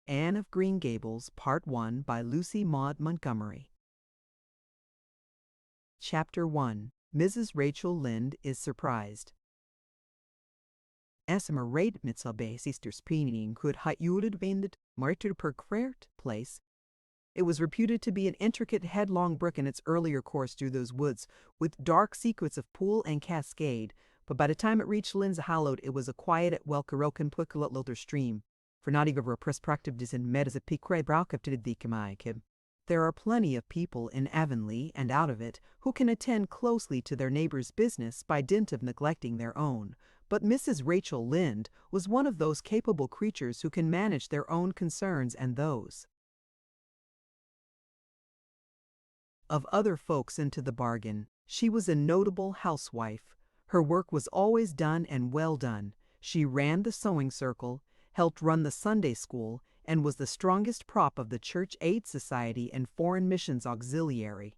Anne of Green Gables, Part 1 by Lucy Maud Montgomery. Chapter 1. Mrs. Rachel Lynde is surprised. Som reed met sal bij sisters Peening could ha uitwendet martyr per kwert place. It was reputed to be an intricate headlong brook in its earlier course through those woods, with dark secrets of pool and cascade, but by the time it reached Lynde's Hallowed it was a quiet at welkeroken puikulot stream. For not even a perspectives in med as a picre braucapted the. There are plenty of people in Avonlea and out of it who can attend closely to their neighbor's business by dint of neglecting their own, but Mrs. Rachel Lynde was one of those capable creatures who can manage their own concerns and those of other folks into the bargain. She was a notable housewife. Her work was always done and well done. She ran the sewing circle, helped run the Sunday school, and was the strongest prop of the Church Aid Society and Foreign Missions Auxiliary.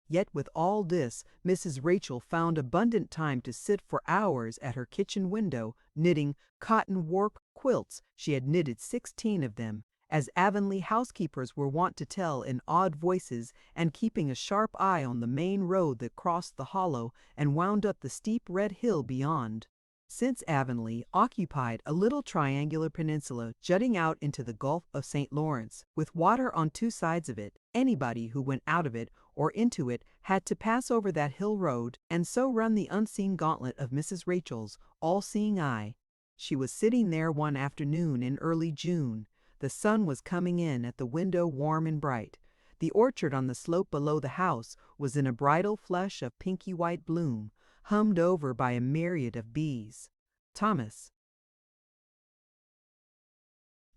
Yet with all this, Mrs. Rachel found abundant time to sit for hours at her kitchen window, knitting cotton warp quilts. She had knitted 16 of them, as Avonlea housekeepers were wont to tell in awed voices, and keeping a sharp eye on the main road that crossed the hollow and wound up the steep red hill beyond. Since Avonlea occupied a little triangular peninsula jutting out into the Gulf of St. Lawrence, with water on two sides of it, anybody who went out of it or into it had to pass over that hill road and so run the unseen gauntlet of Mrs. Rachel's all-seeing eye. She was sitting there one afternoon in early June. The sun was coming in at the window warm and bright. The orchard on the slope below the house was in a bridal flush of pinky-white bloom, hummed over by a myriad of bees. Thomas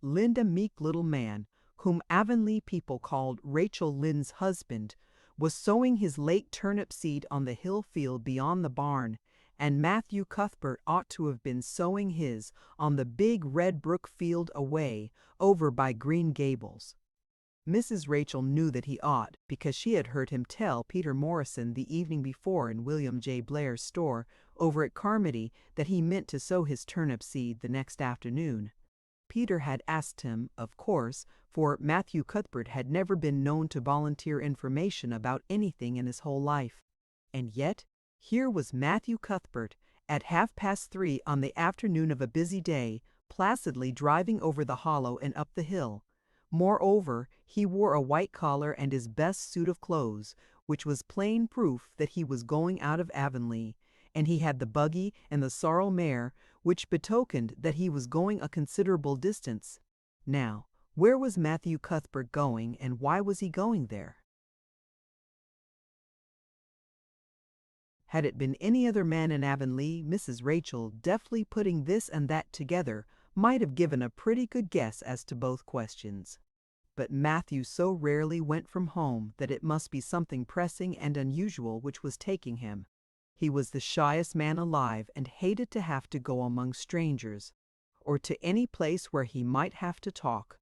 Lynde, a meek little man, whom Avonlea people called Rachel Lynde's husband, was sowing his late turnip seed on the hill field beyond the barn, and Matthew Cuthbert ought to have been sowing his on the big Red Brook field away, over by Green Gables. Mrs. Rachel knew that he ought, because she had heard him tell Peter Morrison the evening before in William J. Blair's store over at Carmody that he meant to sow his turnip seed the next afternoon. Peter had asked him, of course, for Matthew Cuthbert had never been known to volunteer information about anything in his whole life. And yet, here was Matthew Cuthbert, at 3:30 on the afternoon of a busy day, placidly driving over the hollow and up the hill. Moreover, he wore a white collar and his best suit of clothes, which was plain proof that he was going out of Avonlea, and he had the buggy and the sorrel mare, which betokened that he was going a considerable distance. Now, where was Matthew Cuthbert going, and why was he going there? Had it been any other man in Avonlea, Mrs. Rachel, deftly putting this and that together, might have given a pretty good guess as to both questions. But Matthew so rarely went from home that it must be something pressing and unusual which was taking him. He was the shyest man alive and hated to have to go among strangers, or to any place where he might have to talk.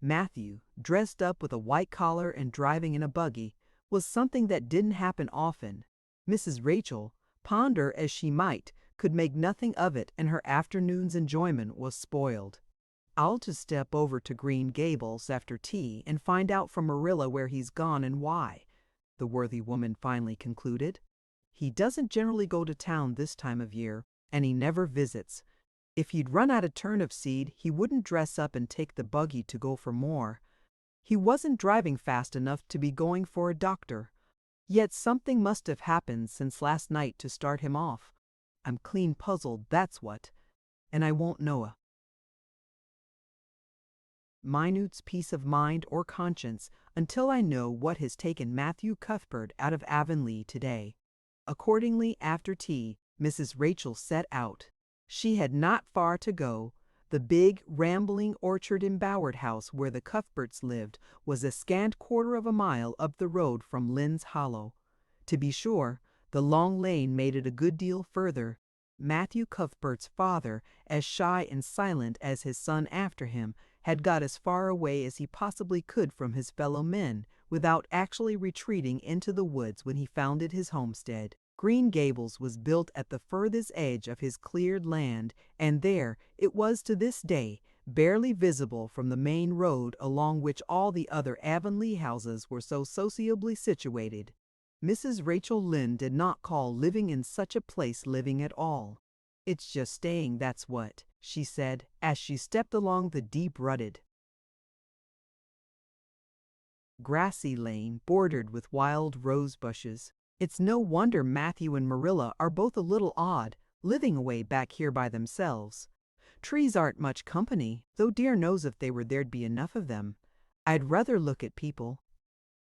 Matthew, dressed up with a white collar and driving in a buggy, was something that didn't happen often. Mrs. Rachel, ponder as she might, could make nothing of it, and her afternoon's enjoyment was spoiled. I'll just step over to Green Gables after tea and find out from Marilla where he's gone and why, the worthy woman finally concluded. He doesn't generally go to town this time of year, and he never visits. If he'd run out of turnip seed, he wouldn't dress up and take the buggy to go for more. He wasn't driving fast enough to be going for a doctor. Yet something must have happened since last night to start him off. I'm clean puzzled, that's what, and I won't know a minute's peace of mind or conscience until I know what has taken Matthew Cuthbert out of Avonlea today. Accordingly, after tea, Mrs. Rachel set out. She had not far to go. The big, rambling, orchard-embowered house where the Cuthberts lived was a scant quarter of a mile up the road from Lynde's Hollow. To be sure, the long lane made it a good deal further. Matthew Cuthbert's father, as shy and silent as his son after him, had got as far away as he possibly could from his fellow men without actually retreating into the woods when he founded his homestead. Green Gables was built at the furthest edge of his cleared land, and there it was to this day barely visible from the main road along which all the other Avonlea houses were so sociably situated. Mrs. Rachel Lynde did not call living in such a place living at all. "It's just staying, that's what," she said, as she stepped along the deep-rutted, grassy lane bordered with wild rose bushes. "It's no wonder Matthew and Marilla are both a little odd, living away back here by themselves. Trees aren't much company, though dear knows if they were there'd be enough of them. I'd rather look at people.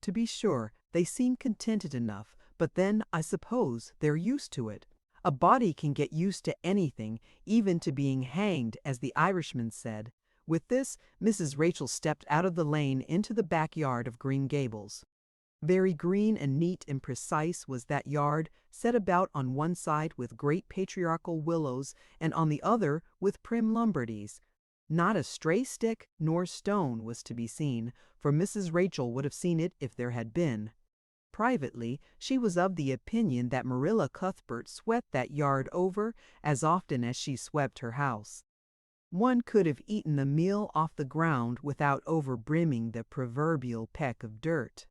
To be sure, they seem contented enough, but then I suppose they're used to it. A body can get used to anything, even to being hanged, as the Irishman said." With this, Mrs. Rachel stepped out of the lane into the backyard of Green Gables. Very green and neat and precise was that yard, set about on one side with great patriarchal willows and on the other with prim Lombardies. Not a stray stick nor stone was to be seen, for Mrs. Rachel would have seen it if there had been. Privately, she was of the opinion that Marilla Cuthbert swept that yard over as often as she swept her house. One could have eaten a meal off the ground without over-brimming the proverbial peck of dirt.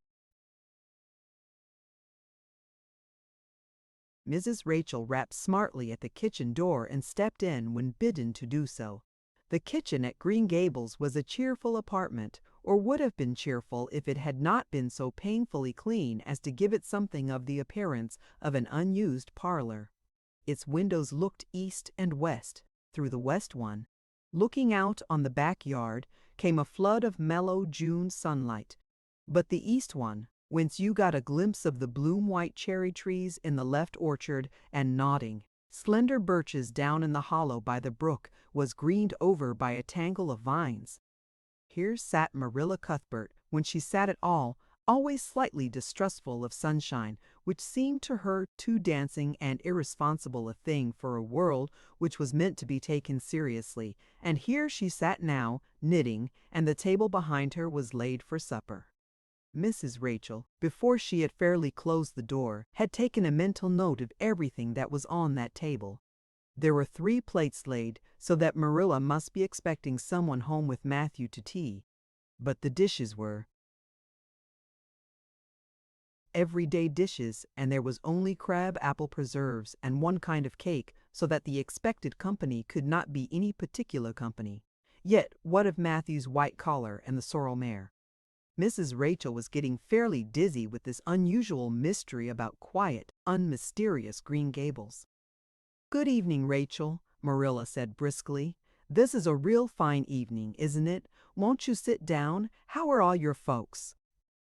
Mrs. Rachel rapped smartly at the kitchen door and stepped in when bidden to do so. The kitchen at Green Gables was a cheerful apartment, or would have been cheerful if it had not been so painfully clean as to give it something of the appearance of an unused parlor. Its windows looked east and west. Through the west one, looking out on the backyard, came a flood of mellow June sunlight. But the east one, whence you got a glimpse of the bloom-white cherry trees in the left orchard and nodding, slender birches down in the hollow by the brook, was greened over by a tangle of vines. Here sat Marilla Cuthbert, when she sat at all, always slightly distrustful of sunshine, which seemed to her too dancing and irresponsible a thing for a world which was meant to be taken seriously, and here she sat now, knitting, and the table behind her was laid for supper. Mrs. Rachel, before she had fairly closed the door, had taken a mental note of everything that was on that table. There were 3 plates laid, so that Marilla must be expecting someone home with Matthew to tea. But the dishes were everyday dishes, and there was only crab apple preserves and one kind of cake, so that the expected company could not be any particular company. Yet what of Matthew's white collar and the sorrel mare? Mrs. Rachel was getting fairly dizzy with this unusual mystery about quiet, unmysterious Green Gables. "Good evening, Rachel," Marilla said briskly. "This is a real fine evening, isn't it? Won't you sit down? How are all your folks?"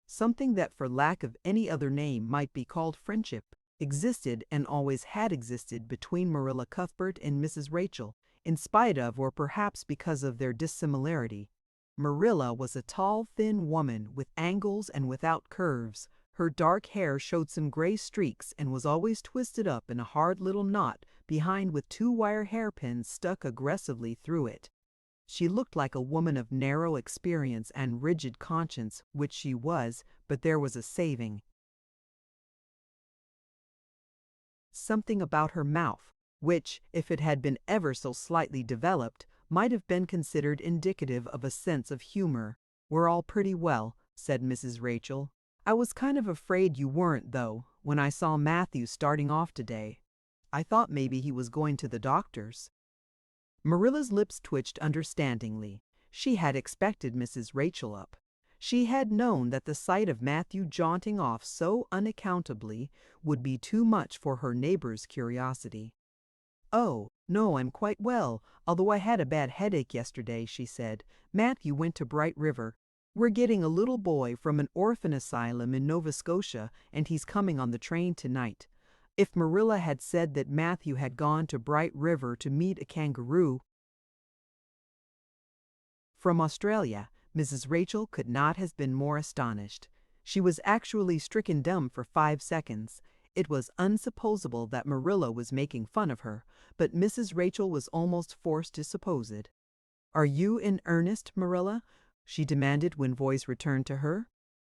Something that for lack of any other name might be called friendship existed and always had existed between Marilla Cuthbert and Mrs. Rachel, in spite of or perhaps because of their dissimilarity. Marilla was a tall, thin woman with angles and without curves. Her dark hair showed some gray streaks and was always twisted up in a hard little knot behind with 2 wire hairpins stuck aggressively through it. She looked like a woman of narrow experience and rigid conscience, which she was, but there was a saving. Something about her mouth, which, if it had been ever so slightly developed, might have been considered indicative of a sense of humor. "We're all pretty well," said Mrs. Rachel. "I was kind of afraid you weren't, though, when I saw Matthew starting off today. I thought maybe he was going to the doctor's." Marilla's lips twitched understandingly. She had expected Mrs. Rachel up. She had known that the sight of Matthew jaunting off so unaccountably would be too much for her neighbor's curiosity. "Oh, no, I'm quite well, although I had a bad headache yesterday," she said. "Matthew went to Bright River. We're getting a little boy from an orphan asylum in Nova Scotia, and he's coming on the train tonight." If Marilla had said that Matthew had gone to Bright River to meet a kangaroo from Australia, Mrs. Rachel could not have been more astonished. She was actually stricken dumb for 5 seconds. It was unsupposable that Marilla was making fun of her, but Mrs. Rachel was almost forced to suppose it. "Are you in earnest, Marilla?" she demanded when voice returned to her.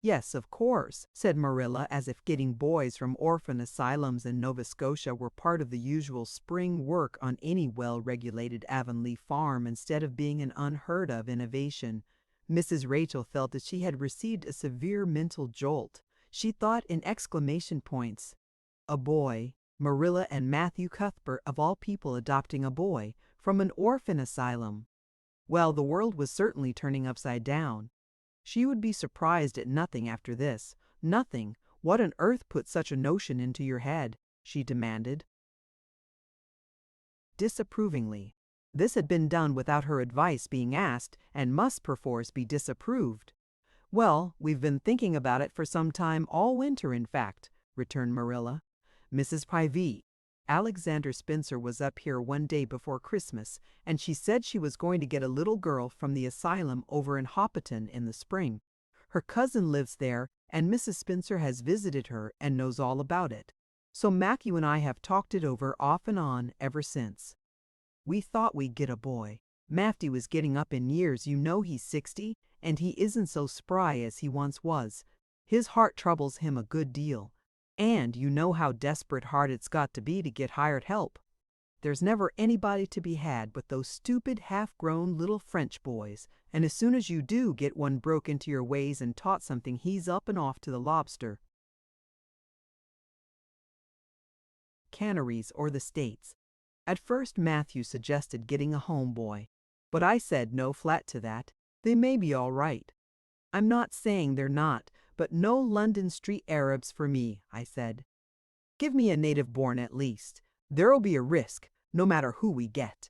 Yes, of course, said Marilla, as if getting boys from orphan asylums in Nova Scotia were part of the usual spring work on any well-regulated Avonlea farm instead of being an unheard-of innovation. Mrs. Rachel felt that she had received a severe mental jolt. She thought in exclamation points. A boy, Marilla and Matthew Cuthbert of all people adopting a boy, from an orphan asylum. Well, the world was certainly turning upside down. She would be surprised at nothing after this. Nothing. What on earth put such a notion into your head? She demanded, disapprovingly. This had been done without her advice being asked, and must perforce be disapproved. Well, we've been thinking about it for some time, all winter in fact, returned Marilla. Mrs. Pivy, Alexander Spencer was up here one day before Christmas, and she said she was going to get a little girl from the asylum over in Hoppiton in the spring. Her cousin lives there, and Mrs. Spencer has visited her and knows all about it. So Matthew and I have talked it over off and on ever since. We thought we'd get a boy. Matthew is getting up in years, you know he's 60, and he isn't so spry as he once was. His heart troubles him a good deal. And you know how desperate hard it's got to be to get hired help. There's never anybody to be had but those stupid half-grown little French boys, and as soon as you do get one broke into your ways and taught something, he's up and off to the lobster, canneries, or the States. At first Matthew suggested getting a homeboy, but I said no flat to that. They may be all right. I'm not saying they're not, but no London street Arabs for me, I said. Give me a native born at least. There'll be a risk, no matter who we get.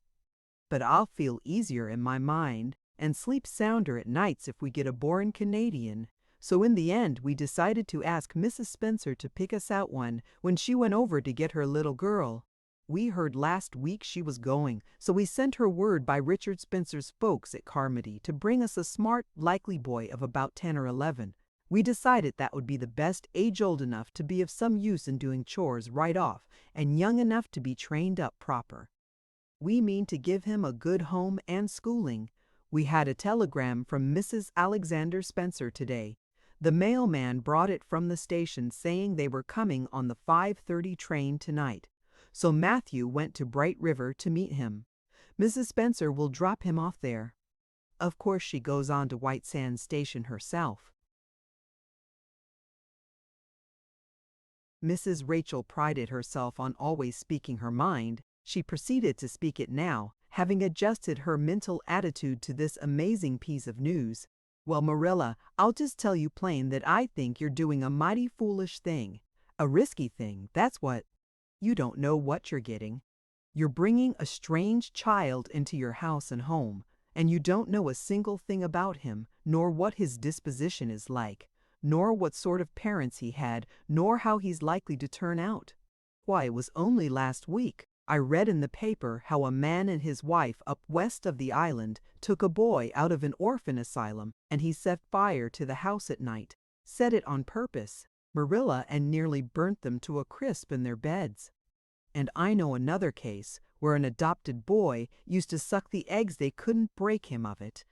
But I'll feel easier in my mind and sleep sounder at nights if we get a born Canadian. So in the end, we decided to ask Mrs. Spencer to pick us out one when she went over to get her little girl. We heard last week she was going, so we sent her word by Richard Spencer's folks at Carmody to bring us a smart, likely boy of about 10 or 11. We decided that would be the best, age old enough to be of some use in doing chores right off, and young enough to be trained up proper. We mean to give him a good home and schooling. We had a telegram from Mrs. Alexander Spencer today. The mailman brought it from the station saying they were coming on the 5:30 train tonight. So Matthew went to Bright River to meet him. Mrs. Spencer will drop him off there. Of course she goes on to White Sands Station herself. Mrs. Rachel prided herself on always speaking her mind. She proceeded to speak it now, having adjusted her mental attitude to this amazing piece of news. Well, Marilla, I'll just tell you plain that I think you're doing a mighty foolish thing. A risky thing, that's what. You don't know what you're getting. You're bringing a strange child into your house and home, and you don't know a single thing about him, nor what his disposition is like, nor what sort of parents he had, nor how he's likely to turn out. Why, it was only last week I read in the paper how a man and his wife up west of the island took a boy out of an orphan asylum, and he set fire to the house at night. Set it on purpose, Marilla, and nearly burnt them to a crisp in their beds. And I know another case where an adopted boy used to suck the eggs they couldn't break him of it.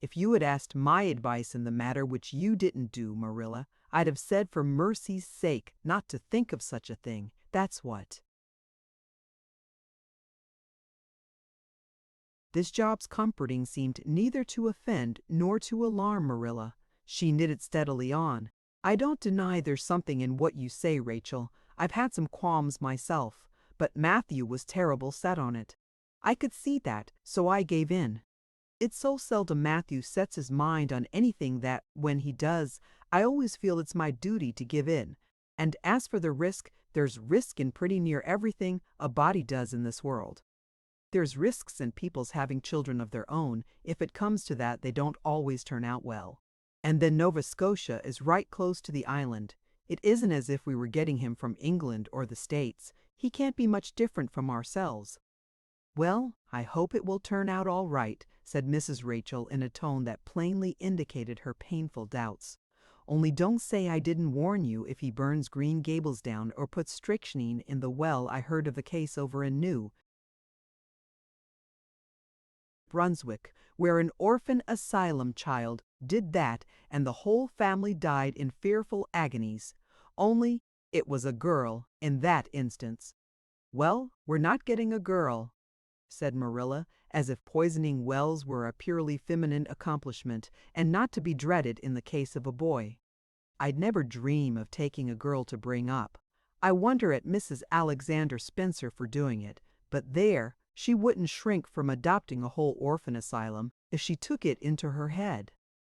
If you had asked my advice in the matter, which you didn't do, Marilla, I'd have said for mercy's sake not to think of such a thing. That's what. This job's comforting seemed neither to offend nor to alarm Marilla. She knitted steadily on. I don't deny there's something in what you say, Rachel. I've had some qualms myself, but Matthew was terrible set on it. I could see that, so I gave in. It's so seldom Matthew sets his mind on anything that, when he does, I always feel it's my duty to give in. And as for the risk, there's risk in pretty near everything a body does in this world. There's risks in people's having children of their own. If it comes to that, they don't always turn out well. And then Nova Scotia is right close to the island. It isn't as if we were getting him from England or the States. He can't be much different from ourselves. Well, I hope it will turn out all right, said Mrs. Rachel in a tone that plainly indicated her painful doubts. Only don't say I didn't warn you if he burns Green Gables down or puts strychnine in the well. I heard of a case over in New Brunswick, where an orphan asylum child did that, and the whole family died in fearful agonies. Only it was a girl in that instance. Well, we're not getting a girl, said Marilla, as if poisoning wells were a purely feminine accomplishment and not to be dreaded in the case of a boy. I'd never dream of taking a girl to bring up. I wonder at Mrs. Alexander Spencer for doing it, but there, she wouldn't shrink from adopting a whole orphan asylum if she took it into her head.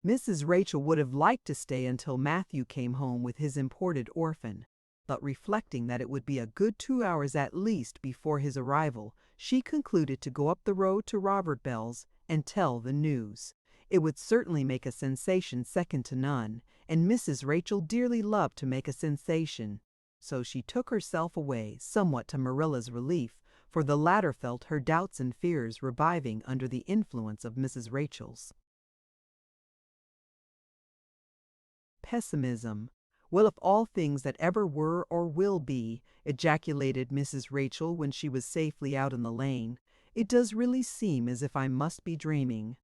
Mrs. Rachel would have liked to stay until Matthew came home with his imported orphan, but reflecting that it would be a good 2 hours at least before his arrival, she concluded to go up the road to Robert Bell's and tell the news. It would certainly make a sensation second to none, and Mrs. Rachel dearly loved to make a sensation. So she took herself away, somewhat to Marilla's relief, for the latter felt her doubts and fears reviving under the influence of Mrs. Rachel's pessimism. Well, if all things that ever were or will be, ejaculated Mrs. Rachel when she was safely out in the lane, it does really seem as if I must be dreaming.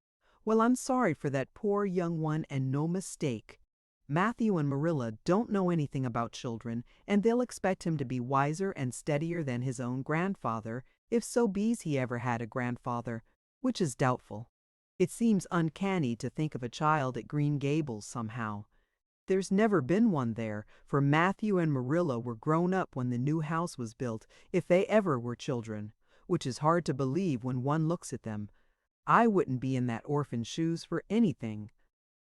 Well, I'm sorry for that poor young one, and no mistake. Matthew and Marilla don't know anything about children, and they'll expect him to be wiser and steadier than his own grandfather, if so be's he ever had a grandfather, which is doubtful. It seems uncanny to think of a child at Green Gables somehow. There's never been one there, for Matthew and Marilla were grown up when the new house was built, if they ever were children, which is hard to believe when one looks at them. I wouldn't be in that orphan's shoes for anything.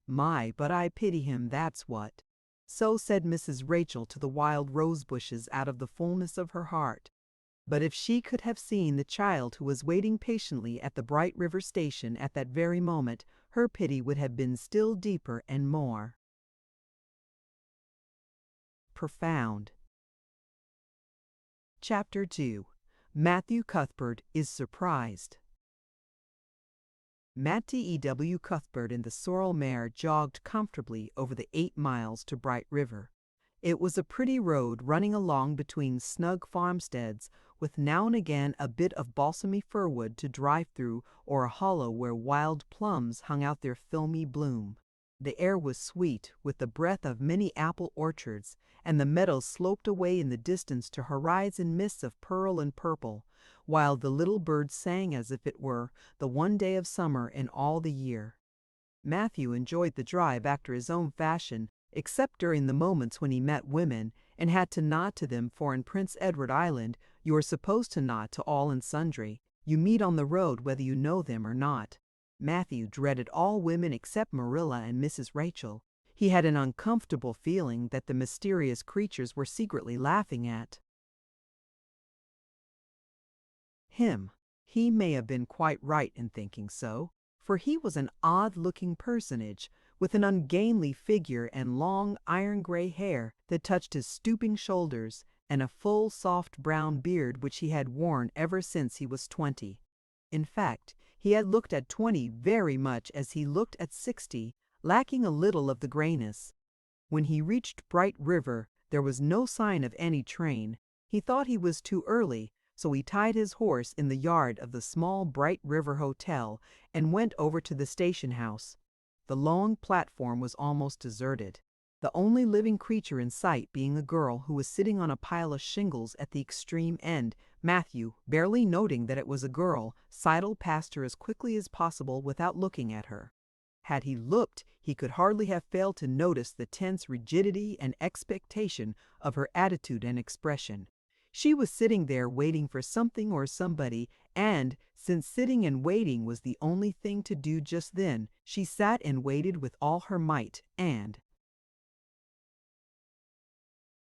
My, but I pity him, that's what. So said Mrs. Rachel to the wild rose bushes out of the fullness of her heart. But if she could have seen the child who was waiting patiently at the Bright River station at that very moment, her pity would have been still deeper and more profound. Chapter 2. Matthew Cuthbert is surprised. Mattie E.W. Cuthbert and the sorrel mare jogged comfortably over the 8 miles to Bright River. It was a pretty road running along between snug farmsteads, with now and again a bit of balsamy firwood to drive through or a hollow where wild plums hung out their filmy bloom. The air was sweet with the breath of many apple orchards, and the meadows sloped away in the distance to horizon mists of pearl and purple, while the little birds sang as if it were the one day of summer in all the year. Matthew enjoyed the drive after his own fashion, except during the moments when he met women and had to nod to them, for in Prince Edward Island you are supposed to nod to all and sundry. You meet on the road whether you know them or not. Matthew dreaded all women except Marilla and Mrs. Rachel. He had an uncomfortable feeling that the mysterious creatures were secretly laughing at him. He may have been quite right in thinking so, for he was an odd-looking personage, with an ungainly figure and long iron-gray hair that touched his stooping shoulders, and a full, soft brown beard which he had worn ever since he was 20. In fact, he had looked at 20 very much as he looked at 60, lacking a little of the grayness. When he reached Bright River, there was no sign of any train. He thought he was too early, so he tied his horse in the yard of the small Bright River Hotel and went over to the station house. The long platform was almost deserted, the only living creature in sight being a girl who was sitting on a pile of shingles at the extreme end. Matthew, barely noting that it was a girl, sidled past her as quickly as possible without looking at her. Had he looked, he could hardly have failed to notice the tense rigidity and expectation of her attitude and expression. She was sitting there waiting for something or somebody, and, since sitting and waiting was the only thing to do just then, she sat and waited with all her might, and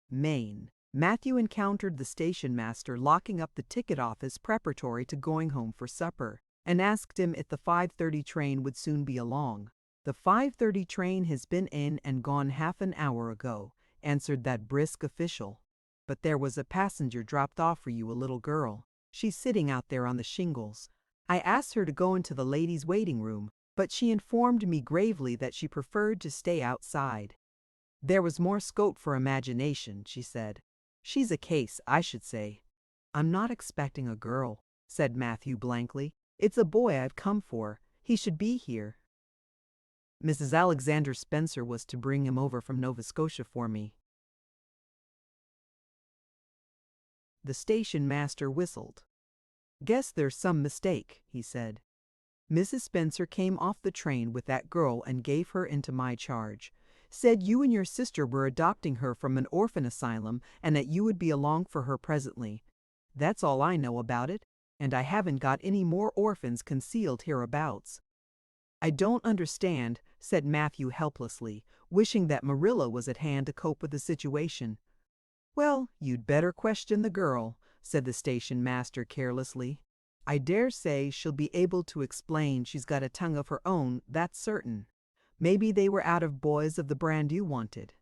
main. Matthew encountered the station master locking up the ticket office preparatory to going home for supper, and asked him if the 5:30 train would soon be along. "The 5:30 train has been in and gone half an hour ago," answered that brisk official. "But there was a passenger dropped off for you, a little girl. She's sitting out there on the shingles. I asked her to go into the ladies' waiting room, but she informed me gravely that she preferred to stay outside. There was more scope for imagination," she said. "She's a case, I should say." "I'm not expecting a girl," said Matthew blankly. "It's a boy I've come for. He should be here." Mrs. Alexander Spencer was to bring him over from Nova Scotia for me." The station master whistled. "Guess there's some mistake," he said. "Mrs. Spencer came off the train with that girl and gave her into my charge. Said you and your sister were adopting her from an orphan asylum and that you would be along for her presently. That's all I know about it, and I haven't got any more orphans concealed hereabouts." "I don't understand," said Matthew helplessly, wishing that Marilla was at hand to cope with the situation. "Well, you'd better question the girl," said the station master carelessly. "I dare say she'll be able to explain. She's got a tongue of her own, that's certain. Maybe they were out of boys of the brand you wanted."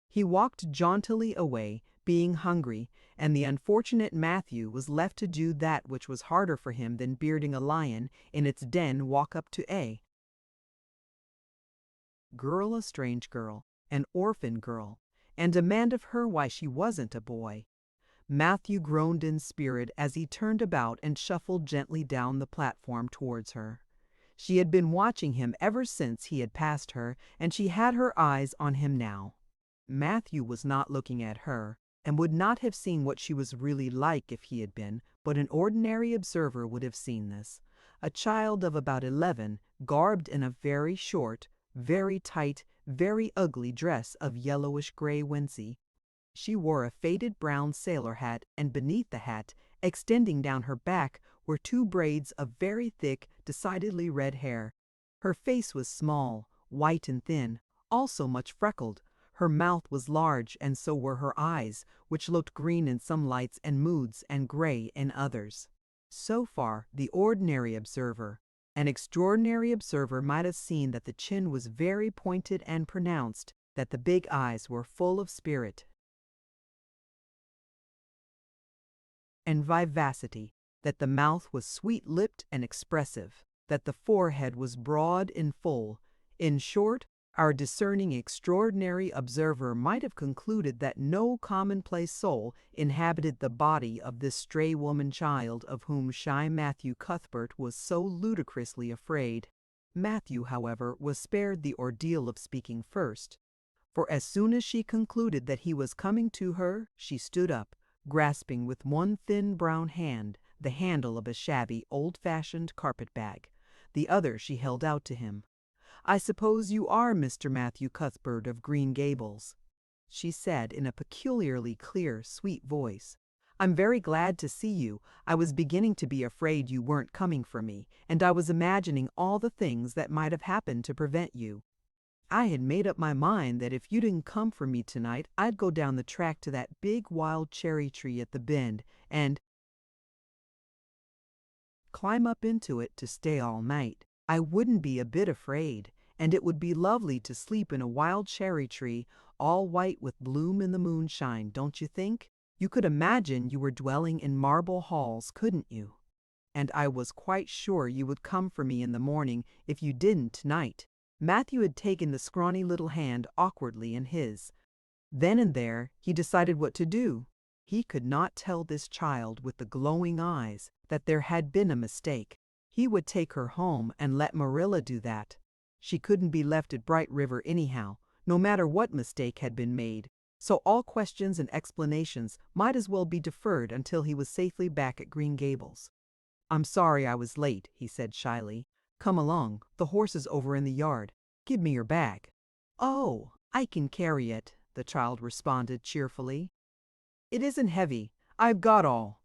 He walked jauntily away, being hungry, and the unfortunate Matthew was left to do that which was harder for him than bearding a lion in its den walk up to A. Girl, a strange girl, an orphan girl, and demand of her why she wasn't a boy. Matthew groaned in spirit as he turned about and shuffled gently down the platform towards her. She had been watching him ever since he had passed her, and she had her eyes on him now. Matthew was not looking at her, and would not have seen what she was really like if he had been, but an ordinary observer would have seen this. A child of about 11, garbed in a very short, very tight, very ugly dress of yellowish gray wincey. She wore a faded brown sailor hat, and beneath the hat, extending down her back, were 2 braids of very thick, decidedly red hair. Her face was small, white and thin, also much freckled. Her mouth was large, and so were her eyes, which looked green in some lights and moods and gray in others. So far, the ordinary observer. An extraordinary observer might have seen that the chin was very pointed and pronounced, that the big eyes were full of spirit and vivacity, that the mouth was sweet-lipped and expressive, that the forehead was broad and full. In short, our discerning extraordinary observer might have concluded that no commonplace soul inhabited the body of this stray woman-child of whom shy Matthew Cuthbert was so ludicrously afraid. Matthew, however, was spared the ordeal of speaking first, for as soon as she concluded that he was coming to her, she stood up, grasping with one thin brown hand the handle of a shabby, old-fashioned carpet-bag. The other she held out to him. "I suppose you are Mr. Matthew Cuthbert of Green Gables," she said in a peculiarly clear, sweet voice. "I'm very glad to see you. I was beginning to be afraid you weren't coming for me, and I was imagining all the things that might have happened to prevent you. I had made up my mind that if you didn't come for me tonight, I'd go down the track to that big wild cherry tree at the bend and climb up into it to stay all night. I wouldn't be a bit afraid, and it would be lovely to sleep in a wild cherry tree, all white with bloom in the moonshine, don't you think? You could imagine you were dwelling in marble halls, couldn't you? And I was quite sure you would come for me in the morning if you didn't tonight." Matthew had taken the scrawny little hand awkwardly in his. Then and there he decided what to do. He could not tell this child with the glowing eyes that there had been a mistake. He would take her home and let Marilla do that. She couldn't be left at Bright River anyhow, no matter what mistake had been made, so all questions and explanations might as well be deferred until he was safely back at Green Gables. "I'm sorry I was late," he said shyly. "Come along, the horse is over in the yard. Give me your bag." "Oh, I can carry it," the child responded cheerfully. "It isn't heavy. I've got all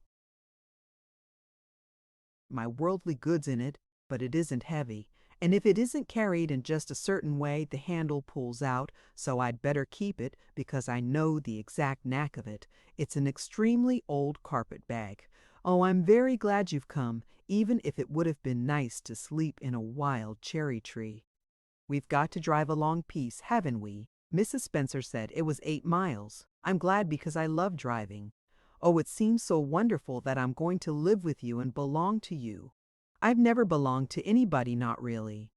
my worldly goods in it, but it isn't heavy. And if it isn't carried in just a certain way, the handle pulls out, so I'd better keep it because I know the exact knack of it. It's an extremely old carpet bag. Oh, I'm very glad you've come, even if it would have been nice to sleep in a wild cherry tree." "We've got to drive a long piece, haven't we?" Mrs. Spencer said. "It was 8 miles. I'm glad because I love driving. Oh, it seems so wonderful that I'm going to live with you and belong to you. I've never belonged to anybody, not really.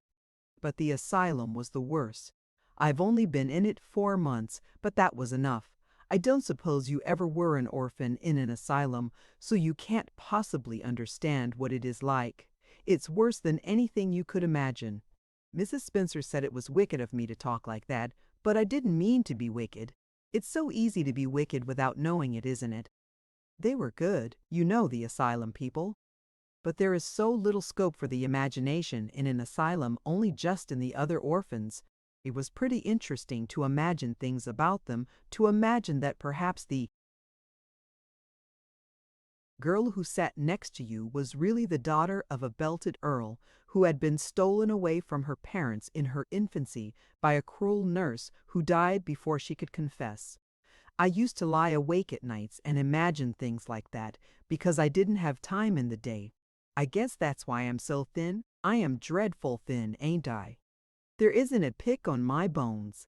But the asylum was the worst. I've only been in it 4 months, but that was enough. I don't suppose you ever were an orphan in an asylum, so you can't possibly understand what it is like. It's worse than anything you could imagine. Mrs. Spencer said it was wicked of me to talk like that, but I didn't mean to be wicked. It's so easy to be wicked without knowing it, isn't it? They were good, you know, the asylum people. But there is so little scope for the imagination in an asylum, only just in the other orphans. It was pretty interesting to imagine things about them, to imagine that perhaps the girl who sat next to you was really the daughter of a belted earl who had been stolen away from her parents in her infancy by a cruel nurse who died before she could confess. I used to lie awake at nights and imagine things like that because I didn't have time in the day. I guess that's why I'm so thin. I am dreadful thin, ain't I? There isn't a pick on my bones.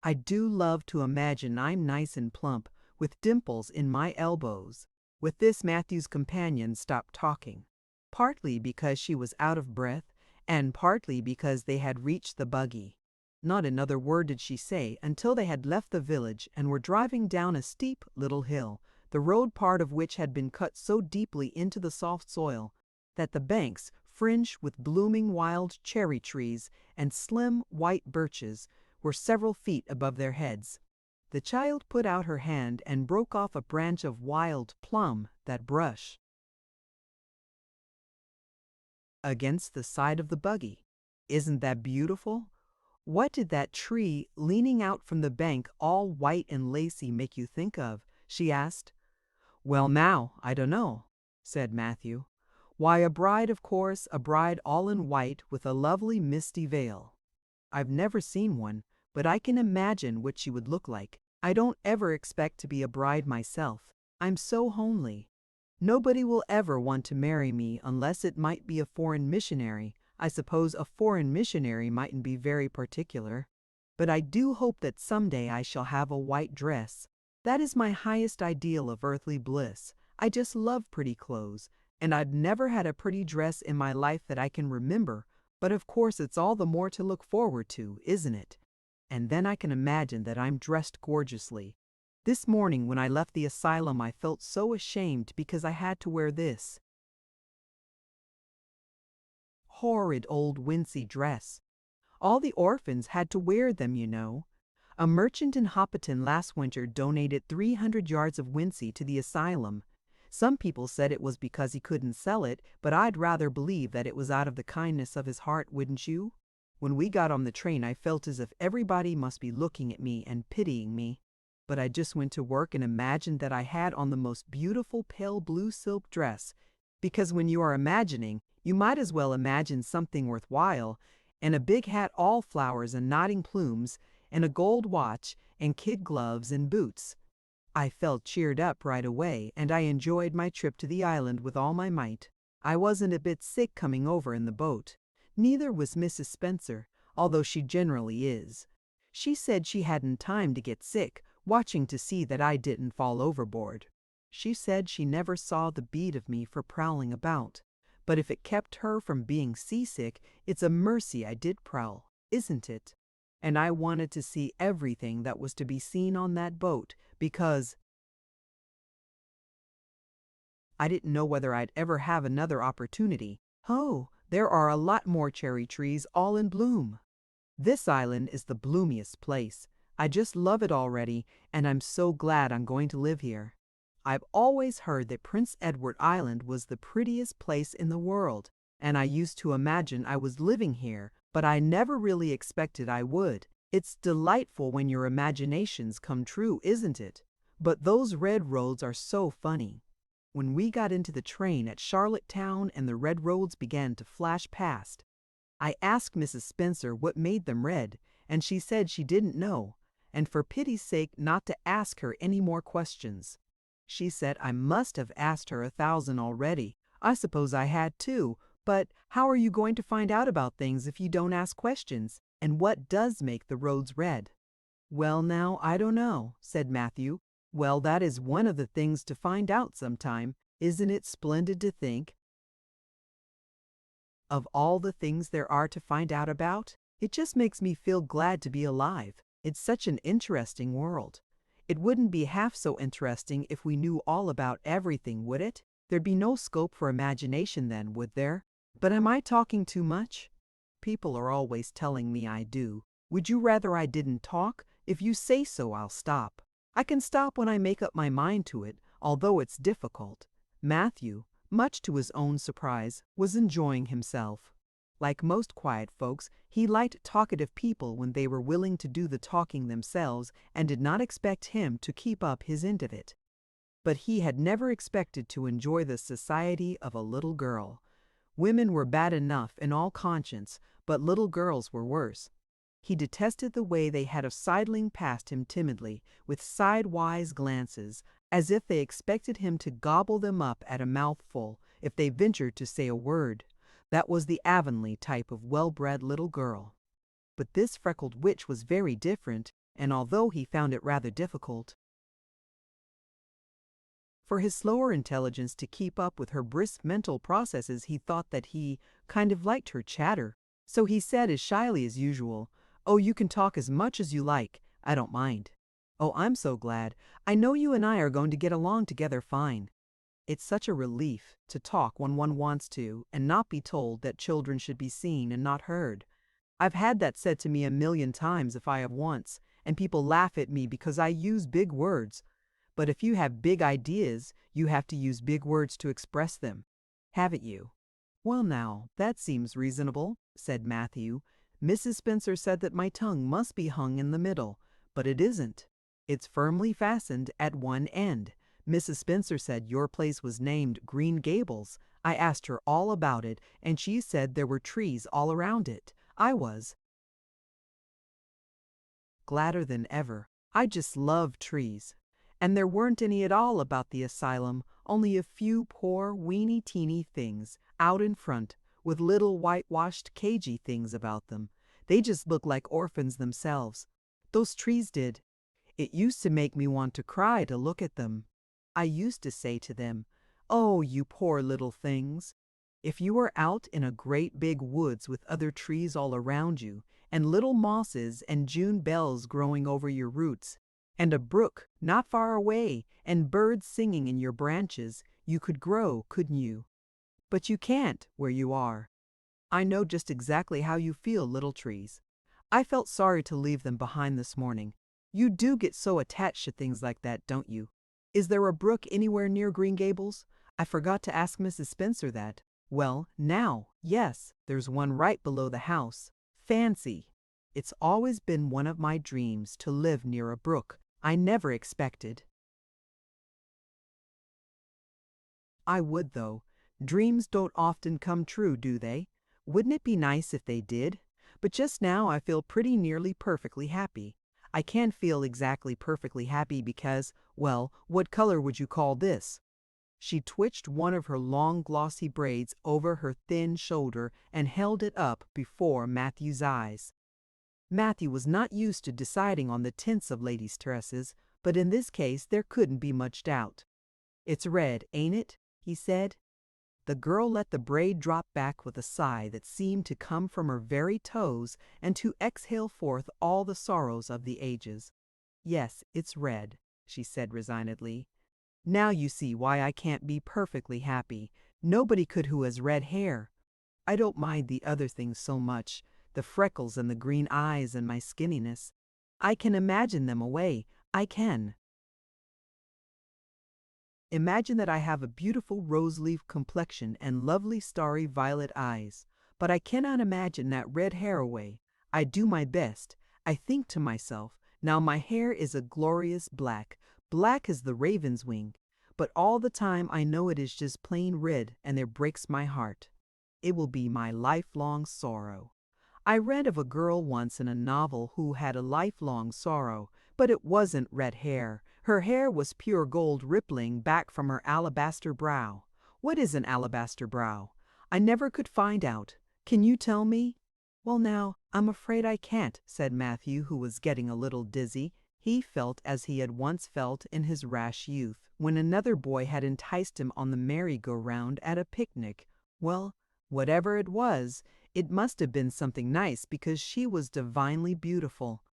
I do love to imagine I'm nice and plump, with dimples in my elbows. With this, Matthew's companion stopped talking, partly because she was out of breath, and partly because they had reached the buggy. Not another word did she say until they had left the village and were driving down a steep little hill, the road part of which had been cut so deeply into the soft soil that the banks, fringed with blooming wild cherry trees and slim white birches, were several feet above their heads. The child put out her hand and broke off a branch of wild plum that brushed against the side of the buggy. Isn't that beautiful? What did that tree leaning out from the bank, all white and lacy, make you think of? She asked. Well, now, I don't know, said Matthew. Why, a bride, of course, a bride all in white with a lovely misty veil. I've never seen one, but I can imagine what she would look like. I don't ever expect to be a bride myself. I'm so homely. Nobody will ever want to marry me unless it might be a foreign missionary. I suppose a foreign missionary mightn't be very particular. But I do hope that someday I shall have a white dress. That is my highest ideal of earthly bliss. I just love pretty clothes, and I've never had a pretty dress in my life that I can remember, but of course it's all the more to look forward to, isn't it? And then I can imagine that I'm dressed gorgeously. This morning when I left the asylum I felt so ashamed because I had to wear this horrid old wincey dress. All the orphans had to wear them, you know. A merchant in Hoppiton last winter donated 300 yards of wincey to the asylum. Some people said it was because he couldn't sell it, but I'd rather believe that it was out of the kindness of his heart, wouldn't you? When we got on the train, I felt as if everybody must be looking at me and pitying me. But I just went to work and imagined that I had on the most beautiful pale blue silk dress, because when you are imagining, you might as well imagine something worthwhile, and a big hat all flowers and nodding plumes, and a gold watch, and kid gloves and boots. I felt cheered up right away, and I enjoyed my trip to the island with all my might. I wasn't a bit sick coming over in the boat. Neither was Mrs. Spencer, although she generally is. She said she hadn't time to get sick, watching to see that I didn't fall overboard. She said she never saw the beat of me for prowling about. But if it kept her from being seasick, it's a mercy I did prowl, isn't it? And I wanted to see everything that was to be seen on that boat, because I didn't know whether I'd ever have another opportunity. Oh, there are a lot more cherry trees all in bloom. This island is the bloomiest place. I just love it already, and I'm so glad I'm going to live here. I've always heard that Prince Edward Island was the prettiest place in the world, and I used to imagine I was living here, but I never really expected I would. It's delightful when your imaginations come true, isn't it? But those red roads are so funny. When we got into the train at Charlottetown and the red roads began to flash past, I asked Mrs. Spencer what made them red, and she said she didn't know, and for pity's sake not to ask her any more questions. She said I must have asked her 1,000 already. I suppose I had too, but how are you going to find out about things if you don't ask questions? And what does make the roads red? Well, now, I don't know, said Matthew. Well, that is one of the things to find out sometime. Isn't it splendid to think of all the things there are to find out about? It just makes me feel glad to be alive. It's such an interesting world. It wouldn't be half so interesting if we knew all about everything, would it? There'd be no scope for imagination then, would there? But am I talking too much? People are always telling me I do. Would you rather I didn't talk? If you say so, I'll stop. I can stop when I make up my mind to it, although it's difficult. Matthew, much to his own surprise, was enjoying himself. Like most quiet folks, he liked talkative people when they were willing to do the talking themselves and did not expect him to keep up his end of it. But he had never expected to enjoy the society of a little girl. Women were bad enough in all conscience, but little girls were worse. He detested the way they had of sidling past him timidly, with sidewise glances, as if they expected him to gobble them up at a mouthful if they ventured to say a word. That was the Avonlea type of well-bred little girl. But this freckled witch was very different, and although he found it rather difficult for his slower intelligence to keep up with her brisk mental processes, he thought that he kind of liked her chatter. So he said as shyly as usual, "Oh, you can talk as much as you like. I don't mind." "Oh, I'm so glad. I know you and I are going to get along together fine." It's such a relief to talk when one wants to and not be told that children should be seen and not heard. I've had that said to me a million times if I have once, and people laugh at me because I use big words. But if you have big ideas, you have to use big words to express them. Haven't you? "Well now, that seems reasonable," said Matthew. "Mrs. Spencer said that my tongue must be hung in the middle, but it isn't. It's firmly fastened at one end. Mrs. Spencer said your place was named Green Gables. I asked her all about it, and she said there were trees all around it. I was gladder than ever. I just love trees. And there weren't any at all about the asylum, only a few poor, weeny-teeny things out in front, with little whitewashed cagey things about them. They just looked like orphans themselves. Those trees did. It used to make me want to cry to look at them. I used to say to them, 'Oh, you poor little things.' If you were out in a great big woods with other trees all around you, and little mosses and June bells growing over your roots, and a brook not far away, and birds singing in your branches, you could grow, couldn't you? But you can't where you are. I know just exactly how you feel, little trees. I felt sorry to leave them behind this morning. You do get so attached to things like that, don't you? Is there a brook anywhere near Green Gables? I forgot to ask Mrs. Spencer that. Well, now, yes, there's one right below the house. Fancy! It's always been one of my dreams to live near a brook. I never expected I would, though. Dreams don't often come true, do they? Wouldn't it be nice if they did? But just now I feel pretty nearly perfectly happy. I can't feel exactly perfectly happy because, well, what color would you call this?" She twitched one of her long glossy braids over her thin shoulder and held it up before Matthew's eyes. Matthew was not used to deciding on the tints of ladies' tresses, but in this case there couldn't be much doubt. "It's red, ain't it?" he said. The girl let the braid drop back with a sigh that seemed to come from her very toes and to exhale forth all the sorrows of the ages. "Yes, it's red," she said resignedly. "Now you see why I can't be perfectly happy. Nobody could who has red hair. I don't mind the other things so much, the freckles and the green eyes and my skinniness. I can imagine them away. I can. Imagine that I have a beautiful rose-leaf complexion and lovely starry violet eyes. But I cannot imagine that red hair away. I do my best. I think to myself, now my hair is a glorious black, black as the raven's wing. But all the time I know it is just plain red, and it breaks my heart. It will be my lifelong sorrow. I read of a girl once in a novel who had a lifelong sorrow, but it wasn't red hair. Her hair was pure gold rippling back from her alabaster brow. What is an alabaster brow? I never could find out. Can you tell me?" "Well now, I'm afraid I can't," said Matthew, who was getting a little dizzy. He felt as he had once felt in his rash youth, when another boy had enticed him on the merry-go-round at a picnic. Well, whatever it was, it must have been something nice because she was divinely beautiful.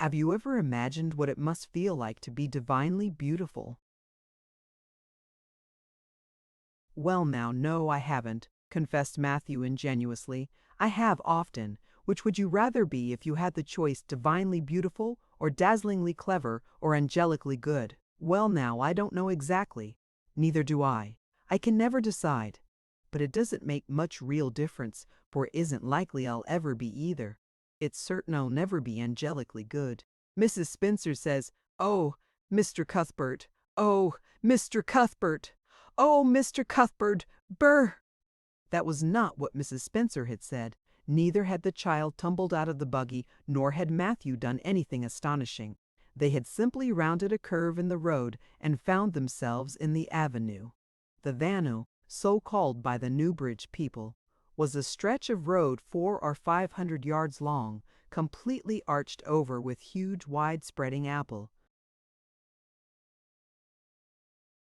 Have you ever imagined what it must feel like to be divinely beautiful? "Well now, no, I haven't," confessed Matthew ingenuously. I have often. Which would you rather be if you had the choice, divinely beautiful or dazzlingly clever or angelically good? Well now, I don't know exactly. Neither do I. I can never decide. But it doesn't make much real difference, for it isn't likely I'll ever be either. It's certain I'll never be angelically good. Mrs. Spencer says, "Oh, Mr. Cuthbert! Oh, Mr. Cuthbert! Oh, Mr. Cuthbert! Brr!" That was not what Mrs. Spencer had said. Neither had the child tumbled out of the buggy, nor had Matthew done anything astonishing. They had simply rounded a curve in the road and found themselves in the avenue. The Avenue, so called by the Newbridge people, was a stretch of road 400 or 500 yards long, completely arched over with huge, wide-spreading apple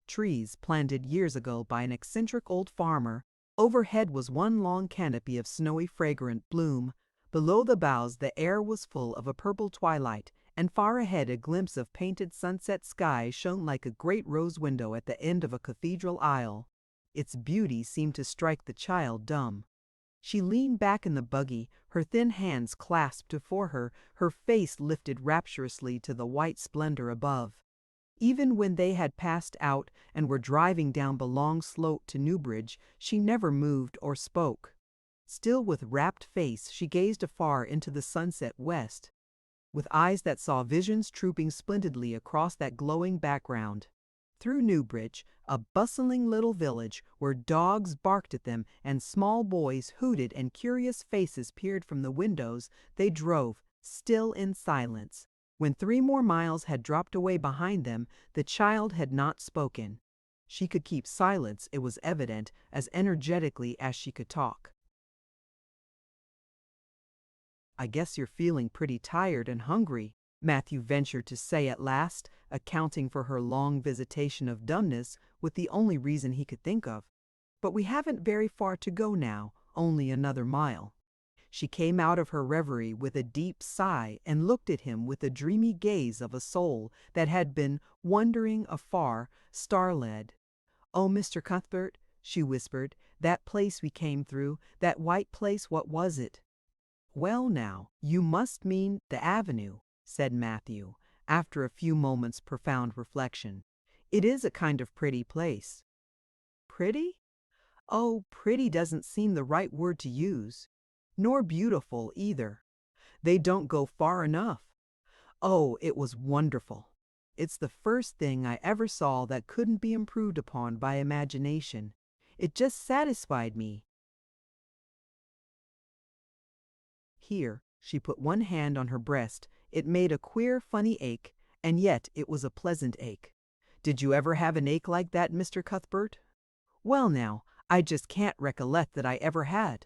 trees planted years ago by an eccentric old farmer. Overhead was one long canopy of snowy fragrant bloom. Below the boughs the air was full of a purple twilight, and far ahead a glimpse of painted sunset sky shone like a great rose window at the end of a cathedral aisle. Its beauty seemed to strike the child dumb. She leaned back in the buggy, her thin hands clasped before her, her face lifted rapturously to the white splendor above. Even when they had passed out and were driving down the long slope to Newbridge, she never moved or spoke. Still with rapt face, she gazed afar into the sunset west, with eyes that saw visions trooping splendidly across that glowing background. Through Newbridge, a bustling little village where dogs barked at them and small boys hooted and curious faces peered from the windows, they drove, still in silence. When 3 more miles had dropped away behind them, the child had not spoken. She could keep silence, it was evident, as energetically as she could talk. "I guess you're feeling pretty tired and hungry," Matthew ventured to say at last, accounting for her long visitation of dumbness with the only reason he could think of. "But we haven't very far to go now, only another mile." She came out of her reverie with a deep sigh and looked at him with the dreamy gaze of a soul that had been wandering afar, star-led. "Oh, Mr. Cuthbert," she whispered, "that place we came through, that white place, what was it?" "Well now, you must mean the avenue," said Matthew, after a few moments' profound reflection. "It is a kind of pretty place." "Pretty? Oh, pretty doesn't seem the right word to use. Nor beautiful, either. They don't go far enough. Oh, it was wonderful. It's the first thing I ever saw that couldn't be improved upon by imagination. It just satisfied me." Here, she put one hand on her breast. It made a queer, funny ache, and yet it was a pleasant ache. "Did you ever have an ache like that, Mr. Cuthbert?" "Well now, I just can't recollect that I ever had.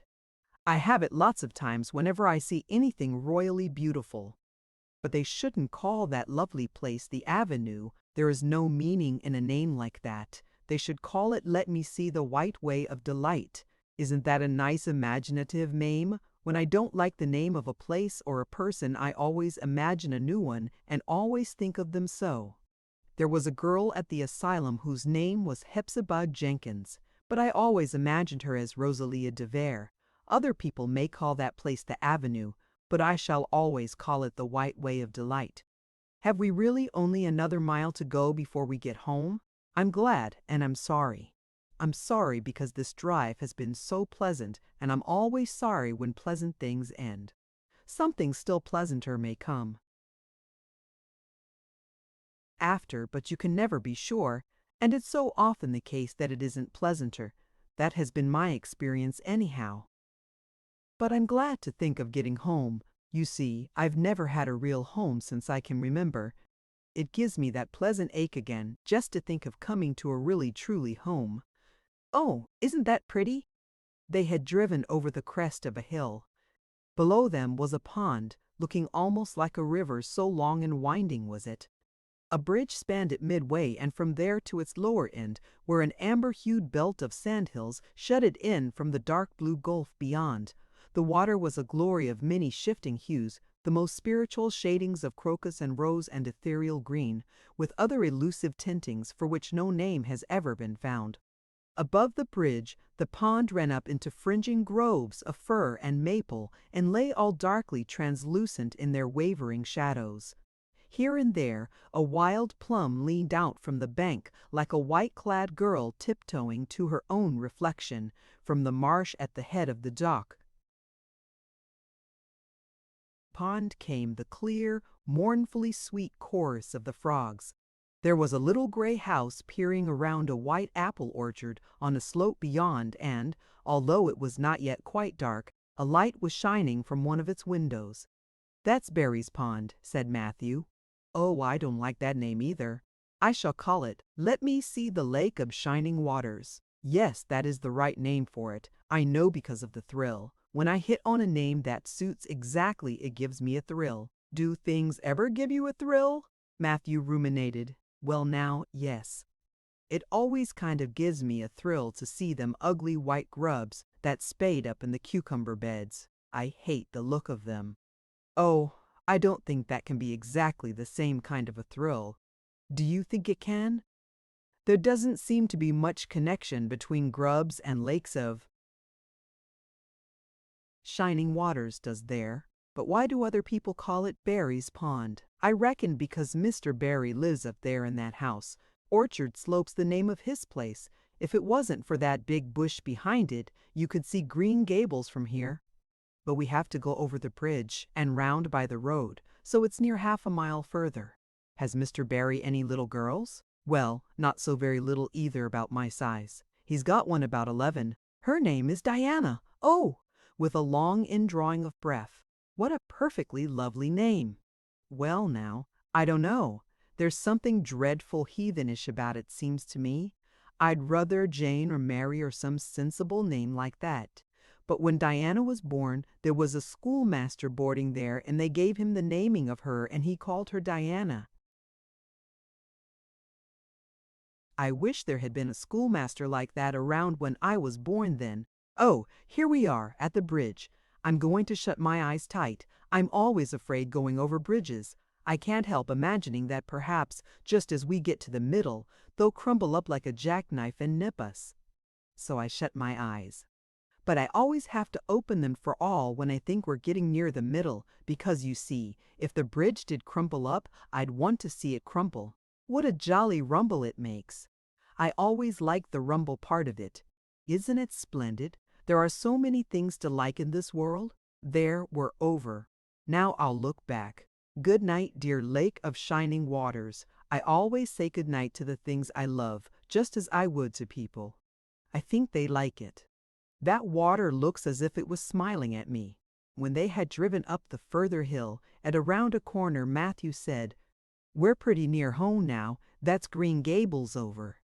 I have it lots of times whenever I see anything royally beautiful. But they shouldn't call that lovely place the Avenue. There is no meaning in a name like that. They should call it Let Me See the White Way of Delight. Isn't that a nice imaginative name? When I don't like the name of a place or a person, I always imagine a new one and always think of them so. There was a girl at the asylum whose name was Hepzibah Jenkins, but I always imagined her as Rosalia de Vere. Other people may call that place the Avenue, but I shall always call it the White Way of Delight. Have we really only another mile to go before we get home? I'm glad, and I'm sorry. I'm sorry because this drive has been so pleasant, and I'm always sorry when pleasant things end. Something still pleasanter may come after, but you can never be sure, and it's so often the case that it isn't pleasanter. That has been my experience anyhow. But I'm glad to think of getting home. You see, I've never had a real home since I can remember. It gives me that pleasant ache again just to think of coming to a really truly home. Oh, isn't that pretty? They had driven over the crest of a hill. Below them was a pond, looking almost like a river, so long and winding was it. A bridge spanned it midway, and from there to its lower end, where an amber-hued belt of sandhills shut it in from the dark blue gulf beyond. The water was a glory of many shifting hues, the most spiritual shadings of crocus and rose and ethereal green, with other elusive tintings for which no name has ever been found. Above the bridge, the pond ran up into fringing groves of fir and maple and lay all darkly translucent in their wavering shadows. Here and there, a wild plum leaned out from the bank like a white-clad girl tiptoeing to her own reflection from the marsh at the head of the dock. Pond came the clear, mournfully sweet chorus of the frogs. There was a little gray house peering around a white apple orchard on a slope beyond, and, although it was not yet quite dark, a light was shining from one of its windows. "That's Barry's Pond," said Matthew. "Oh, I don't like that name either. I shall call it, Let Me See the Lake of Shining Waters. Yes, that is the right name for it. I know because of the thrill. When I hit on a name that suits exactly, it gives me a thrill." "Do things ever give you a thrill?" Matthew ruminated. "Well now, yes. It always kind of gives me a thrill to see them ugly white grubs that spade up in the cucumber beds. I hate the look of them." "Oh, I don't think that can be exactly the same kind of a thrill. Do you think it can? There doesn't seem to be much connection between grubs and lakes of shining waters, does there? But why do other people call it Barry's Pond? I reckon because Mr. Barry lives up there in that house. Orchard Slope's the name of his place. If it wasn't for that big bush behind it, you could see Green Gables from here. But we have to go over the bridge and round by the road, so it's near half a mile further." "Has Mr. Barry any little girls?" "Well, not so very little either, about my size. He's got one about 11. Her name is Diana. Oh!" with a long indrawing of breath. "What a perfectly lovely name." "Well now, I don't know. There's something dreadful heathenish about it, seems to me. I'd rather Jane or Mary or some sensible name like that. But when Diana was born, there was a schoolmaster boarding there, and they gave him the naming of her, and he called her Diana." "I wish there had been a schoolmaster like that around when I was born then. Oh, here we are, at the bridge. I'm going to shut my eyes tight. I'm always afraid going over bridges. I can't help imagining that perhaps, just as we get to the middle, they'll crumble up like a jackknife and nip us." So I shut my eyes. But I always have to open them for all when I think we're getting near the middle, because you see, if the bridge did crumple up, I'd want to see it crumple. What a jolly rumble it makes. I always like the rumble part of it. Isn't it splendid? There are so many things to like in this world. There, we're over. Now I'll look back. Good night, dear Lake of Shining Waters. I always say good night to the things I love, just as I would to people. I think they like it. That water looks as if it was smiling at me." When they had driven up the further hill and around a corner, Matthew said, "We're pretty near home now. That's Green Gables over."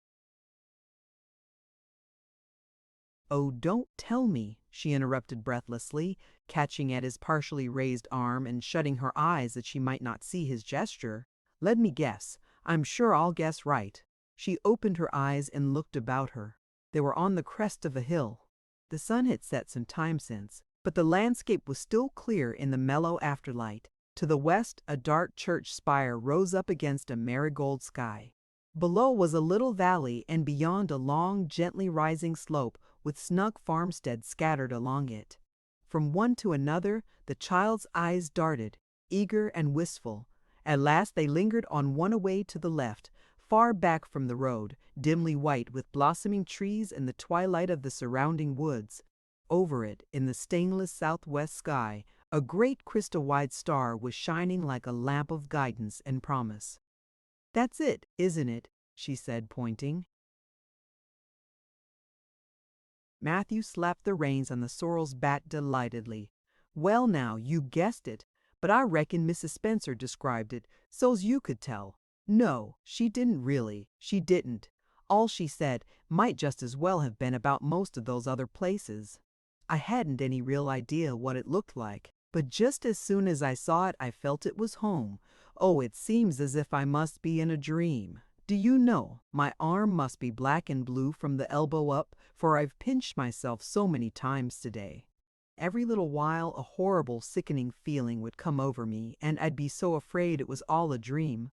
"Oh, don't tell me," she interrupted breathlessly, catching at his partially raised arm and shutting her eyes that she might not see his gesture. "Let me guess. I'm sure I'll guess right." She opened her eyes and looked about her. They were on the crest of a hill. The sun had set some time since, but the landscape was still clear in the mellow afterlight. To the west, a dark church spire rose up against a marigold sky. Below was a little valley, and beyond a long, gently rising slope with snug farmsteads scattered along it. From one to another, the child's eyes darted, eager and wistful. At last they lingered on one away to the left, far back from the road, dimly white with blossoming trees and the twilight of the surrounding woods. Over it, in the stainless southwest sky, a great crystal-wide star was shining like a lamp of guidance and promise. "That's it, isn't it?" she said, pointing. Matthew slapped the reins on the sorrel's back delightedly. "Well now, you guessed it, but I reckon Mrs. Spencer described it so's you could tell." "No, she didn't really. She didn't. All she said might just as well have been about most of those other places. I hadn't any real idea what it looked like, but just as soon as I saw it I felt it was home. Oh, it seems as if I must be in a dream. Do you know, my arm must be black and blue from the elbow up, for I've pinched myself so many times today. Every little while a horrible, sickening feeling would come over me, and I'd be so afraid it was all a dream.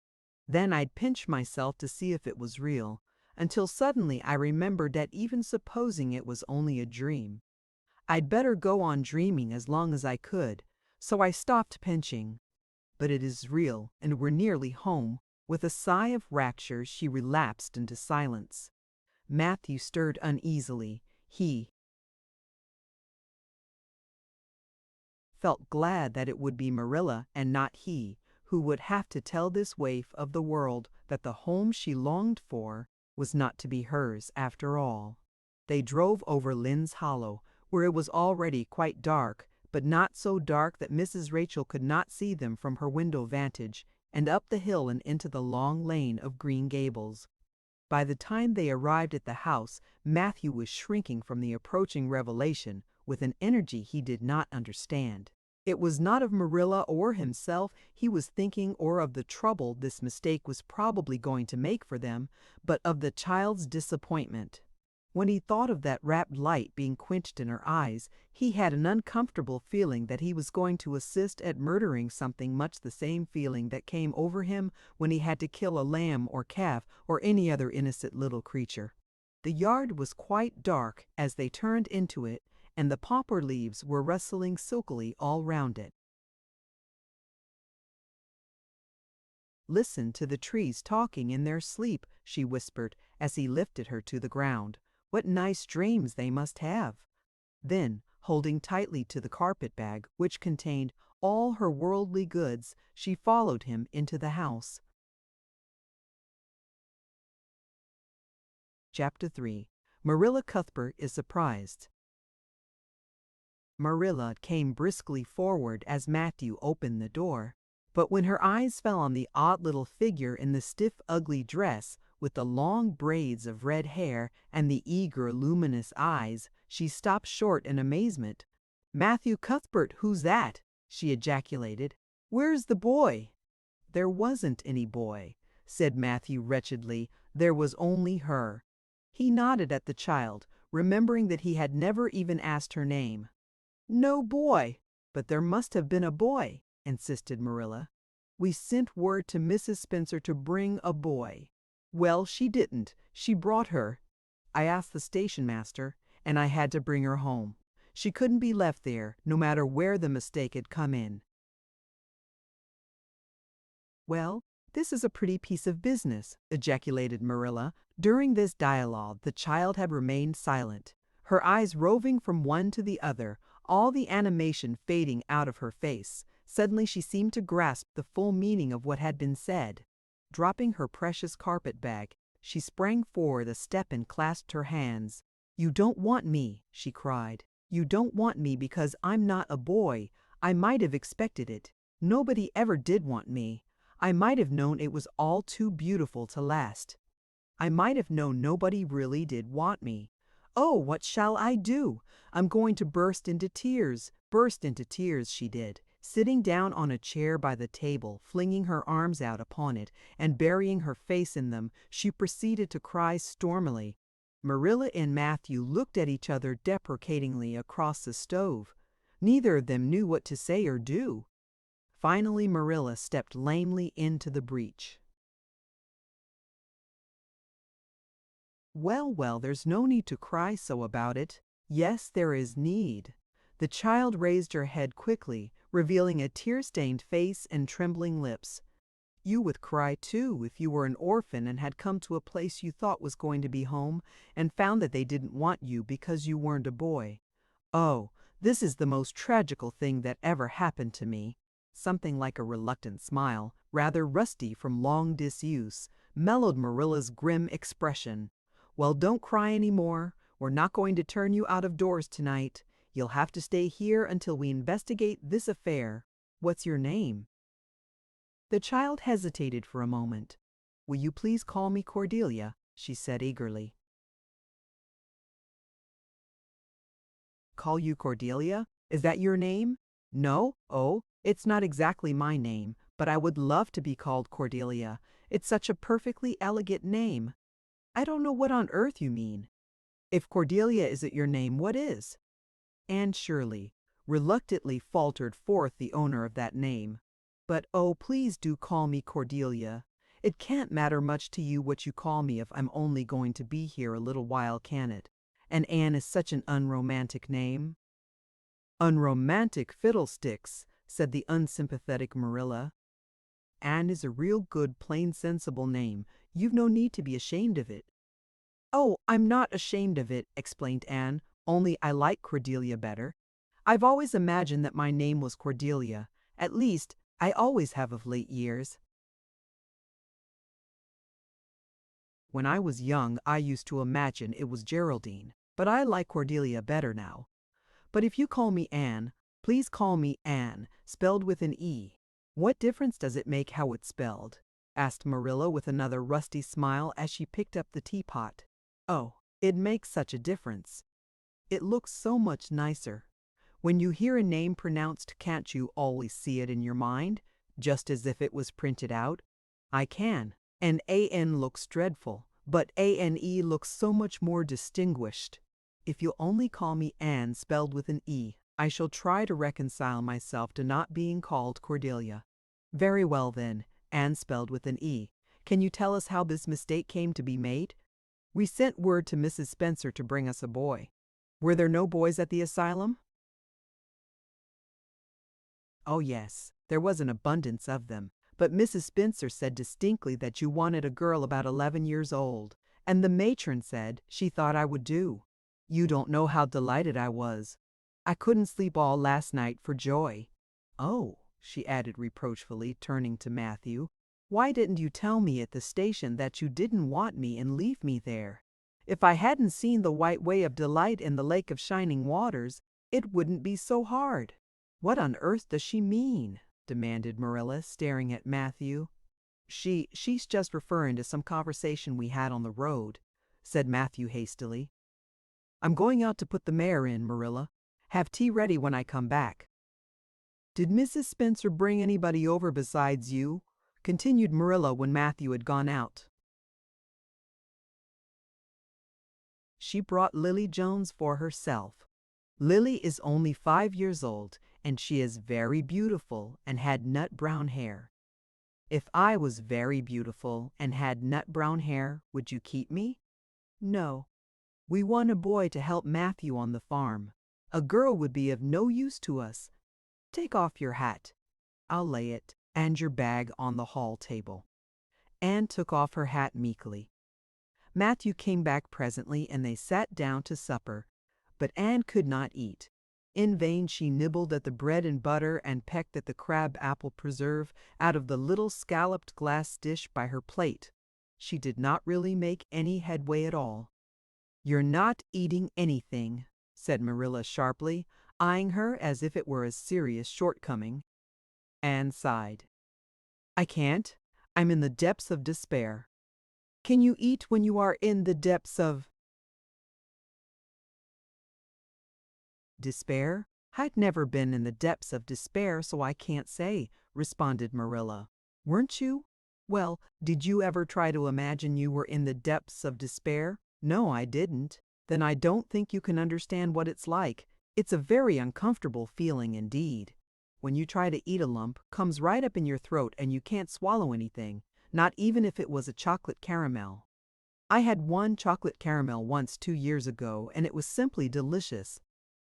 Then I'd pinch myself to see if it was real. until suddenly I remembered that even supposing it was only a dream, I'd better go on dreaming as long as I could, so I stopped pinching. But it is real, and we're nearly home. With a sigh of rapture, she relapsed into silence. Matthew stirred uneasily. He felt glad that it would be Marilla and not he who would have to tell this waif of the world that the home she longed for was not to be hers after all. They drove over Lynn's Hollow, where it was already quite dark, but not so dark that Mrs. Rachel could not see them from her window vantage, and up the hill and into the long lane of Green Gables. By the time they arrived at the house, Matthew was shrinking from the approaching revelation with an energy he did not understand. It was not of Marilla or himself he was thinking, or of the trouble this mistake was probably going to make for them, but of the child's disappointment. When he thought of that rapt light being quenched in her eyes, he had an uncomfortable feeling that he was going to assist at murdering something, much the same feeling that came over him when he had to kill a lamb or calf or any other innocent little creature. The yard was quite dark as they turned into it, and the poplar leaves were rustling silkily all round it. "Listen to the trees talking in their sleep," she whispered as he lifted her to the ground. "What nice dreams they must have." Then, holding tightly to the carpet bag, which contained all her worldly goods, she followed him into the house. Chapter 3. Marilla Cuthbert is surprised. Marilla came briskly forward as Matthew opened the door, but when her eyes fell on the odd little figure in the stiff, ugly dress, with the long braids of red hair and the eager, luminous eyes, she stopped short in amazement. "Matthew Cuthbert, who's that?" she ejaculated. "Where's the boy?" "There wasn't any boy," said Matthew wretchedly. "There was only her." He nodded at the child, remembering that he had never even asked her name. "No boy, but there must have been a boy," insisted Marilla. "We sent word to Mrs. Spencer to bring a boy." "Well, she didn't. She brought her. I asked the station master, and I had to bring her home. She couldn't be left there, no matter where the mistake had come in." "Well, this is a pretty piece of business," ejaculated Marilla. During this dialogue, the child had remained silent, her eyes roving from one to the other, all the animation fading out of her face. Suddenly she seemed to grasp the full meaning of what had been said. Dropping her precious carpet bag, she sprang forward a step and clasped her hands. "You don't want me," she cried. "You don't want me because I'm not a boy. I might have expected it. Nobody ever did want me. I might have known it was all too beautiful to last. I might have known nobody really did want me. Oh, what shall I do? I'm going to burst into tears." Burst into tears she did, sitting down on a chair by the table, flinging her arms out upon it, and burying her face in them. She proceeded to cry stormily. Marilla and Matthew looked at each other deprecatingly across the stove. Neither of them knew what to say or do. Finally, Marilla stepped lamely into the breach. "Well, well, there's no need to cry so about it." "Yes, there is need." The child raised her head quickly, revealing a tear-stained face and trembling lips. "You would cry too if you were an orphan and had come to a place you thought was going to be home and found that they didn't want you because you weren't a boy. Oh, this is the most tragical thing that ever happened to me." Something like a reluctant smile, rather rusty from long disuse, mellowed Marilla's grim expression. "Well, don't cry any more. We're not going to turn you out of doors tonight. You'll have to stay here until we investigate this affair. What's your name?" The child hesitated for a moment. "Will you please call me Cordelia?" she said eagerly. "Call you Cordelia? Is that your name?" "No? Oh, it's not exactly my name, but I would love to be called Cordelia. It's such a perfectly elegant name." "I don't know what on earth you mean." "If Cordelia isn't your name, what is?" Anne Shirley reluctantly faltered forth the owner of that name. "But oh, please do call me Cordelia. It can't matter much to you what you call me if I'm only going to be here a little while, can it? And Anne is such an unromantic name." "Unromantic fiddlesticks," said the unsympathetic Marilla. "Anne is a real good, plain, sensible name. You've no need to be ashamed of it." "Oh, I'm not ashamed of it," explained Anne, "only I like Cordelia better. I've always imagined that my name was Cordelia. At least, I always have of late years. When I was young, I used to imagine it was Geraldine, but I like Cordelia better now. But if you call me Anne, please call me Anne, spelled with an E." "What difference does it make how it's spelled?" asked Marilla with another rusty smile as she picked up the teapot. "Oh, it makes such a difference. It looks so much nicer. When you hear a name pronounced, can't you always see it in your mind, just as if it was printed out? I can. And AN looks dreadful, but ANE looks so much more distinguished. If you'll only call me Anne spelled with an E, I shall try to reconcile myself to not being called Cordelia." "Very well then, Anne spelled with an E. Can you tell us how this mistake came to be made?" "We sent word to Mrs. Spencer to bring us a boy." "Were there no boys at the asylum?" "Oh yes, there was an abundance of them. But Mrs. Spencer said distinctly that you wanted a girl about 11 years old, and the matron said she thought I would do. You don't know how delighted I was. I couldn't sleep all last night for joy. Oh," she added reproachfully, turning to Matthew, "why didn't you tell me at the station that you didn't want me and leave me there? If I hadn't seen the white way of delight in the lake of shining waters, it wouldn't be so hard." "What on earth does she mean?" demanded Marilla, staring at Matthew. She's just referring to some conversation we had on the road," said Matthew hastily. "I'm going out to put the mare in, Marilla. Have tea ready when I come back." "Did Mrs. Spencer bring anybody over besides you?" continued Marilla when Matthew had gone out. "She brought Lily Jones for herself. Lily is only 5 years old, and she is very beautiful and had nut brown hair. If I was very beautiful and had nut brown hair, would you keep me? No. We want a boy to help Matthew on the farm. A girl would be of no use to us. Take off your hat. I'll lay it and your bag on the hall table." Anne took off her hat meekly. Matthew came back presently and they sat down to supper, but Anne could not eat. In vain she nibbled at the bread and butter and pecked at the crab apple preserve out of the little scalloped glass dish by her plate. She did not really make any headway at all. "You're not eating anything," said Marilla sharply, eyeing her as if it were a serious shortcoming. Anne sighed. "I can't. I'm in the depths of despair." "Can you eat when you are in the depths of despair? I'd never been in the depths of despair, so I can't say," responded Marilla. "Weren't you? Well, did you ever try to imagine you were in the depths of despair?" "No, I didn't." "Then I don't think you can understand what it's like. It's a very uncomfortable feeling indeed. When you try to eat a lump, comes right up in your throat and you can't swallow anything, not even if it was a chocolate caramel. I had one chocolate caramel once 2 years ago, and it was simply delicious.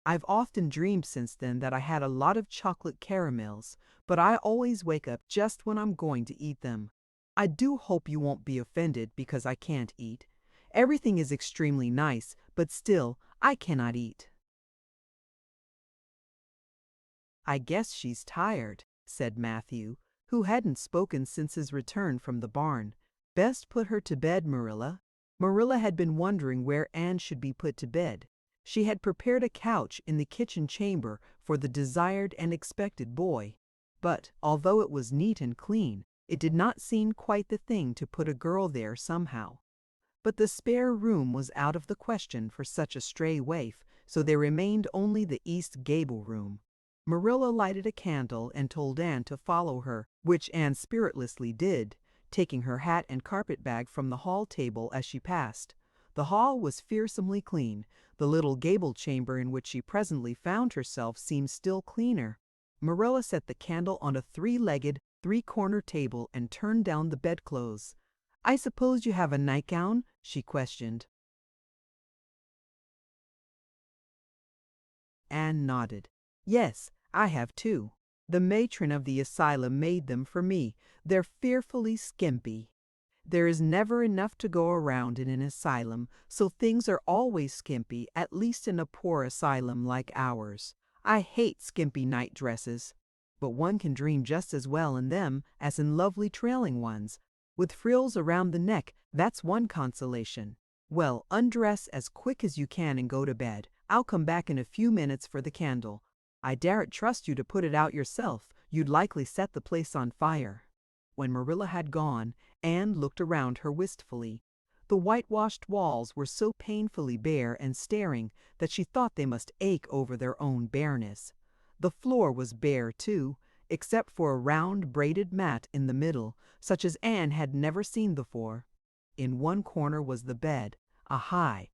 I've often dreamed since then that I had a lot of chocolate caramels, but I always wake up just when I'm going to eat them. I do hope you won't be offended because I can't eat. Everything is extremely nice, but still, I cannot eat." "I guess she's tired," said Matthew, who hadn't spoken since his return from the barn. "Best put her to bed, Marilla." Marilla had been wondering where Anne should be put to bed. She had prepared a couch in the kitchen chamber for the desired and expected boy. But, although it was neat and clean, it did not seem quite the thing to put a girl there somehow. But the spare room was out of the question for such a stray waif, so there remained only the east gable room. Marilla lighted a candle and told Anne to follow her, which Anne spiritlessly did, taking her hat and carpet bag from the hall table as she passed. The hall was fearsomely clean. The little gable chamber in which she presently found herself seemed still cleaner. Marilla set the candle on a 3-legged, three-corner table and turned down the bedclothes. "I suppose you have a nightgown?" she questioned. Anne nodded. "Yes, I have two. The matron of the asylum made them for me. They're fearfully skimpy. There is never enough to go around in an asylum, so things are always skimpy, at least in a poor asylum like ours. I hate skimpy night dresses, but one can dream just as well in them as in lovely trailing ones. With frills around the neck, that's one consolation. Well, undress as quick as you can and go to bed. I'll come back in a few minutes for the candle. I daren't trust you to put it out yourself. You'd likely set the place on fire." When Marilla had gone, Anne looked around her wistfully. The whitewashed walls were so painfully bare and staring that she thought they must ache over their own bareness. The floor was bare, too, except for a round braided mat in the middle, such as Anne had never seen before. In one corner was the bed, a high,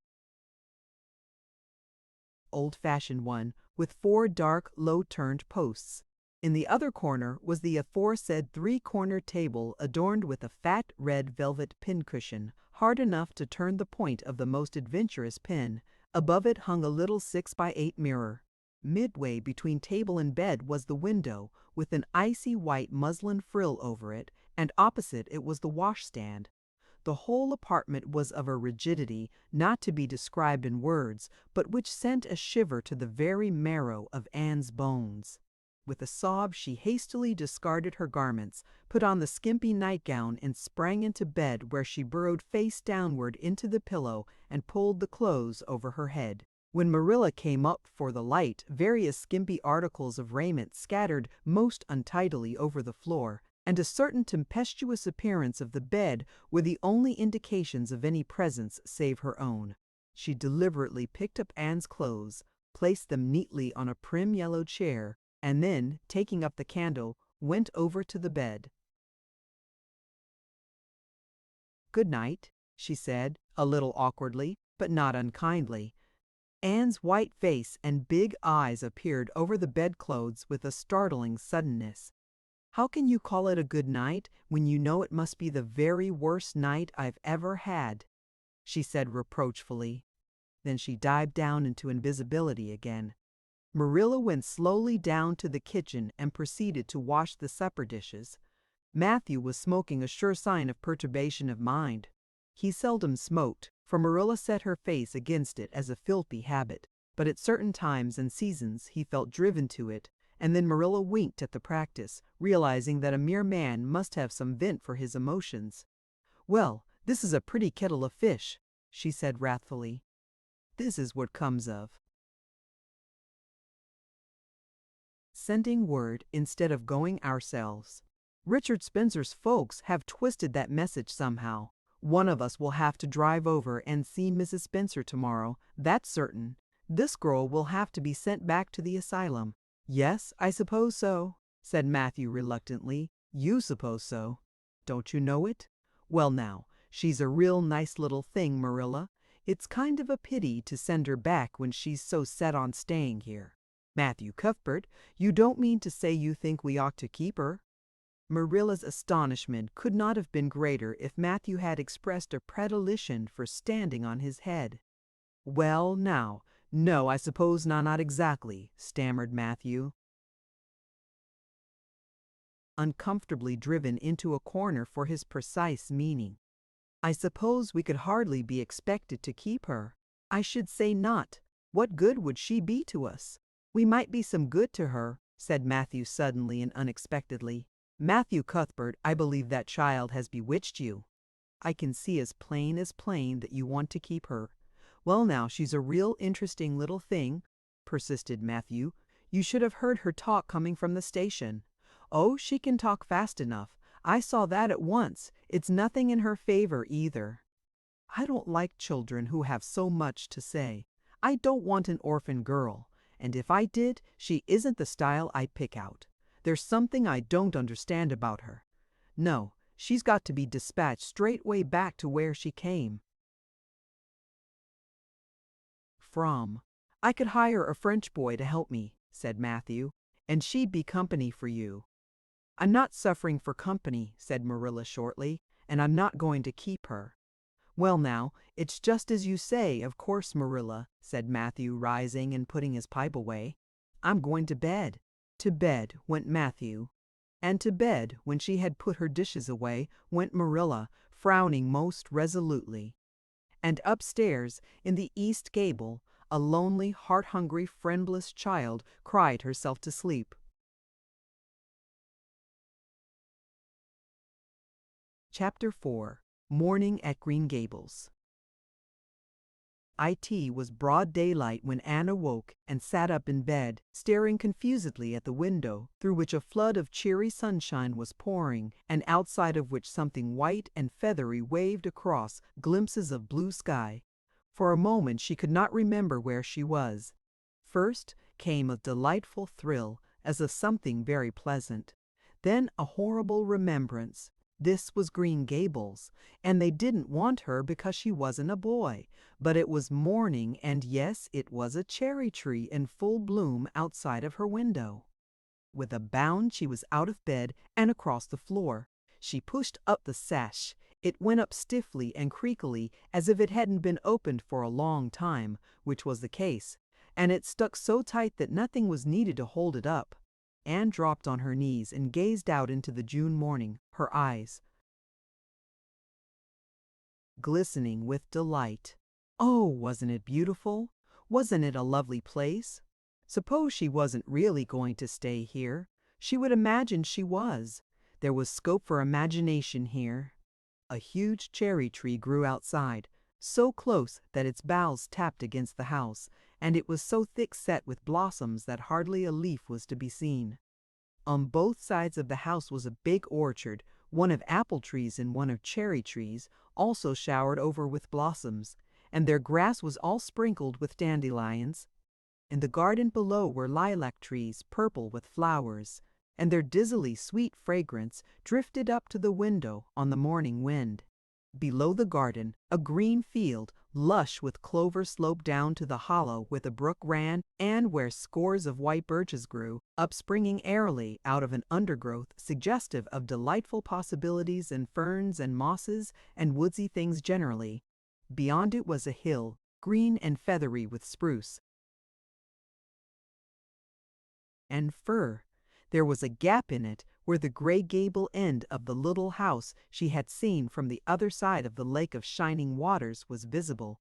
old-fashioned one with four dark, low-turned posts. In the other corner was the aforesaid three-corner table adorned with a fat red velvet pincushion, hard enough to turn the point of the most adventurous pin. Above it hung a little 6x8 mirror. Midway between table and bed was the window, with an icy white muslin frill over it, and opposite it was the washstand. The whole apartment was of a rigidity not to be described in words, but which sent a shiver to the very marrow of Anne's bones. With a sob she hastily discarded her garments, put on the skimpy nightgown, and sprang into bed, where she burrowed face downward into the pillow and pulled the clothes over her head. When Marilla came up for the light, various skimpy articles of raiment scattered most untidily over the floor, and a certain tempestuous appearance of the bed were the only indications of any presence save her own. She deliberately picked up Anne's clothes, placed them neatly on a prim yellow chair, and then, taking up the candle, went over to the bed. "Good night," she said, a little awkwardly, but not unkindly. Anne's white face and big eyes appeared over the bedclothes with a startling suddenness. "How can you call it a good night when you know it must be the very worst night I've ever had?" she said reproachfully. Then she dived down into invisibility again. Marilla went slowly down to the kitchen and proceeded to wash the supper dishes. Matthew was smoking, a sure sign of perturbation of mind. He seldom smoked, for Marilla set her face against it as a filthy habit, but at certain times and seasons he felt driven to it, and then Marilla winked at the practice, realizing that a mere man must have some vent for his emotions. "Well, this is a pretty kettle of fish," she said wrathfully. "This is what comes of sending word instead of going ourselves. Richard Spencer's folks have twisted that message somehow. One of us will have to drive over and see Mrs. Spencer tomorrow, that's certain. This girl will have to be sent back to the asylum." "Yes, I suppose so," said Matthew reluctantly. "You suppose so. Don't you know it? Well now, she's a real nice little thing, Marilla. It's kind of a pity to send her back when she's so set on staying here. Matthew Cuthbert, you don't mean to say you think we ought to keep her?" Marilla's astonishment could not have been greater if Matthew had expressed a predilection for standing on his head. "Well, now, no, I suppose not exactly," stammered Matthew, uncomfortably driven into a corner for his precise meaning. "I suppose we could hardly be expected to keep her." "I should say not. What good would she be to us?" "We might be some good to her," said Matthew suddenly and unexpectedly. "Matthew Cuthbert, I believe that child has bewitched you. I can see as plain that you want to keep her." "Well now, she's a real interesting little thing," persisted Matthew. "You should have heard her talk coming from the station." "Oh, she can talk fast enough. I saw that at once. It's nothing in her favor either." "I don't like children who have so much to say. I don't want an orphan girl, and if I did, she isn't the style I'd pick out. There's something I don't understand about her. No, she's got to be dispatched straightway back to where she came from." "I could hire a French boy to help me," said Matthew, "and she'd be company for you." "I'm not suffering for company," said Marilla shortly, "and I'm not going to keep her." "Well now, it's just as you say, of course, Marilla," said Matthew, rising and putting his pipe away. "I'm going to bed." To bed went Matthew. And to bed, when she had put her dishes away, went Marilla, frowning most resolutely. And upstairs, in the east gable, a lonely, heart-hungry, friendless child cried herself to sleep. Chapter 4. Morning at Green Gables. It was broad daylight when Anne awoke and sat up in bed, staring confusedly at the window, through which a flood of cheery sunshine was pouring, and outside of which something white and feathery waved across glimpses of blue sky. For a moment she could not remember where she was. First came a delightful thrill, as of something very pleasant. Then a horrible remembrance. This was Green Gables, and they didn't want her because she wasn't a boy. But it was morning, and yes, it was a cherry tree in full bloom outside of her window. With a bound she was out of bed and across the floor. She pushed up the sash. It went up stiffly and creakily as if it hadn't been opened for a long time, which was the case, and it stuck so tight that nothing was needed to hold it up. Anne dropped on her knees and gazed out into the June morning, her eyes glistening with delight. Oh, wasn't it beautiful? Wasn't it a lovely place? Suppose she wasn't really going to stay here. She would imagine she was. There was scope for imagination here. A huge cherry tree grew outside, so close that its boughs tapped against the house, and it was so thick set with blossoms that hardly a leaf was to be seen. On both sides of the house was a big orchard, one of apple trees and one of cherry trees, also showered over with blossoms, and their grass was all sprinkled with dandelions. In the garden below were lilac trees, purple with flowers, and their dizzily sweet fragrance drifted up to the window on the morning wind. Below the garden, a green field, lush with clover, sloped down to the hollow where the brook ran and where scores of white birches grew, upspringing airily out of an undergrowth suggestive of delightful possibilities in ferns and mosses and woodsy things generally. Beyond it was a hill, green and feathery with spruce and fir. There was a gap in it where the gray gable end of the little house she had seen from the other side of the lake of shining waters was visible.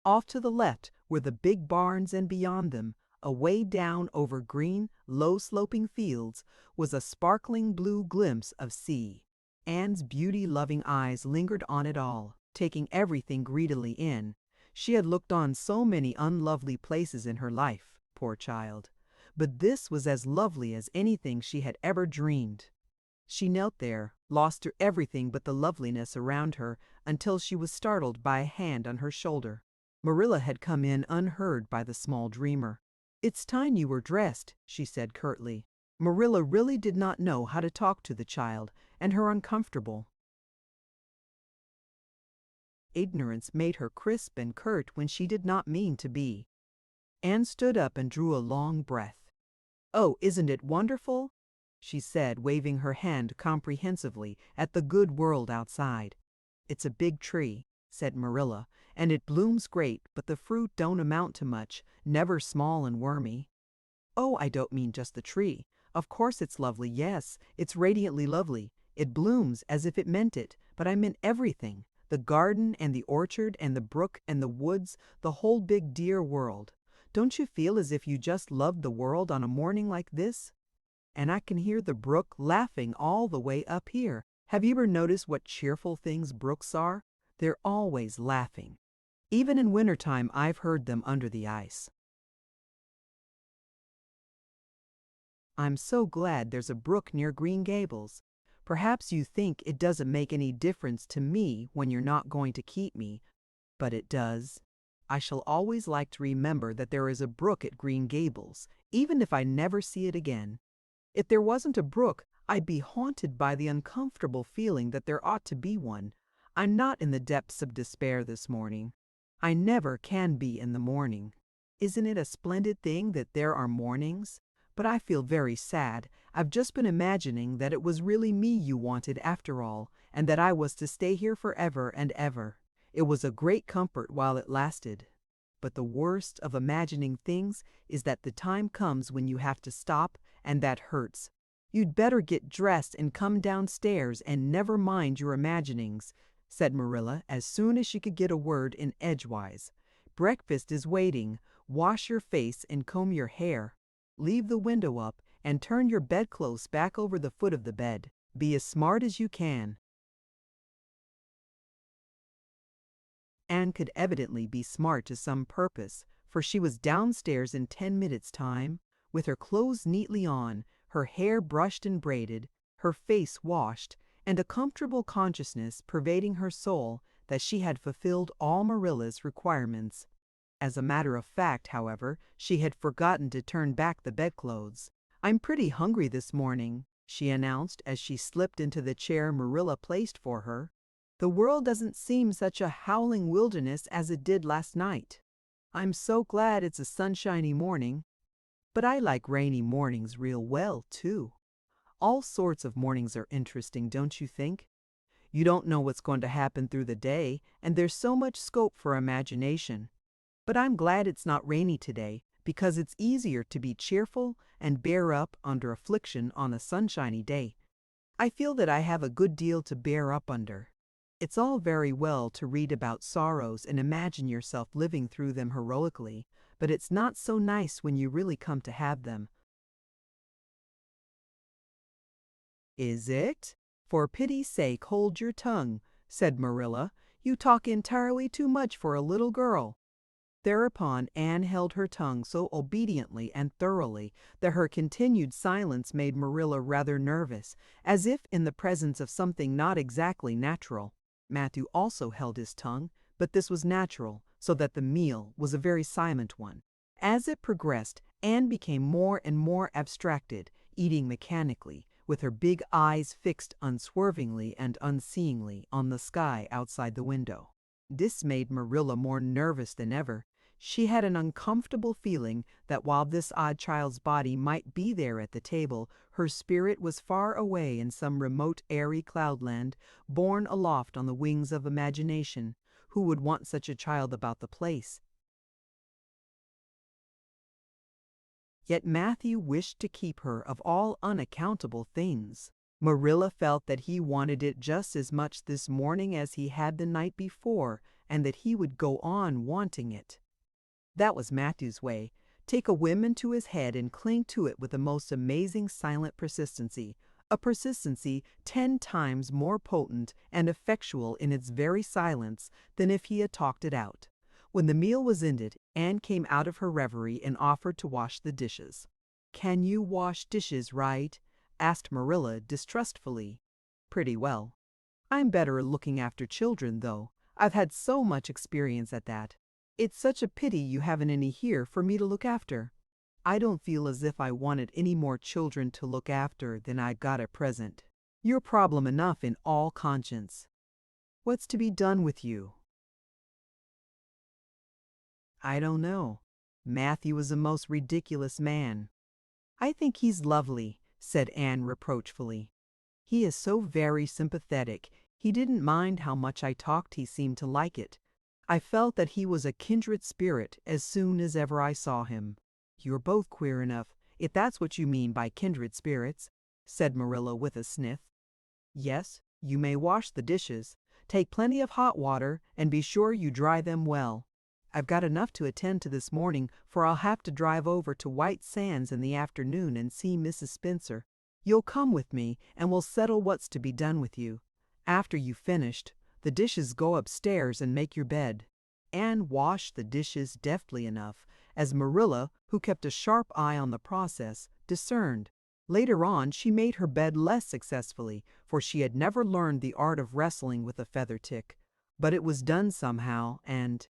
Off to the left were the big barns, and beyond them, away down over green, low-sloping fields, was a sparkling blue glimpse of sea. Anne's beauty-loving eyes lingered on it all, taking everything greedily in. She had looked on so many unlovely places in her life, poor child, but this was as lovely as anything she had ever dreamed. She knelt there, lost to everything but the loveliness around her, until she was startled by a hand on her shoulder. Marilla had come in unheard by the small dreamer. "It's time you were dressed," she said curtly. Marilla really did not know how to talk to the child, and her uncomfortable ignorance made her crisp and curt when she did not mean to be. Anne stood up and drew a long breath. "Oh, isn't it wonderful?" she said, waving her hand comprehensively at the good world outside. "It's a big tree," said Marilla, "and it blooms great, but the fruit don't amount to much, never small and wormy." "Oh, I don't mean just the tree. Of course it's lovely, yes, it's radiantly lovely. It blooms as if it meant it, but I meant everything. The garden and the orchard and the brook and the woods, the whole big dear world. Don't you feel as if you just loved the world on a morning like this? And I can hear the brook laughing all the way up here. Have you ever noticed what cheerful things brooks are? They're always laughing. Even in wintertime I've heard them under the ice. I'm so glad there's a brook near Green Gables. Perhaps you think it doesn't make any difference to me when you're not going to keep me, but it does. I shall always like to remember that there is a brook at Green Gables, even if I never see it again. If there wasn't a brook, I'd be haunted by the uncomfortable feeling that there ought to be one. I'm not in the depths of despair this morning. I never can be in the morning. Isn't it a splendid thing that there are mornings? but I feel very sad. I've just been imagining that it was really me you wanted after all, and that I was to stay here forever and ever. It was a great comfort while it lasted. But the worst of imagining things is that the time comes when you have to stop, and that hurts. You'd better get dressed and come downstairs and never mind your imaginings, said Marilla as soon as she could get a word in edgewise. Breakfast is waiting. Wash your face and comb your hair. Leave the window up and turn your bedclothes back over the foot of the bed. Be as smart as you can. Anne could evidently be smart to some purpose, for she was downstairs in 10 minutes' time, with her clothes neatly on, her hair brushed and braided, her face washed, and a comfortable consciousness pervading her soul that she had fulfilled all Marilla's requirements. As a matter of fact, however, she had forgotten to turn back the bedclothes. "I'm pretty hungry this morning," she announced as she slipped into the chair Marilla placed for her. "The world doesn't seem such a howling wilderness as it did last night. I'm so glad it's a sunshiny morning. But I like rainy mornings real well, too. All sorts of mornings are interesting, don't you think? You don't know what's going to happen through the day, and there's so much scope for imagination. But I'm glad it's not rainy today, because it's easier to be cheerful and bear up under affliction on a sunshiny day. I feel that I have a good deal to bear up under. It's all very well to read about sorrows and imagine yourself living through them heroically, but it's not so nice when you really come to have them." "Is it? For pity's sake, hold your tongue," said Marilla. "You talk entirely too much for a little girl." Thereupon Anne held her tongue so obediently and thoroughly that her continued silence made Marilla rather nervous, as if in the presence of something not exactly natural. Matthew also held his tongue, but this was natural, so that the meal was a very silent one. As it progressed, Anne became more and more abstracted, eating mechanically, with her big eyes fixed unswervingly and unseeingly on the sky outside the window. This made Marilla more nervous than ever. She had an uncomfortable feeling that while this odd child's body might be there at the table, her spirit was far away in some remote airy cloudland, borne aloft on the wings of imagination. Who would want such a child about the place? Yet Matthew wished to keep her of all unaccountable things. Marilla felt that he wanted it just as much this morning as he had the night before, and that he would go on wanting it. That was Matthew's way. Take a whim into his head and cling to it with the most amazing silent persistency, a persistency 10 times more potent and effectual in its very silence than if he had talked it out. When the meal was ended, Anne came out of her reverie and offered to wash the dishes. "Can you wash dishes right?" asked Marilla distrustfully. "Pretty well. I'm better at looking after children, though. I've had so much experience at that. It's such a pity you haven't any here for me to look after." "I don't feel as if I wanted any more children to look after than I got at present. You're problem enough in all conscience. What's to be done with you?" "I don't know. Matthew is a most ridiculous man." "I think he's lovely," said Anne reproachfully. "He is so very sympathetic. He didn't mind how much I talked. He seemed to like it. I felt that he was a kindred spirit as soon as ever I saw him." "You're both queer enough, if that's what you mean by kindred spirits," said Marilla with a sniff. "Yes, you may wash the dishes. Take plenty of hot water and be sure you dry them well. I've got enough to attend to this morning, for I'll have to drive over to White Sands in the afternoon and see Mrs. Spencer. You'll come with me and we'll settle what's to be done with you. After you've finished, the dishes go upstairs and make your bed." Anne washed the dishes deftly enough, as Marilla, who kept a sharp eye on the process, discerned. Later on she made her bed less successfully, for she had never learned the art of wrestling with a feather tick. But it was done somehow and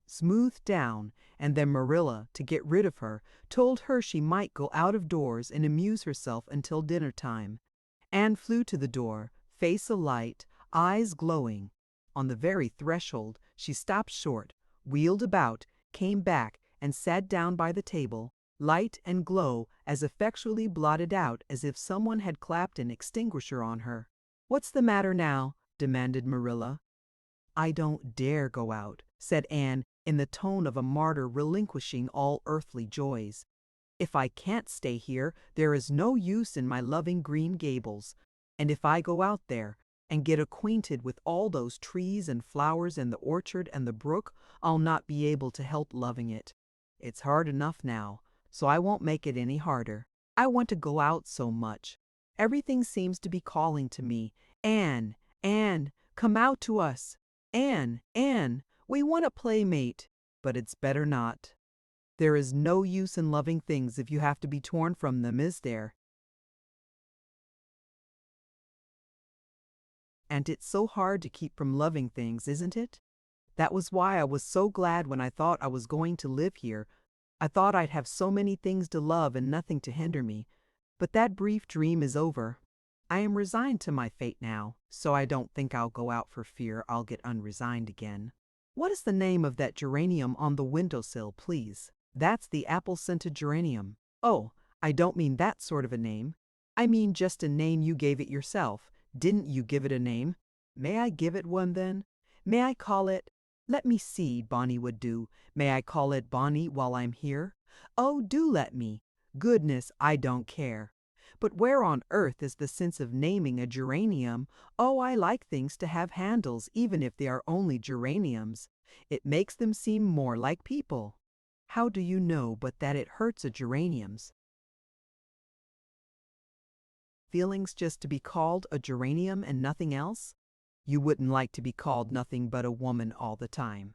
smoothed down, and then Marilla, to get rid of her, told her she might go out of doors and amuse herself until dinner time. Anne flew to the door, face alight, eyes glowing. On the very threshold, she stopped short, wheeled about, came back, and sat down by the table, light and glow as effectually blotted out as if someone had clapped an extinguisher on her. "What's the matter now?" demanded Marilla. "I don't dare go out," said Anne in the tone of a martyr relinquishing all earthly joys. "If I can't stay here, there is no use in my loving Green Gables. And if I go out there and get acquainted with all those trees and flowers and the orchard and the brook, I'll not be able to help loving it. It's hard enough now, so I won't make it any harder. I want to go out so much. Everything seems to be calling to me. Anne, Anne, come out to us. Anne, Anne, we want a playmate. But it's better not. There is no use in loving things if you have to be torn from them, is there? And it's so hard to keep from loving things, isn't it? That was why I was so glad when I thought I was going to live here. I thought I'd have so many things to love and nothing to hinder me. But that brief dream is over. I am resigned to my fate now, so I don't think I'll go out for fear I'll get unresigned again. What is the name of that geranium on the windowsill, please? That's the apple-scented geranium. Oh, I don't mean that sort of a name. I mean just a name you gave it yourself. Didn't you give it a name? May I give it one then? May I call it? Let me see, Bonnie would do. May I call it Bonnie while I'm here? Oh, do let me. Goodness, I don't care. But where on earth is the sense of naming a geranium? Oh, I like things to have handles, even if they are only geraniums. It makes them seem more like people. How do you know but that it hurts a geranium's feelings just to be called a geranium and nothing else? You wouldn't like to be called nothing but a woman all the time.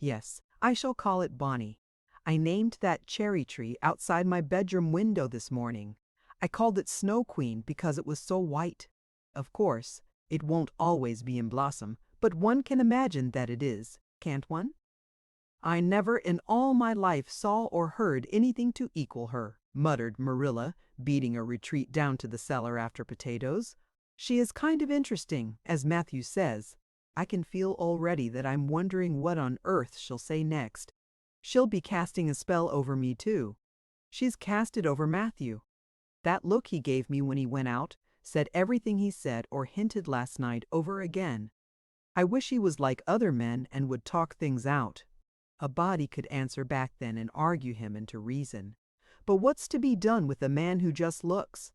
Yes, I shall call it Bonnie. I named that cherry tree outside my bedroom window this morning. I called it Snow Queen because it was so white. Of course, it won't always be in blossom, but one can imagine that it is, can't one? I never in all my life saw or heard anything to equal her, muttered Marilla, beating a retreat down to the cellar after potatoes. She is kind of interesting, as Matthew says. I can feel already that I'm wondering what on earth she'll say next. She'll be casting a spell over me, too. She's cast it over Matthew. That look he gave me when he went out said everything he said or hinted last night over again. I wish he was like other men and would talk things out. A body could answer back then and argue him into reason. But what's to be done with a man who just looks?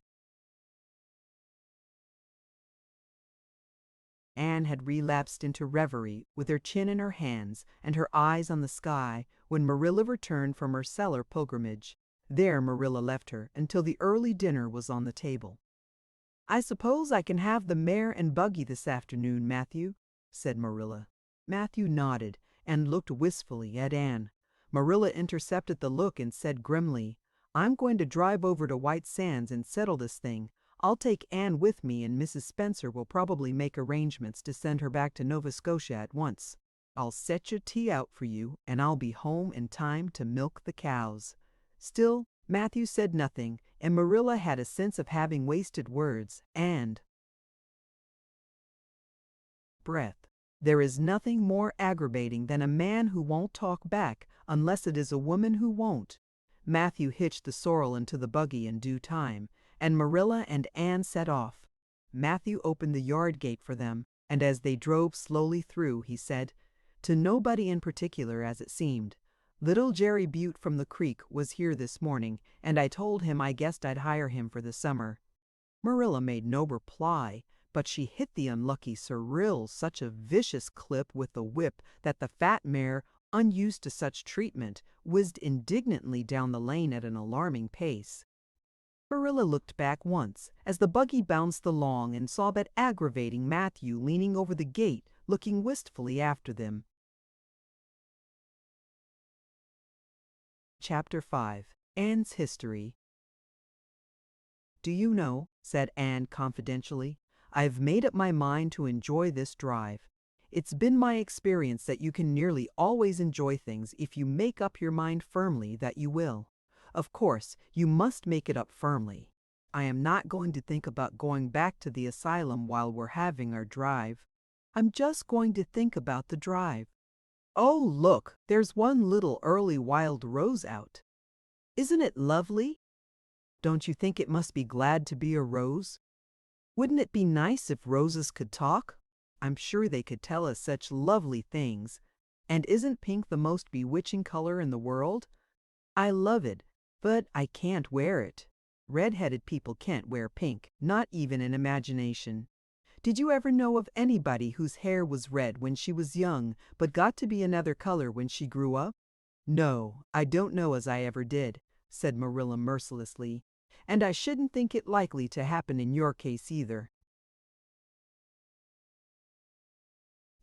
Anne had relapsed into reverie with her chin in her hands and her eyes on the sky when Marilla returned from her cellar pilgrimage. There Marilla left her until the early dinner was on the table. "I suppose I can have the mare and buggy this afternoon, Matthew," said Marilla. Matthew nodded and looked wistfully at Anne. Marilla intercepted the look and said grimly, "I'm going to drive over to White Sands and settle this thing. I'll take Anne with me and Mrs. Spencer will probably make arrangements to send her back to Nova Scotia at once. I'll set your tea out for you and I'll be home in time to milk the cows." Still, Matthew said nothing, and Marilla had a sense of having wasted words and breath. There is nothing more aggravating than a man who won't talk back unless it is a woman who won't. Matthew hitched the sorrel into the buggy in due time, and Marilla and Anne set off. Matthew opened the yard gate for them, and as they drove slowly through, he said, to nobody in particular as it seemed, "Little Jerry Butte from the creek was here this morning, and I told him I guessed I'd hire him for the summer." Marilla made no reply, but she hit the unlucky Cyril such a vicious clip with the whip that the fat mare, unused to such treatment, whizzed indignantly down the lane at an alarming pace. Marilla looked back once as the buggy bounced along and saw that aggravating Matthew leaning over the gate, looking wistfully after them. Chapter 5. Anne's History. "Do you know," said Anne confidentially, "I've made up my mind to enjoy this drive. It's been my experience that you can nearly always enjoy things if you make up your mind firmly that you will. Of course, you must make it up firmly. I am not going to think about going back to the asylum while we're having our drive. I'm just going to think about the drive. Oh, look, there's one little early wild rose out. Isn't it lovely? Don't you think it must be glad to be a rose? Wouldn't it be nice if roses could talk? I'm sure they could tell us such lovely things. And isn't pink the most bewitching color in the world? I love it, but I can't wear it. Red-headed people can't wear pink, not even in imagination. Did you ever know of anybody whose hair was red when she was young, but got to be another color when she grew up? No, I don't know as I ever did, said Marilla mercilessly. And I shouldn't think it likely to happen in your case either.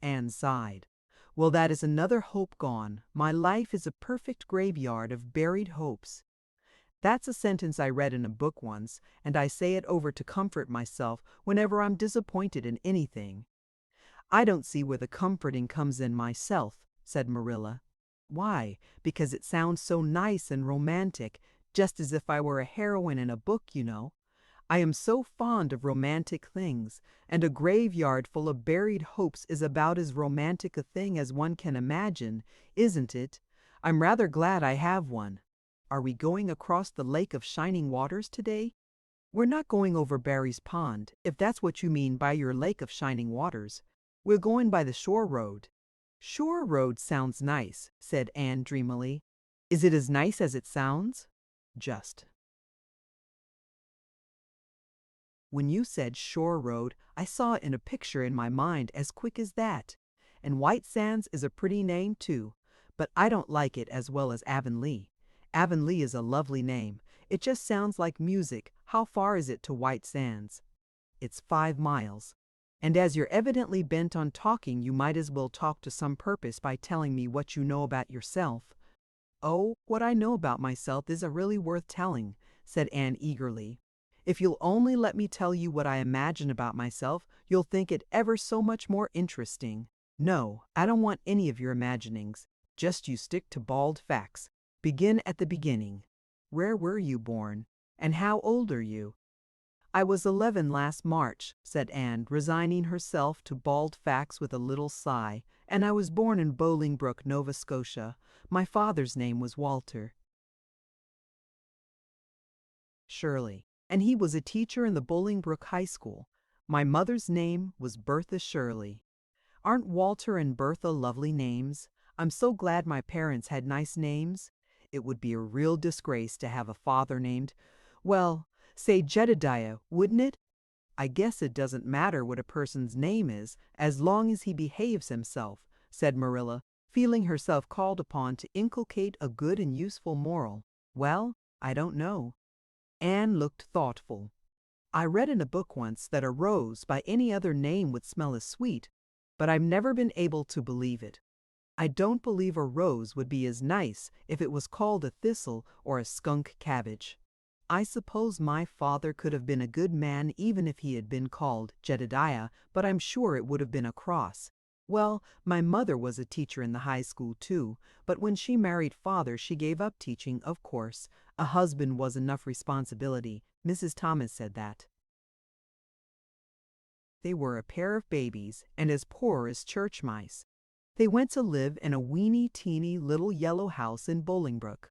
Anne sighed. Well, that is another hope gone. My life is a perfect graveyard of buried hopes. That's a sentence I read in a book once, and I say it over to comfort myself whenever I'm disappointed in anything. I don't see where the comforting comes in myself, said Marilla. Why? Because it sounds so nice and romantic, just as if I were a heroine in a book, you know. I am so fond of romantic things, and a graveyard full of buried hopes is about as romantic a thing as one can imagine, isn't it? I'm rather glad I have one. Are we going across the Lake of Shining Waters today? We're not going over Barry's Pond, if that's what you mean by your Lake of Shining Waters. We're going by the shore road. Shore road sounds nice, said Anne dreamily. Is it as nice as it sounds? Just. When you said shore road, I saw it in a picture in my mind as quick as that. And White Sands is a pretty name too, but I don't like it as well as Avonlea. Avonlea is a lovely name. It just sounds like music. How far is it to White Sands? It's 5 miles. And as you're evidently bent on talking, you might as well talk to some purpose by telling me what you know about yourself. Oh, what I know about myself isn't really worth telling, said Anne eagerly. If you'll only let me tell you what I imagine about myself, you'll think it ever so much more interesting. No, I don't want any of your imaginings. Just you stick to bald facts. Begin at the beginning. Where were you born? And how old are you? I was 11 last March, said Anne, resigning herself to bald facts with a little sigh, and I was born in Bolingbroke, Nova Scotia. My father's name was Walter Shirley, and he was a teacher in the Bolingbroke High School. My mother's name was Bertha Shirley. Aren't Walter and Bertha lovely names? I'm so glad my parents had nice names. It would be a real disgrace to have a father named, well, say Jedediah, wouldn't it? I guess it doesn't matter what a person's name is, as long as he behaves himself, said Marilla, feeling herself called upon to inculcate a good and useful moral. Well, I don't know. Anne looked thoughtful. I read in a book once that a rose by any other name would smell as sweet, but I've never been able to believe it. I don't believe a rose would be as nice if it was called a thistle or a skunk cabbage. I suppose my father could have been a good man even if he had been called Jedediah, but I'm sure it would have been a cross. Well, my mother was a teacher in the high school too, but when she married father she gave up teaching, of course. A husband was enough responsibility. Mrs. Thomas said that. They were a pair of babies and as poor as church mice. They went to live in a weeny-teeny little yellow house in Bolingbroke.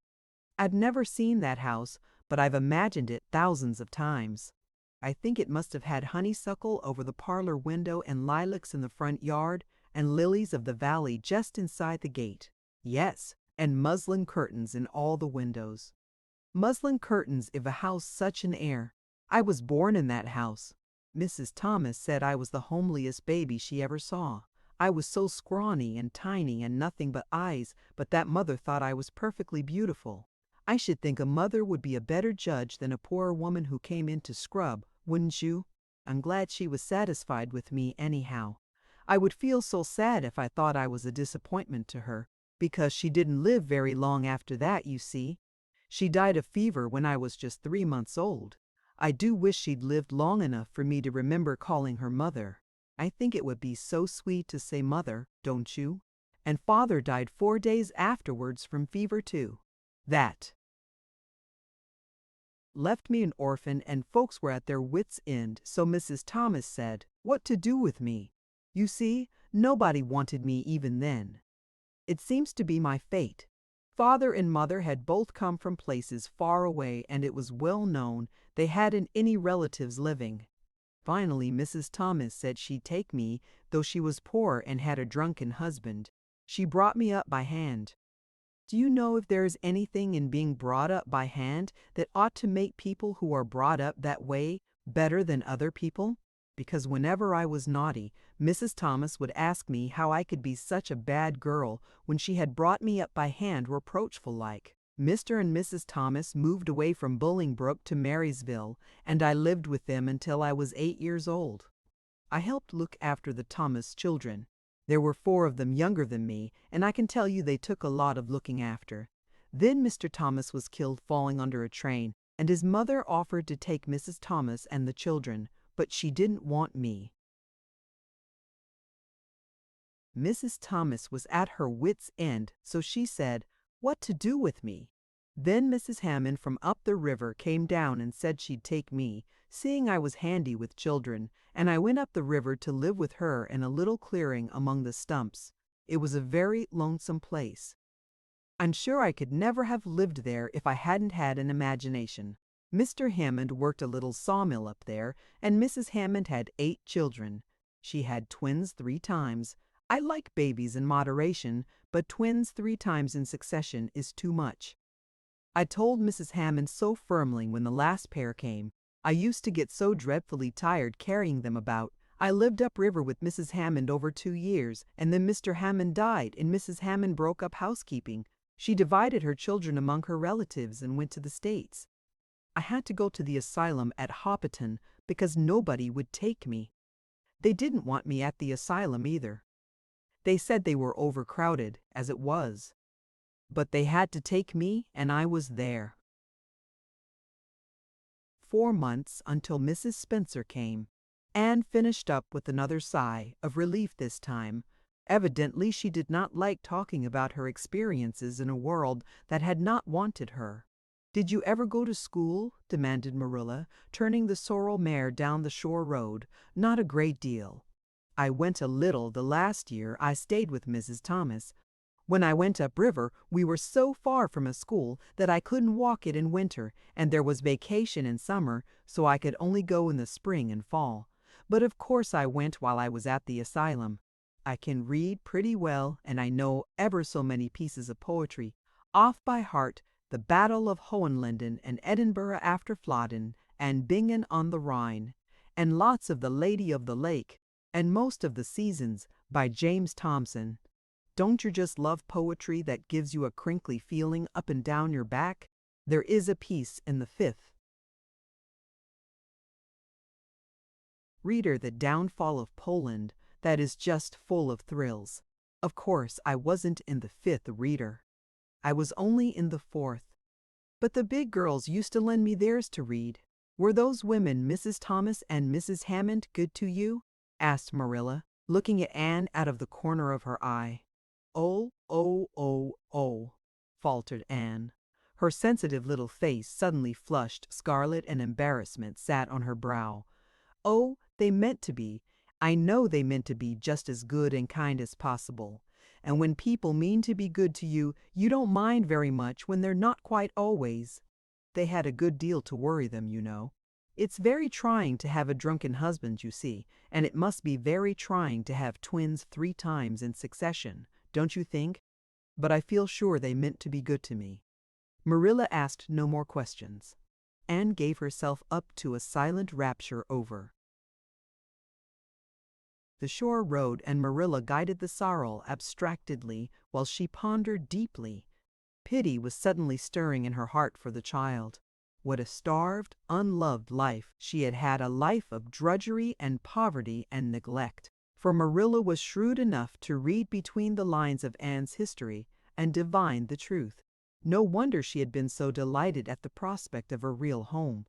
I've never seen that house, but I've imagined it thousands of times. I think it must have had honeysuckle over the parlor window and lilacs in the front yard and lilies of the valley just inside the gate. Yes, and muslin curtains in all the windows. Muslin curtains give a house such an air. I was born in that house. Mrs. Thomas said I was the homeliest baby she ever saw. I was so scrawny and tiny and nothing but eyes, but that mother thought I was perfectly beautiful. I should think a mother would be a better judge than a poor woman who came in to scrub, wouldn't you? I'm glad she was satisfied with me anyhow. I would feel so sad if I thought I was a disappointment to her, because she didn't live very long after that, you see. She died of fever when I was just 3 months old. I do wish she'd lived long enough for me to remember calling her mother. I think it would be so sweet to say mother, don't you? And father died 4 days afterwards from fever too. That left me an orphan, and folks were at their wits' end, so Mrs. Thomas said, what to do with me? You see, nobody wanted me even then. It seems to be my fate. Father and mother had both come from places far away, and it was well known they hadn't any relatives living. Finally, Mrs. Thomas said she'd take me, though she was poor and had a drunken husband. She brought me up by hand. Do you know if there is anything in being brought up by hand that ought to make people who are brought up that way better than other people? Because whenever I was naughty, Mrs. Thomas would ask me how I could be such a bad girl when she had brought me up by hand reproachful-like. Mr. and Mrs. Thomas moved away from Bolingbroke to Marysville, and I lived with them until I was 8 years old. I helped look after the Thomas children. There were 4 of them younger than me, and I can tell you they took a lot of looking after. Then Mr. Thomas was killed falling under a train, and his mother offered to take Mrs. Thomas and the children, but she didn't want me. Mrs. Thomas was at her wits' end, so she said, "What to do with me?" Then Mrs. Hammond from up the river came down and said she'd take me, seeing I was handy with children, and I went up the river to live with her in a little clearing among the stumps. It was a very lonesome place. I'm sure I could never have lived there if I hadn't had an imagination. Mr. Hammond worked a little sawmill up there, and Mrs. Hammond had 8 children. She had twins 3 times. I like babies in moderation, but twins 3 times in succession is too much. I told Mrs. Hammond so firmly when the last pair came. I used to get so dreadfully tired carrying them about. I lived upriver with Mrs. Hammond over 2 years, and then Mr. Hammond died, and Mrs. Hammond broke up housekeeping. She divided her children among her relatives and went to the States. I had to go to the asylum at Hoppiton because nobody would take me. They didn't want me at the asylum either. They said they were overcrowded, as it was. But they had to take me, and I was there. 4 months until Mrs. Spencer came. Anne finished up with another sigh, of relief this time. Evidently she did not like talking about her experiences in a world that had not wanted her. "Did you ever go to school?" demanded Marilla, turning the sorrel mare down the shore road. "Not a great deal. I went a little the last year I stayed with Mrs. Thomas. When I went upriver, we were so far from a school that I couldn't walk it in winter, and there was vacation in summer, so I could only go in the spring and fall. But of course I went while I was at the asylum. I can read pretty well, and I know ever so many pieces of poetry, off by heart, The Battle of Hohenlinden, and Edinburgh after Flodden, and Bingen on the Rhine, and lots of The Lady of the Lake, and most of The Seasons, by James Thomson. Don't you just love poetry that gives you a crinkly feeling up and down your back? There is a piece in the 5th. Reader, The Downfall of Poland, that is just full of thrills. Of course, I wasn't in the 5th, reader. I was only in the 4th. But the big girls used to lend me theirs to read. Were those women, Mrs. Thomas and Mrs. Hammond, good to you? Asked Marilla, looking at Anne out of the corner of her eye. Oh, faltered Anne. Her sensitive little face suddenly flushed scarlet, and embarrassment sat on her brow. Oh, they meant to be. I know they meant to be just as good and kind as possible. And when people mean to be good to you, you don't mind very much when they're not quite always. They had a good deal to worry them, you know. It's very trying to have a drunken husband, you see, and it must be very trying to have twins 3 times in succession, don't you think? But I feel sure they meant to be good to me. Marilla asked no more questions. Anne gave herself up to a silent rapture over. The shore rode, and Marilla guided the sorrel abstractedly while she pondered deeply. Pity was suddenly stirring in her heart for the child. What a starved, unloved life she had had, a life of drudgery and poverty and neglect. For Marilla was shrewd enough to read between the lines of Anne's history and divine the truth. No wonder she had been so delighted at the prospect of a real home.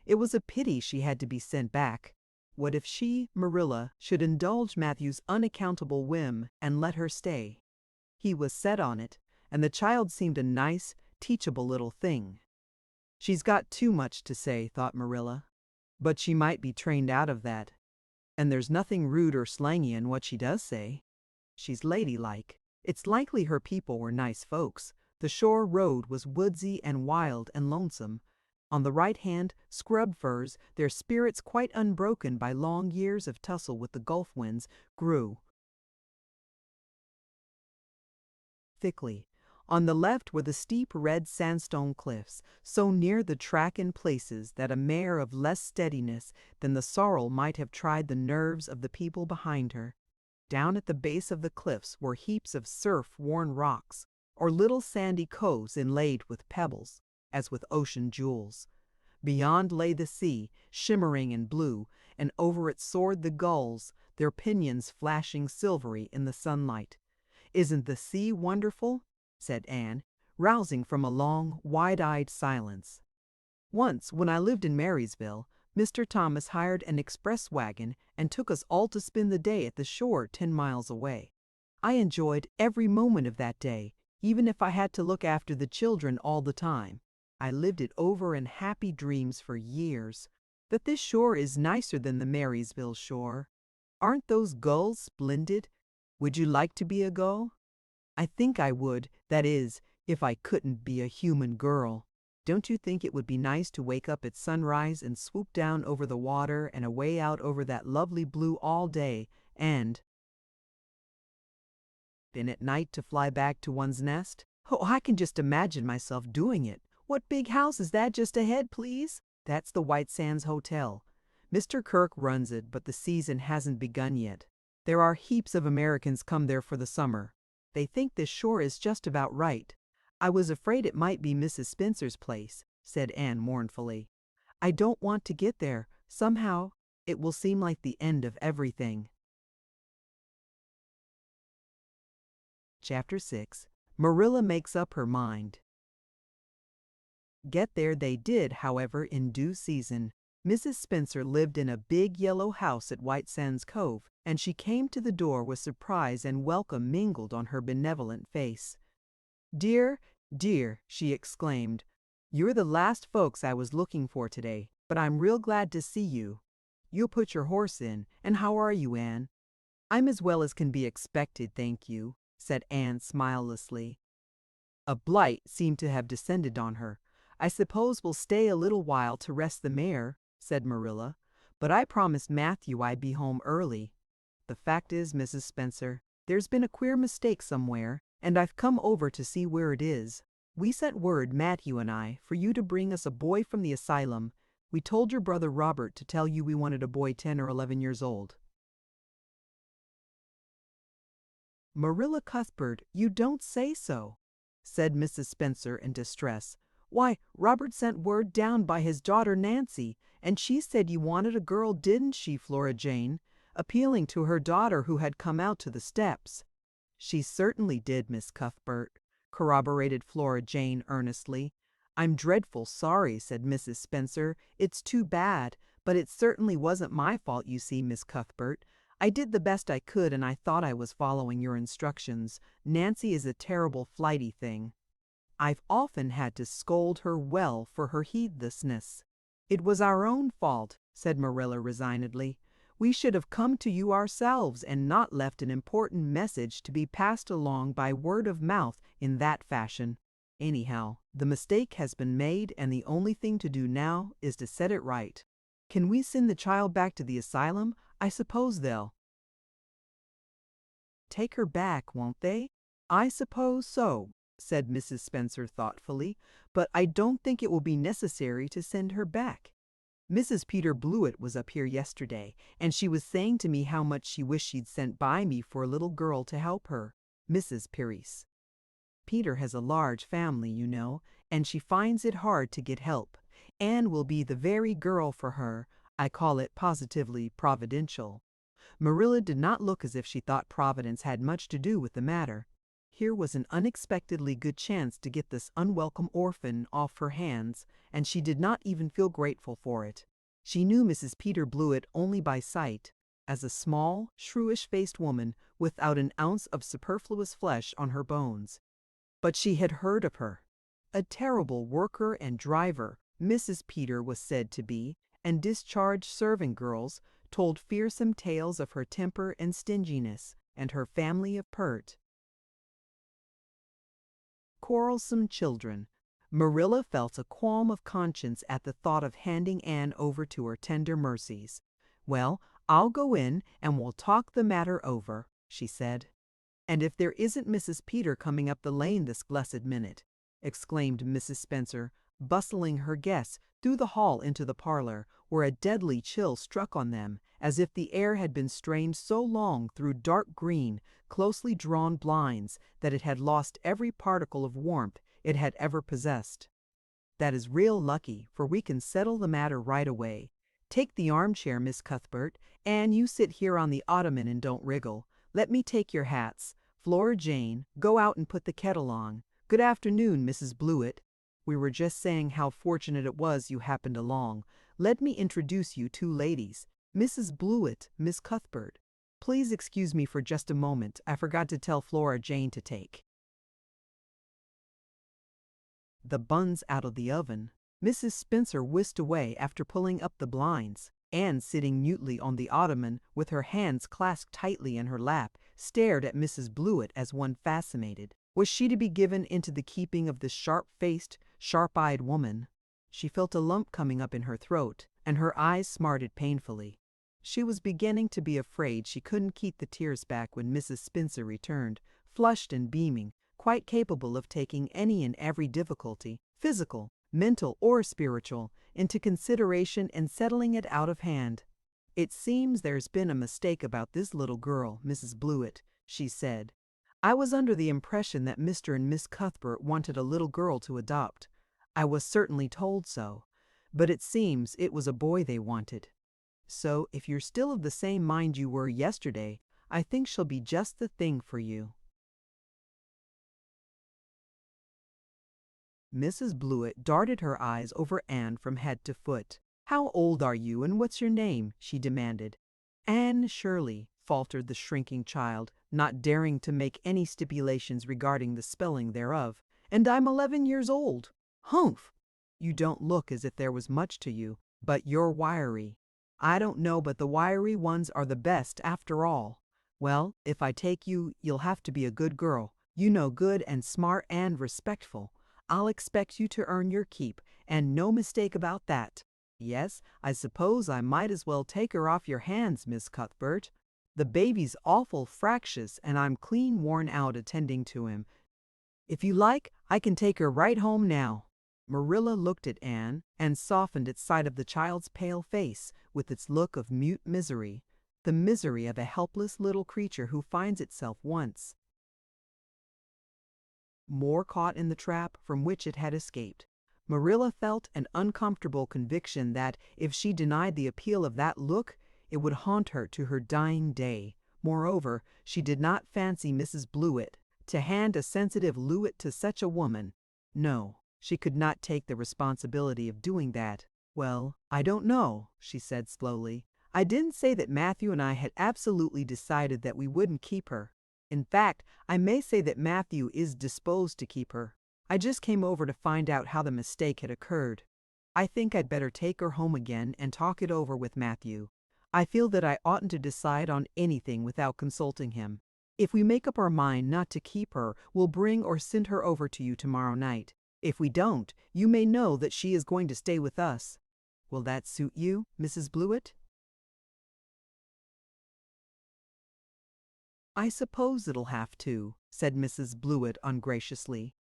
It was a pity she had to be sent back. What if she, Marilla, should indulge Matthew's unaccountable whim and let her stay? He was set on it, and the child seemed a nice, teachable little thing. She's got too much to say, thought Marilla, but she might be trained out of that. And there's nothing rude or slangy in what she does say. She's ladylike. It's likely her people were nice folks. The shore road was woodsy and wild and lonesome. On the right hand, scrub firs, their spirits quite unbroken by long years of tussle with the gulf winds, grew thickly. On the left were the steep red sandstone cliffs, so near the track in places that a mare of less steadiness than the sorrel might have tried the nerves of the people behind her. Down at the base of the cliffs were heaps of surf-worn rocks, or little sandy coves inlaid with pebbles, as with ocean jewels. Beyond lay the sea, shimmering and blue, and over it soared the gulls, their pinions flashing silvery in the sunlight. "Isn't the sea wonderful?" said Anne, rousing from a long, wide-eyed silence. "Once, when I lived in Marysville, Mr. Thomas hired an express wagon and took us all to spend the day at the shore 10 miles away. I enjoyed every moment of that day, even if I had to look after the children all the time. I lived it over in happy dreams for years. But this shore is nicer than the Marysville shore. Aren't those gulls splendid? Would you like to be a gull?" "I think I would, that is, if I couldn't be a human girl. Don't you think it would be nice to wake up at sunrise and swoop down over the water and away out over that lovely blue all day, and then at night to fly back to one's nest? Oh, I can just imagine myself doing it. What big house is that just ahead, please?" "That's the White Sands Hotel. Mr. Kirk runs it, but the season hasn't begun yet. There are heaps of Americans come there for the summer. They think this shore is just about right. I was afraid it might be Mrs. Spencer's place," said Anne mournfully. "I don't want to get there. Somehow, it will seem like the end of everything." Chapter 6. Marilla Makes Up Her Mind. Get there they did, however, in due season. Mrs. Spencer lived in a big yellow house at White Sands Cove, and she came to the door with surprise and welcome mingled on her benevolent face. "Dear, dear," she exclaimed, "you're the last folks I was looking for today, but I'm real glad to see you. You'll put your horse in, and how are you, Anne?" "I'm as well as can be expected, thank you," said Anne smilelessly. A blight seemed to have descended on her. "I suppose we'll stay a little while to rest the mare," said Marilla, "but I promised Matthew I'd be home early. The fact is, Mrs. Spencer, there's been a queer mistake somewhere, and I've come over to see where it is. We sent word, Matthew and I, for you to bring us a boy from the asylum. We told your brother Robert to tell you we wanted a boy 10 or 11 years old." "Marilla Cuthbert, you don't say so," said Mrs. Spencer in distress. "Why, Robert sent word down by his daughter Nancy, and she said you wanted a girl, didn't she, Flora Jane?" appealing to her daughter who had come out to the steps. "She certainly did, Miss Cuthbert," corroborated Flora Jane earnestly. "I'm dreadful sorry," said Mrs. Spencer. "It's too bad, but it certainly wasn't my fault, you see, Miss Cuthbert. I did the best I could, and I thought I was following your instructions. Nancy is a terrible flighty thing. I've often had to scold her well for her heedlessness." "It was our own fault," said Marilla resignedly. "We should have come to you ourselves and not left an important message to be passed along by word of mouth in that fashion. Anyhow, the mistake has been made, and the only thing to do now is to set it right. Can we send the child back to the asylum? I suppose they'll take her back, won't they?" "I suppose so," said Mrs. Spencer thoughtfully, "but I don't think it will be necessary to send her back. Mrs. Peter Blewett was up here yesterday, and she was saying to me how much she wished she'd sent by me for a little girl to help her, Mrs. Pierce. Peter has a large family, you know, and she finds it hard to get help. Anne will be the very girl for her. I call it positively providential." Marilla did not look as if she thought Providence had much to do with the matter. Here was an unexpectedly good chance to get this unwelcome orphan off her hands, and she did not even feel grateful for it. She knew Mrs. Peter Blewett only by sight, as a small, shrewish-faced woman without an ounce of superfluous flesh on her bones. But she had heard of her. A terrible worker and driver, Mrs. Peter was said to be, and discharged servant girls told fearsome tales of her temper and stinginess, and her family of pert quarrelsome children. Marilla felt a qualm of conscience at the thought of handing Anne over to her tender mercies. "Well, I'll go in and we'll talk the matter over," she said. "And if there isn't Mrs. Peter coming up the lane this blessed minute," exclaimed Mrs. Spencer, bustling her guests through the hall into the parlor, where a deadly chill struck on them, as if the air had been strained so long through dark green, closely drawn blinds that it had lost every particle of warmth it had ever possessed. "That is real lucky, for we can settle the matter right away. Take the armchair, Miss Cuthbert, and you sit here on the ottoman and don't wriggle. Let me take your hats. Flora Jane, go out and put the kettle on. Good afternoon, Mrs. Blewett. We were just saying how fortunate it was you happened along. Let me introduce you two ladies. Mrs. Blewett, Miss Cuthbert. Please excuse me for just a moment. I forgot to tell Flora Jane to take the buns out of the oven." Mrs. Spencer whisked away after pulling up the blinds. Anne, sitting mutely on the ottoman with her hands clasped tightly in her lap, stared at Mrs. Blewett as one fascinated. Was she to be given into the keeping of this sharp-faced, sharp-eyed woman? She felt a lump coming up in her throat, and her eyes smarted painfully. She was beginning to be afraid she couldn't keep the tears back when Mrs. Spencer returned, flushed and beaming, quite capable of taking any and every difficulty, physical, mental, or spiritual, into consideration and settling it out of hand. "It seems there's been a mistake about this little girl, Mrs. Blewett," she said. "I was under the impression that Mr. and Miss Cuthbert wanted a little girl to adopt. I was certainly told so, but it seems it was a boy they wanted. So if you're still of the same mind you were yesterday, I think she'll be just the thing for you." Mrs. Blewett darted her eyes over Anne from head to foot. "How old are you and what's your name?" she demanded. "Anne Shirley," faltered the shrinking child, not daring to make any stipulations regarding the spelling thereof. "And I'm 11 years old." "Humph! You don't look as if there was much to you, but you're wiry." "I don't know but the wiry ones are the best after all." "Well, if I take you, you'll have to be a good girl. You know, good and smart and respectful. I'll expect you to earn your keep, and no mistake about that. Yes, I suppose I might as well take her off your hands, Miss Cuthbert. The baby's awful fractious, and I'm clean worn out attending to him. If you like, I can take her right home now." Marilla looked at Anne and softened at sight of the child's pale face with its look of mute misery, the misery of a helpless little creature who finds itself once more caught in the trap from which it had escaped. Marilla felt an uncomfortable conviction that if she denied the appeal of that look, it would haunt her to her dying day. Moreover, she did not fancy Mrs. Blewett to hand a sensitive Lewett to such a woman. No, she could not take the responsibility of doing that. "Well, I don't know," she said slowly. "I didn't say that Matthew and I had absolutely decided that we wouldn't keep her. In fact, I may say that Matthew is disposed to keep her. I just came over to find out how the mistake had occurred. I think I'd better take her home again and talk it over with Matthew. I feel that I oughtn't to decide on anything without consulting him. If we make up our mind not to keep her, we'll bring or send her over to you tomorrow night. If we don't, you may know that she is going to stay with us. Will that suit you, Mrs. Blewett?" "I suppose it'll have to," said Mrs. Blewett ungraciously.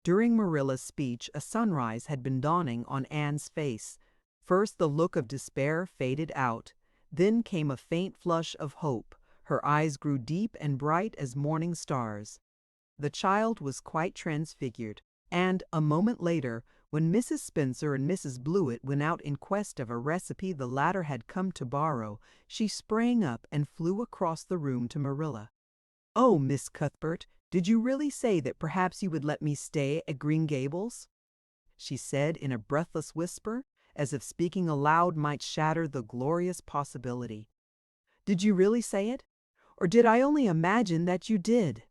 During Marilla's speech, a sunrise had been dawning on Anne's face. First the look of despair faded out. Then came a faint flush of hope. Her eyes grew deep and bright as morning stars. The child was quite transfigured, and a moment later, when Mrs. Spencer and Mrs. Blewett went out in quest of a recipe the latter had come to borrow, she sprang up and flew across the room to Marilla. "Oh, Miss Cuthbert, did you really say that perhaps you would let me stay at Green Gables?" she said in a breathless whisper, as if speaking aloud might shatter the glorious possibility. "Did you really say it? Or did I only imagine that you did?"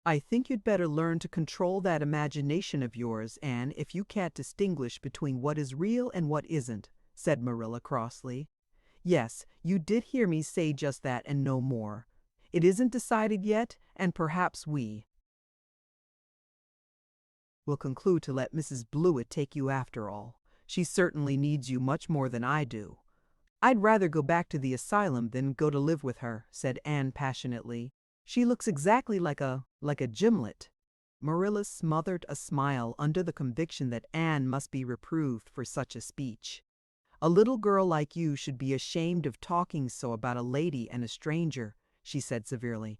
"I think you'd better learn to control that imagination of yours, Anne, if you can't distinguish between what is real and what isn't," said Marilla crossly. "Yes, you did hear me say just that and no more. It isn't decided yet, and perhaps we will conclude to let Mrs. Blewett take you after all. She certainly needs you much more than I do." "I'd rather go back to the asylum than go to live with her," said Anne passionately. "She looks exactly like a gimlet." Marilla smothered a smile under the conviction that Anne must be reproved for such a speech. "A little girl like you should be ashamed of talking so about a lady and a stranger," she said severely.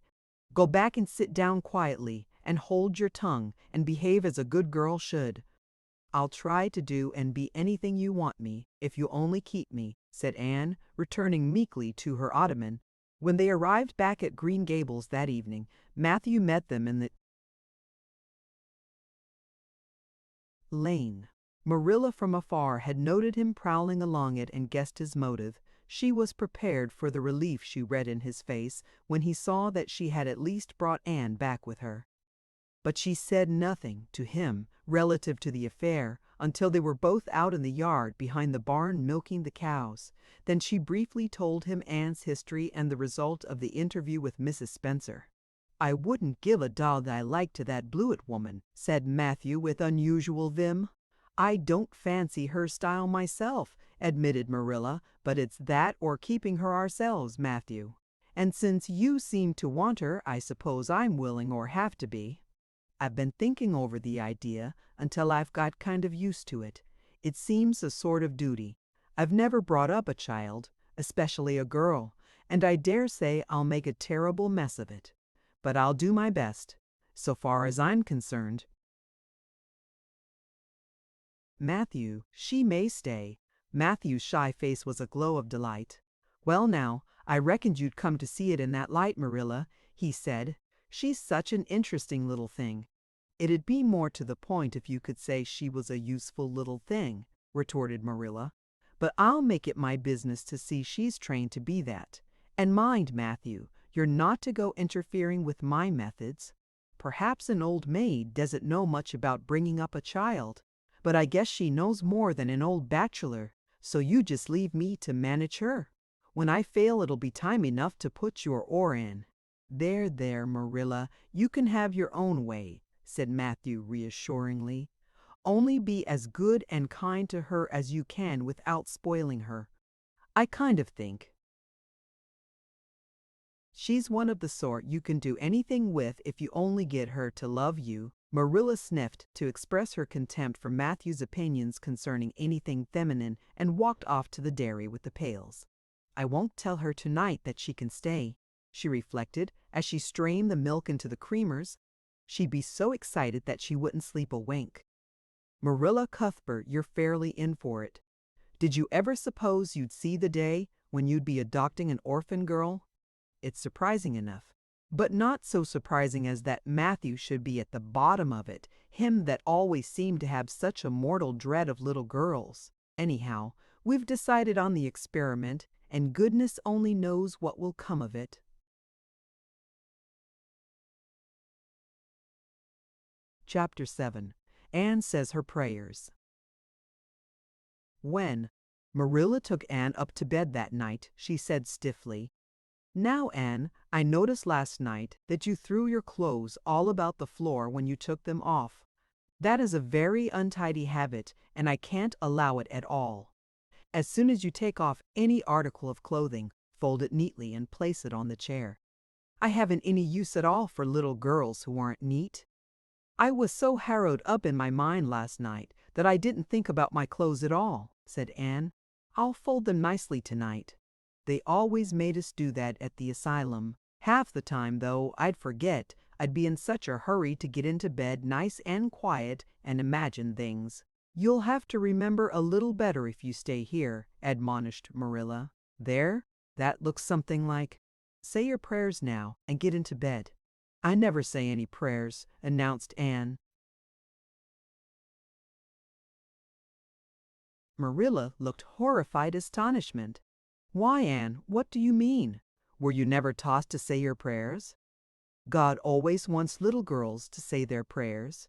"Go back and sit down quietly, and hold your tongue, and behave as a good girl should." "I'll try to do and be anything you want me, if you only keep me," said Anne, returning meekly to her ottoman. When they arrived back at Green Gables that evening, Matthew met them in the lane. Marilla from afar had noted him prowling along it and guessed his motive. She was prepared for the relief she read in his face when he saw that she had at least brought Anne back with her. But she said nothing to him relative to the affair until they were both out in the yard behind the barn milking the cows. Then she briefly told him Anne's history and the result of the interview with Mrs. Spencer. "I wouldn't give a dog I like to that Blewett woman," said Matthew with unusual vim. "I don't fancy her style myself," admitted Marilla, "but it's that or keeping her ourselves, Matthew. And since you seem to want her, I suppose I'm willing or have to be. I've been thinking over the idea until I've got kind of used to it. It seems a sort of duty. I've never brought up a child, especially a girl, and I dare say I'll make a terrible mess of it. But I'll do my best, so far as I'm concerned." "Matthew, she may stay." Matthew's shy face was a glow of delight. "Well now, I reckoned you'd come to see it in that light, Marilla," he said. "She's such an interesting little thing." "It'd be more to the point if you could say she was a useful little thing," retorted Marilla. "But I'll make it my business to see she's trained to be that. And mind, Matthew, you're not to go interfering with my methods. Perhaps an old maid doesn't know much about bringing up a child, but I guess she knows more than an old bachelor, so you just leave me to manage her. When I fail it'll be time enough to put your oar in." There, Marilla, you can have your own way," said Matthew reassuringly. "Only be as good and kind to her as you can without spoiling her. I kind of think she's one of the sort you can do anything with if you only get her to love you." Marilla sniffed to express her contempt for Matthew's opinions concerning anything feminine and walked off to the dairy with the pails. "I won't tell her tonight that she can stay," she reflected as she strained the milk into the creamers. "She'd be so excited that she wouldn't sleep a wink. Marilla Cuthbert, you're fairly in for it. Did you ever suppose you'd see the day when you'd be adopting an orphan girl? It's surprising enough, but not so surprising as that Matthew should be at the bottom of it, him that always seemed to have such a mortal dread of little girls. Anyhow, we've decided on the experiment, and goodness only knows what will come of it." Chapter 7. Anne Says Her Prayers. When Marilla took Anne up to bed that night, she said stiffly, "Now, Anne, I noticed last night that you threw your clothes all about the floor when you took them off. That is a very untidy habit, and I can't allow it at all. As soon as you take off any article of clothing, fold it neatly and place it on the chair. I haven't any use at all for little girls who aren't neat. I was so harrowed up in my mind last night that I didn't think about my clothes at all," said Anne. "I'll fold them nicely tonight. They always made us do that at the asylum. Half the time, though, I'd forget. I'd be in such a hurry to get into bed nice and quiet and imagine things." "You'll have to remember a little better if you stay here," admonished Marilla. "There, that looks something like. Say your prayers now and get into bed." "I never say any prayers," announced Anne. Marilla looked horrified astonishment. "Why, Anne, what do you mean? Were you never taught to say your prayers?" "God always wants little girls to say their prayers."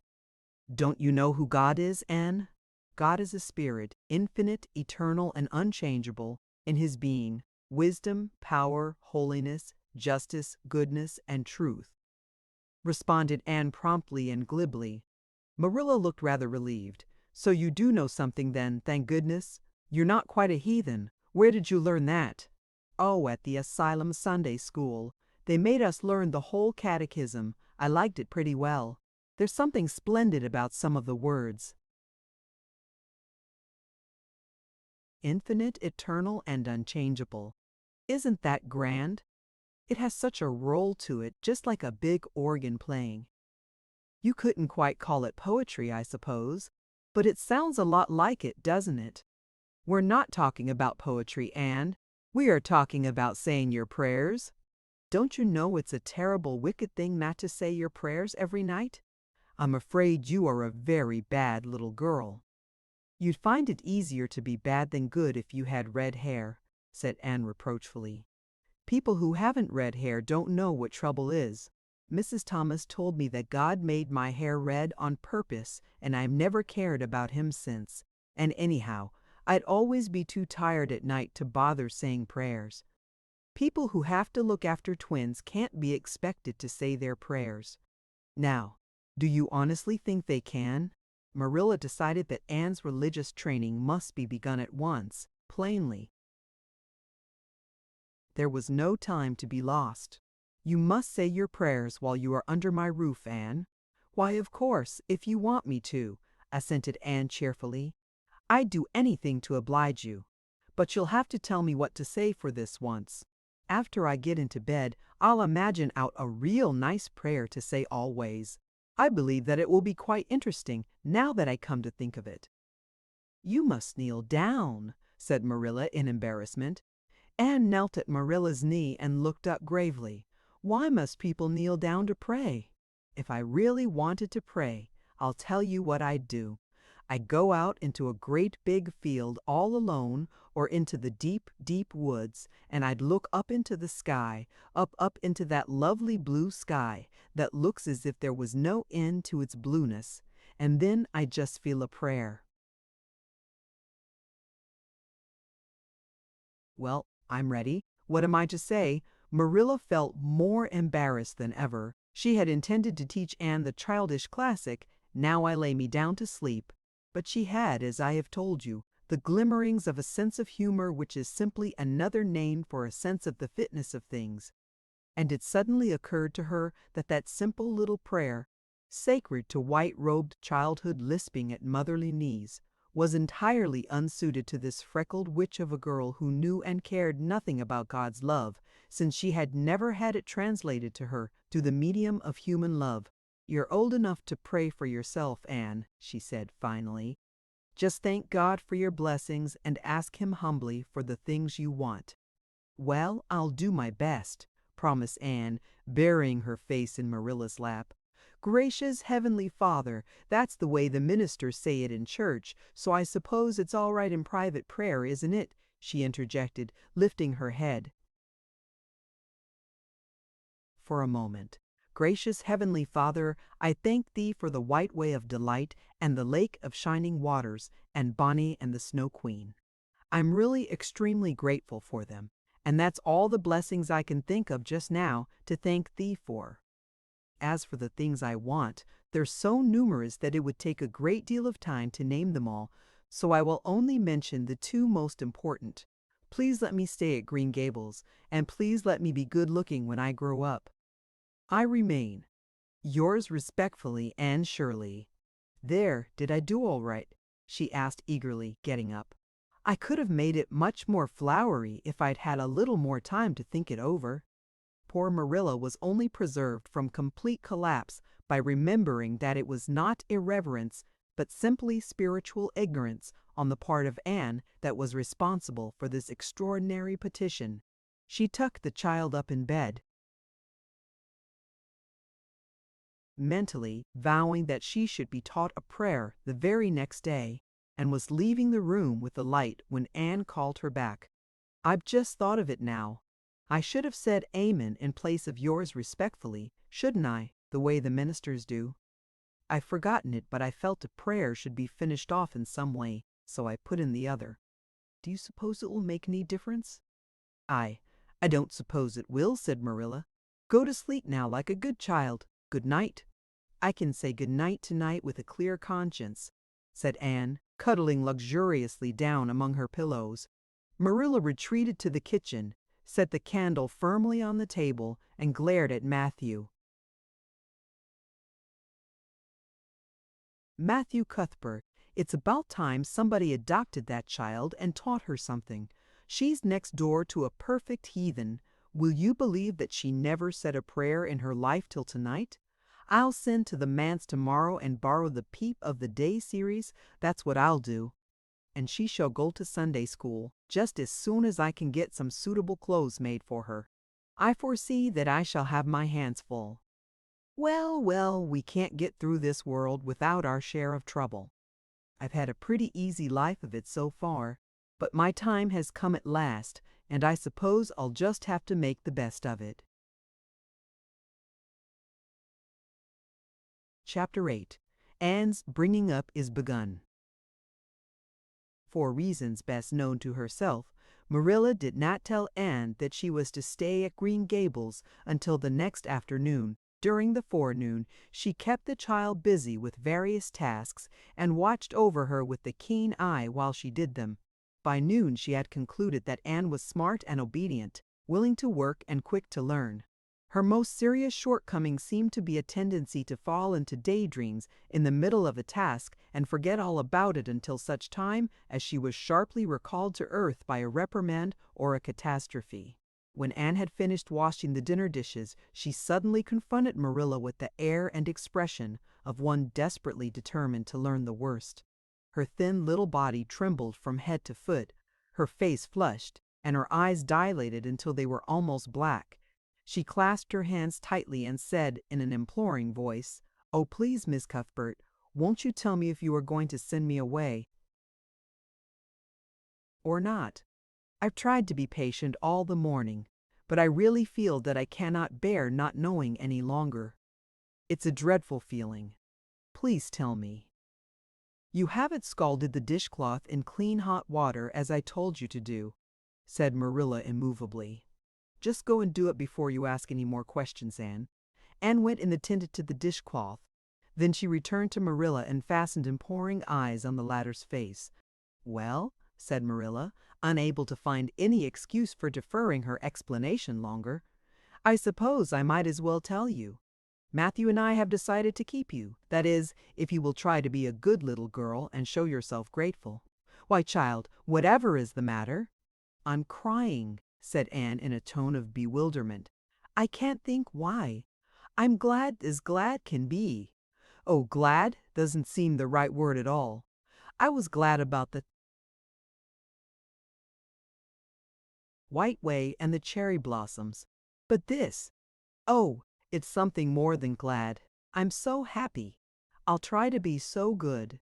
"Don't you know who God is, Anne?" "God is a spirit, infinite, eternal, and unchangeable in his being, wisdom, power, holiness, justice, goodness, and truth," responded Anne promptly and glibly. Marilla looked rather relieved. So you do know something then, thank goodness. You're not quite a heathen. Where did you learn that? Oh, at the Asylum Sunday School. They made us learn the whole catechism. I liked it pretty well. There's something splendid about some of the words. Infinite, eternal, and unchangeable. Isn't that grand? It has such a roll to it, just like a big organ playing. You couldn't quite call it poetry, I suppose, but it sounds a lot like it, doesn't it? We're not talking about poetry, Anne. We are talking about saying your prayers. Don't you know it's a terrible, wicked thing not to say your prayers every night? I'm afraid you are a very bad little girl. You'd find it easier to be bad than good if you had red hair, said Anne reproachfully. People who haven't red hair don't know what trouble is. Mrs. Thomas told me that God made my hair red on purpose, and I've never cared about him since. And anyhow, I'd always be too tired at night to bother saying prayers. People who have to look after twins can't be expected to say their prayers. Now, do you honestly think they can? Marilla decided that Anne's religious training must be begun at once, plainly. There was no time to be lost. You must say your prayers while you are under my roof, Anne. Why, of course, if you want me to, assented Anne cheerfully. I'd do anything to oblige you. But you'll have to tell me what to say for this once. After I get into bed, I'll imagine out a real nice prayer to say always. I believe that it will be quite interesting now that I come to think of it. You must kneel down, said Marilla in embarrassment. Anne knelt at Marilla's knee and looked up gravely. Why must people kneel down to pray? If I really wanted to pray, I'll tell you what I'd do. I'd go out into a great big field all alone or into the deep, deep woods, and I'd look up into the sky, up into that lovely blue sky that looks as if there was no end to its blueness, and then I'd just feel a prayer. Well, I'm ready. What am I to say? Marilla felt more embarrassed than ever. She had intended to teach Anne the childish classic, Now I Lay Me Down to Sleep. But she had, as I have told you, the glimmerings of a sense of humor which is simply another name for a sense of the fitness of things. And it suddenly occurred to her that that simple little prayer, sacred to white-robed childhood lisping at motherly knees, was entirely unsuited to this freckled witch of a girl who knew and cared nothing about God's love, since she had never had it translated to her through the medium of human love. You're old enough to pray for yourself, Anne, she said finally. Just thank God for your blessings and ask him humbly for the things you want. Well, I'll do my best, promised Anne, burying her face in Marilla's lap. Gracious Heavenly Father, that's the way the ministers say it in church, so I suppose it's all right in private prayer, isn't it? She interjected, lifting her head. For a moment. Gracious Heavenly Father, I thank Thee for the white way of delight and the lake of shining waters and Bonnie and the Snow Queen. I'm really extremely grateful for them, and that's all the blessings I can think of just now to thank Thee for. As for the things I want, they're so numerous that it would take a great deal of time to name them all, so I will only mention the two most important. Please let me stay at Green Gables, and please let me be good-looking when I grow up. I remain, yours respectfully, Anne Shirley. There, did I do all right? She asked eagerly, getting up. I could have made it much more flowery if I'd had a little more time to think it over. Poor Marilla was only preserved from complete collapse by remembering that it was not irreverence, but simply spiritual ignorance on the part of Anne that was responsible for this extraordinary petition. She tucked the child up in bed, mentally vowing that she should be taught a prayer the very next day, and was leaving the room with the light when Anne called her back. I've just thought of it now. I should have said Amen in place of yours respectfully, shouldn't I, the way the ministers do? I've forgotten it, but I felt a prayer should be finished off in some way, so I put in the other. Do you suppose it will make any difference? I don't suppose it will, said Marilla. Go to sleep now like a good child. Good night. I can say good night tonight with a clear conscience," said Anne, cuddling luxuriously down among her pillows. Marilla retreated to the kitchen, set the candle firmly on the table, and glared at Matthew. "Matthew Cuthbert, it's about time somebody adopted that child and taught her something. She's next door to a perfect heathen. Will you believe that she never said a prayer in her life till tonight? I'll send to the manse tomorrow and borrow the Peep of the Day series. That's what I'll do. And she shall go to Sunday school just as soon as I can get some suitable clothes made for her. I foresee that I shall have my hands full. Well, well, we can't get through this world without our share of trouble. I've had a pretty easy life of it so far, but my time has come at last, and I suppose I'll just have to make the best of it." Chapter 8. Anne's bringing up is begun. For reasons best known to herself, Marilla did not tell Anne that she was to stay at Green Gables until the next afternoon. During the forenoon, she kept the child busy with various tasks and watched over her with a keen eye while she did them. By noon, she had concluded that Anne was smart and obedient, willing to work and quick to learn. Her most serious shortcoming seemed to be a tendency to fall into daydreams in the middle of a task and forget all about it until such time as she was sharply recalled to earth by a reprimand or a catastrophe. When Anne had finished washing the dinner dishes, she suddenly confronted Marilla with the air and expression of one desperately determined to learn the worst. Her thin little body trembled from head to foot, her face flushed, and her eyes dilated until they were almost black. She clasped her hands tightly and said in an imploring voice, "Oh, please, Miss Cuthbert, won't you tell me if you are going to send me away or not? I've tried to be patient all the morning, but I really feel that I cannot bear not knowing any longer. It's a dreadful feeling. Please tell me." "You haven't scalded the dishcloth in clean hot water as I told you to do," said Marilla immovably. "Just go and do it before you ask any more questions, Anne." Anne went and attended to the dishcloth. Then she returned to Marilla and fastened imploring eyes on the latter's face. "Well," said Marilla, unable to find any excuse for deferring her explanation longer, "I suppose I might as well tell you. Matthew and I have decided to keep you. That is, if you will try to be a good little girl and show yourself grateful." "Why, child, whatever is the matter?" "I'm crying," said Anne in a tone of bewilderment. "I can't think why. I'm glad as glad can be." "Oh, glad doesn't seem the right word at all. I was glad about the White Way and the cherry blossoms. But this, oh, it's something more than glad. I'm so happy. I'll try to be so good.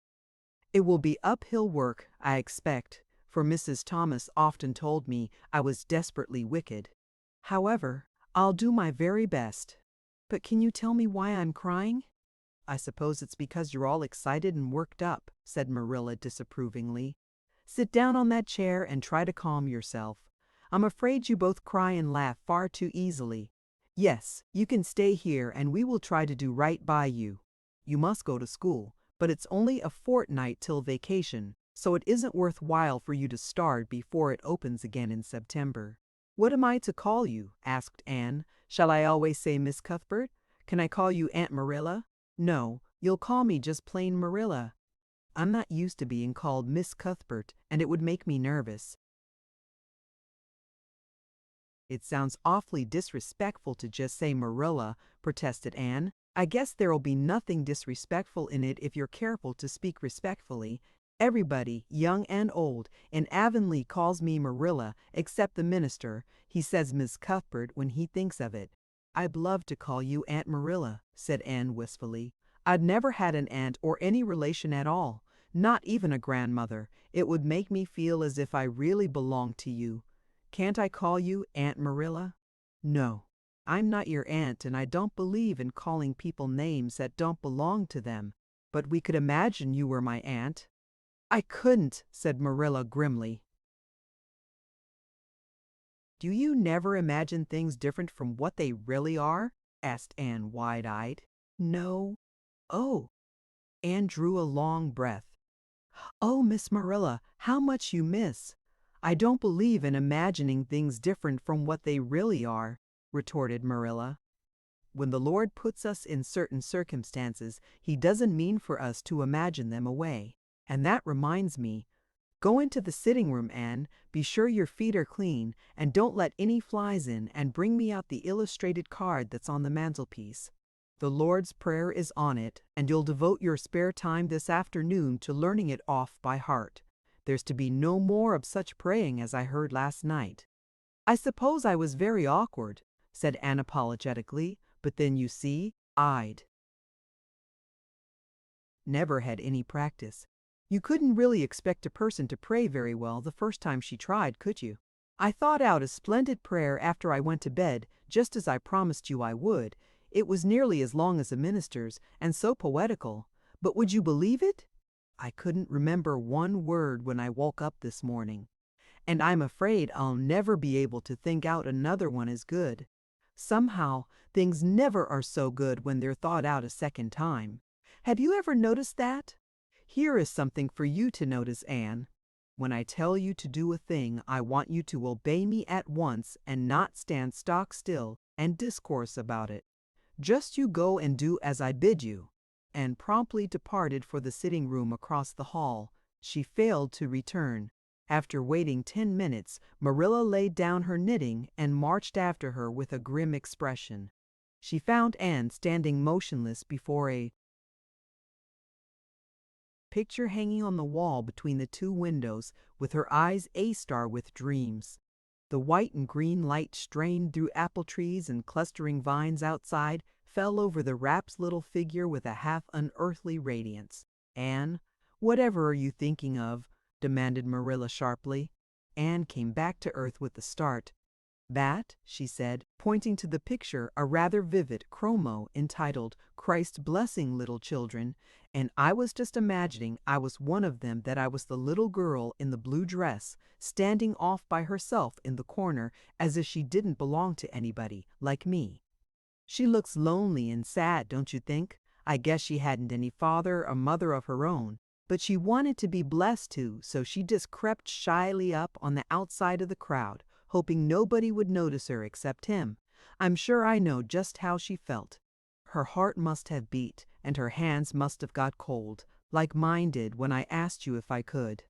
It will be uphill work, I expect, for Mrs. Thomas often told me I was desperately wicked. However, I'll do my very best. But can you tell me why I'm crying?" "I suppose it's because you're all excited and worked up," said Marilla disapprovingly. "Sit down on that chair and try to calm yourself. I'm afraid you both cry and laugh far too easily. Yes, you can stay here and we will try to do right by you. You must go to school, but it's only a fortnight till vacation, so it isn't worthwhile for you to start before it opens again in September." "What am I to call you?" asked Anne. "Shall I always say Miss Cuthbert? Can I call you Aunt Marilla?" "No, you'll call me just plain Marilla. I'm not used to being called Miss Cuthbert, and it would make me nervous." "It sounds awfully disrespectful to just say Marilla," protested Anne. "I guess there'll be nothing disrespectful in it if you're careful to speak respectfully. Everybody, young and old, in Avonlea calls me Marilla, except the minister. He says Miss Cuthbert when he thinks of it." "I'd love to call you Aunt Marilla," said Anne wistfully. "I'd never had an aunt or any relation at all, not even a grandmother. It would make me feel as if I really belonged to you. Can't I call you Aunt Marilla?" "No, I'm not your aunt, and I don't believe in calling people names that don't belong to them. But we could imagine you were my aunt." "I couldn't," said Marilla grimly. "Do you never imagine things different from what they really are?" asked Anne wide-eyed. "No, Oh, Anne drew a long breath. Oh, Miss Marilla, how much you miss. I don't believe in imagining things different from what they really are, retorted Marilla. When the Lord puts us in certain circumstances, He doesn't mean for us to imagine them away. And that reminds me, go into the sitting room, Anne, be sure your feet are clean, and don't let any flies in, and bring me out the illustrated card that's on the mantelpiece. The Lord's Prayer is on it, and you'll devote your spare time this afternoon to learning it off by heart. There's to be no more of such praying as I heard last night. I suppose I was very awkward, said Anne apologetically, but then you see, I'd never had any practice. You couldn't really expect a person to pray very well the first time she tried, could you? I thought out a splendid prayer after I went to bed, just as I promised you I would. It was nearly as long as a minister's, and so poetical. But would you believe it? I couldn't remember one word when I woke up this morning. And I'm afraid I'll never be able to think out another one as good. Somehow, things never are so good when they're thought out a second time. Have you ever noticed that? Here is something for you to notice, Anne. When I tell you to do a thing, I want you to obey me at once and not stand stock still and discourse about it. Just you go and do as I bid you. Anne promptly departed for the sitting room across the hall. She failed to return. After waiting 10 minutes, Marilla laid down her knitting and marched after her with a grim expression. She found Anne standing motionless before a picture hanging on the wall between the two windows, with her eyes a-star with dreams. The white and green light strained through apple trees and clustering vines outside fell over the rapt little figure with a half-unearthly radiance. Anne, whatever are you thinking of? Demanded Marilla sharply. Anne came back to earth with a start. That, she said, pointing to the picture, a rather vivid chromo entitled Christ's Blessing, Little Children, and I was just imagining I was one of them, that I was the little girl in the blue dress, standing off by herself in the corner as if she didn't belong to anybody, like me. She looks lonely and sad, don't you think? I guess she hadn't any father or mother of her own. But she wanted to be blessed too, so she just crept shyly up on the outside of the crowd, hoping nobody would notice her except him. I'm sure I know just how she felt. Her heart must have beat, and her hands must have got cold, like mine did when I asked you if I could.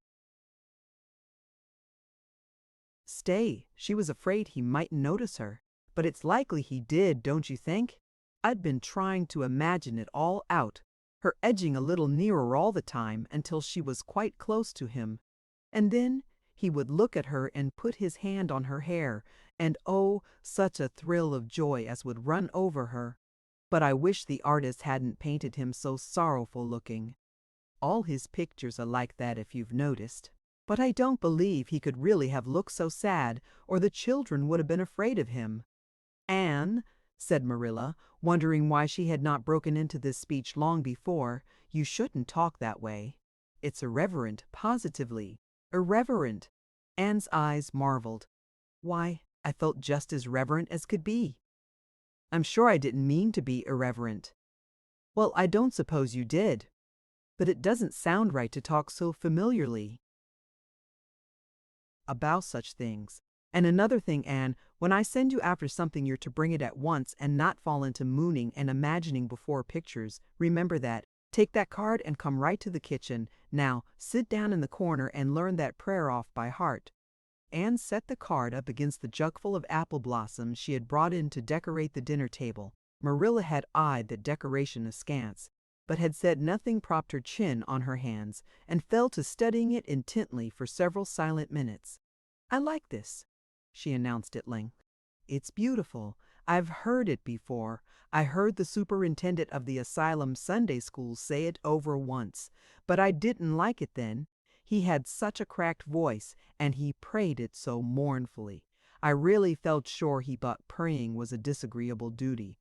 Stay, she was afraid he mightn't notice her. But it's likely he did, don't you think? I'd been trying to imagine it all out, her edging a little nearer all the time until she was quite close to him. And then he would look at her and put his hand on her hair, and oh, such a thrill of joy as would run over her. But I wish the artist hadn't painted him so sorrowful looking. All his pictures are like that, if you've noticed. But I don't believe he could really have looked so sad, or the children would have been afraid of him. Anne, said Marilla, wondering why she had not broken into this speech long before, you shouldn't talk that way. It's irreverent, positively. Irreverent. Anne's eyes marveled. Why, I felt just as reverent as could be. I'm sure I didn't mean to be irreverent. Well, I don't suppose you did. But it doesn't sound right to talk so familiarly about such things. And another thing, Anne, when I send you after something, you're to bring it at once and not fall into mooning and imagining before pictures. Remember that. Take that card and come right to the kitchen. Now, sit down in the corner and learn that prayer off by heart. Anne set the card up against the jugful of apple blossoms she had brought in to decorate the dinner table. Marilla had eyed the decoration askance, but had said nothing, propped her chin on her hands, and fell to studying it intently for several silent minutes. I like this, she announced at length. It's beautiful. I've heard it before. I heard the superintendent of the asylum Sunday school say it over once, but I didn't like it then. He had such a cracked voice, and he prayed it so mournfully. I really felt sure he thought praying was a disagreeable duty.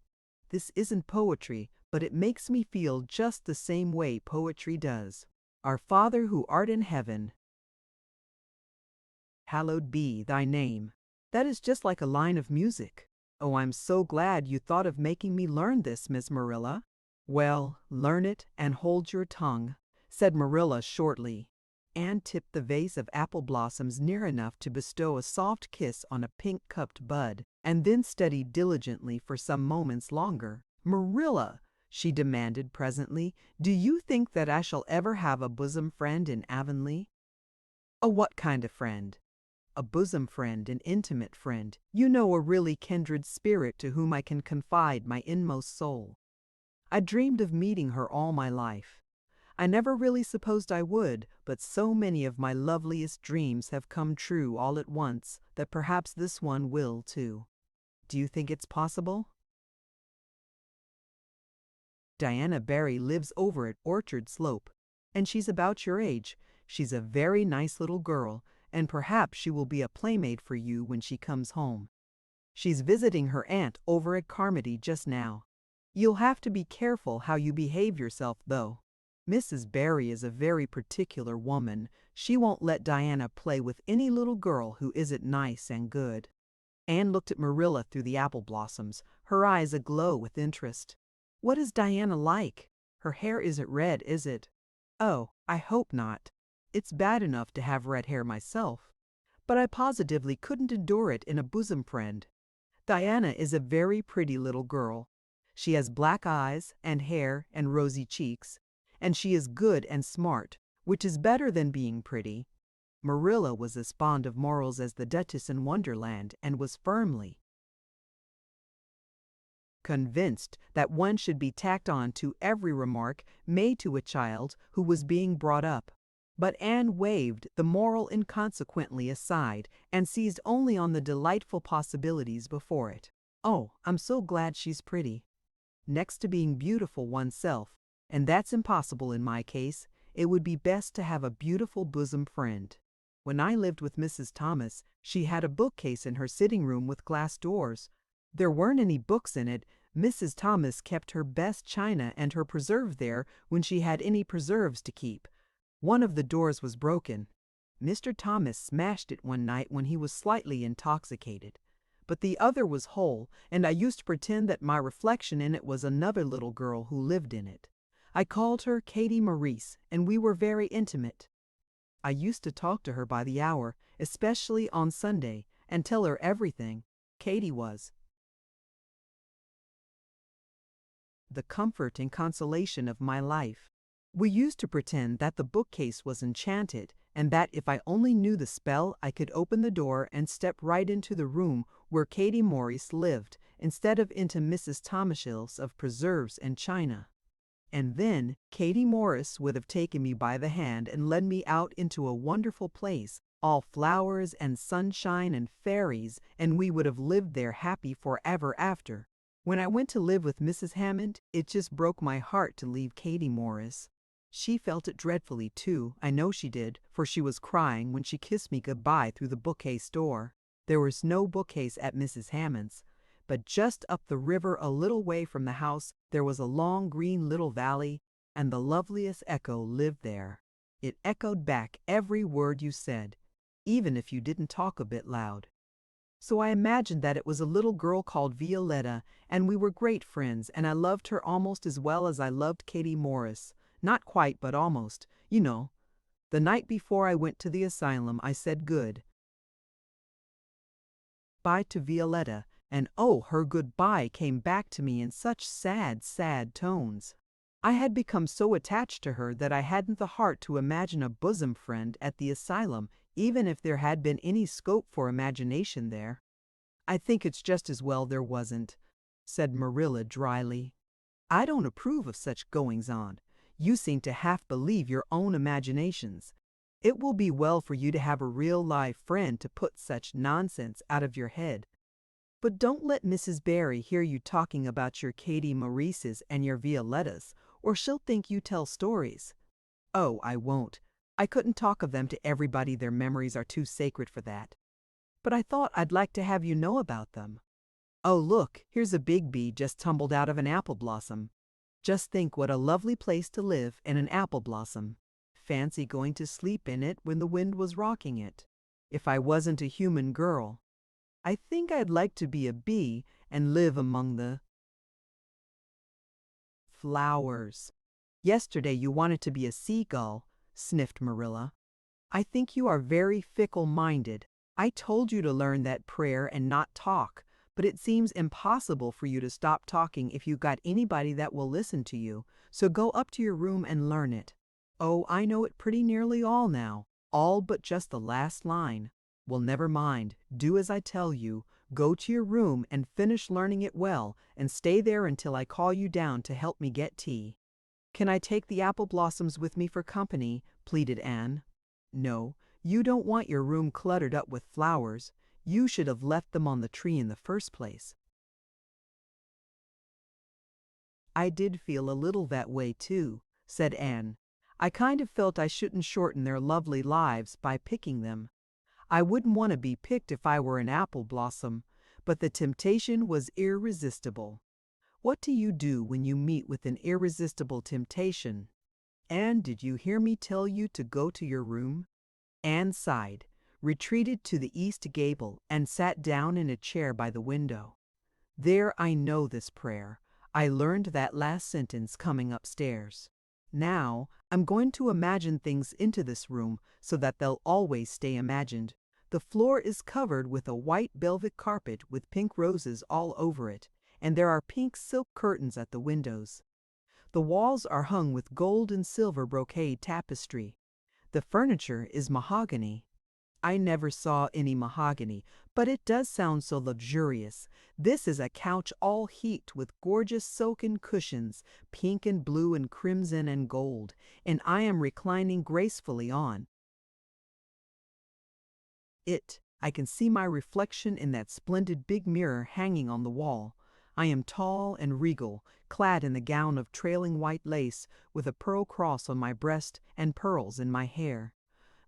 This isn't poetry, but it makes me feel just the same way poetry does. Our Father who art in heaven, hallowed be thy name. That is just like a line of music. Oh, I'm so glad you thought of making me learn this, Miss Marilla. "Well, learn it and hold your tongue," said Marilla shortly. Anne tipped the vase of apple blossoms near enough to bestow a soft kiss on a pink-cupped bud, and then studied diligently for some moments longer. "Marilla," she demanded presently, "do you think that I shall ever have a bosom friend in Avonlea?" "A what kind of friend?" "A bosom friend, an intimate friend. You know, a really kindred spirit to whom I can confide my inmost soul. I dreamed of meeting her all my life. I never really supposed I would, but so many of my loveliest dreams have come true all at once that perhaps this one will too. Do you think it's possible?" "Diana Barry lives over at Orchard Slope, and she's about your age. She's a very nice little girl, and perhaps she will be a playmate for you when she comes home. She's visiting her aunt over at Carmody just now. You'll have to be careful how you behave yourself, though. Mrs. Barry is a very particular woman. She won't let Diana play with any little girl who isn't nice and good." Anne looked at Marilla through the apple blossoms, her eyes aglow with interest. "What is Diana like? Her hair isn't red, is it?" "Oh, I hope not. It's bad enough to have red hair myself, but I positively couldn't endure it in a bosom friend. Diana is a very pretty little girl. She has black eyes and hair and rosy cheeks, and she is good and smart, which is better than being pretty." Marilla was as fond of morals as the Duchess in Wonderland, and was firmly convinced that one should be tacked on to every remark made to a child who was being brought up. But Anne waved the moral inconsequently aside and seized only on the delightful possibilities before it. "Oh, I'm so glad she's pretty. Next to being beautiful oneself, and that's impossible in my case, it would be best to have a beautiful bosom friend. When I lived with Mrs. Thomas, she had a bookcase in her sitting room with glass doors. There weren't any books in it. Mrs. Thomas kept her best china and her preserve there when she had any preserves to keep. One of the doors was broken. Mr. Thomas smashed it one night when he was slightly intoxicated. But the other was whole, and I used to pretend that my reflection in it was another little girl who lived in it. I called her Katie Maurice, and we were very intimate. I used to talk to her by the hour, especially on Sunday, and tell her everything. Katie was the comfort and consolation of my life. We used to pretend that the bookcase was enchanted, and that if I only knew the spell I could open the door and step right into the room where Katie Maurice lived, instead of into Mrs. Thomas's of preserves and china. And then Katie Morris would have taken me by the hand and led me out into a wonderful place, all flowers and sunshine and fairies, and we would have lived there happy forever after. When I went to live with Mrs. Hammond, it just broke my heart to leave Katie Morris. She felt it dreadfully, too. I know she did, for she was crying when she kissed me goodbye through the bookcase door. There was no bookcase at Mrs. Hammond's, but just up the river a little way from the house there was a long green little valley, and the loveliest echo lived there. It echoed back every word you said, even if you didn't talk a bit loud. So I imagined that it was a little girl called Violetta, and we were great friends, and I loved her almost as well as I loved Katie Morris. Not quite, but almost. You know, the night before I went to the asylum, I said good bye to Violetta, and oh, her goodbye came back to me in such sad, sad tones. I had become so attached to her that I hadn't the heart to imagine a bosom friend at the asylum, even if there had been any scope for imagination there. "I think it's just as well there wasn't," said Marilla dryly. "I don't approve of such goings-on. You seem to half believe your own imaginations. It will be well for you to have a real live friend to put such nonsense out of your head. But don't let Mrs. Barry hear you talking about your Katie Maurices and your Violettas, or she'll think you tell stories." "Oh, I won't. I couldn't talk of them to everybody. Their memories are too sacred for that. But I thought I'd like to have you know about them. Oh, look, here's a big bee just tumbled out of an apple blossom. Just think what a lovely place to live in an apple blossom. Fancy going to sleep in it when the wind was rocking it. If I wasn't a human girl, I think I'd like to be a bee and live among the flowers. Yesterday you wanted to be a seagull, sniffed Marilla. I think you are very fickle-minded. I told you to learn that prayer and not talk, but it seems impossible for you to stop talking if you got anybody that will listen to you, so go up to your room and learn it. Oh, I know it pretty nearly all now, all but just the last line. Well, never mind, do as I tell you. Go to your room and finish learning it well, and stay there until I call you down to help me get tea. Can I take the apple blossoms with me for company? Pleaded Anne. No, you don't want your room cluttered up with flowers. You should have left them on the tree in the first place. I did feel a little that way too, said Anne. I kind of felt I shouldn't shorten their lovely lives by picking them. I wouldn't want to be picked if I were an apple blossom, but the temptation was irresistible. What do you do when you meet with an irresistible temptation? Anne, did you hear me tell you to go to your room? Anne sighed, retreated to the east gable, and sat down in a chair by the window. There, I know this prayer. I learned that last sentence coming upstairs. Now, I'm going to imagine things into this room so that they'll always stay imagined. The floor is covered with a white velvet carpet with pink roses all over it, and there are pink silk curtains at the windows. The walls are hung with gold and silver brocade tapestry. The furniture is mahogany. I never saw any mahogany, but it does sound so luxurious. This is a couch all heaped with gorgeous silken cushions, pink and blue and crimson and gold, and I am reclining gracefully on it. I can see my reflection in that splendid big mirror hanging on the wall. I am tall and regal, clad in the gown of trailing white lace, with a pearl cross on my breast and pearls in my hair.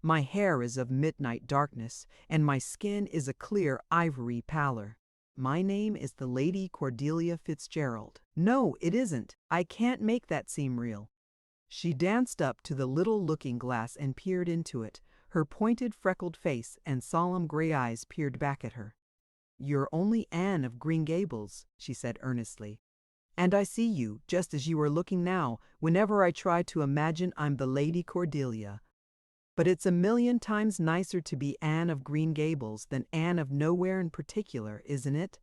My hair is of midnight darkness, and my skin is a clear ivory pallor. My name is the Lady Cordelia Fitzgerald. No, it isn't. I can't make that seem real. She danced up to the little looking-glass and peered into it. Her pointed, freckled face and solemn gray eyes peered back at her. You're only Anne of Green Gables, she said earnestly. And I see you, just as you are looking now, whenever I try to imagine I'm the Lady Cordelia. But it's a million times nicer to be Anne of Green Gables than Anne of Nowhere in particular, isn't it?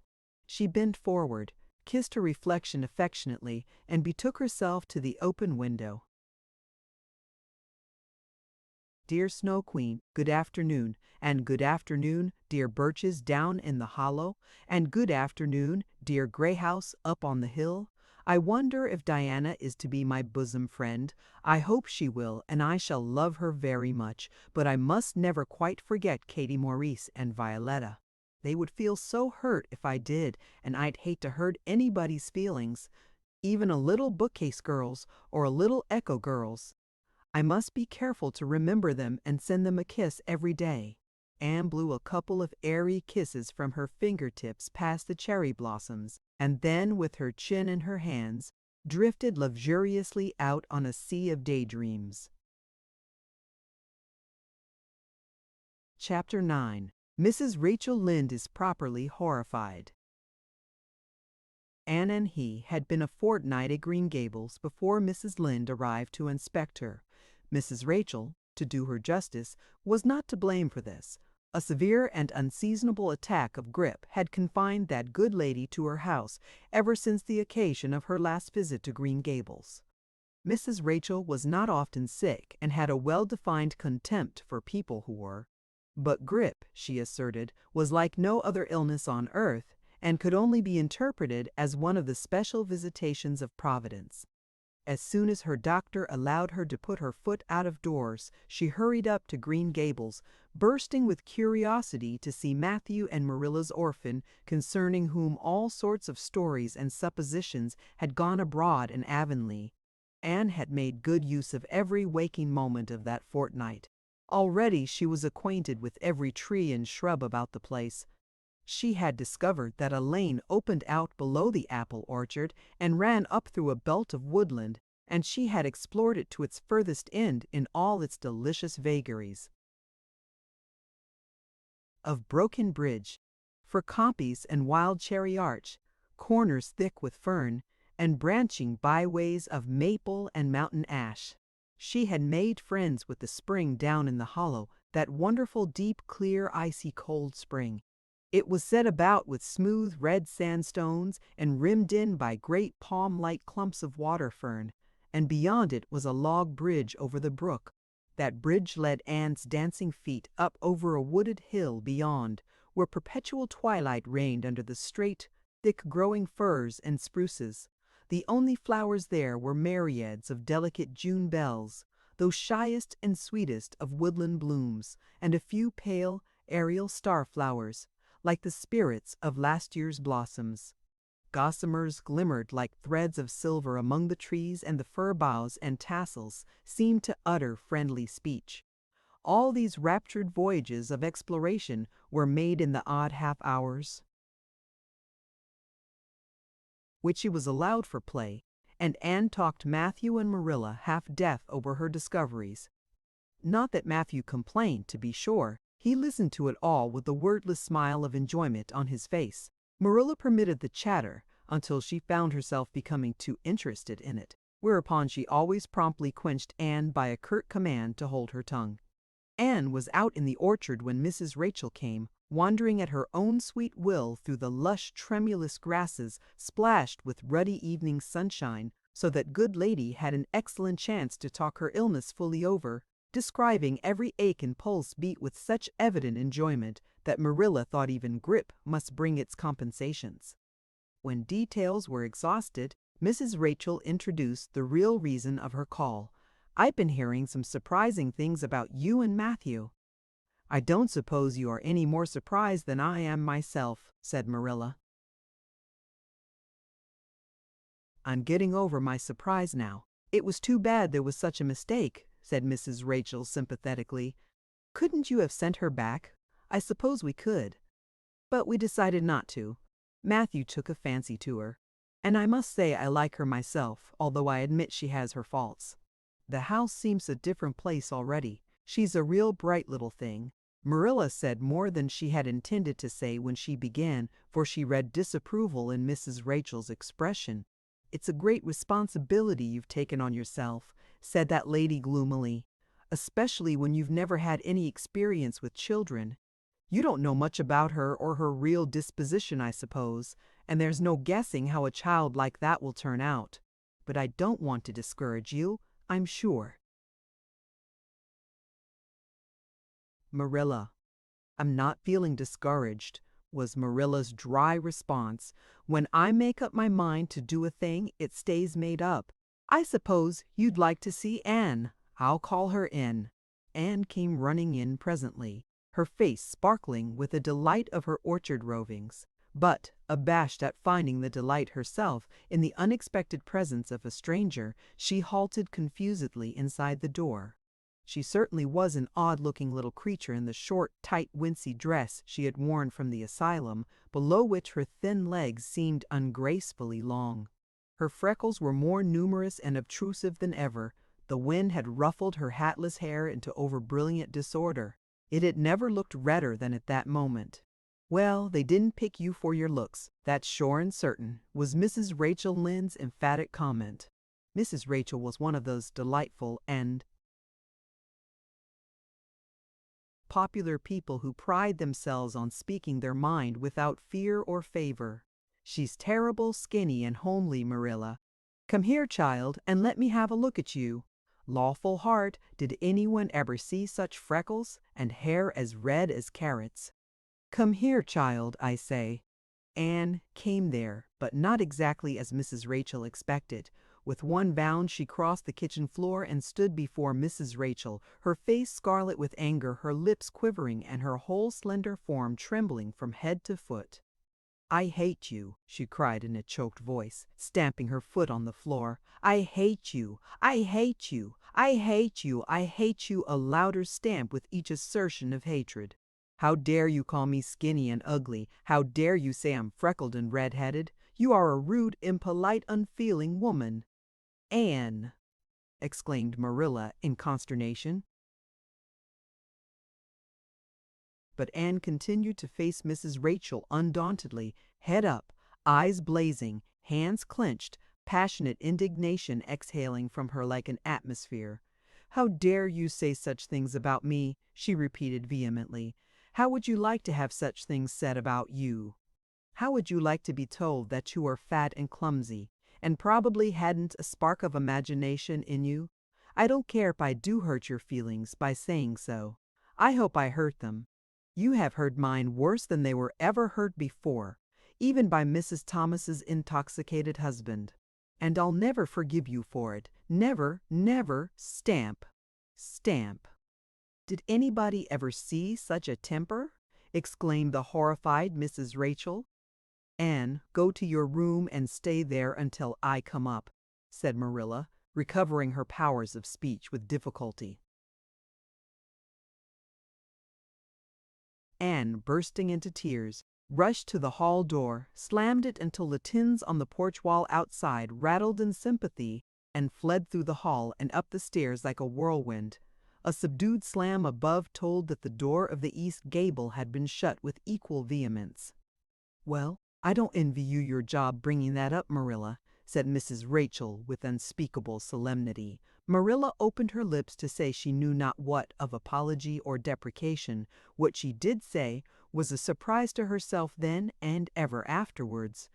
She bent forward, kissed her reflection affectionately, and betook herself to the open window. Dear Snow Queen, good afternoon, and good afternoon, dear birches down in the hollow, and good afternoon, dear gray house up on the hill. I wonder if Diana is to be my bosom friend. I hope she will, and I shall love her very much, but I must never quite forget Katie Maurice and Violetta. They would feel so hurt if I did, and I'd hate to hurt anybody's feelings, even a little bookcase girl's or a little echo girl's. I must be careful to remember them and send them a kiss every day. Anne blew a couple of airy kisses from her fingertips past the cherry blossoms, and then, with her chin in her hands, drifted luxuriously out on a sea of daydreams. Chapter 9. Mrs. Rachel Lynde is properly horrified. Anne and he had been a fortnight at Green Gables before Mrs. Lynde arrived to inspect her. Mrs. Rachel, to do her justice, was not to blame for this. A severe and unseasonable attack of grippe had confined that good lady to her house ever since the occasion of her last visit to Green Gables. Mrs. Rachel was not often sick and had a well-defined contempt for people who were. But grippe, she asserted, was like no other illness on earth and could only be interpreted as one of the special visitations of Providence. As soon as her doctor allowed her to put her foot out of doors, she hurried up to Green Gables, bursting with curiosity to see Matthew and Marilla's orphan, concerning whom all sorts of stories and suppositions had gone abroad in Avonlea. Anne had made good use of every waking moment of that fortnight. Already she was acquainted with every tree and shrub about the place. She had discovered that a lane opened out below the apple orchard and ran up through a belt of woodland, and she had explored it to its furthest end in all its delicious vagaries. Of broken bridge, for compies and wild cherry arch, corners thick with fern, and branching byways of maple and mountain ash. She had made friends with the spring down in the hollow, that wonderful deep, clear, icy cold spring. It was set about with smooth red sandstones and rimmed in by great palm-like clumps of water fern, and beyond it was a log bridge over the brook. That bridge led Anne's dancing feet up over a wooded hill beyond, where perpetual twilight reigned under the straight, thick-growing firs and spruces. The only flowers there were myriads of delicate June bells, those shyest and sweetest of woodland blooms, and a few pale, aerial star-flowers, like the spirits of last year's blossoms. Gossamers glimmered like threads of silver among the trees, and the fir boughs and tassels seemed to utter friendly speech. All these raptured voyages of exploration were made in the odd half-hours which she was allowed for play, and Anne talked Matthew and Marilla half-deaf over her discoveries. Not that Matthew complained, to be sure. He listened to it all with a wordless smile of enjoyment on his face. Marilla permitted the chatter until she found herself becoming too interested in it, whereupon she always promptly quenched Anne by a curt command to hold her tongue. Anne was out in the orchard when Mrs. Rachel came, wandering at her own sweet will through the lush, tremulous grasses splashed with ruddy evening sunshine, so that good lady had an excellent chance to talk her illness fully over, describing every ache and pulse beat with such evident enjoyment that Marilla thought even grippe must bring its compensations. When details were exhausted, Mrs. Rachel introduced the real reason of her call. "I've been hearing some surprising things about you and Matthew." "I don't suppose you are any more surprised than I am myself," said Marilla. "I'm getting over my surprise now. It was too bad there was such a mistake," said Mrs. Rachel sympathetically. "Couldn't you have sent her back?" "I suppose we could, but we decided not to. Matthew took a fancy to her, and I must say I like her myself, although I admit she has her faults. The house seems a different place already. She's a real bright little thing." Marilla said more than she had intended to say when she began, for she read disapproval in Mrs. Rachel's expression. "It's a great responsibility you've taken on yourself," said that lady gloomily, "especially when you've never had any experience with children. You don't know much about her or her real disposition, I suppose, and there's no guessing how a child like that will turn out. But I don't want to discourage you, I'm sure." "Marilla, I'm not feeling discouraged," was Marilla's dry response. "When I make up my mind to do a thing, it stays made up. I suppose you'd like to see Anne. I'll call her in." Anne came running in presently, her face sparkling with the delight of her orchard rovings, but, abashed at finding the delight herself in the unexpected presence of a stranger, she halted confusedly inside the door. She certainly was an odd-looking little creature in the short, tight, wincey dress she had worn from the asylum, below which her thin legs seemed ungracefully long. Her freckles were more numerous and obtrusive than ever. The wind had ruffled her hatless hair into over-brilliant disorder. It had never looked redder than at that moment. "Well, they didn't pick you for your looks, that's sure and certain," was Mrs. Rachel Lynde's emphatic comment. Mrs. Rachel was one of those delightful and popular people who pride themselves on speaking their mind without fear or favor. "She's terrible skinny and homely, Marilla. Come here, child, and let me have a look at you. Lawful heart, did anyone ever see such freckles and hair as red as carrots? Come here, child, I say." Anne came there, but not exactly as Mrs. Rachel expected. With one bound she crossed the kitchen floor and stood before Mrs. Rachel, her face scarlet with anger, her lips quivering, and her whole slender form trembling from head to foot. "I hate you," she cried in a choked voice, stamping her foot on the floor. "I hate you! I hate you! I hate you! I hate you!" a louder stamp with each assertion of hatred. "How dare you call me skinny and ugly? How dare you say I'm freckled and red-headed? You are a rude, impolite, unfeeling woman." "Anne!" exclaimed Marilla in consternation. But Anne continued to face Mrs. Rachel undauntedly, head up, eyes blazing, hands clenched, passionate indignation exhaling from her like an atmosphere. "How dare you say such things about me?" she repeated vehemently. "How would you like to have such things said about you? How would you like to be told that you are fat and clumsy, and probably hadn't a spark of imagination in you? I don't care if I do hurt your feelings by saying so. I hope I hurt them. You have hurt mine worse than they were ever hurt before, even by Mrs. Thomas's intoxicated husband. And I'll never forgive you for it. Never, never. Stamp. Stamp." "Did anybody ever see such a temper?" exclaimed the horrified Mrs. Rachel. "Anne, go to your room and stay there until I come up," said Marilla, recovering her powers of speech with difficulty. Anne, bursting into tears, rushed to the hall door, slammed it until the tins on the porch wall outside rattled in sympathy, and fled through the hall and up the stairs like a whirlwind. A subdued slam above told that the door of the east gable had been shut with equal vehemence. "Well, I don't envy you your job bringing that up, Marilla," said Mrs. Rachel with unspeakable solemnity. Marilla opened her lips to say she knew not what of apology or deprecation. What she did say was a surprise to herself then and ever afterwards.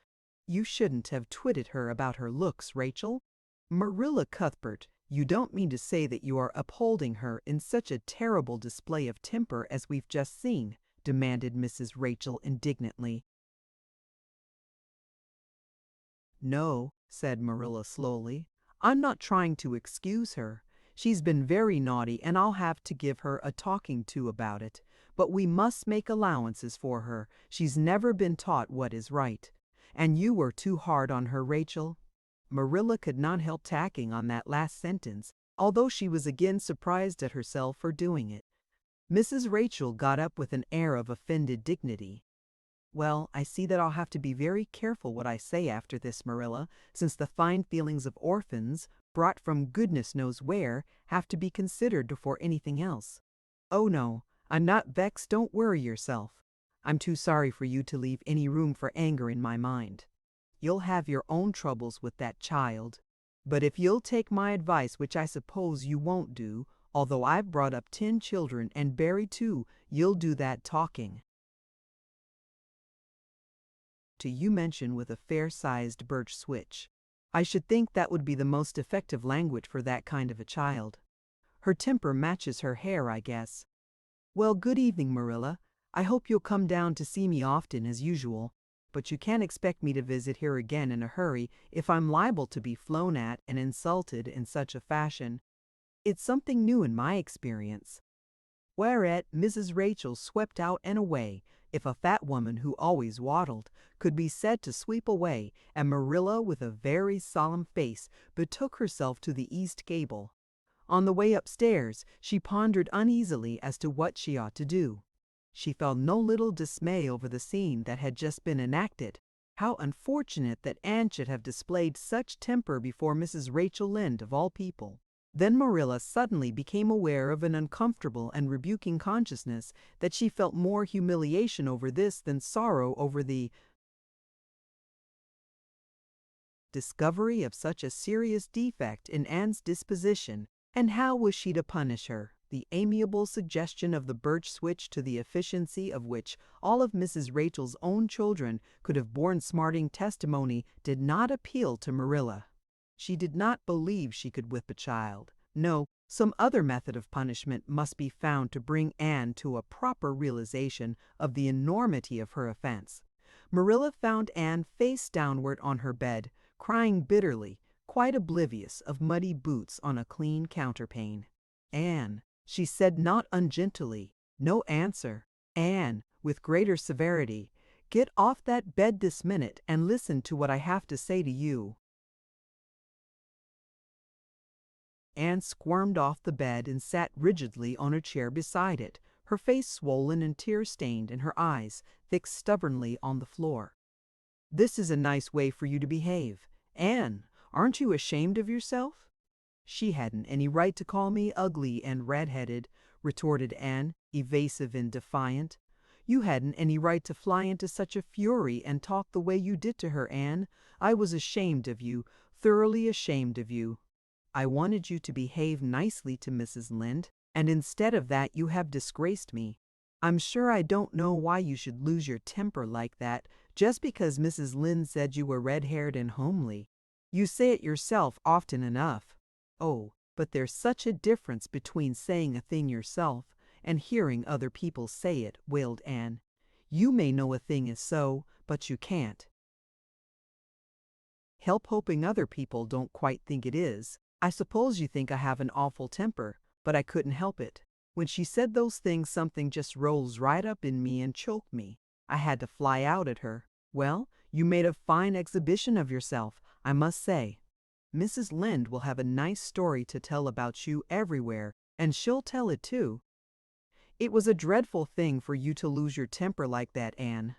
"You shouldn't have twitted her about her looks, Rachel. Marilla Cuthbert, you don't mean to say that you are upholding her in such a terrible display of temper as we've just seen?" demanded Mrs. Rachel indignantly. "No," said Marilla slowly. "I'm not trying to excuse her. She's been very naughty and I'll have to give her a talking to about it. But we must make allowances for her. She's never been taught what is right. And you were too hard on her, Rachel." Marilla could not help tacking on that last sentence, although she was again surprised at herself for doing it. Mrs. Rachel got up with an air of offended dignity. "Well, I see that I'll have to be very careful what I say after this, Marilla, since the fine feelings of orphans, brought from goodness knows where, have to be considered before anything else." "Oh no, I'm not vexed, don't worry yourself. I'm too sorry for you to leave any room for anger in my mind. You'll have your own troubles with that child. But if you'll take my advice, which I suppose you won't do, although I've brought up 10 children and Barry too, you'll do that talking to you mention with a fair-sized birch switch. I should think that would be the most effective language for that kind of a child. Her temper matches her hair, I guess. Well, good evening, Marilla. I hope you'll come down to see me often as usual, but you can't expect me to visit here again in a hurry if I'm liable to be flown at and insulted in such a fashion. It's something new in my experience." Whereat Mrs. Rachel swept out and away, if a fat woman who always waddled could be said to sweep away, and Marilla, with a very solemn face, betook herself to the east gable. On the way upstairs, she pondered uneasily as to what she ought to do. She felt no little dismay over the scene that had just been enacted. How unfortunate that Anne should have displayed such temper before Mrs. Rachel Lynde, of all people. Then Marilla suddenly became aware of an uncomfortable and rebuking consciousness that she felt more humiliation over this than sorrow over the discovery of such a serious defect in Anne's disposition. And how was she to punish her? The amiable suggestion of the birch switch, to the efficiency of which all of Mrs. Rachel's own children could have borne smarting testimony, did not appeal to Marilla. She did not believe she could whip a child. No, some other method of punishment must be found to bring Anne to a proper realization of the enormity of her offense. Marilla found Anne face downward on her bed, crying bitterly, quite oblivious of muddy boots on a clean counterpane. "Anne," she said not ungentlely. No answer. "Anne," with greater severity, "get off that bed this minute and listen to what I have to say to you." Anne squirmed off the bed and sat rigidly on a chair beside it, her face swollen and tear-stained and her eyes fixed stubbornly on the floor. "This is a nice way for you to behave. Anne, aren't you ashamed of yourself?" "She hadn't any right to call me ugly and red-headed," retorted Anne, evasive and defiant. "You hadn't any right to fly into such a fury and talk the way you did to her, Anne. I was ashamed of you, thoroughly ashamed of you. I wanted you to behave nicely to Mrs. Lynde, and instead of that you have disgraced me. I'm sure I don't know why you should lose your temper like that just because Mrs. Lynde said you were red-haired and homely. You say it yourself often enough. Oh, but there's such a difference between saying a thing yourself and hearing other people say it, wailed Anne. You may know a thing is so, but you can't help hoping other people don't quite think it is. I suppose you think I have an awful temper, but I couldn't help it. When she said those things, something just rose right up in me and choked me. I had to fly out at her. Well, you made a fine exhibition of yourself, I must say. Mrs. Lynde will have a nice story to tell about you everywhere, and she'll tell it too. It was a dreadful thing for you to lose your temper like that, Anne.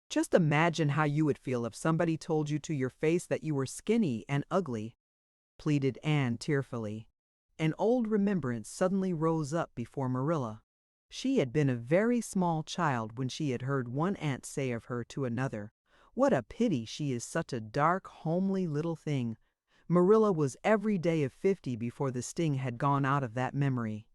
Just imagine how you would feel if somebody told you to your face that you were skinny and ugly, pleaded Anne tearfully. An old remembrance suddenly rose up before Marilla. She had been a very small child when she had heard one aunt say of her to another, "What a pity she is such a dark, homely little thing." Marilla was every day of 50 before the sting had gone out of that memory.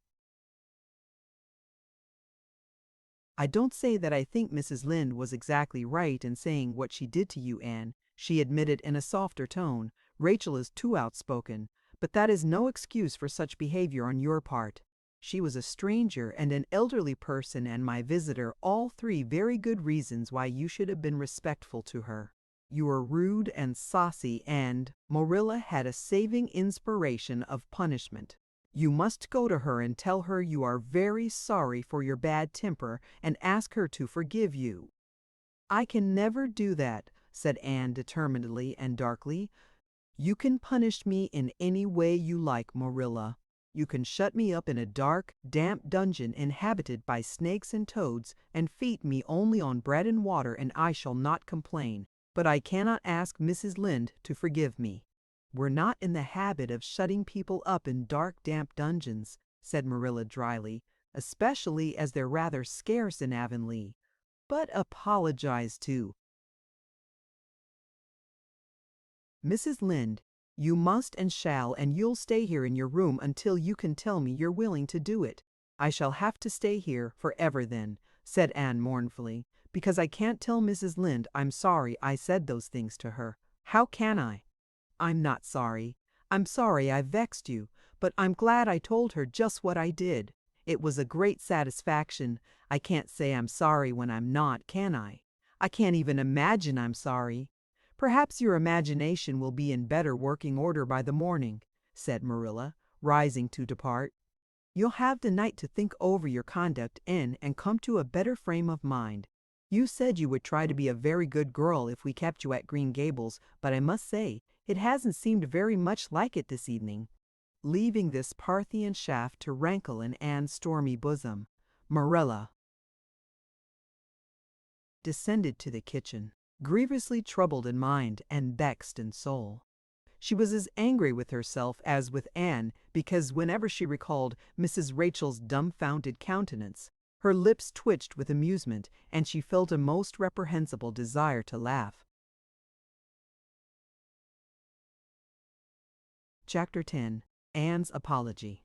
I don't say that I think Mrs. Lynde was exactly right in saying what she did to you, Anne, she admitted in a softer tone. Rachel is too outspoken, but that is no excuse for such behavior on your part. She was a stranger and an elderly person and my visitor, all three very good reasons why you should have been respectful to her. You were rude and saucy, and Marilla had a saving inspiration of punishment. You must go to her and tell her you are very sorry for your bad temper and ask her to forgive you. I can never do that, said Anne determinedly and darkly. You can punish me in any way you like, Marilla. You can shut me up in a dark, damp dungeon inhabited by snakes and toads and feed me only on bread and water, and I shall not complain. But I cannot ask Mrs. Lynde to forgive me. We're not in the habit of shutting people up in dark, damp dungeons, said Marilla dryly, especially as they're rather scarce in Avonlea. But apologize too. Mrs. Lynde, you must and shall, and you'll stay here in your room until you can tell me you're willing to do it. I shall have to stay here forever then, said Anne mournfully, because I can't tell Mrs. Lynde I'm sorry I said those things to her. How can I? I'm not sorry. I'm sorry I vexed you, but I'm glad I told her just what I did. It was a great satisfaction. I can't say I'm sorry when I'm not, can I? I can't even imagine I'm sorry. Perhaps your imagination will be in better working order by the morning, said Marilla, rising to depart. You'll have the night to think over your conduct in and come to a better frame of mind. You said you would try to be a very good girl if we kept you at Green Gables, but I must say, it hasn't seemed very much like it this evening. Leaving this Parthian shaft to rankle in Anne's stormy bosom, Marilla descended to the kitchen, grievously troubled in mind and vexed in soul. She was as angry with herself as with Anne, because whenever she recalled Mrs. Rachel's dumbfounded countenance, her lips twitched with amusement, and she felt a most reprehensible desire to laugh. Chapter 10. Anne's Apology.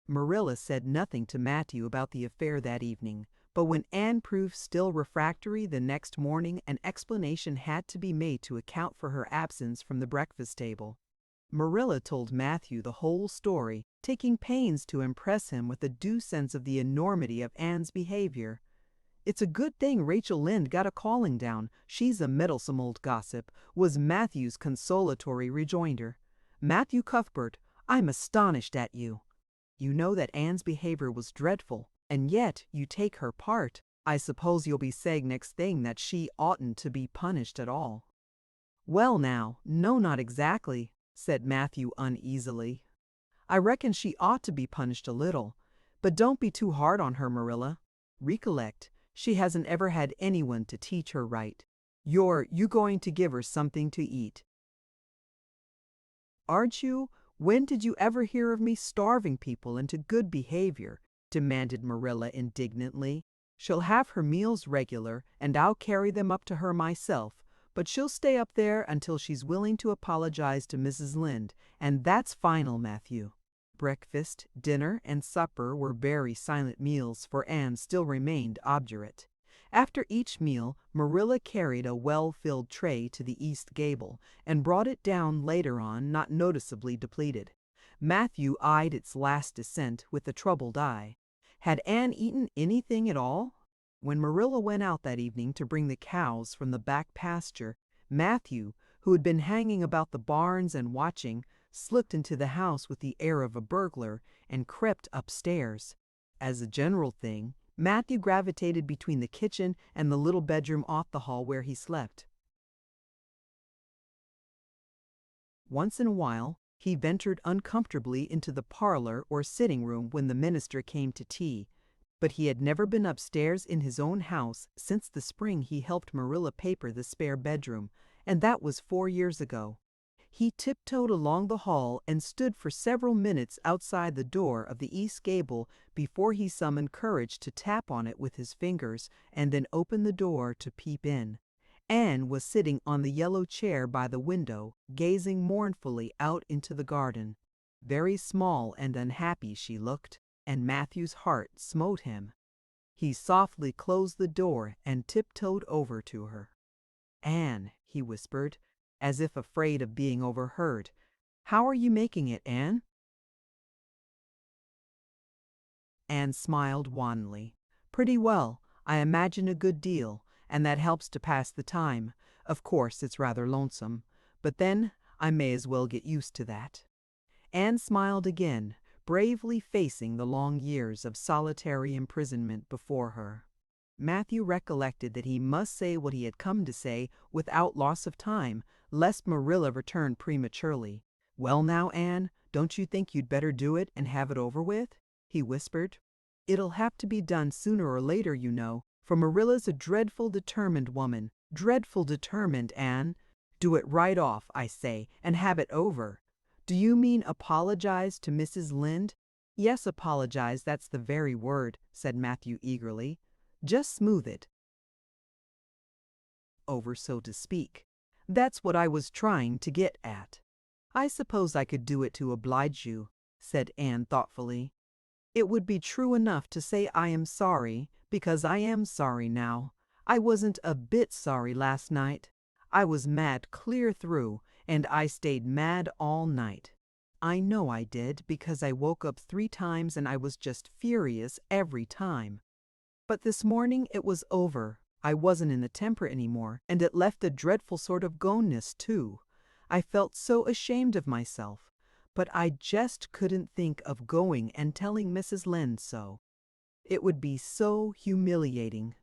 Marilla said nothing to Matthew about the affair that evening, but when Anne proved still refractory the next morning, an explanation had to be made to account for her absence from the breakfast table. Marilla told Matthew the whole story, taking pains to impress him with a due sense of the enormity of Anne's behavior. "It's a good thing Rachel Lynde got a calling down. She's a meddlesome old gossip," was Matthew's consolatory rejoinder. "Matthew Cuthbert, I'm astonished at you. You know that Anne's behavior was dreadful, and yet you take her part. I suppose you'll be saying next thing that she oughtn't to be punished at all." "Well now, no, not exactly," said Matthew uneasily. "I reckon she ought to be punished a little. But don't be too hard on her, Marilla. Recollect, she hasn't ever had anyone to teach her right. You going to give her something to eat." "Aren't you? When did you ever hear of me starving people into good behavior?" demanded Marilla indignantly. "She'll have her meals regular, and I'll carry them up to her myself, but she'll stay up there until she's willing to apologize to Mrs. Lynde, and that's final, Matthew." Breakfast, dinner, and supper were very silent meals, for Anne still remained obdurate. After each meal, Marilla carried a well-filled tray to the east gable and brought it down later on, not noticeably depleted. Matthew eyed its last descent with a troubled eye. Had Anne eaten anything at all? When Marilla went out that evening to bring the cows from the back pasture, Matthew, who had been hanging about the barns and watching, slipped into the house with the air of a burglar and crept upstairs. As a general thing, Matthew gravitated between the kitchen and the little bedroom off the hall where he slept. Once in a while, he ventured uncomfortably into the parlor or sitting room when the minister came to tea, but he had never been upstairs in his own house since the spring he helped Marilla paper the spare bedroom, and that was 4 years ago. He tiptoed along the hall and stood for several minutes outside the door of the east gable before he summoned courage to tap on it with his fingers and then open the door to peep in. Anne was sitting on the yellow chair by the window, gazing mournfully out into the garden. Very small and unhappy she looked, and Matthew's heart smote him. He softly closed the door and tiptoed over to her. "Anne," he whispered, as if afraid of being overheard, "how are you making it, Anne?" Anne smiled wanly. "Pretty well. I imagine a good deal, and that helps to pass the time. Of course, it's rather lonesome, but then I may as well get used to that." Anne smiled again, bravely facing the long years of solitary imprisonment before her. Matthew recollected that he must say what he had come to say without loss of time, lest Marilla return prematurely. "Well now, Anne, don't you think you'd better do it and have it over with?" he whispered. "It'll have to be done sooner or later, you know, for Marilla's a dreadful determined woman. Dreadful determined, Anne. Do it right off, I say, and have it over." "Do you mean apologize to Mrs. Lynde?" "Yes, apologize, that's the very word," said Matthew eagerly. "Just smooth it over, so to speak. That's what I was trying to get at." "I suppose I could do it to oblige you," said Anne thoughtfully. "It would be true enough to say I am sorry, because I am sorry now. I wasn't a bit sorry last night. I was mad clear through, and I stayed mad all night. I know I did, because I woke up 3 times and I was just furious every time. But this morning it was over. I wasn't in the temper anymore, and it left a dreadful sort of goneness, too. I felt so ashamed of myself, but I just couldn't think of going and telling Mrs. Lynde so. It would be so humiliating.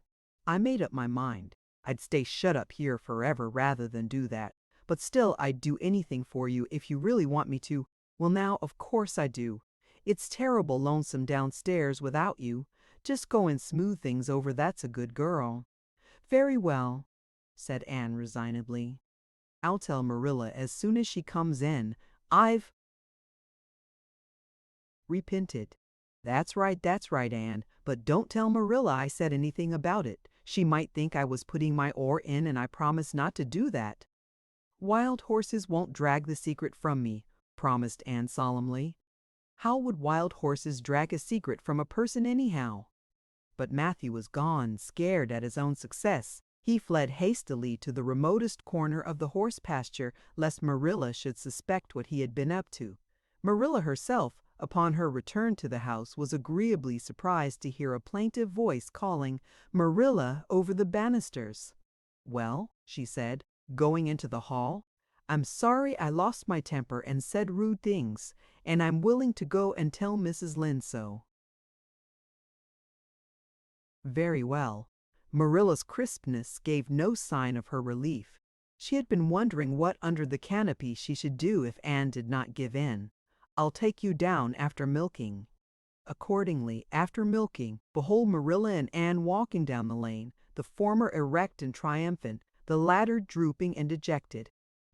I made up my mind. I'd stay shut up here forever rather than do that, but still I'd do anything for you if you really want me to. Well now, of course I do. It's terrible lonesome downstairs without you. Just go and smooth things over, that's a good girl." "Very well," said Anne resignedly. "I'll tell Marilla as soon as she comes in. I've repented." That's right, Anne, but don't tell Marilla I said anything about it. She might think I was putting my oar in, and I promised not to do that." "Wild horses won't drag the secret from me," promised Anne solemnly. "How would wild horses drag a secret from a person anyhow?" But Matthew was gone, scared at his own success. He fled hastily to the remotest corner of the horse pasture, lest Marilla should suspect what he had been up to. Marilla herself, upon her return to the house, was agreeably surprised to hear a plaintive voice calling Marilla over the banisters. "Well," she said, going into the hall, "I'm sorry I lost my temper and said rude things, and I'm willing to go and tell Mrs. Lynde so." Very well. Marilla's crispness gave no sign of her relief. She had been wondering what under the canopy she should do if Anne did not give in. "I'll take you down after milking." Accordingly, after milking, behold Marilla and Anne walking down the lane, the former erect and triumphant, the latter drooping and dejected.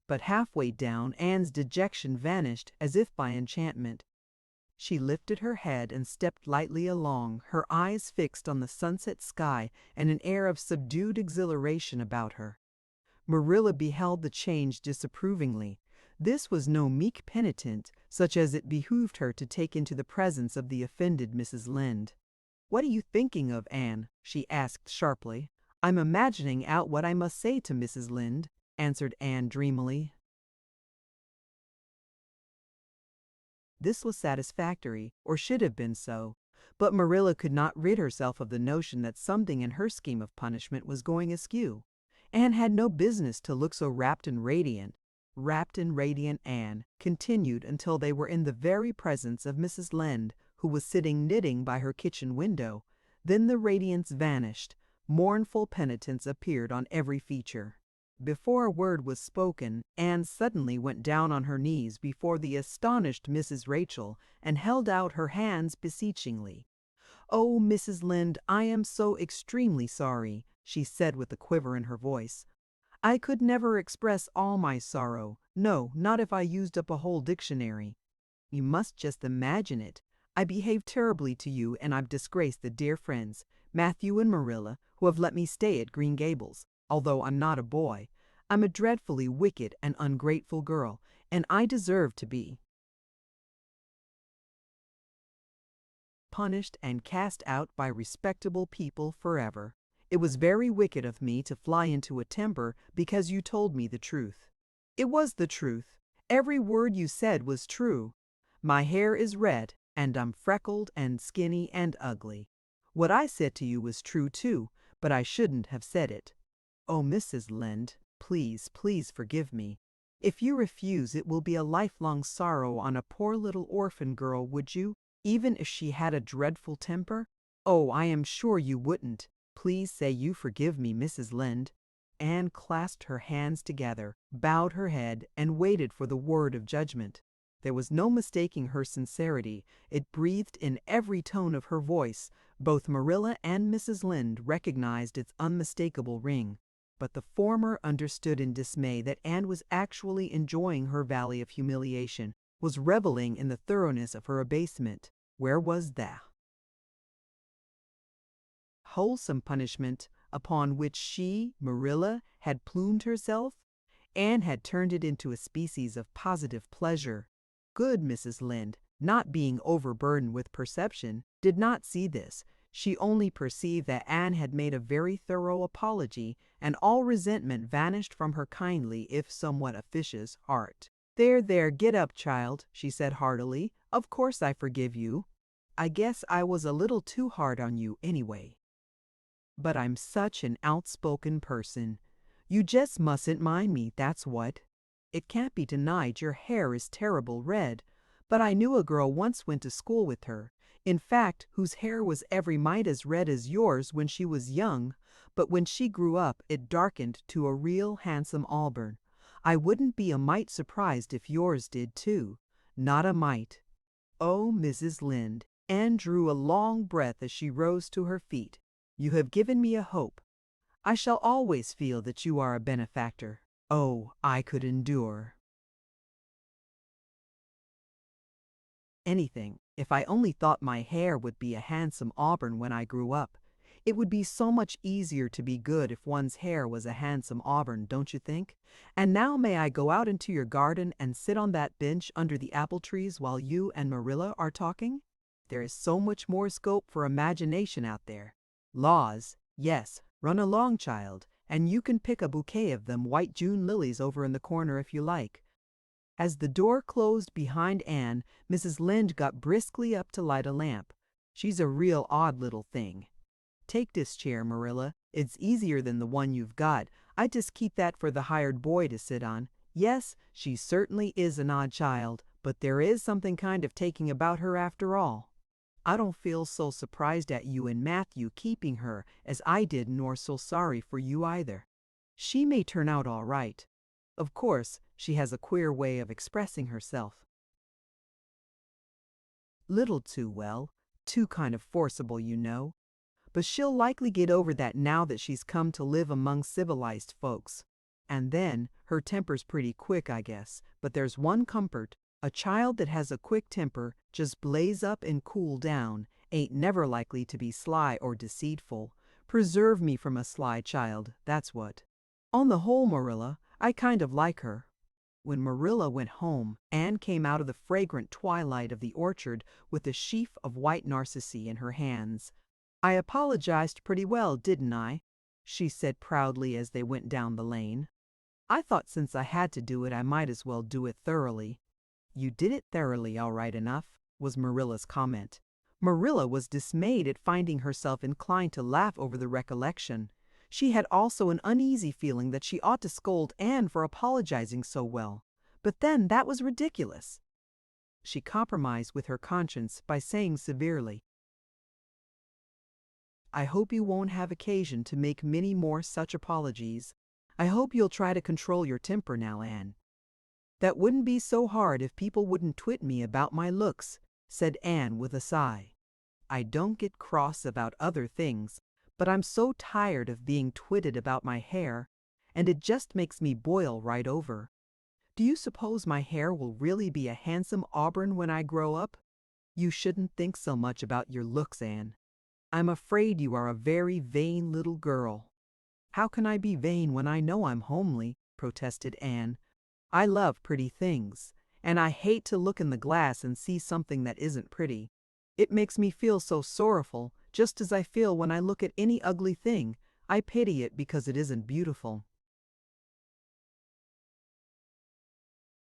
But halfway down, Anne's dejection vanished as if by enchantment. She lifted her head and stepped lightly along, her eyes fixed on the sunset sky and an air of subdued exhilaration about her. Marilla beheld the change disapprovingly. This was no meek penitent, such as it behooved her to take into the presence of the offended Mrs. Lynde. "What are you thinking of, Anne?" she asked sharply. "I'm imagining out what I must say to Mrs. Lynde," answered Anne dreamily. This was satisfactory, or should have been so, but Marilla could not rid herself of the notion that something in her scheme of punishment was going askew. Anne had no business to look so rapt and radiant. Rapt and radiant Anne continued until they were in the very presence of Mrs. Lynde, who was sitting knitting by her kitchen window. Then the radiance vanished. Mournful penitence appeared on every feature. Before a word was spoken, Anne suddenly went down on her knees before the astonished Mrs. Rachel and held out her hands beseechingly. "Oh, Mrs. Lynde, I am so extremely sorry," she said with a quiver in her voice. "I could never express all my sorrow. No, not if I used up a whole dictionary. You must just imagine it. I behaved terribly to you, and I've disgraced the dear friends, Matthew and Marilla, who have let me stay at Green Gables. Although I'm not a boy, I'm a dreadfully wicked and ungrateful girl, and I deserve to be punished and cast out by respectable people forever. It was very wicked of me to fly into a temper because you told me the truth. It was the truth. Every word you said was true. My hair is red, and I'm freckled and skinny and ugly. What I said to you was true too, but I shouldn't have said it. Oh, Mrs. Lynde, please, please forgive me. If you refuse, it will be a lifelong sorrow on a poor little orphan girl, would you, even if she had a dreadful temper? Oh, I am sure you wouldn't. Please say you forgive me, Mrs. Lynde." Anne clasped her hands together, bowed her head, and waited for the word of judgment. There was no mistaking her sincerity. It breathed in every tone of her voice. Both Marilla and Mrs. Lynde recognized its unmistakable ring. But the former understood in dismay that Anne was actually enjoying her valley of humiliation, was reveling in the thoroughness of her abasement. Where was that wholesome punishment upon which she, Marilla, had plumed herself? Anne had turned it into a species of positive pleasure. Good Mrs. Lynde, not being overburdened with perception, did not see this. She only perceived that Anne had made a very thorough apology, and all resentment vanished from her kindly, if somewhat officious, heart. "There, there, get up, child," she said heartily. "Of course I forgive you. I guess I was a little too hard on you anyway. But I'm such an outspoken person. You just mustn't mind me, that's what. It can't be denied your hair is terrible red, but I knew a girl once went to school with her, in fact, whose hair was every mite as red as yours when she was young, but when she grew up it darkened to a real handsome auburn. I wouldn't be a mite surprised if yours did too. Not a mite." "Oh, Mrs. Lynde," Anne drew a long breath as she rose to her feet. "You have given me a hope. I shall always feel that you are a benefactor. Oh, I could endure anything if I only thought my hair would be a handsome auburn when I grew up. It would be so much easier to be good if one's hair was a handsome auburn, don't you think? And now may I go out into your garden and sit on that bench under the apple trees while you and Marilla are talking? There is so much more scope for imagination out there. Laws, yes, run along, child, and you can pick a bouquet of them white June lilies over in the corner if you like." As the door closed behind Anne, Mrs. Lynde got briskly up to light a lamp. "She's a real odd little thing. Take this chair, Marilla. It's easier than the one you've got. I just keep that for the hired boy to sit on. Yes, she certainly is an odd child, but there is something kind of taking about her after all. I don't feel so surprised at you and Matthew keeping her as I did, nor so sorry for you either. She may turn out all right. Of course, she has a queer way of expressing herself. Little too well, too kind of forcible, you know. But she'll likely get over that now that she's come to live among civilized folks. And then, her temper's pretty quick, I guess, but there's one comfort. A child that has a quick temper, just blaze up and cool down, ain't never likely to be sly or deceitful. Preserve me from a sly child, that's what." On the whole, Marilla, I kind of like her." When Marilla went home, Anne came out of the fragrant twilight of the orchard with a sheaf of white narcissi in her hands. "I apologized pretty well, didn't I?" she said proudly as they went down the lane. "I thought since I had to do it, I might as well do it thoroughly." "You did it thoroughly, all right enough," was Marilla's comment. Marilla was dismayed at finding herself inclined to laugh over the recollection. She had also an uneasy feeling that she ought to scold Anne for apologizing so well. But then that was ridiculous. She compromised with her conscience by saying severely, "I hope you won't have occasion to make many more such apologies. I hope you'll try to control your temper now, Anne." "That wouldn't be so hard if people wouldn't twit me about my looks," said Anne with a sigh. "I don't get cross about other things, but I'm so tired of being twitted about my hair, and it just makes me boil right over. Do you suppose my hair will really be a handsome auburn when I grow up? You shouldn't think so much about your looks, Anne. I'm afraid you are a very vain little girl." "How can I be vain when I know I'm homely?" protested Anne. "I love pretty things, and I hate to look in the glass and see something that isn't pretty. It makes me feel so sorrowful, just as I feel when I look at any ugly thing. I pity it because it isn't beautiful."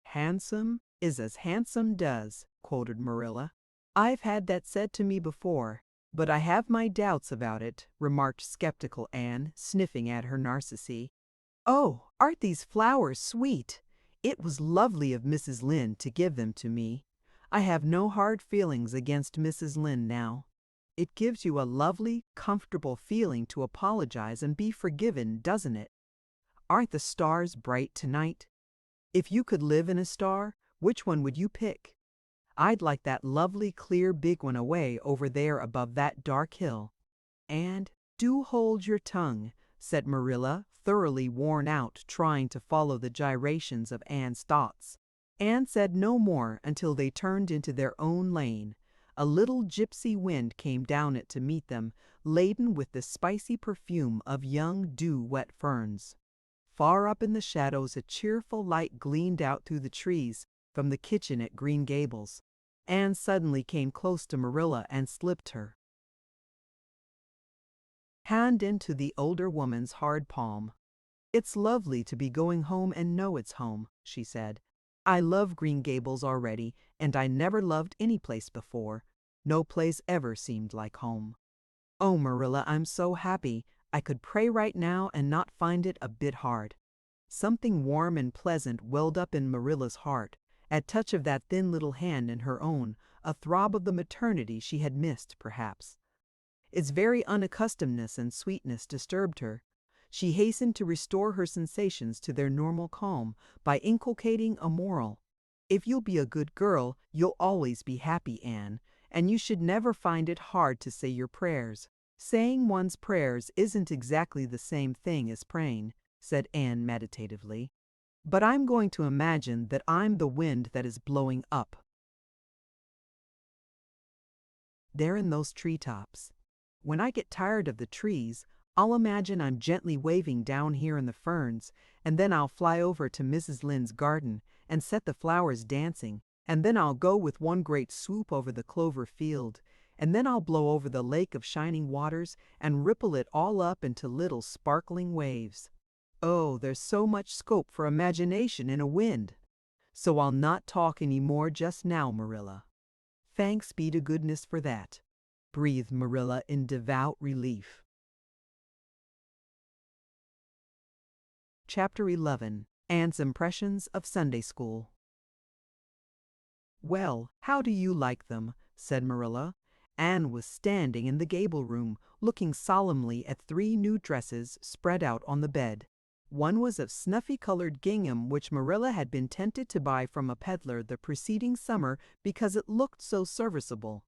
"Handsome is as handsome does," quoted Marilla. "I've had that said to me before, but I have my doubts about it," remarked skeptical Anne, sniffing at her narcissi. "Oh, aren't these flowers sweet? It was lovely of Mrs. Lynde to give them to me. I have no hard feelings against Mrs. Lynde now." "It gives you a lovely, comfortable feeling to apologize and be forgiven, doesn't it? Aren't the stars bright tonight? If you could live in a star, which one would you pick?" "I'd like that lovely, clear, big one away over there above that dark hill." "And do hold your tongue," said Marilla, thoroughly worn out trying to follow the gyrations of Anne's thoughts. Anne said no more until they turned into their own lane. A little gypsy wind came down it to meet them, laden with the spicy perfume of young dew-wet ferns. Far up in the shadows a cheerful light gleamed out through the trees from the kitchen at Green Gables. Anne suddenly came close to Marilla and slipped her hand into the older woman's hard palm. "It's lovely to be going home and know it's home," she said. "I love Green Gables already, and I never loved any place before. No place ever seemed like home. Oh, Marilla, I'm so happy. I could pray right now and not find it a bit hard." Something warm and pleasant welled up in Marilla's heart at touch of that thin little hand in her own, a throb of the maternity she had missed, perhaps. Its very unaccustomedness and sweetness disturbed her. She hastened to restore her sensations to their normal calm by inculcating a moral. "If you'll be a good girl, you'll always be happy, Anne, and you should never find it hard to say your prayers." "Saying one's prayers isn't exactly the same thing as praying," said Anne meditatively. "But I'm going to imagine that I'm the wind that is blowing up there in those treetops. When I get tired of the trees, I'll imagine I'm gently waving down here in the ferns, and then I'll fly over to Mrs. Lynde's garden and set the flowers dancing, and then I'll go with one great swoop over the clover field, and then I'll blow over the lake of shining waters and ripple it all up into little sparkling waves. Oh, there's so much scope for imagination in a wind. So I'll not talk any more just now, Marilla." "Thanks be to goodness for that," breathed Marilla in devout relief. Chapter 11. Anne's Impressions of Sunday School. "Well, how do you like them?" said Marilla. Anne was standing in the gable room, looking solemnly at 3 new dresses spread out on the bed. One was of snuffy-colored gingham which Marilla had been tempted to buy from a peddler the preceding summer because it looked so serviceable.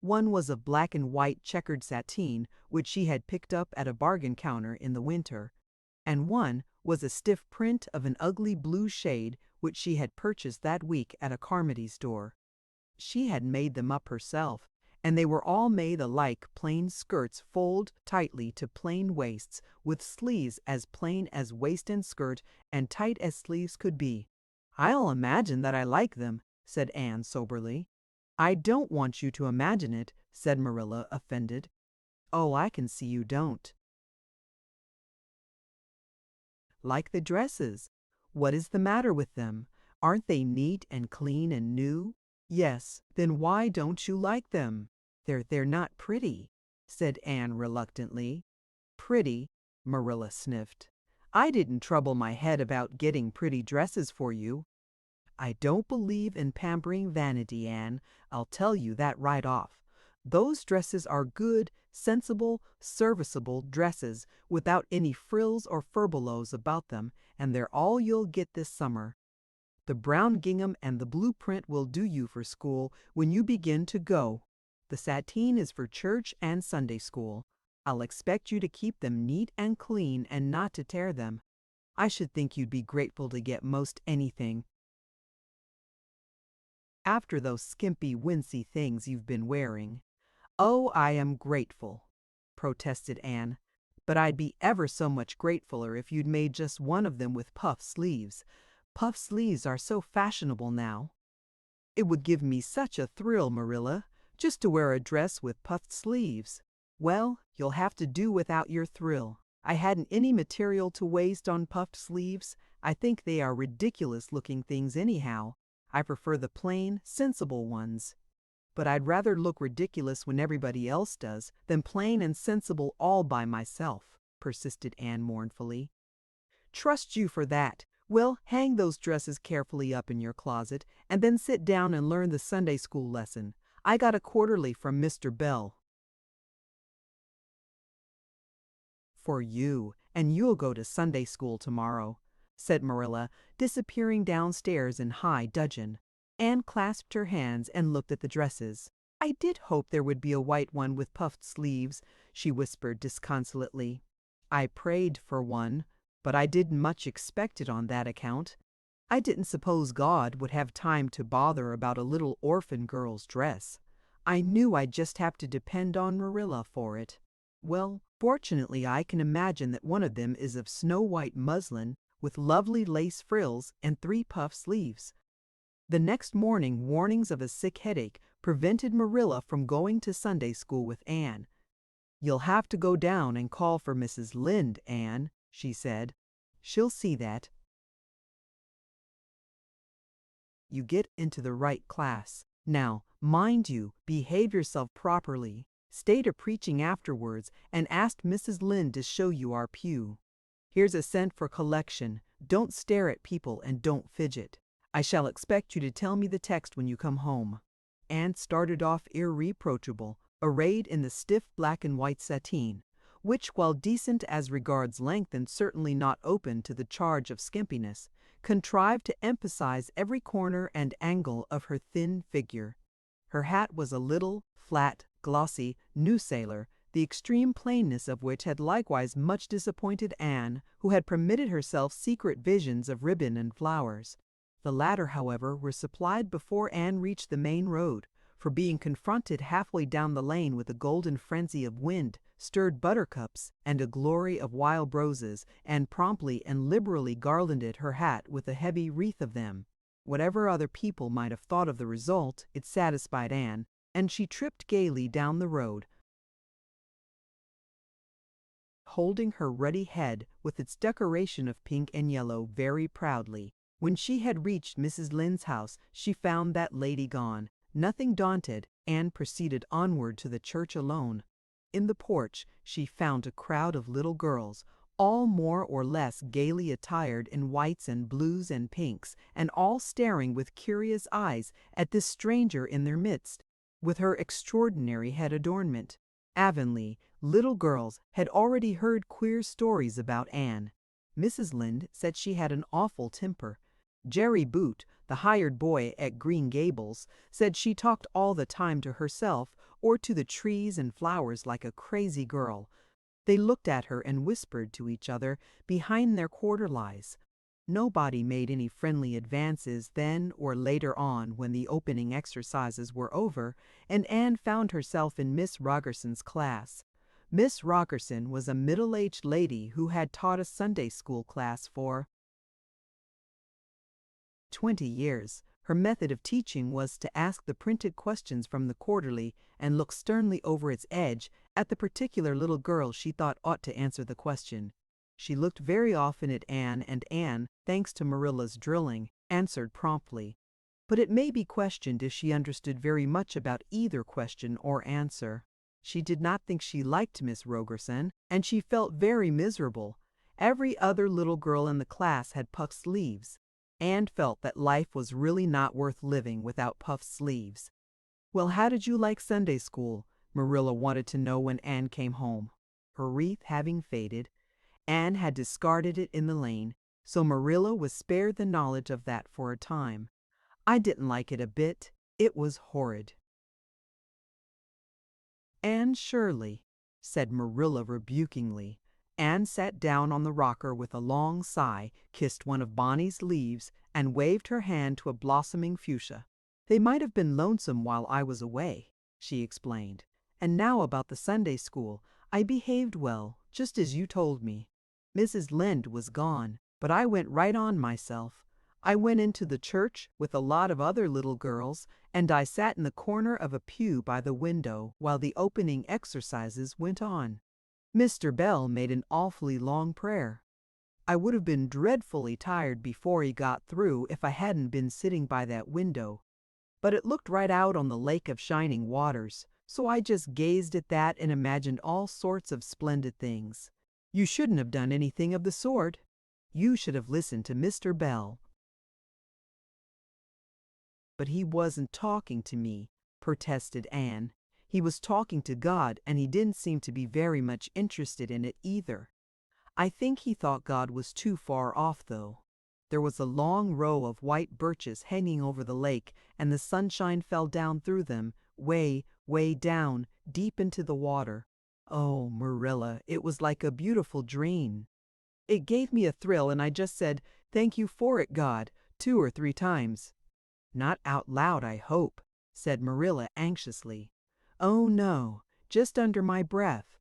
One was of black and white checkered sateen, which she had picked up at a bargain counter in the winter, and one was a stiff print of an ugly blue shade which she had purchased that week at a Carmody store. She had made them up herself, and they were all made alike, plain skirts fold tightly to plain waists, with sleeves as plain as waist and skirt and tight as sleeves could be. "I'll imagine that I like them," said Anne soberly. "I don't want you to imagine it," said Marilla, offended. "Oh, I can see you don't." "Like the dresses. What is the matter with them? Aren't they neat and clean and new?" "Yes, then why don't you like them?" They're not pretty," said Anne reluctantly. "Pretty?" Marilla sniffed. "I didn't trouble my head about getting pretty dresses for you." "I don't believe in pampering vanity, Anne. I'll tell you that right off. Those dresses are good, sensible, serviceable dresses without any frills or furbelows about them, and they're all you'll get this summer. The brown gingham and the blue print will do you for school when you begin to go. The sateen is for church and Sunday school. I'll expect you to keep them neat and clean and not to tear them. I should think you'd be grateful to get most anything after those skimpy, wincey things you've been wearing." "Oh, I am grateful," protested Anne. "But I'd be ever so much gratefuler if you'd made just one of them with puff sleeves. Puff sleeves are so fashionable now." "It would give me such a thrill, Marilla, just to wear a dress with puffed sleeves." "Well, you'll have to do without your thrill. I hadn't any material to waste on puffed sleeves. I think they are ridiculous-looking things anyhow. I prefer the plain, sensible ones." "But I'd rather look ridiculous when everybody else does than plain and sensible all by myself," persisted Anne mournfully. "Trust you for that. Well, hang those dresses carefully up in your closet, and then sit down and learn the Sunday school lesson. I got a quarterly from Mr. Bell for you, and you'll go to Sunday school tomorrow," said Marilla, disappearing downstairs in high dudgeon. Anne clasped her hands and looked at the dresses. "I did hope there would be a white one with puffed sleeves," she whispered disconsolately. "I prayed for one, but I didn't much expect it on that account. I didn't suppose God would have time to bother about a little orphan girl's dress. I knew I'd just have to depend on Marilla for it. Well, fortunately I can imagine that one of them is of snow-white muslin with lovely lace frills and 3 puff sleeves." The next morning warnings of a sick headache prevented Marilla from going to Sunday school with Anne. "You'll have to go down and call for Mrs. Lynde, Anne," she said. "She'll see that you get into the right class. Now, mind you, behave yourself properly. Stay to preaching afterwards and ask Mrs. Lynde to show you our pew. Here's a cent for collection. Don't stare at people and don't fidget. I shall expect you to tell me the text when you come home." Anne started off irreproachable, arrayed in the stiff black and white sateen, which, while decent as regards length and certainly not open to the charge of skimpiness, contrived to emphasize every corner and angle of her thin figure. Her hat was a little, flat, glossy New Sailor, the extreme plainness of which had likewise much disappointed Anne, who had permitted herself secret visions of ribbon and flowers. The latter, however, were supplied before Anne reached the main road, for being confronted halfway down the lane with a golden frenzy of wind, stirred buttercups, and a glory of wild roses, Anne promptly and liberally garlanded her hat with a heavy wreath of them. Whatever other people might have thought of the result, it satisfied Anne, and she tripped gaily down the road, holding her ruddy head with its decoration of pink and yellow very proudly. When she had reached Mrs. Lynde's house, she found that lady gone. Nothing daunted, Anne proceeded onward to the church alone. In the porch, she found a crowd of little girls, all more or less gaily attired in whites and blues and pinks, and all staring with curious eyes at this stranger in their midst, with her extraordinary head adornment. Avonlea, little girls had already heard queer stories about Anne. Mrs. Lynde said she had an awful temper. Jerry Boot, the hired boy at Green Gables, said she talked all the time to herself or to the trees and flowers like a crazy girl. They looked at her and whispered to each other behind their quarter lies. Nobody made any friendly advances then or later on when the opening exercises were over, and Anne found herself in Miss Rogerson's class. Miss Rogerson was a middle-aged lady who had taught a Sunday school class for 20 years. Her method of teaching was to ask the printed questions from the quarterly and look sternly over its edge at the particular little girl she thought ought to answer the question. She looked very often at Anne, and Anne, thanks to Marilla's drilling, answered promptly. But it may be questioned if she understood very much about either question or answer. She did not think she liked Miss Rogerson, and she felt very miserable. Every other little girl in the class had puffed sleeves. Anne felt that life was really not worth living without puffed sleeves. "Well, how did you like Sunday school?" Marilla wanted to know when Anne came home. Her wreath having faded, Anne had discarded it in the lane, so Marilla was spared the knowledge of that for a time. "I didn't like it a bit. It was horrid." "Anne Shirley," said Marilla rebukingly. Anne sat down on the rocker with a long sigh, kissed one of Bonny's leaves, and waved her hand to a blossoming fuchsia. "They might have been lonesome while I was away," she explained. "And now about the Sunday school. I behaved well, just as you told me. Mrs. Lynde was gone, but I went right on myself. I went into the church with a lot of other little girls, and I sat in the corner of a pew by the window while the opening exercises went on. Mr. Bell made an awfully long prayer. I would have been dreadfully tired before he got through if I hadn't been sitting by that window. But it looked right out on the lake of shining waters, so I just gazed at that and imagined all sorts of splendid things. You shouldn't have done anything of the sort. You should have listened to Mr. Bell." "But he wasn't talking to me," protested Anne. "He was talking to God, and he didn't seem to be very much interested in it either. I think he thought God was too far off, though." There was a long row of white birches hanging over the lake, and the sunshine fell down through them, way, way down, deep into the water. Oh, Marilla, it was like a beautiful dream. It gave me a thrill, and I just said, "Thank you for it, God," 2 or 3 times. "Not out loud, I hope," said Marilla anxiously. "Oh, no, just under my breath.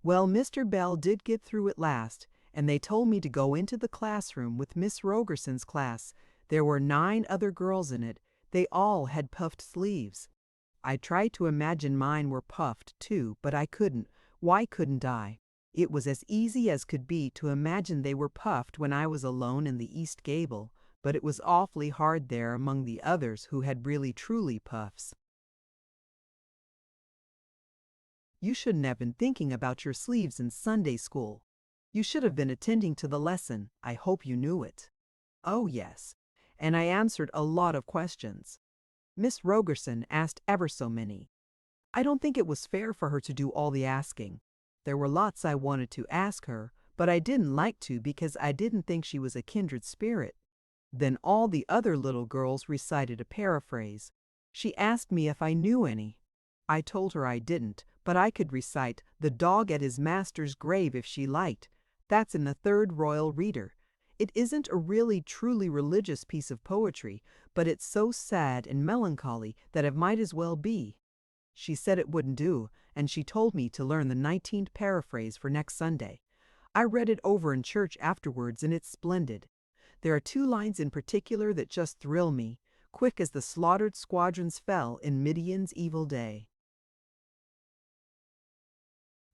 Well, Mr. Bell did get through at last, and they told me to go into the classroom with Miss Rogerson's class. There were 9 other girls in it. They all had puffed sleeves. I tried to imagine mine were puffed, too, but I couldn't. Why couldn't I? It was as easy as could be to imagine they were puffed when I was alone in the East Gable, but it was awfully hard there among the others who had really truly puffs." "You shouldn't have been thinking about your sleeves in Sunday school. You should have been attending to the lesson. I hope you knew it." "Oh, yes, and I answered a lot of questions. Miss Rogerson asked ever so many. I don't think it was fair for her to do all the asking. There were lots I wanted to ask her, but I didn't like to because I didn't think she was a kindred spirit. Then all the other little girls recited a paraphrase. She asked me if I knew any. I told her I didn't, but I could recite 'The Dog at His Master's Grave' if she liked. That's in the Third Royal Reader. It isn't a really truly religious piece of poetry, but it's so sad and melancholy that it might as well be. She said it wouldn't do, and she told me to learn the 19th paraphrase for next Sunday. I read it over in church afterwards, and it's splendid. There are 2 lines in particular that just thrill me. 'Quick as the slaughtered squadrons fell in Midian's evil day.'"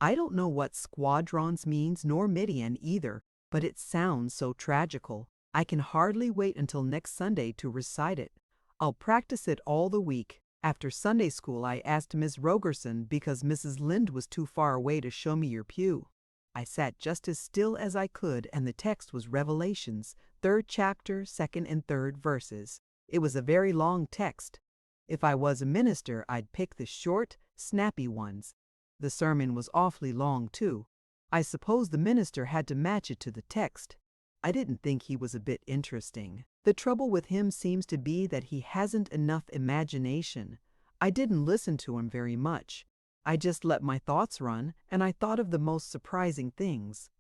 I don't know what squadrons means, nor Midian either, but it sounds so tragical. I can hardly wait until next Sunday to recite it. I'll practice it all the week. After Sunday school, I asked Miss Rogerson because Mrs. Lynde was too far away to show me your pew. I sat just as still as I could, and the text was Revelations, 3rd chapter, 2nd and 3rd verses. It was a very long text. If I was a minister, I'd pick the short, snappy ones. The sermon was awfully long, too. I suppose the minister had to match it to the text. I didn't think he was a bit interesting. The trouble with him seems to be that he hasn't enough imagination. I didn't listen to him very much. I just let my thoughts run, and I thought of the most surprising things.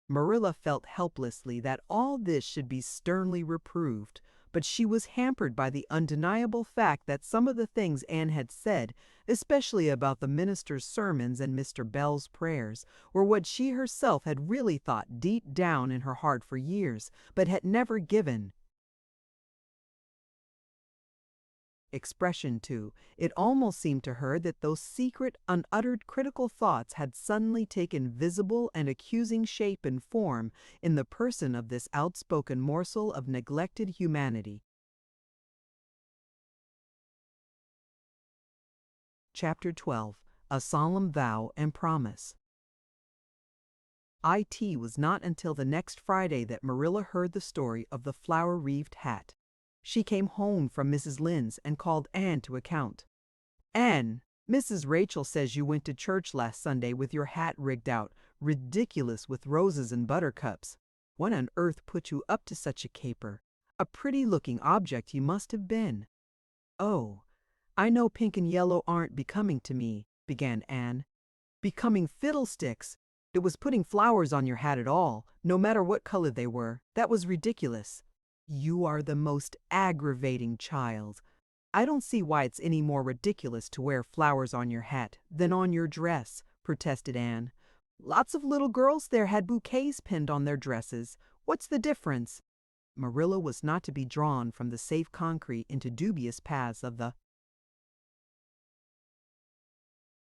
Marilla felt helplessly that all this should be sternly reproved, but she was hampered by the undeniable fact that some of the things Anne had said, especially about the minister's sermons and Mr. Bell's prayers, were what she herself had really thought deep down in her heart for years, but had never given expression to. It almost seemed to her that those secret, unuttered critical thoughts had suddenly taken visible and accusing shape and form in the person of this outspoken morsel of neglected humanity. Chapter 12. A Solemn Vow and Promise. It was not until the next Friday that Marilla heard the story of the flower-wreathed hat. She came home from Mrs. Lynde's and called Anne to account. "Anne, Mrs. Rachel says you went to church last Sunday with your hat rigged out, ridiculous with roses and buttercups. What on earth put you up to such a caper? A pretty-looking object you must have been." "Oh, I know pink and yellow aren't becoming to me," began Anne. "Becoming fiddlesticks! It was putting flowers on your hat at all, no matter what color they were. That was ridiculous." "You are the most aggravating child. I don't see why it's any more ridiculous to wear flowers on your hat than on your dress," protested Anne. "Lots of little girls there had bouquets pinned on their dresses. What's the difference?" Marilla was not to be drawn from the safe concrete into dubious paths of the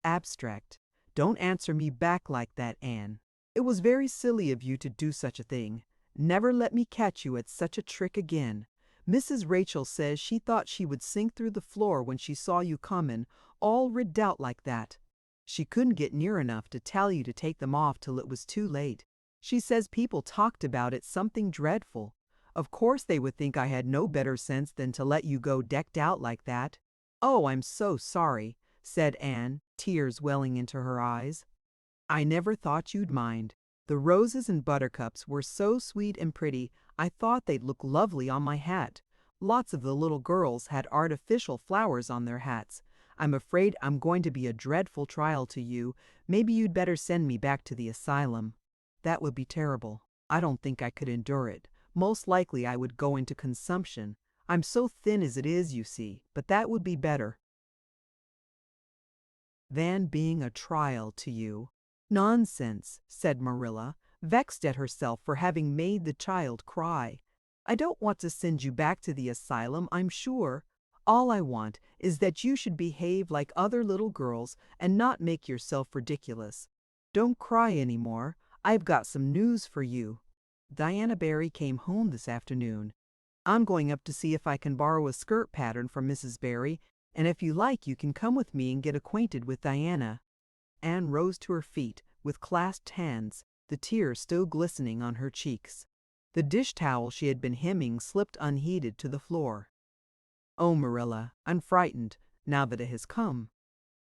abstract. "Don't answer me back like that, Anne. It was very silly of you to do such a thing. Never let me catch you at such a trick again. Mrs. Rachel says she thought she would sink through the floor when she saw you coming, all rigged out like that. She couldn't get near enough to tell you to take them off till it was too late. She says people talked about it something dreadful. Of course they would think I had no better sense than to let you go decked out like that." "Oh, I'm so sorry," said Anne, tears welling into her eyes. "I never thought you'd mind. The roses and buttercups were so sweet and pretty, I thought they'd look lovely on my hat. Lots of the little girls had artificial flowers on their hats. I'm afraid I'm going to be a dreadful trial to you. Maybe you'd better send me back to the asylum." "That would be terrible. I don't think I could endure it. Most likely I would go into consumption. I'm so thin as it is, you see, but that would be better than being a trial to you." "Nonsense," said Marilla, vexed at herself for having made the child cry. "I don't want to send you back to the asylum, I'm sure. All I want is that you should behave like other little girls and not make yourself ridiculous. Don't cry any more. I've got some news for you. Diana Barry came home this afternoon. I'm going up to see if I can borrow a skirt pattern from Mrs. Barry, and if you like you can come with me and get acquainted with Diana." Anne rose to her feet with clasped hands, the tears still glistening on her cheeks. The dish towel she had been hemming slipped unheeded to the floor. "Oh, Marilla, I'm frightened, now that it has come.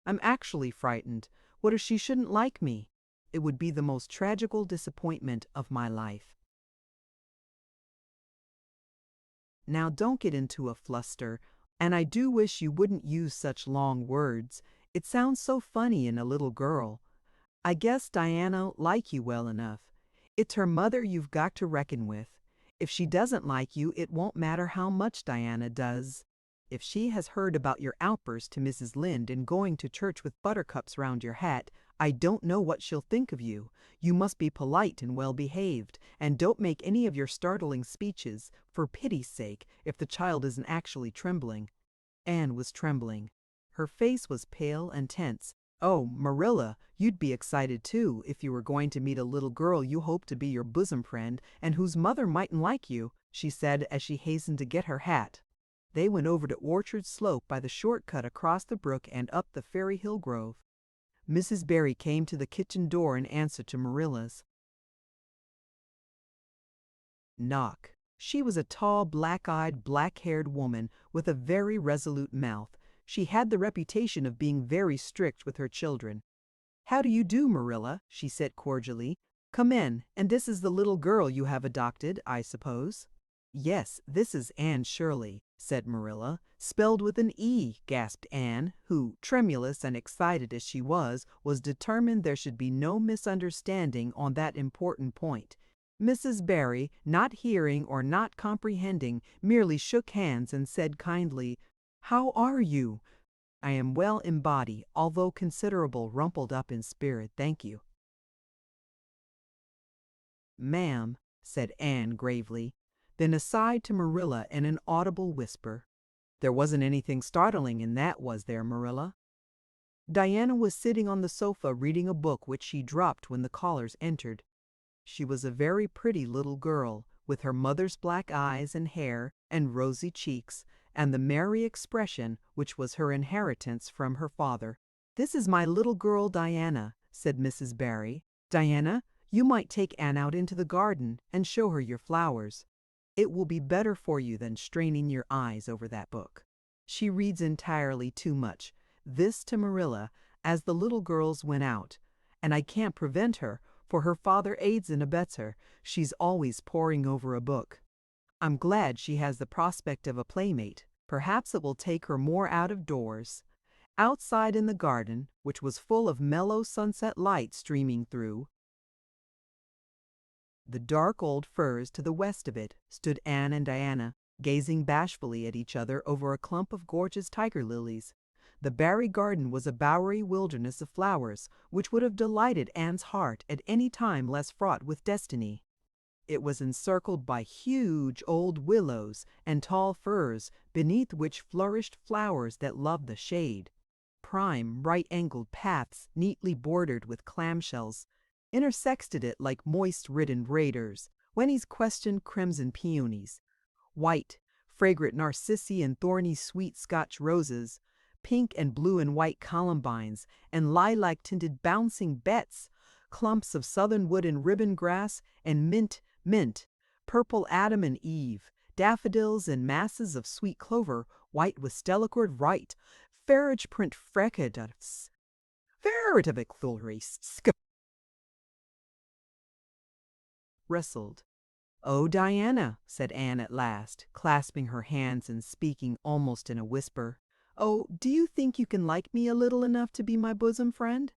I'm actually frightened. What if she shouldn't like me? It would be the most tragical disappointment of my life." "Now don't get into a fluster, and I do wish you wouldn't use such long words. It sounds so funny in a little girl. I guess Diana'll like you well enough. It's her mother you've got to reckon with. If she doesn't like you, it won't matter how much Diana does. If she has heard about your outburst to Mrs. Lynde in going to church with buttercups round your hat, I don't know what she'll think of you. You must be polite and well-behaved, and don't make any of your startling speeches, for pity's sake, if the child isn't actually trembling." Anne was trembling. Her face was pale and tense. "Oh, Marilla, you'd be excited too if you were going to meet a little girl you hoped to be your bosom friend and whose mother mightn't like you," she said as she hastened to get her hat. They went over to Orchard Slope by the short cut across the brook and up the Fairy Hill Grove. Mrs. Barry came to the kitchen door in answer to Marilla's knock. She was a tall, black-eyed, black-haired woman with a very resolute mouth. She had the reputation of being very strict with her children. "How do you do, Marilla?" she said cordially. "Come in, and this is the little girl you have adopted, I suppose?" "Yes, this is Anne Shirley," said Marilla. Spelled with an E, gasped Anne, who, tremulous and excited as she was determined there should be no misunderstanding on that important point. Mrs. Barry, not hearing or not comprehending, merely shook hands and said kindly, "How are you?" "I am well in body, although considerable rumpled up in spirit, thank you." "Ma'am," said Anne gravely, then aside to Marilla in an audible whisper, "There wasn't anything startling in that, was there, Marilla?" Diana was sitting on the sofa reading a book which she dropped when the callers entered. She was a very pretty little girl, with her mother's black eyes and hair and rosy cheeks, and the merry expression which was her inheritance from her father. "This is my little girl Diana," said Mrs. Barry. "Diana, you might take Anne out into the garden and show her your flowers. It will be better for you than straining your eyes over that book. She reads entirely too much." This to Marilla as the little girls went out. "And I can't prevent her, for her father aids and abets her. She's always poring over a book. I'm glad she has the prospect of a playmate. Perhaps it will take her more out of doors." Outside in the garden, which was full of mellow sunset light streaming through the dark old firs to the west of it, stood Anne and Diana, gazing bashfully at each other over a clump of gorgeous tiger lilies. The Barry garden was a bowery wilderness of flowers, which would have delighted Anne's heart at any time less fraught with destiny. It was encircled by huge old willows and tall firs, beneath which flourished flowers that loved the shade. Prime, right-angled paths, neatly bordered with clamshells, intersected it like moist-ridden raiders. Wenny's questioned crimson peonies, white, fragrant narcissi and thorny sweet Scotch roses, pink and blue and white columbines, and lilac-tinted bouncing bets, clumps of southern wood and ribbon grass, and mint, purple Adam and Eve, daffodils and masses of sweet clover, white with stellicord right, farage print freckadus, veritably wrestled. "Oh, Diana," said Anne at last, clasping her hands and speaking almost in a whisper. "Oh, do you think you can like me a little enough to be my bosom friend?"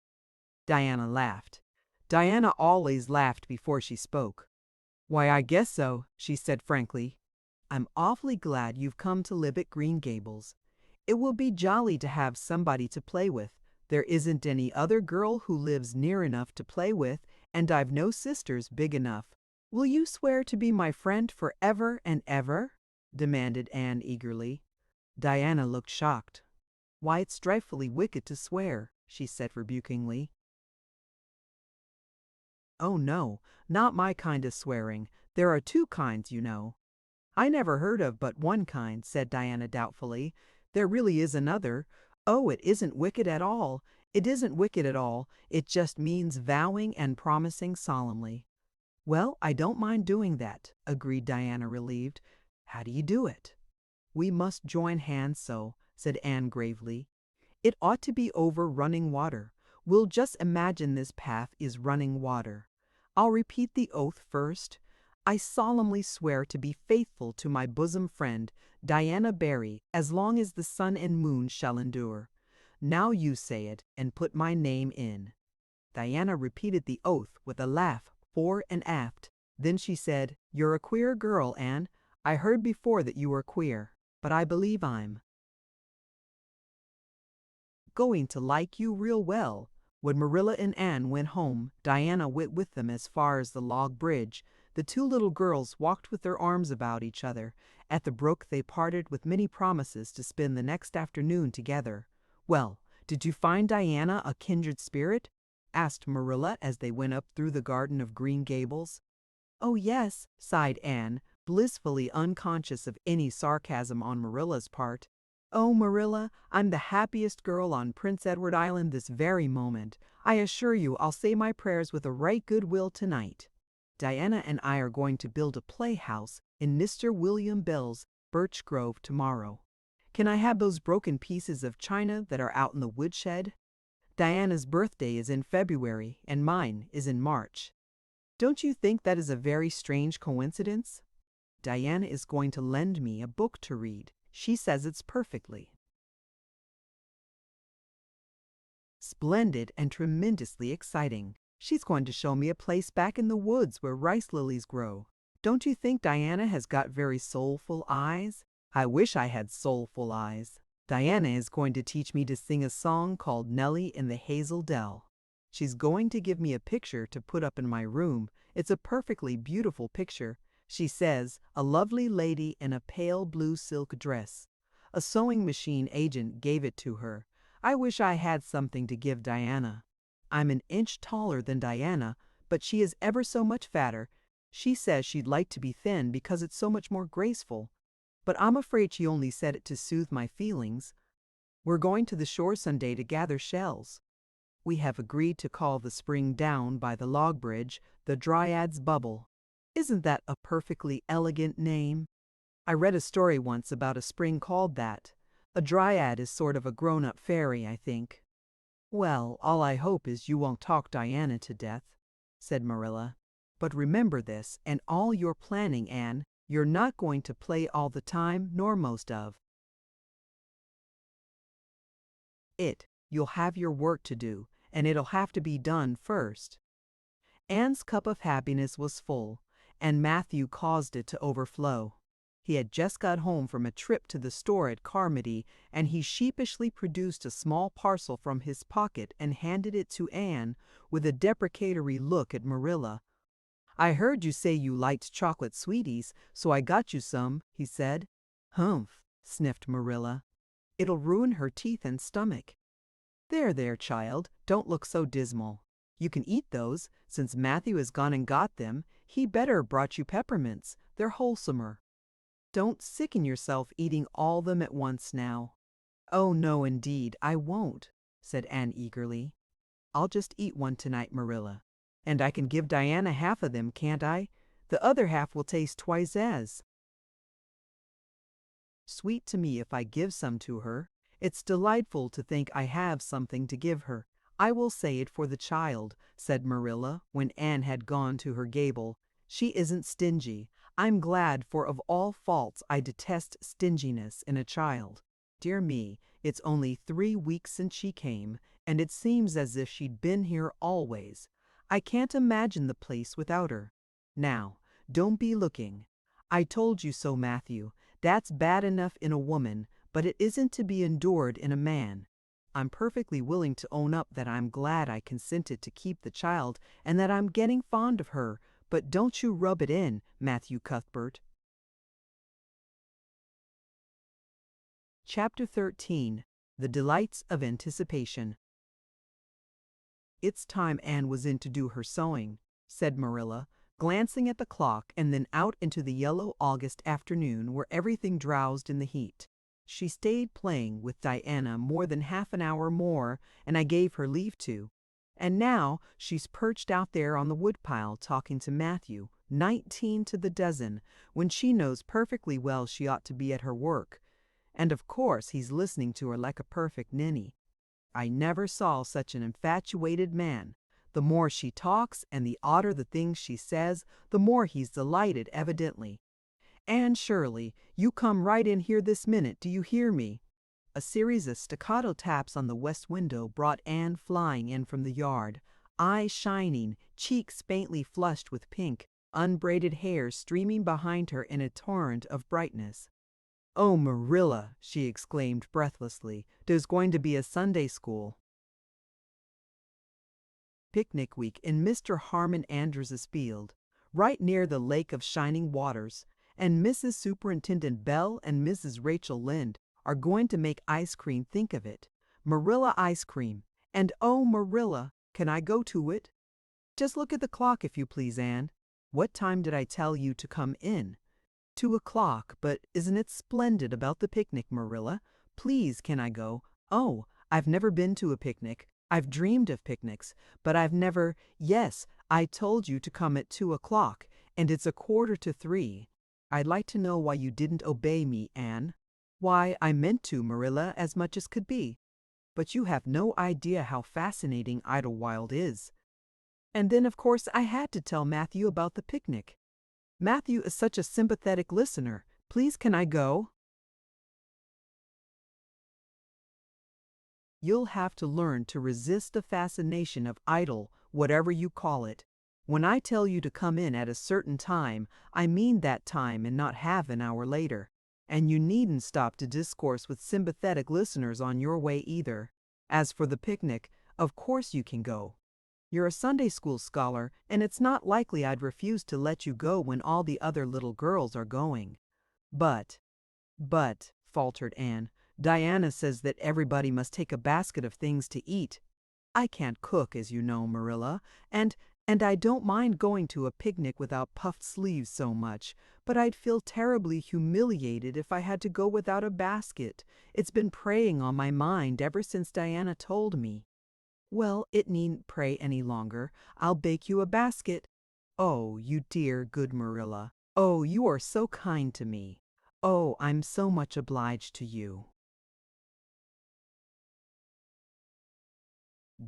Diana laughed. Diana always laughed before she spoke. "Why, I guess so," she said frankly. "I'm awfully glad you've come to live at Green Gables. It will be jolly to have somebody to play with. There isn't any other girl who lives near enough to play with, and I've no sisters big enough. Will you swear to be my friend forever and ever?" demanded Anne eagerly. Diana looked shocked. "Why, it's dreadfully wicked to swear," she said rebukingly. "Oh, no, not my kind of swearing. There are two kinds, you know." "I never heard of but one kind," said Diana doubtfully. "There really is another. Oh, it isn't wicked at all. It isn't wicked at all. It just means vowing and promising solemnly." "Well, I don't mind doing that," agreed Diana, relieved. "How do you do it?" "We must join hands so," said Anne gravely. "It ought to be over running water. We'll just imagine this path is running water. I'll repeat the oath first. I solemnly swear to be faithful to my bosom friend, Diana Barry, as long as the sun and moon shall endure. Now you say it and put my name in." Diana repeated the oath with a laugh fore and aft. Then she said, "You're a queer girl, Anne. I heard before that you were queer, but I believe I'm going to like you real well." When Marilla and Anne went home, Diana went with them as far as the log bridge. The two little girls walked with their arms about each other. At the brook they parted with many promises to spend the next afternoon together. "Well, did you find Diana a kindred spirit?" asked Marilla as they went up through the garden of Green Gables. "Oh, yes," sighed Anne, blissfully unconscious of any sarcasm on Marilla's part. "Oh, Marilla, I'm the happiest girl on Prince Edward Island this very moment. I assure you I'll say my prayers with a right good will tonight. Diana and I are going to build a playhouse in Mr. William Bell's birch grove tomorrow. Can I have those broken pieces of china that are out in the woodshed? Diana's birthday is in February and mine is in March. Don't you think that is a very strange coincidence? Diana is going to lend me a book to read. She says it's perfectly splendid and tremendously exciting. She's going to show me a place back in the woods where rice lilies grow. Don't you think Diana has got very soulful eyes? I wish I had soulful eyes. Diana is going to teach me to sing a song called Nellie in the Hazel Dell. She's going to give me a picture to put up in my room. It's a perfectly beautiful picture. She says, a lovely lady in a pale blue silk dress. A sewing machine agent gave it to her. I wish I had something to give Diana. I'm an inch taller than Diana, but she is ever so much fatter. She says she'd like to be thin because it's so much more graceful. But I'm afraid she only said it to soothe my feelings. We're going to the shore Sunday to gather shells. We have agreed to call the spring down by the log bridge the Dryad's Bubble. Isn't that a perfectly elegant name? I read a story once about a spring called that. A dryad is sort of a grown-up fairy, I think. Well, all I hope is you won't talk Diana to death, said Marilla. But remember this, and all your planning, Anne, you're not going to play all the time, nor most of it. You'll have your work to do, and it'll have to be done first. Anne's cup of happiness was full, and Matthew caused it to overflow. He had just got home from a trip to the store at Carmody, and he sheepishly produced a small parcel from his pocket and handed it to Anne with a deprecatory look at Marilla. I heard you say you liked chocolate sweeties, so I got you some, he said. Humph, sniffed Marilla. It'll ruin her teeth and stomach. There, child, don't look so dismal. You can eat those. Since Matthew has gone and got them, he better brought you peppermints. They're wholesomer. Don't sicken yourself eating all them at once now. Oh, no, indeed, I won't, said Anne eagerly. I'll just eat one tonight, Marilla. And I can give Diana half of them, can't I? The other half will taste twice as sweet to me if I give some to her. It's delightful to think I have something to give her. I will say it for the child, said Marilla when Anne had gone to her gable. She isn't stingy. I'm glad, for of all faults I detest stinginess in a child. Dear me, it's only 3 weeks since she came, and it seems as if she'd been here always. I can't imagine the place without her. Now, don't be looking. I told you so, Matthew. That's bad enough in a woman, but it isn't to be endured in a man. I'm perfectly willing to own up that I'm glad I consented to keep the child and that I'm getting fond of her, but don't you rub it in, Matthew Cuthbert. Chapter 13. The Delights of Anticipation. It's time Anne was in to do her sewing, said Marilla, glancing at the clock and then out into the yellow August afternoon where everything drowsed in the heat. She stayed playing with Diana more than half an hour more, and I gave her leave to. And now she's perched out there on the woodpile talking to Matthew, 19 to the dozen, when she knows perfectly well she ought to be at her work. And of course he's listening to her like a perfect ninny. I never saw such an infatuated man. The more she talks and the odder the things she says, the more he's delighted, evidently. Anne Shirley, you come right in here this minute, do you hear me? A series of staccato taps on the west window brought Anne flying in from the yard, eyes shining, cheeks faintly flushed with pink, unbraided hair streaming behind her in a torrent of brightness. "Oh, Marilla," she exclaimed breathlessly, "there's going to be a Sunday school picnic week in Mr. Harmon Andrews's field, right near the Lake of Shining Waters, and Mrs. Superintendent Bell and Mrs. Rachel Lynde are going to make ice cream. Think of it. Marilla ice cream. And oh, Marilla, can I go to it? Just look at the clock, if you please, Anne. What time did I tell you to come in? 2 o'clock, but isn't it splendid about the picnic, Marilla? Please, can I go? Oh, I've never been to a picnic. I've dreamed of picnics, but I've never— Yes, I told you to come at 2 o'clock, and it's 2:45. I'd like to know why you didn't obey me, Anne. Why, I meant to, Marilla, as much as could be. But you have no idea how fascinating Idlewild is. And then, of course, I had to tell Matthew about the picnic. Matthew is such a sympathetic listener. Please, can I go? You'll have to learn to resist the fascination of idle, whatever you call it. When I tell you to come in at a certain time, I mean that time and not half an hour later. And you needn't stop to discourse with sympathetic listeners on your way either. As for the picnic, of course you can go. You're a Sunday school scholar, and it's not likely I'd refuse to let you go when all the other little girls are going. But, faltered Anne, Diana says that everybody must take a basket of things to eat. I can't cook, as you know, Marilla, and I don't mind going to a picnic without puffed sleeves so much, but I'd feel terribly humiliated if I had to go without a basket. It's been preying on my mind ever since Diana told me. Well, it needn't prey any longer. I'll bake you a basket. Oh, you dear, good Marilla. Oh, you are so kind to me. Oh, I'm so much obliged to you.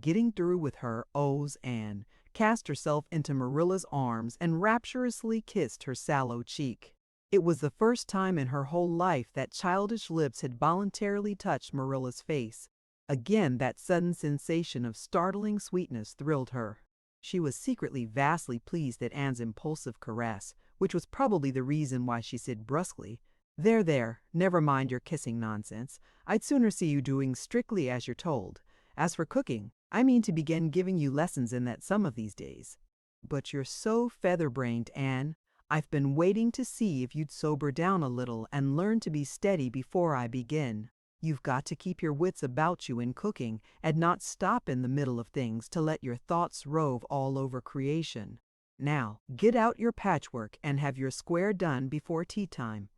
Getting through with her ohs, Anne cast herself into Marilla's arms and rapturously kissed her sallow cheek. It was the first time in her whole life that childish lips had voluntarily touched Marilla's face. Again that sudden sensation of startling sweetness thrilled her. She was secretly vastly pleased at Anne's impulsive caress, which was probably the reason why she said brusquely, There, never mind your kissing nonsense. I'd sooner see you doing strictly as you're told. As for cooking, I mean to begin giving you lessons in that some of these days. But you're so feather-brained, Anne. I've been waiting to see if you'd sober down a little and learn to be steady before I begin. You've got to keep your wits about you in cooking and not stop in the middle of things to let your thoughts rove all over creation. Now, get out your patchwork and have your square done before tea time.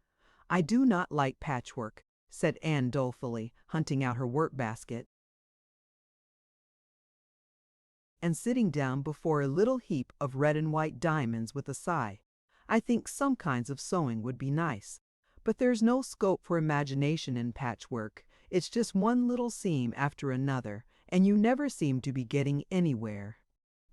I do not like patchwork, said Anne dolefully, hunting out her work basket and sitting down before a little heap of red and white diamonds with a sigh. I think some kinds of sewing would be nice. But there's no scope for imagination in patchwork. It's just one little seam after another, and you never seem to be getting anywhere.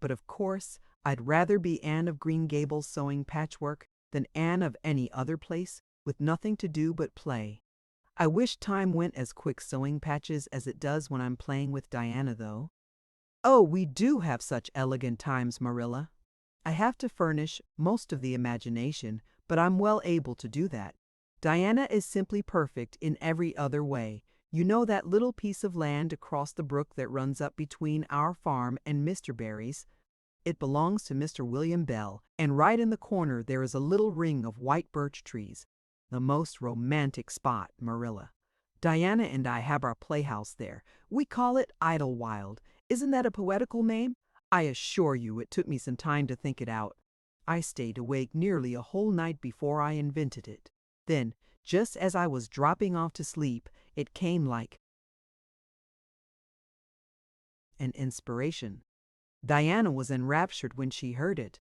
But of course, I'd rather be Anne of Green Gables sewing patchwork than Anne of any other place, with nothing to do but play. I wish time went as quick sewing patches as it does when I'm playing with Diana, though. Oh, we do have such elegant times, Marilla. I have to furnish most of the imagination, but I'm well able to do that. Diana is simply perfect in every other way. You know that little piece of land across the brook that runs up between our farm and Mr. Barry's? It belongs to Mr. William Bell, and right in the corner there is a little ring of white birch trees. The most romantic spot, Marilla. Diana and I have our playhouse there. We call it Idlewild. Isn't that a poetical name? I assure you it took me some time to think it out. I stayed awake nearly a whole night before I invented it. Then, just as I was dropping off to sleep, it came like an inspiration. Diana was enraptured when she heard it.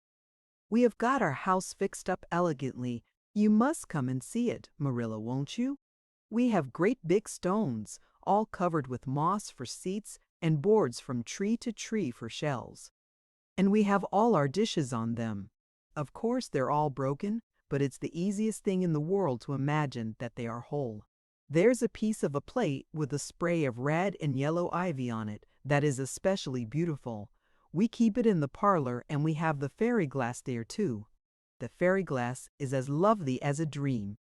We have got our house fixed up elegantly. You must come and see it, Marilla, won't you? We have great big stones, all covered with moss for seats and boards from tree to tree for shelves. And we have all our dishes on them. Of course they're all broken, but it's the easiest thing in the world to imagine that they are whole. There's a piece of a plate with a spray of red and yellow ivy on it that is especially beautiful. We keep it in the parlor, and we have the fairy glass there too. The fairy glass is as lovely as a dream.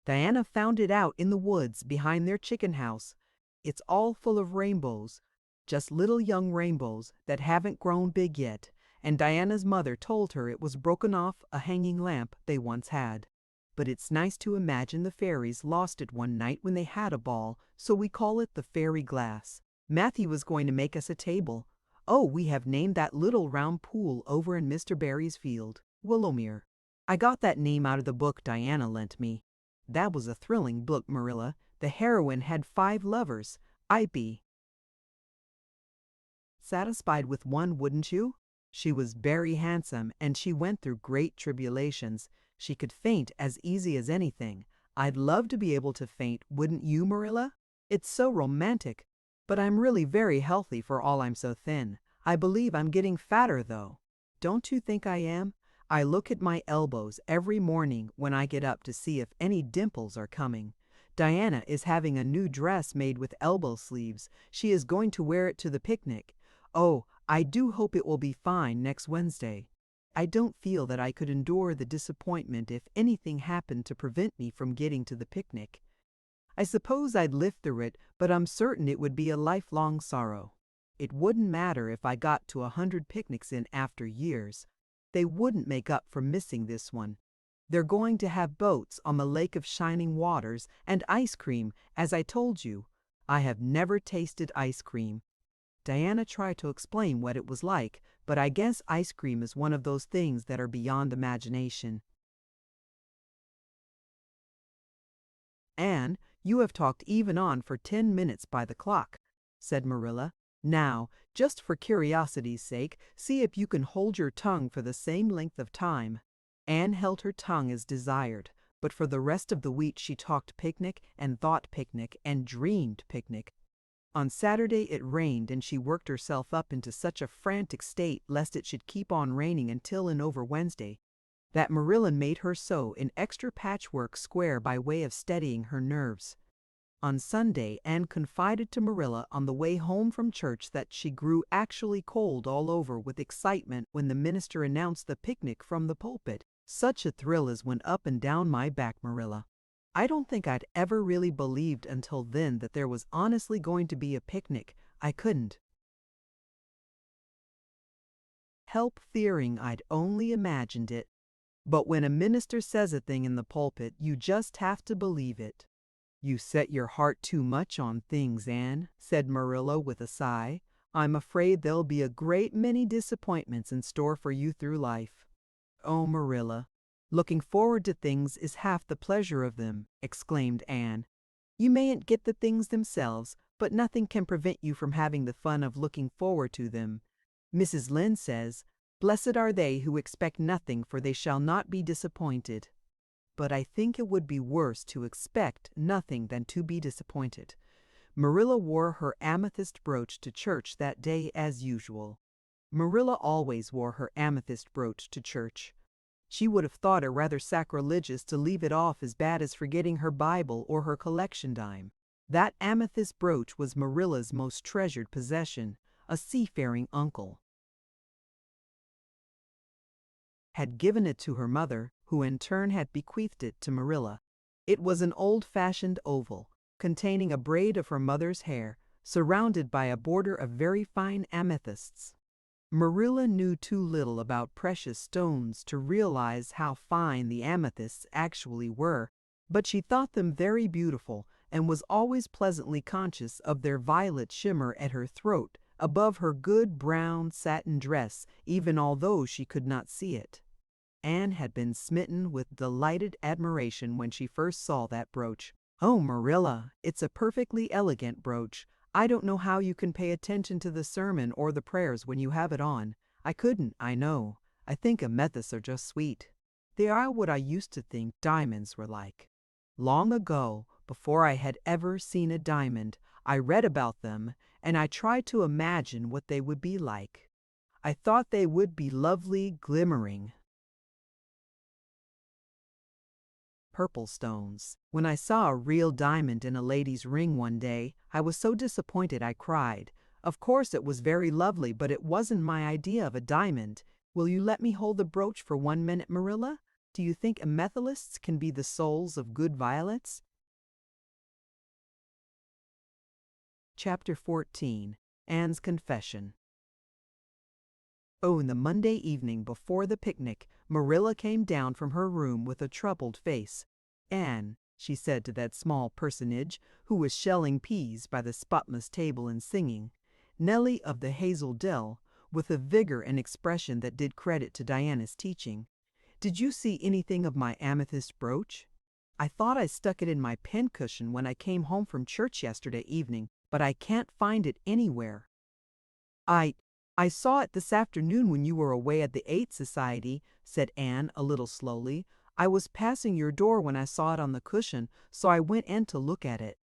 Diana found it out in the woods behind their chicken house. It's all full of rainbows, just little young rainbows that haven't grown big yet, and Diana's mother told her it was broken off a hanging lamp they once had. But it's nice to imagine the fairies lost it one night when they had a ball, so we call it the fairy glass. Matthew was going to make us a table. Oh, we have named that little round pool over in Mr. Barry's field, Willowmere. I got that name out of the book Diana lent me. That was a thrilling book, Marilla. The heroine had 5 lovers. I'd be satisfied with one, wouldn't you? She was very handsome, and she went through great tribulations. She could faint as easy as anything. I'd love to be able to faint, wouldn't you, Marilla? It's so romantic. But I'm really very healthy for all I'm so thin. I believe I'm getting fatter, though. Don't you think I am? I look at my elbows every morning when I get up to see if any dimples are coming. Diana is having a new dress made with elbow sleeves. She is going to wear it to the picnic. Oh, I do hope it will be fine next Wednesday. I don't feel that I could endure the disappointment if anything happened to prevent me from getting to the picnic. I suppose I'd live through it, but I'm certain it would be a lifelong sorrow. It wouldn't matter if I got to 100 picnics in after years. They wouldn't make up for missing this one. They're going to have boats on the Lake of Shining Waters and ice cream, as I told you. I have never tasted ice cream. Diana tried to explain what it was like, but I guess ice cream is one of those things that are beyond imagination. Anne, you have talked even on for 10 minutes by the clock, said Marilla. Now, just for curiosity's sake, see if you can hold your tongue for the same length of time. Anne held her tongue as desired, but for the rest of the week she talked picnic and thought picnic and dreamed picnic. On Saturday it rained and she worked herself up into such a frantic state lest it should keep on raining until and over Wednesday, that Marilla made her sew an extra patchwork square by way of steadying her nerves. On Sunday, Anne confided to Marilla on the way home from church that she grew actually cold all over with excitement when the minister announced the picnic from the pulpit. Such a thrill as went up and down my back, Marilla. I don't think I'd ever really believed until then that there was honestly going to be a picnic. I couldn't help fearing I'd only imagined it. But when a minister says a thing in the pulpit, you just have to believe it. You set your heart too much on things, Anne, said Marilla with a sigh. I'm afraid there'll be a great many disappointments in store for you through life. Oh, Marilla, looking forward to things is half the pleasure of them, exclaimed Anne. You mayn't get the things themselves, but nothing can prevent you from having the fun of looking forward to them. Mrs. Lynde says, "Blessed are they who expect nothing, for they shall not be disappointed." But I think it would be worse to expect nothing than to be disappointed. Marilla wore her amethyst brooch to church that day as usual. Marilla always wore her amethyst brooch to church. She would have thought it rather sacrilegious to leave it off as bad as forgetting her Bible or her collection dime. That amethyst brooch was Marilla's most treasured possession. A seafaring uncle had given it to her mother, who in turn had bequeathed it to Marilla. It was an old-fashioned oval, containing a braid of her mother's hair, surrounded by a border of very fine amethysts. Marilla knew too little about precious stones to realize how fine the amethysts actually were, but she thought them very beautiful and was always pleasantly conscious of their violet shimmer at her throat above her good brown satin dress, even although she could not see it. Anne had been smitten with delighted admiration when she first saw that brooch. "Oh, Marilla, it's a perfectly elegant brooch. I don't know how you can pay attention to the sermon or the prayers when you have it on. I couldn't, I know. I think amethysts are just sweet. They are what I used to think diamonds were like. Long ago, before I had ever seen a diamond, I read about them, and I tried to imagine what they would be like. I thought they would be lovely, glimmering purple stones. When I saw a real diamond in a lady's ring one day, I was so disappointed I cried. Of course it was very lovely, but it wasn't my idea of a diamond. Will you let me hold the brooch for 1 minute, Marilla? Do you think amethysts can be the souls of good violets?" Chapter 14. Anne's Confession. Oh, in the Monday evening before the picnic, Marilla came down from her room with a troubled face. "Anne," she said to that small personage who was shelling peas by the spotless table and singing, Nellie of the Hazel Dell, with a vigor and expression that did credit to Diana's teaching, "did you see anything of my amethyst brooch? I thought I stuck it in my pincushion when I came home from church yesterday evening, but I can't find it anywhere." I saw it this afternoon when you were away at the Aid Society," said Anne a little slowly. "I was passing your door when I saw it on the cushion, so I went in to look at it."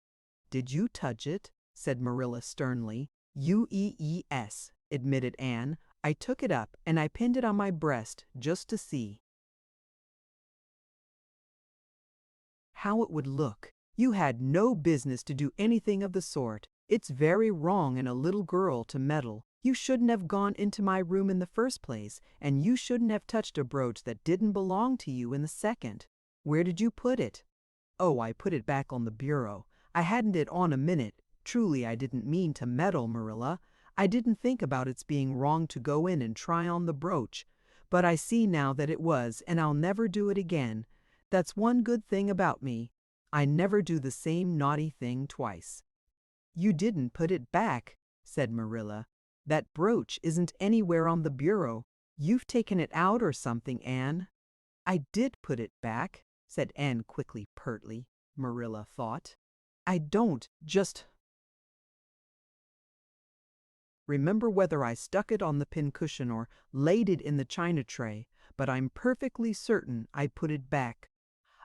"Did you touch it?" said Marilla sternly. "Uees," admitted Anne. "I took it up and I pinned it on my breast just to see how it would look. You had no business to do anything of the sort. It's very wrong in a little girl to meddle. You shouldn't have gone into my room in the first place, and you shouldn't have touched a brooch that didn't belong to you in the second. Where did you put it?" "Oh, I put it back on the bureau. I hadn't it on a minute. Truly, I didn't mean to meddle, Marilla. I didn't think about its being wrong to go in and try on the brooch. But I see now that it was, and I'll never do it again. That's one good thing about me. I never do the same naughty thing twice." "You didn't put it back," said Marilla. "That brooch isn't anywhere on the bureau. You've taken it out or something, Anne." "I did put it back," said Anne quickly, pertly, Marilla thought. "I don't just remember whether I stuck it on the pincushion or laid it in the china tray, but I'm perfectly certain I put it back."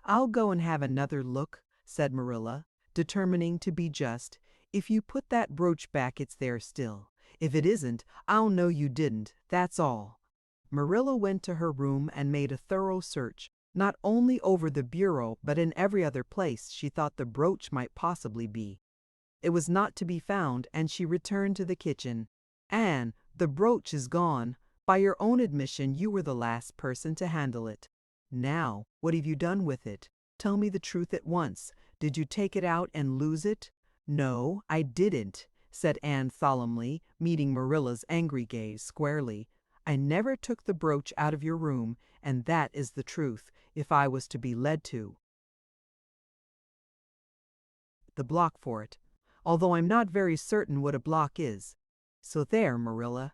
"I'll go and have another look," said Marilla, determining to be just. "If you put that brooch back, it's there still. If it isn't, I'll know you didn't, that's all." Marilla went to her room and made a thorough search, not only over the bureau but in every other place she thought the brooch might possibly be. It was not to be found, and she returned to the kitchen. "Anne, the brooch is gone. By your own admission, you were the last person to handle it. Now, what have you done with it? Tell me the truth at once. Did you take it out and lose it?" "No, I didn't," said Anne solemnly, meeting Marilla's angry gaze squarely. "I never took the brooch out of your room, and that is the truth, if I was to be led to the block for it, although I'm not very certain what a block is. So there, Marilla."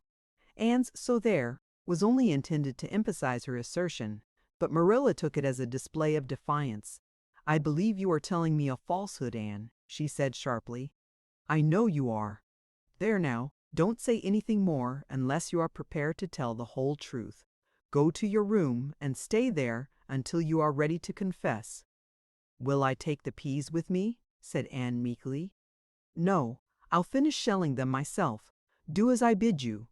Anne's "so there" was only intended to emphasize her assertion, but Marilla took it as a display of defiance. "I believe you are telling me a falsehood, Anne," she said sharply. "I know you are. There now, don't say anything more unless you are prepared to tell the whole truth. Go to your room and stay there until you are ready to confess." "Will I take the peas with me?" said Anne meekly. "No, I'll finish shelling them myself. Do as I bid you."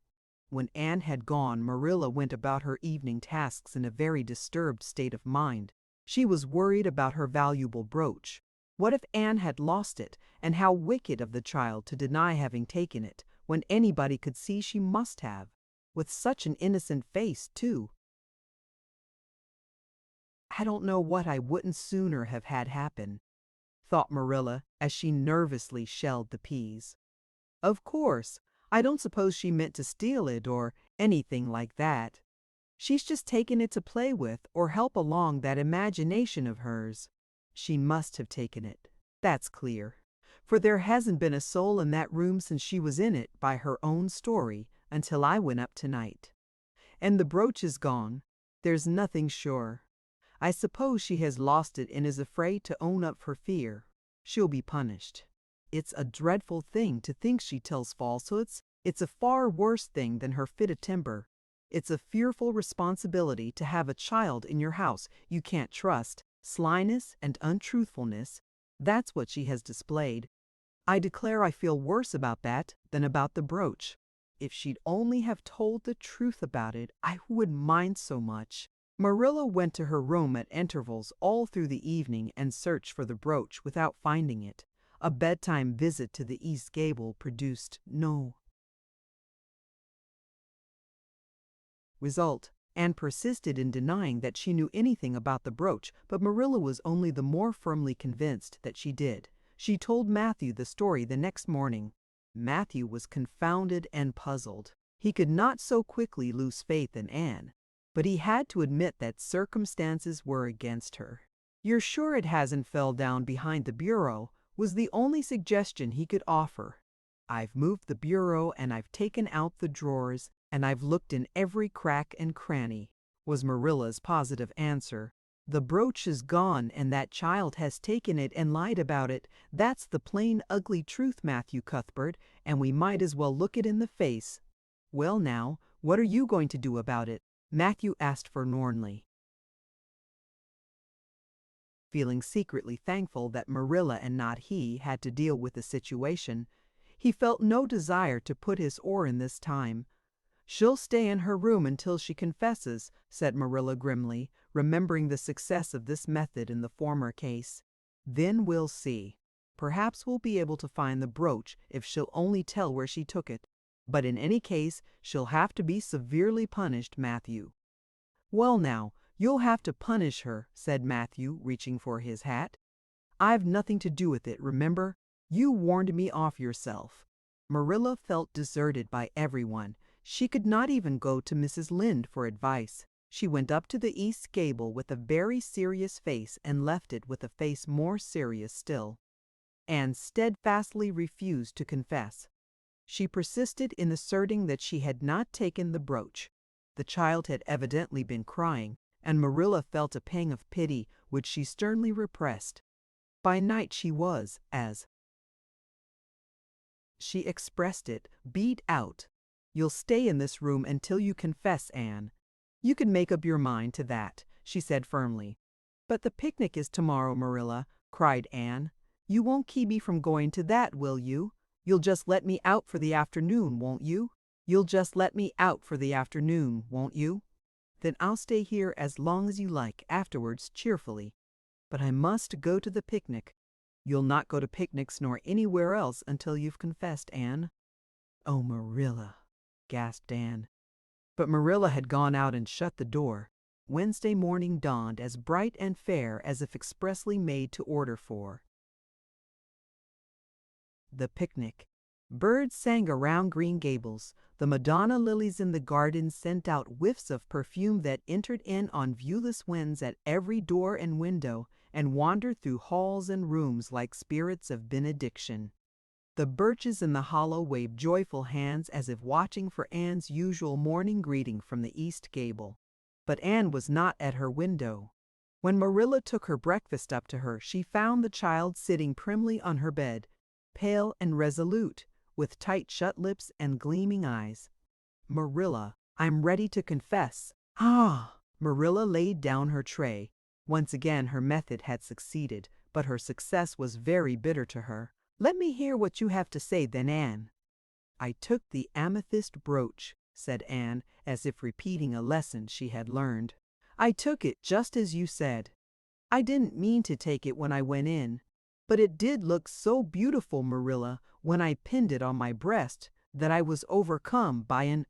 When Anne had gone, Marilla went about her evening tasks in a very disturbed state of mind. She was worried about her valuable brooch. What if Anne had lost it, and how wicked of the child to deny having taken it, when anybody could see she must have. With such an innocent face, too. "I don't know what I wouldn't sooner have had happen," thought Marilla as she nervously shelled the peas. "Of course, I don't suppose she meant to steal it or anything like that. She's just taken it to play with or help along that imagination of hers. She must have taken it, that's clear, for there hasn't been a soul in that room since she was in it by her own story until I went up tonight. And the brooch is gone. There's nothing sure. I suppose she has lost it and is afraid to own up for fear. She'll be punished. It's a dreadful thing to think she tells falsehoods. It's a far worse thing than her fit of temper. It's a fearful responsibility to have a child in your house you can't trust. Slyness and untruthfulness, that's what she has displayed. I declare I feel worse about that than about the brooch. If she'd only have told the truth about it, I wouldn't mind so much." Marilla went to her room at intervals all through the evening and searched for the brooch without finding it. A bedtime visit to the east gable produced no result. Anne persisted in denying that she knew anything about the brooch, but Marilla was only the more firmly convinced that she did. She told Matthew the story the next morning. Matthew was confounded and puzzled. He could not so quickly lose faith in Anne, but he had to admit that circumstances were against her. "You're sure it hasn't fell down behind the bureau?" was the only suggestion he could offer. "I've moved the bureau and I've taken out the drawers and I've looked in every crack and cranny," was Marilla's positive answer. "The brooch is gone and that child has taken it and lied about it. That's the plain ugly truth, Matthew Cuthbert, and we might as well look it in the face." "Well now, what are you going to do about it?" Matthew asked forlornly, feeling secretly thankful that Marilla and not he had to deal with the situation. He felt no desire to put his oar in this time. "She'll stay in her room until she confesses," said Marilla grimly, remembering the success of this method in the former case. Then we'll see. Perhaps we'll be able to find the brooch if she'll only tell where she took it. But in any case, she'll have to be severely punished, Matthew." "Well now, you'll have to punish her," said Matthew, reaching for his hat. "I've nothing to do with it, remember? You warned me off yourself." Marilla felt deserted by everyone. She could not even go to Mrs. Lynde for advice. She went up to the east gable with a very serious face and left it with a face more serious still. Anne steadfastly refused to confess. She persisted in asserting that she had not taken the brooch. The child had evidently been crying, and Marilla felt a pang of pity which she sternly repressed. By night she was, as she expressed it, beat out. "You'll stay in this room until you confess, Anne. You can make up your mind to that," she said firmly. "But the picnic is tomorrow, Marilla," cried Anne. "You won't keep me from going to that, will you? You'll just let me out for the afternoon, won't you? You'll just let me out for the afternoon, won't you? Then I'll stay here as long as you like afterwards cheerfully. But I must go to the picnic." "You'll not go to picnics nor anywhere else until you've confessed, Anne." "Oh, Marilla," gasped Anne. But Marilla had gone out and shut the door. Wednesday morning dawned as bright and fair as if expressly made to order for. The picnic. Birds sang around Green Gables. The Madonna lilies in the garden sent out whiffs of perfume that entered in on viewless winds at every door and window and wandered through halls and rooms like spirits of benediction. The birches in the hollow waved joyful hands as if watching for Anne's usual morning greeting from the east gable. But Anne was not at her window. When Marilla took her breakfast up to her, she found the child sitting primly on her bed, pale and resolute, with tight-shut lips and gleaming eyes. "Marilla, I'm ready to confess." "Ah!" Marilla laid down her tray. Once again her method had succeeded, but her success was very bitter to her. "Let me hear what you have to say then, Anne." "I took the amethyst brooch," said Anne, as if repeating a lesson she had learned. "I took it just as you said. I didn't mean to take it when I went in. But it did look so beautiful, Marilla, when I pinned it on my breast, that I was overcome by an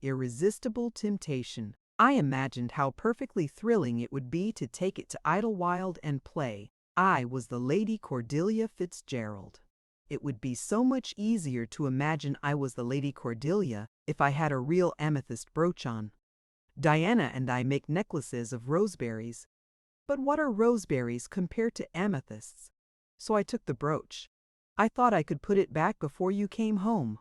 irresistible temptation. I imagined how perfectly thrilling it would be to take it to Idlewild and play. I was the Lady Cordelia Fitzgerald. It would be so much easier to imagine I was the Lady Cordelia if I had a real amethyst brooch on. Diana and I make necklaces of roseberries. But what are roseberries compared to amethysts? So I took the brooch. I thought I could put it back before you came home.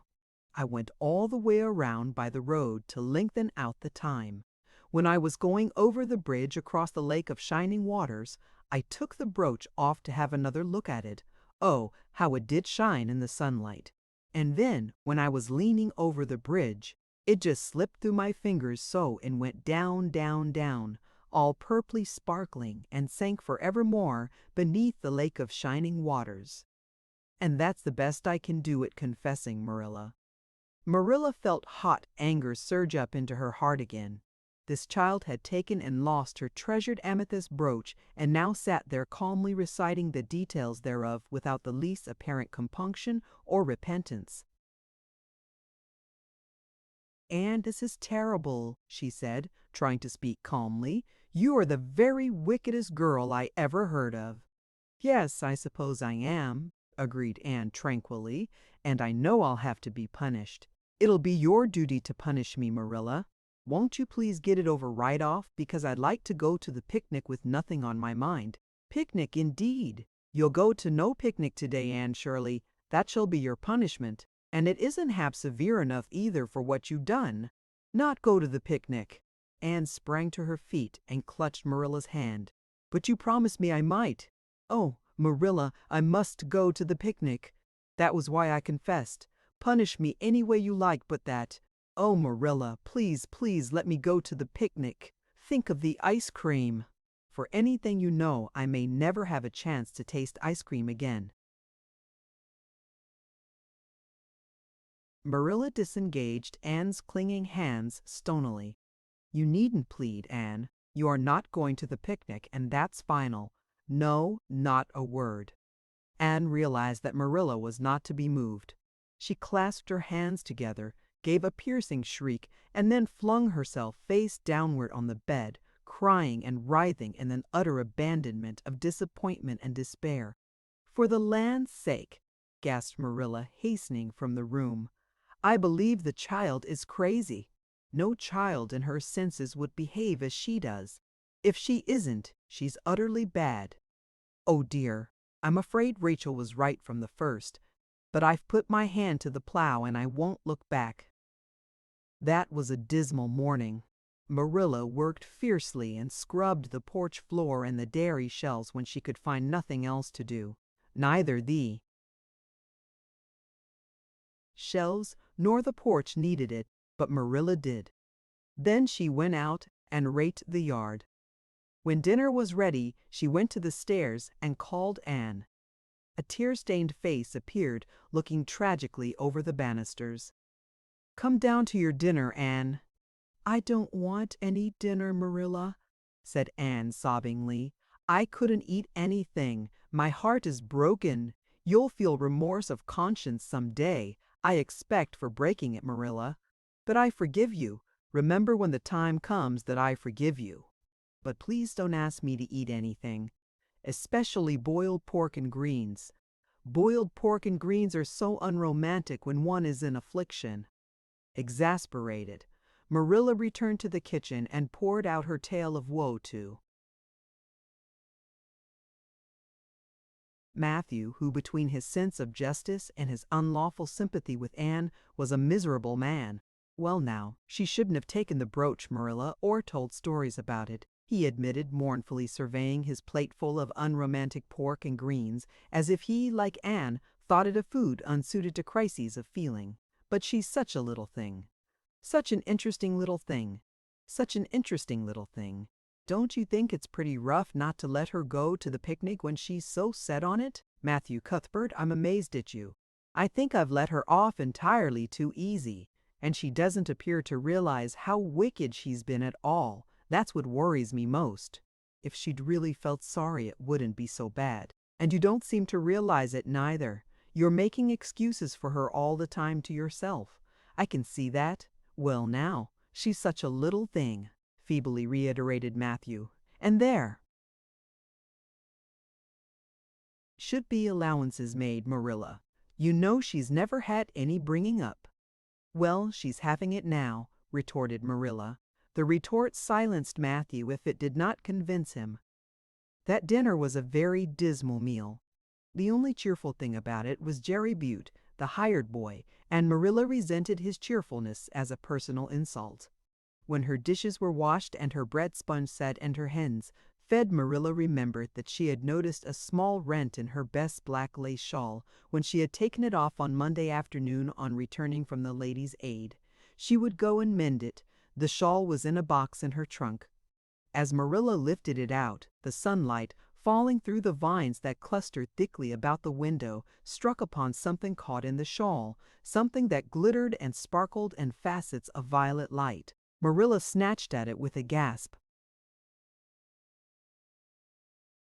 I went all the way around by the road to lengthen out the time. When I was going over the bridge across the lake of shining waters, I took the brooch off to have another look at it. Oh, how it did shine in the sunlight. And then, when I was leaning over the bridge, it just slipped through my fingers so and went down, down, down, all purply sparkling, and sank forevermore beneath the lake of shining waters. And that's the best I can do at confessing, Marilla." Marilla felt hot anger surge up into her heart again. This child had taken and lost her treasured amethyst brooch and now sat there calmly reciting the details thereof without the least apparent compunction or repentance. "Anne, this is terrible," she said, trying to speak calmly. "You are the very wickedest girl I ever heard of." "Yes, I suppose I am," agreed Anne tranquilly, "and I know I'll have to be punished. It'll be your duty to punish me, Marilla. Won't you please get it over right off, because I'd like to go to the picnic with nothing on my mind." "Picnic, indeed. You'll go to no picnic today, Anne Shirley. That shall be your punishment. And it isn't half severe enough either for what you've done." "Not go to the picnic." Anne sprang to her feet and clutched Marilla's hand. "But you promised me I might." "Oh, Marilla, I must go to the picnic. That was why I confessed. Punish me any way you like but that. Oh, Marilla, please, please let me go to the picnic. Think of the ice cream. For anything you know, I may never have a chance to taste ice cream again." Marilla disengaged Anne's clinging hands stonily. "You needn't plead, Anne. You are not going to the picnic, and that's final. No, not a word." Anne realized that Marilla was not to be moved. She clasped her hands together, gave a piercing shriek, and then flung herself face downward on the bed, crying and writhing in an utter abandonment of disappointment and despair. "For the land's sake," gasped Marilla, hastening from the room, "I believe the child is crazy. No child in her senses would behave as she does. If she isn't, she's utterly bad. Oh dear, I'm afraid Rachel was right from the first, but I've put my hand to the plow and I won't look back." That was a dismal morning. Marilla worked fiercely and scrubbed the porch floor and the dairy shelves when she could find nothing else to do. Neither the shelves nor the porch needed it, but Marilla did. Then she went out and raked the yard. When dinner was ready, she went to the stairs and called Anne. A tear-stained face appeared, looking tragically over the banisters. "Come down to your dinner, Anne." "I don't want any dinner, Marilla," said Anne sobbingly. "I couldn't eat anything. My heart is broken. You'll feel remorse of conscience some day, I expect, for breaking it, Marilla. But I forgive you. Remember when the time comes that I forgive you. But please don't ask me to eat anything, especially boiled pork and greens. Boiled pork and greens are so unromantic when one is in affliction." Exasperated, Marilla returned to the kitchen and poured out her tale of woe to Matthew, who, between his sense of justice and his unlawful sympathy with Anne, was a miserable man. "Well now, she shouldn't have taken the brooch, Marilla, or told stories about it," he admitted, mournfully surveying his plateful of unromantic pork and greens, as if he, like Anne, thought it a food unsuited to crises of feeling. "But she's such a little thing. Such an interesting little thing. Such an interesting little thing. Don't you think it's pretty rough not to let her go to the picnic when she's so set on it? Matthew Cuthbert, I'm amazed at you. I think I've let her off entirely too easy, and she doesn't appear to realize how wicked she's been at all. That's what worries me most. If she'd really felt sorry, it wouldn't be so bad. And you don't seem to realize it neither. You're making excuses for her all the time to yourself. I can see that. Well now, she's such a little thing," feebly reiterated Matthew. "And there should be allowances made, Marilla. You know she's never had any bringing up." "Well, she's having it now," retorted Marilla. The retort silenced Matthew if it did not convince him. That dinner was a very dismal meal. The only cheerful thing about it was Jerry Butte, the hired boy, and Marilla resented his cheerfulness as a personal insult. When her dishes were washed and her bread sponge set and her hens fed, Marilla remembered that she had noticed a small rent in her best black lace shawl when she had taken it off on Monday afternoon on returning from the Ladies' Aid. She would go and mend it. The shawl was in a box in her trunk. As Marilla lifted it out, the sunlight, falling through the vines that clustered thickly about the window, struck upon something caught in the shawl, something that glittered and sparkled in facets of violet light. Marilla snatched at it with a gasp.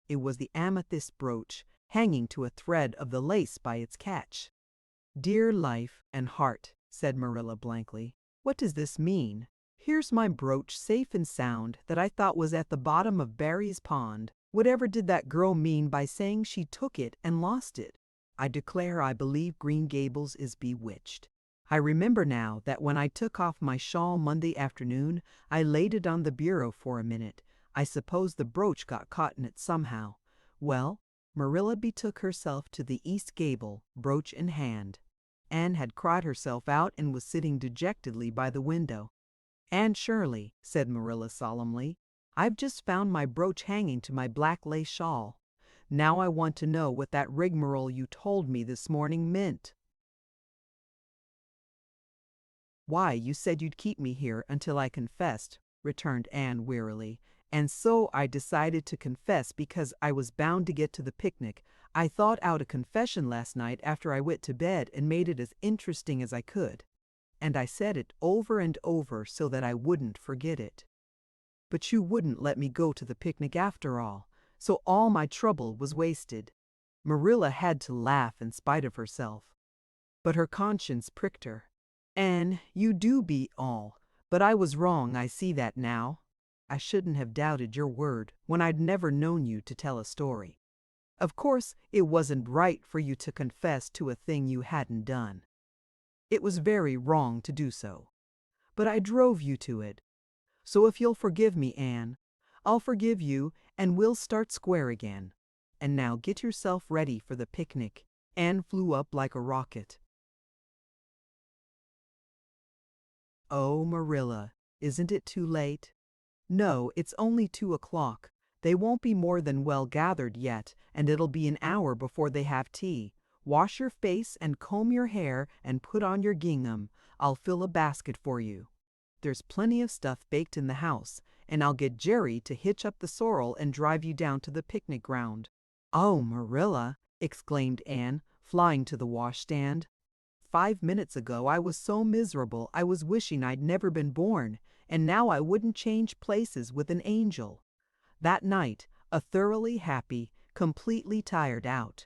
It was the amethyst brooch, hanging to a thread of the lace by its catch. "Dear life and heart," said Marilla blankly, "what does this mean? Here's my brooch safe and sound that I thought was at the bottom of Barry's pond. Whatever did that girl mean by saying she took it and lost it? I declare I believe Green Gables is bewitched. I remember now that when I took off my shawl Monday afternoon, I laid it on the bureau for a minute. I suppose the brooch got caught in it somehow. Well, Marilla betook herself to the east gable, brooch in hand. Anne had cried herself out and was sitting dejectedly by the window. "Anne Shirley," said Marilla solemnly, "I've just found my brooch hanging to my black lace shawl. Now I want to know what that rigmarole you told me this morning meant." "Why, you said you'd keep me here until I confessed," returned Anne wearily. "And so I decided to confess because I was bound to get to the picnic. I thought out a confession last night after I went to bed and made it as interesting as I could. And I said it over and over so that I wouldn't forget it." But you wouldn't let me go to the picnic after all, so all my trouble was wasted." Marilla had to laugh in spite of herself. But her conscience pricked her. "Anne, you do beat all, but I was wrong, I see that now. I shouldn't have doubted your word when I'd never known you to tell a story. Of course, it wasn't right for you to confess to a thing you hadn't done. It was very wrong to do so. But I drove you to it. So if you'll forgive me, Anne, I'll forgive you and we'll start square again. And now get yourself ready for the picnic." Anne flew up like a rocket. "Oh, Marilla, isn't it too late?" "No, it's only 2 o'clock. They won't be more than well gathered yet, and it'll be an hour before they have tea. Wash your face and comb your hair and put on your gingham. I'll fill a basket for you. There's plenty of stuff baked in the house, and I'll get Jerry to hitch up the sorrel and drive you down to the picnic ground." "Oh, Marilla," exclaimed Anne, flying to the washstand. "5 minutes ago I was so miserable I was wishing I'd never been born, and now I wouldn't change places with an angel." That night, a thoroughly happy, completely tired out,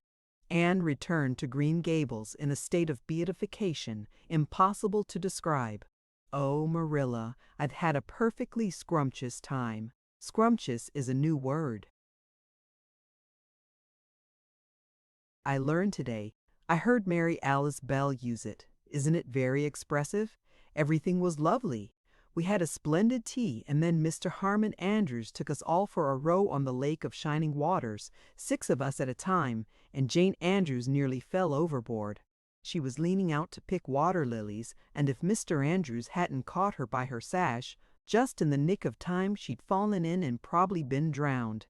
Anne returned to Green Gables in a state of beatification impossible to describe. "Oh, Marilla, I've had a perfectly scrumptious time." Scrumptious is a new word. I learned today. I heard Mary Alice Bell use it. Isn't it very expressive? Everything was lovely. We had a splendid tea, and then Mr. Harmon Andrews took us all for a row on the Lake of Shining Waters, 6 of us at a time, and Jane Andrews nearly fell overboard. She was leaning out to pick water lilies, and if Mr. Andrews hadn't caught her by her sash, just in the nick of time she'd fallen in and probably been drowned.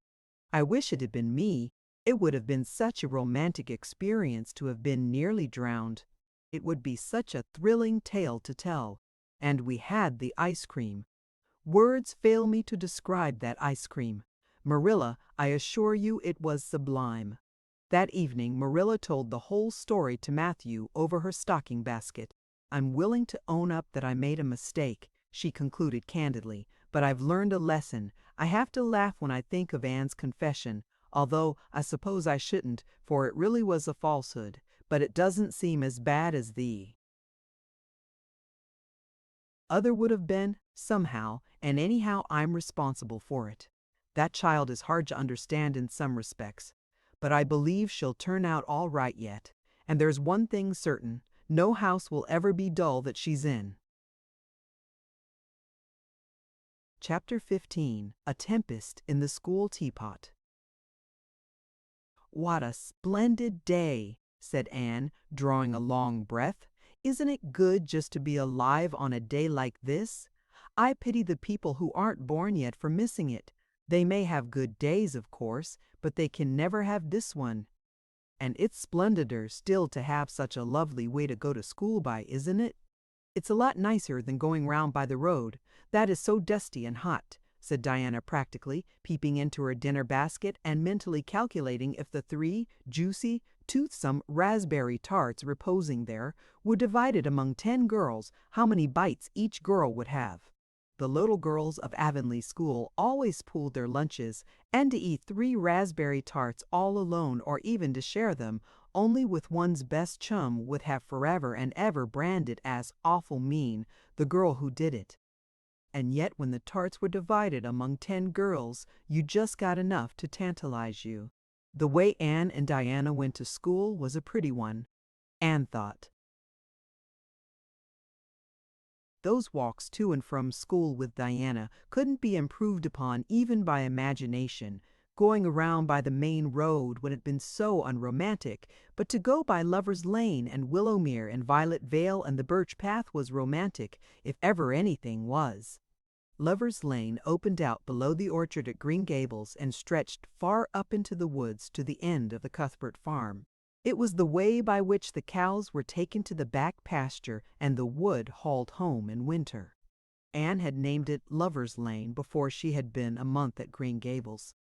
I wish it had been me. It would have been such a romantic experience to have been nearly drowned. It would be such a thrilling tale to tell. And we had the ice cream. Words fail me to describe that ice cream. Marilla, I assure you it was sublime. That evening Marilla told the whole story to Matthew over her stocking basket. "I'm willing to own up that I made a mistake," she concluded candidly, "but I've learned a lesson. I have to laugh when I think of Anne's confession, although I suppose I shouldn't, for it really was a falsehood, but it doesn't seem as bad as the other would have been, somehow, and anyhow I'm responsible for it. That child is hard to understand in some respects, but I believe she'll turn out all right yet. And there's one thing certain, no house will ever be dull that she's in." Chapter 15. A Tempest in the School Teapot. "What a splendid day," said Anne, drawing a long breath. "Isn't it good just to be alive on a day like this? I pity the people who aren't born yet for missing it. They may have good days, of course, but they can never have this one. And it's splendider still to have such a lovely way to go to school by, isn't it? It's a lot nicer than going round by the road. That is so dusty and hot," said Diana practically, peeping into her dinner basket and mentally calculating if the 3 juicy, toothsome raspberry tarts reposing there were divided among 10 girls, how many bites each girl would have. The little girls of Avonlea school always pooled their lunches, and to eat 3 raspberry tarts all alone or even to share them only with one's best chum would have forever and ever branded as awful mean the girl who did it. And yet when the tarts were divided among 10 girls, you just got enough to tantalize you. The way Anne and Diana went to school was a pretty one, Anne thought. Those walks to and from school with Diana couldn't be improved upon even by imagination. Going around by the main road would have been so unromantic, but to go by Lover's Lane and Willowmere and Violet Vale and the Birch Path was romantic, if ever anything was. Lover's Lane opened out below the orchard at Green Gables and stretched far up into the woods to the end of the Cuthbert farm. It was the way by which the cows were taken to the back pasture and the wood hauled home in winter. Anne had named it Lover's Lane before she had been a month at Green Gables.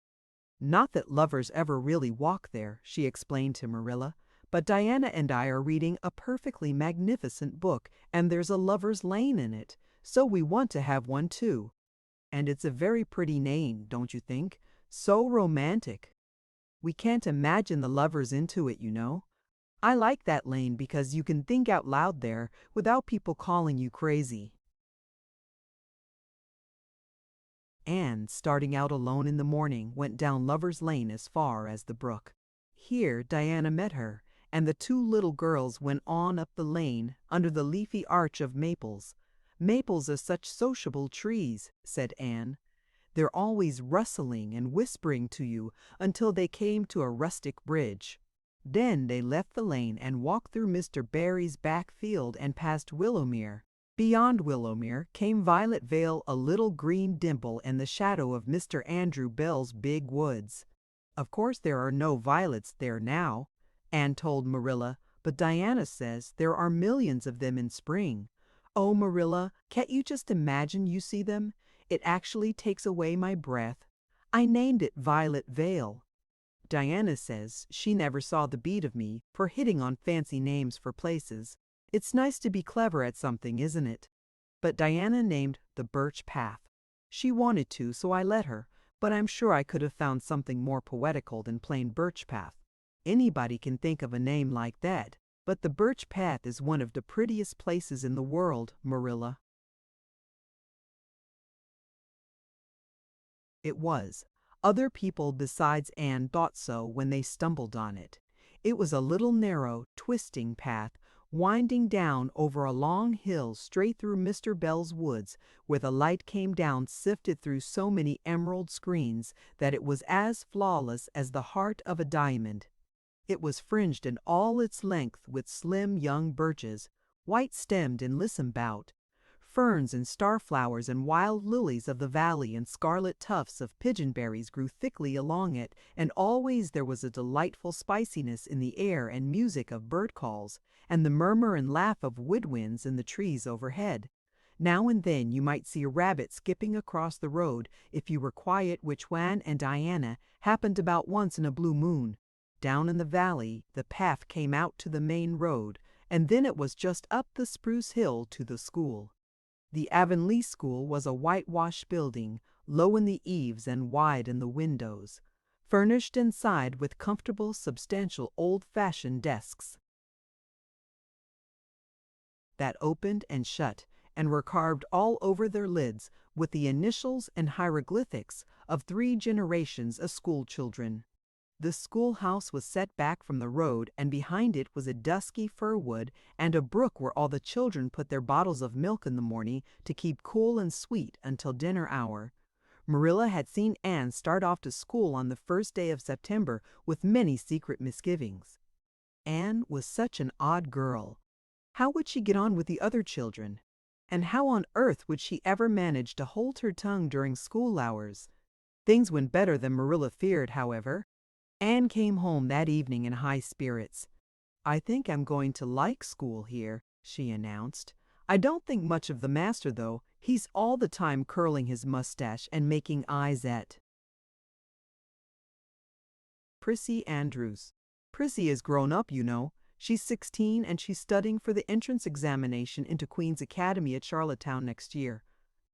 "Not that lovers ever really walk there," she explained to Marilla, "but Diana and I are reading a perfectly magnificent book, and there's a lover's lane in it, so we want to have one too." And it's a very pretty name, don't you think? So romantic. We can't imagine the lovers into it, you know. I like that lane because you can think out loud there without people calling you crazy. Anne, starting out alone in the morning, went down Lover's Lane as far as the brook. Here Diana met her, and the two little girls went on up the lane under the leafy arch of maples. "Maples are such sociable trees," said Anne. "They're always rustling and whispering to you until they came to a rustic bridge." Then they left the lane and walked through Mr. Barry's back field and past Willowmere. Beyond Willowmere came Violet Vale, a little green dimple in the shadow of Mr. Andrew Bell's big woods. "Of course there are no violets there now," Anne told Marilla, "but Diana says there are millions of them in spring. Oh, Marilla, can't you just imagine you see them? It actually takes away my breath. I named it Violet Vale." Diana says she never saw the beat of me for hitting on fancy names for places. It's nice to be clever at something, isn't it? But Diana named the Birch Path. She wanted to, so I let her, but I'm sure I could have found something more poetical than plain Birch Path. Anybody can think of a name like that, but the Birch Path is one of the prettiest places in the world, Marilla. It was. Other people besides Anne thought so when they stumbled on it. It was a little narrow, twisting path winding down over a long hill straight through Mr. Bell's woods, where the light came down sifted through so many emerald screens that it was as flawless as the heart of a diamond. It was fringed in all its length with slim young birches, white-stemmed and lissom-boughed. Ferns and starflowers and wild lilies of the valley and scarlet tufts of pigeonberries grew thickly along it, and always there was a delightful spiciness in the air and music of bird calls, and the murmur and laugh of woodwinds in the trees overhead. Now and then you might see a rabbit skipping across the road if you were quiet, which Juan and Diana happened about once in a blue moon. Down in the valley the path came out to the main road, and then it was just up the spruce hill to the school. The Avonlea school was a whitewashed building, low in the eaves and wide in the windows, furnished inside with comfortable, substantial, old-fashioned desks that opened and shut and were carved all over their lids with the initials and hieroglyphics of 3 generations of schoolchildren. The schoolhouse was set back from the road, and behind it was a dusky fir wood and a brook where all the children put their bottles of milk in the morning to keep cool and sweet until dinner hour. Marilla had seen Anne start off to school on the first day of September with many secret misgivings. Anne was such an odd girl. How would she get on with the other children? And how on earth would she ever manage to hold her tongue during school hours? Things went better than Marilla feared, however. Anne came home that evening in high spirits. "I think I'm going to like school here," she announced. "I don't think much of the master, though. He's all the time curling his mustache and making eyes at Prissy Andrews. Prissy is grown up, you know. She's 16 and she's studying for the entrance examination into Queen's Academy at Charlottetown next year.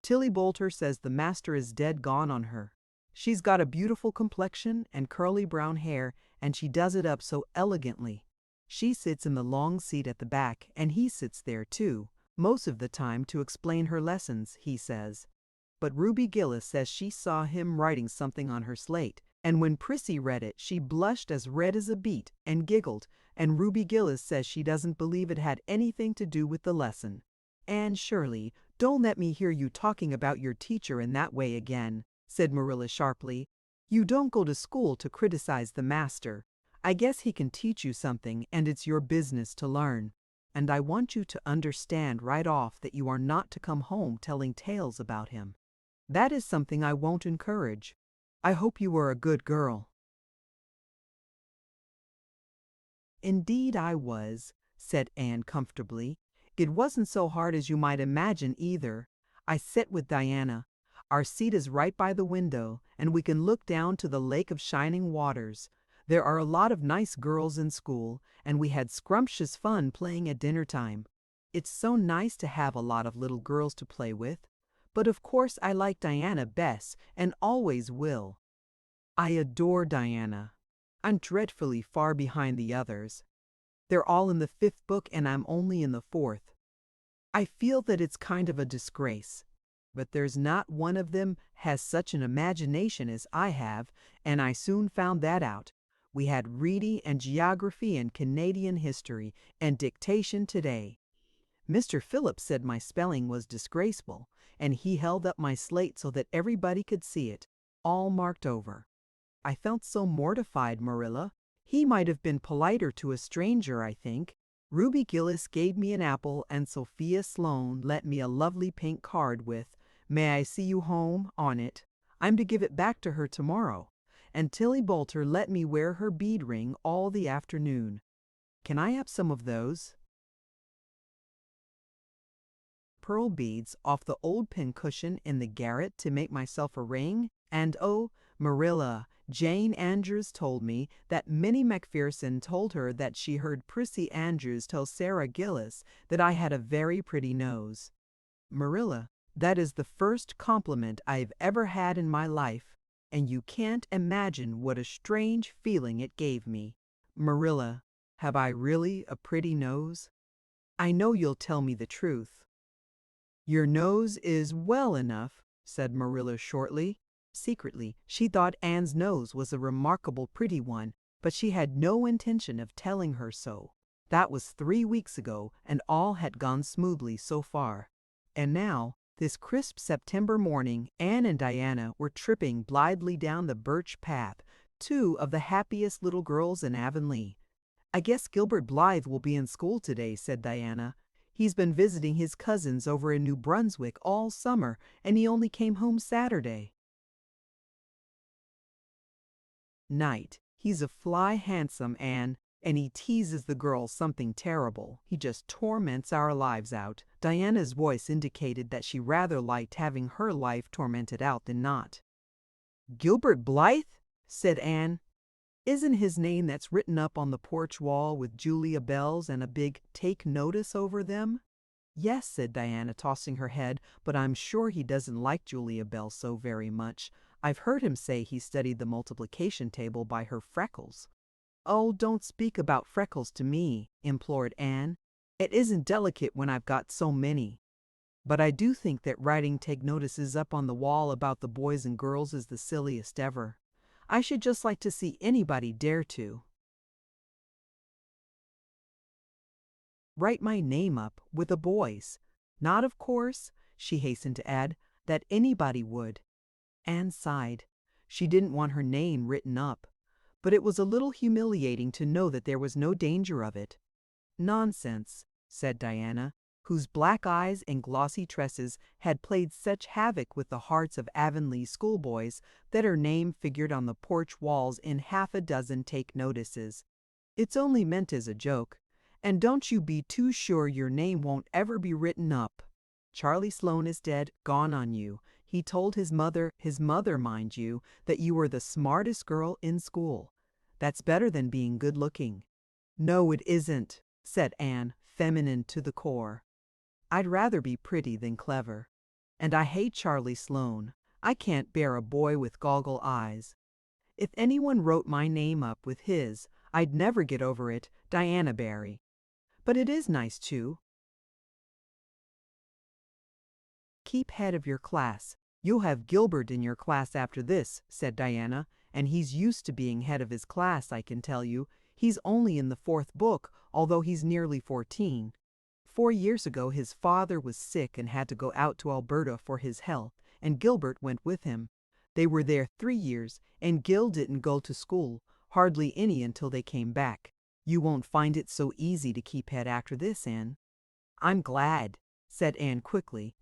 Tilly Boulter says the master is dead gone on her. She's got a beautiful complexion and curly brown hair, and she does it up so elegantly. She sits in the long seat at the back, and he sits there too, most of the time to explain her lessons, he says. But Ruby Gillis says she saw him writing something on her slate, and when Prissy read it, she blushed as red as a beet and giggled, and Ruby Gillis says she doesn't believe it had anything to do with the lesson. Anne Shirley, don't let me hear you talking about your teacher in that way again, said Marilla sharply. You don't go to school to criticize the master. I guess he can teach you something, and it's your business to learn. And I want you to understand right off that you are not to come home telling tales about him. That is something I won't encourage. I hope you were a good girl." "Indeed I was," said Anne comfortably. "It wasn't so hard as you might imagine either. I sat with Diana. Our seat is right by the window, and we can look down to the lake of shining waters. There are a lot of nice girls in school, and we had scrumptious fun playing at dinner time. It's so nice to have a lot of little girls to play with. but of course I like Diana best and always will. I adore Diana. I'm dreadfully far behind the others. They're all in the fifth book and I'm only in the fourth. I feel that it's kind of a disgrace. But there's not one of them has such an imagination as I have, and I soon found that out. We had reading and geography and Canadian history and dictation today. Mr. Phillips said my spelling was disgraceful, and he held up my slate so that everybody could see it, all marked over. I felt so mortified, Marilla. He might have been politer to a stranger, I think. Ruby Gillis gave me an apple, and Sophia Sloane lent me a lovely pink card with, "May I see you home?" on it. I'm to give it back to her tomorrow. And Tilly Boulter let me wear her bead ring all the afternoon. Can I have some of those? Pearl beads off the old pincushion in the garret to make myself a ring, and oh, Marilla, Jane Andrews told me that Minnie Macpherson told her that she heard Prissy Andrews tell Sarah Gillis that I had a very pretty nose. Marilla, that is the first compliment I've ever had in my life, and you can't imagine what a strange feeling it gave me. Marilla, have I really a pretty nose? I know you'll tell me the truth. Your nose is well enough, said Marilla shortly. Secretly, she thought Anne's nose was a remarkable pretty one, but she had no intention of telling her so. That was 3 weeks ago, and all had gone smoothly so far. And now, this crisp September morning, Anne and Diana were tripping blithely down the birch path, 2 of the happiest little girls in Avonlea. "I guess Gilbert Blythe will be in school today," said Diana. "He's been visiting his cousins over in New Brunswick all summer, and he only came home Saturday night. He's a fly handsome, Anne, and he teases the girls something terrible. He just torments our lives out." Diana's voice indicated that she rather liked having her life tormented out than not. "Gilbert Blythe?" said Anne. "Isn't his name that's written up on the porch wall with Julia bells and a big 'Take Notice' over them?" "Yes," said Diana, tossing her head, "but I'm sure he doesn't like Julia Bell so very much. I've heard him say he studied the multiplication table by her freckles." "Oh, don't speak about freckles to me," implored Anne. "It isn't delicate when I've got so many. But I do think that writing take notices up on the wall about the boys and girls is the silliest ever. I should just like to see anybody dare to write my name up with a boy's. Not, of course," she hastened to add, "that anybody would." Anne sighed. She didn't want her name written up, but it was a little humiliating to know that there was no danger of it. "Nonsense," said Diana, whose black eyes and glossy tresses had played such havoc with the hearts of Avonlea schoolboys that her name figured on the porch walls in half a dozen take notices. "It's only meant as a joke. And don't you be too sure your name won't ever be written up. Charlie Sloane is dead, gone on you. He told his mother, mind you, that you were the smartest girl in school. That's better than being good looking." "No, it isn't," said Anne, feminine to the core. "I'd rather be pretty than clever. And I hate Charlie Sloane. I can't bear a boy with goggle eyes. If anyone wrote my name up with his, I'd never get over it, Diana Barry. But it is nice, too. Keep head of your class. You'll have Gilbert in your class after this," said Diana, "and he's used to being head of his class, I can tell you. He's only in the 4th book, although he's nearly 14. 4 years ago his father was sick and had to go out to Alberta for his health, and Gilbert went with him. They were there 3 years, and Gil didn't go to school, hardly any until they came back. You won't find it so easy to keep head after this, Anne." "I'm glad," said Anne quickly.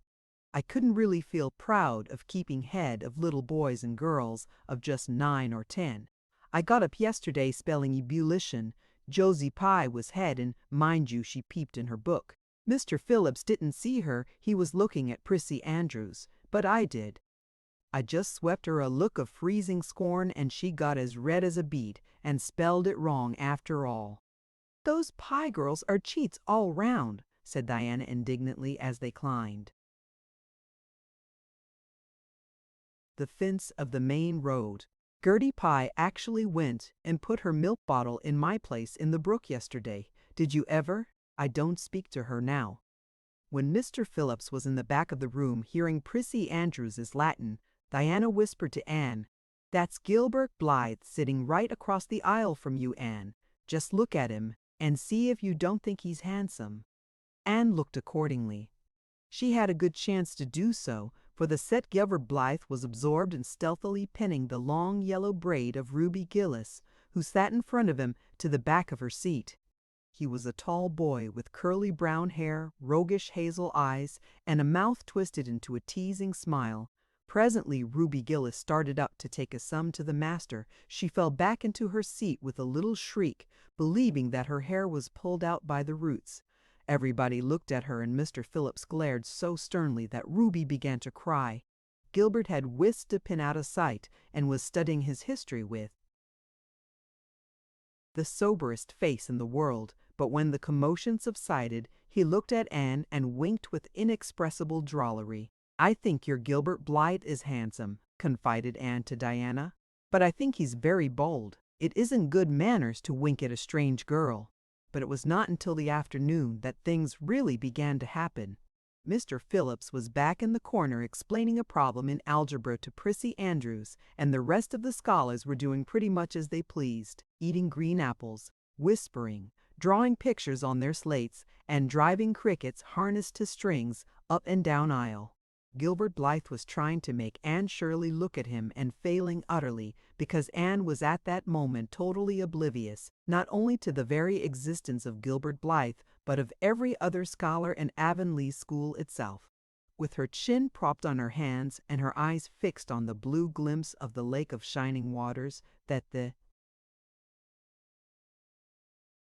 "I couldn't really feel proud of keeping head of little boys and girls of just 9 or 10. I got up yesterday spelling ebullition. Josie Pye was head, and mind you, she peeped in her book. Mr. Phillips didn't see her, he was looking at Prissy Andrews, but I did. I just swept her a look of freezing scorn, and she got as red as a beet, and spelled it wrong after all." "Those Pye girls are cheats all round," said Diana indignantly as they climbed. the fence of the main road. Gertie Pye actually went and put her milk bottle in my place in the brook yesterday. Did you ever? I don't speak to her now." When Mr. Phillips was in the back of the room hearing Prissy Andrews's Latin, Diana whispered to Anne, "That's Gilbert Blythe sitting right across the aisle from you, Anne. Just look at him and see if you don't think he's handsome." Anne looked accordingly. She had a good chance to do so, for the set Gilbert Blythe was absorbed in stealthily pinning the long yellow braid of Ruby Gillis, who sat in front of him, to the back of her seat. He was a tall boy with curly brown hair, roguish hazel eyes, and a mouth twisted into a teasing smile. Presently Ruby Gillis started up to take a sum to the master. She fell back into her seat with a little shriek, believing that her hair was pulled out by the roots. Everybody looked at her, and Mr. Phillips glared so sternly that Ruby began to cry. Gilbert had whisked a pin out of sight and was studying his history with the soberest face in the world, but when the commotion subsided, he looked at Anne and winked with inexpressible drollery. "I think your Gilbert Blythe is handsome," confided Anne to Diana, "but I think he's very bold. It isn't good manners to wink at a strange girl." But it was not until the afternoon that things really began to happen. Mr. Phillips was back in the corner explaining a problem in algebra to Prissy Andrews, and the rest of the scholars were doing pretty much as they pleased, eating green apples, whispering, drawing pictures on their slates, and driving crickets harnessed to strings up and down aisle. Gilbert Blythe was trying to make Anne Shirley look at him and failing utterly, because Anne was at that moment totally oblivious, not only to the very existence of Gilbert Blythe, but of every other scholar in Avonlea school itself. With her chin propped on her hands and her eyes fixed on the blue glimpse of the lake of shining waters that the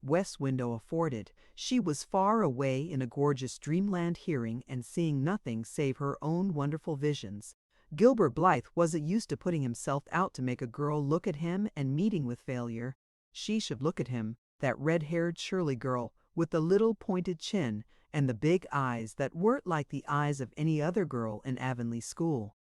west window afforded, she was far away in a gorgeous dreamland, hearing and seeing nothing save her own wonderful visions. Gilbert Blythe wasn't used to putting himself out to make a girl look at him and meeting with failure. She should look at him, that red-haired Shirley girl with the little pointed chin and the big eyes that weren't like the eyes of any other girl in Avonlea school.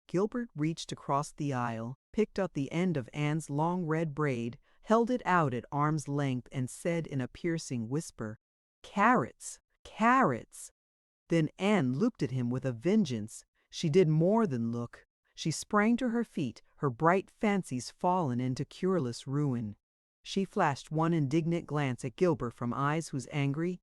Gilbert reached across the aisle, picked up the end of Anne's long red braid, held it out at arm's length, and said in a piercing whisper, "Carrots! Carrots!" Then Anne looked at him with a vengeance. She did more than look. She sprang to her feet, her bright fancies fallen into cureless ruin. She flashed one indignant glance at Gilbert from eyes whose angry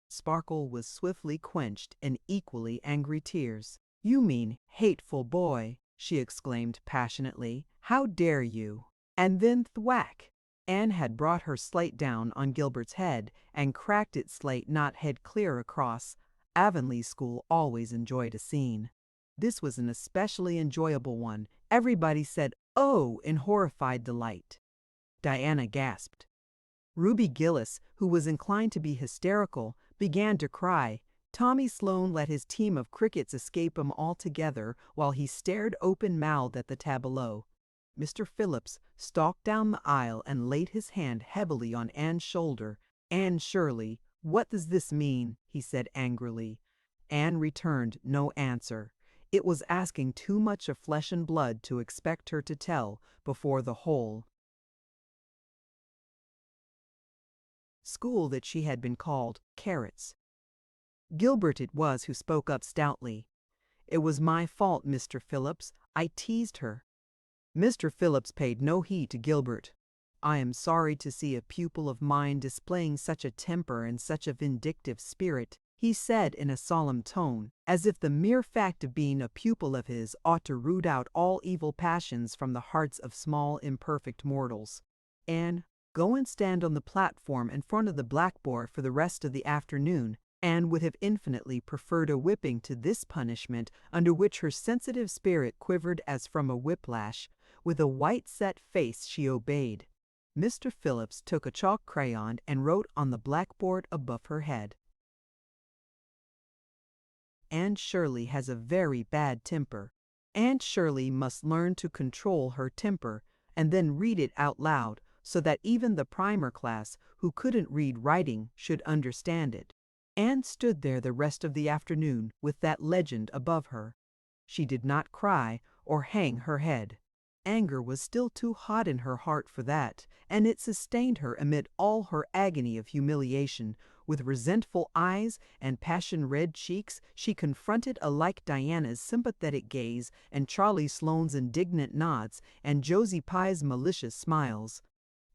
sparkle was swiftly quenched in equally angry tears. "You mean hateful boy!" she exclaimed passionately. "How dare you?" And then thwack! Anne had brought her slate down on Gilbert's head and cracked its slate not head clear across. Avonlea school always enjoyed a scene. This was an especially enjoyable one. Everybody said "oh" in horrified delight. Diana gasped. Ruby Gillis, who was inclined to be hysterical, began to cry. Tommy Sloane let his team of crickets escape him altogether while he stared open-mouthed at the tableau. Mr. Phillips stalked down the aisle and laid his hand heavily on Anne's shoulder. "Anne Shirley, what does this mean?" he said angrily. Anne returned no answer. It was asking too much of flesh and blood to expect her to tell before the whole school that she had been called carrots. Gilbert it was who spoke up stoutly. "It was my fault, Mr. Phillips. I teased her." Mr. Phillips paid no heed to Gilbert. "I am sorry to see a pupil of mine displaying such a temper and such a vindictive spirit," he said in a solemn tone, as if the mere fact of being a pupil of his ought to root out all evil passions from the hearts of small imperfect mortals. "Anne, go and stand on the platform in front of the blackboard for the rest of the afternoon." Anne would have infinitely preferred a whipping to this punishment, under which her sensitive spirit quivered as from a whiplash. With a white-set face she obeyed. Mr. Phillips took a chalk crayon and wrote on the blackboard above her head, "Anne Shirley has a very bad temper. Aunt Shirley must learn to control her temper," and then read it out loud, so that even the primer class, who couldn't read writing, should understand it. Anne stood there the rest of the afternoon with that legend above her. She did not cry or hang her head. Anger was still too hot in her heart for that, and it sustained her amid all her agony of humiliation. With resentful eyes and passion-red cheeks, she confronted alike Diana's sympathetic gaze and Charlie Sloane's indignant nods and Josie Pye's malicious smiles.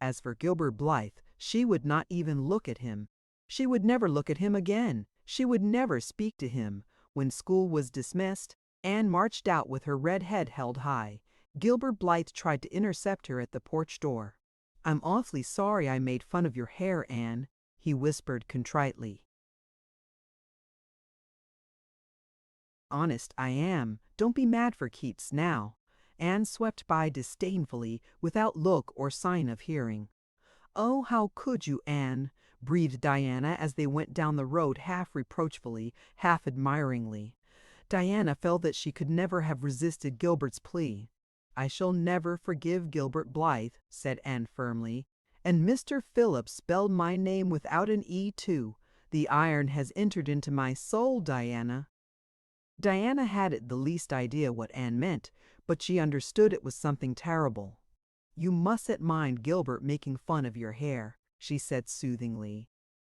As for Gilbert Blythe, she would not even look at him. She would never look at him again. She would never speak to him. When school was dismissed, Anne marched out with her red head held high. Gilbert Blythe tried to intercept her at the porch door. "I'm awfully sorry I made fun of your hair, Anne," he whispered contritely. "Honest, I am. Don't be mad for keeps now." Anne swept by disdainfully, without look or sign of hearing. "Oh, how could you, Anne?" breathed Diana as they went down the road half reproachfully, half admiringly. Diana felt that she could never have resisted Gilbert's plea. "I shall never forgive Gilbert Blythe," said Anne firmly. "And Mr. Phillips spelled my name without an E, too. The iron has entered into my soul, Diana." Diana hadn't the least idea what Anne meant, but she understood it was something terrible. "You mustn't mind Gilbert making fun of your hair," she said soothingly.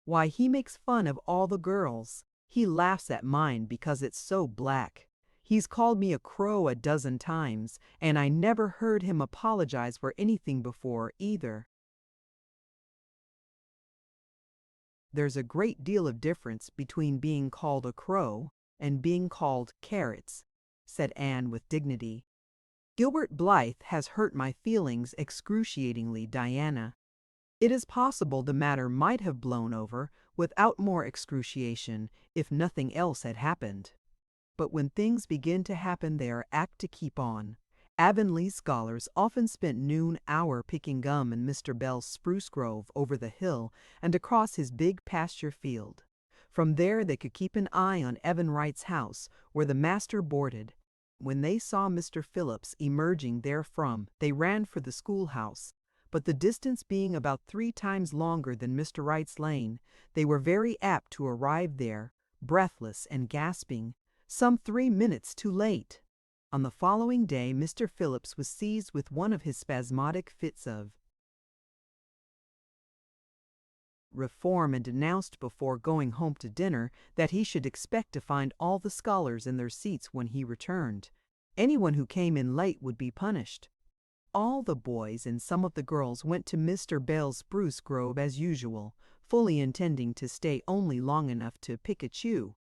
"Why, he makes fun of all the girls. He laughs at mine because it's so black. He's called me a crow a dozen times, and I never heard him apologize for anything before, either." "There's a great deal of difference between being called a crow and being called carrots," said Anne with dignity. "Gilbert Blythe has hurt my feelings excruciatingly, Diana. It is possible the matter might have blown over without more excruciation if nothing else had happened. But when things begin to happen they are apt to keep on. Avonlea scholars often spent noon hour picking gum in Mr. Bell's spruce grove over the hill and across his big pasture field. From there they could keep an eye on Evan Wright's house, where the master boarded. When they saw Mr. Phillips emerging therefrom, they ran for the schoolhouse. But the distance being about 3 times longer than Mr. Wright's lane, they were very apt to arrive there, breathless and gasping, some 3 minutes too late. On the following day Mr. Phillips was seized with one of his spasmodic fits of reform and announced before going home to dinner that he should expect to find all the scholars in their seats when he returned. Anyone who came in late would be punished. All the boys and some of the girls went to Mr. Bell's spruce grove as usual, fully intending to stay only long enough to pick a chew.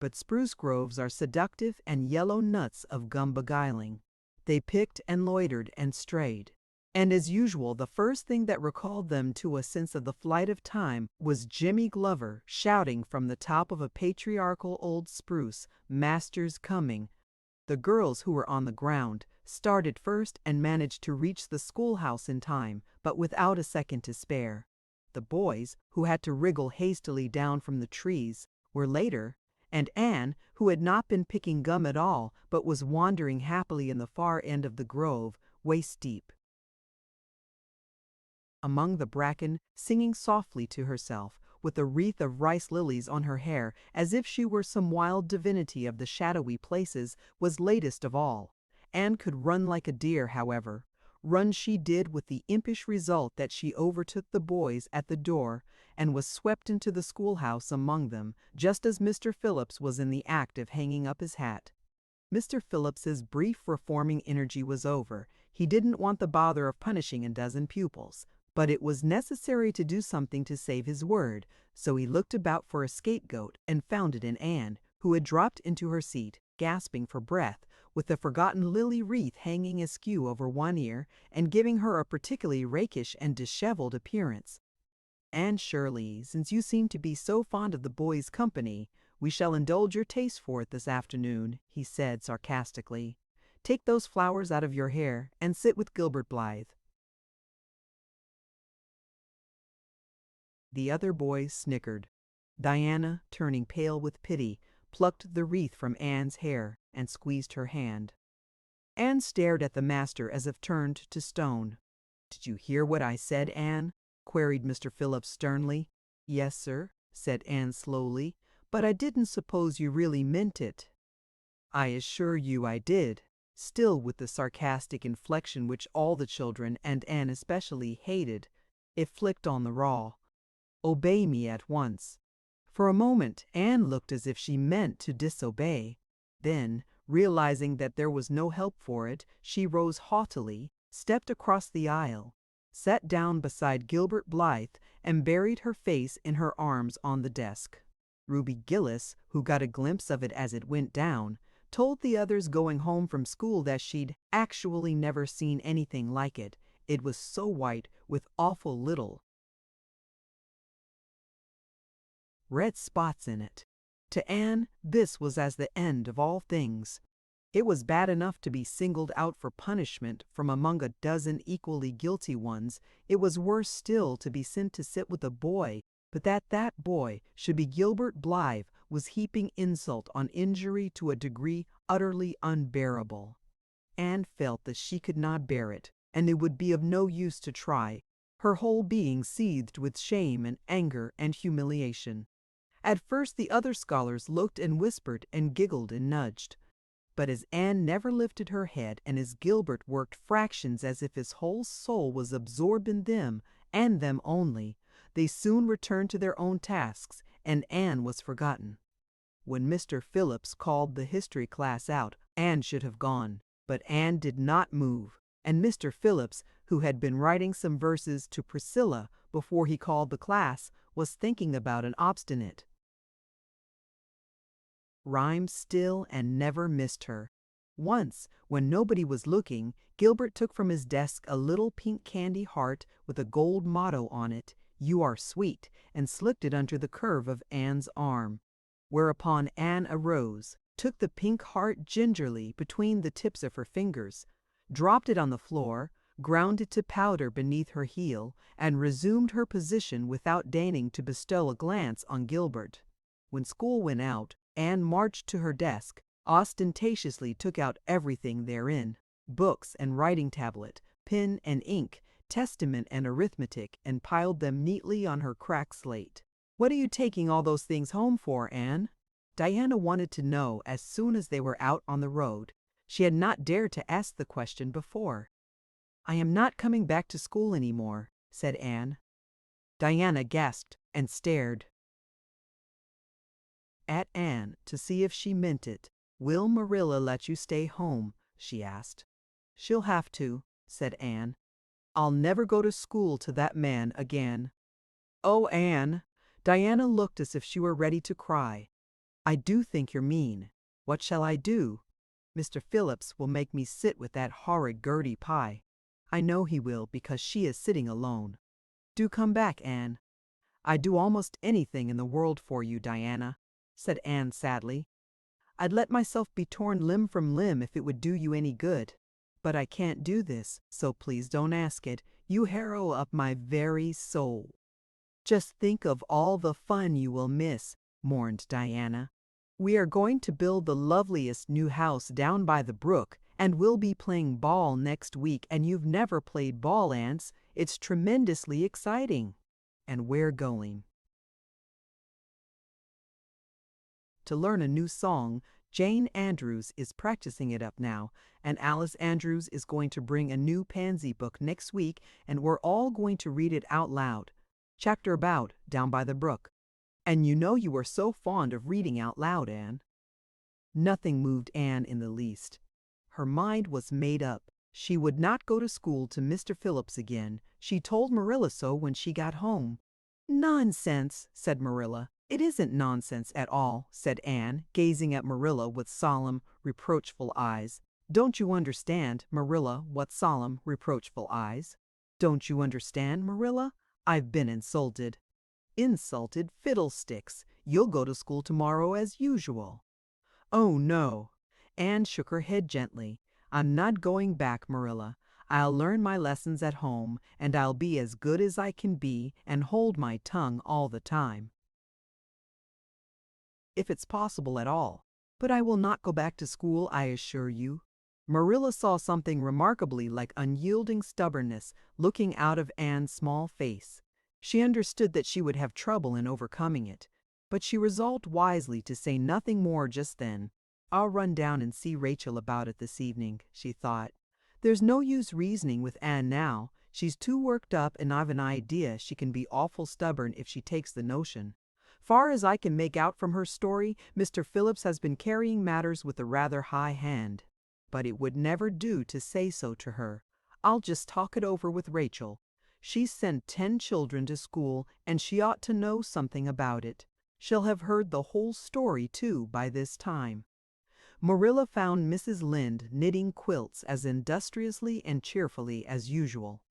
But spruce groves are seductive and yellow nuts of gum beguiling. They picked and loitered and strayed. And as usual, the first thing that recalled them to a sense of the flight of time was Jimmy Glover shouting from the top of a patriarchal old spruce, "Master's coming." The girls, who were on the ground, started first and managed to reach the schoolhouse in time, but without a second to spare. The boys, who had to wriggle hastily down from the trees, were later, and Anne, who had not been picking gum at all, but was wandering happily in the far end of the grove, waist-deep among the bracken, singing softly to herself, with a wreath of rice lilies on her hair, as if she were some wild divinity of the shadowy places, was latest of all. Anne could run like a deer, however. Run she did, with the impish result that she overtook the boys at the door and was swept into the schoolhouse among them, just as Mr. Phillips was in the act of hanging up his hat. Mr. Phillips's brief reforming energy was over. He didn't want the bother of punishing a dozen pupils. But it was necessary to do something to save his word, so he looked about for a scapegoat and found it in Anne, who had dropped into her seat, gasping for breath, with the forgotten lily wreath hanging askew over one ear and giving her a particularly rakish and disheveled appearance. "Anne Shirley, since you seem to be so fond of the boys' company, we shall indulge your taste for it this afternoon," he said sarcastically. "Take those flowers out of your hair and sit with Gilbert Blythe." The other boys snickered. Diana, turning pale with pity, plucked the wreath from Anne's hair and squeezed her hand. Anne stared at the master as if turned to stone. "Did you hear what I said, Anne?" queried Mr. Phillips sternly. "Yes, sir." said Anne slowly, "but I didn't suppose you really meant it." "I assure you I did," still with the sarcastic inflection which all the children, and Anne especially, hated. It flicked on the raw. "Obey me at once." For a moment Anne looked as if she meant to disobey. Then, realizing that there was no help for it, she rose haughtily, stepped across the aisle, sat down beside Gilbert Blythe, and buried her face in her arms on the desk. Ruby Gillis, who got a glimpse of it as it went down, told the others going home from school that she'd actually never seen anything like it. It was so white with awful little red spots in it. To Anne, this was as the end of all things. It was bad enough to be singled out for punishment from among a dozen equally guilty ones. It was worse still to be sent to sit with a boy, but that boy should be Gilbert Blythe was heaping insult on injury to a degree utterly unbearable. Anne felt that she could not bear it, and it would be of no use to try. Her whole being seethed with shame and anger and humiliation. At first the other scholars looked and whispered and giggled and nudged. But as Anne never lifted her head, and as Gilbert worked fractions as if his whole soul was absorbed in them and them only, they soon returned to their own tasks, and Anne was forgotten. When Mr. Phillips called the history class out, Anne should have gone. But Anne did not move, and Mr. Phillips, who had been writing some verses to Priscilla before he called the class, was thinking about an obstinate rhyme still and never missed her. Once, when nobody was looking, Gilbert took from his desk a little pink candy heart with a gold motto on it, "You are sweet," and slipped it under the curve of Anne's arm. Whereupon Anne arose, took the pink heart gingerly between the tips of her fingers, dropped it on the floor, ground it to powder beneath her heel, and resumed her position without deigning to bestow a glance on Gilbert. When school went out, Anne marched to her desk, ostentatiously took out everything therein, books and writing tablet, pen and ink, testament and arithmetic, and piled them neatly on her cracked slate. "What are you taking all those things home for, Anne?" Diana wanted to know as soon as they were out on the road. She had not dared to ask the question before. "I am not coming back to school any more," said Anne. Diana gasped and stared at Anne to see if she meant it. "Will Marilla let you stay home?" she asked. "She'll have to," said Anne. "I'll never go to school to that man again." "Oh, Anne!" Diana looked as if she were ready to cry. "I do think you're mean. What shall I do? Mr. Phillips will make me sit with that horrid Gertie Pye. I know he will because she is sitting alone. Do come back, Anne." "I'd do almost anything in the world for you, Diana," said Anne sadly. "I'd let myself be torn limb from limb if it would do you any good. But I can't do this, so please don't ask it. You harrow up my very soul." "Just think of all the fun you will miss," mourned Diana. "We are going to build the loveliest new house down by the brook, and we'll be playing ball next week, and you've never played ball, Aunts. It's tremendously exciting. And we're going to learn a new song. Jane Andrews is practicing it up now, and Alice Andrews is going to bring a new Pansy book next week, and we're all going to read it out loud. Chapter about Down by the Brook. And you know you are so fond of reading out loud, Anne." Nothing moved Anne in the least. Her mind was made up. She would not go to school to Mr. Phillips again. She told Marilla so when she got home. "Nonsense," said Marilla. "It isn't nonsense at all," said Anne, gazing at Marilla with solemn, reproachful eyes. "Don't you understand, Marilla, what solemn, reproachful eyes? Don't you understand, Marilla? I've been insulted." "Insulted fiddlesticks. You'll go to school tomorrow as usual." "Oh, no." Anne shook her head gently. "I'm not going back, Marilla. I'll learn my lessons at home, and I'll be as good as I can be and hold my tongue all the time, if it's possible at all. But I will not go back to school, I assure you." Marilla saw something remarkably like unyielding stubbornness looking out of Anne's small face. She understood that she would have trouble in overcoming it, but she resolved wisely to say nothing more just then. "I'll run down and see Rachel about it this evening," she thought. "There's no use reasoning with Anne now. She's too worked up, and I've an idea she can be awful stubborn if she takes the notion. Far as I can make out from her story, Mr. Phillips has been carrying matters with a rather high hand. But it would never do to say so to her. I'll just talk it over with Rachel. She's sent 10 children to school, and she ought to know something about it. She'll have heard the whole story, too, by this time." Marilla found Mrs. Lynde knitting quilts as industriously and cheerfully as usual.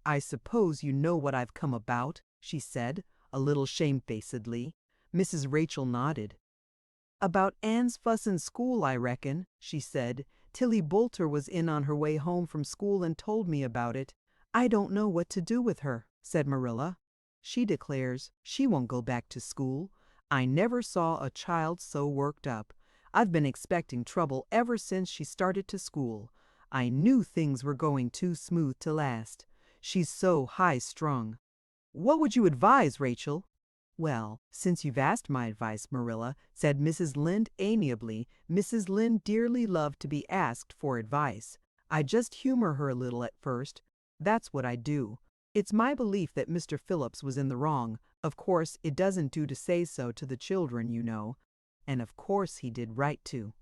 "I suppose you know what I've come about," she said, a little shamefacedly. Mrs. Rachel nodded. "About Anne's fuss in school, I reckon," she said. "Tilly Boulter was in on her way home from school and told me about it." "I don't know what to do with her," said Marilla. "She declares she won't go back to school. I never saw a child so worked up. I've been expecting trouble ever since she started to school. I knew things were going too smooth to last. She's so high-strung." "What would you advise, Rachel?" "Well, since you've asked my advice, Marilla," said Mrs. Lynde amiably. Mrs. Lynde dearly loved to be asked for advice. "I just humor her a little at first. That's what I do. It's my belief that Mr. Phillips was in the wrong. Of course, it doesn't do to say so to the children, you know. And of course he did right to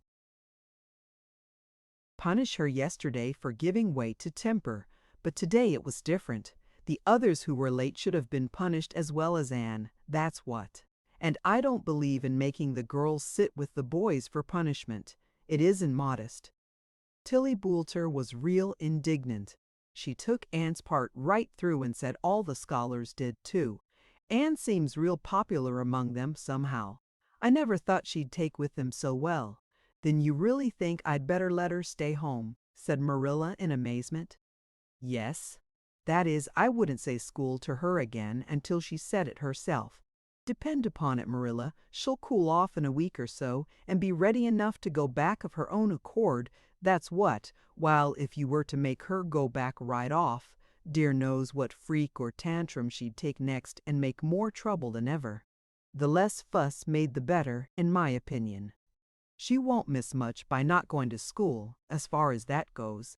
punish her yesterday for giving way to temper. But today it was different. The others who were late should have been punished as well as Anne, that's what. And I don't believe in making the girls sit with the boys for punishment. It isn't modest." Tilly Boulter was real indignant. She took Anne's part right through and said all the scholars did too. "Anne seems real popular among them somehow. I never thought she'd take with them so well." "Then you really think I'd better let her stay home?" said Marilla in amazement. "Yes. That is, I wouldn't say school to her again until she said it herself. Depend upon it, Marilla, she'll cool off in a week or so and be ready enough to go back of her own accord, that's what, while if you were to make her go back right off, dear knows what freak or tantrum she'd take next and make more trouble than ever. The less fuss made the better, in my opinion. She won't miss much by not going to school, as far as that goes.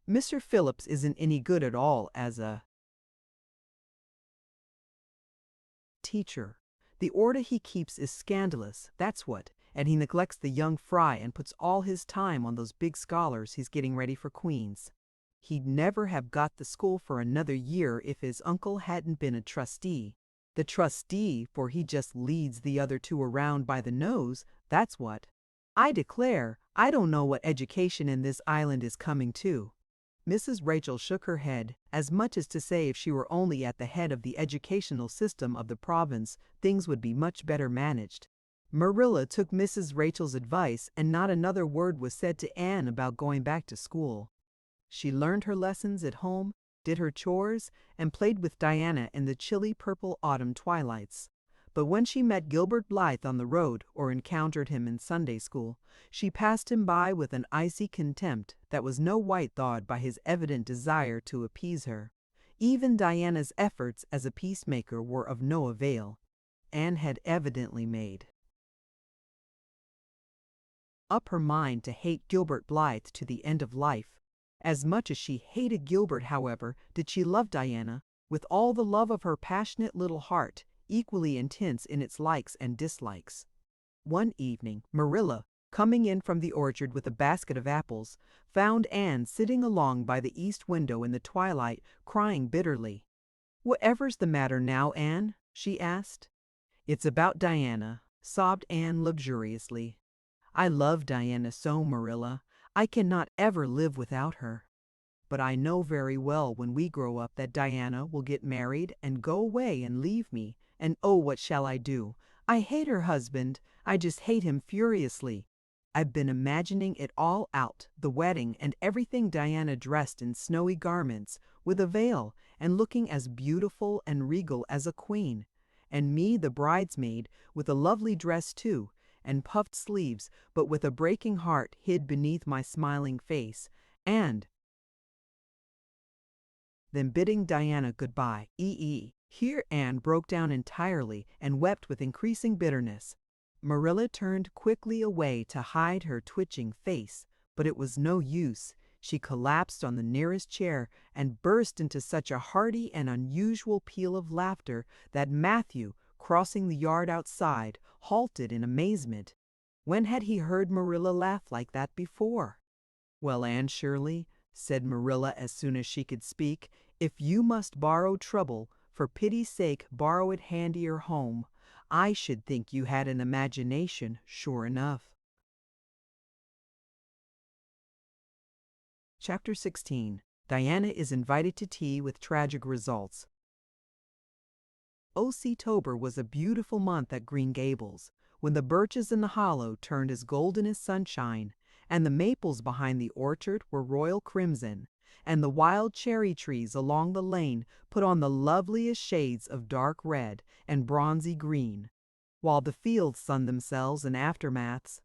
Mr. Phillips isn't any good at all as a teacher. The order he keeps is scandalous, that's what, and he neglects the young fry and puts all his time on those big scholars he's getting ready for Queen's. He'd never have got the school for another year if his uncle hadn't been a trustee. The trustee, for he just leads the other two around by the nose, that's what. I declare, I don't know what education in this island is coming to." Mrs. Rachel shook her head, as much as to say if she were only at the head of the educational system of the province, things would be much better managed. Marilla took Mrs. Rachel's advice, and not another word was said to Anne about going back to school. She learned her lessons at home, did her chores, and played with Diana in the chilly purple autumn twilights. But when she met Gilbert Blythe on the road or encountered him in Sunday school, she passed him by with an icy contempt that was no whit thawed by his evident desire to appease her. Even Diana's efforts as a peacemaker were of no avail. Anne had evidently made up her mind to hate Gilbert Blythe to the end of life. As much as she hated Gilbert, however, did she love Diana, with all the love of her passionate little heart, equally intense in its likes and dislikes. One evening, Marilla, coming in from the orchard with a basket of apples, found Anne sitting along by the east window in the twilight, crying bitterly. "Whatever's the matter now, Anne?" she asked. "It's about Diana," sobbed Anne luxuriously. "I love Diana so, Marilla. I cannot ever live without her. But I know very well when we grow up that Diana will get married and go away and leave me, and oh, what shall I do? I hate her husband. I just hate him furiously. I've been imagining it all out, the wedding and everything, Diana dressed in snowy garments, with a veil, and looking as beautiful and regal as a queen. And me the bridesmaid, with a lovely dress too, and puffed sleeves, but with a breaking heart hid beneath my smiling face. And then bidding Diana goodbye. Here Anne broke down entirely and wept with increasing bitterness. Marilla turned quickly away to hide her twitching face, but it was no use. She collapsed on the nearest chair and burst into such a hearty and unusual peal of laughter that Matthew, crossing the yard outside, halted in amazement. When had he heard Marilla laugh like that before? "Well, Anne Shirley," said Marilla as soon as she could speak, "if you must borrow trouble, for pity's sake borrow it handier home. I should think you had an imagination, sure enough." Chapter 16. Diana is invited to tea with tragic results. O.C.tober was a beautiful month at Green Gables, when the birches in the hollow turned as golden as sunshine, and the maples behind the orchard were royal crimson, and the wild cherry trees along the lane put on the loveliest shades of dark red and bronzy green, while the fields sunned themselves in aftermaths.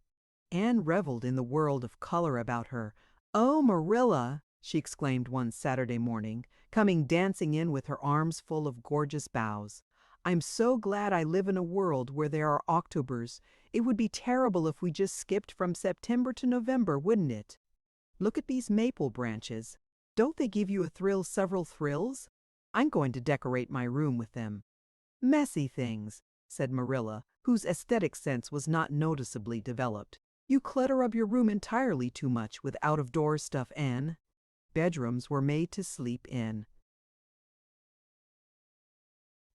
Anne reveled in the world of color about her. "Oh, Marilla," she exclaimed one Saturday morning, coming dancing in with her arms full of gorgeous boughs, "I'm so glad I live in a world where there are Octobers. It would be terrible if we just skipped from September to November, wouldn't it? Look at these maple branches. Don't they give you a thrill, several thrills? I'm going to decorate my room with them." "Messy things," said Marilla, whose aesthetic sense was not noticeably developed. "You clutter up your room entirely too much with out-of-doors stuff, Anne. Bedrooms were made to sleep in."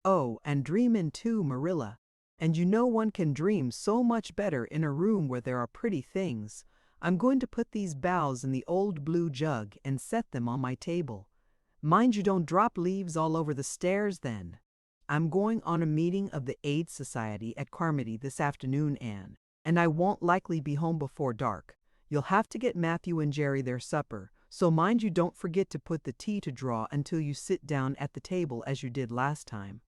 "Oh, and dream in too, Marilla. And you know one can dream so much better in a room where there are pretty things. I'm going to put these boughs in the old blue jug and set them on my table. Mind you don't drop leaves all over the stairs then. I'm going on a meeting of the Aid Society at Carmody this afternoon, Anne, and I won't likely be home before dark. You'll have to get Matthew and Jerry their supper, so mind you don't forget to put the tea to draw until you sit down at the table as you did last time."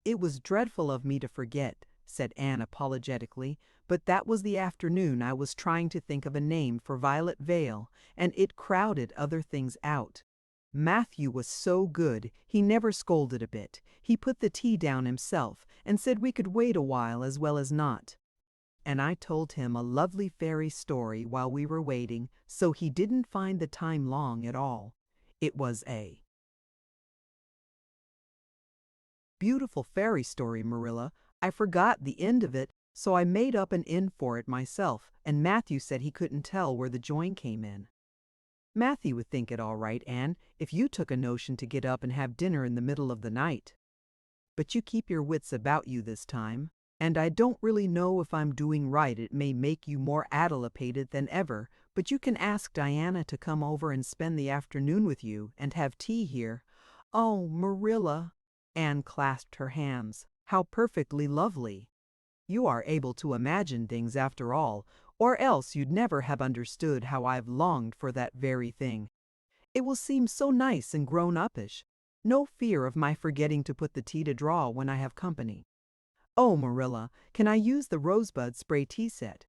"It was dreadful of me to forget," said Anne apologetically, "but that was the afternoon I was trying to think of a name for Violet Vale, and it crowded other things out. Matthew was so good, he never scolded a bit. He put the tea down himself and said we could wait a while as well as not. And I told him a lovely fairy story while we were waiting, so he didn't find the time long at all. It was a beautiful fairy story, Marilla. I forgot the end of it, so I made up an end for it myself, and Matthew said he couldn't tell where the join came in." "Matthew would think it all right, Anne, if you took a notion to get up and have dinner in the middle of the night. But you keep your wits about you this time, and I don't really know if I'm doing right. It may make you more addlepated than ever, but you can ask Diana to come over and spend the afternoon with you and have tea here." "Oh, Marilla," Anne clasped her hands, "how perfectly lovely. You are able to imagine things after all, or else you'd never have understood how I've longed for that very thing. It will seem so nice and grown-uppish. No fear of my forgetting to put the tea to draw when I have company. Oh, Marilla, can I use the rosebud spray tea set?"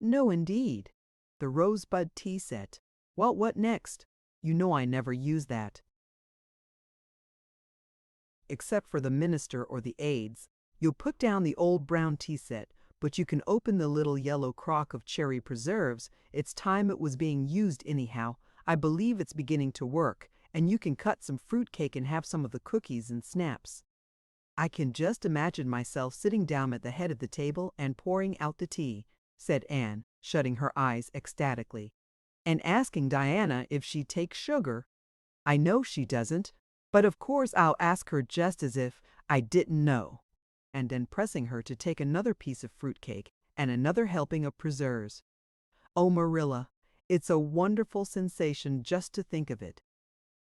"No, indeed." "The rosebud tea set. Well, what next? You know I never use that. Except for the minister or the aides. You'll put down the old brown tea set, but you can open the little yellow crock of cherry preserves. It's time it was being used anyhow. I believe it's beginning to work, and you can cut some fruitcake and have some of the cookies and snaps." "I can just imagine myself sitting down at the head of the table and pouring out the tea," said Anne, shutting her eyes ecstatically, "and asking Diana if she takes sugar. I know she doesn't, but of course I'll ask her just as if I didn't know." And then pressing her to take another piece of fruitcake and another helping of preserves. "Oh, Marilla, it's a wonderful sensation just to think of it.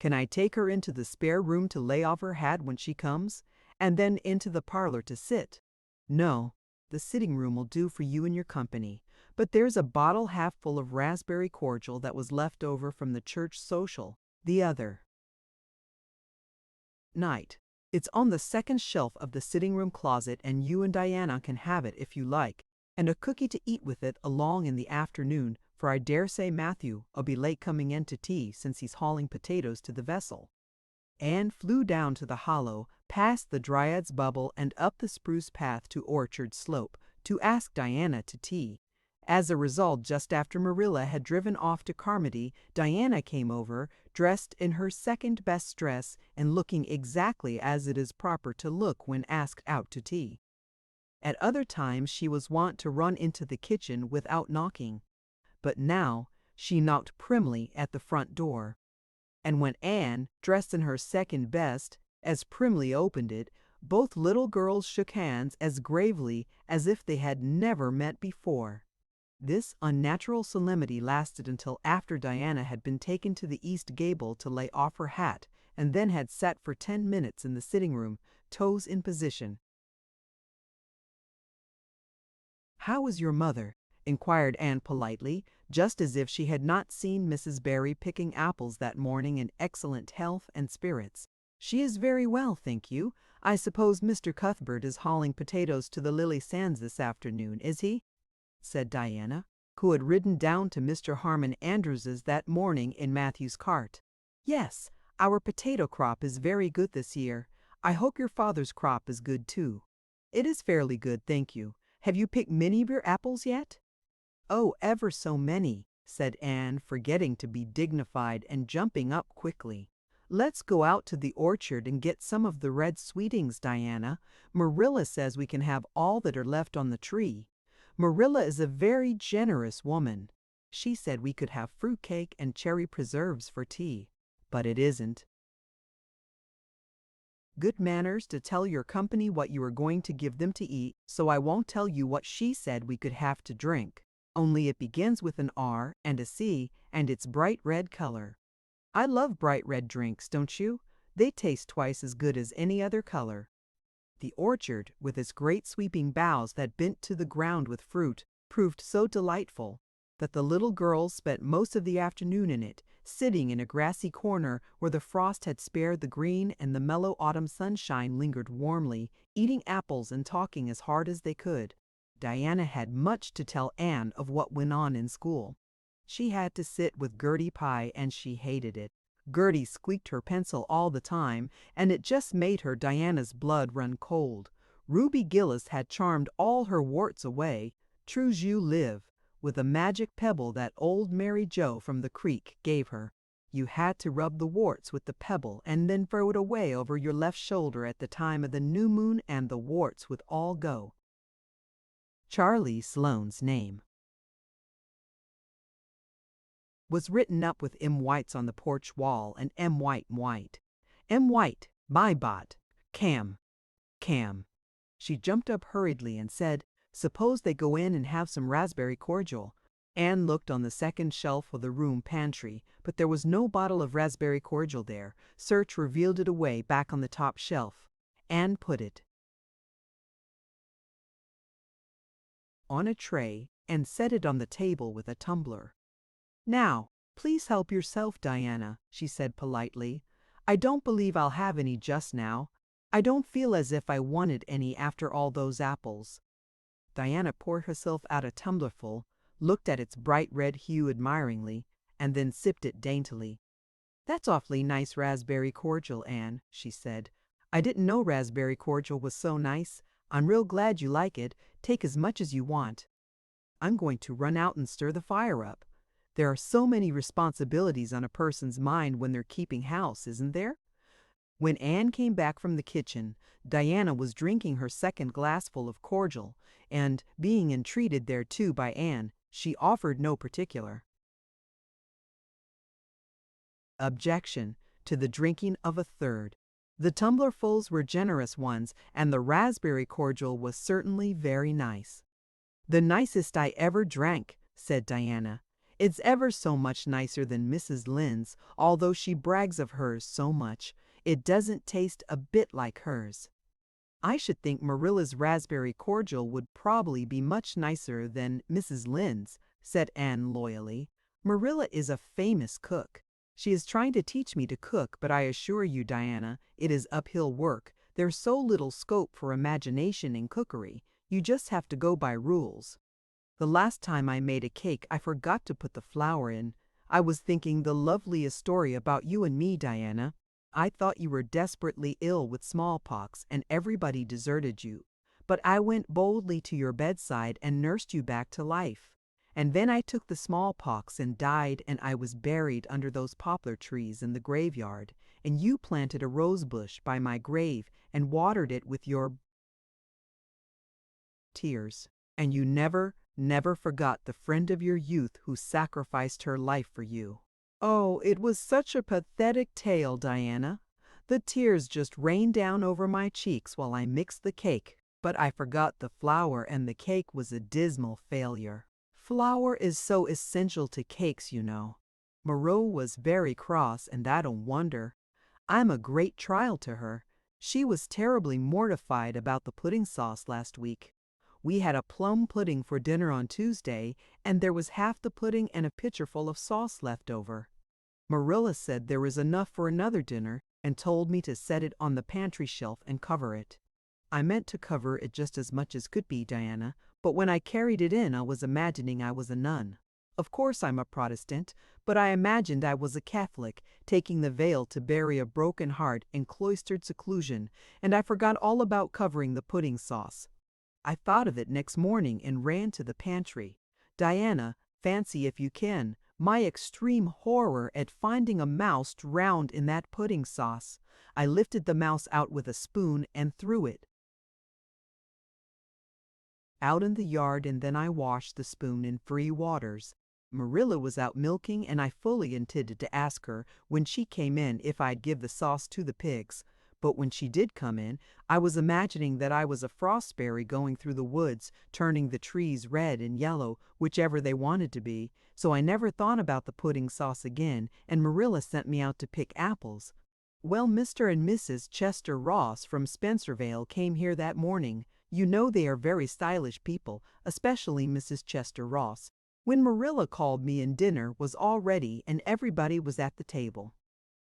Can I take her into the spare room to lay off her hat when she comes, and then into the parlor to sit?" "No, the sitting room will do for you and your company, but there's a bottle half full of raspberry cordial that was left over from the church social the other night. It's on the second shelf of the sitting room closet, and you and Diana can have it if you like, and a cookie to eat with it along in the afternoon, for I dare say Matthew'll be late coming in to tea since he's hauling potatoes to the vessel." Anne flew down to the hollow, past the Dryad's Bubble and up the spruce path to Orchard Slope, to ask Diana to tea. As a result, just after Marilla had driven off to Carmody, Diana came over, dressed in her second-best dress and looking exactly as it is proper to look when asked out to tea. At other times she was wont to run into the kitchen without knocking, but now she knocked primly at the front door. And when Anne, dressed in her second best, as primly opened it, both little girls shook hands as gravely as if they had never met before. This unnatural solemnity lasted until after Diana had been taken to the east gable to lay off her hat, and then had sat for 10 minutes in the sitting room, toes in position. "How is your mother?" inquired Anne politely, just as if she had not seen Mrs. Barry picking apples that morning in excellent health and spirits. "She is very well, thank you. I suppose Mr. Cuthbert is hauling potatoes to the Lily Sands this afternoon, is he?" said Diana, who had ridden down to Mr. Harmon Andrews's that morning in Matthew's cart. "Yes, our potato crop is very good this year. I hope your father's crop is good too." "It is fairly good, thank you. Have you picked many of your apples yet?" "Oh, ever so many," said Anne, forgetting to be dignified and jumping up quickly. "Let's go out to the orchard and get some of the red sweetings, Diana. Marilla says we can have all that are left on the tree. Marilla is a very generous woman. She said we could have fruit cake and cherry preserves for tea, but it isn't good manners to tell your company what you are going to give them to eat, so I won't tell you what she said we could have to drink. Only it begins with an R and a C, and it's bright red color. I love bright red drinks, don't you? They taste twice as good as any other color." The orchard, with its great sweeping boughs that bent to the ground with fruit, proved so delightful that the little girls spent most of the afternoon in it, sitting in a grassy corner where the frost had spared the green and the mellow autumn sunshine lingered warmly, eating apples and talking as hard as they could. Diana had much to tell Anne of what went on in school. She had to sit with Gertie Pye, and she hated it. Gertie squeaked her pencil all the time, and it just made her Diana's blood run cold. Ruby Gillis had charmed all her warts away, true's you live, with a magic pebble that old Mary Joe from the creek gave her. You had to rub the warts with the pebble and then throw it away over your left shoulder at the time of the new moon, and the warts would all go. Charlie Sloane's name was written up with M. Whites on the porch wall, and M. White. "M. White, my bot, Cam. She jumped up hurriedly and said, "Suppose they go in and have some raspberry cordial." Anne looked on the second shelf of the room pantry, but there was no bottle of raspberry cordial there. Search revealed it away back on the top shelf. Anne put it on a tray and set it on the table with a tumbler. "Now, please help yourself, Diana," she said politely. "I don't believe I'll have any just now. I don't feel as if I wanted any after all those apples." Diana poured herself out a tumblerful, looked at its bright red hue admiringly, and then sipped it daintily. "That's awfully nice raspberry cordial, Anne," she said. "I didn't know raspberry cordial was so nice. I'm real glad you like it. Take as much as you want. I'm going to run out and stir the fire up. There are so many responsibilities on a person's mind when they're keeping house, isn't there?" When Anne came back from the kitchen, Diana was drinking her second glassful of cordial, and, being entreated thereto by Anne, she offered no particular objection to the drinking of a third. The tumblerfuls were generous ones, and the raspberry cordial was certainly very nice. "The nicest I ever drank," said Diana. "It's ever so much nicer than Mrs. Lynde's, although she brags of hers so much. It doesn't taste a bit like hers." "I should think Marilla's raspberry cordial would probably be much nicer than Mrs. Lynde's," said Anne loyally. "Marilla is a famous cook. She is trying to teach me to cook, but I assure you, Diana, it is uphill work. There's so little scope for imagination in cookery. You just have to go by rules. The last time I made a cake, I forgot to put the flour in. I was thinking the loveliest story about you and me, Diana. I thought you were desperately ill with smallpox and everybody deserted you. But I went boldly to your bedside and nursed you back to life. And then I took the smallpox and died, and I was buried under those poplar trees in the graveyard, and you planted a rose bush by my grave and watered it with your tears. And you never, never forgot the friend of your youth who sacrificed her life for you. Oh, it was such a pathetic tale, Diana. The tears just rained down over my cheeks while I mixed the cake, but I forgot the flour and the cake was a dismal failure. Flour is so essential to cakes, you know. Marilla was very cross, and I don't wonder. I'm a great trial to her. She was terribly mortified about the pudding sauce last week. We had a plum pudding for dinner on Tuesday, and there was half the pudding and a pitcherful of sauce left over. Marilla said there was enough for another dinner and told me to set it on the pantry shelf and cover it. I meant to cover it just as much as could be, Diana, but when I carried it in I was imagining I was a nun. Of course I'm a Protestant, but I imagined I was a Catholic, taking the veil to bury a broken heart in cloistered seclusion, and I forgot all about covering the pudding sauce. I thought of it next morning and ran to the pantry. Diana, fancy if you can, my extreme horror at finding a mouse drowned in that pudding sauce. I lifted the mouse out with a spoon and threw it out in the yard, and then I washed the spoon in free waters. Marilla was out milking, and I fully intended to ask her when she came in if I'd give the sauce to the pigs. But when she did come in, I was imagining that I was a frostberry going through the woods, turning the trees red and yellow, whichever they wanted to be, so I never thought about the pudding sauce again, and Marilla sent me out to pick apples. Well, Mr. and Mrs. Chester Ross from Spencervale came here that morning. You know they are very stylish people, especially Mrs. Chester Ross. When Marilla called me and dinner was all ready and everybody was at the table.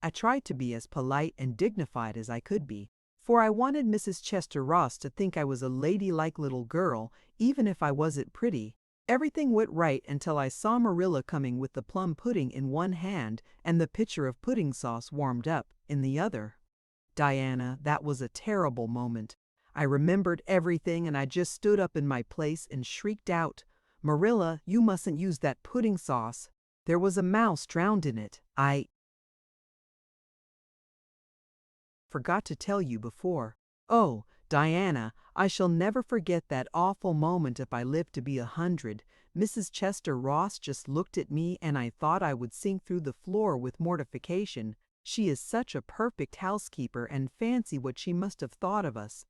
I tried to be as polite and dignified as I could be, for I wanted Mrs. Chester Ross to think I was a ladylike little girl, even if I wasn't pretty. Everything went right until I saw Marilla coming with the plum pudding in one hand and the pitcher of pudding sauce warmed up in the other. Diana, that was a terrible moment. I remembered everything and I just stood up in my place and shrieked out, "Marilla, you mustn't use that pudding sauce. There was a mouse drowned in it. I forgot to tell you before. Oh, Diana, I shall never forget that awful moment if I live to be 100. Mrs. Chester Ross just looked at me and I thought I would sink through the floor with mortification. She is such a perfect housekeeper, and fancy what she must have thought of us."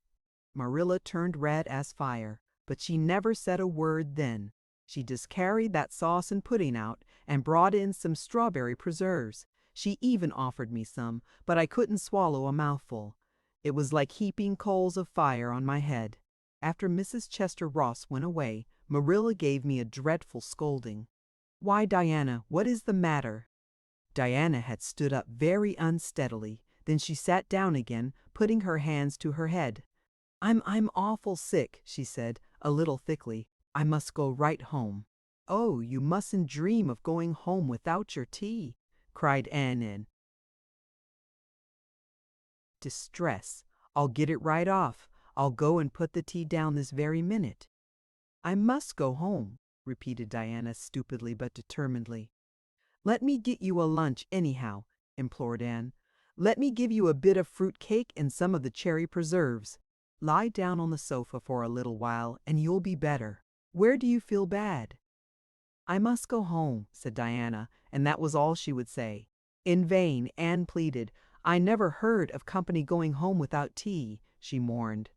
Marilla turned red as fire, but she never said a word then. She just carried that sauce and pudding out and brought in some strawberry preserves. She even offered me some, but I couldn't swallow a mouthful. It was like heaping coals of fire on my head. After Mrs. Chester Ross went away, Marilla gave me a dreadful scolding. "Why, Diana, what is the matter?" Diana had stood up very unsteadily. Then she sat down again, putting her hands to her head. I'm awful sick," she said, a little thickly. "I must go right home." "Oh, you mustn't dream of going home without your tea," cried Anne in distress. "I'll get it right off. I'll go and put the tea down this very minute." "I must go home," repeated Diana stupidly but determinedly. "Let me get you a lunch anyhow," implored Anne. "Let me give you a bit of fruit cake and some of the cherry preserves. Lie down on the sofa for a little while and you'll be better. Where do you feel bad?" "I must go home," said Diana, and that was all she would say. In vain Anne pleaded. "I never heard of company going home without tea," she mourned.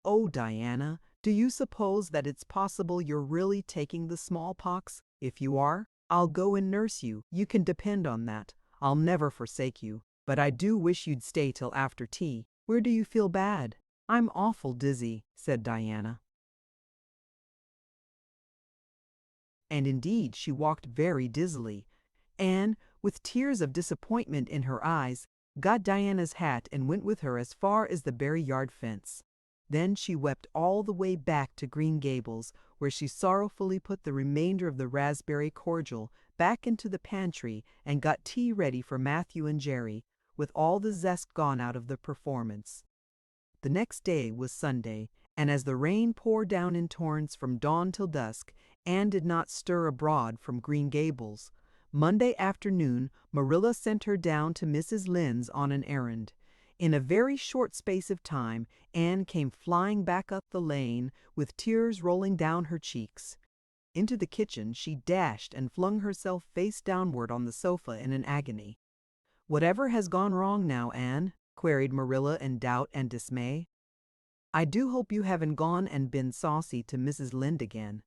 "Oh, Diana, do you suppose that it's possible you're really taking the smallpox? If you are, I'll go and nurse you. You can depend on that. I'll never forsake you. But I do wish you'd stay till after tea. Where do you feel bad?" "I'm awful dizzy," said Diana. And indeed she walked very dizzily. Anne, with tears of disappointment in her eyes, got Diana's hat and went with her as far as the Berry Yard fence. Then she wept all the way back to Green Gables, where she sorrowfully put the remainder of the raspberry cordial back into the pantry and got tea ready for Matthew and Jerry, with all the zest gone out of the performance. The next day was Sunday, and as the rain poured down in torrents from dawn till dusk, Anne did not stir abroad from Green Gables. Monday afternoon, Marilla sent her down to Mrs. Lynde's on an errand. In a very short space of time, Anne came flying back up the lane, with tears rolling down her cheeks. Into the kitchen she dashed and flung herself face downward on the sofa in an agony. "Whatever has gone wrong now, Anne?" queried Marilla in doubt and dismay. "I do hope you haven't gone and been saucy to Mrs. Lynde again."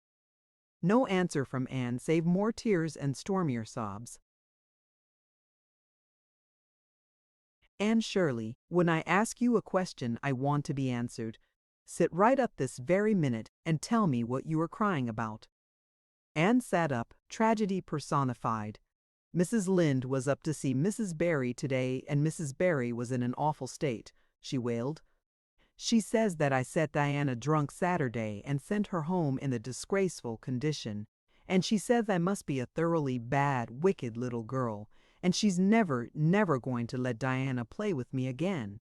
No answer from Anne save more tears and stormier sobs. "Anne Shirley, when I ask you a question I want to be answered. Sit right up this very minute and tell me what you are crying about." Anne sat up, tragedy personified. "Mrs. Lynde was up to see Mrs. Barry today, and Mrs. Barry was in an awful state," she wailed. "She says that I set Diana drunk Saturday and sent her home in a disgraceful condition. And she says I must be a thoroughly bad, wicked little girl, and she's never, never going to let Diana play with me again.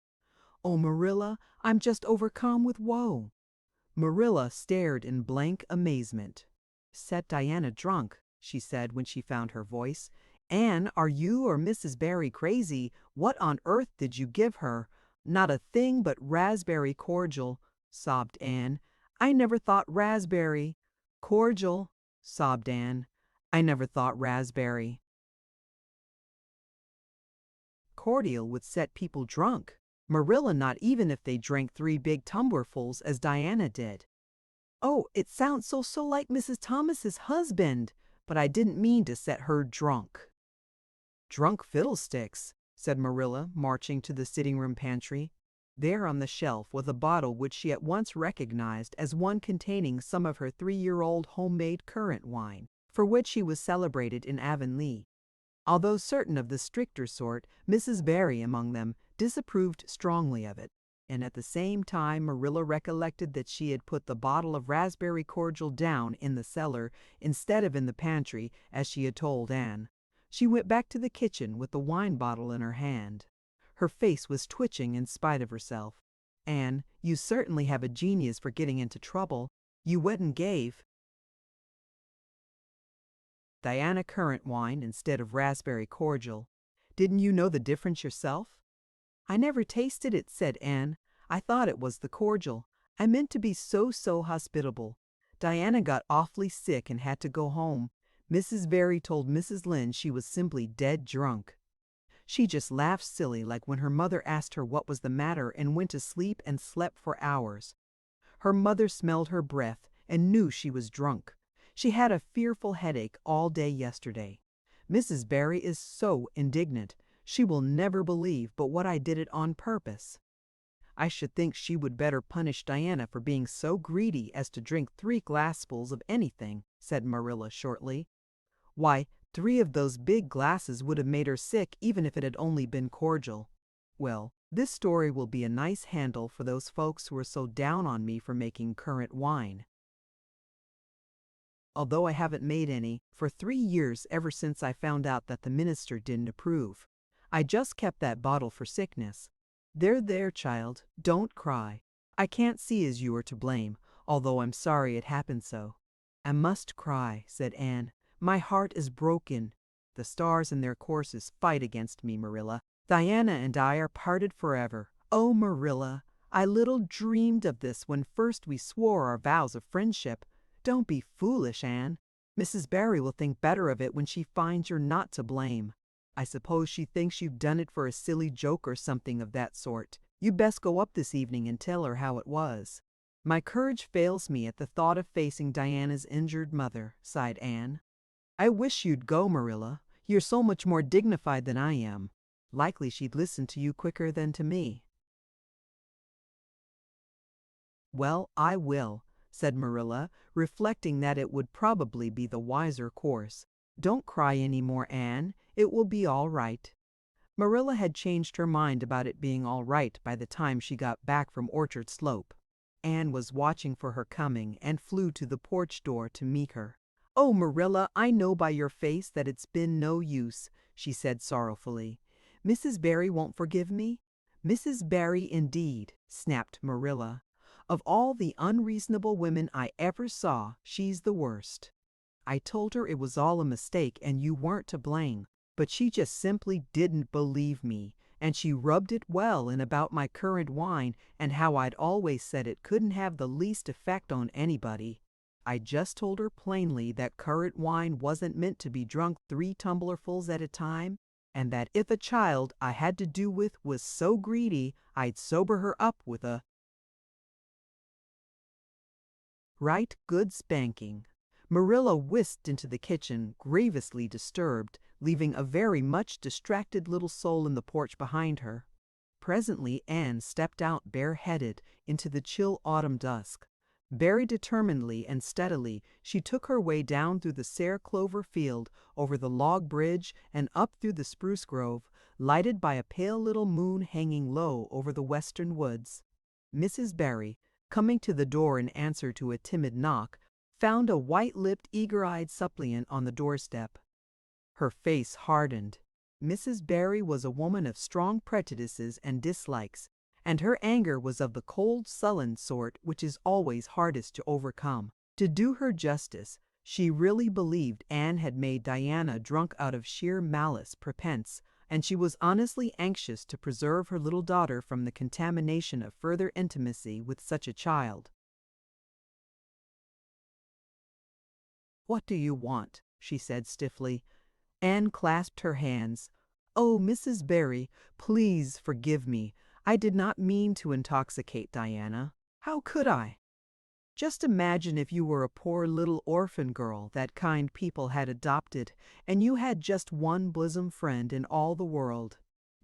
Oh, Marilla, I'm just overcome with woe." Marilla stared in blank amazement. "Set Diana drunk," she said when she found her voice. "Anne, are you or Mrs. Barry crazy? What on earth did you give her?" "Not a thing but raspberry cordial," sobbed Anne. "I never thought raspberry." "Cordial," sobbed Anne. "I never thought raspberry." Cordial would set people drunk. Marilla, not even if they drank 3 big tumblerfuls as Diana did. "Oh, it sounds so like Mrs. Thomas's husband, but I didn't mean to set her drunk." "Drunk fiddlesticks," said Marilla, marching to the sitting-room pantry. There on the shelf was a bottle which she at once recognized as one containing some of her 3-year-old homemade currant wine, for which she was celebrated in Avonlea. Although certain of the stricter sort, Mrs. Barry among them, disapproved strongly of it. And at the same time Marilla recollected that she had put the bottle of raspberry cordial down in the cellar instead of in the pantry, as she had told Anne. She went back to the kitchen with the wine bottle in her hand. Her face was twitching in spite of herself. "Anne, you certainly have a genius for getting into trouble. You went and gave Diana currant wine instead of raspberry cordial. Didn't you know the difference yourself?" "I never tasted it," said Anne. "I thought it was the cordial. I meant to be so hospitable. Diana got awfully sick and had to go home. Mrs. Barry told Mrs. Lynde she was simply dead drunk. She just laughed silly like when her mother asked her what was the matter and went to sleep and slept for hours. Her mother smelled her breath and knew she was drunk. She had a fearful headache all day yesterday. Mrs. Barry is so indignant. She will never believe but what I did it on purpose." "I should think she would better punish Diana for being so greedy as to drink 3 glassfuls of anything," said Marilla shortly. "Why, 3 of those big glasses would have made her sick even if it had only been cordial. Well, this story will be a nice handle for those folks who are so down on me for making currant wine. Although I haven't made any for 3 years ever since I found out that the minister didn't approve. I just kept that bottle for sickness. There, child, don't cry. I can't see as you are to blame, although I'm sorry it happened so." "I must cry," said Anne. "My heart is broken. The stars in their courses fight against me, Marilla. Diana and I are parted forever. Oh, Marilla, I little dreamed of this when first we swore our vows of friendship. Don't be foolish, Anne. Mrs. Barry will think better of it when she finds you're not to blame. I suppose she thinks you've done it for a silly joke or something of that sort. You'd best go up this evening and tell her how it was." "My courage fails me at the thought of facing Diana's injured mother," sighed Anne. "I wish you'd go, Marilla. You're so much more dignified than I am. Likely she'd listen to you quicker than to me." "Well, I will," said Marilla, reflecting that it would probably be the wiser course. "Don't cry any more, Anne. It will be all right." Marilla had changed her mind about it being all right by the time she got back from Orchard Slope. Anne was watching for her coming and flew to the porch door to meet her. "Oh, Marilla, I know by your face that it's been no use," she said sorrowfully. Mrs. Barry won't forgive me?" "Mrs. Barry indeed," snapped Marilla. "Of all the unreasonable women I ever saw, she's the worst. I told her it was all a mistake and you weren't to blame, but she just simply didn't believe me, and she rubbed it well in about my currant wine and how I'd always said it couldn't have the least effect on anybody. I just told her plainly that currant wine wasn't meant to be drunk 3 tumblerfuls at a time, and that if a child I had to do with was so greedy, I'd sober her up with a right good spanking." Marilla whisked into the kitchen, grievously disturbed, leaving a very much distracted little soul in the porch behind her. Presently Anne stepped out bareheaded into the chill autumn dusk. Very determinedly and steadily she took her way down through the sere clover field, over the log bridge, and up through the spruce grove, lighted by a pale little moon hanging low over the western woods. Mrs. Barry, coming to the door in answer to a timid knock, found a white-lipped, eager-eyed suppliant on the doorstep. Her face hardened. Mrs. Barry was a woman of strong prejudices and dislikes, and her anger was of the cold, sullen sort which is always hardest to overcome. To do her justice, she really believed Anne had made Diana drunk out of sheer malice prepense, and she was honestly anxious to preserve her little daughter from the contamination of further intimacy with such a child. "What do you want?" she said stiffly. Anne clasped her hands. "Oh, Mrs. Barry, please forgive me. I did not mean to intoxicate Diana. How could I? Just imagine if you were a poor little orphan girl that kind people had adopted, and you had just one bosom friend in all the world.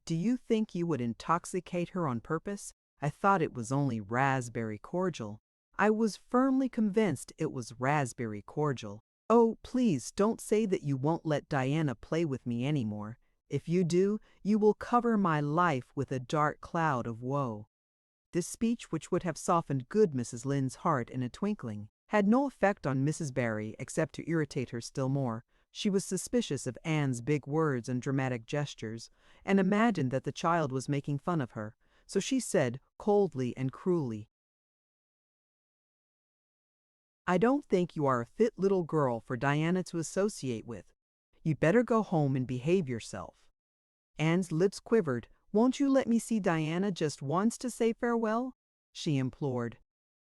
Do you think you would intoxicate her on purpose? I thought it was only raspberry cordial. I was firmly convinced it was raspberry cordial. Oh, please don't say that you won't let Diana play with me anymore. If you do, you will cover my life with a dark cloud of woe." This speech, which would have softened good Mrs. Lynde's heart in a twinkling, had no effect on Mrs. Barry except to irritate her still more. She was suspicious of Anne's big words and dramatic gestures, and imagined that the child was making fun of her, so she said coldly and cruelly, "I don't think you are a fit little girl for Diana to associate with. You'd better go home and behave yourself." Anne's lips quivered. "Won't you let me see Diana just once to say farewell?" she implored.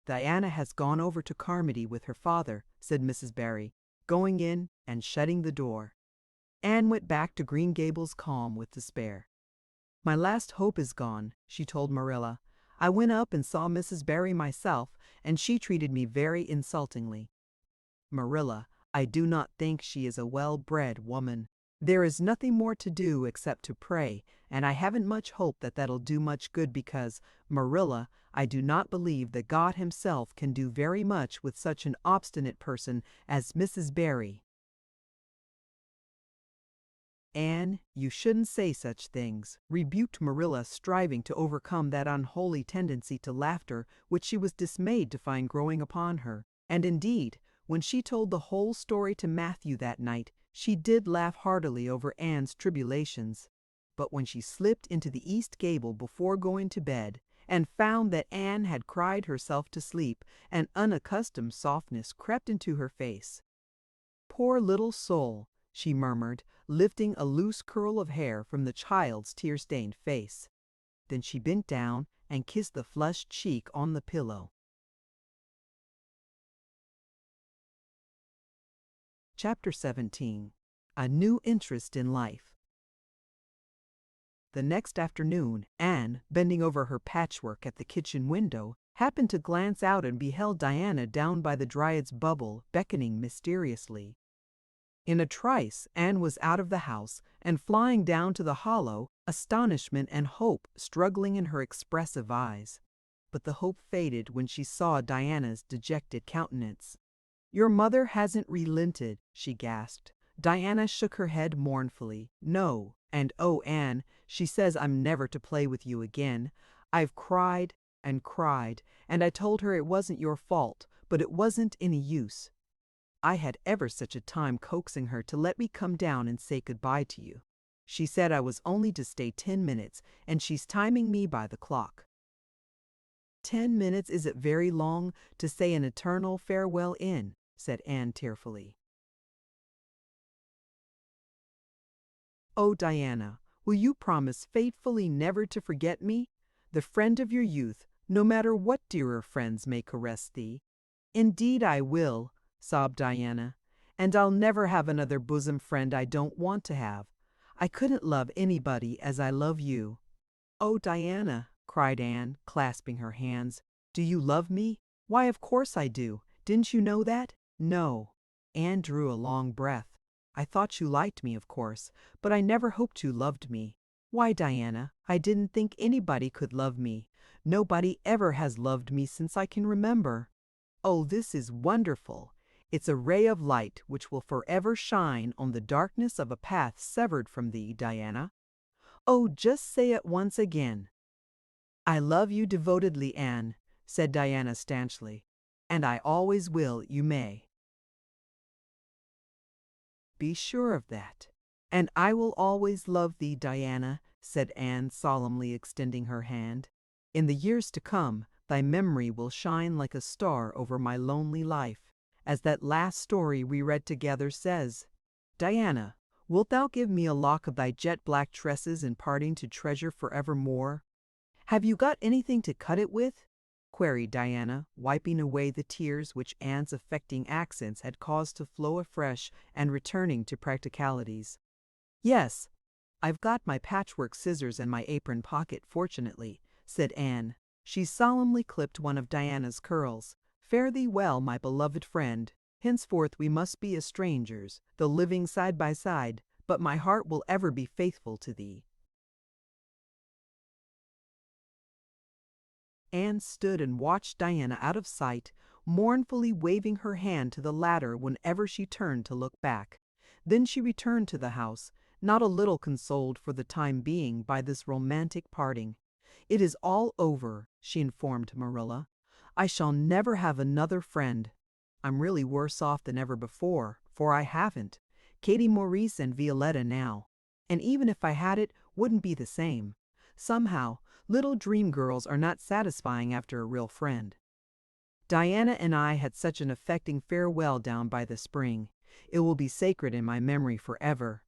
"Diana has gone over to Carmody with her father," said Mrs. Barry, going in and shutting the door. Anne went back to Green Gables calm with despair. "My last hope is gone," she told Marilla. "I went up and saw Mrs. Barry myself, and she treated me very insultingly. Marilla, I do not think she is a well-bred woman. There is nothing more to do except to pray, and I haven't much hope that that'll do much good because, Marilla, I do not believe that God himself can do very much with such an obstinate person as Mrs. Barry." "Anne, you shouldn't say such things," rebuked Marilla, striving to overcome that unholy tendency to laughter which she was dismayed to find growing upon her. And indeed, when she told the whole story to Matthew that night, she did laugh heartily over Anne's tribulations. But when she slipped into the east gable before going to bed, and found that Anne had cried herself to sleep, an unaccustomed softness crept into her face. "Poor little soul," she murmured, lifting a loose curl of hair from the child's tear-stained face. Then she bent down and kissed the flushed cheek on the pillow. Chapter 17. A New Interest in Life. The next afternoon, Anne, bending over her patchwork at the kitchen window, happened to glance out and beheld Diana down by the Dryad's bubble, beckoning mysteriously. In a trice, Anne was out of the house and flying down to the hollow, astonishment and hope struggling in her expressive eyes. But the hope faded when she saw Diana's dejected countenance. "Your mother hasn't relented," she gasped. Diana shook her head mournfully. "No, and oh, Anne, she says I'm never to play with you again. I've cried and cried, and I told her it wasn't your fault, but it wasn't any use. I had ever such a time coaxing her to let me come down and say goodbye to you. She said I was only to stay 10 minutes, and she's timing me by the clock. 10 minutes isn't very long to say an eternal farewell in, said Anne tearfully. Oh, Diana, will you promise faithfully never to forget me, the friend of your youth, no matter what dearer friends may caress thee? Indeed I will, sobbed Diana, and I'll never have another bosom friend I don't want to have. I couldn't love anybody as I love you. Oh, Diana, cried Anne, clasping her hands, do you love me? Why, of course I do. Didn't you know that? No. Anne drew a long breath. I thought you liked me, of course, but I never hoped you loved me. Why, Diana, I didn't think anybody could love me. Nobody ever has loved me since I can remember. Oh, this is wonderful. It's a ray of light which will forever shine on the darkness of a path severed from thee, Diana. Oh, just say it once again. I love you devotedly, Anne, said Diana stanchly, and I always will, you may. Be sure of that. And I will always love thee, Diana, said Anne solemnly extending her hand. In the years to come, thy memory will shine like a star over my lonely life, as that last story we read together says. Diana, wilt thou give me a lock of thy jet-black tresses in parting to treasure forevermore? Have you got anything to cut it with? Queried Diana, wiping away the tears which Anne's affecting accents had caused to flow afresh and returning to practicalities. Yes, I've got my patchwork scissors in my apron pocket, fortunately, said Anne. She solemnly clipped one of Diana's curls. Fare thee well, my beloved friend. Henceforth we must be as strangers, though living side by side, but my heart will ever be faithful to thee. Anne stood and watched Diana out of sight, mournfully waving her hand to the latter whenever she turned to look back. Then she returned to the house, not a little consoled for the time being by this romantic parting. It is all over, she informed Marilla. I shall never have another friend. I'm really worse off than ever before, for I haven't. Katie Maurice and Violetta now. And even if I had it, wouldn't be the same. Somehow, little dream girls are not satisfying after a real friend. Diana and I had such an affecting farewell down by the spring. It will be sacred in my memory forever.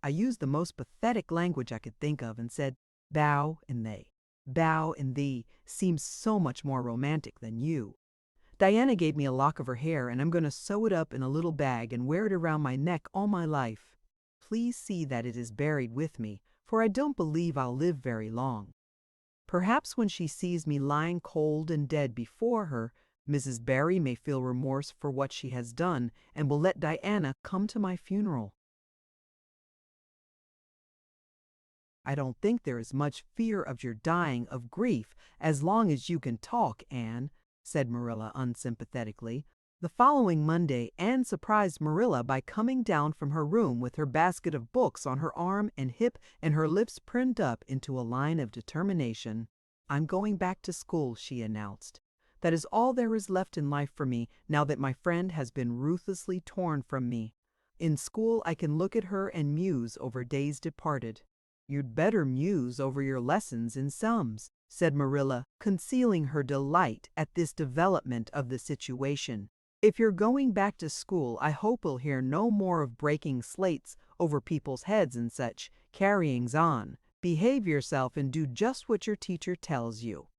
I used the most pathetic language I could think of and said, "Thou and they." "Thou and thee" seems so much more romantic than "you." Diana gave me a lock of her hair, and I'm going to sew it up in a little bag and wear it around my neck all my life. Please see that it is buried with me, for I don't believe I'll live very long. Perhaps when she sees me lying cold and dead before her, Mrs. Barry may feel remorse for what she has done and will let Diana come to my funeral. I don't think there is much fear of your dying of grief as long as you can talk, Anne, said Marilla unsympathetically. The following Monday, Anne surprised Marilla by coming down from her room with her basket of books on her arm and hip and her lips primed up into a line of determination. I'm going back to school, she announced. That is all there is left in life for me now that my friend has been ruthlessly torn from me. In school I can look at her and muse over days departed. You'd better muse over your lessons in sums, said Marilla, concealing her delight at this development of the situation. If you're going back to school, I hope we'll hear no more of breaking slates over people's heads and such carryings on. Behave yourself and do just what your teacher tells you.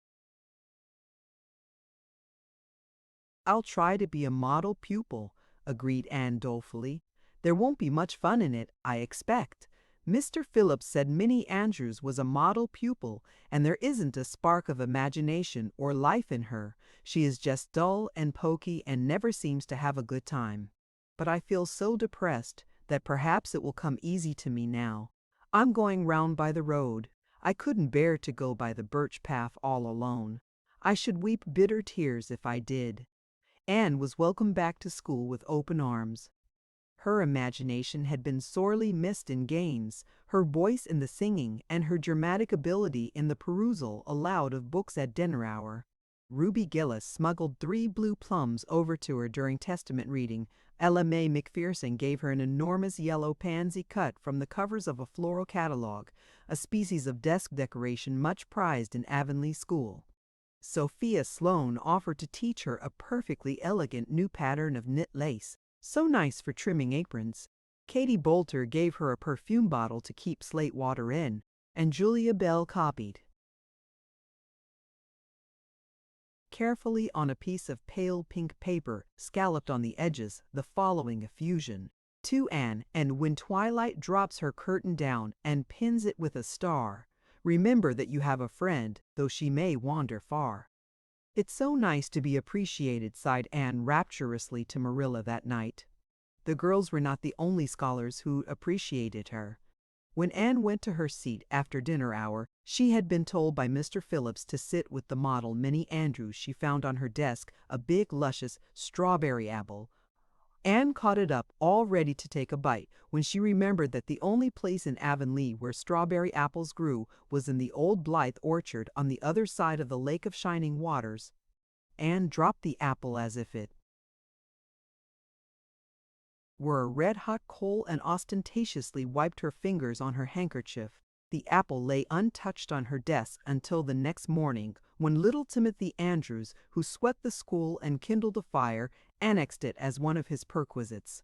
I'll try to be a model pupil, agreed Anne dolefully. There won't be much fun in it, I expect. Mr. Phillips said Minnie Andrews was a model pupil, and there isn't a spark of imagination or life in her. She is just dull and poky and never seems to have a good time. But I feel so depressed that perhaps it will come easy to me now. I'm going round by the road. I couldn't bear to go by the birch path all alone. I should weep bitter tears if I did. Anne was welcomed back to school with open arms. Her imagination had been sorely missed in games, her voice in the singing, and her dramatic ability in the perusal aloud of books at dinner hour. Ruby Gillis smuggled 3 blue plums over to her during Testament reading. Ella Mae McPherson gave her an enormous yellow pansy cut from the covers of a floral catalog, a species of desk decoration much prized in Avonlea school. Sophia Sloane offered to teach her a perfectly elegant new pattern of knit lace, so nice for trimming aprons. Katie Bolter gave her a perfume bottle to keep slate water in, and Julia Bell copied carefully on a piece of pale pink paper, scalloped on the edges, the following effusion. To Anne, and when twilight drops her curtain down and pins it with a star, remember that you have a friend, though she may wander far. It's so nice to be appreciated, sighed Anne rapturously to Marilla that night. The girls were not the only scholars who appreciated her. When Anne went to her seat after dinner hour, she had been told by Mr. Phillips to sit with the model Minnie Andrews. She found on her desk a big, luscious strawberry apple. Anne caught it up, all ready to take a bite, when she remembered that the only place in Avonlea where strawberry apples grew was in the old Blythe orchard on the other side of the Lake of Shining Waters. Anne dropped the apple as if it were a red-hot coal and ostentatiously wiped her fingers on her handkerchief. The apple lay untouched on her desk until the next morning, when little Timothy Andrews, who swept the school and kindled a fire, annexed it as one of his perquisites.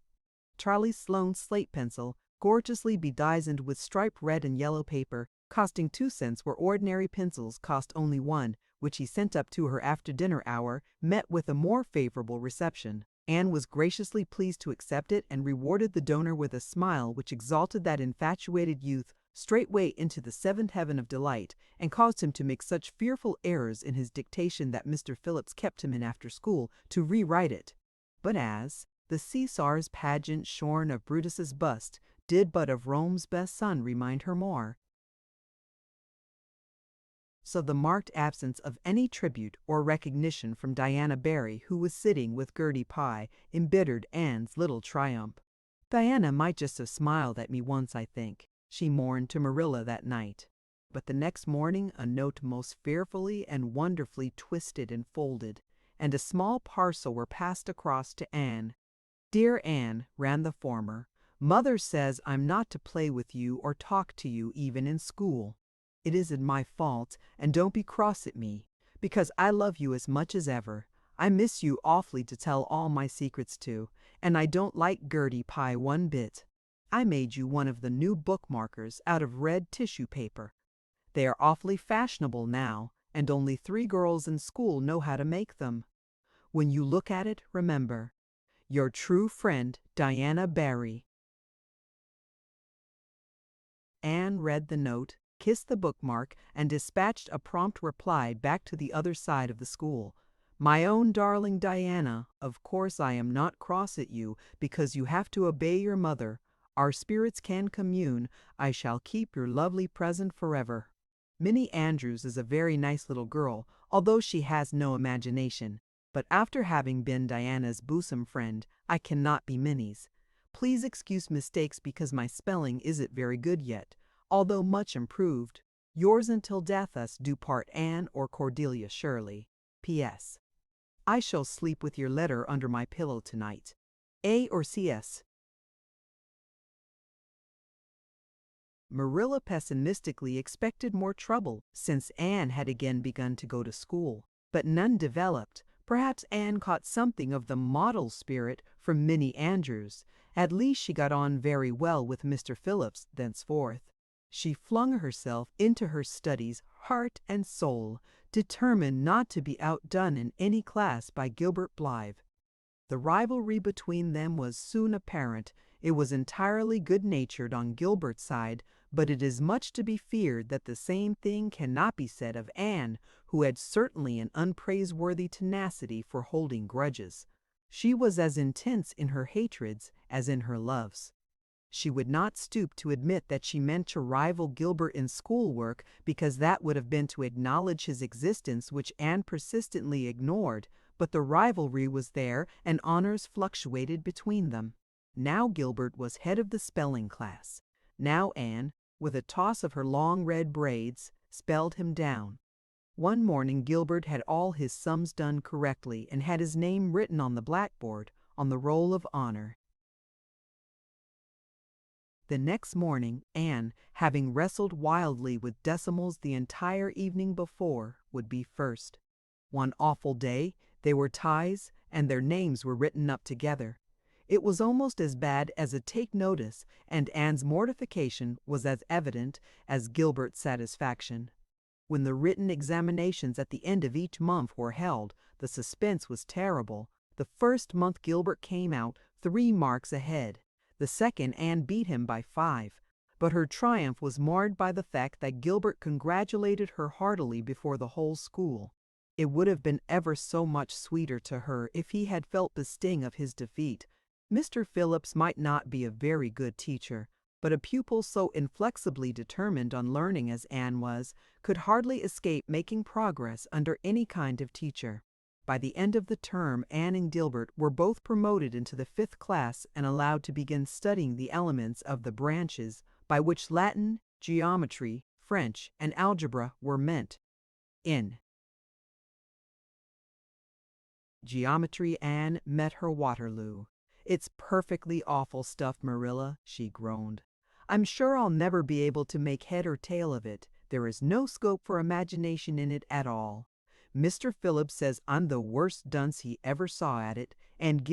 Charlie Sloane's slate pencil, gorgeously bedizened with striped red and yellow paper, costing 2 cents where ordinary pencils cost only 1, which he sent up to her after dinner hour, met with a more favorable reception. Anne was graciously pleased to accept it and rewarded the donor with a smile which exalted that infatuated youth straightway into the 7th heaven of delight, and caused him to make such fearful errors in his dictation that Mr. Phillips kept him in after school to rewrite it. But as the Caesar's pageant shorn of Brutus's bust did but of Rome's best son remind her more, so the marked absence of any tribute or recognition from Diana Barry, who was sitting with Gertie Pye, embittered Anne's little triumph. Diana might just have smiled at me once, I think, she mourned to Marilla that night. But the next morning a note most fearfully and wonderfully twisted and folded, and a small parcel were passed across to Anne. Dear Anne, ran the former, Mother says I'm not to play with you or talk to you even in school. It isn't my fault, and don't be cross at me, because I love you as much as ever. I miss you awfully to tell all my secrets to, and I don't like Gertie Pye one bit. I made you one of the new bookmarkers out of red tissue paper. They are awfully fashionable now, and only 3 girls in school know how to make them. When you look at it, remember, your true friend, Diana Barry. Anne read the note, kissed the bookmark, and dispatched a prompt reply back to the other side of the school. My own darling Diana, of course I am not cross at you because you have to obey your mother. Our spirits can commune. I shall keep your lovely present forever. Minnie Andrews is a very nice little girl, although she has no imagination. But after having been Diana's bosom friend, I cannot be Minnie's. Please excuse mistakes because my spelling isn't very good yet, although much improved. Yours until death us do part, Anne or Cordelia Shirley. P.S. I shall sleep with your letter under my pillow tonight. A or C.S. Marilla pessimistically expected more trouble, since Anne had again begun to go to school, but none developed. Perhaps Anne caught something of the model spirit from Minnie Andrews. At least she got on very well with Mr. Phillips thenceforth. She flung herself into her studies heart and soul, determined not to be outdone in any class by Gilbert Blythe. The rivalry between them was soon apparent. It was entirely good-natured on Gilbert's side, but it is much to be feared that the same thing cannot be said of Anne, who had certainly an unpraiseworthy tenacity for holding grudges. She was as intense in her hatreds as in her loves. She would not stoop to admit that she meant to rival Gilbert in schoolwork, because that would have been to acknowledge his existence, which Anne persistently ignored, but the rivalry was there and honors fluctuated between them. Now Gilbert was head of the spelling class. Now Anne, with a toss of her long red braids, spelled him down. One morning Gilbert had all his sums done correctly and had his name written on the blackboard, on the roll of honor. The next morning, Anne, having wrestled wildly with decimals the entire evening before, would be first. One awful day, they were ties, and their names were written up together. It was almost as bad as a take notice, and Anne's mortification was as evident as Gilbert's satisfaction. When the written examinations at the end of each month were held, the suspense was terrible. The first month Gilbert came out 3 marks ahead. The second, Anne beat him by 5. But her triumph was marred by the fact that Gilbert congratulated her heartily before the whole school. It would have been ever so much sweeter to her if he had felt the sting of his defeat. Mr. Phillips might not be a very good teacher, but a pupil so inflexibly determined on learning as Anne was could hardly escape making progress under any kind of teacher. By the end of the term, Anne and Gilbert were both promoted into the 5th class and allowed to begin studying the elements of the branches by which Latin, geometry, French, and algebra were meant. In geometry, Anne met her Waterloo. "It's perfectly awful stuff, Marilla," she groaned. "I'm sure I'll never be able to make head or tail of it. There is no scope for imagination in it at all. Mr. Phillips says I'm the worst dunce he ever saw at it, and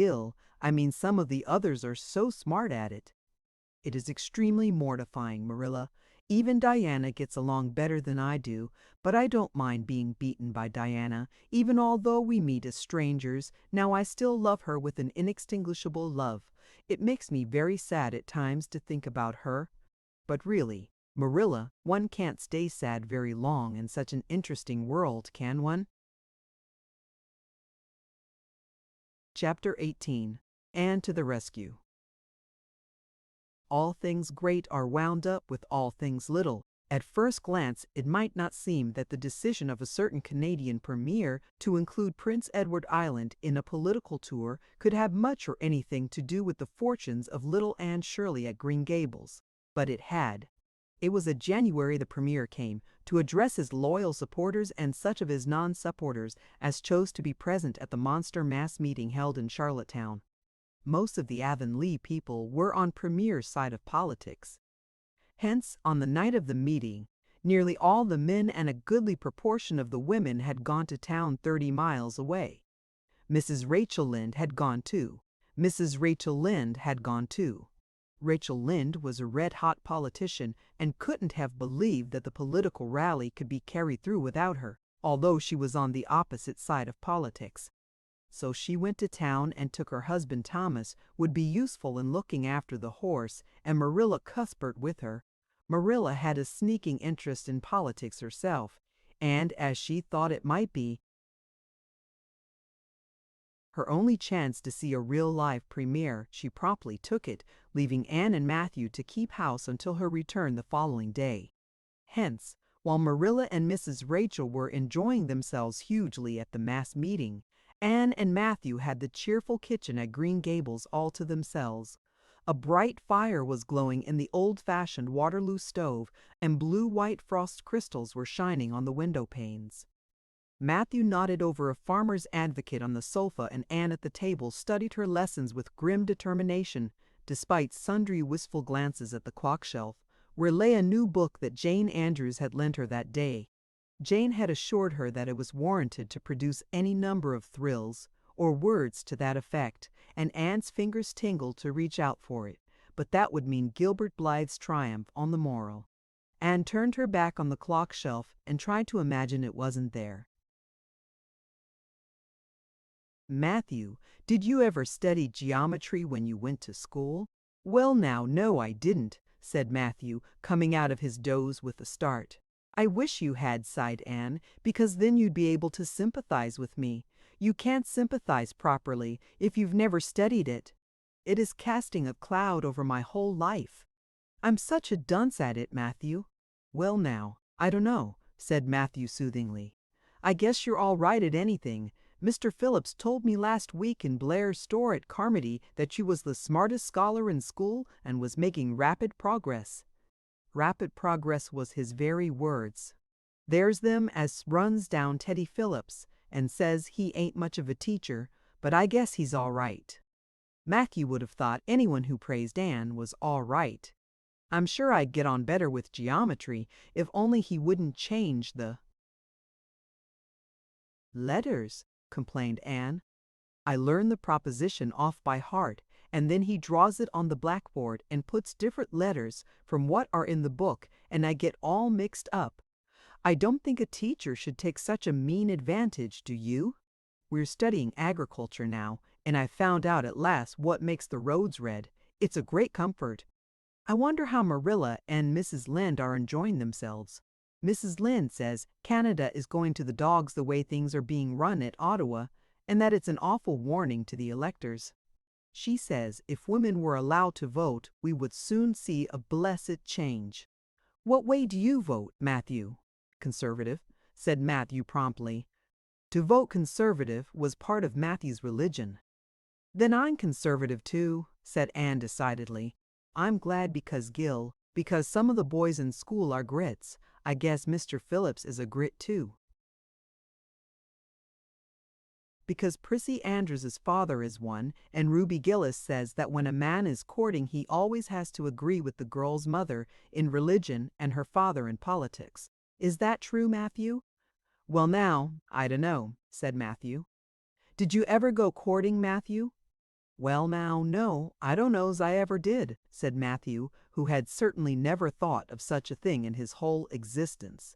some of the others are so smart at it." "It is extremely mortifying, Marilla. Even Diana gets along better than I do, but I don't mind being beaten by Diana, even although we meet as strangers. Now I still love her with an inextinguishable love. It makes me very sad at times to think about her. But really, Marilla, one can't stay sad very long in such an interesting world, can one?" Chapter 18. Anne to the Rescue. All things great are wound up with all things little. At first glance, it might not seem that the decision of a certain Canadian premier to include Prince Edward Island in a political tour could have much or anything to do with the fortunes of little Anne Shirley at Green Gables. But it had. It was in January the premier came to address his loyal supporters and such of his non-supporters as chose to be present at the monster mass meeting held in Charlottetown. Most of the Avonlea people were on Premier's side of politics. Hence, on the night of the meeting, nearly all the men and a goodly proportion of the women had gone to town 30 miles away. Mrs. Rachel Lynde had gone too. Rachel Lynde was a red-hot politician and couldn't have believed that the political rally could be carried through without her, although she was on the opposite side of politics. So she went to town and took her husband Thomas, would be useful in looking after the horse, and Marilla Cuthbert with her. Marilla had a sneaking interest in politics herself, and as she thought it might be her only chance to see a real-live premiere, she promptly took it, leaving Anne and Matthew to keep house until her return the following day. Hence, while Marilla and Mrs. Rachel were enjoying themselves hugely at the mass meeting, Anne and Matthew had the cheerful kitchen at Green Gables all to themselves. A bright fire was glowing in the old-fashioned Waterloo stove, and blue-white frost crystals were shining on the window panes. Matthew nodded over a farmer's advocate on the sofa, and Anne at the table studied her lessons with grim determination, despite sundry wistful glances at the clock shelf, where lay a new book that Jane Andrews had lent her that day. Jane had assured her that it was warranted to produce any number of thrills, or words to that effect, and Anne's fingers tingled to reach out for it, but that would mean Gilbert Blythe's triumph on the morrow. Anne turned her back on the clock shelf and tried to imagine it wasn't there. "Matthew, did you ever study geometry when you went to school?" "Well now, no, I didn't," said Matthew, coming out of his doze with a start. "I wish you had," sighed Anne, "because then you'd be able to sympathize with me. You can't sympathize properly if you've never studied it. It is casting a cloud over my whole life. I'm such a dunce at it, Matthew." "Well now, I don't know," said Matthew soothingly. "I guess you're all right at anything. Mr. Phillips told me last week in Blair's store at Carmody that you was the smartest scholar in school and was making rapid progress." Rapid progress was his very words. There's them as runs down Teddy Phillips and says he ain't much of a teacher, but I guess he's all right. Matthew would have thought anyone who praised Anne was all right. I'm sure I'd get on better with geometry if only he wouldn't change the letters, complained Anne. I learn the proposition off by heart, and then he draws it on the blackboard and puts different letters from what are in the book, and I get all mixed up. I don't think a teacher should take such a mean advantage, do you? We're studying agriculture now, and I found out at last what makes the roads red. It's a great comfort. I wonder how Marilla and Mrs. Lynde are enjoying themselves. Mrs. Lynde says Canada is going to the dogs the way things are being run at Ottawa, and that it's an awful warning to the electors. She says if women were allowed to vote, we would soon see a blessed change. What way do you vote, Matthew? Conservative, said Matthew promptly. To vote conservative was part of Matthew's religion. Then I'm conservative too, said Anne decidedly. I'm glad because some of the boys in school are grits. I guess Mr. Phillips is a grit too. Because Prissy Andrews's father is one, and Ruby Gillis says that when a man is courting he always has to agree with the girl's mother in religion and her father in politics. Is that true, Matthew? Well now, I dunno, said Matthew. Did you ever go courting, Matthew? Well now, no, I don't know's I ever did, said Matthew, who had certainly never thought of such a thing in his whole existence.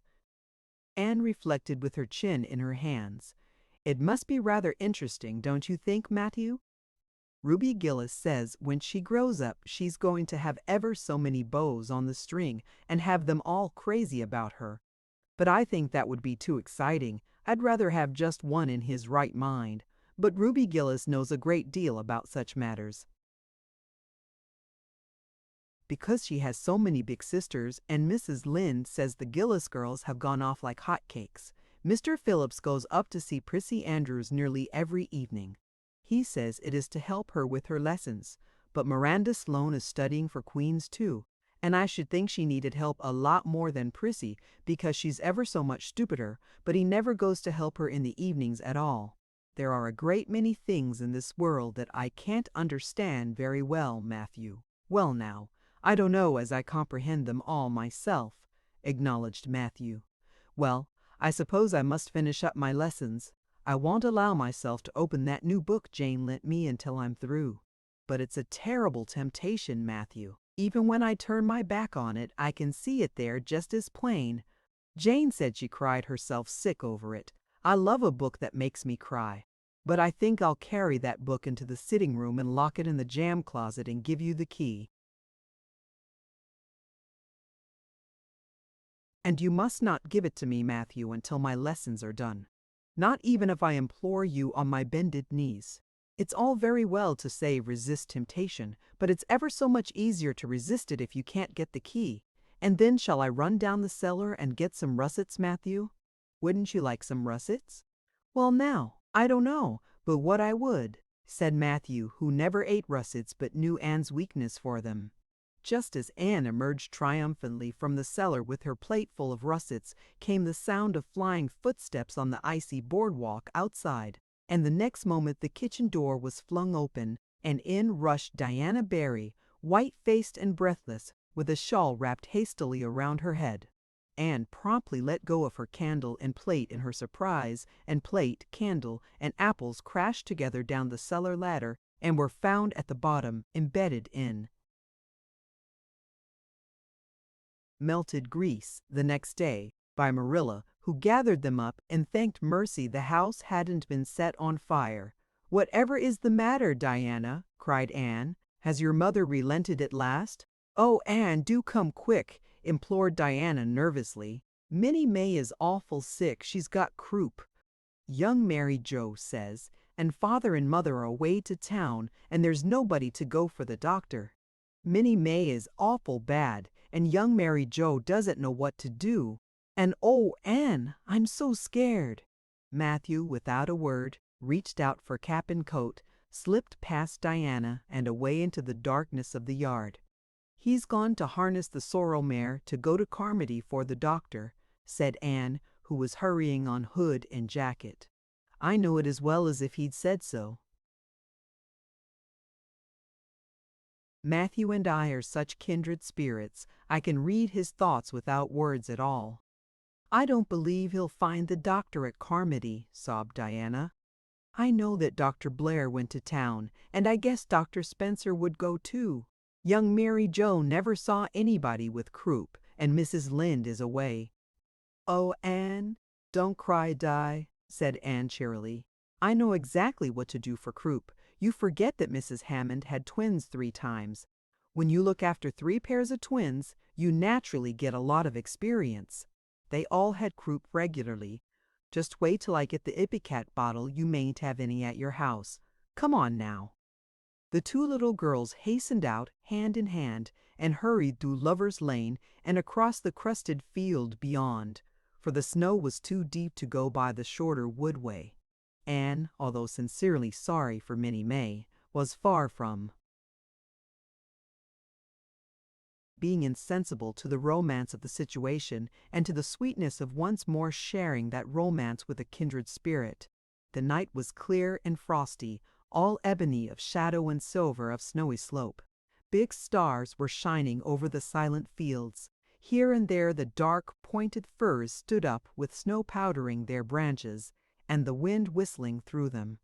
Anne reflected with her chin in her hands. It must be rather interesting, don't you think, Matthew? Ruby Gillis says when she grows up she's going to have ever so many bows on the string and have them all crazy about her. But I think that would be too exciting. I'd rather have just one in his right mind. But Ruby Gillis knows a great deal about such matters. Because she has so many big sisters, and Mrs. Lynde says the Gillis girls have gone off like hotcakes. Mr. Phillips goes up to see Prissy Andrews nearly every evening. He says it is to help her with her lessons, but Miranda Sloane is studying for Queen's too, and I should think she needed help a lot more than Prissy because she's ever so much stupider, but he never goes to help her in the evenings at all. There are a great many things in this world that I can't understand very well, Matthew. Well now, I don't know as I comprehend them all myself, acknowledged Matthew. Well, I suppose I must finish up my lessons. I won't allow myself to open that new book Jane lent me until I'm through. But it's a terrible temptation, Matthew. Even when I turn my back on it, I can see it there just as plain. Jane said she cried herself sick over it. I love a book that makes me cry. But I think I'll carry that book into the sitting room and lock it in the jam closet and give you the key. And you must not give it to me, Matthew, until my lessons are done. Not even if I implore you on my bended knees. It's all very well to say resist temptation, but it's ever so much easier to resist it if you can't get the key. And then shall I run down the cellar and get some russets, Matthew? Wouldn't you like some russets? Well now, I don't know, but what I would, said Matthew, who never ate russets but knew Anne's weakness for them. Just as Anne emerged triumphantly from the cellar with her plate full of russets came the sound of flying footsteps on the icy boardwalk outside, and the next moment the kitchen door was flung open, and in rushed Diana Barry, white-faced and breathless, with a shawl wrapped hastily around her head. Anne promptly let go of her candle and plate in her surprise, and plate, candle, and apples crashed together down the cellar ladder and were found at the bottom, embedded in Melted Grease the next day by Marilla, who gathered them up and thanked mercy the house hadn't been set on fire. Whatever is the matter, Diana? Cried Anne. Has your mother relented at last? Oh, Anne, do come quick, implored Diana nervously. Minnie May is awful sick. She's got croup. Young Mary Joe says, and father and mother are away to town, and there's nobody to go for the doctor. Minnie May is awful bad, and young Mary Joe doesn't know what to do. And oh, Anne, I'm so scared. Matthew, without a word, reached out for cap and coat, slipped past Diana and away into the darkness of the yard. He's gone to harness the sorrel mare to go to Carmody for the doctor, said Anne, who was hurrying on hood and jacket. I know it as well as if he'd said so. Matthew and I are such kindred spirits, I can read his thoughts without words at all. I don't believe he'll find the doctor at Carmody, sobbed Diana. I know that Dr. Blair went to town, and I guess Dr. Spencer would go too. Young Mary Jo never saw anybody with croup, and Mrs. Lynde is away. Oh, Anne, don't cry, Di, said Anne cheerily. I know exactly what to do for croup. You forget that Mrs. Hammond had twins 3 times. When you look after 3 pairs of twins, you naturally get a lot of experience. They all had croup regularly. Just wait till I get the Ipecac bottle. You mayn't have any at your house. Come on now. The 2 little girls hastened out, hand in hand, and hurried through Lover's Lane and across the crusted field beyond, for the snow was too deep to go by the shorter woodway. Anne, although sincerely sorry for Minnie May, was far from being insensible to the romance of the situation and to the sweetness of once more sharing that romance with a kindred spirit. The night was clear and frosty, all ebony of shadow and silver of snowy slope. Big stars were shining over the silent fields. Here and there the dark, pointed firs stood up with snow powdering their branches, and the wind whistling through them.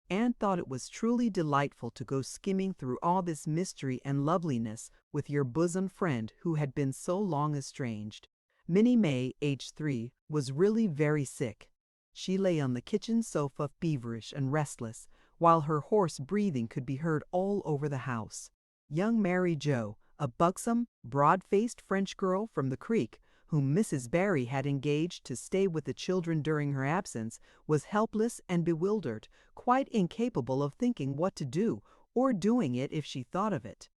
Anne thought it was truly delightful to go skimming through all this mystery and loveliness with your bosom friend who had been so long estranged. Minnie May, aged 3, was really very sick. She lay on the kitchen sofa feverish and restless, while her hoarse breathing could be heard all over the house. Young Mary Jo, a buxom, broad-faced French girl from the Creek, whom Mrs. Barry had engaged to stay with the children during her absence, was helpless and bewildered, quite incapable of thinking what to do, or doing it if she thought of it.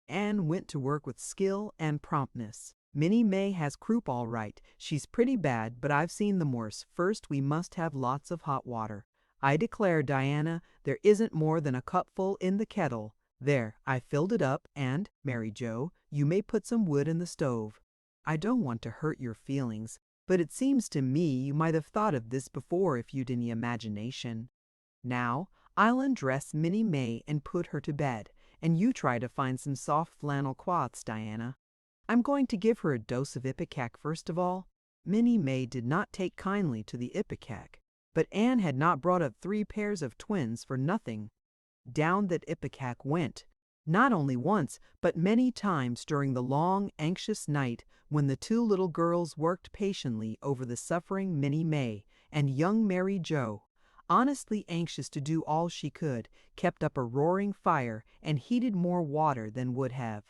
Anne went to work with skill and promptness. Minnie May has croup all right. She's pretty bad, but I've seen them worse. First, we must have lots of hot water. I declare, Diana, there isn't more than a cupful in the kettle. There, I filled it up, and, Mary Jo, you may put some wood in the stove. I don't want to hurt your feelings, but it seems to me you might have thought of this before if you'd any imagination. Now, I'll undress Minnie May and put her to bed, and you try to find some soft flannel cloths, Diana. I'm going to give her a dose of Ipecac first of all. Minnie May did not take kindly to the Ipecac, but Anne had not brought up 3 pairs of twins for nothing. Down that Ipecac went, not only once, but many times during the long, anxious night when the 2 little girls worked patiently over the suffering Minnie May, and young Mary Jo, honestly anxious to do all she could, kept up a roaring fire and heated more water than would have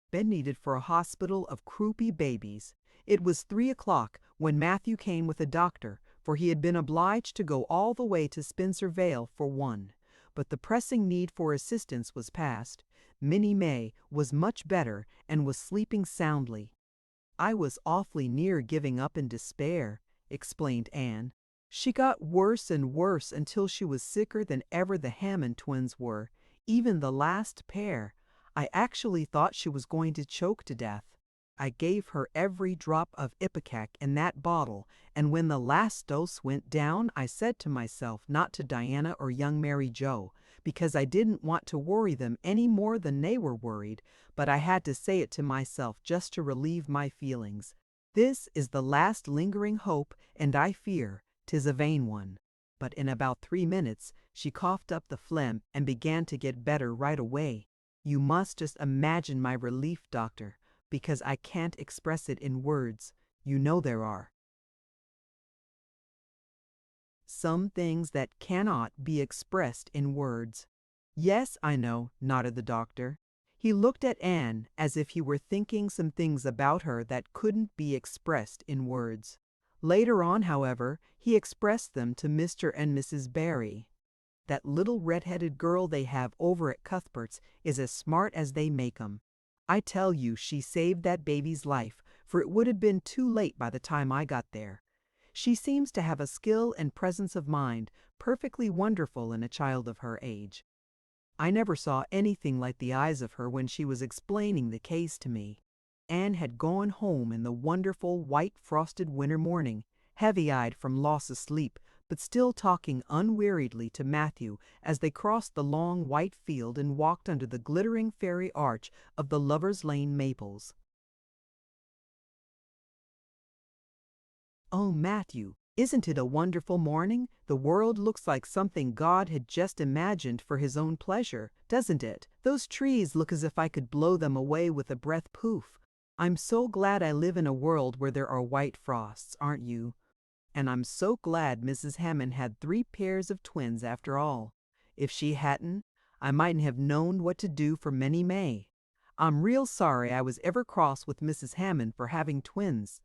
been needed for a hospital of croupy babies. It was 3 o'clock when Matthew came with a doctor, for he had been obliged to go all the way to Spencervale for one. But the pressing need for assistance was past. Minnie May was much better and was sleeping soundly. I was awfully near giving up in despair, explained Anne. She got worse and worse until she was sicker than ever the Hammond twins were, even the last pair. I actually thought she was going to choke to death. I gave her every drop of Ipecac in that bottle, and when the last dose went down, I said to myself not to Diana or young Mary Jo, because I didn't want to worry them any more than they were worried, but I had to say it to myself just to relieve my feelings. This is the last lingering hope, and I fear 'tis a vain one. But in about 3 minutes, she coughed up the phlegm and began to get better right away. You must just imagine my relief, doctor, because I can't express it in words. You know there are some things that cannot be expressed in words. Yes, I know, nodded the doctor. He looked at Anne as if he were thinking some things about her that couldn't be expressed in words. Later on, however, he expressed them to Mr. and Mrs. Barry. That little red-headed girl they have over at Cuthbert's is as smart as they make 'em. I tell you, she saved that baby's life, for it would have been too late by the time I got there. She seems to have a skill and presence of mind perfectly wonderful in a child of her age. I never saw anything like the eyes of her when she was explaining the case to me. Anne had gone home in the wonderful white frosted winter morning, heavy-eyed from loss of sleep, but still talking unweariedly to Matthew as they crossed the long white field and walked under the glittering fairy arch of the Lover's Lane maples. "Oh, Matthew, isn't it a wonderful morning? The world looks like something God had just imagined for his own pleasure, doesn't it? Those trees look as if I could blow them away with a breath poof. I'm so glad I live in a world where there are white frosts, aren't you? And I'm so glad Mrs. Hammond had 3 pairs of twins after all. If she hadn't, I mightn't have known what to do for Minnie May. I'm real sorry I was ever cross with Mrs. Hammond for having twins.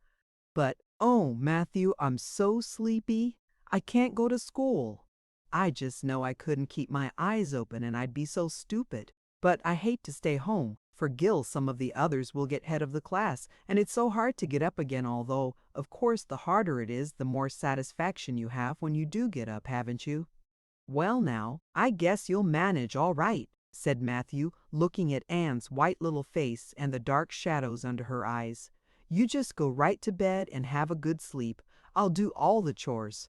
But, oh, Matthew, I'm so sleepy. I can't go to school. I just know I couldn't keep my eyes open and I'd be so stupid. But I hate to stay home, for Gil some of the others will get head of the class, and it's so hard to get up again, although, of course, the harder it is, the more satisfaction you have when you do get up, haven't you?" "Well now, I guess you'll manage all right," said Matthew, looking at Anne's white little face and the dark shadows under her eyes. "You just go right to bed and have a good sleep. I'll do all the chores."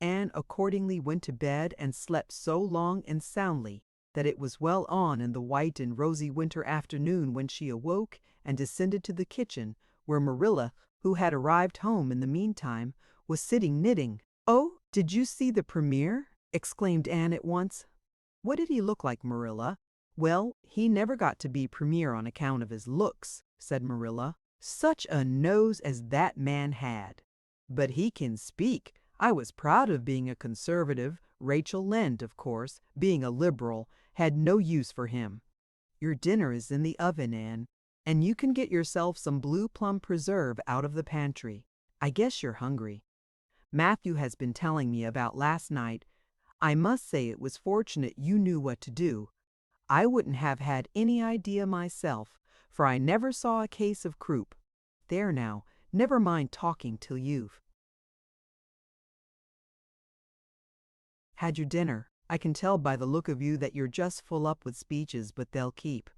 Anne accordingly went to bed and slept so long and soundly that it was well on in the white and rosy winter afternoon when she awoke and descended to the kitchen, where Marilla, who had arrived home in the meantime, was sitting knitting. "Oh, did you see the premier?" exclaimed Anne at once. "What did he look like, Marilla?" "Well, he never got to be premier on account of his looks," said Marilla. "Such a nose as that man had! But he can speak. I was proud of being a conservative. Rachel Lynde, of course, being a liberal, had no use for him. Your dinner is in the oven, Anne, and you can get yourself some blue plum preserve out of the pantry. I guess you're hungry. Matthew has been telling me about last night. I must say it was fortunate you knew what to do. I wouldn't have had any idea myself, for I never saw a case of croup. There now, never mind talking till you've had your dinner. I can tell by the look of you that you're just full up with speeches, but they'll keep."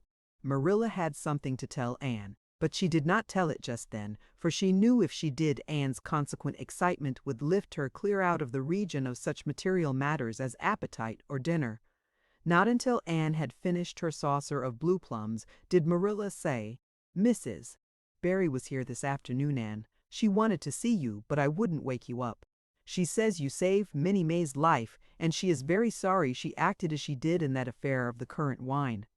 Marilla had something to tell Anne, but she did not tell it just then, for she knew if she did Anne's consequent excitement would lift her clear out of the region of such material matters as appetite or dinner. Not until Anne had finished her saucer of blue plums did Marilla say, "Mrs. Barry was here this afternoon, Anne. She wanted to see you, but I wouldn't wake you up. She says you saved Minnie May's life, and she is very sorry she acted as she did in that affair of the currant wine.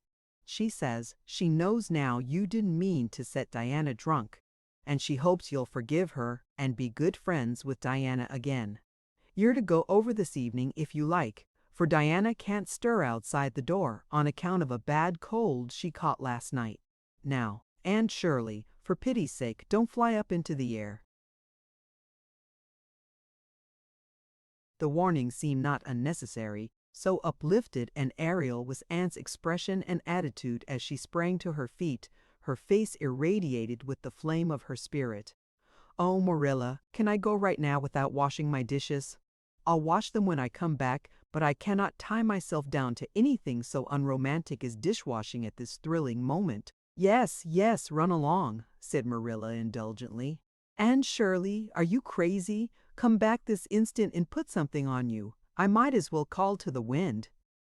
She says she knows now you didn't mean to set Diana drunk, and she hopes you'll forgive her and be good friends with Diana again. You're to go over this evening if you like, for Diana can't stir outside the door on account of a bad cold she caught last night. Now, Anne Shirley, for pity's sake, don't fly up into the air." The warning seemed not unnecessary, so uplifted and aerial was Anne's expression and attitude as she sprang to her feet, her face irradiated with the flame of her spirit. "Oh, Marilla, can I go right now without washing my dishes? I'll wash them when I come back, but I cannot tie myself down to anything so unromantic as dishwashing at this thrilling moment." "Yes, yes, run along," said Marilla indulgently. "Anne Shirley, are you crazy? Come back this instant and put something on you. I might as well call to the wind.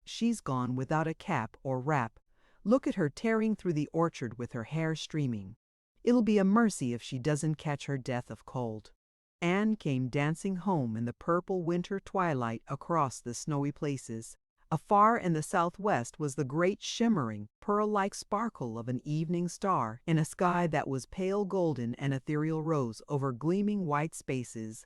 She's gone without a cap or wrap. Look at her tearing through the orchard with her hair streaming. It'll be a mercy if she doesn't catch her death of cold." Anne came dancing home in the purple winter twilight across the snowy places. Afar in the southwest was the great shimmering, pearl-like sparkle of an evening star in a sky that was pale golden and ethereal rose over gleaming white spaces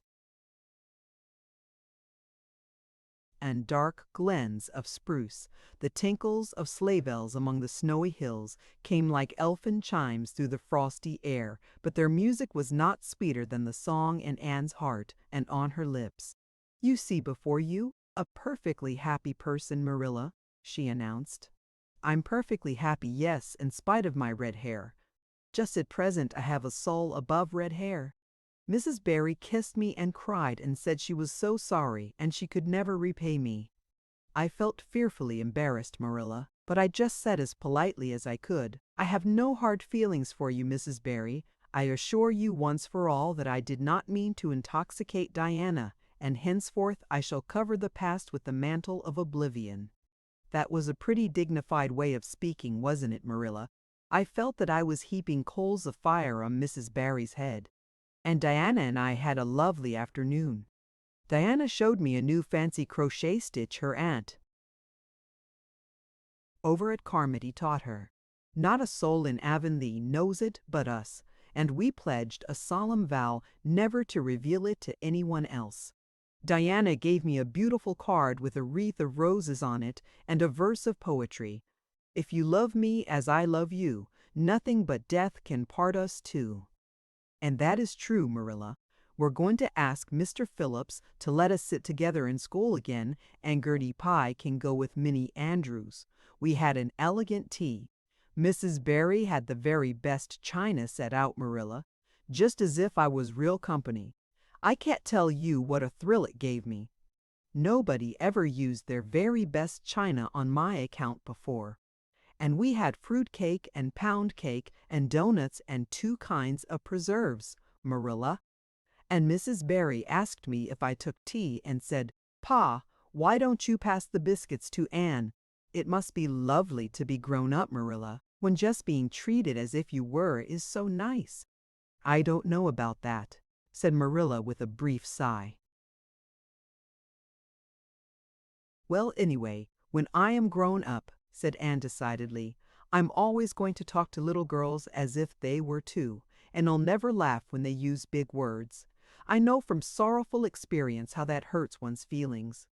and dark glens of spruce. The tinkles of sleigh bells among the snowy hills came like elfin chimes through the frosty air, but their music was not sweeter than the song in Anne's heart and on her lips. "You see before you a perfectly happy person, Marilla," she announced. "I'm perfectly happy, yes, in spite of my red hair. Just at present I have a soul above red hair. Mrs. Barry kissed me and cried and said she was so sorry and she could never repay me. I felt fearfully embarrassed, Marilla, but I just said as politely as I could, I have no hard feelings for you, Mrs. Barry. I assure you once for all that I did not mean to intoxicate Diana, and henceforth I shall cover the past with the mantle of oblivion. That was a pretty dignified way of speaking, wasn't it, Marilla? I felt that I was heaping coals of fire on Mrs. Barry's head. And Diana and I had a lovely afternoon. Diana showed me a new fancy crochet stitch her aunt over at Carmody taught her. Not a soul in Avonlea knows it but us, and we pledged a solemn vow never to reveal it to anyone else. Diana gave me a beautiful card with a wreath of roses on it and a verse of poetry. If you love me as I love you, nothing but death can part us two. And that is true, Marilla. We're going to ask Mr. Phillips to let us sit together in school again, and Gertie Pye can go with Minnie Andrews. We had an elegant tea. Mrs. Barry had the very best china set out, Marilla, just as if I was real company. I can't tell you what a thrill it gave me. Nobody ever used their very best china on my account before. And we had fruit cake and pound cake and donuts and 2 kinds of preserves, Marilla. And Mrs. Barry asked me if I took tea and said, Pa, why don't you pass the biscuits to Anne? It must be lovely to be grown up, Marilla, when just being treated as if you were is so nice. I don't know about that, said Marilla with a brief sigh. Well, anyway, when I am grown up, said Anne decidedly, I'm always going to talk to little girls as if they were too, and I'll never laugh when they use big words. I know from sorrowful experience how that hurts one's feelings.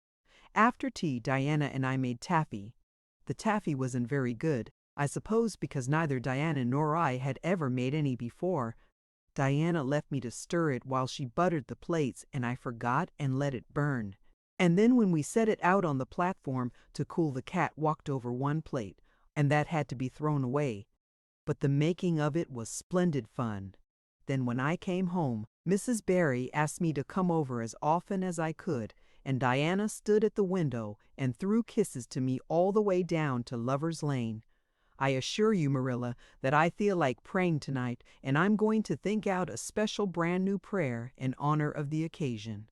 After tea, Diana and I made taffy. The taffy wasn't very good, I suppose because neither Diana nor I had ever made any before. Diana left me to stir it while she buttered the plates, and I forgot and let it burn. And then when we set it out on the platform to cool, the cat walked over one plate, and that had to be thrown away. But the making of it was splendid fun. Then when I came home, Mrs. Barry asked me to come over as often as I could, and Diana stood at the window and threw kisses to me all the way down to Lover's Lane. I assure you, Marilla, that I feel like praying tonight, and I'm going to think out a special brand new prayer in honor of the occasion.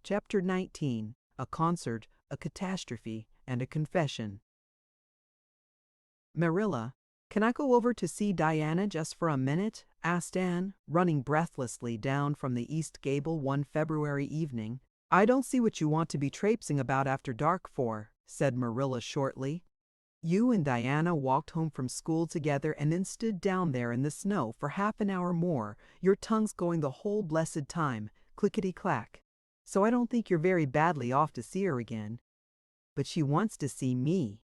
Chapter 19. A Concert, a Catastrophe, and a Confession. Marilla, can I go over to see Diana just for a minute? Asked Anne, running breathlessly down from the east gable one February evening. I don't see what you want to be traipsing about after dark for, said Marilla shortly. You and Diana walked home from school together and then stood down there in the snow for half an hour more, your tongues going the whole blessed time, clickety-clack. So I don't think you're very badly off to see her again. But she wants to see me,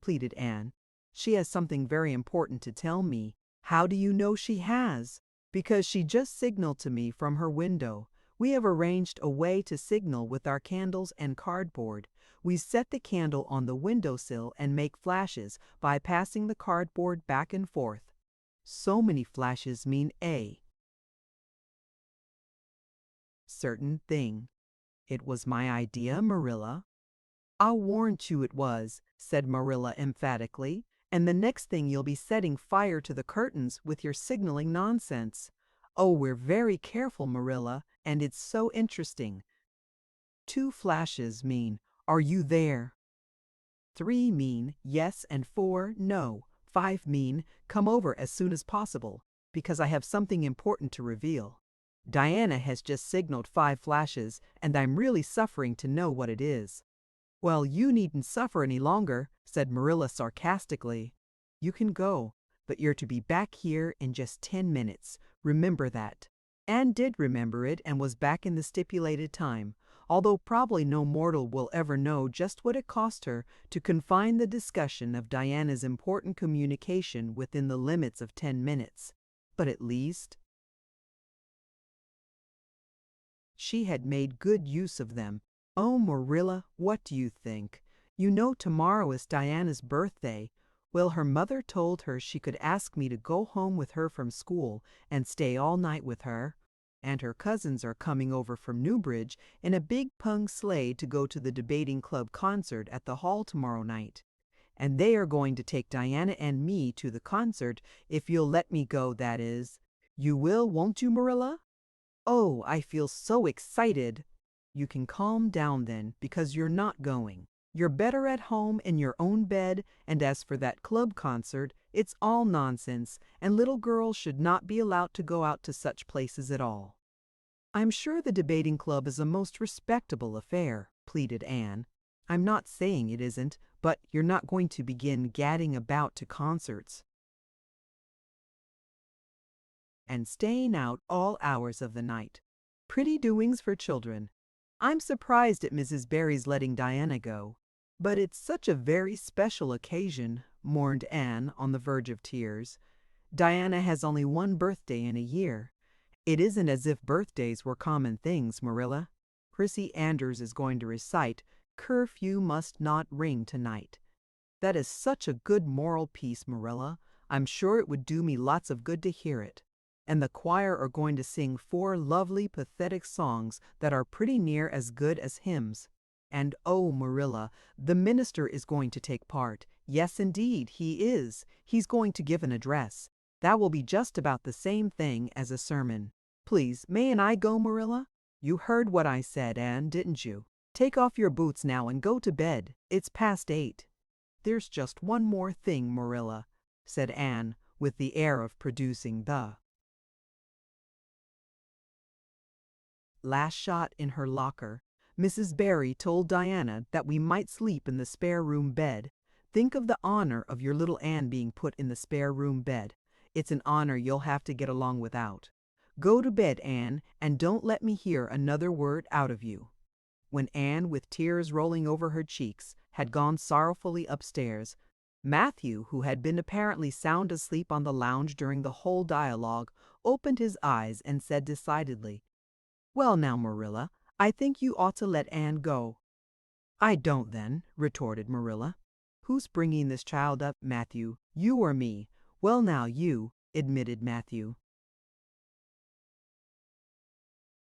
pleaded Anne. She has something very important to tell me. How do you know she has? Because she just signaled to me from her window. We have arranged a way to signal with our candles and cardboard. We set the candle on the windowsill and make flashes by passing the cardboard back and forth. So many flashes mean a certain thing. It was my idea, Marilla. I'll warrant you it was, said Marilla emphatically, and the next thing you'll be setting fire to the curtains with your signaling nonsense. Oh, we're very careful, Marilla, and it's so interesting. 2 flashes mean, are you there? 3 mean, yes, and 4, no. 5 mean, come over as soon as possible, because I have something important to reveal. Diana has just signaled 5 flashes, and I'm really suffering to know what it is. Well, you needn't suffer any longer, said Marilla sarcastically. You can go, but you're to be back here in just 10 minutes. Remember that. Anne did remember it and was back in the stipulated time, although probably no mortal will ever know just what it cost her to confine the discussion of Diana's important communication within the limits of 10 minutes. But at least she had made good use of them. Oh, Marilla, what do you think? You know tomorrow is Diana's birthday. Well, her mother told her she could ask me to go home with her from school and stay all night with her. And her cousins are coming over from Newbridge in a big pung sleigh to go to the debating club concert at the hall tomorrow night. And they are going to take Diana and me to the concert if you'll let me go, that is. You will, won't you, Marilla? Oh, I feel so excited. You can calm down then, because you're not going. You're better at home in your own bed, and as for that club concert, it's all nonsense, and little girls should not be allowed to go out to such places at all. I'm sure the debating club is a most respectable affair, pleaded Anne. I'm not saying it isn't, but you're not going to begin gadding about to concerts and staying out all hours of the night. Pretty doings for children. I'm surprised at Mrs. Barry's letting Diana go. But it's such a very special occasion, mourned Anne on the verge of tears. Diana has only one birthday in a year. It isn't as if birthdays were common things, Marilla. Prissy Anders is going to recite, "Curfew must not ring tonight." That is such a good moral piece, Marilla. I'm sure it would do me lots of good to hear it. And the choir are going to sing 4 lovely, pathetic songs that are pretty near as good as hymns. And oh, Marilla, the minister is going to take part. Yes, indeed, he is. He's going to give an address. That will be just about the same thing as a sermon. Please, mayn't I go, Marilla? You heard what I said, Anne, didn't you? Take off your boots now and go to bed. It's past 8. There's just one more thing, Marilla, said Anne, with the air of producing the last shot in her locker. Mrs. Barry told Diana that we might sleep in the spare room bed. Think of the honor of your little Anne being put in the spare room bed. It's an honor you'll have to get along without. Go to bed, Anne, and don't let me hear another word out of you. When Anne, with tears rolling over her cheeks, had gone sorrowfully upstairs, Matthew, who had been apparently sound asleep on the lounge during the whole dialogue, opened his eyes and said decidedly, "Well now, Marilla, I think you ought to let Anne go." "I don't then," retorted Marilla. "Who's bringing this child up, Matthew, you or me?" "Well now, you," admitted Matthew.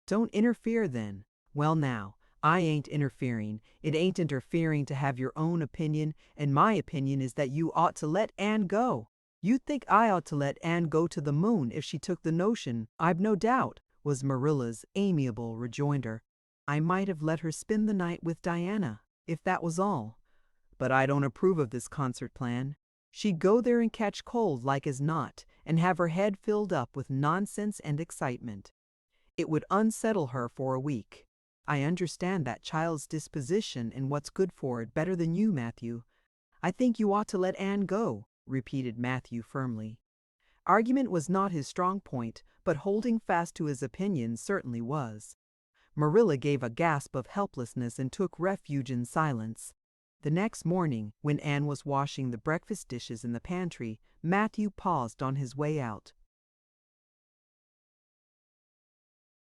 "Don't interfere then." "Well now, I ain't interfering. It ain't interfering to have your own opinion, and my opinion is that you ought to let Anne go." "You'd think I ought to let Anne go to the moon if she took the notion, I've no doubt," was Marilla's amiable rejoinder. "I might have let her spend the night with Diana, if that was all. But I don't approve of this concert plan. She'd go there and catch cold like as not, and have her head filled up with nonsense and excitement. It would unsettle her for a week. I understand that child's disposition and what's good for it better than you, Matthew. I think you ought to let Anne go," repeated Matthew firmly. Argument was not his strong point, but holding fast to his opinion certainly was. Marilla gave a gasp of helplessness and took refuge in silence. The next morning, when Anne was washing the breakfast dishes in the pantry, Matthew paused on his way out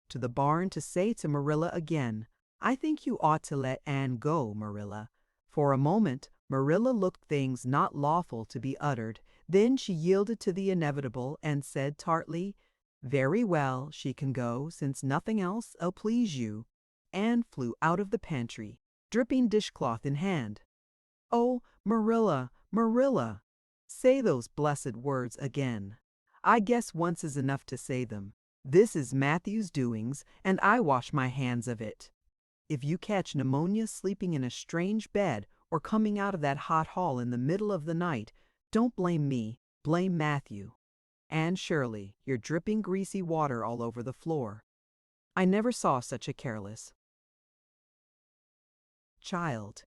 to the barn to say to Marilla again, "I think you ought to let Anne go, Marilla." For a moment, Marilla looked things not lawful to be uttered. Then she yielded to the inevitable and said tartly, "Very well, she can go, since nothing else'll please you." Anne flew out of the pantry, dripping dishcloth in hand. "Oh, Marilla, Marilla, say those blessed words again. I guess once is enough to say them. This is Matthew's doings, and I wash my hands of it. If you catch pneumonia sleeping in a strange bed or coming out of that hot hall in the middle of the night, don't blame me, blame Matthew. Anne Shirley, you're dripping greasy water all over the floor. I never saw such a careless child."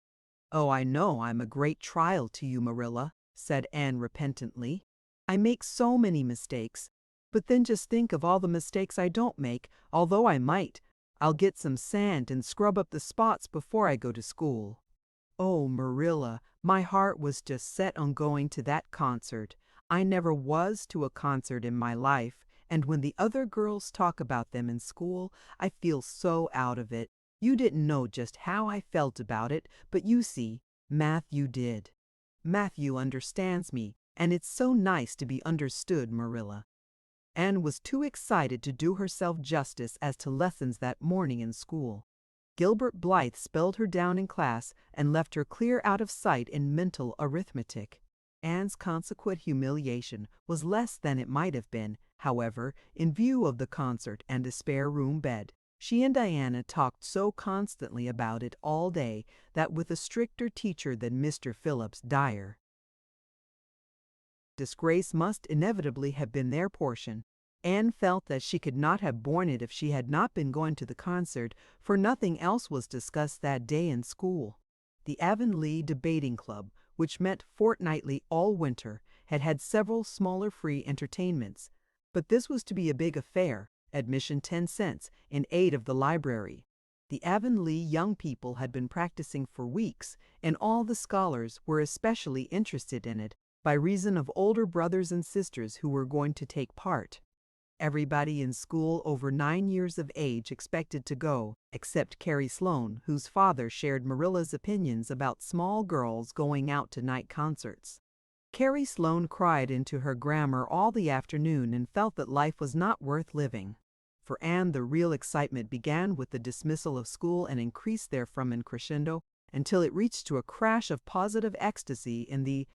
"Oh, I know I'm a great trial to you, Marilla," said Anne repentantly. "I make so many mistakes. But then just think of all the mistakes I don't make, although I might. I'll get some sand and scrub up the spots before I go to school." "Oh, Marilla, my heart was just set on going to that concert. I never was to a concert in my life, and when the other girls talk about them in school, I feel so out of it. You didn't know just how I felt about it, but you see, Matthew did." Matthew understands me, and it's so nice to be understood, Marilla." Anne was too excited to do herself justice as to lessons that morning in school. Gilbert Blythe spelled her down in class and left her clear out of sight in mental arithmetic. Anne's consequent humiliation was less than it might have been, however, in view of the concert and a spare room bed. She and Diana talked so constantly about it all day that with a stricter teacher than Mr. Phillips Dyer, disgrace must inevitably have been their portion. Anne felt that she could not have borne it if she had not been going to the concert, for nothing else was discussed that day in school. The Avonlea Debating Club, which met fortnightly all winter, had had several smaller free entertainments, but this was to be a big affair, admission 10 cents, in aid of the library. The Avonlea young people had been practicing for weeks, and all the scholars were especially interested in it, by reason of older brothers and sisters who were going to take part. Everybody in school over 9 years of age expected to go, except Carrie Sloane, whose father shared Marilla's opinions about small girls going out to night concerts. Carrie Sloane cried into her grammar all the afternoon and felt that life was not worth living. For Anne, the real excitement began with the dismissal of school and increased therefrom in crescendo until it reached to a crash of positive ecstasy in the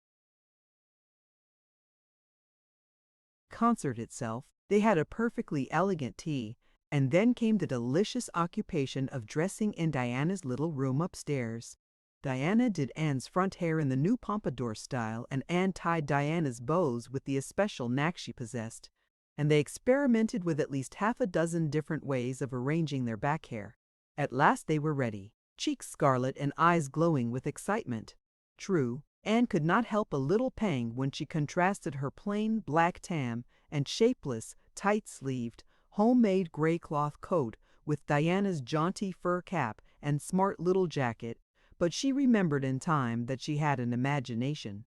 concert itself. They had a perfectly elegant tea, and then came the delicious occupation of dressing in Diana's little room upstairs. Diana did Anne's front hair in the new pompadour style, and Anne tied Diana's bows with the especial knack she possessed, and they experimented with at least half a dozen different ways of arranging their back hair. At last they were ready, cheeks scarlet and eyes glowing with excitement. True, Anne could not help a little pang when she contrasted her plain black tam and shapeless, tight-sleeved, homemade gray cloth coat with Diana's jaunty fur cap and smart little jacket, but she remembered in time that she had an imagination,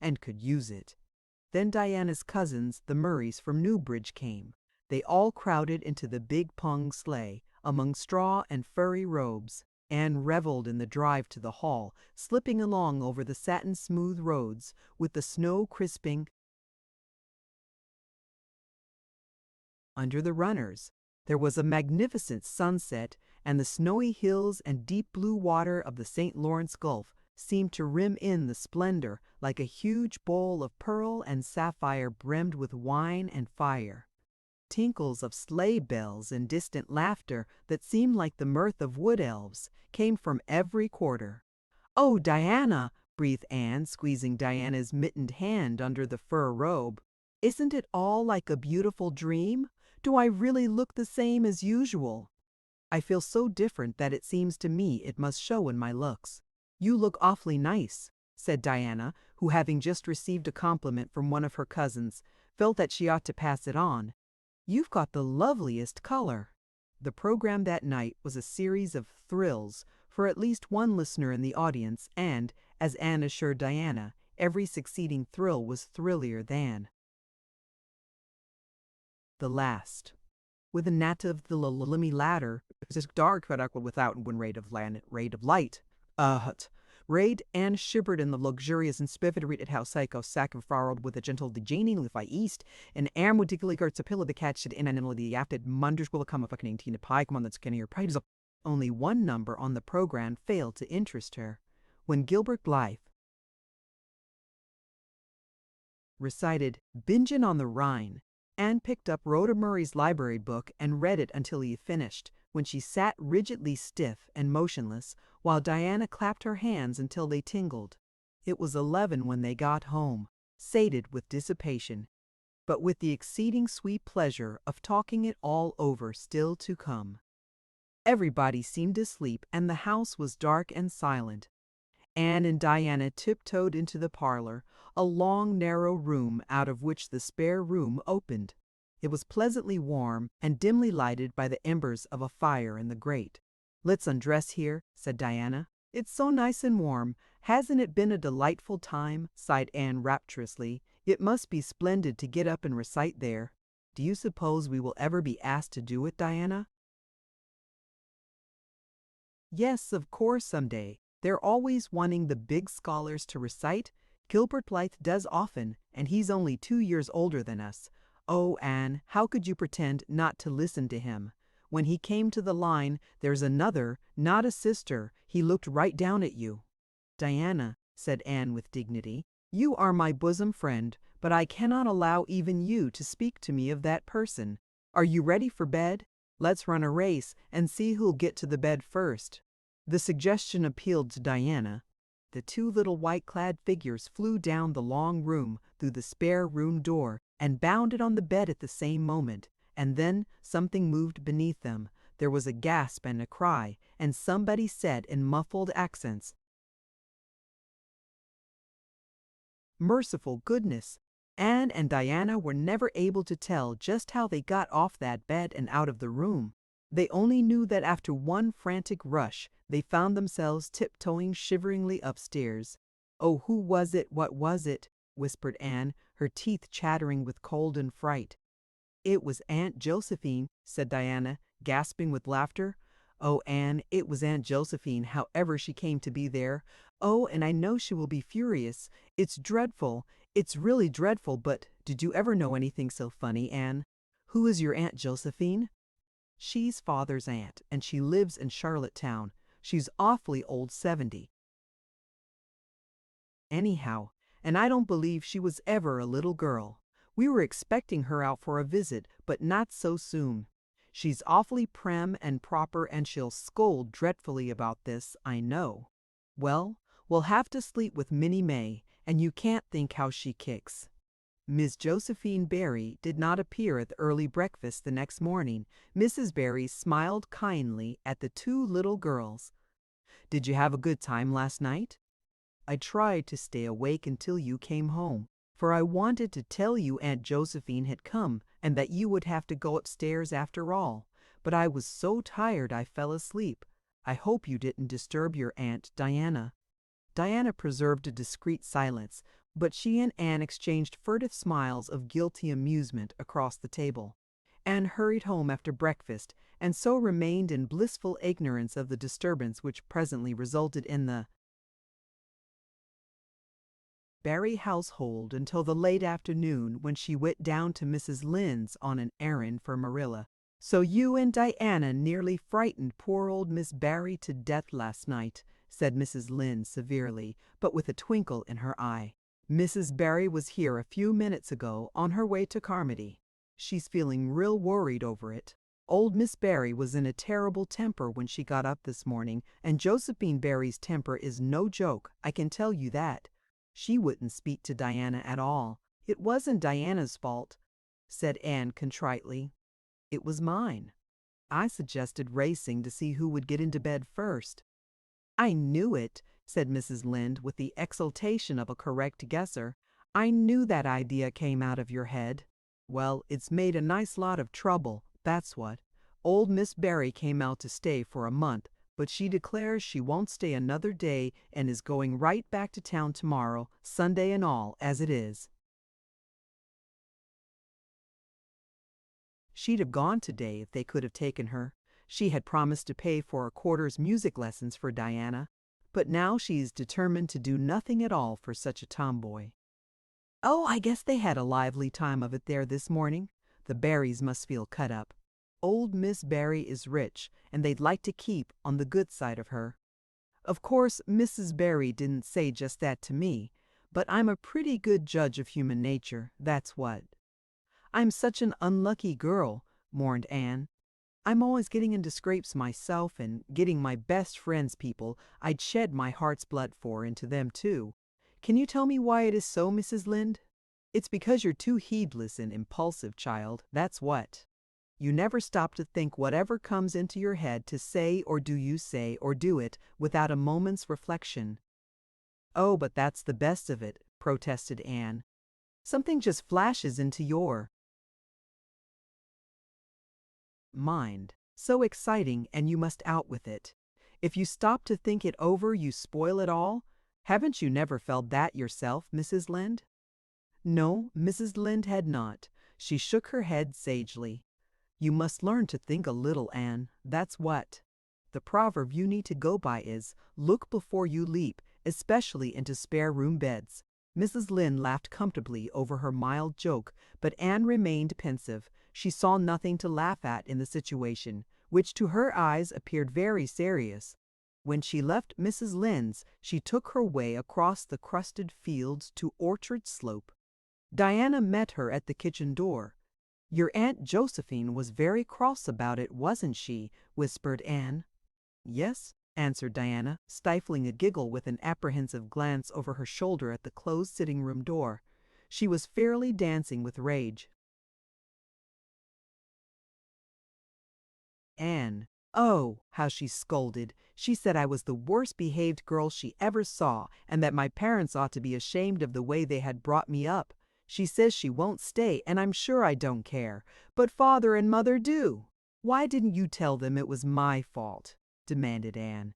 and could use it. Then Diana's cousins, the Murrays from Newbridge, came. They all crowded into the big pung sleigh, among straw and furry robes. Anne reveled in the drive to the hall, slipping along over the satin-smooth roads, with the snow crisping under the runners. There was a magnificent sunset, and the snowy hills and deep blue water of the St. Lawrence Gulf seemed to rim in the splendor like a huge bowl of pearl and sapphire brimmed with wine and fire. Tinkles of sleigh bells and distant laughter that seemed like the mirth of wood elves came from every quarter. "Oh, Diana," breathed Anne, squeezing Diana's mittened hand under the fur robe. "Isn't it all like a beautiful dream? Do I really look the same as usual?" "I feel so different that it seems to me it must show in my looks." "You look awfully nice," said Diana, who, having just received a compliment from one of her cousins, felt that she ought to pass it on. "You've got the loveliest color." The program that night was a series of thrills for at least one listener in the audience, and, as Anne assured Diana, every succeeding thrill was thrillier than the last. With a native the limy ladder, this dark without one rate of light. Raid Anne shivered in the luxurious and spiffed house psycho sack of farrowed with a gentle dejaning with east, and Anne would digly a pillow the catched in an the afted munders will come a fucking teen pie come on that's skinnier prides. Only one number on the program failed to interest her. When Gilbert Blythe recited Bingen on the Rhine, Anne picked up Rhoda Murray's library book and read it until he finished, when she sat rigidly stiff and motionless, while Diana clapped her hands until they tingled. It was 11 when they got home, sated with dissipation, but with the exceeding sweet pleasure of talking it all over still to come. Everybody seemed asleep, and the house was dark and silent. Anne and Diana tiptoed into the parlor, a long, narrow room out of which the spare room opened. It was pleasantly warm and dimly lighted by the embers of a fire in the grate. "Let's undress here," said Diana. "It's so nice and warm. Hasn't it been a delightful time?" sighed Anne rapturously. "It must be splendid to get up and recite there. Do you suppose we will ever be asked to do it, Diana?" "Yes, of course, someday. They're always wanting the big scholars to recite. Gilbert Blythe does often, and he's only 2 years older than us. Oh, Anne, how could you pretend not to listen to him? When he came to the line, there's another, not a sister, he looked right down at you. Diana, said Anne with dignity, you are my bosom friend, but I cannot allow even you to speak to me of that person. Are you ready for bed? Let's run a race and see who'll get to the bed first. The suggestion appealed to Diana. The two little white-clad figures flew down the long room through the spare room door and bounded on the bed at the same moment, and then something moved beneath them. There was a gasp and a cry, and somebody said in muffled accents, "Merciful goodness!" Anne and Diana were never able to tell just how they got off that bed and out of the room. They only knew that after one frantic rush, they found themselves tiptoeing shiveringly upstairs. "Oh, who was it? What was it?" whispered Anne, her teeth chattering with cold and fright. "It was Aunt Josephine," said Diana, gasping with laughter. "Oh, Anne, it was Aunt Josephine, however she came to be there. Oh, and I know she will be furious. It's dreadful. It's really dreadful, but did you ever know anything so funny, Anne?" "Who is your Aunt Josephine?" "She's Father's aunt, and she lives in Charlottetown. She's awfully old, 70. Anyhow, and I don't believe she was ever a little girl. We were expecting her out for a visit, but not so soon. She's awfully prim and proper, and she'll scold dreadfully about this, I know. Well, we'll have to sleep with Minnie May, and you can't think how she kicks." Miss Josephine Barry did not appear at the early breakfast the next morning. Mrs. Barry smiled kindly at the two little girls. "Did you have a good time last night?" "I tried to stay awake until you came home, for I wanted to tell you Aunt Josephine had come and that you would have to go upstairs after all. But I was so tired I fell asleep. I hope you didn't disturb your Aunt Diana." Diana preserved a discreet silence, but she and Anne exchanged furtive smiles of guilty amusement across the table. Anne hurried home after breakfast, and so remained in blissful ignorance of the disturbance which presently resulted in the Barry household until the late afternoon, when she went down to Mrs. Lynde's on an errand for Marilla. "So you and Diana nearly frightened poor old Miss Barry to death last night," said Mrs. Lynde severely, but with a twinkle in her eye. "Mrs. Barry was here a few minutes ago on her way to Carmody. She's feeling real worried over it. Old Miss Barry was in a terrible temper when she got up this morning, and Josephine Barry's temper is no joke, I can tell you that. She wouldn't speak to Diana at all. It wasn't Diana's fault," said Anne contritely. "It was mine. I suggested racing to see who would get into bed first." "I knew it," said Mrs. Lynde with the exultation of a correct guesser. "I knew that idea came out of your head." "Well, it's made a nice lot of trouble, that's what. Old Miss Barry came out to stay for a month, but she declares she won't stay another day and is going right back to town tomorrow, Sunday and all, as it is." She'd have gone today if they could have taken her. She had promised to pay for a quarter's music lessons for Diana, but now she's determined to do nothing at all for such a tomboy. "Oh, I guess they had a lively time of it there this morning. The Barrys must feel cut up. Old Miss Barry is rich, and they'd like to keep on the good side of her. Of course, Mrs. Barry didn't say just that to me, but I'm a pretty good judge of human nature, that's what." "I'm such an unlucky girl," mourned Anne. "I'm always getting into scrapes myself and getting my best friends people I'd shed my heart's blood for into them too. Can you tell me why it is so, Mrs. Lynde?" "It's because you're too heedless and impulsive, child, that's what. You never stop to think whatever comes into your head to say, or do you say or do it without a moment's reflection." "Oh, but that's the best of it," protested Anne. "Something just flashes into your mind. So exciting, and you must out with it. If you stop to think it over, you spoil it all. Haven't you never felt that yourself, Mrs. Lynde?" No, Mrs. Lynde had not. She shook her head sagely. "You must learn to think a little, Anne, that's what. The proverb you need to go by is, 'Look before you leap,' especially into spare room beds. Mrs. Lynde laughed comfortably over her mild joke, but Anne remained pensive. She saw nothing to laugh at in the situation, which to her eyes appeared very serious. When she left Mrs. Lynde's, she took her way across the crusted fields to Orchard Slope. Diana met her at the kitchen door. "Your Aunt Josephine was very cross about it, wasn't she?" whispered Anne. "Yes," answered Diana, stifling a giggle with an apprehensive glance over her shoulder at the closed sitting-room door. She was fairly dancing with rage. Anne. Oh, how she scolded. She said I was the worst-behaved girl she ever saw, and that my parents ought to be ashamed of the way they had brought me up. She says she won't stay, and I'm sure I don't care. But Father and Mother do. Why didn't you tell them it was my fault?" demanded Anne.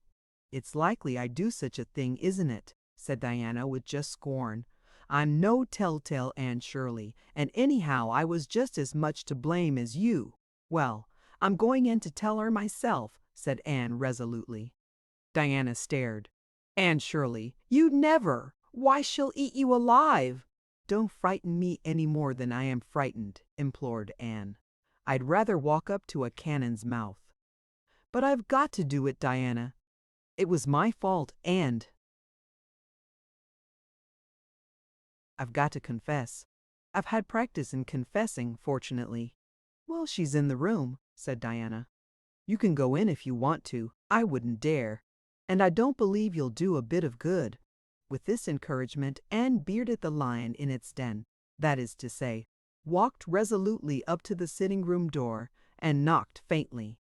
"It's likely I'd do such a thing, isn't it?" said Diana with just scorn. "I'm no telltale Anne Shirley, and anyhow I was just as much to blame as you." "Well, I'm going in to tell her myself," said Anne resolutely. Diana stared. "Anne Shirley, you'd never! Why, she'll eat you alive!" "Don't frighten me any more than I am frightened," implored Anne. "I'd rather walk up to a cannon's mouth." "But I've got to do it, Diana. It was my fault, and I've got to confess. I've had practice in confessing, fortunately." "Well, she's in the room," said Diana. "You can go in if you want to. I wouldn't dare. And I don't believe you'll do a bit of good." With this encouragement, Anne bearded the lion in its den, that is to say, walked resolutely up to the sitting-room door and knocked faintly.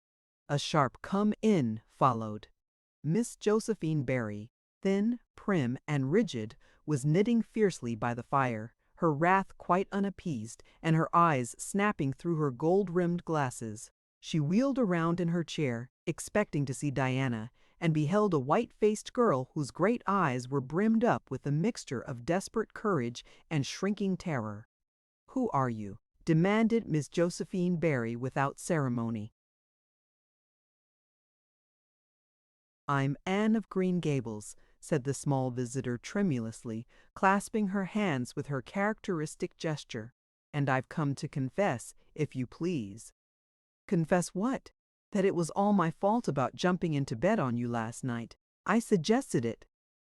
A sharp "come in" followed. Miss Josephine Barry, thin, prim, and rigid, was knitting fiercely by the fire, her wrath quite unappeased, and her eyes snapping through her gold-rimmed glasses. She wheeled around in her chair, expecting to see Diana, and beheld a white-faced girl whose great eyes were brimmed up with a mixture of desperate courage and shrinking terror. "Who are you?" demanded Miss Josephine Barry without ceremony. "I'm Anne of Green Gables," said the small visitor tremulously, clasping her hands with her characteristic gesture. "And I've come to confess, if you please." "Confess what?" "That it was all my fault about jumping into bed on you last night. I suggested it."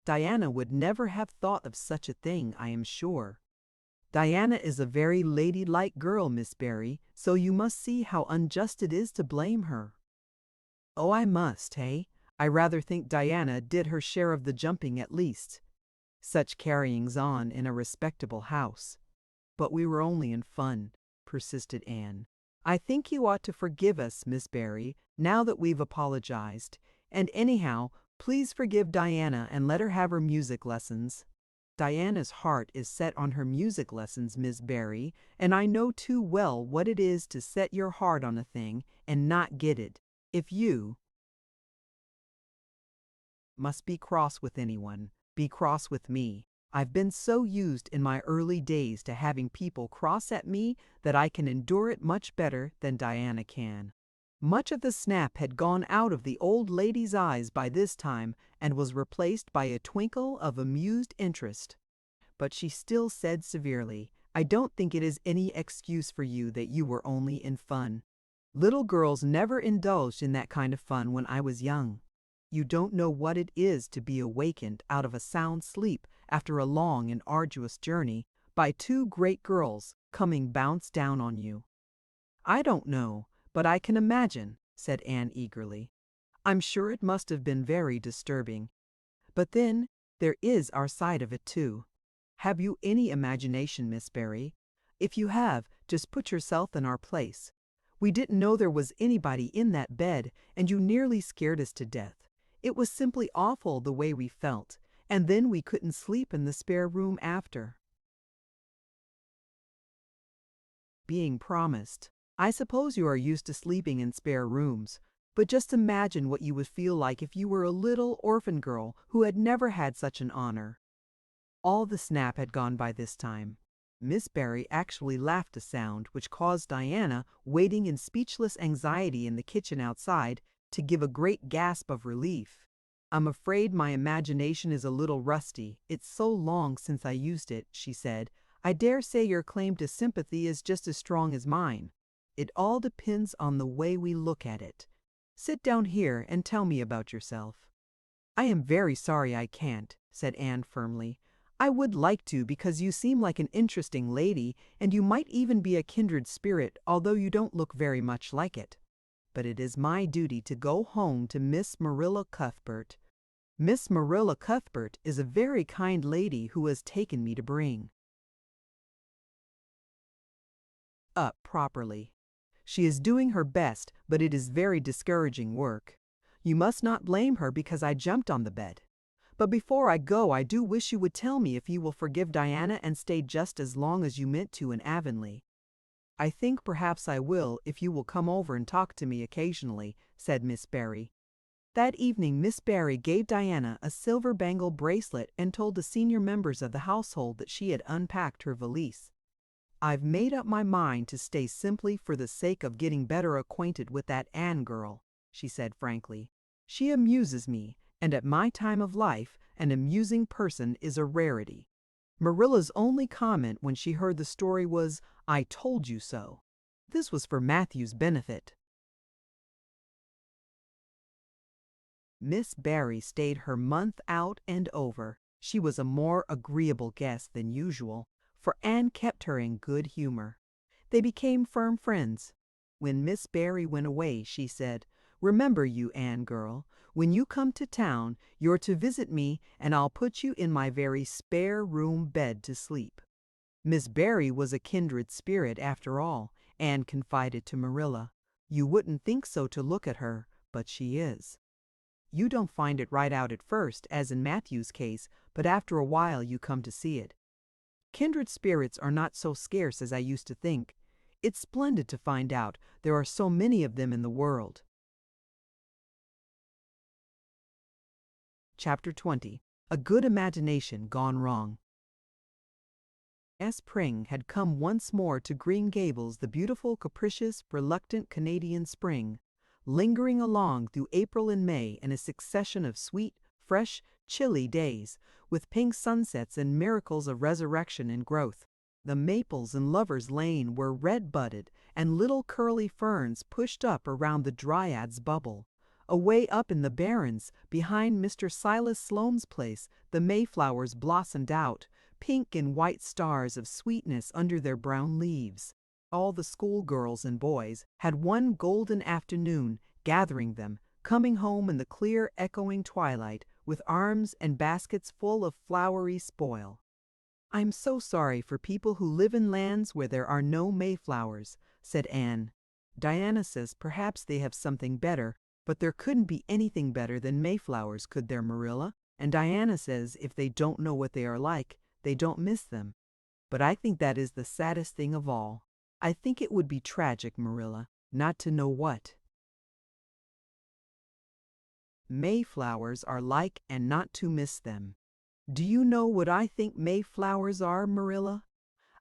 "Diana would never have thought of such a thing, I am sure." "Diana is a very ladylike girl, Miss Barry, so you must see how unjust it is to blame her." "Oh, I must, hey? I rather think Diana did her share of the jumping at least. Such carryings on in a respectable house." "But we were only in fun," persisted Anne. "I think you ought to forgive us, Miss Barry, now that we've apologized. And anyhow, please forgive Diana and let her have her music lessons." "Diana's heart is set on her music lessons, Miss Barry, and I know too well what it is to set your heart on a thing and not get it. If you must be cross with anyone, be cross with me. I've been so used in my early days to having people cross at me that I can endure it much better than Diana can." Much of the snap had gone out of the old lady's eyes by this time and was replaced by a twinkle of amused interest. But she still said severely, "I don't think it is any excuse for you that you were only in fun. Little girls never indulged in that kind of fun when I was young. You don't know what it is to be awakened out of a sound sleep after a long and arduous journey by two great girls coming bounce down on you." "I don't know, but I can imagine," said Anne eagerly. "I'm sure it must have been very disturbing. But then, there is our side of it too. Have you any imagination, Miss Barry? If you have, just put yourself in our place. We didn't know there was anybody in that bed, and you nearly scared us to death. It was simply awful the way we felt, and then we couldn't sleep in the spare room after." "Being promised. I suppose you are used to sleeping in spare rooms, but just imagine what you would feel like if you were a little orphan girl who had never had such an honor." All the snap had gone by this time. Miss Barry actually laughed a sound which caused Diana, waiting in speechless anxiety in the kitchen outside, to give a great gasp of relief. I'm afraid my imagination is a little rusty. It's so long since I used it, she said. I dare say your claim to sympathy is just as strong as mine. It all depends on the way we look at it. Sit down here and tell me about yourself. I am very sorry I can't, said Anne firmly. I would like to because you seem like an interesting lady and you might even be a kindred spirit, although you don't look very much like it. But it is my duty to go home to Miss Marilla Cuthbert. Miss Marilla Cuthbert is a very kind lady who has taken me to bring up properly. She is doing her best, but it is very discouraging work. You must not blame her because I jumped on the bed. But before I go, I do wish you would tell me if you will forgive Diana and stay just as long as you meant to in Avonlea. I think perhaps I will if you will come over and talk to me occasionally, said Miss Barry. That evening Miss Barry gave Diana a silver bangle bracelet and told the senior members of the household that she had unpacked her valise. I've made up my mind to stay simply for the sake of getting better acquainted with that Anne girl, she said frankly. She amuses me, and at my time of life, an amusing person is a rarity. Marilla's only comment when she heard the story was, "I told you so." This was for Matthew's benefit. Miss Barry stayed her month out and over. She was a more agreeable guest than usual, for Anne kept her in good humor. They became firm friends. When Miss Barry went away, she said, "Remember, you Anne girl, when you come to town, you're to visit me, and I'll put you in my very spare room bed to sleep." Miss Barry was a kindred spirit after all, Anne confided to Marilla. You wouldn't think so to look at her, but she is. You don't find it right out at first, as in Matthew's case, but after a while you come to see it. Kindred spirits are not so scarce as I used to think. It's splendid to find out there are so many of them in the world. Chapter 20. A Good Imagination Gone Wrong. Spring had come once more to Green Gables, the beautiful, capricious, reluctant Canadian spring, lingering along through April and May in a succession of sweet, fresh, chilly days, with pink sunsets and miracles of resurrection and growth. The maples in Lover's Lane were red-budded, and little curly ferns pushed up around the Dryad's bubble. Away up in the barrens, behind Mr. Silas Sloane's place, the mayflowers blossomed out, pink and white stars of sweetness under their brown leaves. All the schoolgirls and boys had one golden afternoon gathering them, coming home in the clear echoing twilight with arms and baskets full of flowery spoil. "I'm so sorry for people who live in lands where there are no mayflowers," said Anne. "Diana says perhaps they have something better, but there couldn't be anything better than mayflowers, could there, Marilla? And Diana says if they don't know what they are like, they don't miss them. But I think that is the saddest thing of all. I think it would be tragic, Marilla, not to know what mayflowers are like and not to miss them. Do you know what I think mayflowers are, Marilla?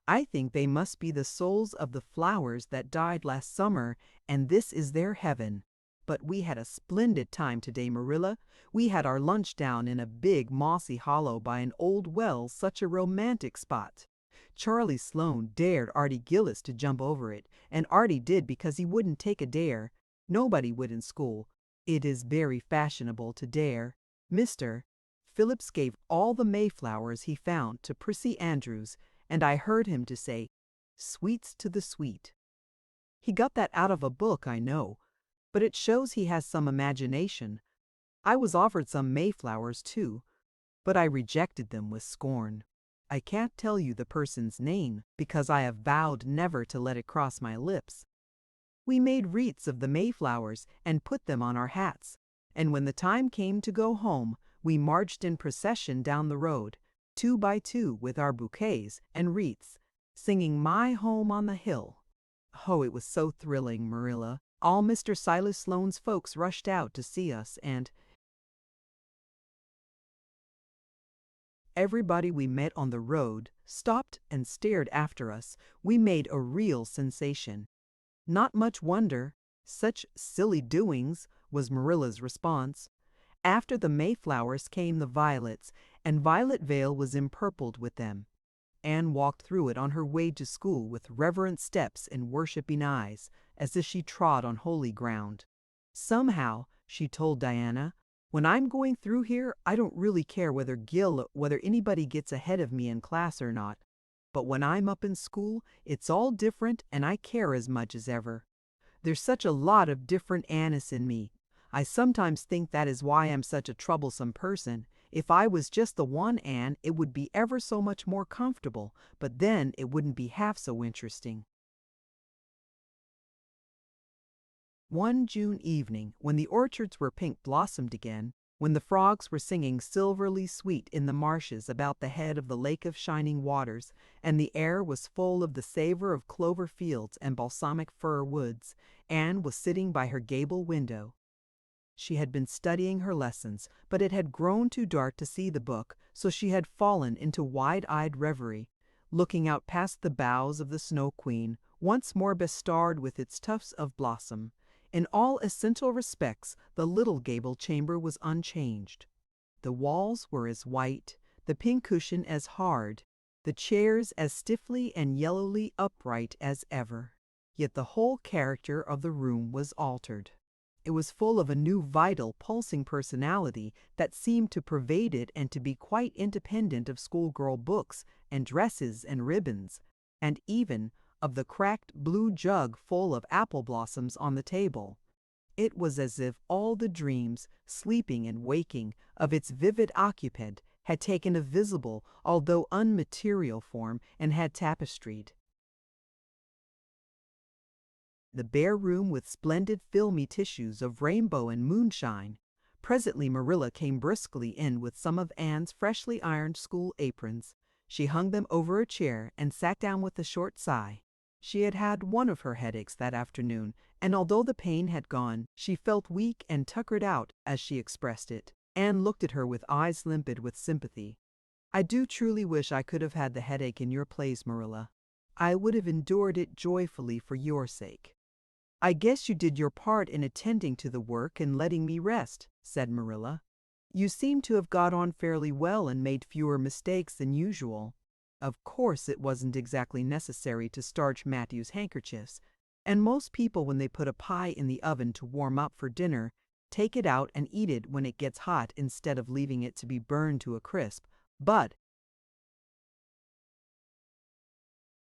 I think they must be the souls of the flowers that died last summer, and this is their heaven. But we had a splendid time today, Marilla. We had our lunch down in a big mossy hollow by an old well, such a romantic spot. Charlie Sloane dared Artie Gillis to jump over it, and Artie did because he wouldn't take a dare. Nobody would in school. It is very fashionable to dare. Mr. Phillips gave all the mayflowers he found to Prissy Andrews, and I heard him to say, 'Sweets to the sweet.' He got that out of a book, I know, but it shows he has some imagination. I was offered some mayflowers, too, but I rejected them with scorn. I can't tell you the person's name because I have vowed never to let it cross my lips. We made wreaths of the mayflowers and put them on our hats, and when the time came to go home, we marched in procession down the road, 2 by 2 with our bouquets and wreaths, singing 'My Home on the Hill.' Oh, it was so thrilling, Marilla. All Mr. Silas Sloane's folks rushed out to see us, and everybody we met on the road stopped and stared after us. We made a real sensation. Not much wonder. Such silly doings, was Marilla's response. After the Mayflowers came the violets, and Violet Vale was empurpled with them. Anne walked through it on her way to school with reverent steps and worshipping eyes, as if she trod on holy ground. Somehow, she told Diana, when I'm going through here, I don't really care whether anybody gets ahead of me in class or not. But when I'm up in school, it's all different and I care as much as ever. There's such a lot of different Annes in me. I sometimes think that is why I'm such a troublesome person. If I was just the one Anne, it would be ever so much more comfortable, but then it wouldn't be half so interesting. One June evening, when the orchards were pink blossomed again, when the frogs were singing silverly sweet in the marshes about the head of the lake of shining waters, and the air was full of the savor of clover fields and balsamic fir woods, Anne was sitting by her gable window. She had been studying her lessons, but it had grown too dark to see the book, so she had fallen into wide-eyed reverie, looking out past the boughs of the Snow Queen, once more bestarred with its tufts of blossom. In all essential respects, the little gable chamber was unchanged. The walls were as white, the pincushion as hard, the chairs as stiffly and yellowly upright as ever. Yet the whole character of the room was altered. It was full of a new vital, pulsing personality that seemed to pervade it and to be quite independent of schoolgirl books and dresses and ribbons, and even of the cracked blue jug full of apple blossoms on the table. It was as if all the dreams, sleeping and waking, of its vivid occupant had taken a visible, although unmaterial form and had tapestried the bare room with splendid filmy tissues of rainbow and moonshine. Presently Marilla came briskly in with some of Anne's freshly ironed school aprons. She hung them over a chair and sat down with a short sigh. She had had one of her headaches that afternoon, and although the pain had gone, she felt weak and tuckered out, as she expressed it. Anne looked at her with eyes limpid with sympathy. "I do truly wish I could have had the headache in your place, Marilla. I would have endured it joyfully for your sake." "I guess you did your part in attending to the work and letting me rest," said Marilla. "You seem to have got on fairly well and made fewer mistakes than usual. Of course it wasn't exactly necessary to starch Matthew's handkerchiefs, and most people when they put a pie in the oven to warm up for dinner take it out and eat it when it gets hot instead of leaving it to be burned to a crisp, but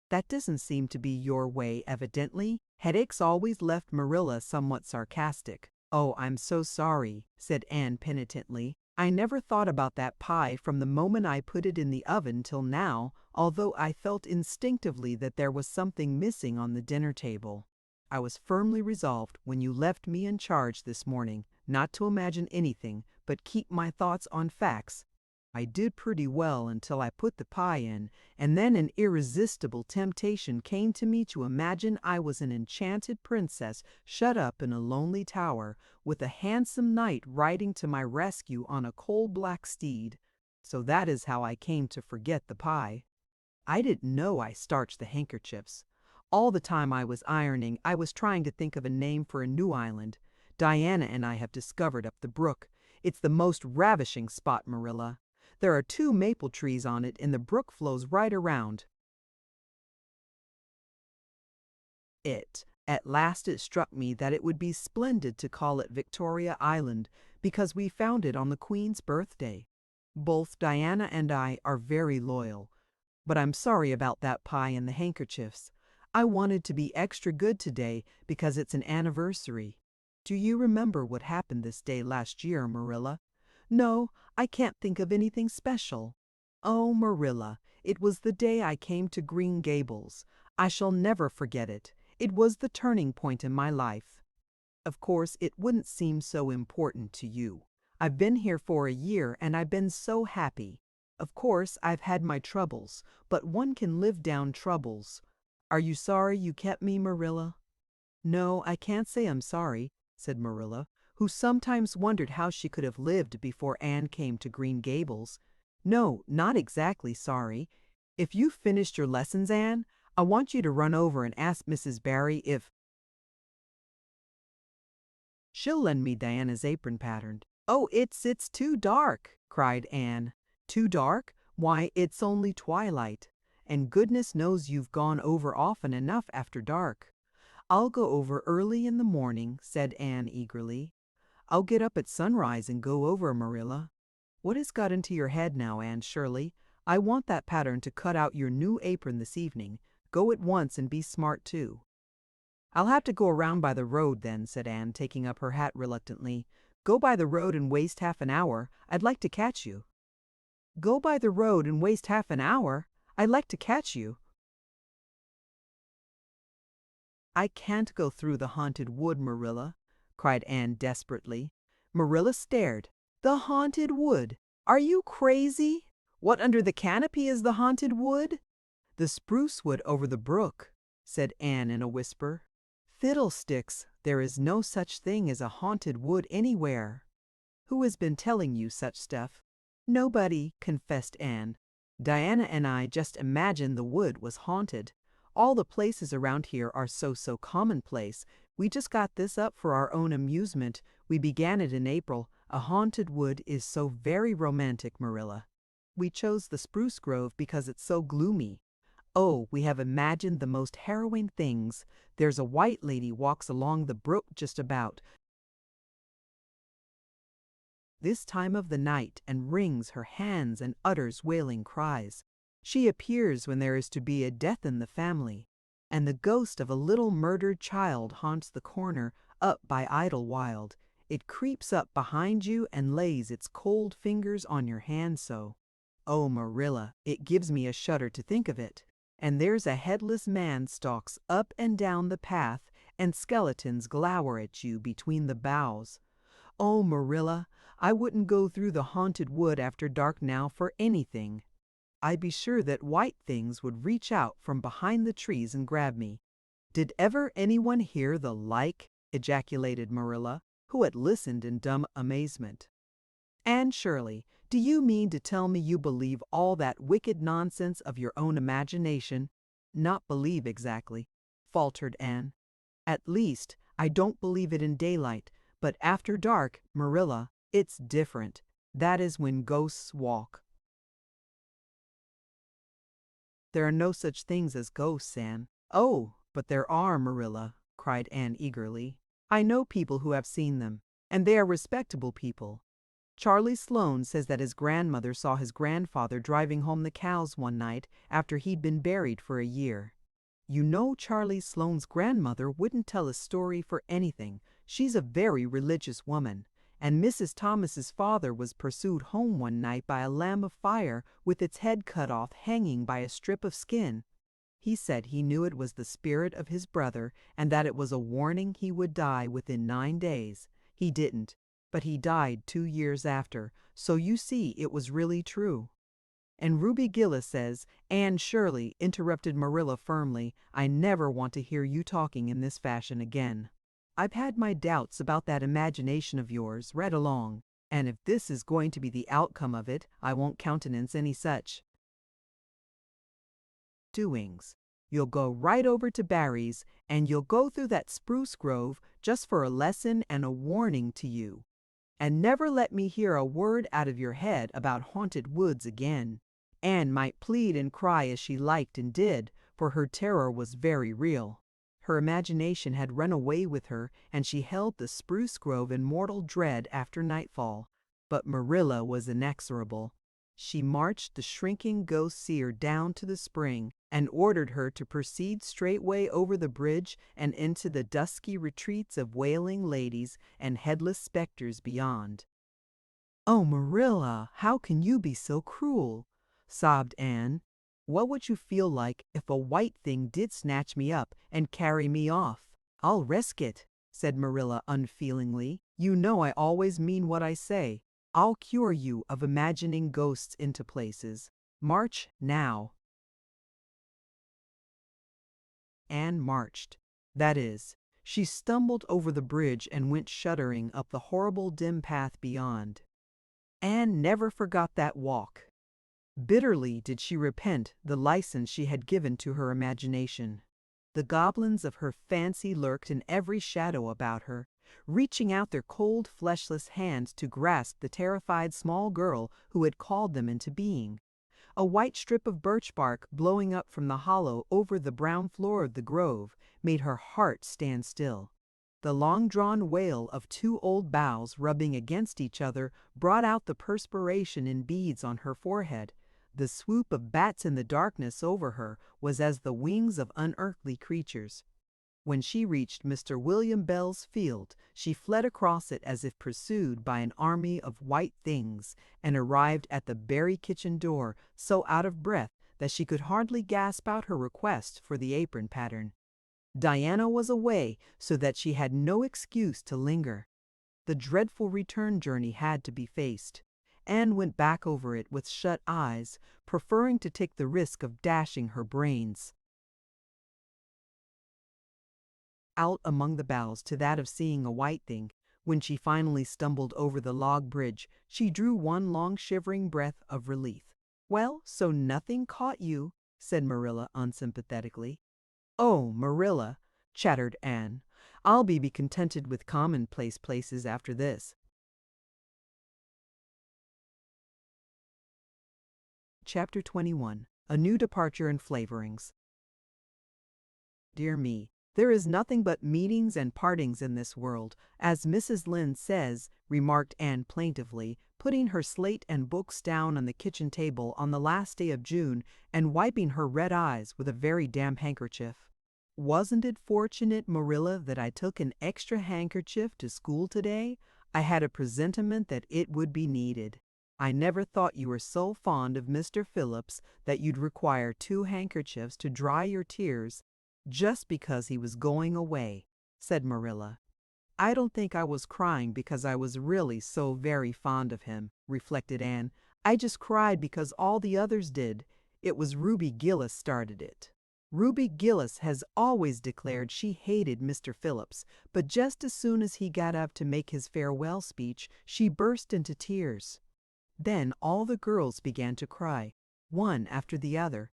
that doesn't seem to be your way, evidently." Headaches always left Marilla somewhat sarcastic. "Oh, I'm so sorry," said Anne penitently. "I never thought about that pie from the moment I put it in the oven till now, although I felt instinctively that there was something missing on the dinner table. I was firmly resolved when you left me in charge this morning not to imagine anything, but keep my thoughts on facts. I did pretty well until I put the pie in, and then an irresistible temptation came to me to imagine I was an enchanted princess shut up in a lonely tower, with a handsome knight riding to my rescue on a coal-black steed. So that is how I came to forget the pie. I didn't know I starched the handkerchiefs. All the time I was ironing, I was trying to think of a name for a new island. Diana and I have discovered up the brook. It's the most ravishing spot, Marilla. There are 2 maple trees on it, and the brook flows right around it. At last it struck me that it would be splendid to call it Victoria Island, because we found it on the Queen's birthday. Both Diana and I are very loyal. But I'm sorry about that pie and the handkerchiefs. I wanted to be extra good today because it's an anniversary. Do you remember what happened this day last year, Marilla?" "No, I can't think of anything special." "Oh, Marilla, it was the day I came to Green Gables. I shall never forget it. It was the turning point in my life. Of course, it wouldn't seem so important to you. I've been here for a year and I've been so happy. Of course, I've had my troubles, but one can live down troubles. Are you sorry you kept me, Marilla?" "No, I can't say I'm sorry," said Marilla, who sometimes wondered how she could have lived before Anne came to Green Gables. "No, not exactly sorry. If you've finished your lessons, Anne, I want you to run over and ask Mrs. Barry if she'll lend me Diana's apron pattern. "Oh, it's too dark," cried Anne. "Too dark? Why, it's only twilight. And goodness knows you've gone over often enough after dark." "I'll go over early in the morning," said Anne eagerly. "I'll get up at sunrise and go over, Marilla." "What has got into your head now, Anne Shirley? I want that pattern to cut out your new apron this evening. Go at once and be smart too." "I'll have to go around by the road then," said Anne, taking up her hat reluctantly. "Go by the road and waste half an hour. I'd like to catch you." "Go by the road and waste half an hour? I'd like to catch you." "I can't go through the haunted wood, Marilla," cried Anne desperately. Marilla stared. "The haunted wood? Are you crazy? What under the canopy is the haunted wood?" "The spruce wood over the brook," said Anne in a whisper. "Fiddlesticks! There is no such thing as a haunted wood anywhere." "Who has been telling you such stuff?" "Nobody," confessed Anne. "Diana and I just imagined the wood was haunted. All the places around here are so commonplace. We just got this up for our own amusement. We began it in April. A haunted wood is so very romantic, Marilla. We chose the spruce grove because it's so gloomy. Oh, we have imagined the most harrowing things. There's a white lady walks along the brook just about this time of the night and wrings her hands and utters wailing cries. She appears when there is to be a death in the family, and the ghost of a little murdered child haunts the corner up by Idlewild. It creeps up behind you and lays its cold fingers on your hand so. Oh, Marilla, it gives me a shudder to think of it. And there's a headless man stalks up and down the path, and skeletons glower at you between the boughs. Oh, Marilla, I wouldn't go through the haunted wood after dark now for anything. I'd be sure that white things would reach out from behind the trees and grab me." "Did ever anyone hear the like?" ejaculated Marilla, who had listened in dumb amazement. "Anne Shirley, do you mean to tell me you believe all that wicked nonsense of your own imagination?" "Not believe exactly," faltered Anne. "At least, I don't believe it in daylight, but after dark, Marilla, it's different. That is when ghosts walk." "There are no such things as ghosts, Anne." "Oh, but there are, Marilla," cried Anne eagerly. "I know people who have seen them, and they are respectable people. Charlie Sloane says that his grandmother saw his grandfather driving home the cows one night after he'd been buried for a year. You know Charlie Sloane's grandmother wouldn't tell a story for anything. She's a very religious woman. And Mrs. Thomas's father was pursued home one night by a lamb of fire with its head cut off hanging by a strip of skin. He said he knew it was the spirit of his brother and that it was a warning he would die within 9 days. He didn't, but he died 2 years after, so you see it was really true." "And Ruby Gillis says—" "Anne Shirley," interrupted Marilla firmly, "I never want to hear you talking in this fashion again. I've had my doubts about that imagination of yours right along, and if this is going to be the outcome of it, I won't countenance any such doings. You'll go right over to Barry's, and you'll go through that spruce grove just for a lesson and a warning to you. And never let me hear a word out of your head about haunted woods again." Anne might plead and cry as she liked and did, for her terror was very real. Her imagination had run away with her, and she held the spruce grove in mortal dread after nightfall. But Marilla was inexorable. She marched the shrinking ghost seer down to the spring and ordered her to proceed straightway over the bridge and into the dusky retreats of wailing ladies and headless specters beyond. "Oh, Marilla, how can you be so cruel?" sobbed Anne. "What would you feel like if a white thing did snatch me up and carry me off?" "I'll risk it," said Marilla unfeelingly. "You know I always mean what I say. I'll cure you of imagining ghosts into places. March now." Anne marched. That is, she stumbled over the bridge and went shuddering up the horrible dim path beyond. Anne never forgot that walk. Bitterly did she repent the license she had given to her imagination. The goblins of her fancy lurked in every shadow about her. reaching out their cold, fleshless hands to grasp the terrified small girl who had called them into being. A white strip of birch bark blowing up from the hollow over the brown floor of the grove made her heart stand still. The long-drawn wail of two old boughs rubbing against each other brought out the perspiration in beads on her forehead. The swoop of bats in the darkness over her was as the wings of unearthly creatures. When she reached Mr. William Bell's field, she fled across it as if pursued by an army of white things, and arrived at the Berry kitchen door so out of breath that she could hardly gasp out her request for the apron pattern. Diana was away, so that she had no excuse to linger. The dreadful return journey had to be faced. Anne went back over it with shut eyes, preferring to take the risk of dashing her brains out among the boughs to that of seeing a white thing. When she finally stumbled over the log bridge, she drew one long shivering breath of relief. "Well, so nothing caught you," said Marilla unsympathetically. "Oh, Marilla," chattered Anne, "I'll be contented with commonplace places after this." Chapter 21. A New Departure in Flavorings. Dear me, there is nothing but meetings and partings in this world, as Mrs. Lynde says, remarked Anne plaintively, putting her slate and books down on the kitchen table on the last day of June and wiping her red eyes with a very damp handkerchief. "Wasn't it fortunate, Marilla, that I took an extra handkerchief to school today? I had a presentiment that it would be needed. I never thought you were so fond of Mr. Phillips that you'd require 2 handkerchiefs to dry your tears just because he was going away," said Marilla. "I don't think I was crying because I was really so very fond of him," reflected Anne. "I just cried because all the others did. It was Ruby Gillis started it. Ruby Gillis has always declared she hated Mr. Phillips, but just as soon as he got up to make his farewell speech, she burst into tears. Then all the girls began to cry, one after the other.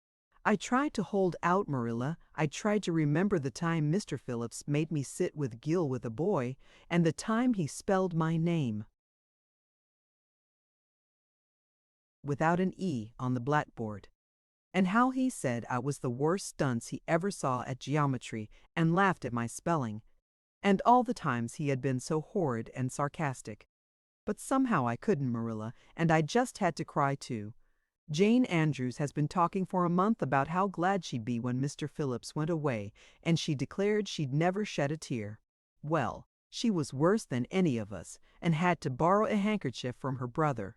I tried to hold out, Marilla. I tried to remember the time Mr. Phillips made me sit with Gil with a boy, and the time he spelled my name without an E on the blackboard, and how he said I was the worst dunce he ever saw at geometry and laughed at my spelling, and all the times he had been so horrid and sarcastic. But somehow I couldn't, Marilla, and I just had to cry too. Jane Andrews has been talking for a month about how glad she'd be when Mr. Phillips went away, and she declared she'd never shed a tear. Well, she was worse than any of us, and had to borrow a handkerchief from her brother.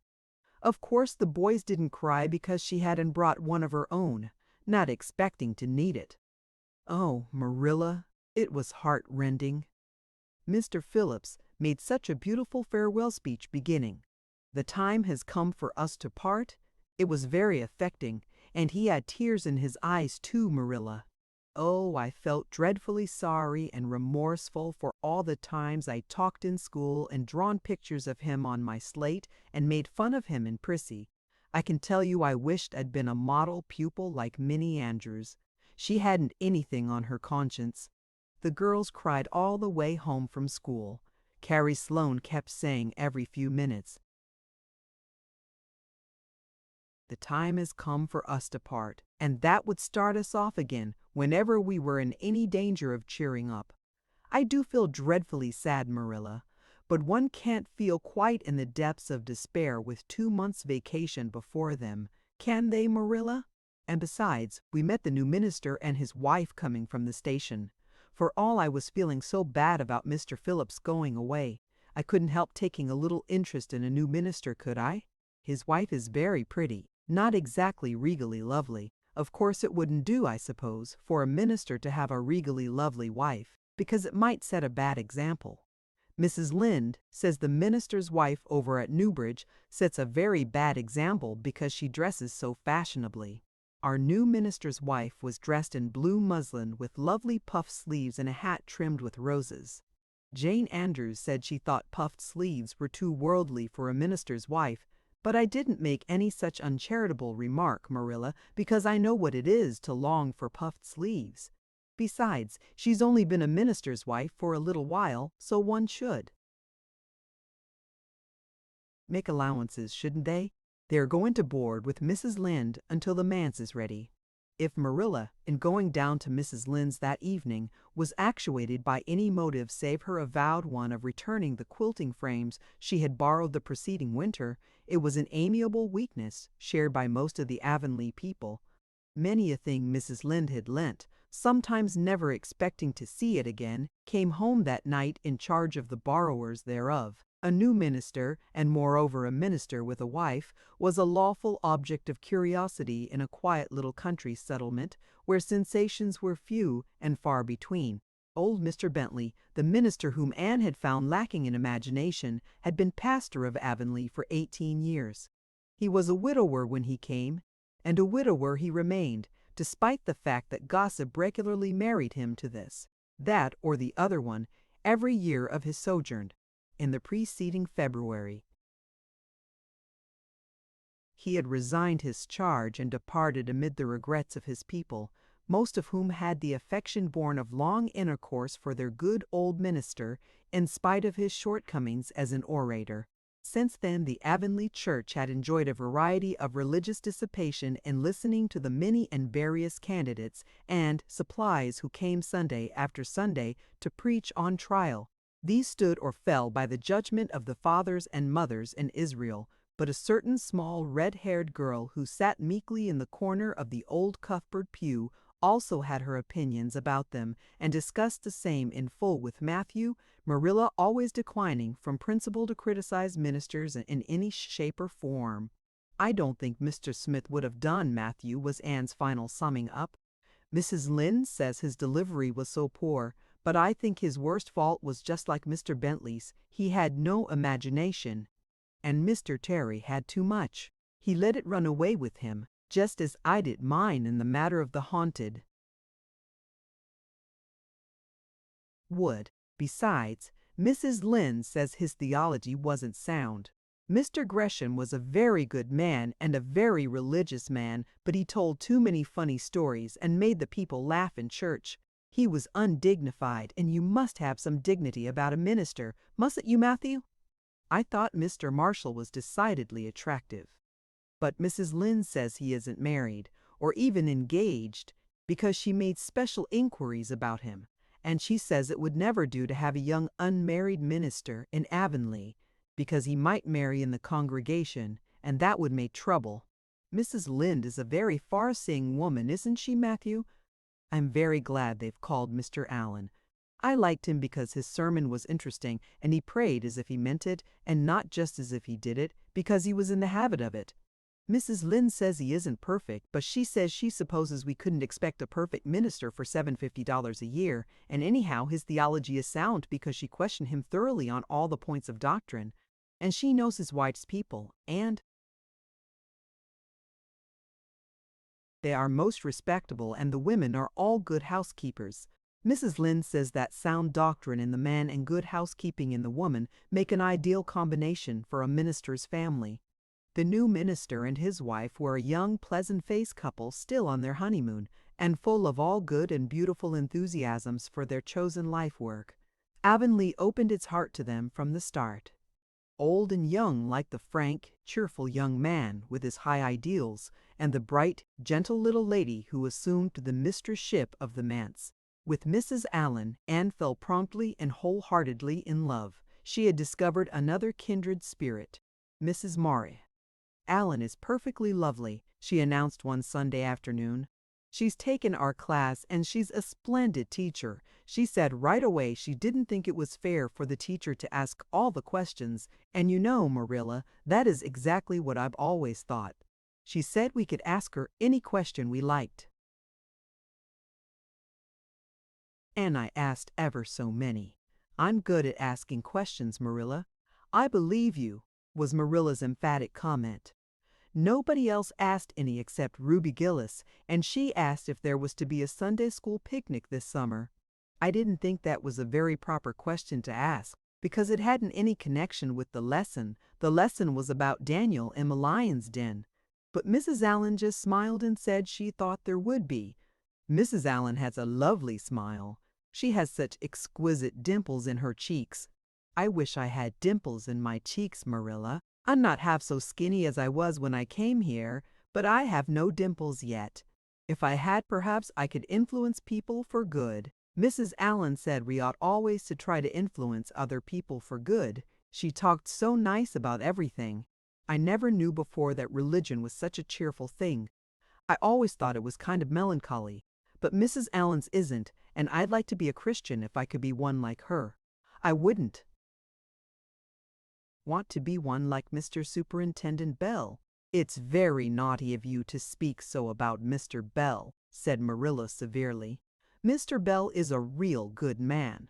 Of course the boys didn't cry because she hadn't brought one of her own, not expecting to need it. Oh, Marilla, it was heart-rending. Mr. Phillips made such a beautiful farewell speech beginning, "The time has come for us to part." It was very affecting, and he had tears in his eyes too, Marilla. Oh, I felt dreadfully sorry and remorseful for all the times I talked in school and drawn pictures of him on my slate and made fun of him in Prissy. I can tell you I wished I'd been a model pupil like Minnie Andrews. She hadn't anything on her conscience. The girls cried all the way home from school. Carrie Sloane kept saying every few minutes, "The time has come for us to part," and that would start us off again whenever we were in any danger of cheering up. I do feel dreadfully sad, Marilla, but one can't feel quite in the depths of despair with 2 months' vacation before them, can they, Marilla? And besides, we met the new minister and his wife coming from the station. For all I was feeling so bad about Mr. Phillips going away, I couldn't help taking a little interest in a new minister, could I? His wife is very pretty, not exactly regally lovely. Of course it wouldn't do, I suppose, for a minister to have a regally lovely wife, because it might set a bad example. Mrs. Lynde says the minister's wife over at Newbridge sets a very bad example because she dresses so fashionably. Our new minister's wife was dressed in blue muslin with lovely puffed sleeves and a hat trimmed with roses. Jane Andrews said she thought puffed sleeves were too worldly for a minister's wife, but I didn't make any such uncharitable remark, Marilla, because I know what it is to long for puffed sleeves. Besides, she's only been a minister's wife for a little while, so one should make allowances, shouldn't they? They're going to board with Mrs. Lynde until the manse is ready. If Marilla, in going down to Mrs. Lynde's that evening, was actuated by any motive save her avowed one of returning the quilting frames she had borrowed the preceding winter, it was an amiable weakness shared by most of the Avonlea people. Many a thing Mrs. Lynde had lent, sometimes never expecting to see it again, came home that night in charge of the borrowers thereof. A new minister, and moreover a minister with a wife, was a lawful object of curiosity in a quiet little country settlement where sensations were few and far between. Old Mr. Bentley, the minister whom Anne had found lacking in imagination, had been pastor of Avonlea for 18 years. He was a widower when he came, and a widower he remained, despite the fact that gossip regularly married him to this, that, or the other one, every year of his sojourn. In the preceding February, he had resigned his charge and departed amid the regrets of his people, most of whom had the affection born of long intercourse for their good old minister, in spite of his shortcomings as an orator. Since then, the Avonlea church had enjoyed a variety of religious dissipation in listening to the many and various candidates and supplies who came Sunday after Sunday to preach on trial. These stood or fell by the judgment of the fathers and mothers in Israel, but a certain small red-haired girl who sat meekly in the corner of the old Cuthbert pew also had her opinions about them and discussed the same in full with Matthew, Marilla always declining from principle to criticize ministers in any shape or form. "I don't think Mr. Smith would have done, Matthew," was Anne's final summing up. "Mrs. Lynde says his delivery was so poor, but I think his worst fault was just like Mr. Bentley's. He had no imagination, and Mr. Terry had too much. He let it run away with him, just as I did mine in the matter of the haunted wood. Besides, Mrs. Lynde says his theology wasn't sound. Mr. Gresham was a very good man and a very religious man, but he told too many funny stories and made the people laugh in church. He was undignified, and you must have some dignity about a minister, mustn't you, Matthew? I thought Mr. Marshall was decidedly attractive. But Mrs. Lynde says he isn't married, or even engaged, because she made special inquiries about him, and she says it would never do to have a young unmarried minister in Avonlea, because he might marry in the congregation, and that would make trouble. Mrs. Lynde is a very far-seeing woman, isn't she, Matthew? I'm very glad they've called Mr. Allen. I liked him because his sermon was interesting, and he prayed as if he meant it, and not just as if he did it, because he was in the habit of it. Mrs. Lynde says he isn't perfect, but she says she supposes we couldn't expect a perfect minister for $750 a year, and anyhow his theology is sound because she questioned him thoroughly on all the points of doctrine, and she knows his wife's people, and they are most respectable, and the women are all good housekeepers. Mrs. Lynde says that sound doctrine in the man and good housekeeping in the woman make an ideal combination for a minister's family. The new minister and his wife were a young, pleasant-faced couple still on their honeymoon, and full of all good and beautiful enthusiasms for their chosen life work. Avonlea opened its heart to them from the start. Old and young, like the frank, cheerful young man with his high ideals, and the bright, gentle little lady who assumed the mistress-ship of the manse. With Mrs. Allen, Anne fell promptly and wholeheartedly in love. She had discovered another kindred spirit, Mrs. Maury. "Allen is perfectly lovely," she announced one Sunday afternoon. "She's taken our class, and she's a splendid teacher. She said right away she didn't think it was fair for the teacher to ask all the questions, and you know, Marilla, that is exactly what I've always thought. She said we could ask her any question we liked. And I asked ever so many. I'm good at asking questions, Marilla." "I believe you," was Marilla's emphatic comment. Nobody else asked any except Ruby Gillis, and she asked if there was to be a Sunday school picnic this summer. I didn't think that was a very proper question to ask, because it hadn't any connection with the lesson. The lesson was about Daniel in the lion's den. But Mrs. Allen just smiled and said she thought there would be. Mrs. Allen has a lovely smile. She has such exquisite dimples in her cheeks. I wish I had dimples in my cheeks, Marilla. I'm not half so skinny as I was when I came here, but I have no dimples yet. If I had, perhaps I could influence people for good. Mrs. Allen said we ought always to try to influence other people for good. She talked so nice about everything. I never knew before that religion was such a cheerful thing. I always thought it was kind of melancholy. But Mrs. Allen's isn't, and I'd like to be a Christian if I could be one like her. I wouldn't want to be one like Mr. Superintendent Bell. It's very naughty of you to speak so about Mr. Bell, said Marilla severely. Mr. Bell is a real good man.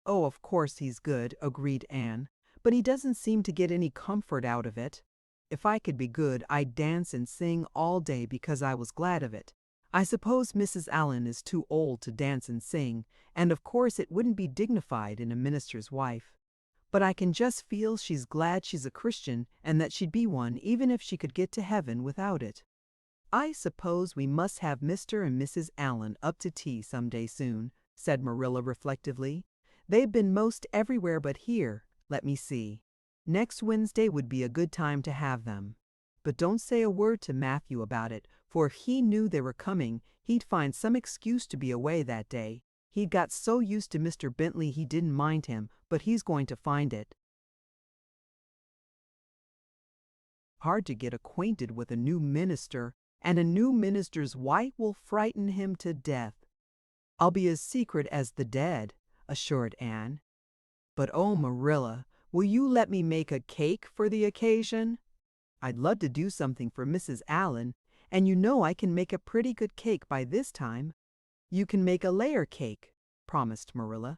Oh, of course he's good, agreed Anne, but he doesn't seem to get any comfort out of it. If I could be good, I'd dance and sing all day because I was glad of it. I suppose Mrs. Allen is too old to dance and sing, and of course it wouldn't be dignified in a minister's wife. But I can just feel she's glad she's a Christian and that she'd be one even if she could get to heaven without it. I suppose we must have Mr. and Mrs. Allen up to tea some day soon, said Marilla reflectively. They've been most everywhere but here. Let me see. Next Wednesday would be a good time to have them. But don't say a word to Matthew about it, for if he knew they were coming, he'd find some excuse to be away that day. He'd got so used to Mr. Bentley he didn't mind him, but he's going to find it hard to get acquainted with a new minister, and a new minister's wife will frighten him to death. I'll be as secret as the dead, assured Anne. But oh, Marilla, will you let me make a cake for the occasion? I'd love to do something for Mrs. Allen, and you know I can make a pretty good cake by this time. You can make a layer cake, promised Marilla.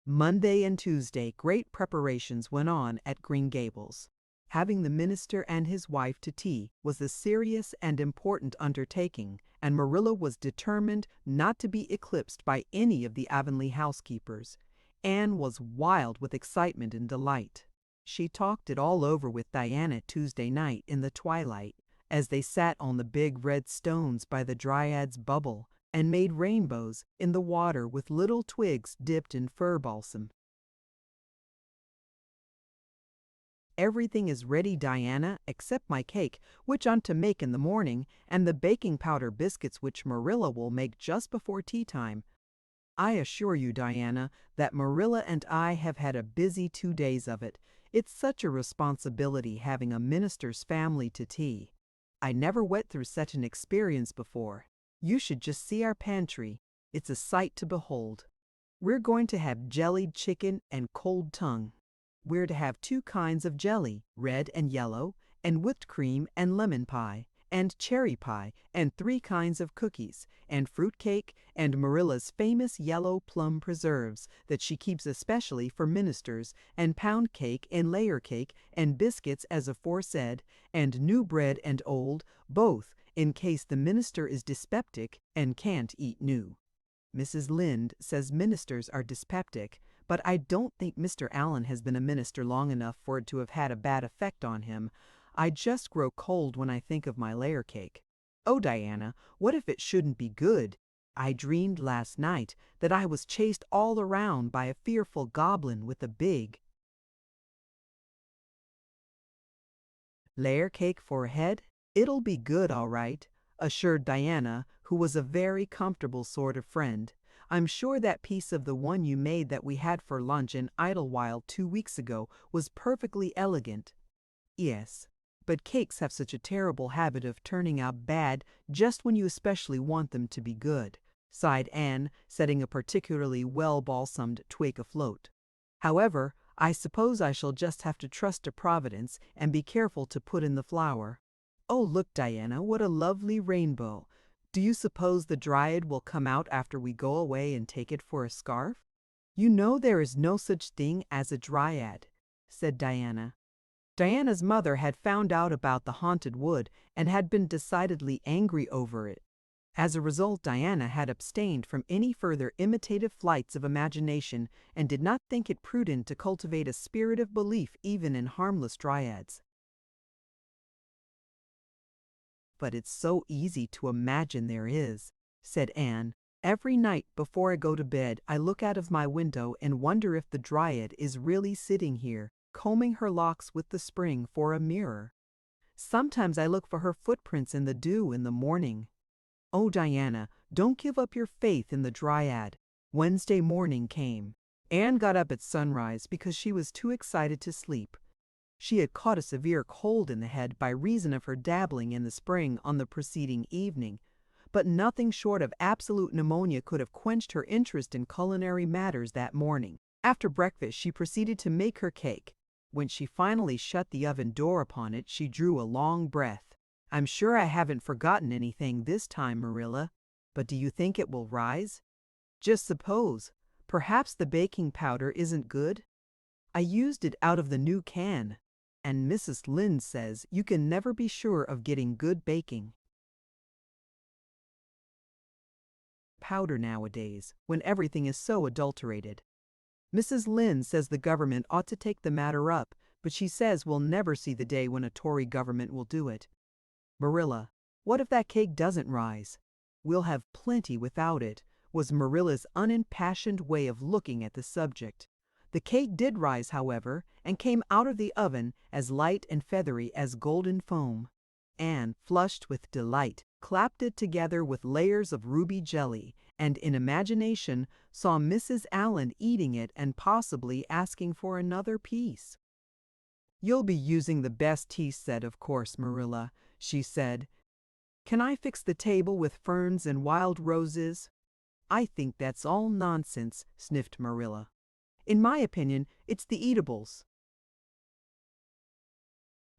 Monday and Tuesday, great preparations went on at Green Gables. Having the minister and his wife to tea was a serious and important undertaking, and Marilla was determined not to be eclipsed by any of the Avonlea housekeepers. Anne was wild with excitement and delight. She talked it all over with Diana Tuesday night in the twilight, as they sat on the big red stones by the Dryad's bubble and made rainbows in the water with little twigs dipped in fir balsam. Everything is ready, Diana, except my cake, which I'm to make in the morning, and the baking powder biscuits which Marilla will make just before tea time. I assure you, Diana, that Marilla and I have had a busy 2 days of it. It's such a responsibility having a minister's family to tea. I never went through such an experience before. You should just see our pantry. It's a sight to behold. We're going to have jellied chicken and cold tongue. We're to have 2 kinds of jelly, red and yellow, and whipped cream and lemon pie, and cherry pie, and 3 kinds of cookies, and fruit cake, and Marilla's famous yellow plum preserves that she keeps especially for ministers, and pound cake and layer cake, and biscuits as aforesaid, and new bread and old, both, in case the minister is dyspeptic and can't eat new. Mrs. Lynde says ministers are dyspeptic, but I don't think Mr. Allen has been a minister long enough for it to have had a bad effect on him. I just grow cold when I think of my layer cake. Oh, Diana, what if it shouldn't be good? I dreamed last night that I was chased all around by a fearful goblin with a big layer cake for a head. It'll be good, all right, assured Diana, who was a very comfortable sort of friend. I'm sure that piece of the one you made that we had for lunch in Idlewild 2 weeks ago was perfectly elegant. Yes, but cakes have such a terrible habit of turning out bad just when you especially want them to be good, sighed Anne, setting a particularly well-balsamed twig afloat. However, I suppose I shall just have to trust to Providence and be careful to put in the flour. Oh, look, Diana, what a lovely rainbow. Do you suppose the Dryad will come out after we go away and take it for a scarf? You know there is no such thing as a Dryad, said Diana. Diana's mother had found out about the haunted wood and had been decidedly angry over it. As a result, Diana had abstained from any further imitative flights of imagination and did not think it prudent to cultivate a spirit of belief even in harmless dryads. But it's so easy to imagine there is. said Anne. "Every night before I go to bed, I look out of my window and wonder if the Dryad is really sitting here, combing her locks with the spring for a mirror. Sometimes I look for her footprints in the dew in the morning. Oh, Diana, don't give up your faith in the Dryad." Wednesday morning came. Anne got up at sunrise because she was too excited to sleep. She had caught a severe cold in the head by reason of her dabbling in the spring on the preceding evening, but nothing short of absolute pneumonia could have quenched her interest in culinary matters that morning. After breakfast, she proceeded to make her cake. When she finally shut the oven door upon it, she drew a long breath. "I'm sure I haven't forgotten anything this time, Marilla, but do you think it will rise? Just suppose. Perhaps the baking powder isn't good? I used it out of the new can, and Mrs. Lynde says you can never be sure of getting good baking powder nowadays, when everything is so adulterated. Mrs. Lynde says the government ought to take the matter up, but she says we'll never see the day when a Tory government will do it. Marilla, what if that cake doesn't rise? We'll have plenty without it," was Marilla's unimpassioned way of looking at the subject. The cake did rise, however, and came out of the oven as light and feathery as golden foam. Anne, flushed with delight, clapped it together with layers of ruby jelly, and in imagination saw Mrs. Allen eating it and possibly asking for another piece. "You'll be using the best tea set, of course, Marilla," she said. "Can I fix the table with ferns and wild roses?" "I think that's all nonsense," sniffed Marilla. "In my opinion, it's the eatables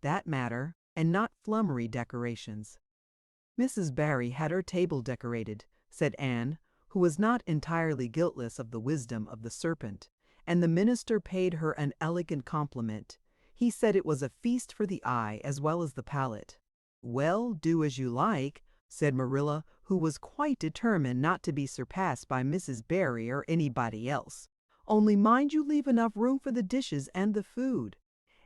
that matter, and not flummery decorations." "Mrs. Barry had her table decorated," said Anne, who was not entirely guiltless of the wisdom of the serpent, "and the minister paid her an elegant compliment. He said it was a feast for the eye as well as the palate." "Well, do as you like," said Marilla, who was quite determined not to be surpassed by Mrs. Barry or anybody else. "Only mind you leave enough room for the dishes and the food."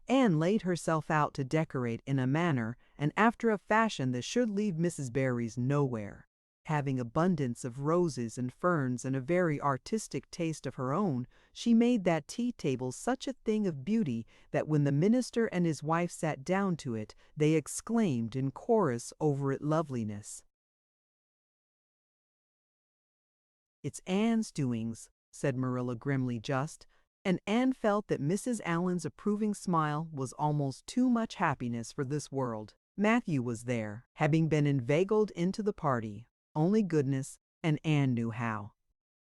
Anne laid herself out to decorate in a manner and after a fashion that should leave Mrs. Barry's nowhere. Having abundance of roses and ferns and a very artistic taste of her own, she made that tea table such a thing of beauty that when the minister and his wife sat down to it, they exclaimed in chorus over its loveliness. "It's Anne's doings," said Marilla grimly just, and Anne felt that Mrs. Allen's approving smile was almost too much happiness for this world. Matthew was there, having been inveigled into the party. Only goodness, and Anne knew how.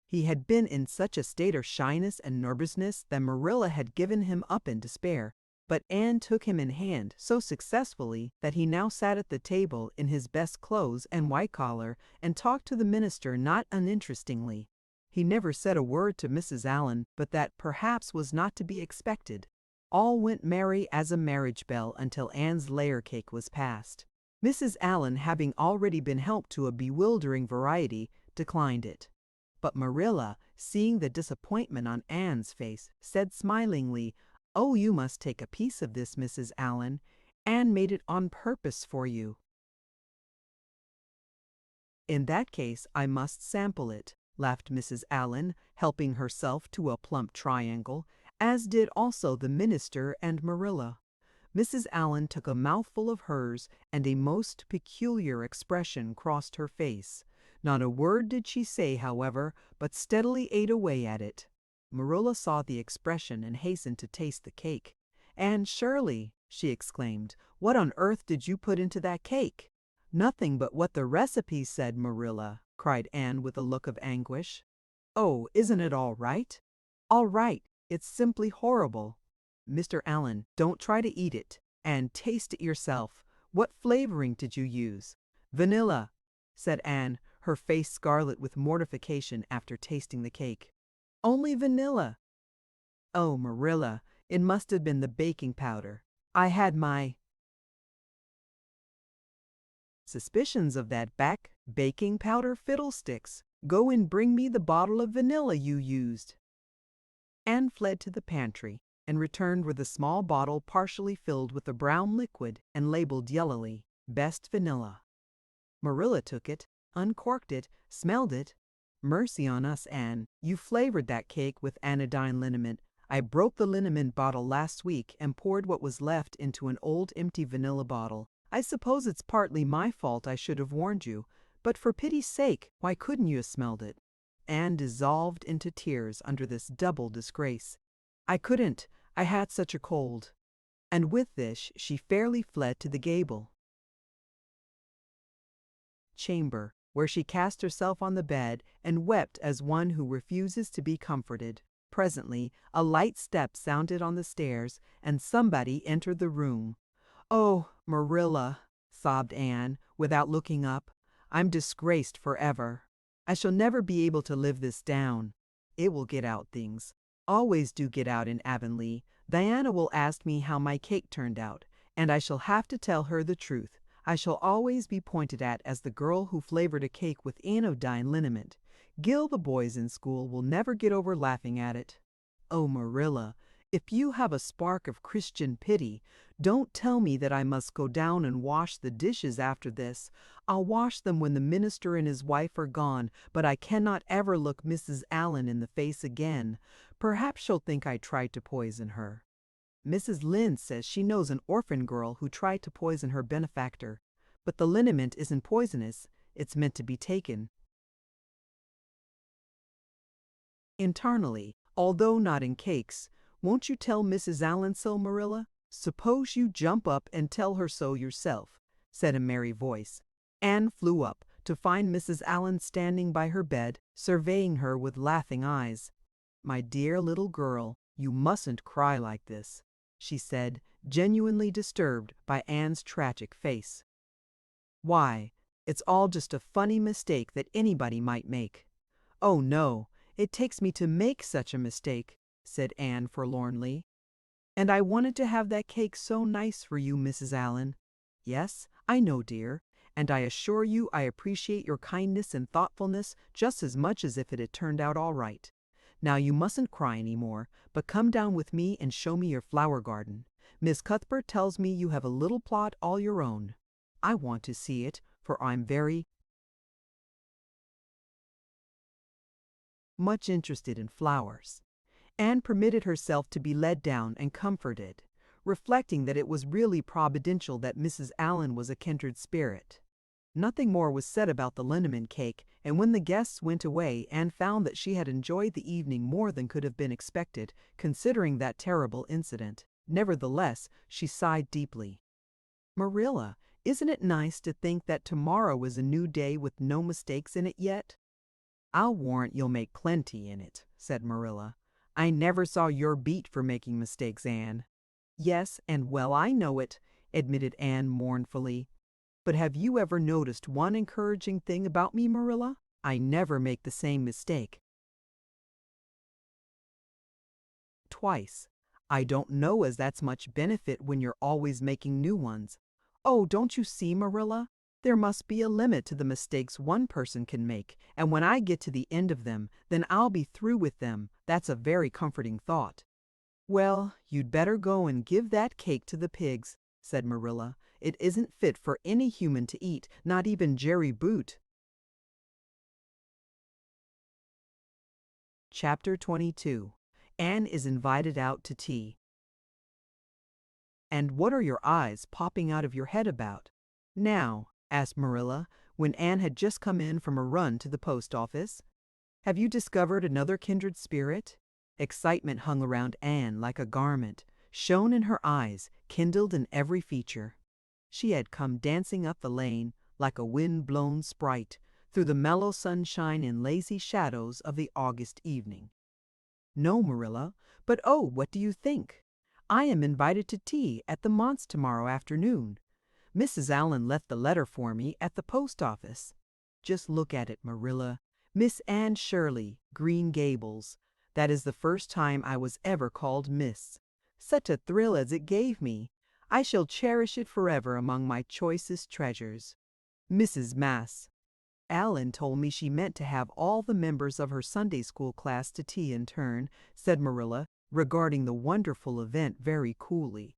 He had been in such a state of shyness and nervousness that Marilla had given him up in despair, but Anne took him in hand so successfully that he now sat at the table in his best clothes and white collar and talked to the minister not uninterestingly. He never said a word to Mrs. Allen, but that perhaps was not to be expected. All went merry as a marriage bell until Anne's layer cake was passed. Mrs. Allen, having already been helped to a bewildering variety, declined it. But Marilla, seeing the disappointment on Anne's face, said smilingly, "Oh, you must take a piece of this, Mrs. Allen. Anne made it on purpose for you." "In that case, I must sample it," laughed Mrs. Allen, helping herself to a plump triangle, as did also the minister and Marilla. Mrs. Allen took a mouthful of hers, and a most peculiar expression crossed her face. Not a word did she say, however, but steadily ate away at it. Marilla saw the expression and hastened to taste the cake. "Anne Shirley," she exclaimed, "what on earth did you put into that cake?" "Nothing but what the recipe said, Marilla," cried Anne with a look of anguish. "Oh, isn't it all right?" "All right. It's simply horrible." "Mr. Allen, don't try to eat it, and taste it yourself. What flavoring did you use?" "Vanilla," said Anne, her face scarlet with mortification after tasting the cake. "Only vanilla." "Oh, Marilla, it must have been the baking powder. I had my suspicions of that baking powder fiddlesticks. Go and bring me the bottle of vanilla you used." Anne fled to the pantry and returned with a small bottle partially filled with a brown liquid and labeled yellowly, "Best Vanilla." Marilla took it, uncorked it, smelled it. Mercy on us, Anne. You flavored that cake with anodyne liniment. I broke the liniment bottle last week and poured what was left into an old empty vanilla bottle. I suppose it's partly my fault. I should have warned you. But for pity's sake, why couldn't you have smelled it? Anne dissolved into tears under this double disgrace. I couldn't. I had such a cold. And with this she fairly fled to the gable chamber, where she cast herself on the bed and wept as one who refuses to be comforted. Presently a light step sounded on the stairs, and somebody entered the room. "Oh, Marilla," sobbed Anne, without looking up. "I'm disgraced forever. I shall never be able to live this down. It will get out things. Always do get out in Avonlea. Diana will ask me how my cake turned out, and I shall have to tell her the truth. I shall always be pointed at as the girl who flavored a cake with anodyne liniment. Gil, the boys in school, will never get over laughing at it. Oh, Marilla, if you have a spark of Christian pity, don't tell me that I must go down and wash the dishes after this. I'll wash them when the minister and his wife are gone, but I cannot ever look Mrs. Allen in the face again. Perhaps she'll think I tried to poison her. Mrs. Lynde says she knows an orphan girl who tried to poison her benefactor, but the liniment isn't poisonous. It's meant to be taken internally, although not in cakes. Won't you tell Mrs. Allen so, Marilla? Suppose you jump up and tell her so yourself," said a merry voice. Anne flew up to find Mrs. Allen standing by her bed, surveying her with laughing eyes. "My dear little girl, you mustn't cry like this," she said, genuinely disturbed by Anne's tragic face. "Why, it's all just a funny mistake that anybody might make." "Oh, no, it takes me to make such a mistake," said Anne forlornly. "And I wanted to have that cake so nice for you, Mrs. Allen." "Yes, I know, dear, and I assure you I appreciate your kindness and thoughtfulness just as much as if it had turned out all right. Now you mustn't cry any more, but come down with me and show me your flower garden. Miss Cuthbert tells me you have a little plot all your own. I want to see it, for I'm very much interested in flowers." Anne permitted herself to be led down and comforted, reflecting that it was really providential that Mrs. Allen was a kindred spirit. Nothing more was said about the liniment cake, and when the guests went away, Anne found that she had enjoyed the evening more than could have been expected, considering that terrible incident. Nevertheless, she sighed deeply. "Marilla, isn't it nice to think that tomorrow is a new day with no mistakes in it yet?" "I'll warrant you'll make plenty in it," said Marilla. "I never saw your beat for making mistakes, Anne." "Yes, and well I know it," admitted Anne mournfully. "But have you ever noticed one encouraging thing about me, Marilla? I never make the same mistake twice. I don't know as that's much benefit when you're always making new ones. Oh, don't you see, Marilla? There must be a limit to the mistakes one person can make, and when I get to the end of them, then I'll be through with them. That's a very comforting thought." "Well, you'd better go and give that cake to the pigs," said Marilla. "It isn't fit for any human to eat, not even Jerry Boot." Chapter 22. Anne is invited out to tea. "And what are your eyes popping out of your head about now?" asked Marilla, when Anne had just come in from a run to the post office. "Have you discovered another kindred spirit?" Excitement hung around Anne like a garment, shone in her eyes, kindled in every feature. She had come dancing up the lane like a wind-blown sprite through the mellow sunshine and lazy shadows of the August evening. "No, Marilla, but oh, what do you think? I am invited to tea at the Monts tomorrow afternoon. Mrs. Allen left the letter for me at the post office. Just look at it, Marilla. Miss Anne Shirley, Green Gables. That is the first time I was ever called Miss. Such a thrill as it gave me. I shall cherish it forever among my choicest treasures. Mrs. Mass. Allen told me she meant to have all the members of her Sunday school class to tea in turn," said Marilla, regarding the wonderful event very coolly.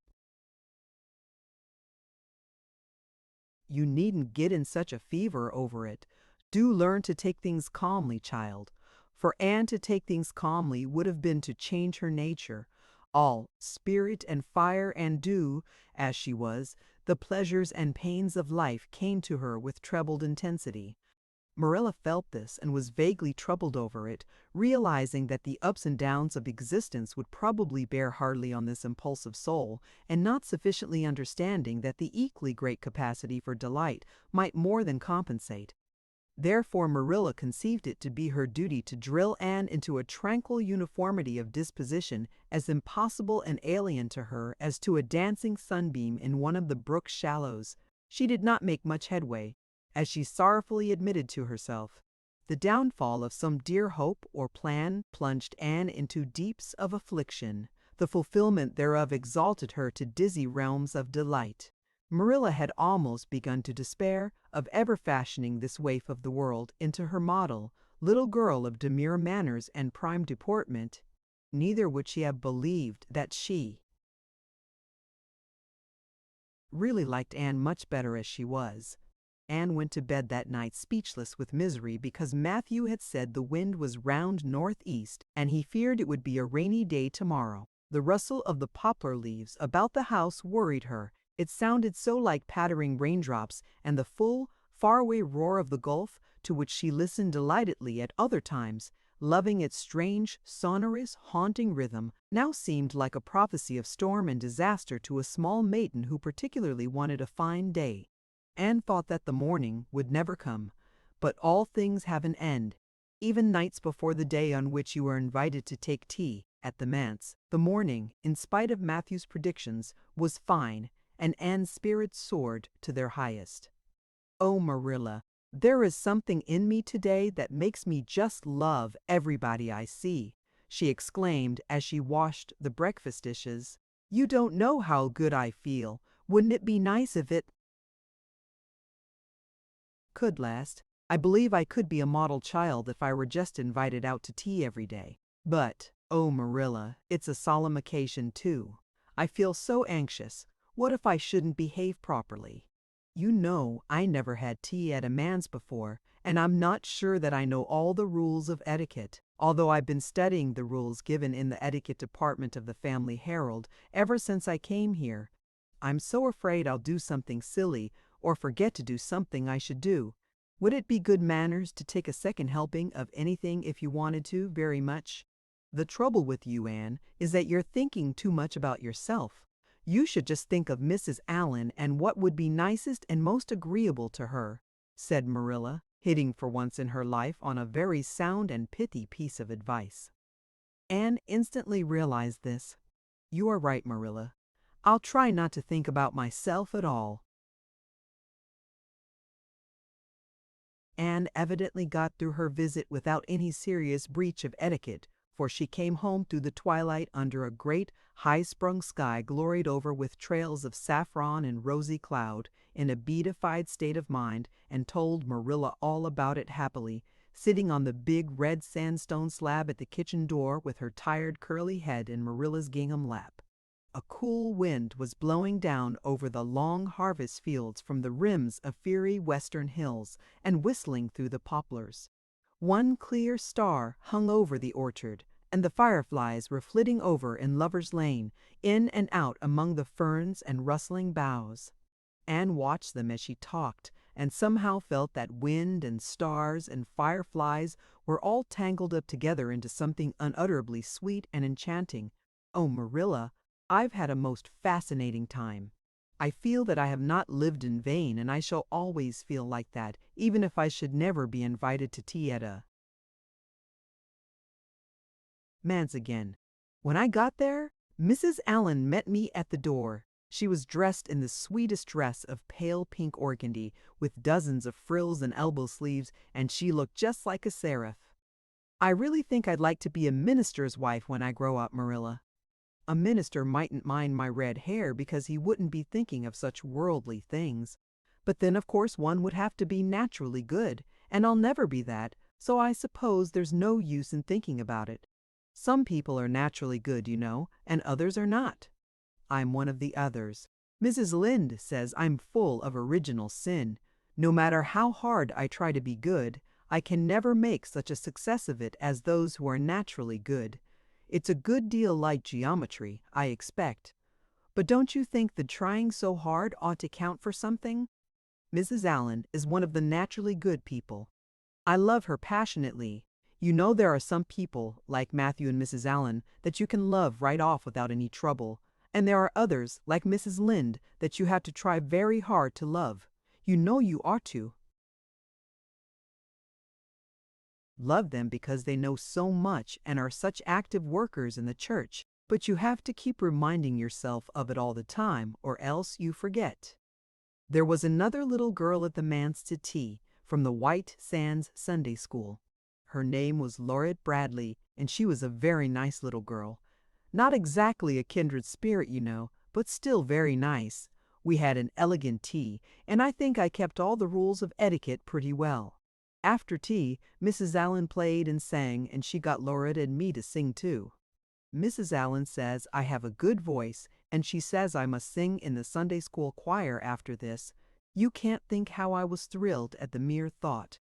"You needn't get in such a fever over it. Do learn to take things calmly, child. For Anne to take things calmly would have been to change her nature. All spirit and fire and dew, as she was, the pleasures and pains of life came to her with trebled intensity. Marilla felt this and was vaguely troubled over it, realizing that the ups and downs of existence would probably bear hardly on this impulsive soul, and not sufficiently understanding that the equally great capacity for delight might more than compensate. Therefore Marilla conceived it to be her duty to drill Anne into a tranquil uniformity of disposition as impossible and alien to her as to a dancing sunbeam in one of the brook's shallows. She did not make much headway, as she sorrowfully admitted to herself. The downfall of some dear hope or plan plunged Anne into deeps of affliction. The fulfillment thereof exalted her to dizzy realms of delight. Marilla had almost begun to despair of ever fashioning this waif of the world into her model, little girl of demure manners and prime deportment. Neither would she have believed that she really liked Anne much better as she was. Anne went to bed that night speechless with misery because Matthew had said the wind was round northeast and he feared it would be a rainy day tomorrow. The rustle of the poplar leaves about the house worried her. It sounded so like pattering raindrops, and the full, faraway roar of the Gulf, to which she listened delightedly at other times, loving its strange, sonorous, haunting rhythm, now seemed like a prophecy of storm and disaster to a small maiden who particularly wanted a fine day. Anne thought that the morning would never come, but all things have an end. Even nights before the day on which you are invited to take tea at the manse, the morning, in spite of Matthew's predictions, was fine, and Anne's spirits soared to their highest. "Oh, Marilla, there is something in me today that makes me just love everybody I see," she exclaimed as she washed the breakfast dishes. "You don't know how good I feel. Wouldn't it be nice if it could last? I believe I could be a model child if I were just invited out to tea every day. But, oh, Marilla, it's a solemn occasion too. I feel so anxious. What if I shouldn't behave properly? You know I never had tea at a manse before, and I'm not sure that I know all the rules of etiquette, although I've been studying the rules given in the etiquette department of the Family Herald ever since I came here. I'm so afraid I'll do something silly or forget to do something I should do. Would it be good manners to take a second helping of anything if you wanted to very much? The trouble with you, Anne, is that you're thinking too much about yourself. You should just think of Mrs. Allan and what would be nicest and most agreeable to her," said Marilla, hitting for once in her life on a very sound and pithy piece of advice. Anne instantly realized this. "You are right, Marilla. I'll try not to think about myself at all." Anne evidently got through her visit without any serious breach of etiquette, for she came home through the twilight under a great, high-sprung sky gloried over with trails of saffron and rosy cloud, in a beatified state of mind, and told Marilla all about it happily, sitting on the big red sandstone slab at the kitchen door with her tired curly head in Marilla's gingham lap. A cool wind was blowing down over the long harvest fields from the rims of fiery western hills and whistling through the poplars. One clear star hung over the orchard, and the fireflies were flitting over in Lover's Lane, in and out among the ferns and rustling boughs. Anne watched them as she talked, and somehow felt that wind and stars and fireflies were all tangled up together into something unutterably sweet and enchanting. "Oh, Marilla, I've had a most fascinating time. I feel that I have not lived in vain, and I shall always feel like that, even if I should never be invited to tea at a manse again. When I got there, Mrs. Allan met me at the door. She was dressed in the sweetest dress of pale pink organdy, with dozens of frills and elbow sleeves, and she looked just like a seraph. I really think I'd like to be a minister's wife when I grow up, Marilla. A minister mightn't mind my red hair because he wouldn't be thinking of such worldly things. But then, of course, one would have to be naturally good, and I'll never be that, so I suppose there's no use in thinking about it. Some people are naturally good, you know, and others are not. I'm one of the others. Mrs. Lynde says I'm full of original sin. No matter how hard I try to be good, I can never make such a success of it as those who are naturally good. It's a good deal like geometry, I expect. But don't you think that trying so hard ought to count for something? Mrs. Allen is one of the naturally good people. I love her passionately. You know there are some people, like Matthew and Mrs. Allen, that you can love right off without any trouble, and there are others, like Mrs. Lynde, that you have to try very hard to love. You know you ought to. Love them because they know so much and are such active workers in the church, but you have to keep reminding yourself of it all the time, or else you forget. There was another little girl at the manse to tea, from the White Sands Sunday School. Her name was Laurette Bradley, and she was a very nice little girl. Not exactly a kindred spirit, you know, but still very nice. We had an elegant tea, and I think I kept all the rules of etiquette pretty well. After tea, Mrs. Allen played and sang, and she got Laurette and me to sing too. Mrs. Allen says I have a good voice, and she says I must sing in the Sunday school choir after this. You can't think how I was thrilled at the mere thought.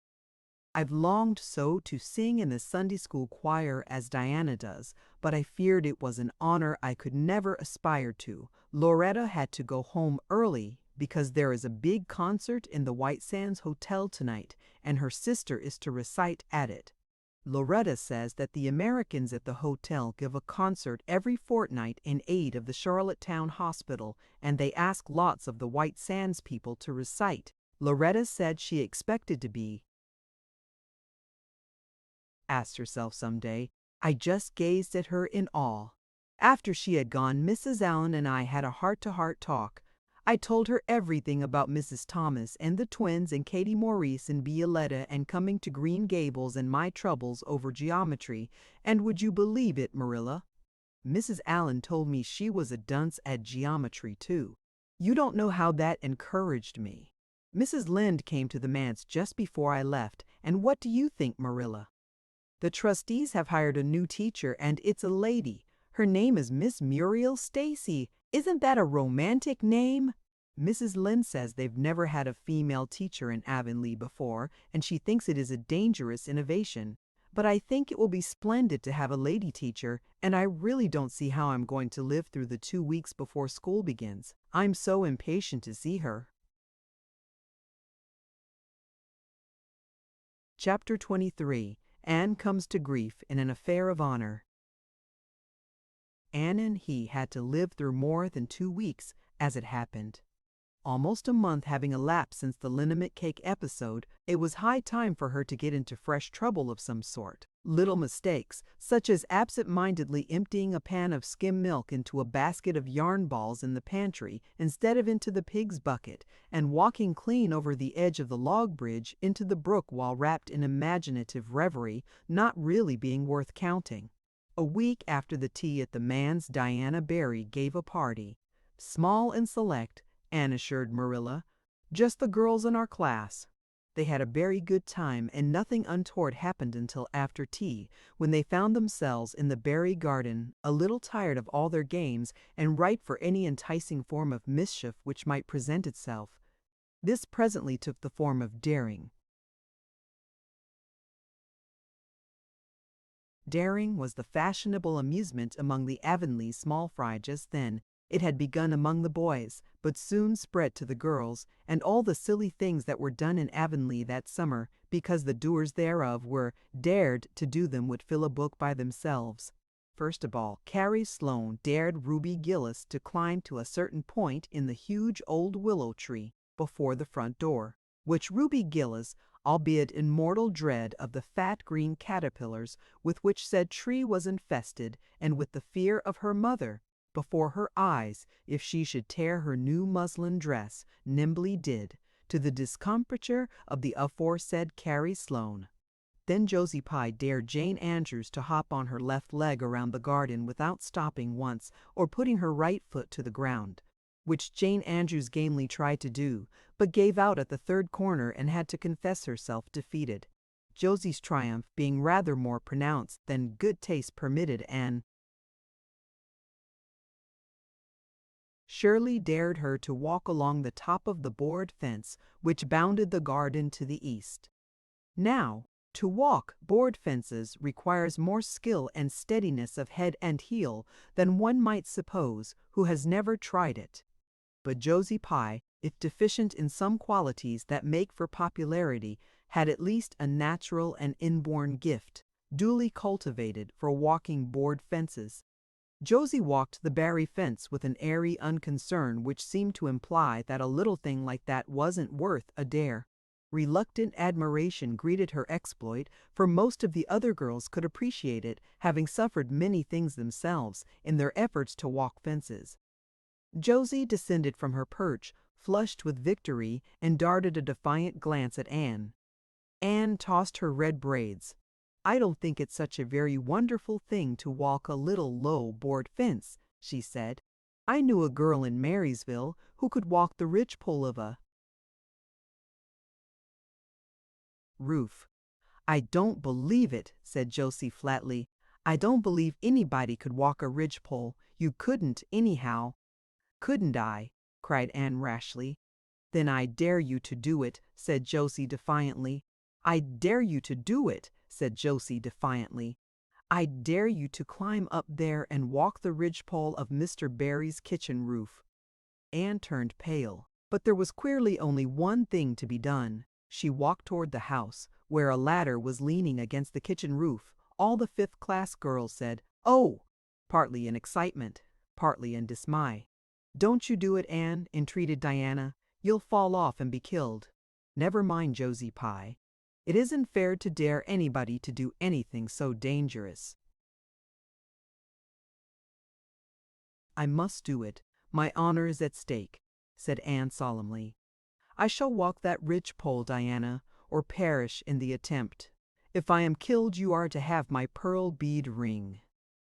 I've longed so to sing in the Sunday school choir as Diana does, but I feared it was an honor I could never aspire to. Loretta had to go home early because there is a big concert in the White Sands Hotel tonight, and her sister is to recite at it. Loretta says that the Americans at the hotel give a concert every fortnight in aid of the Charlottetown Hospital, and they ask lots of the White Sands people to recite. Loretta said she expected to be asked herself someday. I just gazed at her in awe. After she had gone, Mrs. Allen and I had a heart-to-heart talk. I told her everything about Mrs. Thomas and the twins and Katie Maurice and Violetta and coming to Green Gables and my troubles over geometry, and would you believe it, Marilla? Mrs. Allen told me she was a dunce at geometry too. You don't know how that encouraged me. Mrs. Lynde came to the manse just before I left, and what do you think, Marilla? The trustees have hired a new teacher, and it's a lady. Her name is Miss Muriel Stacy. Isn't that a romantic name? Mrs. Lynde says they've never had a female teacher in Avonlea before, and she thinks it is a dangerous innovation. But I think it will be splendid to have a lady teacher, and I really don't see how I'm going to live through the 2 weeks before school begins. I'm so impatient to see her. Chapter 23. Anne comes to grief in an affair of honor. Anne and he had to live through more than 2 weeks, as it happened. Almost a month having elapsed since the liniment cake episode, it was high time for her to get into fresh trouble of some sort. Little mistakes, such as absent-mindedly emptying a pan of skim milk into a basket of yarn balls in the pantry instead of into the pig's bucket, and walking clean over the edge of the log bridge into the brook while wrapped in imaginative reverie, not really being worth counting. A week after the tea at the manse, Diana Barry gave a party. Small and select, Anne assured Marilla. Just the girls in our class. They had a very good time, and nothing untoward happened until after tea, when they found themselves in the Barry garden, a little tired of all their games and ripe for any enticing form of mischief which might present itself. This presently took the form of daring. Daring was the fashionable amusement among the Avonlea small fry just then. It had begun among the boys, but soon spread to the girls, and all the silly things that were done in Avonlea that summer, because the doers thereof were dared to do them, would fill a book by themselves. First of all, Carrie Sloane dared Ruby Gillis to climb to a certain point in the huge old willow tree before the front door, which Ruby Gillis, albeit in mortal dread of the fat green caterpillars with which said tree was infested, and with the fear of her mother before her eyes if she should tear her new muslin dress, nimbly did, to the discomfiture of the aforesaid Carrie Sloane. Then Josie Pye dared Jane Andrews to hop on her left leg around the garden without stopping once or putting her right foot to the ground, which Jane Andrews gamely tried to do, but gave out at the third corner and had to confess herself defeated. Josie's triumph being rather more pronounced than good taste permitted, Anne Shirley dared her to walk along the top of the board fence which bounded the garden to the east. Now, to walk board fences requires more skill and steadiness of head and heel than one might suppose who has never tried it. But Josie Pye, if deficient in some qualities that make for popularity, had at least a natural and inborn gift, duly cultivated, for walking board fences. Josie walked the Barry fence with an airy unconcern which seemed to imply that a little thing like that wasn't worth a dare. Reluctant admiration greeted her exploit, for most of the other girls could appreciate it, having suffered many things themselves in their efforts to walk fences. Josie descended from her perch, flushed with victory, and darted a defiant glance at Anne. Anne tossed her red braids. "I don't think it's such a very wonderful thing to walk a little low board fence," she said. "I knew a girl in Marysville who could walk the ridgepole of a roof." "I don't believe it," said Josie flatly. "I don't believe anybody could walk a ridgepole. You couldn't, anyhow." "Couldn't I?" cried Anne rashly. "Then I dare you to do it," said Josie defiantly. "I dare you to do it," said Josie defiantly. "I dare you to climb up there and walk the ridgepole of Mr. Barry's kitchen roof." Anne turned pale, but there was queerly only one thing to be done. She walked toward the house, where a ladder was leaning against the kitchen roof. All the fifth-class girls said, "Oh!" partly in excitement, partly in dismay. "Don't you do it, Anne," entreated Diana. "You'll fall off and be killed." "Never mind, Josie Pye. It isn't fair to dare anybody to do anything so dangerous." "I must do it. My honor is at stake," said Anne solemnly. "I shall walk that ridgepole, Diana, or perish in the attempt. If I am killed, you are to have my pearl bead ring."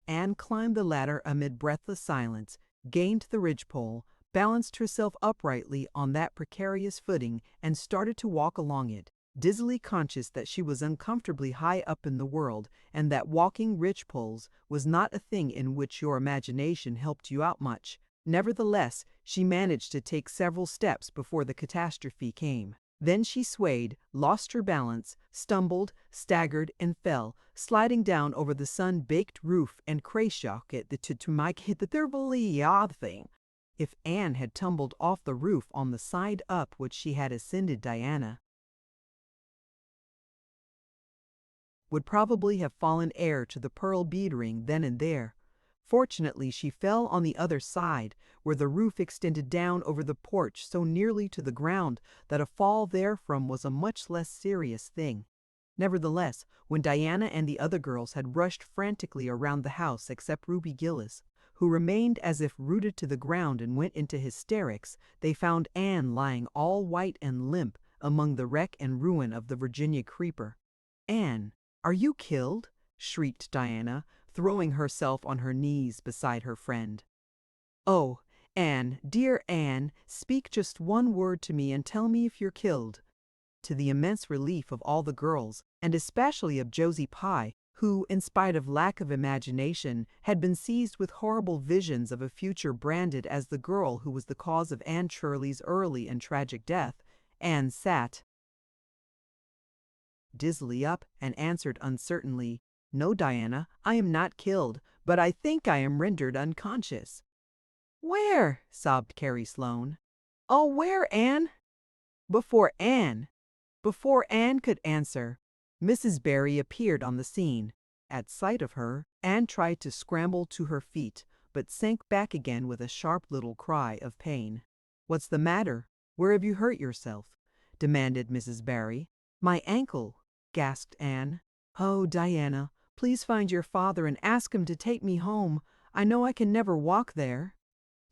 Anne climbed the ladder amid breathless silence, gained the ridgepole, balanced herself uprightly on that precarious footing, and started to walk along it, dizzily conscious that she was uncomfortably high up in the world, and that walking ridgepoles was not a thing in which your imagination helped you out much. Nevertheless, she managed to take several steps before the catastrophe came. Then she swayed, lost her balance, stumbled, staggered, and fell, sliding down over the sun-baked roof and crayshawk at the to make hit the thoroughly odd thing. If Anne had tumbled off the roof on the side up which she had ascended, Diana would probably have fallen heir to the pearl bead ring then and there. Fortunately, she fell on the other side, where the roof extended down over the porch so nearly to the ground that a fall therefrom was a much less serious thing. Nevertheless, when Diana and the other girls had rushed frantically around the house except Ruby Gillis, who remained as if rooted to the ground and went into hysterics, they found Anne lying all white and limp among the wreck and ruin of the Virginia creeper. "Anne, are you killed?" shrieked Diana, throwing herself on her knees beside her friend. "Oh, Anne, dear Anne, speak just one word to me and tell me if you're killed." To the immense relief of all the girls, and especially of Josie Pye, who, in spite of lack of imagination, had been seized with horrible visions of a future branded as the girl who was the cause of Anne Shirley's early and tragic death, Anne sat dizzily up and answered uncertainly, "No, Diana, I am not killed, but I think I am rendered unconscious." "Where?" sobbed Carrie Sloane. "Oh, where, Anne?" Before Anne could answer, Mrs. Barry appeared on the scene. At sight of her, Anne tried to scramble to her feet, but sank back again with a sharp little cry of pain. "What's the matter? Where have you hurt yourself?" demanded Mrs. Barry. "My ankle," gasped Anne. "Oh, Diana, please find your father and ask him to take me home. I know I can never walk there.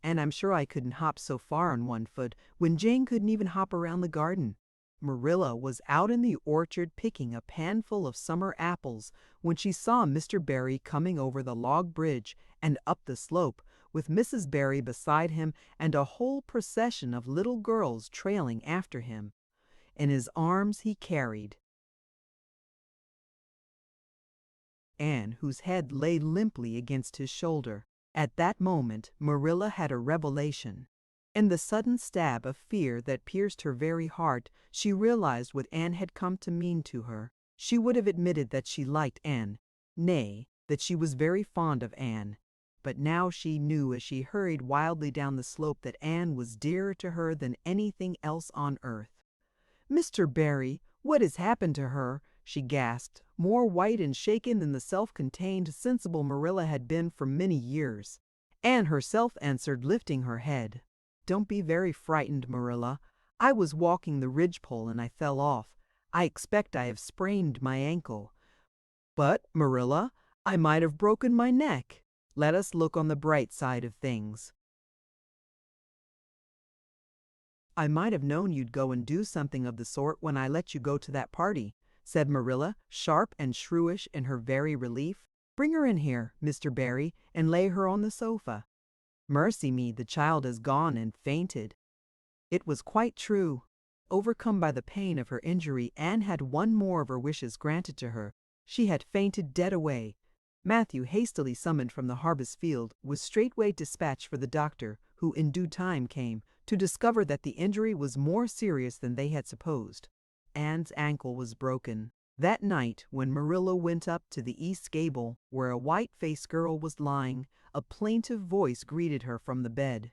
And I'm sure I couldn't hop so far on one foot when Jane couldn't even hop around the garden." Marilla was out in the orchard picking a panful of summer apples when she saw Mr. Barry coming over the log bridge and up the slope, with Mrs. Barry beside him and a whole procession of little girls trailing after him. In his arms he carried Anne, whose head lay limply against his shoulder. At that moment, Marilla had a revelation. In the sudden stab of fear that pierced her very heart, she realized what Anne had come to mean to her. She would have admitted that she liked Anne, nay, that she was very fond of Anne. But now she knew as she hurried wildly down the slope that Anne was dearer to her than anything else on earth. "Mr. Barry, what has happened to her?" she gasped, more white and shaken than the self-contained, sensible Marilla had been for many years. Anne herself answered, lifting her head. "Don't be very frightened, Marilla. I was walking the ridgepole and I fell off. I expect I have sprained my ankle." "But, Marilla, I might have broken my neck. Let us look on the bright side of things." "I might have known you'd go and do something of the sort when I let you go to that party," said Marilla, sharp and shrewish in her very relief. "Bring her in here, Mr. Barry, and lay her on the sofa. Mercy me, the child has gone and fainted." It was quite true. Overcome by the pain of her injury, Anne had one more of her wishes granted to her. She had fainted dead away. Matthew, hastily summoned from the harvest field, was straightway dispatched for the doctor, who in due time came, to discover that the injury was more serious than they had supposed. Anne's ankle was broken. That night, when Marilla went up to the east gable, where a white-faced girl was lying, a plaintive voice greeted her from the bed.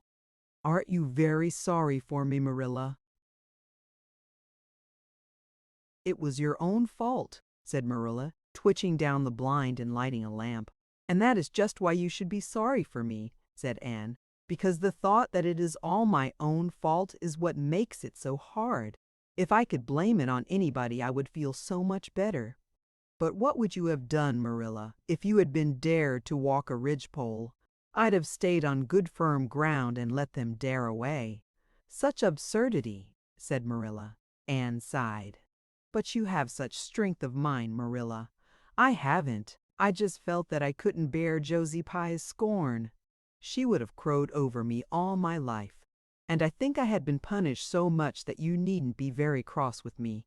"Aren't you very sorry for me, Marilla?" "It was your own fault," said Marilla, twitching down the blind and lighting a lamp. "And that is just why you should be sorry for me," said Anne, "because the thought that it is all my own fault is what makes it so hard. If I could blame it on anybody, I would feel so much better. But what would you have done, Marilla, if you had been dared to walk a ridgepole? I'd have stayed on good firm ground and let them dare away." "Such absurdity," said Marilla. Anne sighed. "But you have such strength of mind, Marilla." "I haven't. I just felt that I couldn't bear Josie Pye's scorn. She would have crowed over me all my life. And I think I had been punished so much that you needn't be very cross with me."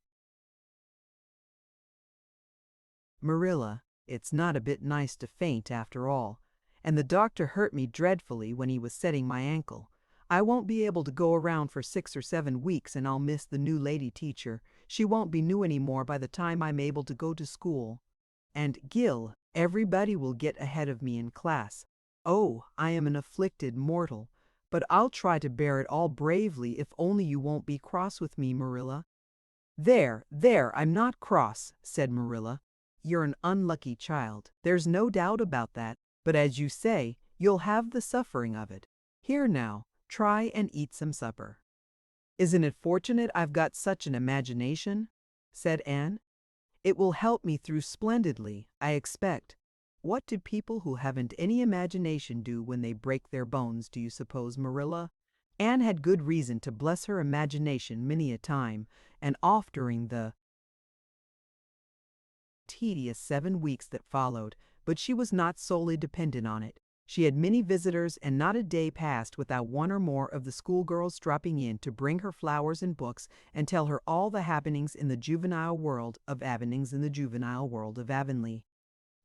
"Marilla, it's not a bit nice to faint after all. And the doctor hurt me dreadfully when he was setting my ankle. I won't be able to go around for 6 or 7 weeks, and I'll miss the new lady teacher. She won't be new anymore by the time I'm able to go to school. And Gil, everybody will get ahead of me in class. Oh, I am an afflicted mortal. But I'll try to bear it all bravely if only you won't be cross with me, Marilla." "There, I'm not cross," said Marilla. "You're an unlucky child, there's no doubt about that. But as you say, you'll have the suffering of it. Here now, try and eat some supper." "Isn't it fortunate I've got such an imagination?" said Anne. "It will help me through splendidly, I expect. What do people who haven't any imagination do when they break their bones, do you suppose, Marilla?" Anne had good reason to bless her imagination many a time, and oft during the tedious 7 weeks that followed, but she was not solely dependent on it. She had many visitors, and not a day passed without one or more of the schoolgirls dropping in to bring her flowers and books and tell her all the happenings in the juvenile world of Avonlea.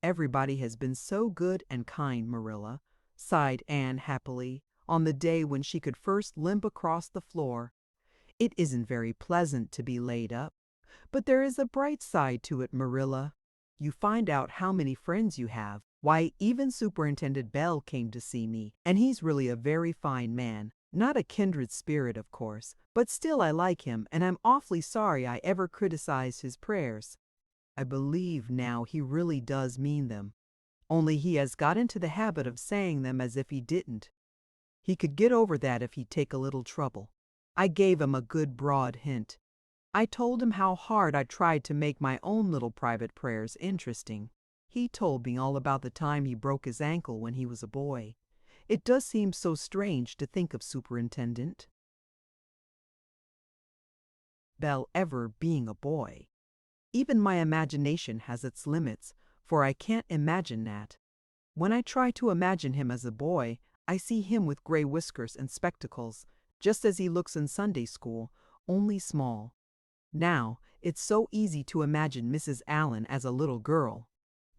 "Everybody has been so good and kind, Marilla," sighed Anne happily, on the day when she could first limp across the floor. "It isn't very pleasant to be laid up. But there is a bright side to it, Marilla. You find out how many friends you have. Why, even Superintendent Bell came to see me, and he's really a very fine man. Not a kindred spirit, of course, but still I like him, and I'm awfully sorry I ever criticized his prayers. I believe now he really does mean them, only he has got into the habit of saying them as if he didn't. He could get over that if he'd take a little trouble. I gave him a good broad hint. I told him how hard I tried to make my own little private prayers interesting. He told me all about the time he broke his ankle when he was a boy. It does seem so strange to think of Superintendent Bell ever being a boy. Even my imagination has its limits, for I can't imagine Nat. When I try to imagine him as a boy, I see him with gray whiskers and spectacles, just as he looks in Sunday school, only small. Now, it's so easy to imagine Mrs. Allan as a little girl.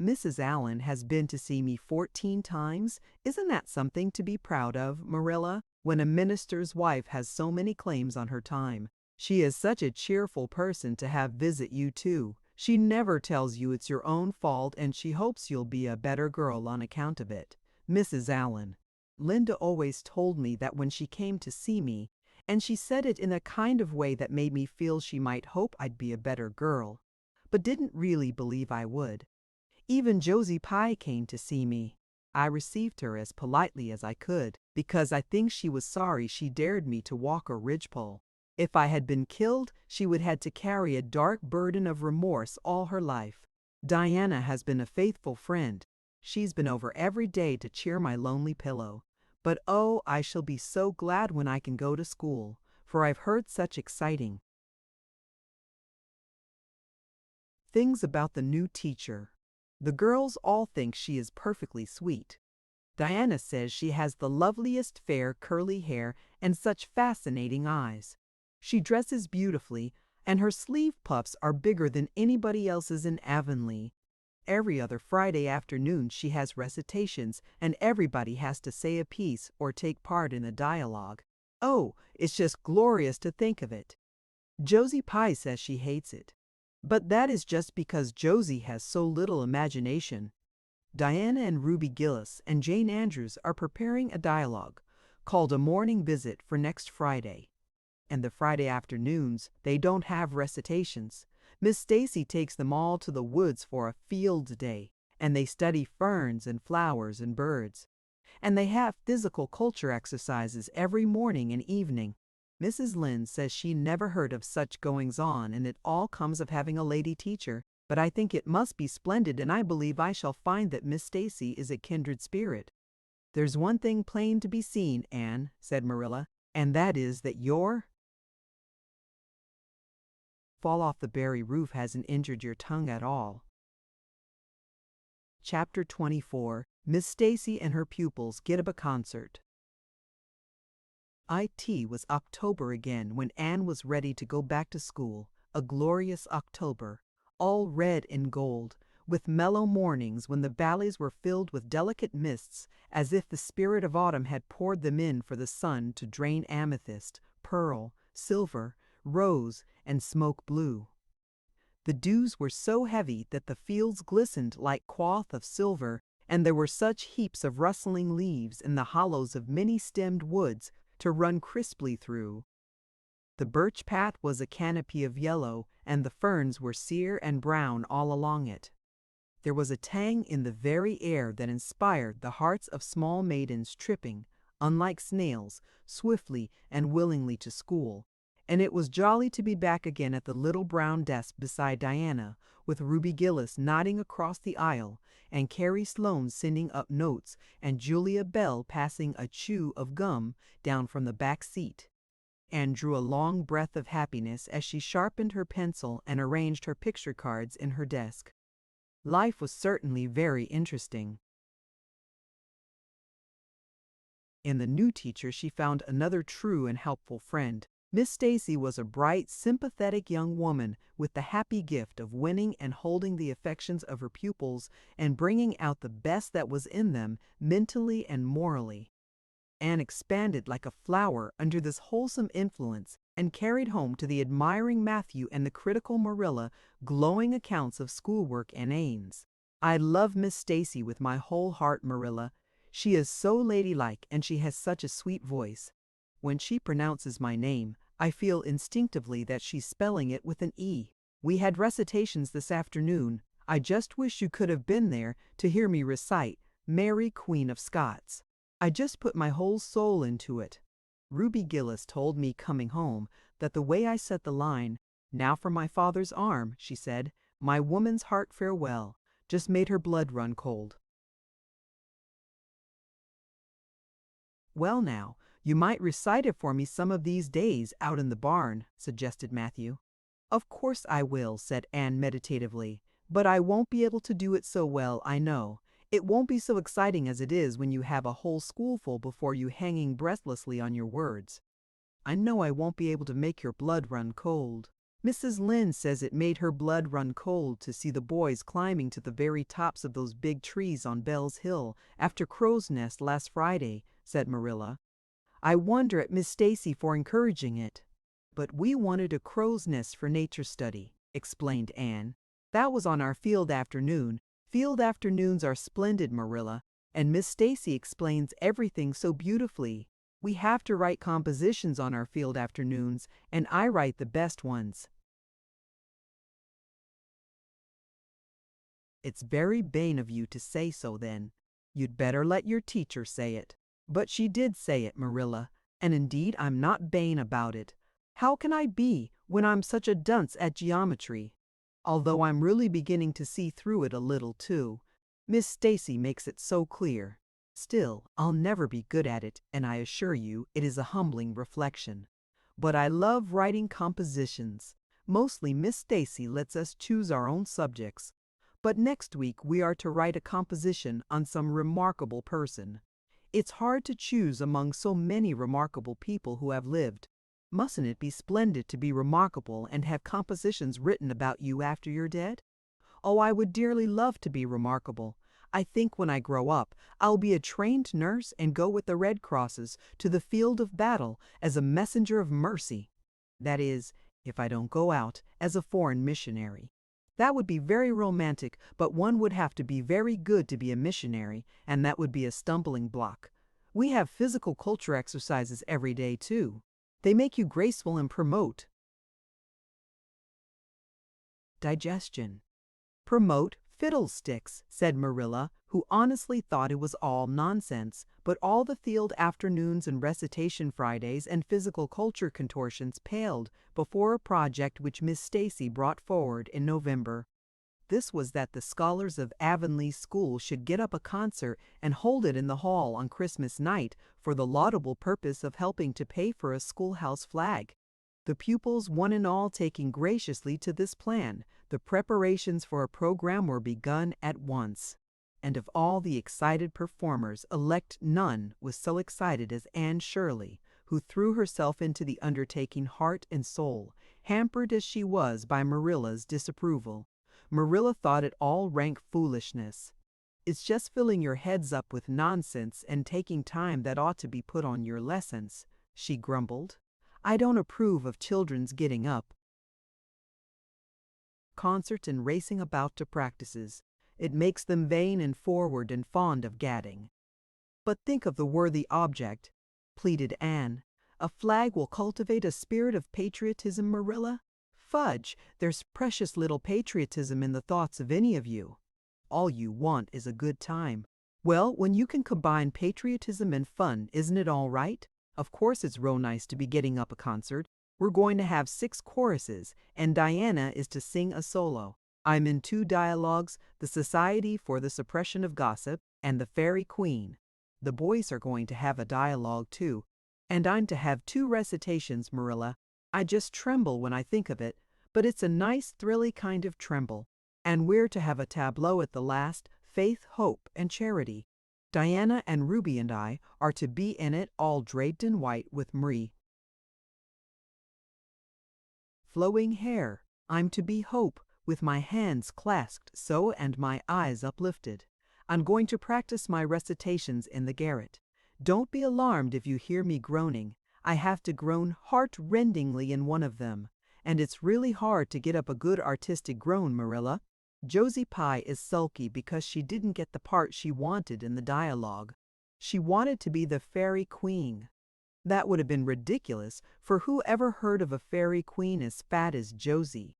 Mrs. Allen has been to see me 14 times. Isn't that something to be proud of, Marilla? When a minister's wife has so many claims on her time. She is such a cheerful person to have visit you too. She never tells you it's your own fault and she hopes you'll be a better girl on account of it. Mrs. Allen. Linda always told me that when she came to see me, and she said it in a kind of way that made me feel she might hope I'd be a better girl, but didn't really believe I would. Even Josie Pye came to see me. I received her as politely as I could, because I think she was sorry she dared me to walk a ridgepole. If I had been killed, she would have had to carry a dark burden of remorse all her life. Diana has been a faithful friend. She's been over every day to cheer my lonely pillow. But oh, I shall be so glad when I can go to school, for I've heard such exciting things about the new teacher. The girls all think she is perfectly sweet. Diana says she has the loveliest fair curly hair and such fascinating eyes. She dresses beautifully, and her sleeve puffs are bigger than anybody else's in Avonlea. Every other Friday afternoon she has recitations, and everybody has to say a piece or take part in a dialogue. Oh, it's just glorious to think of it. Josie Pye says she hates it. But that is just because Josie has so little imagination. Diana and Ruby Gillis and Jane Andrews are preparing a dialogue called A Morning Visit for next Friday. And the Friday afternoons, they don't have recitations. Miss Stacy takes them all to the woods for a field day, and they study ferns and flowers and birds. And they have physical culture exercises every morning and evening. Mrs. Lynde says she never heard of such goings-on, and it all comes of having a lady teacher. But I think it must be splendid, and I believe I shall find that Miss Stacy is a kindred spirit. There's one thing plain to be seen, Anne, said Marilla, and that is that your fall off the berry roof hasn't injured your tongue at all. Chapter 24. Miss Stacy and her pupils get up a concert. It was October again when Anne was ready to go back to school, a glorious October, all red and gold, with mellow mornings when the valleys were filled with delicate mists, as if the spirit of autumn had poured them in for the sun to drain amethyst, pearl, silver, rose, and smoke blue. The dews were so heavy that the fields glistened like cloth of silver, and there were such heaps of rustling leaves in the hollows of many-stemmed woods to run crisply through. The birch path was a canopy of yellow, and the ferns were sere and brown all along it. There was a tang in the very air that inspired the hearts of small maidens tripping, unlike snails, swiftly and willingly to school, and it was jolly to be back again at the little brown desk beside Diana, with Ruby Gillis nodding across the aisle, and Carrie Sloane sending up notes, and Julia Bell passing a chew of gum down from the back seat. Anne drew a long breath of happiness as she sharpened her pencil and arranged her picture cards in her desk. Life was certainly very interesting. In the new teacher she found another true and helpful friend. Miss Stacy was a bright, sympathetic young woman with the happy gift of winning and holding the affections of her pupils and bringing out the best that was in them mentally and morally. Anne expanded like a flower under this wholesome influence and carried home to the admiring Matthew and the critical Marilla glowing accounts of schoolwork and aims. I love Miss Stacy with my whole heart, Marilla. She is so ladylike and she has such a sweet voice. When she pronounces my name, I feel instinctively that she's spelling it with an E. We had recitations this afternoon. I just wish you could have been there to hear me recite Mary, Queen of Scots. I just put my whole soul into it. Ruby Gillis told me coming home that the way I said the line, "Now for my father's arm," she said, "my woman's heart farewell," just made her blood run cold. Well now, you might recite it for me some of these days out in the barn, suggested Matthew. Of course I will, said Anne meditatively, but I won't be able to do it so well, I know. It won't be so exciting as it is when you have a whole schoolful before you hanging breathlessly on your words. I know I won't be able to make your blood run cold. Mrs. Lynde says it made her blood run cold to see the boys climbing to the very tops of those big trees on Bell's Hill after Crow's Nest last Friday, said Marilla. I wonder at Miss Stacy for encouraging it. But we wanted a crow's nest for nature study, explained Anne. That was on our field afternoon. Field afternoons are splendid, Marilla, and Miss Stacy explains everything so beautifully. We have to write compositions on our field afternoons, and I write the best ones. It's very vain of you to say so then. You'd better let your teacher say it. But she did say it, Marilla, and indeed I'm not vain about it. How can I be when I'm such a dunce at geometry? Although I'm really beginning to see through it a little too. Miss Stacy makes it so clear. Still, I'll never be good at it, and I assure you it is a humbling reflection. But I love writing compositions. Mostly Miss Stacy lets us choose our own subjects. But next week we are to write a composition on some remarkable person. It's hard to choose among so many remarkable people who have lived. Mustn't it be splendid to be remarkable and have compositions written about you after you're dead? Oh, I would dearly love to be remarkable. I think when I grow up, I'll be a trained nurse and go with the Red Crosses to the field of battle as a messenger of mercy. That is, if I don't go out as a foreign missionary. That would be very romantic, but one would have to be very good to be a missionary, and that would be a stumbling block. We have physical culture exercises every day, too. They make you graceful and promote digestion. Promote fiddlesticks, said Marilla, who honestly thought it was all nonsense, but all the field afternoons and recitation Fridays and physical culture contortions paled before a project which Miss Stacy brought forward in November. This was that the scholars of Avonlea School should get up a concert and hold it in the hall on Christmas night for the laudable purpose of helping to pay for a schoolhouse flag. The pupils one and all taking graciously to this plan, the preparations for a program were begun at once. And of all the excited performers, elect none was so excited as Anne Shirley, who threw herself into the undertaking heart and soul, hampered as she was by Marilla's disapproval. Marilla thought it all rank foolishness. It's just filling your heads up with nonsense and taking time that ought to be put on your lessons, she grumbled. I don't approve of children's getting up concerts and racing about to practices. It makes them vain and forward and fond of gadding. But think of the worthy object, pleaded Anne. A flag will cultivate a spirit of patriotism, Marilla. Fudge, there's precious little patriotism in the thoughts of any of you. All you want is a good time. Well, when you can combine patriotism and fun, isn't it all right? Of course it's real nice to be getting up a concert. We're going to have 6 choruses, and Diana is to sing a solo. I'm in 2 dialogues, the Society for the Suppression of Gossip and the Fairy Queen. The boys are going to have a dialogue too, and I'm to have 2 recitations, Marilla. I just tremble when I think of it, but it's a nice, thrilly kind of tremble. And we're to have a tableau at the last, Faith, Hope, and Charity. Diana and Ruby and I are to be in it, all draped in white with Marie. Flowing hair. I'm to be Hope, with my hands clasped so and my eyes uplifted. I'm going to practice my recitations in the garret. Don't be alarmed if you hear me groaning. I have to groan heart-rendingly in one of them, and it's really hard to get up a good artistic groan, Marilla. Josie Pye is sulky because she didn't get the part she wanted in the dialogue. She wanted to be the Fairy Queen. That would have been ridiculous, for who ever heard of a fairy queen as fat as Josie?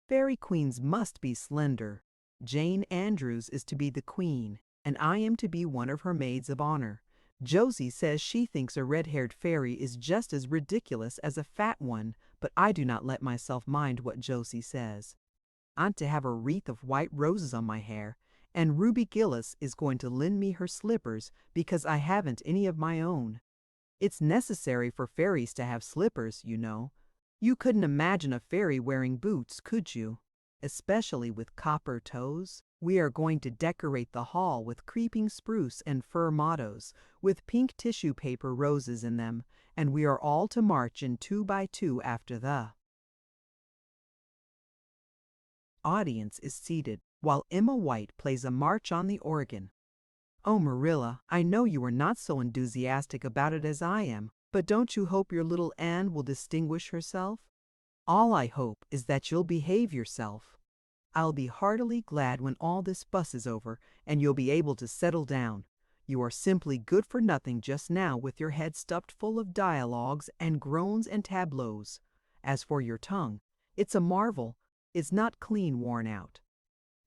Fairy queens must be slender. Jane Andrews is to be the queen, and I am to be one of her maids of honor. Josie says she thinks a red-haired fairy is just as ridiculous as a fat one, but I do not let myself mind what Josie says. I'm to have a wreath of white roses on my hair, and Ruby Gillis is going to lend me her slippers because I haven't any of my own. It's necessary for fairies to have slippers, you know. You couldn't imagine a fairy wearing boots, could you? Especially with copper toes. We are going to decorate the hall with creeping spruce and fir mottos, with pink tissue paper roses in them, and we are all to march in 2 by 2 after the audience is seated, while Emma White plays a march on the organ. Oh, Marilla, I know you are not so enthusiastic about it as I am, but don't you hope your little Anne will distinguish herself? All I hope is that you'll behave yourself. I'll be heartily glad when all this fuss is over and you'll be able to settle down. You are simply good for nothing just now with your head stuffed full of dialogues and groans and tableaus. As for your tongue, it's a marvel. It's not clean worn out.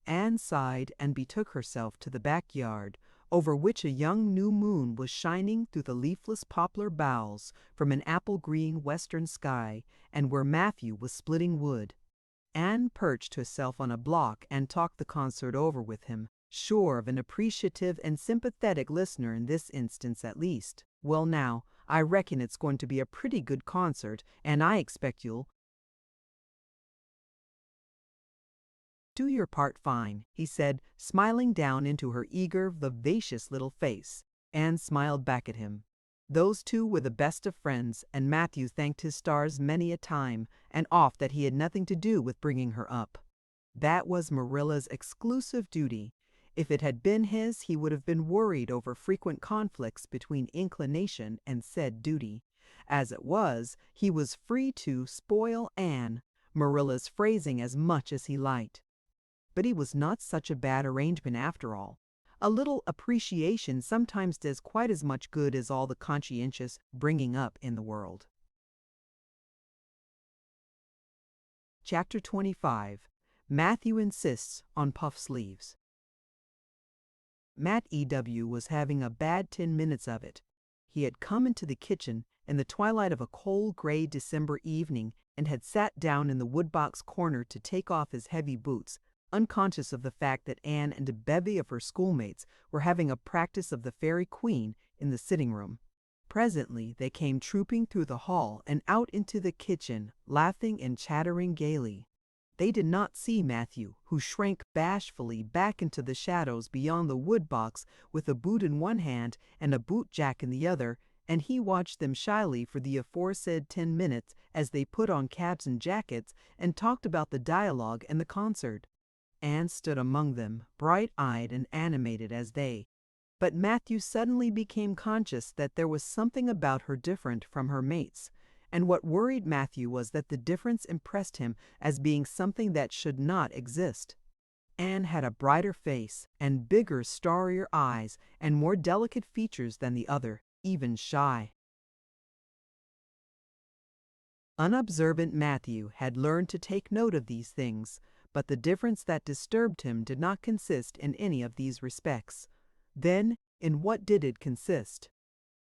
Anne sighed and betook herself to the backyard, over which a young new moon was shining through the leafless poplar boughs from an apple-green western sky, and where Matthew was splitting wood. Anne perched herself on a block and talked the concert over with him, sure of an appreciative and sympathetic listener in this instance at least. Well now, I reckon it's going to be a pretty good concert, and I expect you'll do your part fine, he said, smiling down into her eager, vivacious little face. Anne smiled back at him. Those two were the best of friends, and Matthew thanked his stars many a time and oft that he had nothing to do with bringing her up. That was Marilla's exclusive duty. If it had been his, he would have been worried over frequent conflicts between inclination and said duty. As it was, he was free to spoil Anne, Marilla's phrasing, as much as he liked. But he was not such a bad arrangement after all. A little appreciation sometimes does quite as much good as all the conscientious bringing up in the world. Chapter 25. Matthew insists on puff sleeves. Matt E.W. was having a bad 10 minutes of it. He had come into the kitchen in the twilight of a cold gray December evening and had sat down in the woodbox corner to take off his heavy boots, unconscious of the fact that Anne and a bevy of her schoolmates were having a practice of the Fairy Queen in the sitting room. Presently they came trooping through the hall and out into the kitchen, laughing and chattering gaily. They did not see Matthew, who shrank bashfully back into the shadows beyond the woodbox with a boot in one hand and a boot-jack in the other, and he watched them shyly for the aforesaid 10 minutes as they put on caps and jackets and talked about the dialogue and the concert. Anne stood among them, bright-eyed and animated as they. But Matthew suddenly became conscious that there was something about her different from her mates, and what worried Matthew was that the difference impressed him as being something that should not exist. Anne had a brighter face, and bigger, starrier eyes, and more delicate features than the other, even shy. Unobservant Matthew had learned to take note of these things, but the difference that disturbed him did not consist in any of these respects. Then, in what did it consist?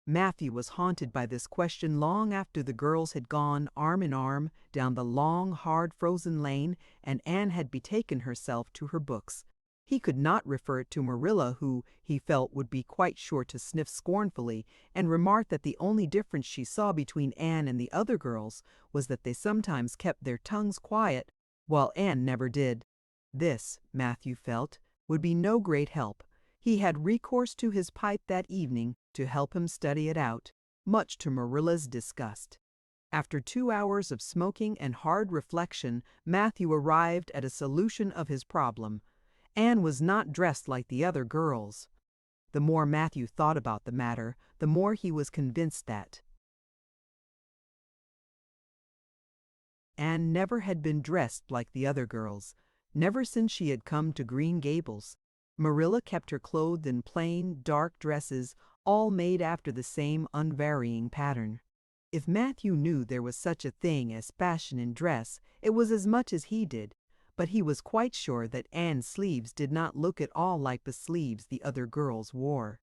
Matthew was haunted by this question long after the girls had gone arm in arm down the long, hard, frozen lane, and Anne had betaken herself to her books. He could not refer it to Marilla, who, he felt, would be quite sure to sniff scornfully, and remark that the only difference she saw between Anne and the other girls was that they sometimes kept their tongues quiet, while Anne never did. This, Matthew felt, would be no great help. He had recourse to his pipe that evening to help him study it out, much to Marilla's disgust. After 2 hours of smoking and hard reflection, Matthew arrived at a solution of his problem. Anne was not dressed like the other girls. The more Matthew thought about the matter, the more he was convinced that Anne never had been dressed like the other girls, never since she had come to Green Gables. Marilla kept her clothed in plain, dark dresses, all made after the same unvarying pattern. If Matthew knew there was such a thing as fashion in dress, it was as much as he did, but he was quite sure that Anne's sleeves did not look at all like the sleeves the other girls wore.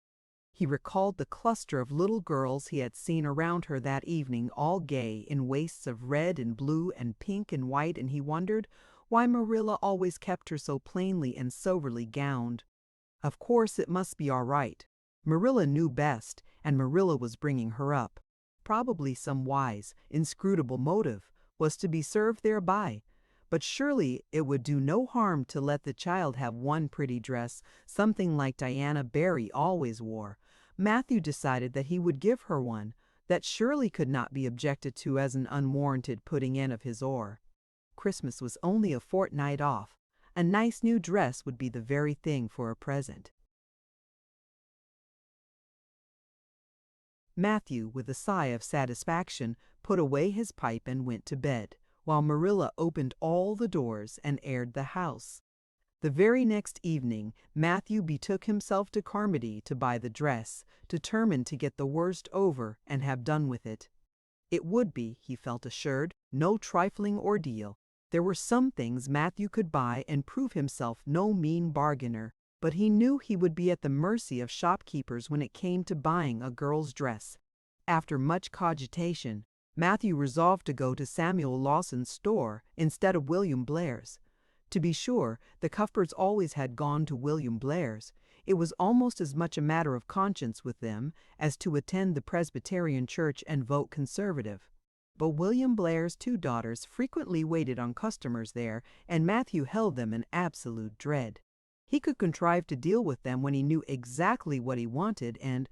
He recalled the cluster of little girls he had seen around her that evening, all gay in waists of red and blue and pink and white, and he wondered why Marilla always kept her so plainly and soberly gowned. Of course it must be all right. Marilla knew best, and Marilla was bringing her up. Probably some wise, inscrutable motive was to be served thereby, but surely it would do no harm to let the child have one pretty dress, something like Diana Barry always wore. Matthew decided that he would give her one. That surely could not be objected to as an unwarranted putting in of his oar. Christmas was only a fortnight off. A nice new dress would be the very thing for a present. Matthew, with a sigh of satisfaction, put away his pipe and went to bed, while Marilla opened all the doors and aired the house. The very next evening, Matthew betook himself to Carmody to buy the dress, determined to get the worst over and have done with it. It would be, he felt assured, no trifling ordeal. There were some things Matthew could buy and prove himself no mean bargainer, but he knew he would be at the mercy of shopkeepers when it came to buying a girl's dress. After much cogitation, Matthew resolved to go to Samuel Lawson's store instead of William Blair's. To be sure, the Cuthberts always had gone to William Blair's. It was almost as much a matter of conscience with them as to attend the Presbyterian church and vote Conservative. But William Blair's 2 daughters frequently waited on customers there, and Matthew held them in absolute dread. He could contrive to deal with them when he knew exactly what he wanted and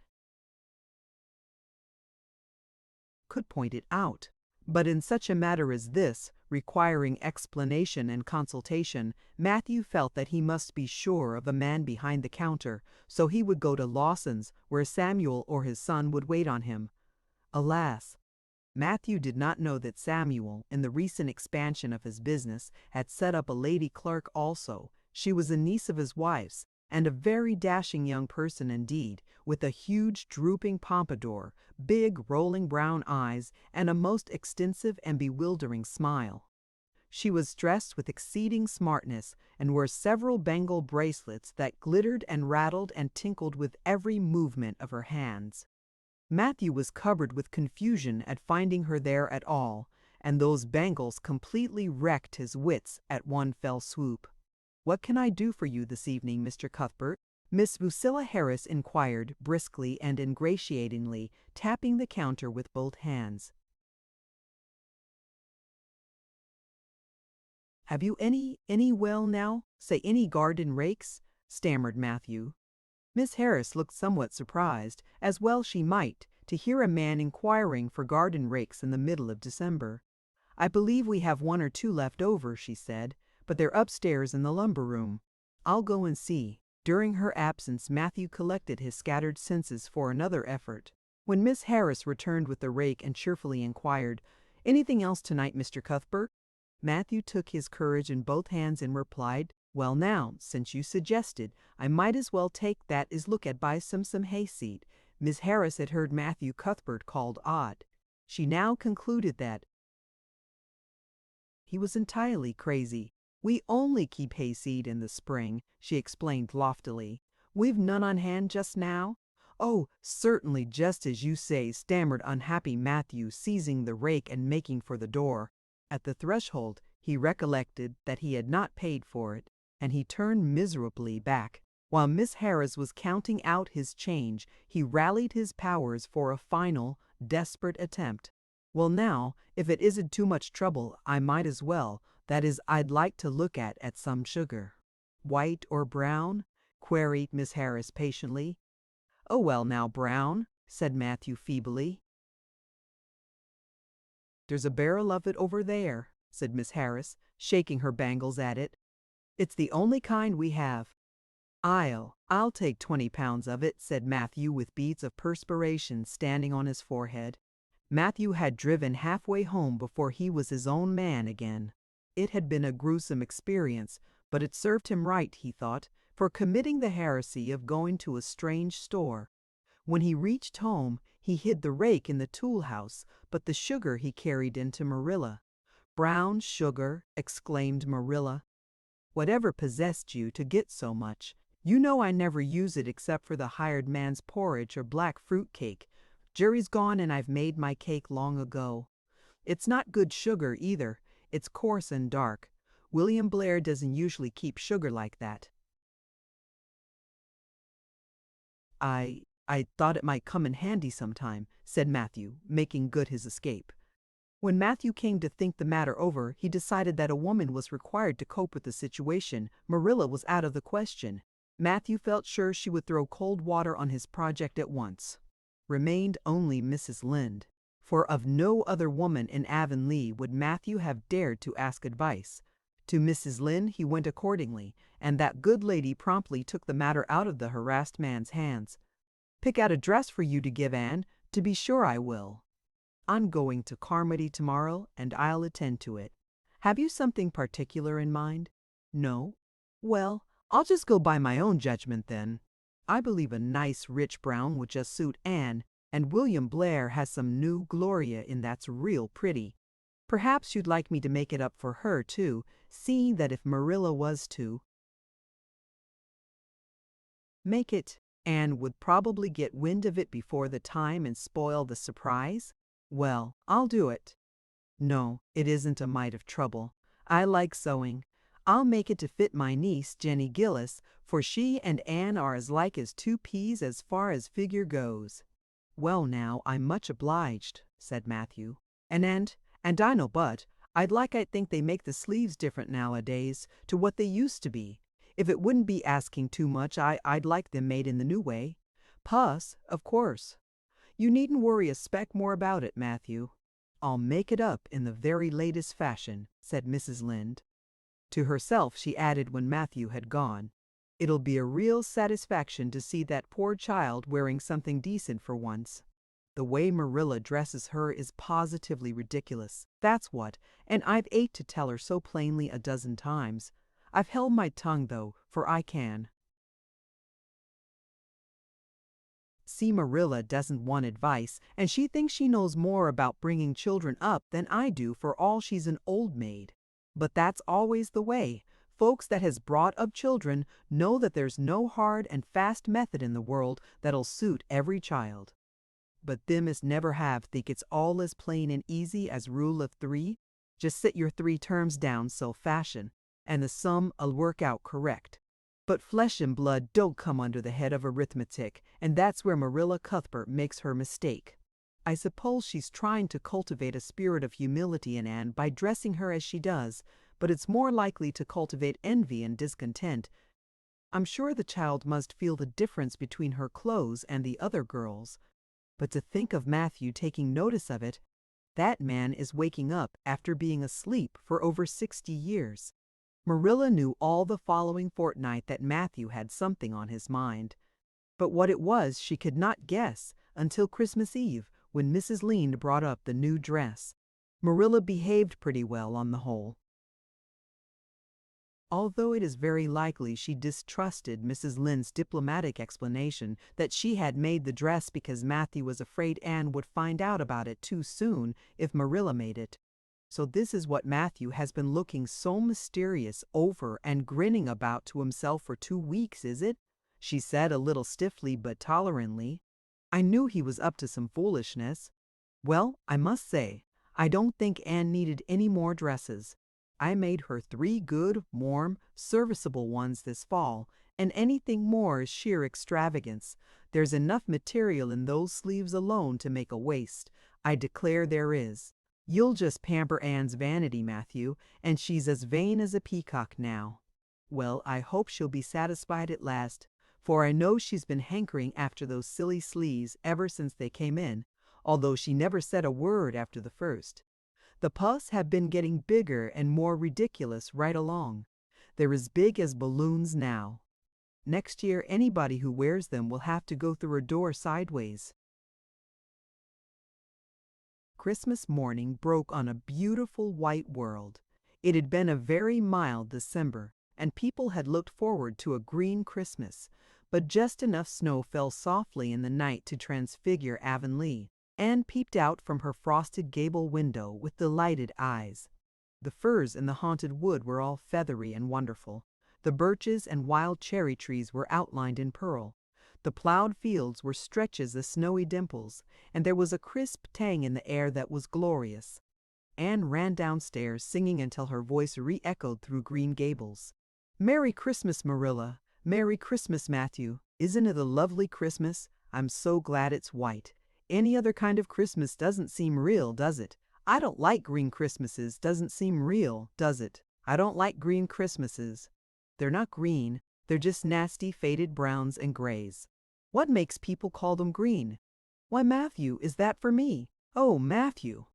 could point it out. But in such a matter as this, requiring explanation and consultation, Matthew felt that he must be sure of a man behind the counter, so he would go to Lawson's, where Samuel or his son would wait on him. Alas! Matthew did not know that Samuel, in the recent expansion of his business, had set up a lady clerk also. She was a niece of his wife's, and a very dashing young person indeed, with a huge drooping pompadour, big rolling brown eyes, and a most extensive and bewildering smile. She was dressed with exceeding smartness, and wore several bangle bracelets that glittered and rattled and tinkled with every movement of her hands. Matthew was covered with confusion at finding her there at all, and those bangles completely wrecked his wits at one fell swoop. "What can I do for you this evening, Mr. Cuthbert?" Miss Lucilla Harris inquired, briskly and ingratiatingly, tapping the counter with both hands. "Have you any garden rakes?" stammered Matthew. Miss Harris looked somewhat surprised, as well she might, to hear a man inquiring for garden rakes in the middle of December. "I believe we have 1 or 2 left over," she said, "but they're upstairs in the lumber room. I'll go and see." During her absence, Matthew collected his scattered senses for another effort. When Miss Harris returned with the rake and cheerfully inquired, "Anything else tonight, Mr. Cuthbert?" Matthew took his courage in both hands and replied, "Well now, since you suggested, I might as well take that as look at buy some hayseed." Miss Harris had heard Matthew Cuthbert called odd. She now concluded that he was entirely crazy. "We only keep hayseed in the spring," she explained loftily. "We've none on hand just now?" "Oh, certainly, just as you say," stammered unhappy Matthew, seizing the rake and making for the door. At the threshold, he recollected that he had not paid for it, and he turned miserably back. While Miss Harris was counting out his change, he rallied his powers for a final, desperate attempt. "Well now, if it isn't too much trouble, I might as well. That is, I'd like to look at some sugar." "White or brown?" queried Miss Harris patiently. "Oh well now, brown," said Matthew feebly. "There's a barrel of it over there," said Miss Harris, shaking her bangles at it. "It's the only kind we have." I'll take 20 pounds of it," said Matthew with beads of perspiration standing on his forehead. Matthew had driven halfway home before he was his own man again. It had been a gruesome experience, but it served him right, he thought, for committing the heresy of going to a strange store. When he reached home, he hid the rake in the tool house, but the sugar he carried into Marilla. "Brown sugar!" exclaimed Marilla. "Whatever possessed you to get so much? You know I never use it except for the hired man's porridge or black fruit cake. Jerry's gone and I've made my cake long ago. It's not good sugar either. It's coarse and dark. William Blair doesn't usually keep sugar like that." I thought it might come in handy sometime," said Matthew, making good his escape. When Matthew came to think the matter over, he decided that a woman was required to cope with the situation. Marilla was out of the question. Matthew felt sure she would throw cold water on his project at once. Remained only Mrs. Lynde, for of no other woman in Avonlea would Matthew have dared to ask advice. To Mrs. Lynde he went accordingly, and that good lady promptly took the matter out of the harassed man's hands. "Pick out a dress for you to give Anne, to be sure I will. I'm going to Carmody tomorrow, and I'll attend to it. Have you something particular in mind? No? Well, I'll just go by my own judgment then. I believe a nice rich brown would just suit Anne, and William Blair has some new Gloria in that's real pretty. Perhaps you'd like me to make it up for her, too, seeing that if Marilla was to make it, Anne would probably get wind of it before the time and spoil the surprise. Well, I'll do it. No, it isn't a mite of trouble. I like sewing. I'll make it to fit my niece, Jenny Gillis, for she and Anne are as like as two peas as far as figure goes." "Well now, I'm much obliged," said Matthew. And I know but, I'd think they make the sleeves different nowadays to what they used to be. If it wouldn't be asking too much, I'd like them made in the new way. Puss, of course. You needn't worry a speck more about it, Matthew. I'll make it up in the very latest fashion," said Mrs. Lynde. To herself she added when Matthew had gone, "It'll be a real satisfaction to see that poor child wearing something decent for once. The way Marilla dresses her is positively ridiculous, that's what, and I've ached to tell her so plainly a dozen times. I've held my tongue, though, for I can. See, Marilla doesn't want advice, and she thinks she knows more about bringing children up than I do for all she's an old maid. But that's always the way. Folks that has brought up children know that there's no hard and fast method in the world that'll suit every child. But them as never have think it's all as plain and easy as rule of three. Just set your three terms down so fashion, and the sum'll work out correct. But flesh and blood don't come under the head of arithmetic, and that's where Marilla Cuthbert makes her mistake. I suppose she's trying to cultivate a spirit of humility in Anne by dressing her as she does, but it's more likely to cultivate envy and discontent. I'm sure the child must feel the difference between her clothes and the other girls. But to think of Matthew taking notice of it, that man is waking up after being asleep for over 60 years. Marilla knew all the following fortnight that Matthew had something on his mind. But what it was she could not guess until Christmas Eve, when Mrs. Lynde brought up the new dress. Marilla behaved pretty well on the whole, although it is very likely she distrusted Mrs. Lynde's diplomatic explanation that she had made the dress because Matthew was afraid Anne would find out about it too soon if Marilla made it. "So this is what Matthew has been looking so mysterious over and grinning about to himself for 2 weeks, is it?" she said a little stiffly but tolerantly. "I knew he was up to some foolishness. Well, I must say, I don't think Anne needed any more dresses. I made her 3 good, warm, serviceable ones this fall, and anything more is sheer extravagance. There's enough material in those sleeves alone to make a waist. I declare there is. You'll just pamper Anne's vanity, Matthew, and she's as vain as a peacock now. Well, I hope she'll be satisfied at last, for I know she's been hankering after those silly sleeves ever since they came in, although she never said a word after the first. The puffs have been getting bigger and more ridiculous right along. They're as big as balloons now. Next year anybody who wears them will have to go through a door sideways." Christmas morning broke on a beautiful white world. It had been a very mild December, and people had looked forward to a green Christmas, but just enough snow fell softly in the night to transfigure Avonlea. Anne peeped out from her frosted gable window with delighted eyes. The firs in the haunted wood were all feathery and wonderful. The birches and wild cherry trees were outlined in pearl. The plowed fields were stretches of snowy dimples, and there was a crisp tang in the air that was glorious. Anne ran downstairs singing until her voice re-echoed through Green Gables. "Merry Christmas, Marilla. Merry Christmas, Matthew. Isn't it a lovely Christmas? I'm so glad it's white. Any other kind of Christmas doesn't seem real, does it? I don't like green Christmases. Doesn't seem real, does it? I don't like green Christmases. They're not green. They're just nasty faded browns and grays. What makes people call them green? Why, Matthew, is that for me? Oh, Matthew!"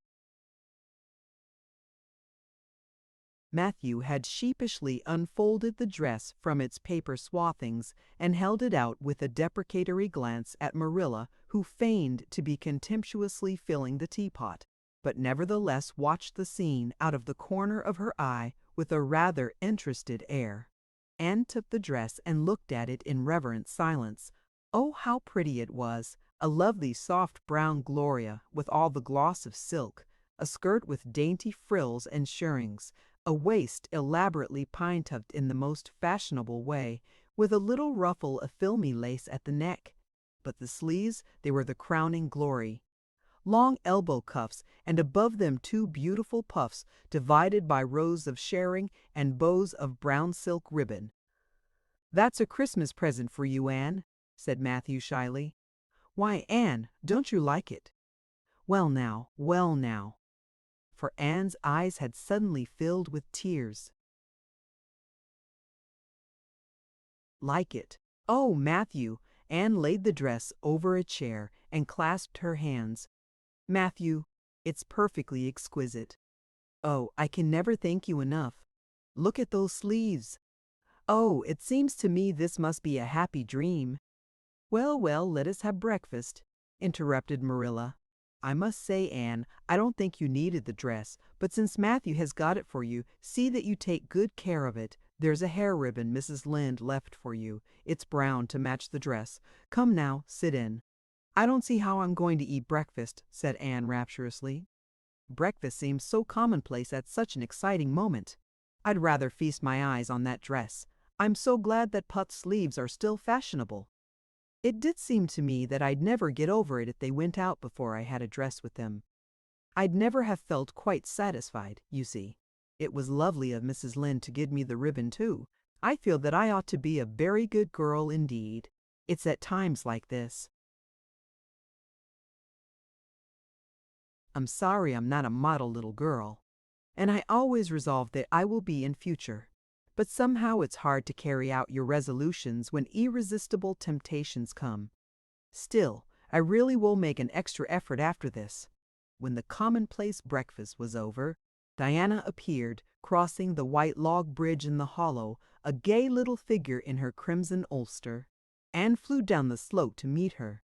Matthew had sheepishly unfolded the dress from its paper swathings and held it out with a deprecatory glance at Marilla, who feigned to be contemptuously filling the teapot, but nevertheless watched the scene out of the corner of her eye with a rather interested air. Anne took the dress and looked at it in reverent silence. Oh, how pretty it was! A lovely soft brown gloria with all the gloss of silk, a skirt with dainty frills and shirrings, a waist elaborately pine-tucked in the most fashionable way, with a little ruffle of filmy lace at the neck. But the sleeves, they were the crowning glory. Long elbow cuffs, and above them two beautiful puffs divided by rows of shirring and bows of brown silk ribbon. "That's a Christmas present for you, Anne," said Matthew shyly. "Why, Anne, don't you like it?" Well now, well now. For Anne's eyes had suddenly filled with tears. Like it? Oh, Matthew! Anne laid the dress over a chair and clasped her hands. Matthew, it's perfectly exquisite. Oh, I can never thank you enough. Look at those sleeves. Oh, it seems to me this must be a happy dream. Well, well, let us have breakfast, interrupted Marilla. I must say, Anne, I don't think you needed the dress, but since Matthew has got it for you, see that you take good care of it. There's a hair ribbon Mrs. Lynde left for you. It's brown to match the dress. Come now, sit in. I don't see how I'm going to eat breakfast, said Anne rapturously. Breakfast seems so commonplace at such an exciting moment. I'd rather feast my eyes on that dress. I'm so glad that puffed sleeves are still fashionable. It did seem to me that I'd never get over it if they went out before I had a dress with them. I'd never have felt quite satisfied, you see. It was lovely of Mrs. Lynde to give me the ribbon, too. I feel that I ought to be a very good girl indeed. It's at times like this. I'm sorry I'm not a model little girl, and I always resolve that I will be in future. But somehow it's hard to carry out your resolutions when irresistible temptations come. Still, I really will make an extra effort after this. When the commonplace breakfast was over, Diana appeared, crossing the white log bridge in the hollow, a gay little figure in her crimson ulster. Anne flew down the slope to meet her.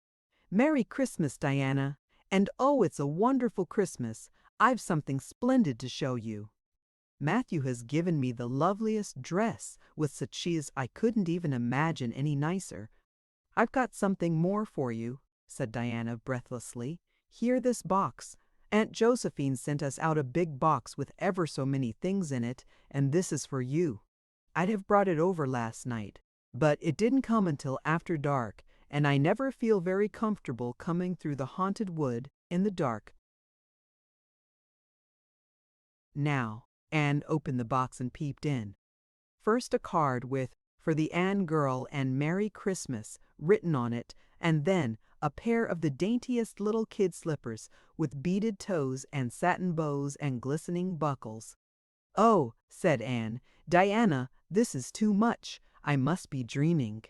"Merry Christmas, Diana! And oh, it's a wonderful Christmas! I've something splendid to show you. Matthew has given me the loveliest dress, with such as I couldn't even imagine any nicer. I've got something more for you," said Diana breathlessly. "Here, this box. Aunt Josephine sent us out a big box with ever so many things in it, and this is for you. I'd have brought it over last night, but it didn't come until after dark, and I never feel very comfortable coming through the haunted wood in the dark." Now, Anne opened the box and peeped in. First a card with "For the Anne girl and Merry Christmas" written on it, and then a pair of the daintiest little kid slippers with beaded toes and satin bows and glistening buckles. "Oh," said Anne, "Diana, this is too much. I must be dreaming."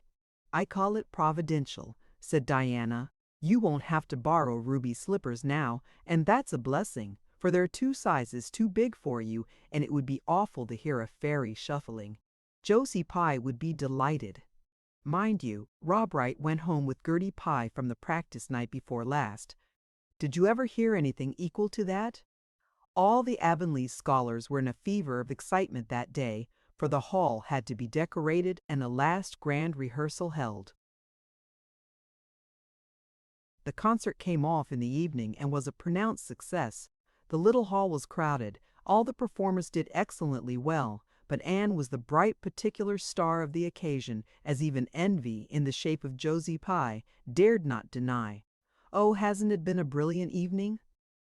"I call it providential," said Diana. "You won't have to borrow Ruby's slippers now, and that's a blessing, for they're 2 sizes too big for you, and it would be awful to hear a fairy shuffling. Josie Pye would be delighted. Mind you, Rob Wright went home with Gertie Pye from the practice night before last. Did you ever hear anything equal to that?" All the Avonlea scholars were in a fever of excitement that day, for the hall had to be decorated and a last grand rehearsal held. The concert came off in the evening and was a pronounced success. The little hall was crowded. All the performers did excellently well, but Anne was the bright particular star of the occasion, as even envy, in the shape of Josie Pye, dared not deny. "Oh, hasn't it been a brilliant evening?"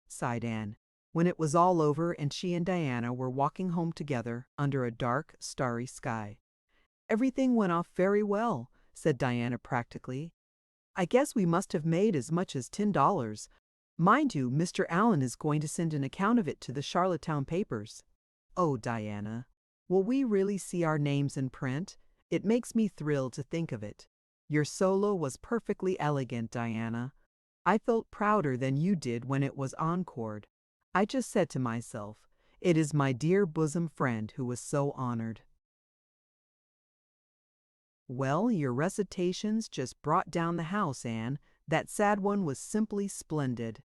sighed Anne, when it was all over and she and Diana were walking home together under a dark, starry sky. "Everything went off very well," said Diana practically. "I guess we must have made as much as $10. Mind you, Mr. Allen is going to send an account of it to the Charlottetown papers." "Oh, Diana, will we really see our names in print? It makes me thrill to think of it. Your solo was perfectly elegant, Diana. I felt prouder than you did when it was encored. I just said to myself, It is my dear bosom friend who was so honored. Well, your recitations just brought down the house, Anne. That sad one was simply splendid.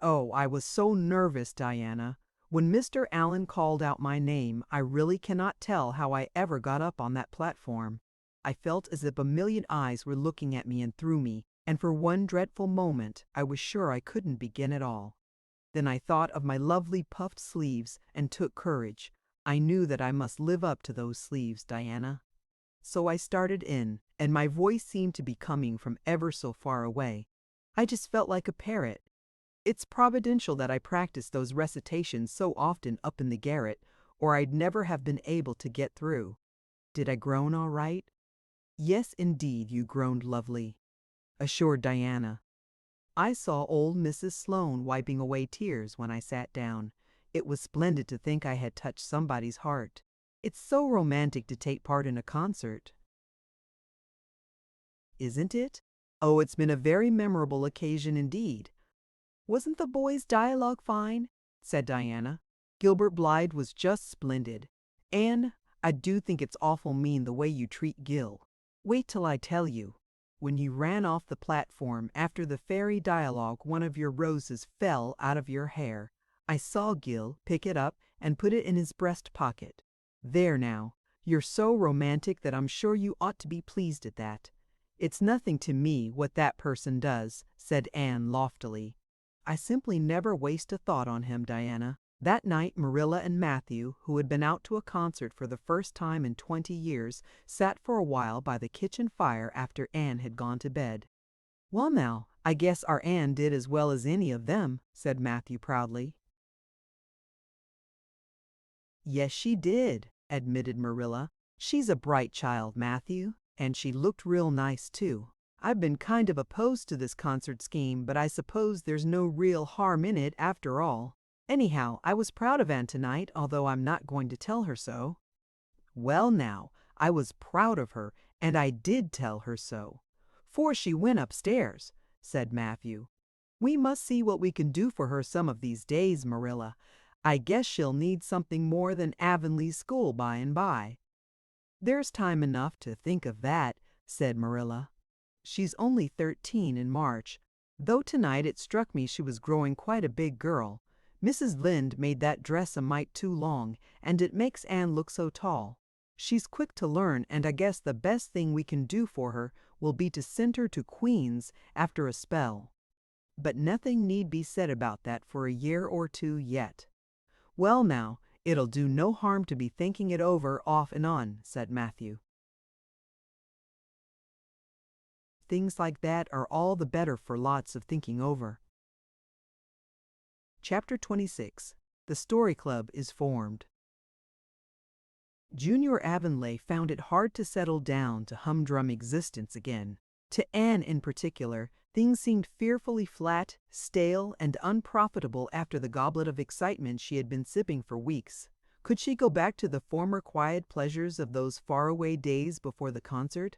Oh, I was so nervous, Diana. When Mr. Allen called out my name, I really cannot tell how I ever got up on that platform. I felt as if a million eyes were looking at me and through me, and for one dreadful moment I was sure I couldn't begin at all. Then I thought of my lovely puffed sleeves and took courage. I knew that I must live up to those sleeves, Diana. So I started in, and my voice seemed to be coming from ever so far away. I just felt like a parrot. It's providential that I practiced those recitations so often up in the garret, or I'd never have been able to get through. Did I groan all right? Yes, indeed, you groaned lovely, assured Diana. I saw old Mrs. Sloane wiping away tears when I sat down. It was splendid to think I had touched somebody's heart. It's so romantic to take part in a concert. Isn't it? Oh, it's been a very memorable occasion indeed. Wasn't the boys' dialogue fine? Said Diana. Gilbert Blythe was just splendid. Anne, I do think it's awful mean the way you treat Gil. Wait till I tell you. When you ran off the platform after the fairy dialogue, one of your roses fell out of your hair. I saw Gil pick it up and put it in his breast pocket. There now, you're so romantic that I'm sure you ought to be pleased at that. It's nothing to me what that person does, said Anne loftily. I simply never waste a thought on him, Diana. That night Marilla and Matthew, who had been out to a concert for the first time in 20 years, sat for a while by the kitchen fire after Anne had gone to bed. Well now, I guess our Anne did as well as any of them, said Matthew proudly. Yes, she did, admitted Marilla. She's a bright child, Matthew, and she looked real nice too. I've been kind of opposed to this concert scheme, but I suppose there's no real harm in it after all. Anyhow, I was proud of Anne tonight, although I'm not going to tell her so. Well now, I was proud of her, and I did tell her so. 'Fore she went upstairs, said Matthew. We must see what we can do for her some of these days, Marilla. I guess she'll need something more than Avonlea school by and by. There's time enough to think of that, said Marilla. She's only 13 in March, though tonight it struck me she was growing quite a big girl. Mrs. Lynde made that dress a mite too long, and it makes Anne look so tall. She's quick to learn, and I guess the best thing we can do for her will be to send her to Queen's after a spell. But nothing need be said about that for a year or two yet. Well now, it'll do no harm to be thinking it over off and on, said Matthew. Things like that are all the better for lots of thinking over. Chapter 26. The Story Club is formed. Junior Avonlea found it hard to settle down to humdrum existence again. To Anne in particular, things seemed fearfully flat, stale, and unprofitable after the goblet of excitement she had been sipping for weeks. Could she go back to the former quiet pleasures of those faraway days before the concert?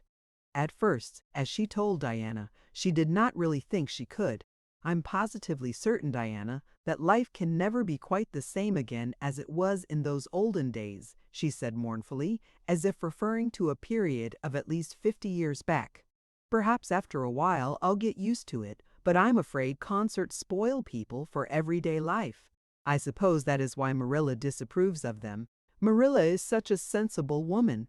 At first, as she told Diana, she did not really think she could. I'm positively certain, Diana, that life can never be quite the same again as it was in those olden days, she said mournfully, as if referring to a period of at least 50 years back. Perhaps after a while I'll get used to it, but I'm afraid concerts spoil people for everyday life. I suppose that is why Marilla disapproves of them. Marilla is such a sensible woman.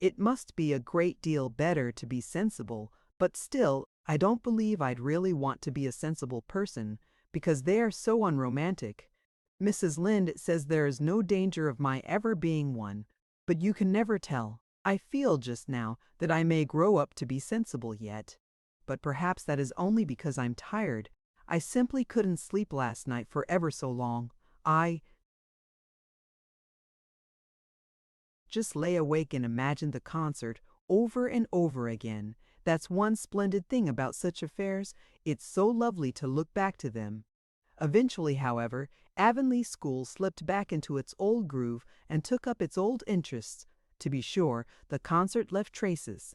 It must be a great deal better to be sensible, but still, I don't believe I'd really want to be a sensible person, because they are so unromantic. Mrs. Lynde says there is no danger of my ever being one, but you can never tell. I feel just now that I may grow up to be sensible yet. But perhaps that is only because I'm tired. I simply couldn't sleep last night for ever so long. I just lay awake and imagined the concert over and over again. That's one splendid thing about such affairs. It's so lovely to look back to them. Eventually, however, Avonlea School slipped back into its old groove and took up its old interests. To be sure, the concert left traces.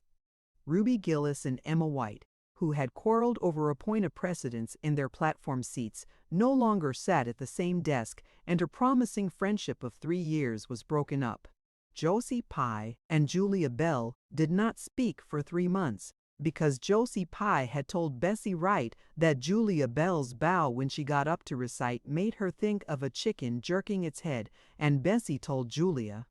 Ruby Gillis and Emma White, who had quarreled over a point of precedence in their platform seats, no longer sat at the same desk, and her promising friendship of 3 years was broken up. Josie Pye and Julia Bell did not speak for 3 months, because Josie Pye had told Bessie Wright that Julia Bell's bow when she got up to recite made her think of a chicken jerking its head, and Bessie told Julia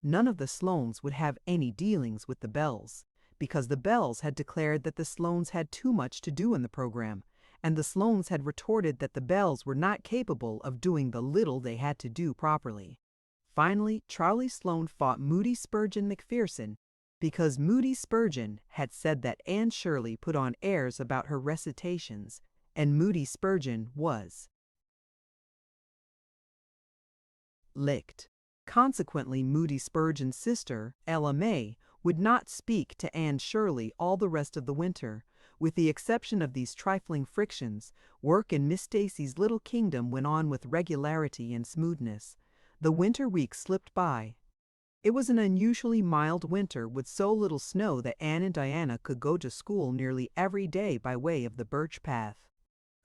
none of the Sloanes would have any dealings with the Bells, because the Bells had declared that the Sloanes had too much to do in the program, and the Sloanes had retorted that the Bells were not capable of doing the little they had to do properly. Finally, Charlie Sloane fought Moody Spurgeon McPherson because Moody Spurgeon had said that Anne Shirley put on airs about her recitations, and Moody Spurgeon was licked. Consequently, Moody Spurgeon's sister, Ella May, would not speak to Anne Shirley all the rest of the winter. With the exception of these trifling frictions, work in Miss Stacy's little kingdom went on with regularity and smoothness. The winter weeks slipped by. It was an unusually mild winter with so little snow that Anne and Diana could go to school nearly every day by way of the birch path.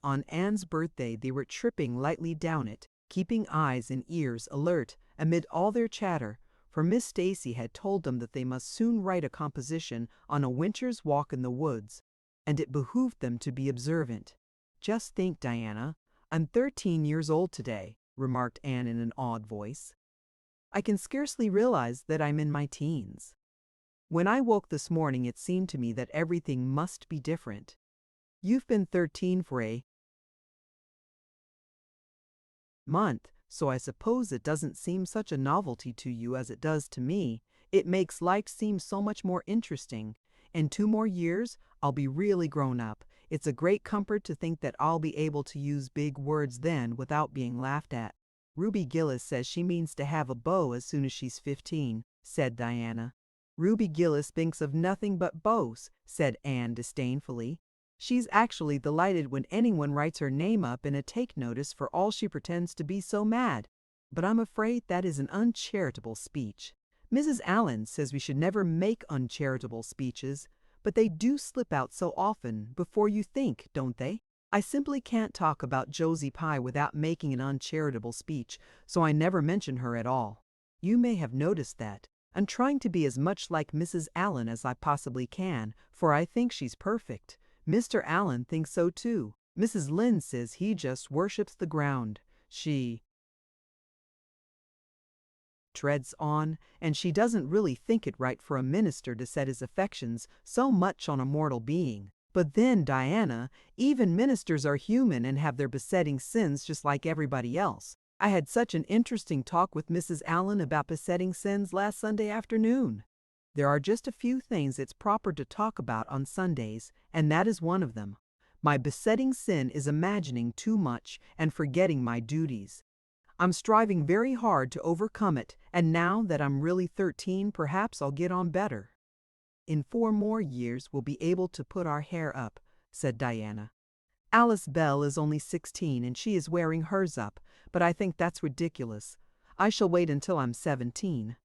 On Anne's birthday they were tripping lightly down it, keeping eyes and ears alert amid all their chatter, for Miss Stacy had told them that they must soon write a composition on a winter's walk in the woods, and it behooved them to be observant. "Just think, Diana, I'm 13 years old today," remarked Anne in an awed voice. "I can scarcely realize that I'm in my teens. When I woke this morning it seemed to me that everything must be different. You've been 13 for a month, so I suppose it doesn't seem such a novelty to you as it does to me. It makes life seem so much more interesting. In 2 more years, I'll be really grown up. It's a great comfort to think that I'll be able to use big words then without being laughed at." "Ruby Gillis says she means to have a beau as soon as she's 15, said Diana. "Ruby Gillis thinks of nothing but beaus," said Anne disdainfully. "She's actually delighted when anyone writes her name up in a take notice for all she pretends to be so mad. But I'm afraid that is an uncharitable speech. Mrs. Allen says we should never make uncharitable speeches, but they do slip out so often before you think, don't they? I simply can't talk about Josie Pye without making an uncharitable speech, so I never mention her at all. You may have noticed that. I'm trying to be as much like Mrs. Allen as I possibly can, for I think she's perfect. Mr. Allen thinks so too. Mrs. Lynde says he just worships the ground. She treads on, and she doesn't really think it right for a minister to set his affections so much on a mortal being. But then, Diana, even ministers are human and have their besetting sins just like everybody else. I had such an interesting talk with Mrs. Allen about besetting sins last Sunday afternoon. There are just a few things it's proper to talk about on Sundays, and that is one of them. My besetting sin is imagining too much and forgetting my duties. I'm striving very hard to overcome it, and now that I'm really 13, perhaps I'll get on better. In 4 more years we'll be able to put our hair up, said Diana. Alice Bell is only 16 and she is wearing hers up, but I think that's ridiculous. I shall wait until I'm 17.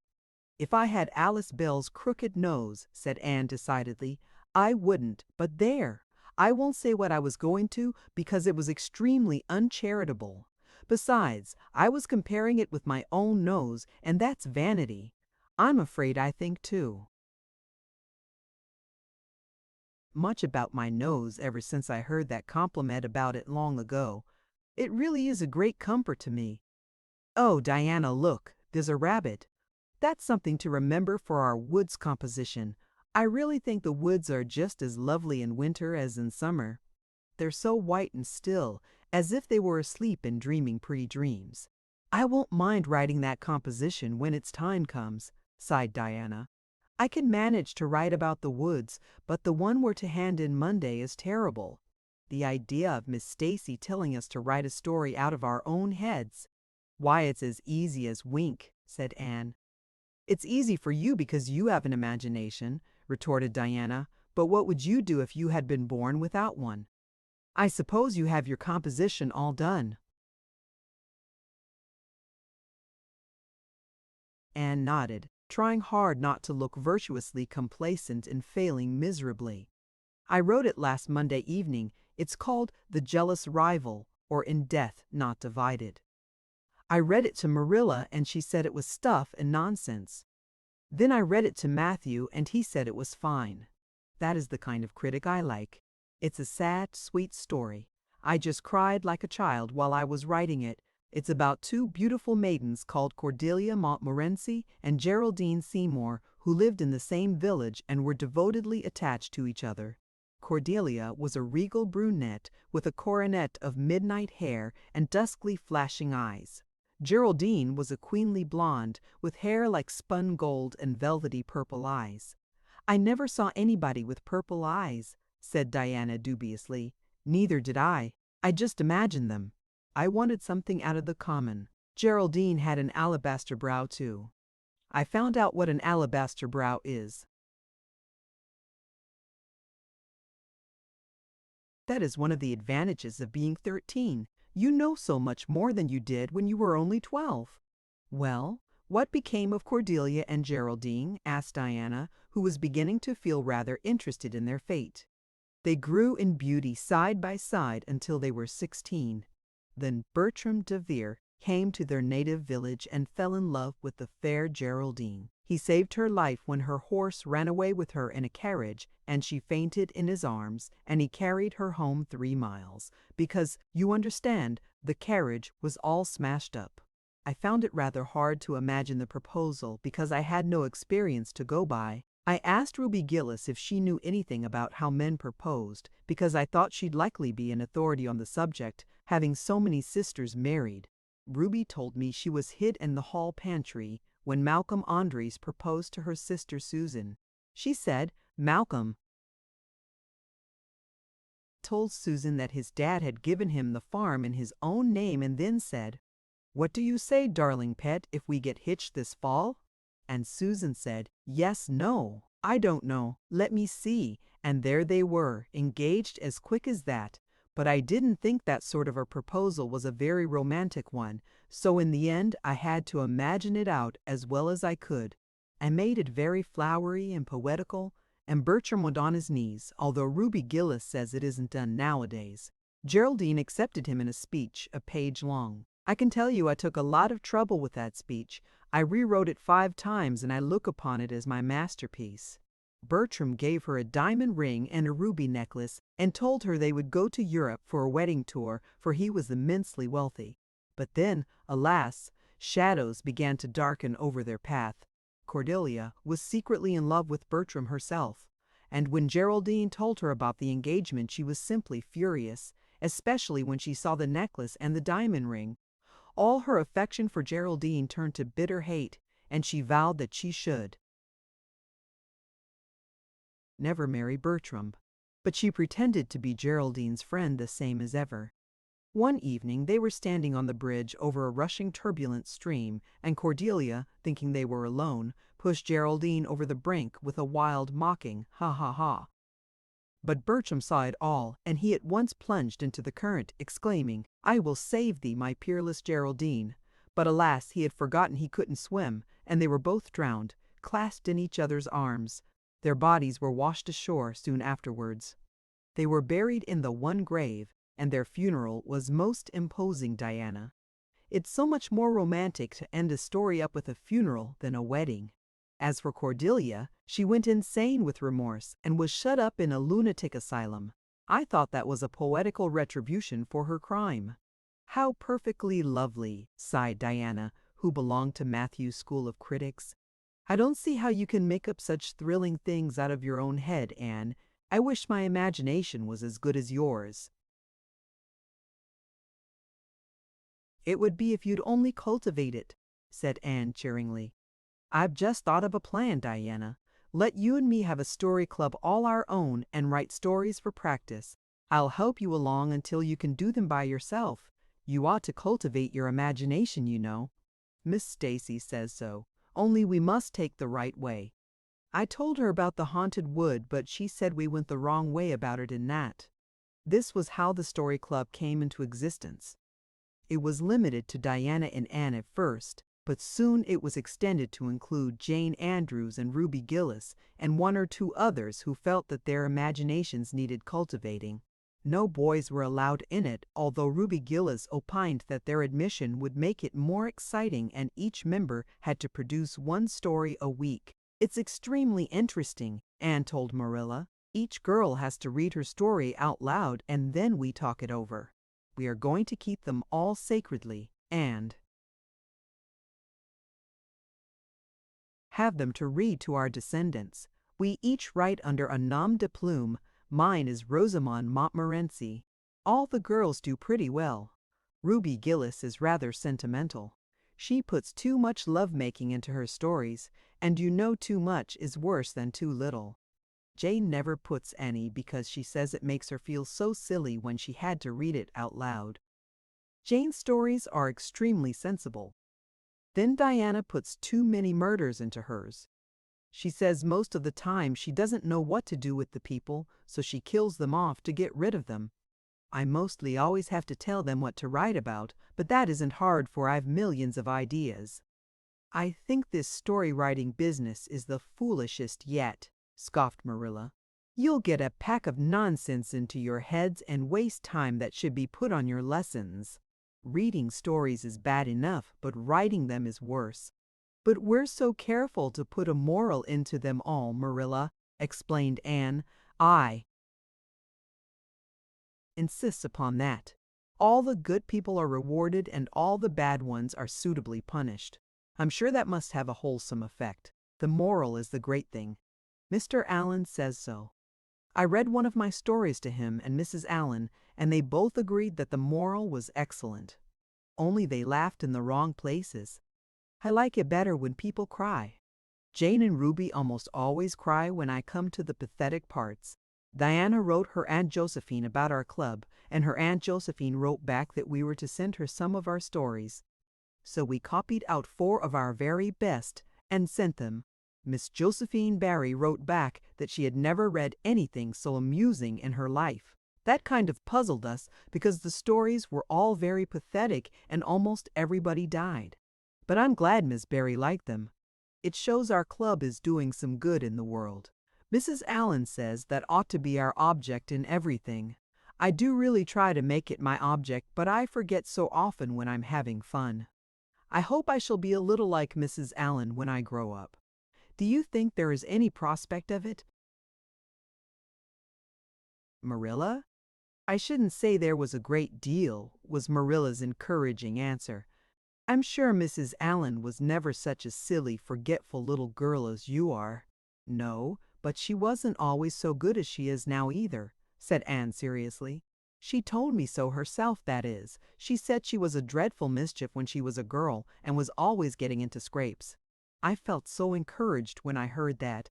If I had Alice Bell's crooked nose, said Anne decidedly, I wouldn't, but there. I won't say what I was going to because it was extremely uncharitable. Besides, I was comparing it with my own nose, and that's vanity. I'm afraid I think too much about my nose ever since I heard that compliment about it long ago. It really is a great comfort to me. Oh, Diana, look, there's a rabbit. That's something to remember for our woods composition. I really think the woods are just as lovely in winter as in summer. They're so white and still, as if they were asleep and dreaming pretty dreams. I won't mind writing that composition when its time comes, sighed Diana. I can manage to write about the woods, but the one we're to hand in Monday is terrible. The idea of Miss Stacy telling us to write a story out of our own heads. Why, it's as easy as wink, said Anne. It's easy for you because you have an imagination, retorted Diana, but what would you do if you had been born without one? I suppose you have your composition all done. Anne nodded, trying hard not to look virtuously complacent and failing miserably. I wrote it last Monday evening. It's called The Jealous Rival, or In Death Not Divided. I read it to Marilla and she said it was stuff and nonsense. Then I read it to Matthew and he said it was fine. That is the kind of critic I like. It's a sad, sweet story. I just cried like a child while I was writing it. It's about two beautiful maidens called Cordelia Montmorency and Geraldine Seymour, who lived in the same village and were devotedly attached to each other. Cordelia was a regal brunette with a coronet of midnight hair and duskly flashing eyes. Geraldine was a queenly blonde with hair like spun gold and velvety purple eyes. "I never saw anybody with purple eyes," said Diana dubiously. "Neither did I. I just imagined them. I wanted something out of the common." Geraldine had an alabaster brow too. I found out what an alabaster brow is. That is one of the advantages of being 13. You know so much more than you did when you were only 12. Well, what became of Cordelia and Geraldine? Asked Diana, who was beginning to feel rather interested in their fate. They grew in beauty side by side until they were 16. Then Bertram de Vere came to their native village and fell in love with the fair Geraldine. He saved her life when her horse ran away with her in a carriage and she fainted in his arms, and he carried her home 3 miles, because, you understand, the carriage was all smashed up. I found it rather hard to imagine the proposal because I had no experience to go by. I asked Ruby Gillis if she knew anything about how men proposed, because I thought she'd likely be an authority on the subject, having so many sisters married. Ruby told me she was hid in the hall pantry when Malcolm Andres proposed to her sister Susan. She said Malcolm told Susan that his dad had given him the farm in his own name and then said, "What do you say, darling pet, if we get hitched this fall?" And Susan said, "Yes, no, I don't know, let me see," and there they were, engaged as quick as that. But I didn't think that sort of a proposal was a very romantic one, so in the end I had to imagine it out as well as I could. I made it very flowery and poetical, and Bertram went on his knees, although Ruby Gillis says it isn't done nowadays. Geraldine accepted him in a speech, a page long. I can tell you I took a lot of trouble with that speech. I rewrote it 5 times and I look upon it as my masterpiece. Bertram gave her a diamond ring and a ruby necklace and told her they would go to Europe for a wedding tour, for he was immensely wealthy. But then, alas, shadows began to darken over their path. Cordelia was secretly in love with Bertram herself, and when Geraldine told her about the engagement she was simply furious, especially when she saw the necklace and the diamond ring. All her affection for Geraldine turned to bitter hate, and she vowed that she should never marry Bertram. But she pretended to be Geraldine's friend the same as ever. One evening they were standing on the bridge over a rushing turbulent stream, and Cordelia, thinking they were alone, pushed Geraldine over the brink with a wild mocking "ha ha ha." But Bertram saw it all, and he at once plunged into the current, exclaiming, "I will save thee, my peerless Geraldine." But alas, he had forgotten he couldn't swim, and they were both drowned, clasped in each other's arms. Their bodies were washed ashore soon afterwards. They were buried in the one grave, and their funeral was most imposing, Diana. It's so much more romantic to end a story up with a funeral than a wedding. As for Cordelia, she went insane with remorse and was shut up in a lunatic asylum. I thought that was a poetical retribution for her crime. "How perfectly lovely," sighed Diana, who belonged to Matthew's school of critics. "I don't see how you can make up such thrilling things out of your own head, Anne. I wish my imagination was as good as yours." "It would be if you'd only cultivate it," said Anne cheeringly. "I've just thought of a plan, Diana. Let you and me have a story club all our own and write stories for practice. I'll help you along until you can do them by yourself. You ought to cultivate your imagination, you know. Miss Stacy says so, only we must take the right way. I told her about the haunted wood, but she said we went the wrong way about it in that." This was how the story club came into existence. It was limited to Diana and Anne at first, but soon it was extended to include Jane Andrews and Ruby Gillis and one or two others who felt that their imaginations needed cultivating. No boys were allowed in it, although Ruby Gillis opined that their admission would make it more exciting and each member had to produce one story a week. "It's extremely interesting," Anne told Marilla. "Each girl has to read her story out loud and then we talk it over. We are going to keep them all sacredly and have them to read to our descendants. We each write under a nom de plume. Mine is Rosamond Montmorency. All the girls do pretty well. Ruby Gillis is rather sentimental. She puts too much lovemaking into her stories, and you know too much is worse than too little. Jane never puts any because she says it makes her feel so silly when she had to read it out loud. Jane's stories are extremely sensible. Then Diana puts too many murders into hers. She says most of the time she doesn't know what to do with the people, so she kills them off to get rid of them. I mostly always have to tell them what to write about, but that isn't hard for I've millions of ideas." "I think this story writing business is the foolishest yet," scoffed Marilla. "You'll get a pack of nonsense into your heads and waste time that should be put on your lessons. Reading stories is bad enough, but writing them is worse." "But we're so careful to put a moral into them all, Marilla," explained Anne. "I insist upon that. All the good people are rewarded and all the bad ones are suitably punished. I'm sure that must have a wholesome effect. The moral is the great thing. Mr. Allen says so. I read one of my stories to him and Mrs. Allen, and they both agreed that the moral was excellent. Only they laughed in the wrong places. I like it better when people cry. Jane and Ruby almost always cry when I come to the pathetic parts. Diana wrote her Aunt Josephine about our club, and her Aunt Josephine wrote back that we were to send her some of our stories. So we copied out 4 of our very best and sent them. Miss Josephine Barry wrote back that she had never read anything so amusing in her life. That kind of puzzled us because the stories were all very pathetic and almost everybody died. But I'm glad Miss Barry liked them. It shows our club is doing some good in the world. Mrs. Allen says that ought to be our object in everything. I do really try to make it my object, but I forget so often when I'm having fun. I hope I shall be a little like Mrs. Allen when I grow up. Do you think there is any prospect of it?" "Marilla? I shouldn't say there was a great deal," was Marilla's encouraging answer. "I'm sure Mrs. Allen was never such a silly, forgetful little girl as you are." "No, but she wasn't always so good as she is now either," said Anne seriously. "She told me so herself, that is. She said she was a dreadful mischief when she was a girl and was always getting into scrapes. I felt so encouraged when I heard that.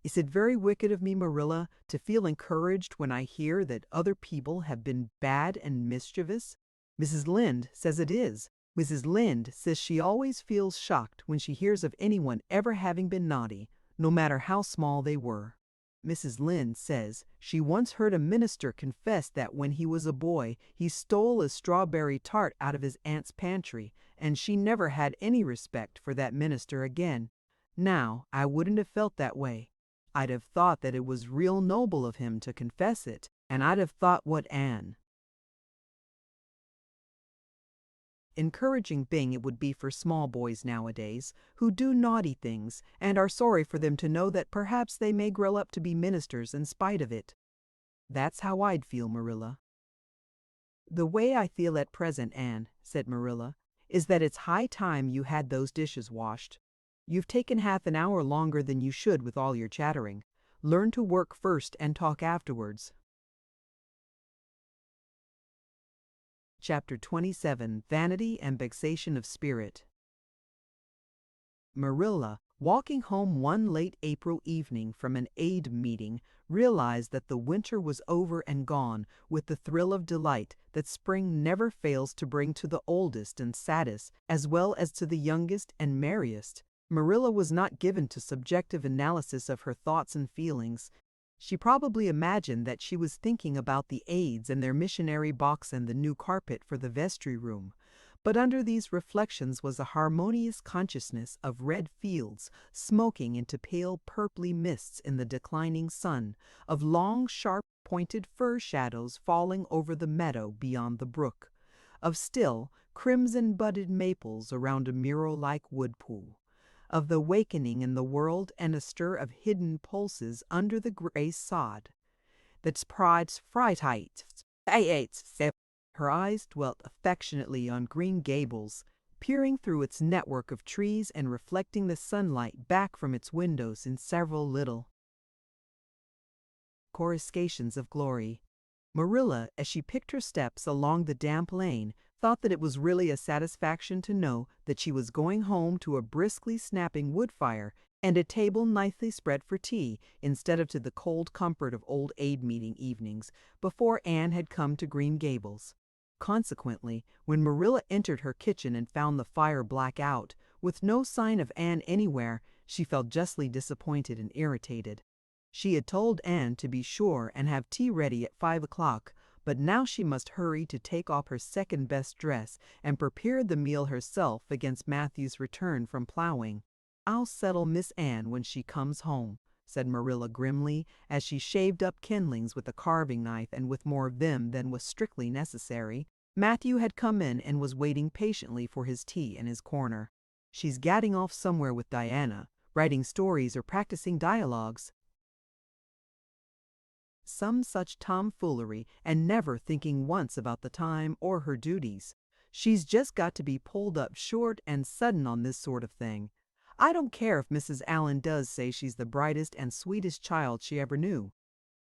Is it very wicked of me, Marilla, to feel encouraged when I hear that other people have been bad and mischievous? Mrs. Lynde says it is. Mrs. Lynde says she always feels shocked when she hears of anyone ever having been naughty, no matter how small they were. Mrs. Lynde says she once heard a minister confess that when he was a boy he stole a strawberry tart out of his aunt's pantry, and she never had any respect for that minister again. Now, I wouldn't have felt that way. I'd have thought that it was real noble of him to confess it, and I'd have thought what Anne encouraging thing it would be for small boys nowadays, who do naughty things and are sorry for them to know that perhaps they may grow up to be ministers in spite of it. That's how I'd feel, Marilla." "The way I feel at present, Anne," said Marilla, "is that it's high time you had those dishes washed. You've taken half an hour longer than you should with all your chattering. Learn to work first and talk afterwards." Chapter 27, Vanity and Vexation of Spirit. Marilla, walking home one late April evening from an aid meeting, realized that the winter was over and gone with the thrill of delight that spring never fails to bring to the oldest and saddest, as well as to the youngest and merriest. Marilla was not given to subjective analysis of her thoughts and feelings. She probably imagined that she was thinking about the aids and their missionary box and the new carpet for the vestry room. But under these reflections was a harmonious consciousness of red fields smoking into pale purply mists in the declining sun, of long sharp-pointed fir shadows falling over the meadow beyond the brook, of still, crimson-budded maples around a mirror-like wood-pool, of the wakening in the world and a stir of hidden pulses under the gray sod. That's pride's Freiheit. Her eyes dwelt affectionately on Green Gables, peering through its network of trees and reflecting the sunlight back from its windows in several little coruscations of glory. Marilla, as she picked her steps along the damp lane, thought that it was really a satisfaction to know that she was going home to a briskly snapping wood fire and a table nicely spread for tea, instead of to the cold comfort of old aid meeting evenings before Anne had come to Green Gables. Consequently, when Marilla entered her kitchen and found the fire black out, with no sign of Anne anywhere, she felt justly disappointed and irritated. She had told Anne to be sure and have tea ready at 5 o'clock, but now she must hurry to take off her second-best dress and prepare the meal herself against Matthew's return from plowing. "I'll settle Miss Anne when she comes home," said Marilla grimly, as she shaved up kindlings with a carving knife and with more vim than was strictly necessary. Matthew had come in and was waiting patiently for his tea in his corner. "She's gadding off somewhere with Diana, writing stories or practicing dialogues. Some such tomfoolery, and never thinking once about the time or her duties. She's just got to be pulled up short and sudden on this sort of thing. I don't care if Mrs. Allan does say she's the brightest and sweetest child she ever knew.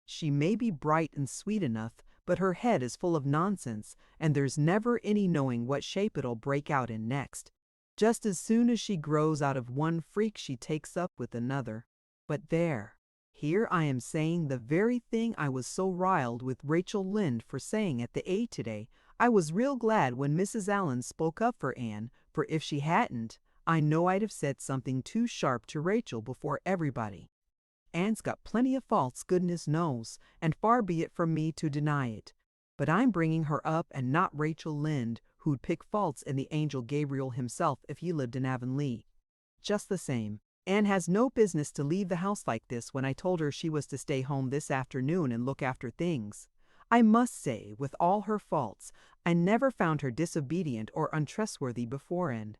She may be bright and sweet enough, but her head is full of nonsense, and there's never any knowing what shape it'll break out in next. Just as soon as she grows out of one freak she takes up with another. But there, here I am saying the very thing I was so riled with Rachel Lynde for saying at the A today. I was real glad when Mrs. Allan spoke up for Anne, for if she hadn't, I know I'd have said something too sharp to Rachel before everybody. Anne's got plenty of faults, goodness knows, and far be it from me to deny it. But I'm bringing her up and not Rachel Lynde, who'd pick faults in the angel Gabriel himself if he lived in Avonlea. Just the same, Anne has no business to leave the house like this when I told her she was to stay home this afternoon and look after things. I must say, with all her faults, I never found her disobedient or untrustworthy beforehand.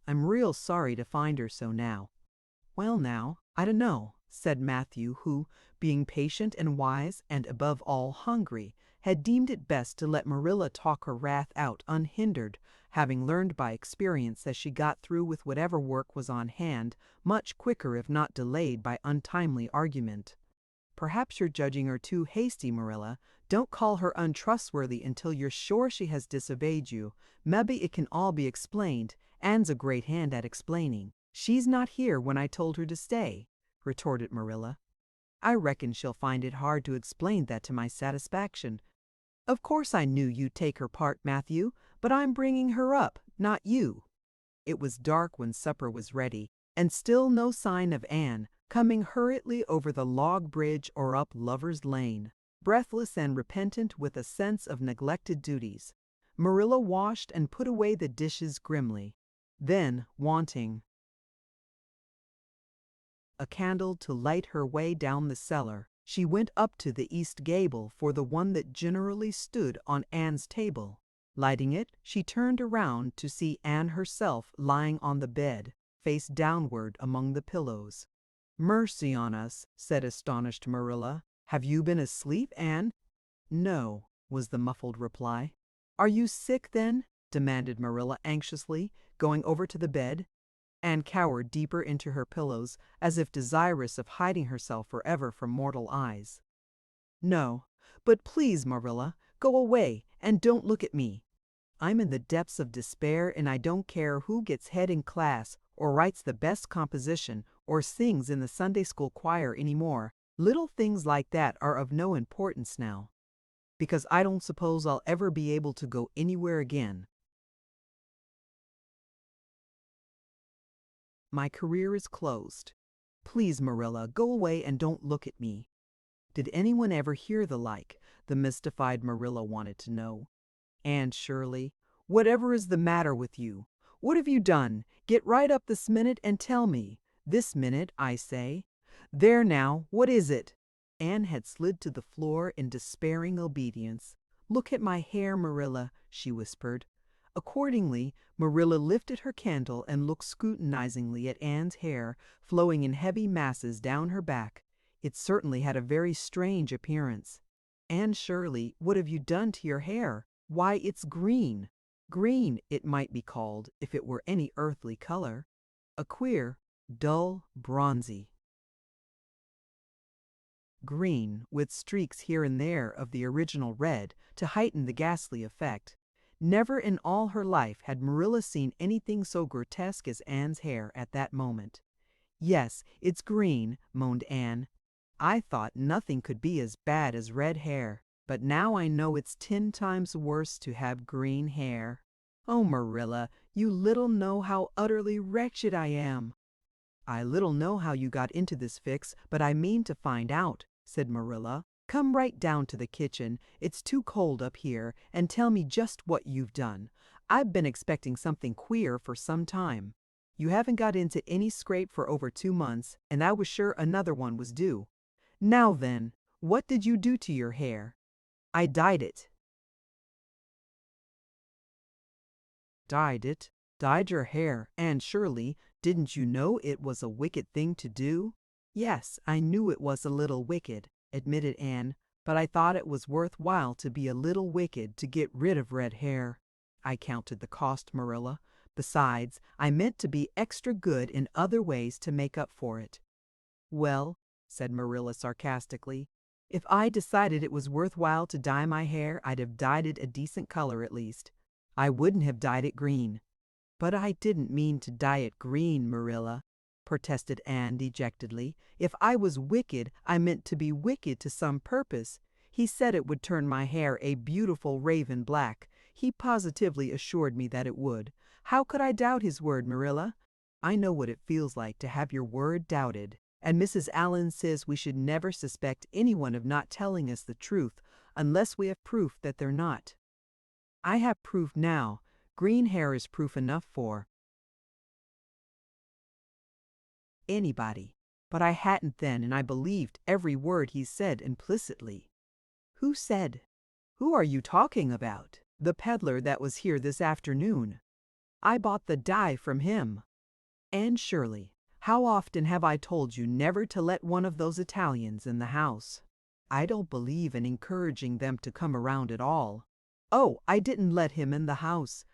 I'm real sorry to find her so now." "Well now, I don't know," said Matthew, who, being patient and wise and above all hungry, had deemed it best to let Marilla talk her wrath out unhindered, having learned by experience as she got through with whatever work was on hand much quicker if not delayed by untimely argument. "Perhaps you're judging her too hasty, Marilla. Don't call her untrustworthy until you're sure she has disobeyed you. Maybe it can all be explained. Anne's a great hand at explaining." "She's not here when I told her to stay," retorted Marilla. "I reckon she'll find it hard to explain that to my satisfaction. Of course I knew you'd take her part, Matthew, but I'm bringing her up, not you." It was dark when supper was ready, and still no sign of Anne, coming hurriedly over the log bridge or up Lover's Lane, breathless and repentant with a sense of neglected duties. Marilla washed and put away the dishes grimly. Then, wanting a candle to light her way down the cellar, she went up to the east gable for the one that generally stood on Anne's table. Lighting it, she turned around to see Anne herself lying on the bed, face downward among the pillows. "Mercy on us," said astonished Marilla. "Have you been asleep, Anne?" "No," was the muffled reply. "Are you sick, then?" demanded Marilla anxiously, going over to the bed. Anne cowered deeper into her pillows, as if desirous of hiding herself forever from mortal eyes. "No, but please, Marilla, go away and don't look at me. I'm in the depths of despair, and I don't care who gets head in class or writes the best composition or sings in the Sunday school choir anymore. Little things like that are of no importance now, because I don't suppose I'll ever be able to go anywhere again. My career is closed. Please, Marilla, go away and don't look at me." Did anyone ever hear the like? The mystified Marilla wanted to know. Anne Shirley. Whatever is the matter with you? What have you done? Get right up this minute and tell me. This minute, I say. There now, what is it? Anne had slid to the floor in despairing obedience. Look at my hair, Marilla, she whispered. Accordingly, Marilla lifted her candle and looked scrutinizingly at Anne's hair, flowing in heavy masses down her back. It certainly had a very strange appearance. Anne Shirley, what have you done to your hair? Why, it's green. Green, it might be called, if it were any earthly color. A queer, dull, bronzy green, with streaks here and there of the original red to heighten the ghastly effect. Never in all her life had Marilla seen anything so grotesque as Anne's hair at that moment. Yes, it's green, moaned Anne. I thought nothing could be as bad as red hair, but now I know it's 10 times worse to have green hair. Oh, Marilla, you little know how utterly wretched I am. I little know how you got into this fix, but I mean to find out, said Marilla. Come right down to the kitchen, it's too cold up here, and tell me just what you've done. I've been expecting something queer for some time. You haven't got into any scrape for over 2 months, and I was sure another one was due. Now then, what did you do to your hair? I dyed it. Dyed it? Dyed your hair, Anne Shirley? Didn't you know it was a wicked thing to do? Yes, I knew it was a little wicked, admitted Anne, but I thought it was worth while to be a little wicked to get rid of red hair. I counted the cost, Marilla. Besides, I meant to be extra good in other ways to make up for it. Well, said Marilla sarcastically, if I decided it was worth while to dye my hair, I'd have dyed it a decent color at least. I wouldn't have dyed it green. But I didn't mean to dye it green, Marilla, protested Anne dejectedly. If I was wicked, I meant to be wicked to some purpose. He said it would turn my hair a beautiful raven black. He positively assured me that it would. How could I doubt his word, Marilla? I know what it feels like to have your word doubted. And Mrs. Allan says we should never suspect anyone of not telling us the truth unless we have proof that they're not. I have proof now. Green hair is proof enough for anybody. But I hadn't then, and I believed every word he said implicitly. Who said? Who are you talking about? The peddler that was here this afternoon. I bought the dye from him. Anne Shirley, how often have I told you never to let one of those Italians in the house? I don't believe in encouraging them to come around at all. Oh, I didn't let him in the house.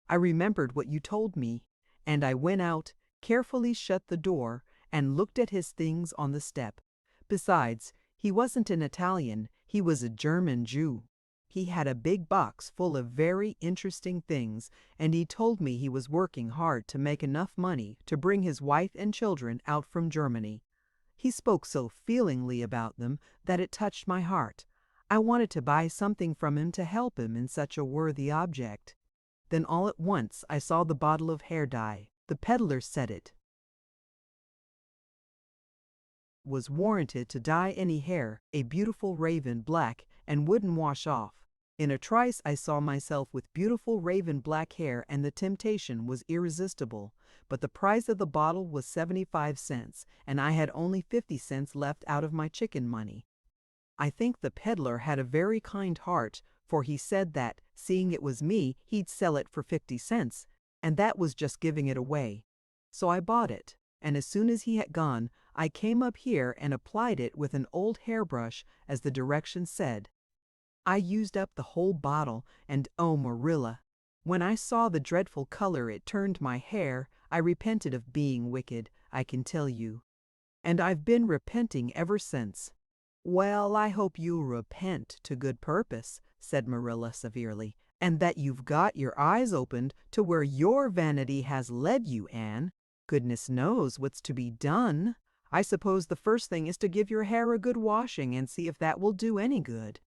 I remembered what you told me, and I went out, carefully shut the door, and looked at his things on the step. Besides, he wasn't an Italian, he was a German Jew. He had a big box full of very interesting things, and he told me he was working hard to make enough money to bring his wife and children out from Germany. He spoke so feelingly about them that it touched my heart. I wanted to buy something from him to help him in such a worthy object. Then all at once I saw the bottle of hair dye. The peddler said it was warranted to dye any hair a beautiful raven black and wouldn't wash off. In a trice I saw myself with beautiful raven black hair, and the temptation was irresistible. But the price of the bottle was 75 cents, and I had only 50 cents left out of my chicken money. I think the peddler had a very kind heart, for he said that, seeing it was me, he'd sell it for 50 cents, and that was just giving it away. So I bought it, and as soon as he had gone, I came up here and applied it with an old hairbrush as the directions said. I used up the whole bottle, and oh, Marilla, when I saw the dreadful color it turned my hair, I repented of being wicked, I can tell you. And I've been repenting ever since. Well, I hope you'll repent to good purpose, said Marilla severely, and that you've got your eyes opened to where your vanity has led you, Anne. Goodness knows what's to be done. I suppose the first thing is to give your hair a good washing and see if that will do any good.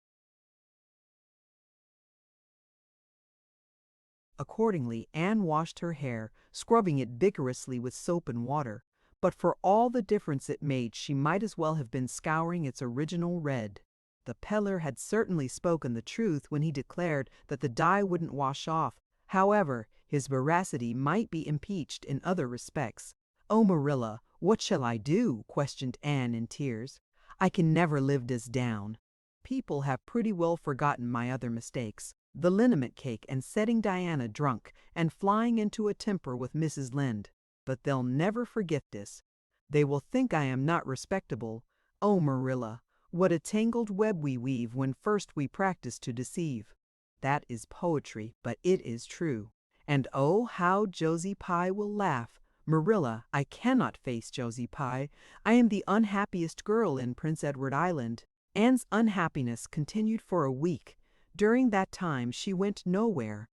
Accordingly, Anne washed her hair, scrubbing it vigorously with soap and water. But for all the difference it made, she might as well have been scouring its original red. The peddler had certainly spoken the truth when he declared that the dye wouldn't wash off. However, his veracity might be impeached in other respects. "Oh, Marilla, what shall I do?" questioned Anne in tears. "I can never live this down. People have pretty well forgotten my other mistakes, the liniment cake and setting Diana drunk and flying into a temper with Mrs. Lynde. But they'll never forget this. They will think I am not respectable. Oh, Marilla, what a tangled web we weave when first we practice to deceive." That is poetry, but it is true. And oh, how Josie Pye will laugh. Marilla, I cannot face Josie Pye. I am the unhappiest girl in Prince Edward Island. Anne's unhappiness continued for a week. During that time she went nowhere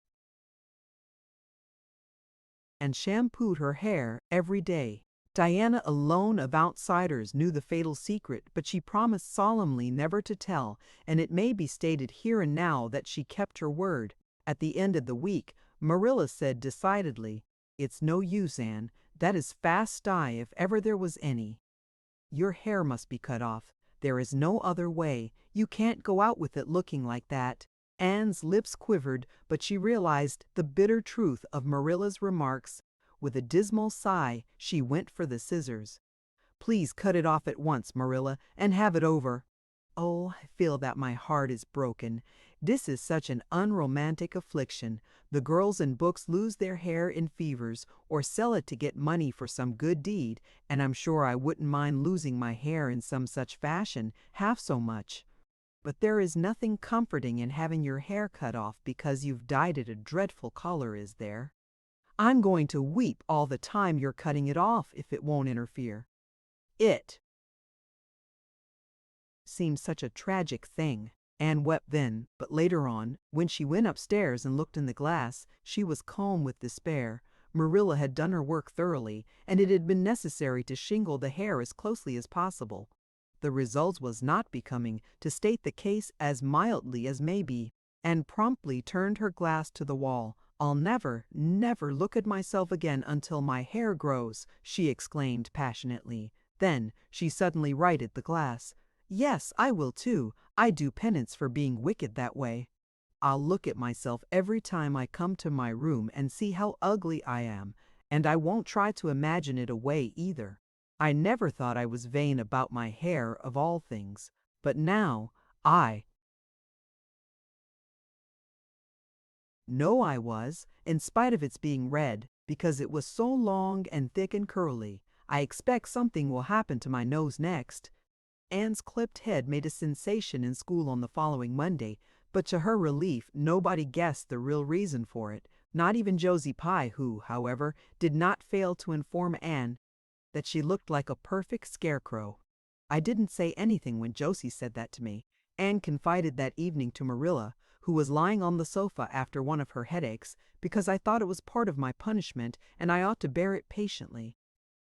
and shampooed her hair every day. Diana alone of outsiders knew the fatal secret, but she promised solemnly never to tell, and it may be stated here and now that she kept her word. At the end of the week, Marilla said decidedly, "It's no use, Anne. That is fast dye if ever there was any. Your hair must be cut off. There is no other way. You can't go out with it looking like that." Anne's lips quivered, but she realized the bitter truth of Marilla's remarks. With a dismal sigh, she went for the scissors. "Please cut it off at once, Marilla, and have it over." "Oh, I feel that my heart is broken. This is such an unromantic affliction. The girls in books lose their hair in fevers or sell it to get money for some good deed, and I'm sure I wouldn't mind losing my hair in some such fashion half so much. But there is nothing comforting in having your hair cut off because you've dyed it a dreadful color, is there? I'm going to weep all the time you're cutting it off if it won't interfere." It seemed such a tragic thing. Anne wept then, but later on, when she went upstairs and looked in the glass, she was calm with despair. Marilla had done her work thoroughly, and it had been necessary to shingle the hair as closely as possible. The result was not becoming, to state the case as mildly as may be, and promptly turned her glass to the wall. "I'll never, never look at myself again until my hair grows," she exclaimed passionately. Then she suddenly righted the glass. "Yes, I will too. I do penance for being wicked that way. I'll look at myself every time I come to my room and see how ugly I am, and I won't try to imagine it away either. I never thought I was vain about my hair of all things, but now I know I was, in spite of its being red, because it was so long and thick and curly. I expect something will happen to my nose next." Anne's clipped head made a sensation in school on the following Monday, but to her relief nobody guessed the real reason for it, not even Josie Pye, who, however, did not fail to inform Anne that she looked like a perfect scarecrow. "I didn't say anything when Josie said that to me," Anne confided that evening to Marilla, who was lying on the sofa after one of her headaches, "because I thought it was part of my punishment and I ought to bear it patiently.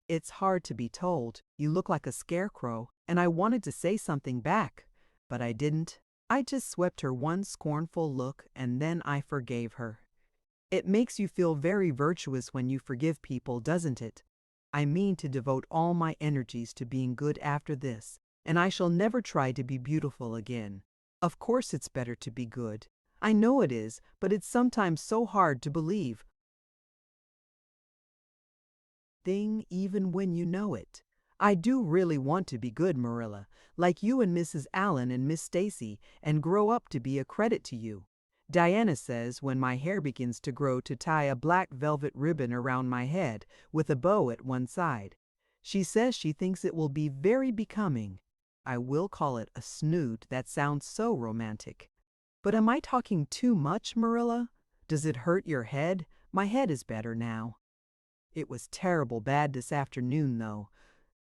It's hard to be told, you look like a scarecrow, and I wanted to say something back, but I didn't. I just swept her one scornful look and then I forgave her." It makes you feel very virtuous when you forgive people, doesn't it? I mean to devote all my energies to being good after this, and I shall never try to be beautiful again. Of course it's better to be good. I know it is, but it's sometimes so hard to believe thing even when you know it. I do really want to be good, Marilla, like you and Mrs. Allen and Miss Stacy, and grow up to be a credit to you. Diana says when my hair begins to grow to tie a black velvet ribbon around my head with a bow at one side. She says she thinks it will be very becoming. I will call it a snood. That sounds so romantic. But am I talking too much, Marilla? Does it hurt your head? My head is better now. It was terrible bad this afternoon, though.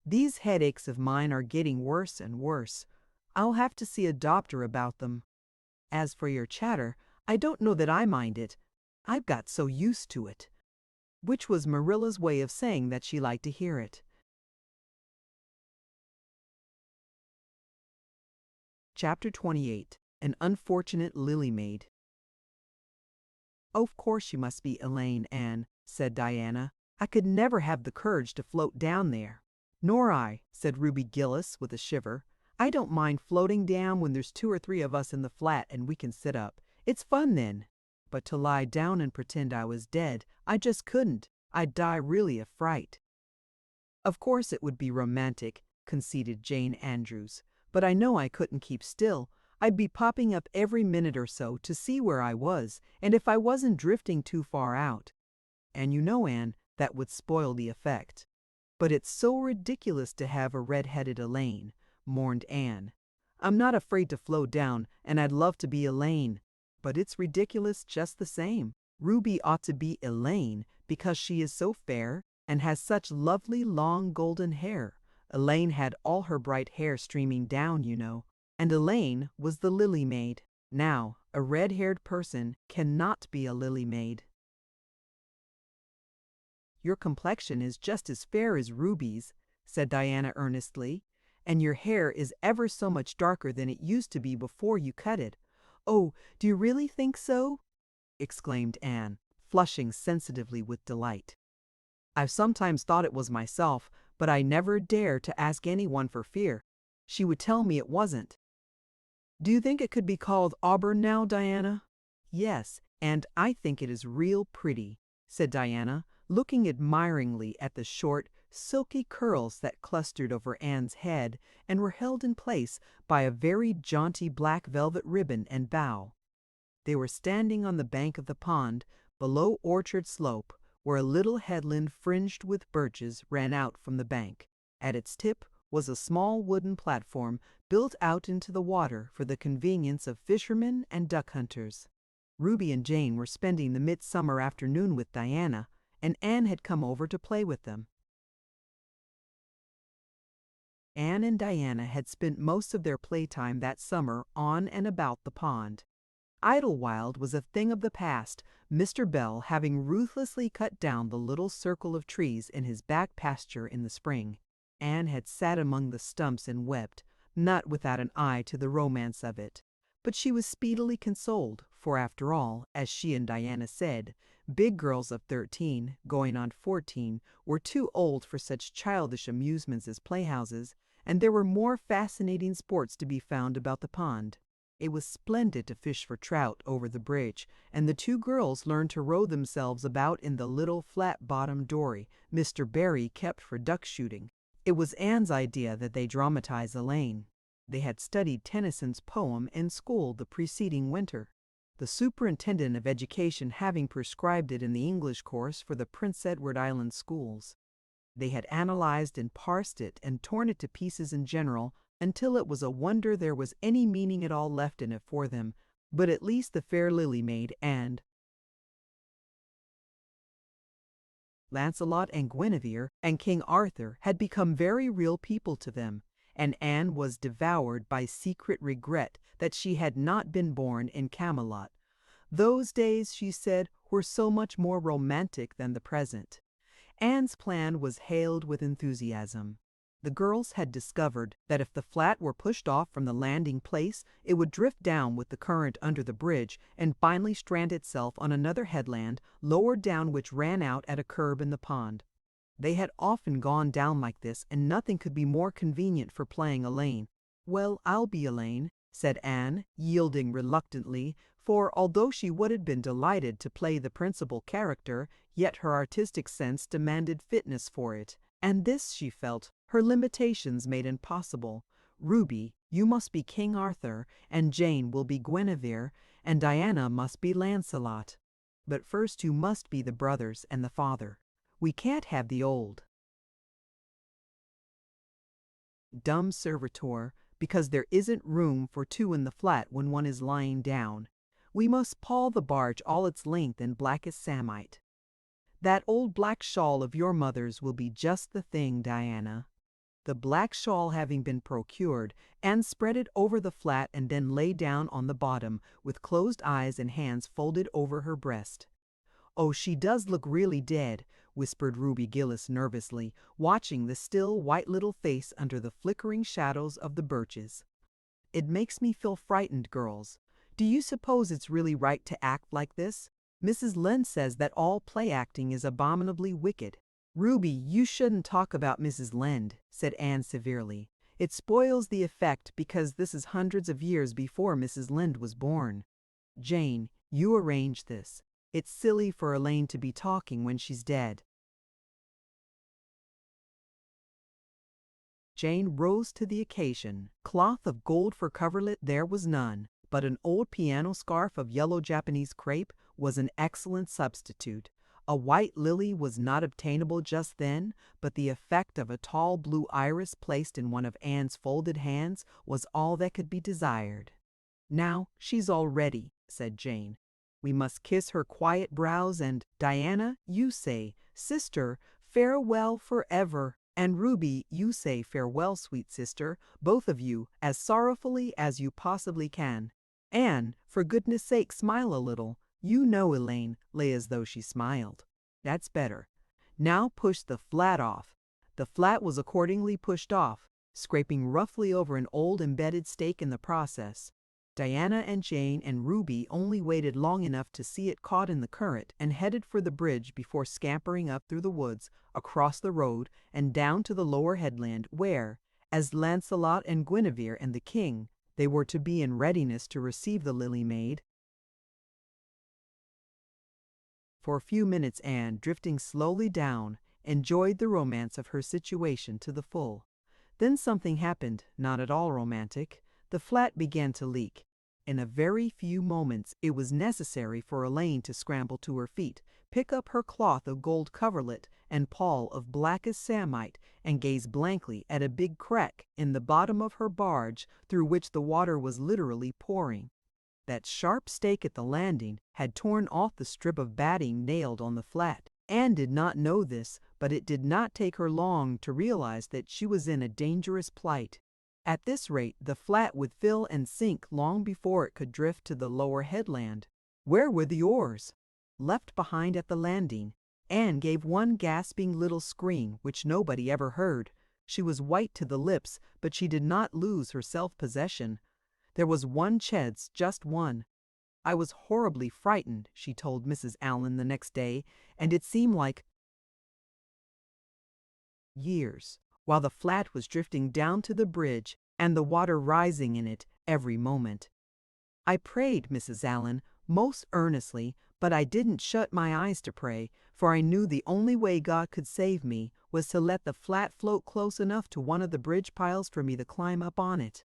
These headaches of mine are getting worse and worse. I'll have to see a doctor about them. As for your chatter, I don't know that I mind it. I've got so used to it." Which was Marilla's way of saying that she liked to hear it. Chapter 28. An Unfortunate Lily Maid. "Of course you must be Elaine, Anne," said Diana. "I could never have the courage to float down there." "Nor I," said Ruby Gillis with a shiver. I don't mind floating down when there's 2 or 3 of us in the flat and we can sit up. It's fun then. But to lie down and pretend I was dead, I just couldn't. I'd die really of fright." "Of course it would be romantic," conceded Jane Andrews. "But I know I couldn't keep still. I'd be popping up every minute or so to see where I was, and if I wasn't drifting too far out. And you know, Anne, that would spoil the effect." "But it's so ridiculous to have a red-headed Elaine," mourned Anne. "I'm not afraid to float down, and I'd love to be Elaine. But it's ridiculous just the same. Ruby ought to be Elaine because she is so fair and has such lovely long golden hair. Elaine had all her bright hair streaming down, you know. And Elaine was the Lily Maid. Now, a red-haired person cannot be a Lily Maid." "Your complexion is just as fair as Ruby's," said Diana earnestly, "and your hair is ever so much darker than it used to be before you cut it." "Oh, do you really think so?" exclaimed Anne, flushing sensitively with delight. "I've sometimes thought it was myself, but I never dare to ask anyone for fear. She would tell me it wasn't." "Do you think it could be called auburn now, Diana?" "Yes, and I think it is real pretty," said Diana, looking admiringly at the short, silky curls that clustered over Anne's head and were held in place by a very jaunty black velvet ribbon and bow. They were standing on the bank of the pond, below Orchard Slope, where a little headland fringed with birches ran out from the bank. At its tip was a small wooden platform built out into the water for the convenience of fishermen and duck hunters. Ruby and Jane were spending the midsummer afternoon with Diana, and Anne had come over to play with them. Anne and Diana had spent most of their playtime that summer on and about the pond. Idlewild was a thing of the past, Mr. Bell having ruthlessly cut down the little circle of trees in his back pasture in the spring. Anne had sat among the stumps and wept, not without an eye to the romance of it. But she was speedily consoled, for after all, as she and Diana said, big girls of 13, going on 14, were too old for such childish amusements as playhouses, and there were more fascinating sports to be found about the pond. It was splendid to fish for trout over the bridge, and the 2 girls learned to row themselves about in the little flat-bottomed dory Mr. Barry kept for duck shooting. It was Anne's idea that they dramatize Elaine. They had studied Tennyson's poem in school the preceding winter, the superintendent of education having prescribed it in the English course for the Prince Edward Island schools. They had analyzed and parsed it and torn it to pieces in general, until it was a wonder there was any meaning at all left in it for them, but at least the fair Lily Maid and Lancelot and Guinevere and King Arthur had become very real people to them, and Anne was devoured by secret regret that she had not been born in Camelot. Those days, she said, were so much more romantic than the present. Anne's plan was hailed with enthusiasm. The girls had discovered that if the flat were pushed off from the landing place, it would drift down with the current under the bridge and finally strand itself on another headland, lower down which ran out at a curve in the pond. They had often gone down like this, and nothing could be more convenient for playing Elaine. "Well, I'll be Elaine," said Anne, yielding reluctantly, for although she would have been delighted to play the principal character, yet her artistic sense demanded fitness for it, and this, she felt, her limitations made impossible. "Ruby, you must be King Arthur, and Jane will be Guinevere, and Diana must be Lancelot. But first you must be the brothers and the father. We can't have the old dumb servitor, because there isn't room for 2 in the flat when one is lying down. We must pawl the barge all its length in blackest samite. That old black shawl of your mother's will be just the thing, Diana." The black shawl having been procured, Anne spread it over the flat and then lay down on the bottom, with closed eyes and hands folded over her breast. "Oh, she does look really dead," whispered Ruby Gillis nervously, watching the still, white little face under the flickering shadows of the birches. "It makes me feel frightened, girls. Do you suppose it's really right to act like this? Mrs. Lynde says that all play acting is abominably wicked." "Ruby, you shouldn't talk about Mrs. Lynde," said Anne severely. It spoils the effect because this is hundreds of years before Mrs. Lynde was born. Jane, you arrange this. It's silly for Elaine to be talking when she's dead." Jane rose to the occasion. Cloth of gold for coverlet there was none, but an old piano scarf of yellow Japanese crepe was an excellent substitute. A white lily was not obtainable just then, but the effect of a tall blue iris placed in one of Anne's folded hands was all that could be desired. "Now she's all ready," said Jane. "We must kiss her quiet brows and, Diana, you say, 'Sister, farewell forever.' And Ruby, you say, 'Farewell, sweet sister,' both of you, as sorrowfully as you possibly can. Anne, for goodness sake, smile a little. You know Elaine lay as though she smiled. That's better. Now push the flat off." The flat was accordingly pushed off, scraping roughly over an old embedded stake in the process. Diana and Jane and Ruby only waited long enough to see it caught in the current and headed for the bridge before scampering up through the woods, across the road, and down to the lower headland where, as Lancelot and Guinevere and the king, they were to be in readiness to receive the Lily Maid. For a few minutes Anne, drifting slowly down, enjoyed the romance of her situation to the full. Then something happened, not at all romantic. The flat began to leak. In a very few moments it was necessary for Elaine to scramble to her feet, pick up her cloth of gold coverlet and pall of blackest samite, and gaze blankly at a big crack in the bottom of her barge through which the water was literally pouring. That sharp stake at the landing had torn off the strip of batting nailed on the flat. Anne did not know this, but it did not take her long to realize that she was in a dangerous plight. At this rate, the flat would fill and sink long before it could drift to the lower headland. Where were the oars? Left behind at the landing. Anne gave one gasping little scream which nobody ever heard. She was white to the lips, but she did not lose her self-possession. There was one chance, just one. "I was horribly frightened," she told Mrs. Allen the next day, and it seemed like years, while the flat was drifting down to the bridge and the water rising in it every moment. "I prayed, Mrs. Allen, most earnestly, but I didn't shut my eyes to pray, for I knew the only way God could save me was to let the flat float close enough to one of the bridge piles for me to climb up on it.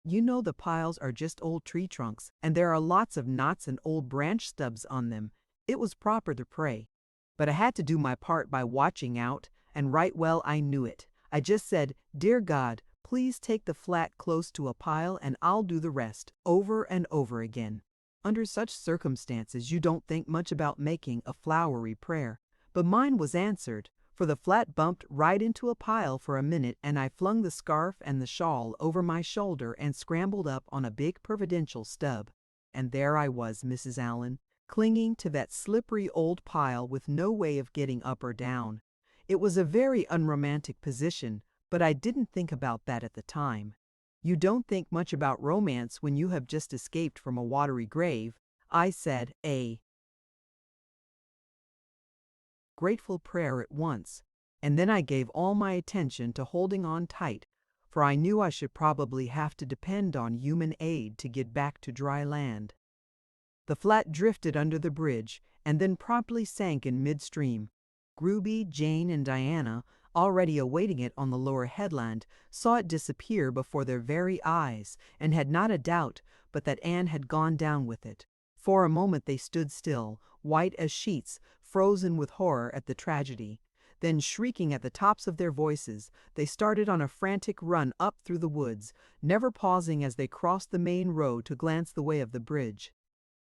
You know the piles are just old tree trunks, and there are lots of knots and old branch stubs on them. It was proper to pray. But I had to do my part by watching out, and right well I knew it. I just said, 'Dear God, please take the flat close to a pile and I'll do the rest,' over and over again. Under such circumstances you don't think much about making a flowery prayer. But mine was answered, for the flat bumped right into a pile for a minute and I flung the scarf and the shawl over my shoulder and scrambled up on a big providential stub. And there I was, Mrs. Allen, clinging to that slippery old pile with no way of getting up or down. It was a very unromantic position, but I didn't think about that at the time. You don't think much about romance when you have just escaped from a watery grave. I said a grateful prayer at once, and then I gave all my attention to holding on tight, for I knew I should probably have to depend on human aid to get back to dry land. The flat drifted under the bridge and then promptly sank in midstream. Ruby, Jane, and Diana, already awaiting it on the lower headland, saw it disappear before their very eyes, and had not a doubt but that Anne had gone down with it. For a moment they stood still, white as sheets, frozen with horror at the tragedy. Then, shrieking at the tops of their voices, they started on a frantic run up through the woods, never pausing as they crossed the main road to glance the way of the bridge.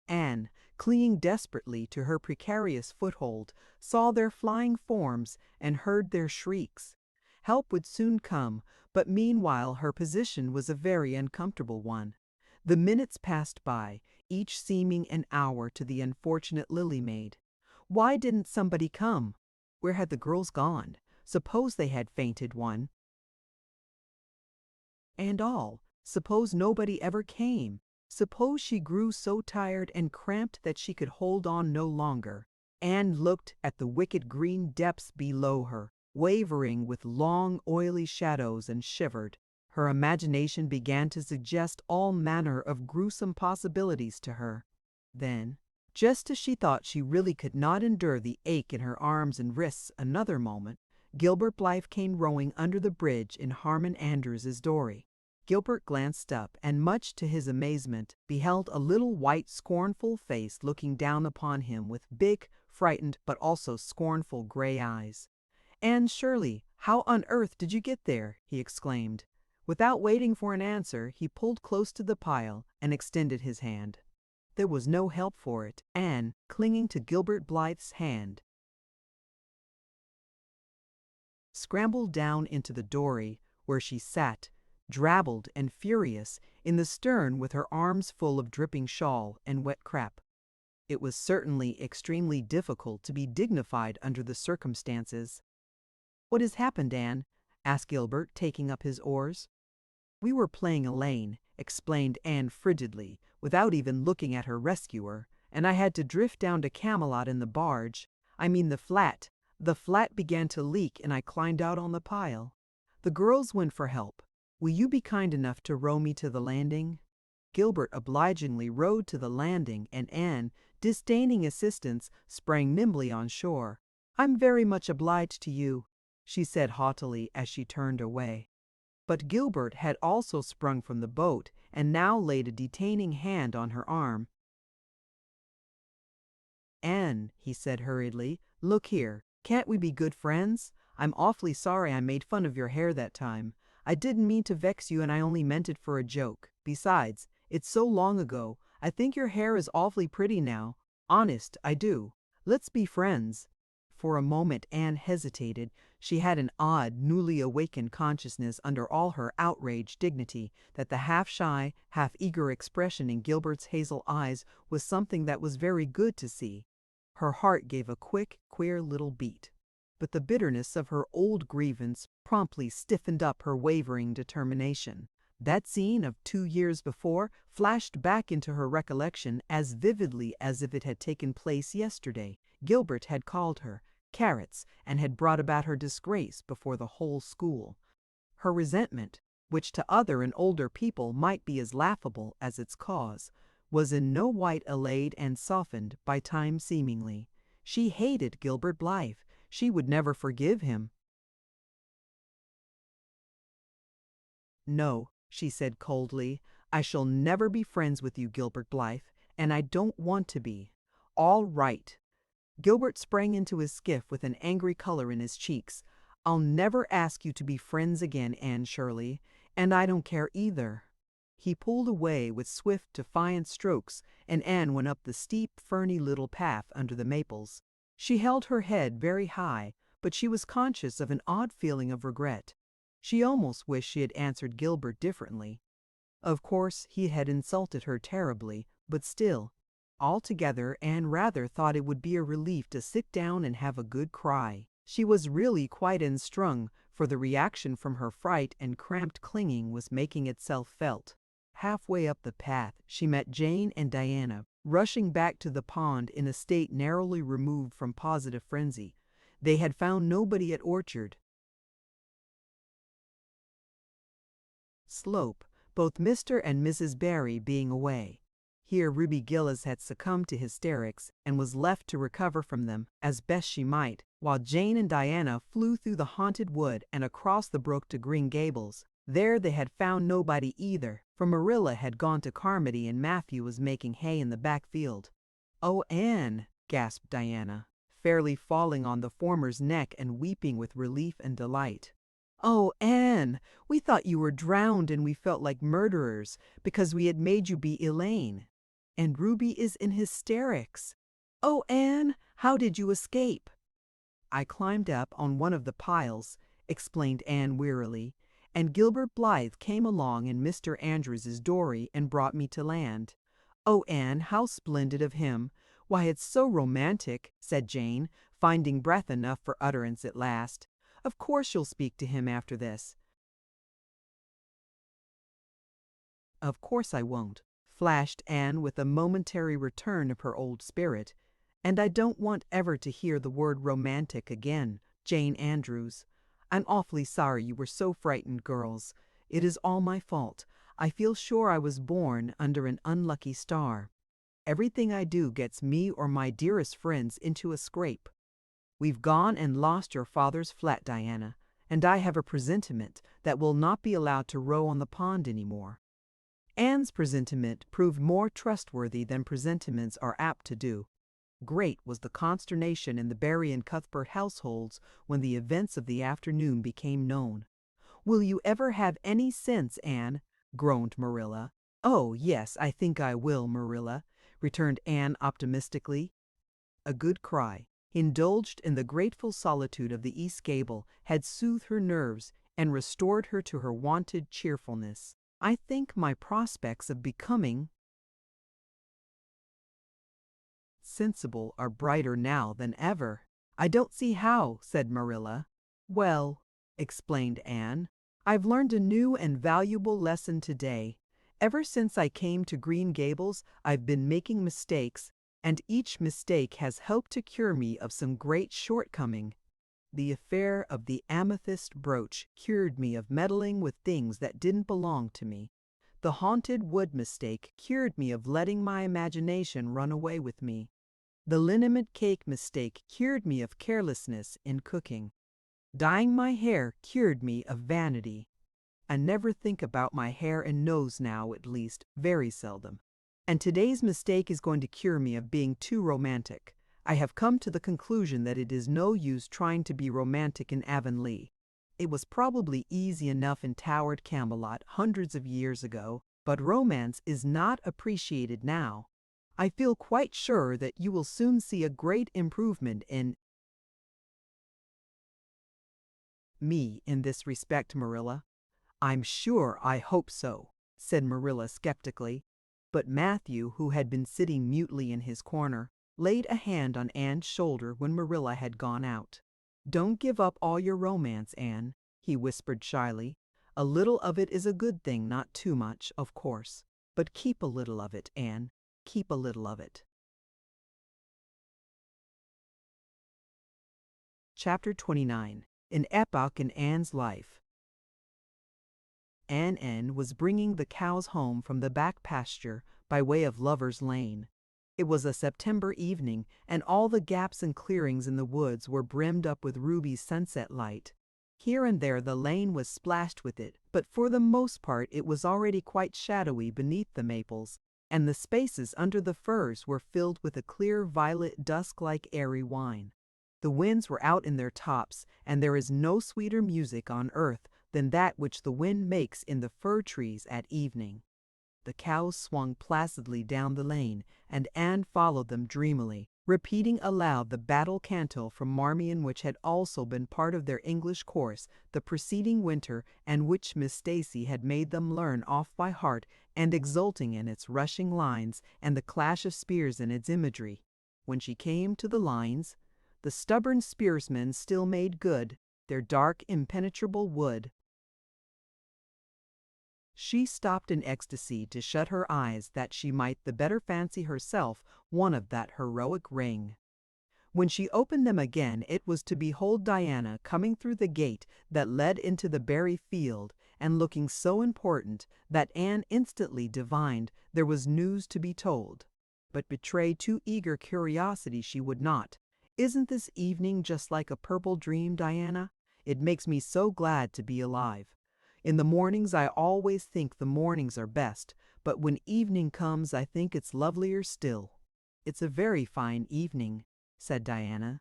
Anne, clinging desperately to her precarious foothold, saw their flying forms and heard their shrieks. Help would soon come, but meanwhile her position was a very uncomfortable one. The minutes passed by, each seeming an hour to the unfortunate Lily Maid. Why didn't somebody come? Where had the girls gone? Suppose they had fainted one. And all, suppose nobody ever came. Suppose she grew so tired and cramped that she could hold on no longer. Anne looked at the wicked green depths below her, wavering with long, oily shadows, and shivered. Her imagination began to suggest all manner of gruesome possibilities to her. Then, just as she thought she really could not endure the ache in her arms and wrists another moment, Gilbert Blythe came rowing under the bridge in Harmon Andrews's dory. Gilbert glanced up and, much to his amazement, beheld a little white, scornful face looking down upon him with big, frightened but also scornful gray eyes. "Anne Shirley, how on earth did you get there?" he exclaimed. Without waiting for an answer, he pulled close to the pile and extended his hand. There was no help for it. Anne, clinging to Gilbert Blythe's hand, scrambled down into the dory, where she sat, drabbled and furious, in the stern with her arms full of dripping shawl and wet crap. It was certainly extremely difficult to be dignified under the circumstances. "What has happened, Anne?" asked Gilbert, taking up his oars. "We were playing Elaine," explained Anne frigidly, without even looking at her rescuer, "and I had to drift down to Camelot in the barge. I mean the flat. The flat began to leak and I climbed out on the pile. The girls went for help. Will you be kind enough to row me to the landing?" Gilbert obligingly rowed to the landing, and Anne, disdaining assistance, sprang nimbly on shore. "I'm very much obliged to you," she said haughtily as she turned away. But Gilbert had also sprung from the boat and now laid a detaining hand on her arm. "Anne," he said hurriedly, "look here. Can't we be good friends? I'm awfully sorry I made fun of your hair that time. I didn't mean to vex you and I only meant it for a joke. Besides, it's so long ago. I think your hair is awfully pretty now. Honest, I do. Let's be friends." For a moment Anne hesitated. She had an odd, newly awakened consciousness under all her outraged dignity that the half-shy, half-eager expression in Gilbert's hazel eyes was something that was very good to see. Her heart gave a quick, queer little beat. But the bitterness of her old grievance promptly stiffened up her wavering determination. That scene of 2 years before flashed back into her recollection as vividly as if it had taken place yesterday. Gilbert had called her carrots and had brought about her disgrace before the whole school. Her resentment, which to other and older people might be as laughable as its cause, was in no white allayed and softened by time seemingly. She hated Gilbert Blythe. She would never forgive him. "No," she said coldly, "I shall never be friends with you, Gilbert Blythe, and I don't want to be." "All right." Gilbert sprang into his skiff with an angry color in his cheeks. "I'll never ask you to be friends again, Anne Shirley, and I don't care either." He pulled away with swift, defiant strokes, and Anne went up the steep, ferny little path under the maples. She held her head very high, but she was conscious of an odd feeling of regret. She almost wished she had answered Gilbert differently. Of course, he had insulted her terribly, but still, altogether Anne rather thought it would be a relief to sit down and have a good cry. She was really quite unstrung, for the reaction from her fright and cramped clinging was making itself felt. Halfway up the path, she met Jane and Diana, rushing back to the pond in a state narrowly removed from positive frenzy. They had found nobody at Orchard Slope, both Mr. and Mrs. Barry being away. Here Ruby Gillis had succumbed to hysterics and was left to recover from them as best she might, while Jane and Diana flew through the haunted wood and across the brook to Green Gables. There they had found nobody either, for Marilla had gone to Carmody and Matthew was making hay in the back field. "Oh, Anne," gasped Diana, fairly falling on the former's neck and weeping with relief and delight. "Oh, Anne, we thought you were drowned and we felt like murderers because we had made you be Elaine. And Ruby is in hysterics. Oh, Anne, how did you escape?" "I climbed up on one of the piles," explained Anne wearily, "and Gilbert Blythe came along in Mr. Andrews's dory and brought me to land." "Oh, Anne, how splendid of him. Why, it's so romantic," said Jane, finding breath enough for utterance at last. "Of course you'll speak to him after this." "Of course I won't," flashed Anne with a momentary return of her old spirit. "And I don't want ever to hear the word romantic again, Jane Andrews. I'm awfully sorry you were so frightened, girls. It is all my fault. I feel sure I was born under an unlucky star. Everything I do gets me or my dearest friends into a scrape. We've gone and lost your father's flat, Diana, and I have a presentiment that we'll not be allowed to row on the pond anymore." Anne's presentiment proved more trustworthy than presentiments are apt to do. Great was the consternation in the Barry and Cuthbert households when the events of the afternoon became known. "Will you ever have any sense, Anne?" groaned Marilla. "Oh, yes, I think I will, Marilla," returned Anne optimistically. A good cry, indulged in the grateful solitude of the east gable, had soothed her nerves and restored her to her wonted cheerfulness. "I think my prospects of becoming sensible are brighter now than ever." "I don't see how," said Marilla. "Well," explained Anne, "I've learned a new and valuable lesson today. Ever since I came to Green Gables, I've been making mistakes, and each mistake has helped to cure me of some great shortcoming. The affair of the amethyst brooch cured me of meddling with things that didn't belong to me. The haunted wood mistake cured me of letting my imagination run away with me. The liniment cake mistake cured me of carelessness in cooking. Dyeing my hair cured me of vanity. I never think about my hair and nose now, at least, very seldom. And today's mistake is going to cure me of being too romantic. I have come to the conclusion that it is no use trying to be romantic in Avonlea. It was probably easy enough in towered Camelot hundreds of years ago, but romance is not appreciated now. I feel quite sure that you will soon see a great improvement in me in this respect, Marilla." "I'm sure I hope so," said Marilla skeptically. But Matthew, who had been sitting mutely in his corner, laid a hand on Anne's shoulder when Marilla had gone out. "Don't give up all your romance, Anne," he whispered shyly. "A little of it is a good thing, not too much, of course. But keep a little of it, Anne. Keep a little of it." Chapter 29. An Epoch in Anne's Life. Anne was bringing the cows home from the back pasture by way of Lover's Lane. It was a September evening, and all the gaps and clearings in the woods were brimmed up with Ruby's sunset light. Here and there the lane was splashed with it, but for the most part it was already quite shadowy beneath the maples, and the spaces under the firs were filled with a clear violet dusk-like airy wine. The winds were out in their tops, and there is no sweeter music on earth than that which the wind makes in the fir trees at evening. The cows swung placidly down the lane, and Anne followed them dreamily, repeating aloud the battle canto from Marmion which had also been part of their English course the preceding winter and which Miss Stacy had made them learn off by heart, and exulting in its rushing lines and the clash of spears in its imagery. When she came to the lines, "The stubborn spearsmen still made good their dark impenetrable wood," she stopped in ecstasy to shut her eyes that she might the better fancy herself one of that heroic ring. When she opened them again it was to behold Diana coming through the gate that led into the berry field, and looking so important that Anne instantly divined there was news to be told. But betray too eager curiosity she would not. "Isn't this evening just like a purple dream, Diana? It makes me so glad to be alive. In the mornings I always think the mornings are best, but when evening comes I think it's lovelier still." "It's a very fine evening," said Diana.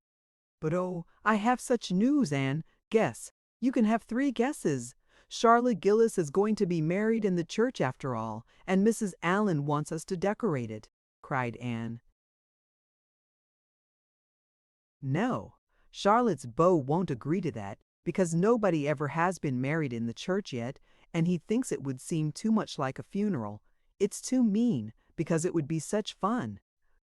"But oh, I have such news, Anne. Guess. You can have 3 guesses. Charlotte Gillis is going to be married in the church after all, and Mrs. Allan wants us to decorate it," cried Anne. "No, Charlotte's beau won't agree to that, because nobody ever has been married in the church yet, and he thinks it would seem too much like a funeral. It's too mean, because it would be such fun.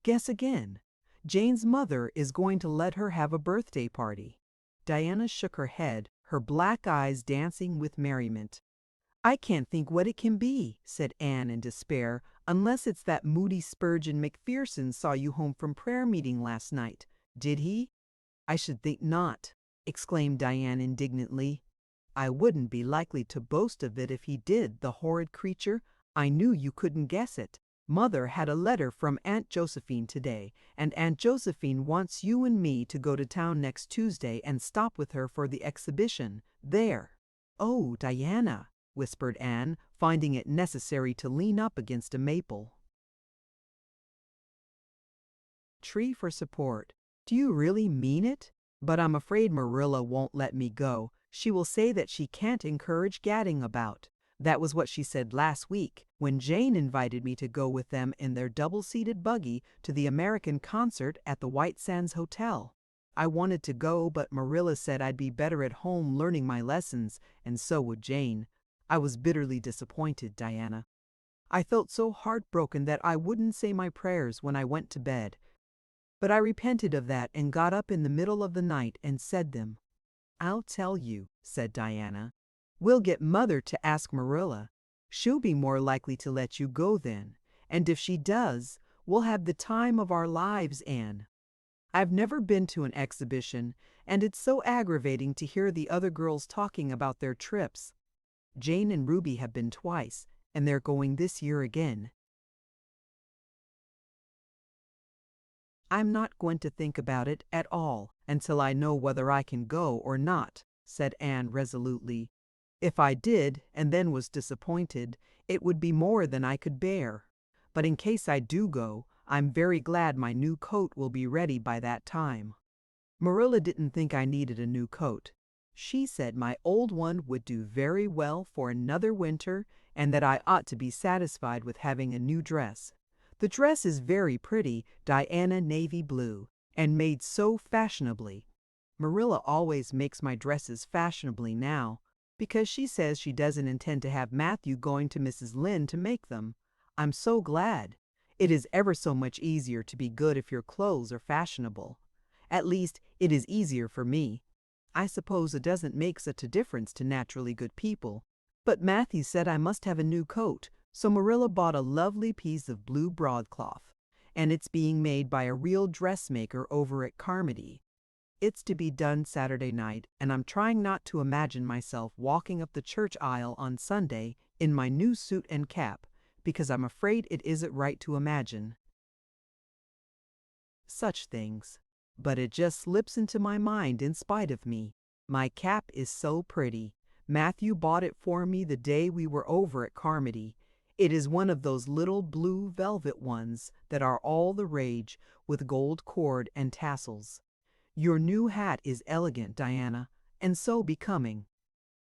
Guess again. Jane's mother is going to let her have a birthday party." Diana shook her head, her black eyes dancing with merriment. "I can't think what it can be," said Anne in despair, "unless it's that Moody Spurgeon McPherson saw you home from prayer meeting last night. Did he?" "I should think not," exclaimed Diana indignantly. I wouldn't be likely to boast of it if he did, the horrid creature. I knew you couldn't guess it. Mother had a letter from Aunt Josephine today, and Aunt Josephine wants you and me to go to town next Tuesday and stop with her for the exhibition. There." "Oh, Diana," whispered Anne, finding it necessary to lean up against a maple tree for support. "Do you really mean it? But I'm afraid Marilla won't let me go. She will say that she can't encourage gadding about. That was what she said last week when Jane invited me to go with them in their double-seated buggy to the American concert at the White Sands Hotel. I wanted to go, but Marilla said I'd be better at home learning my lessons, and so would Jane. I was bitterly disappointed, Diana. I felt so heartbroken that I wouldn't say my prayers when I went to bed. But I repented of that and got up in the middle of the night and said them." "I'll tell you," said Diana. "We'll get Mother to ask Marilla. She'll be more likely to let you go then. And if she does, we'll have the time of our lives, Anne. I've never been to an exhibition, and it's so aggravating to hear the other girls talking about their trips. Jane and Ruby have been twice, and they're going this year again." "I'm not going to think about it at all until I know whether I can go or not," said Anne resolutely. "If I did and then was disappointed, it would be more than I could bear. But in case I do go, I'm very glad my new coat will be ready by that time." Marilla didn't think I needed a new coat. She said my old one would do very well for another winter and that I ought to be satisfied with having a new dress. The dress is very pretty, Diana navy blue, and made so fashionably. Marilla always makes my dresses fashionably now, because she says she doesn't intend to have Matthew going to Mrs. Lynde to make them. I'm so glad. It is ever so much easier to be good if your clothes are fashionable. At least, it is easier for me. I suppose it doesn't make such a difference to naturally good people. But Matthew said I must have a new coat, so Marilla bought a lovely piece of blue broadcloth, and it's being made by a real dressmaker over at Carmody. It's to be done Saturday night, and I'm trying not to imagine myself walking up the church aisle on Sunday in my new suit and cap, because I'm afraid it isn't right to imagine such things. But it just slips into my mind in spite of me. My cap is so pretty. Matthew bought it for me the day we were over at Carmody. It is one of those little blue velvet ones that are all the rage, with gold cord and tassels. Your new hat is elegant, Diana, and so becoming.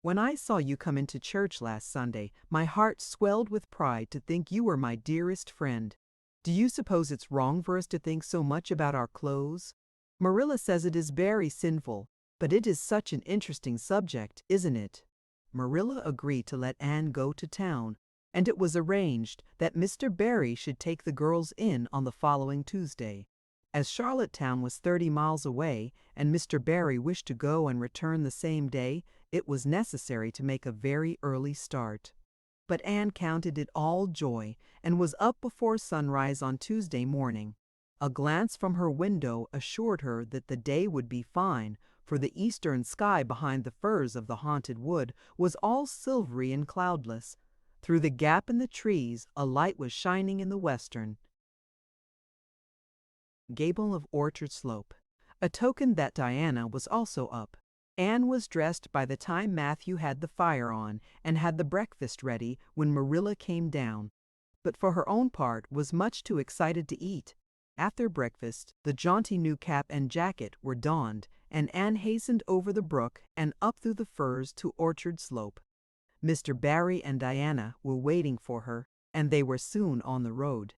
When I saw you come into church last Sunday, my heart swelled with pride to think you were my dearest friend. Do you suppose it's wrong for us to think so much about our clothes? Marilla says it is very sinful, but it is such an interesting subject, isn't it?" Marilla agreed to let Anne go to town, and it was arranged that Mr. Barry should take the girls in on the following Tuesday. As Charlottetown was 30 miles away, and Mr. Barry wished to go and return the same day, it was necessary to make a very early start. But Anne counted it all joy, and was up before sunrise on Tuesday morning. A glance from her window assured her that the day would be fine, for the eastern sky behind the firs of the haunted wood was all silvery and cloudless. Through the gap in the trees a light was shining in the western gable of Orchard Slope, a token that Diana was also up. Anne was dressed by the time Matthew had the fire on and had the breakfast ready when Marilla came down, but for her own part was much too excited to eat. After breakfast, the jaunty new cap and jacket were donned, and Anne hastened over the brook and up through the firs to Orchard Slope. Mr. Barry and Diana were waiting for her, and they were soon on the road.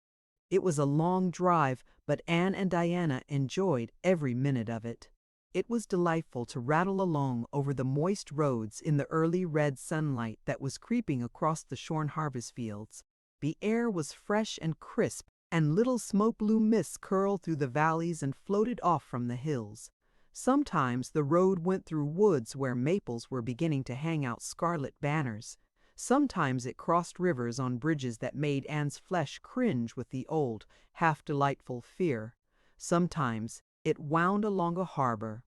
It was a long drive, but Anne and Diana enjoyed every minute of it. It was delightful to rattle along over the moist roads in the early red sunlight that was creeping across the shorn harvest fields. The air was fresh and crisp, and little smoke-blue mists curled through the valleys and floated off from the hills. Sometimes the road went through woods where maples were beginning to hang out scarlet banners. Sometimes it crossed rivers on bridges that made Anne's flesh cringe with the old, half-delightful fear. Sometimes it wound along a harbor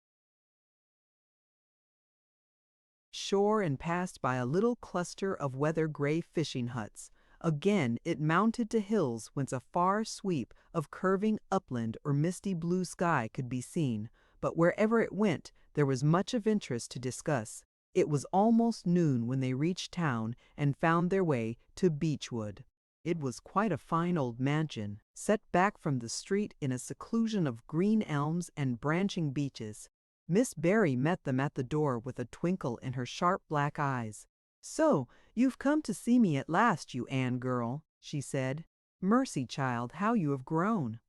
shore and passed by a little cluster of weather-gray fishing huts. Again it mounted to hills whence a far sweep of curving upland or misty blue sky could be seen, but wherever it went there was much of interest to discuss. It was almost noon when they reached town and found their way to Beechwood. It was quite a fine old mansion, set back from the street in a seclusion of green elms and branching beeches. Miss Barry met them at the door with a twinkle in her sharp black eyes. "So, you've come to see me at last, you Anne girl," she said. "Mercy, child, how you have grown!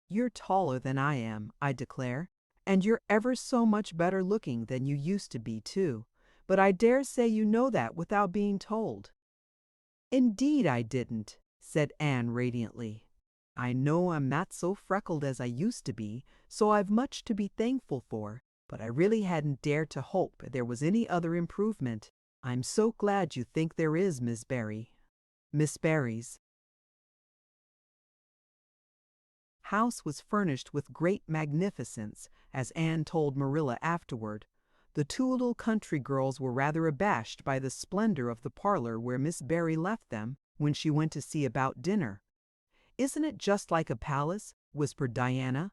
You're taller than I am, I declare, and you're ever so much better looking than you used to be, too. But I dare say you know that without being told." "Indeed I didn't," said Anne radiantly. "I know I'm not so freckled as I used to be, so I've much to be thankful for, but I really hadn't dared to hope there was any other improvement. I'm so glad you think there is, Miss Barry." Miss Barry's house was furnished with great magnificence, as Anne told Marilla afterward. The two little country girls were rather abashed by the splendor of the parlor where Miss Barry left them when she went to see about dinner. "Isn't it just like a palace?" whispered Diana.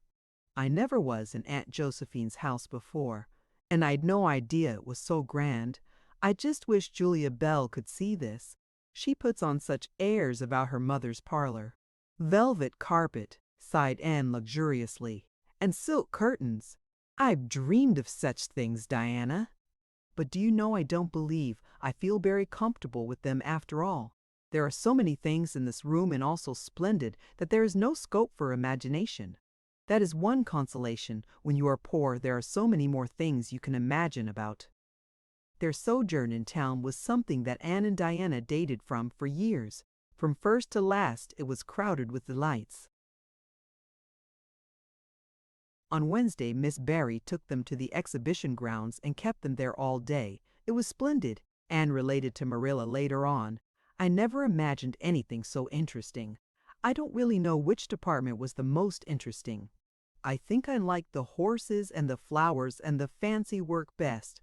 "I never was in Aunt Josephine's house before, and I'd no idea it was so grand. I just wish Julia Bell could see this. She puts on such airs about her mother's parlor." "Velvet carpet," sighed Anne luxuriously, "and silk curtains. I've dreamed of such things, Diana. But do you know I don't believe I feel very comfortable with them after all. There are so many things in this room and all so splendid that there is no scope for imagination. That is one consolation. When you are poor there are so many more things you can imagine about." Their sojourn in town was something that Anne and Diana dated from for years. From first to last it was crowded with delights. On Wednesday, Miss Barry took them to the exhibition grounds and kept them there all day. It was splendid, Anne related to Marilla later on. "I never imagined anything so interesting. I don't really know which department was the most interesting. I think I liked the horses and the flowers and the fancy work best.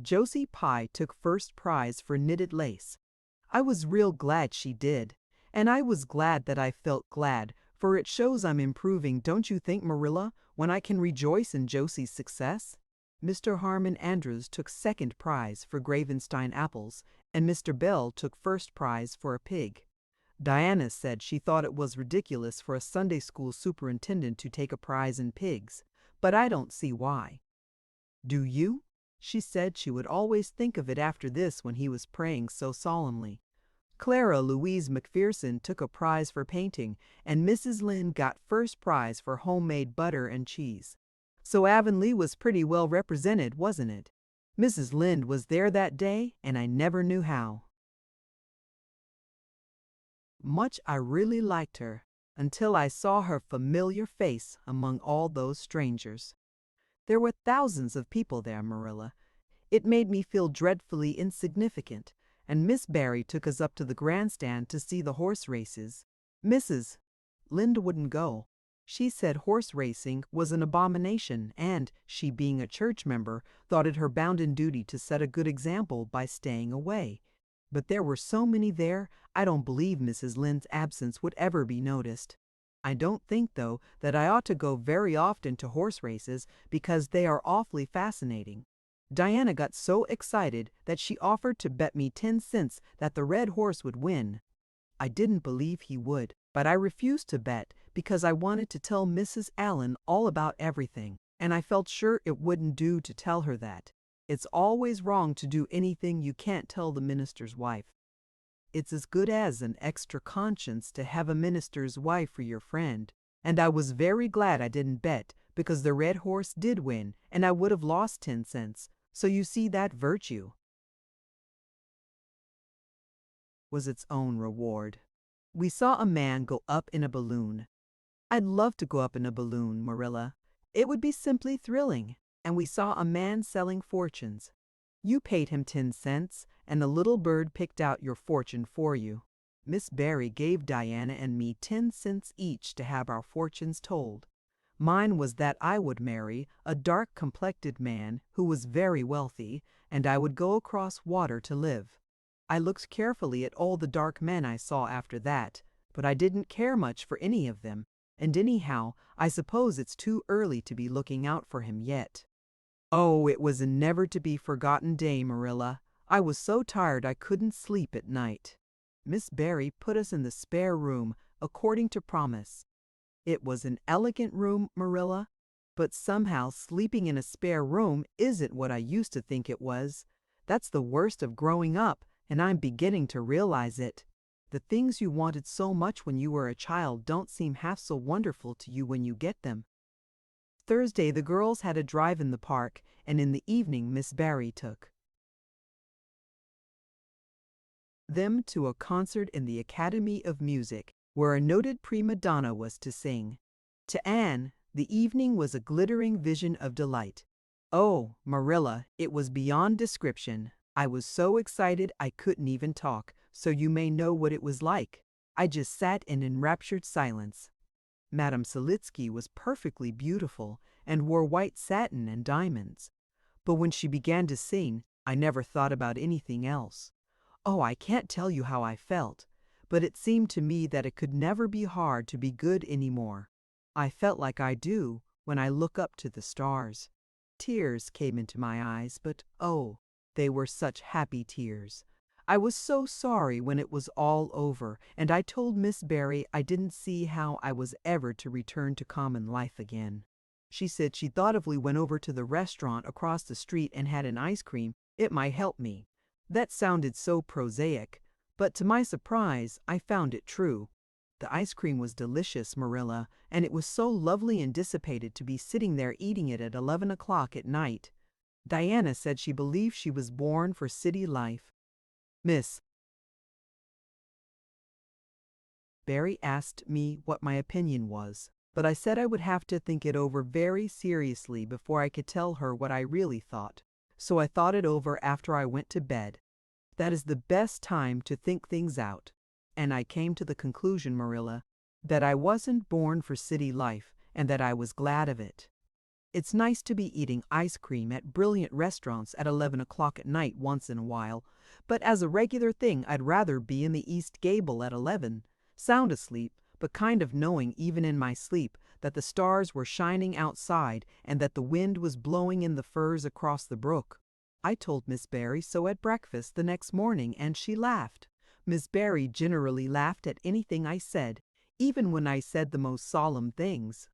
Josie Pye took first prize for knitted lace. I was real glad she did, and I was glad that I felt glad, for it shows I'm improving, don't you think, Marilla, when I can rejoice in Josie's success? Mr. Harmon Andrews took second prize for Gravenstein apples, and Mr. Bell took first prize for a pig. Diana said she thought it was ridiculous for a Sunday school superintendent to take a prize in pigs, but I don't see why. Do you? She said she would always think of it after this when he was praying so solemnly. Clara Louise McPherson took a prize for painting, and Mrs. Lynde got first prize for homemade butter and cheese. So Avonlea was pretty well represented, wasn't it? Mrs. Lynde was there that day, and I never knew how. Much I really liked her, until I saw her familiar face among all those strangers. There were thousands of people there, Marilla. It made me feel dreadfully insignificant, and Miss Barry took us up to the grandstand to see the horse races. Mrs. Lynde wouldn't go. She said horse racing was an abomination, and, she being a church member, thought it her bounden duty to set a good example by staying away. But there were so many there, I don't believe Mrs. Lynde's absence would ever be noticed. I don't think, though, that I ought to go very often to horse races because they are awfully fascinating. Diana got so excited that she offered to bet me 10 cents that the red horse would win. I didn't believe he would, but I refused to bet because I wanted to tell Mrs. Allen all about everything, and I felt sure it wouldn't do to tell her that. It's always wrong to do anything you can't tell the minister's wife. It's as good as an extra conscience to have a minister's wife for your friend, and I was very glad I didn't bet because the red horse did win, and I would have lost 10 cents. So you see that virtue was its own reward. We saw a man go up in a balloon. I'd love to go up in a balloon, Marilla. It would be simply thrilling. And we saw a man selling fortunes. You paid him 10 cents, and the little bird picked out your fortune for you. Miss Barry gave Diana and me 10 cents each to have our fortunes told. Mine was that I would marry a dark-complected man who was very wealthy, and I would go across water to live. I looked carefully at all the dark men I saw after that, but I didn't care much for any of them, and anyhow, I suppose it's too early to be looking out for him yet. Oh, it was a never-to-be-forgotten day, Marilla. I was so tired I couldn't sleep at night. Miss Barry put us in the spare room, according to promise. It was an elegant room, Marilla, but somehow sleeping in a spare room isn't what I used to think it was. That's the worst of growing up, and I'm beginning to realize it. The things you wanted so much when you were a child don't seem half so wonderful to you when you get them. Thursday the girls had a drive in the park, and in the evening Miss Barry took them to a concert in the Academy of Music, where a noted prima donna was to sing. To Anne, the evening was a glittering vision of delight. Oh, Marilla, it was beyond description. I was so excited I couldn't even talk, so you may know what it was like. I just sat in enraptured silence. Madame Selitsky was perfectly beautiful and wore white satin and diamonds. But when she began to sing, I never thought about anything else. Oh, I can't tell you how I felt, but it seemed to me that it could never be hard to be good anymore. I felt like I do when I look up to the stars. Tears came into my eyes, but oh, they were such happy tears. I was so sorry when it was all over, and I told Miss Barry I didn't see how I was ever to return to common life again. She said she thought if we went over to the restaurant across the street and had an ice cream, it might help me. That sounded so prosaic, but to my surprise, I found it true. The ice cream was delicious, Marilla, and it was so lovely and dissipated to be sitting there eating it at 11 o'clock at night. Diana said she believed she was born for city life. Miss Barry asked me what my opinion was, but I said I would have to think it over very seriously before I could tell her what I really thought. So I thought it over after I went to bed. That is the best time to think things out. And I came to the conclusion, Marilla, that I wasn't born for city life and that I was glad of it. It's nice to be eating ice cream at brilliant restaurants at 11 o'clock at night once in a while, but as a regular thing I'd rather be in the East Gable at 11, sound asleep, but kind of knowing even in my sleep that the stars were shining outside and that the wind was blowing in the firs across the brook. I told Miss Barry so at breakfast the next morning, and she laughed. Miss Barry generally laughed at anything I said, even when I said the most solemn things.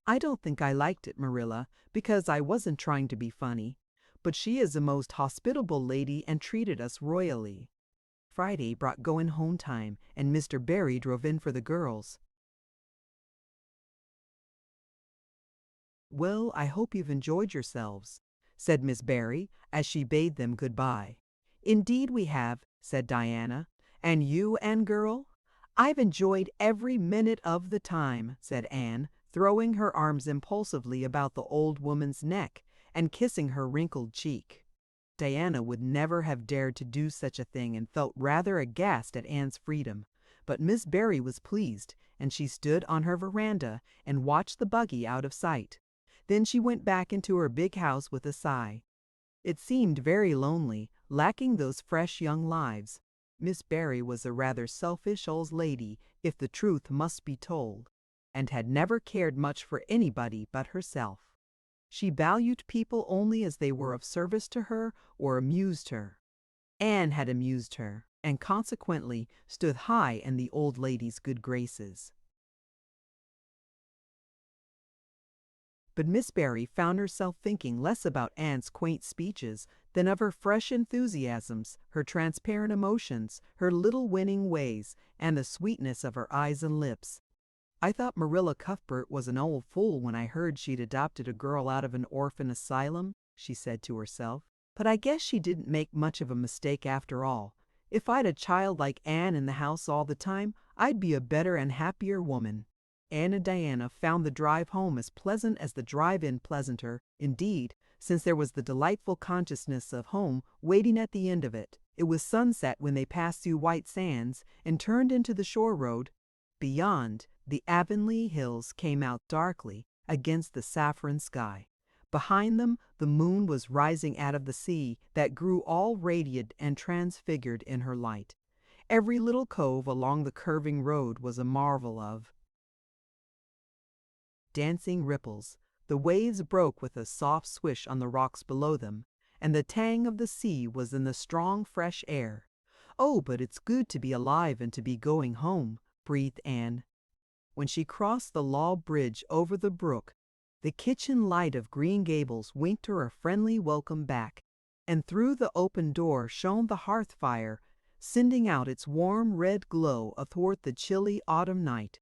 I don't think I liked it, Marilla, because I wasn't trying to be funny, but she is a most hospitable lady and treated us royally. Friday brought going home time, and Mr. Barry drove in for the girls. Well, I hope you've enjoyed yourselves, said Miss Barry as she bade them goodbye. Indeed we have, said Diana. And you, Anne girl? I've enjoyed every minute of the time, said Anne, throwing her arms impulsively about the old woman's neck and kissing her wrinkled cheek. Diana would never have dared to do such a thing and felt rather aghast at Anne's freedom, but Miss Barry was pleased, and she stood on her veranda and watched the buggy out of sight. Then she went back into her big house with a sigh. It seemed very lonely, lacking those fresh young lives. Miss Barry was a rather selfish old lady, if the truth must be told, and had never cared much for anybody but herself. She valued people only as they were of service to her or amused her. Anne had amused her, and consequently stood high in the old lady's good graces. But Miss Barry found herself thinking less about Anne's quaint speeches than of her fresh enthusiasms, her transparent emotions, her little winning ways, and the sweetness of her eyes and lips. I thought Marilla Cuthbert was an old fool when I heard she'd adopted a girl out of an orphan asylum, she said to herself. But I guess she didn't make much of a mistake after all. If I'd a child like Anne in the house all the time, I'd be a better and happier woman. Anne and Diana found the drive home as pleasant as the drive-in pleasanter, indeed, since there was the delightful consciousness of home waiting at the end of it. It was sunset when they passed through White Sands and turned into the shore road. Beyond, the Avonlea hills came out darkly against the saffron sky. Behind them, the moon was rising out of the sea that grew all radiant and transfigured in her light. Every little cove along the curving road was a marvel of dancing ripples. The waves broke with a soft swish on the rocks below them, and the tang of the sea was in the strong, fresh air. "Oh, but it's good to be alive and to be going home," breathed Anne. When she crossed the Law Bridge over the brook, the kitchen light of Green Gables winked her a friendly welcome back, and through the open door shone the hearth fire, sending out its warm red glow athwart the chilly autumn night.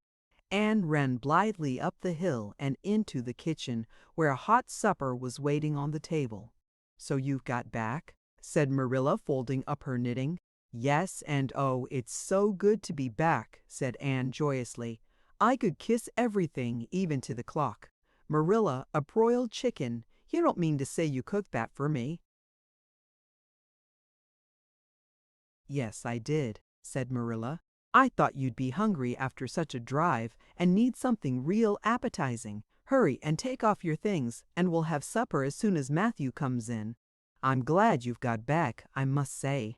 Anne ran blithely up the hill and into the kitchen, where a hot supper was waiting on the table. "So you've got back?" said Marilla, folding up her knitting. "Yes, and oh, it's so good to be back," said Anne joyously. "I could kiss everything, even to the clock. Marilla, a broiled chicken. You don't mean to say you cooked that for me?" "Yes, I did," said Marilla. "I thought you'd be hungry after such a drive and need something real appetizing. Hurry and take off your things, and we'll have supper as soon as Matthew comes in. I'm glad you've got back, I must say.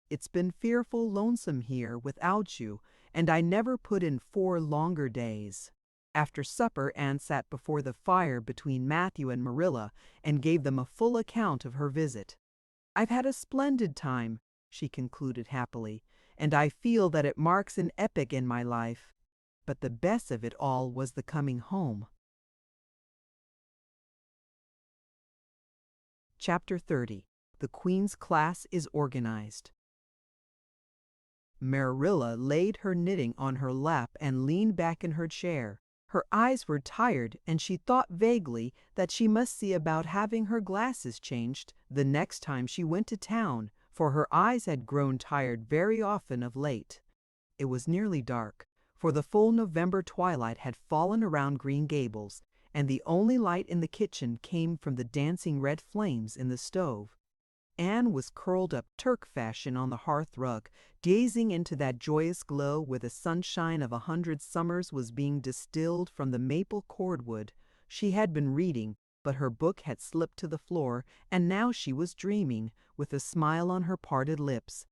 It's been fearful lonesome here without you, and I never put in 4 longer days." After supper, Anne sat before the fire between Matthew and Marilla and gave them a full account of her visit. "I've had a splendid time," she concluded happily, "and I feel that it marks an epoch in my life. But the best of it all was the coming home." Chapter 30. The Queen's Class is Organized. Marilla laid her knitting on her lap and leaned back in her chair. Her eyes were tired, and she thought vaguely that she must see about having her glasses changed the next time she went to town, for her eyes had grown tired very often of late. It was nearly dark, for the full November twilight had fallen around Green Gables, and the only light in the kitchen came from the dancing red flames in the stove. Anne was curled up Turk fashion on the hearth rug, gazing into that joyous glow where the sunshine of 100 summers was being distilled from the maple cordwood. She had been reading, but her book had slipped to the floor, and now she was dreaming, with a smile on her parted lips.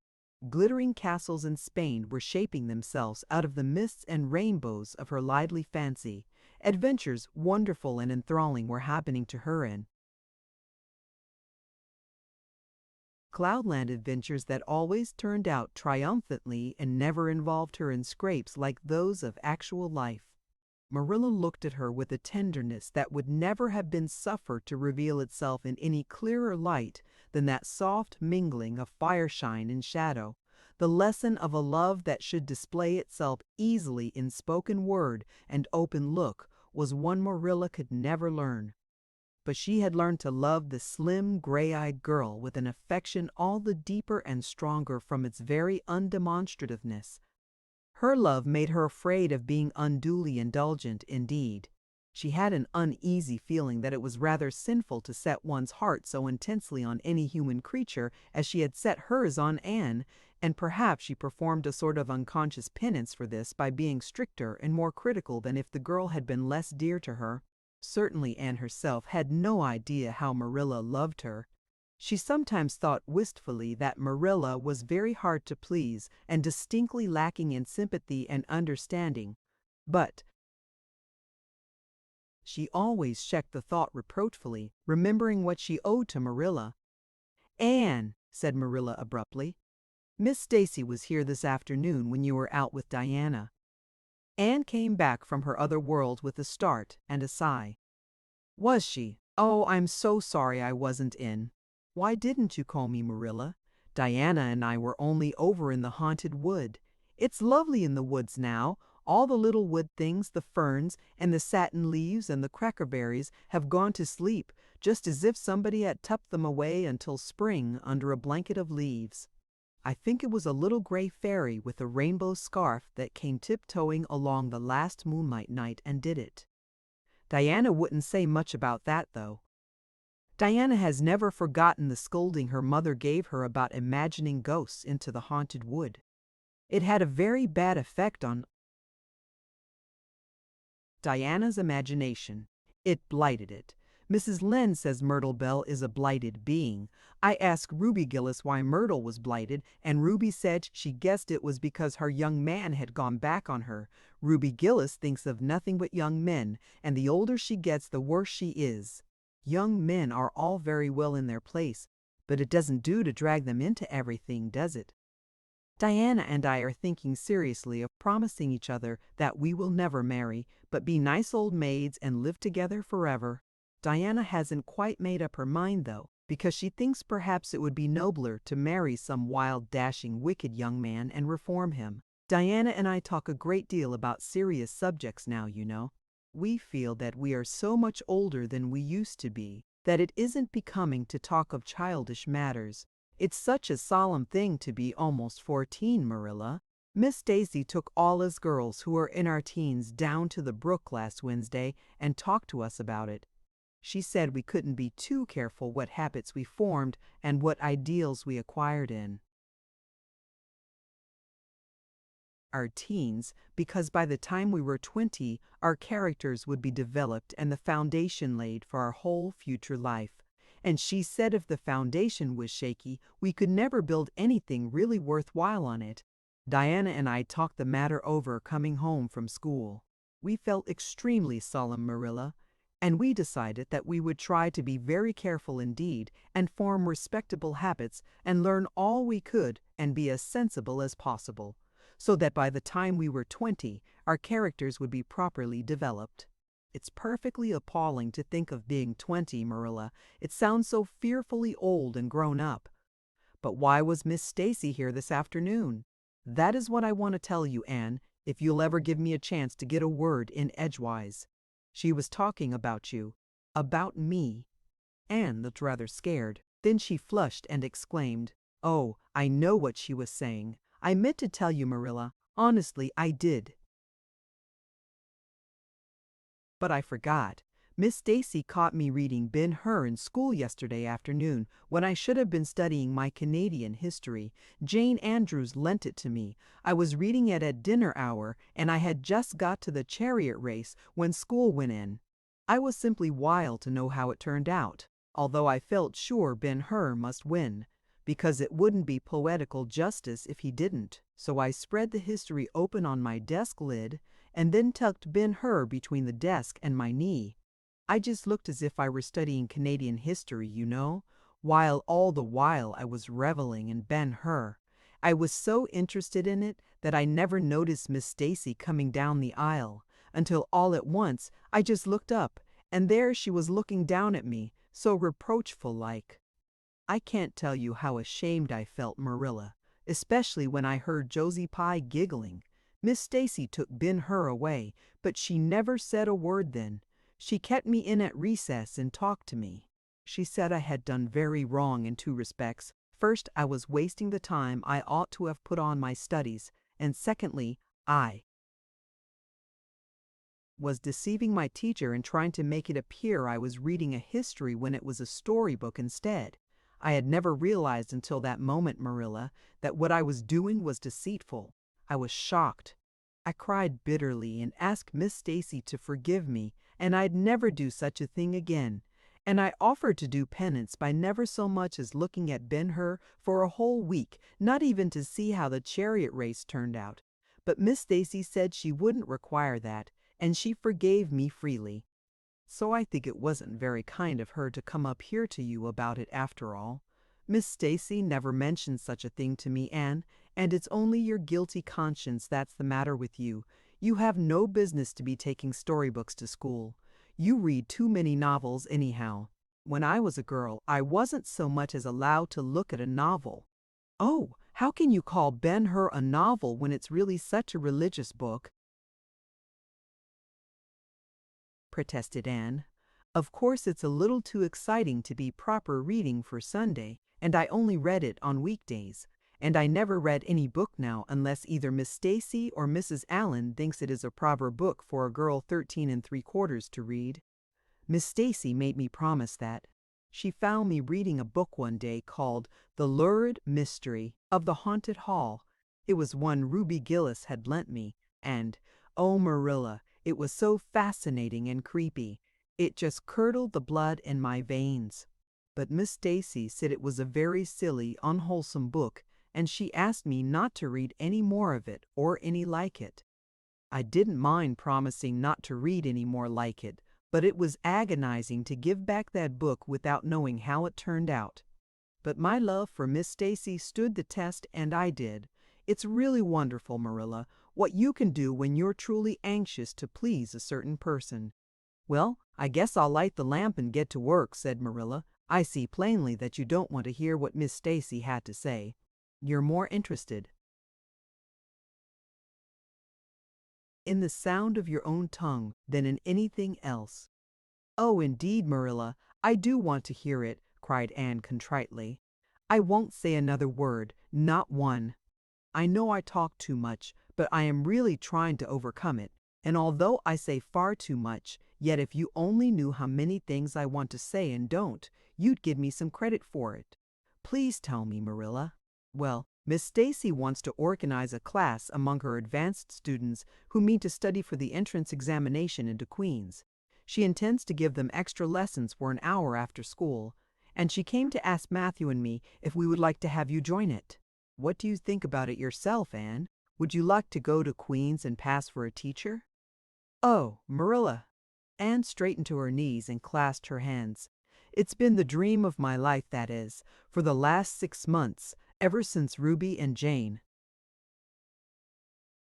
Glittering castles in Spain were shaping themselves out of the mists and rainbows of her lively fancy. Adventures wonderful and enthralling were happening to her in Cloudland, adventures that always turned out triumphantly and never involved her in scrapes like those of actual life. Marilla looked at her with a tenderness that would never have been suffered to reveal itself in any clearer light than that soft mingling of fireshine and shadow. The lesson of a love that should display itself easily in spoken word and open look was one Marilla could never learn. But she had learned to love the slim, gray-eyed girl with an affection all the deeper and stronger from its very undemonstrativeness. Her love made her afraid of being unduly indulgent, indeed. She had an uneasy feeling that it was rather sinful to set one's heart so intensely on any human creature as she had set hers on Anne, and perhaps she performed a sort of unconscious penance for this by being stricter and more critical than if the girl had been less dear to her. Certainly Anne herself had no idea how Marilla loved her. She sometimes thought wistfully that Marilla was very hard to please and distinctly lacking in sympathy and understanding, but she always checked the thought reproachfully, remembering what she owed to Marilla. "Anne," said Marilla abruptly, "Miss Stacy was here this afternoon when you were out with Diana." Anne came back from her other world with a start and a sigh. "Was she? Oh, I'm so sorry I wasn't in. Why didn't you call me, Marilla? Diana and I were only over in the haunted wood. It's lovely in the woods now. All the little wood things, the ferns and the satin leaves and the crackerberries have gone to sleep, just as if somebody had tucked them away until spring under a blanket of leaves. I think it was a little gray fairy with a rainbow scarf that came tiptoeing along the last moonlight night and did it. Diana wouldn't say much about that, though. Diana has never forgotten the scolding her mother gave her about imagining ghosts into the haunted wood. It had a very bad effect on Diana's imagination. It blighted it. Mrs. Lynde says Myrtle Bell is a blighted being. I asked Ruby Gillis why Myrtle was blighted, and Ruby said she guessed it was because her young man had gone back on her. Ruby Gillis thinks of nothing but young men, and the older she gets, the worse she is. Young men are all very well in their place, but it doesn't do to drag them into everything, does it? Diana and I are thinking seriously of promising each other that we will never marry, but be nice old maids and live together forever. Diana hasn't quite made up her mind, though, because she thinks perhaps it would be nobler to marry some wild, dashing, wicked young man and reform him. Diana and I talk a great deal about serious subjects now, you know. We feel that we are so much older than we used to be, that it isn't becoming to talk of childish matters. It's such a solemn thing to be almost 14, Marilla. Miss Stacy took all us girls who are in our teens down to the brook last Wednesday and talked to us about it. She said we couldn't be too careful what habits we formed and what ideals we acquired in our teens, because by the time we were 20, our characters would be developed and the foundation laid for our whole future life. And she said if the foundation was shaky, we could never build anything really worthwhile on it. Diana and I talked the matter over coming home from school. We felt extremely solemn, Marilla, and we decided that we would try to be very careful indeed and form respectable habits and learn all we could and be as sensible as possible, so that by the time we were 20, our characters would be properly developed. It's perfectly appalling to think of being 20, Marilla. It sounds so fearfully old and grown up. But why was Miss Stacy here this afternoon? That is what I want to tell you, Anne, if you'll ever give me a chance to get a word in edgewise. She was talking about you. About me. Anne looked rather scared. Then she flushed and exclaimed, "Oh, I know what she was saying. I meant to tell you, Marilla. Honestly, I did. But I forgot. Miss Stacy caught me reading Ben-Hur in school yesterday afternoon when I should have been studying my Canadian history. Jane Andrews lent it to me. I was reading it at dinner hour, and I had just got to the chariot race when school went in. I was simply wild to know how it turned out, although I felt sure Ben-Hur must win, because it wouldn't be poetical justice if he didn't. So I spread the history open on my desk lid and then tucked Ben-Hur between the desk and my knee. I just looked as if I were studying Canadian history, you know, while all the while I was reveling in Ben-Hur. I was so interested in it that I never noticed Miss Stacy coming down the aisle, until all at once I just looked up, and there she was looking down at me, so reproachful-like. I can't tell you how ashamed I felt, Marilla, especially when I heard Josie Pye giggling. Miss Stacy took Ben-Hur away, but she never said a word then. She kept me in at recess and talked to me. She said I had done very wrong in two respects. First, I was wasting the time I ought to have put on my studies, and secondly, I was deceiving my teacher and trying to make it appear I was reading a history when it was a storybook instead. I had never realized until that moment, Marilla, that what I was doing was deceitful. I was shocked. I cried bitterly and asked Miss Stacy to forgive me, and I'd never do such a thing again. And I offered to do penance by never so much as looking at Ben-Hur for a whole week, not even to see how the chariot race turned out. But Miss Stacy said she wouldn't require that, and she forgave me freely. So I think it wasn't very kind of her to come up here to you about it after all. Miss Stacy never mentioned such a thing to me, Anne, and it's only your guilty conscience that's the matter with you. You have no business to be taking storybooks to school. You read too many novels anyhow. When I was a girl, I wasn't so much as allowed to look at a novel. Oh, how can you call Ben-Hur a novel when it's really such a religious book? Protested Anne. Of course it's a little too exciting to be proper reading for Sunday, and I only read it on weekdays. And I never read any book now unless either Miss Stacy or Mrs. Allen thinks it is a proper book for a girl 13 3/4 to read. Miss Stacy made me promise that. She found me reading a book one day called The Lurid Mystery of the Haunted Hall. It was one Ruby Gillis had lent me, and, oh Marilla, it was so fascinating and creepy. It just curdled the blood in my veins. But Miss Stacy said it was a very silly, unwholesome book, and she asked me not to read any more of it or any like it. I didn't mind promising not to read any more like it, but it was agonizing to give back that book without knowing how it turned out. But my love for Miss Stacy stood the test, and I did. It's really wonderful, Marilla, what you can do when you're truly anxious to please a certain person. Well, I guess I'll light the lamp and get to work, said Marilla. I see plainly that you don't want to hear what Miss Stacy had to say. You're more interested in the sound of your own tongue than in anything else. Oh, indeed, Marilla, I do want to hear it, cried Anne contritely. I won't say another word, not one. I know I talk too much, but I am really trying to overcome it, and although I say far too much, yet if you only knew how many things I want to say and don't, you'd give me some credit for it. Please tell me, Marilla. Well, Miss Stacy wants to organize a class among her advanced students who mean to study for the entrance examination into Queen's. She intends to give them extra lessons for an hour after school, and she came to ask Matthew and me if we would like to have you join it. What do you think about it yourself, Anne? Would you like to go to Queen's and pass for a teacher? Oh, Marilla! Anne straightened to her knees and clasped her hands. It's been the dream of my life, that is, for the last 6 months, ever since Ruby and Jane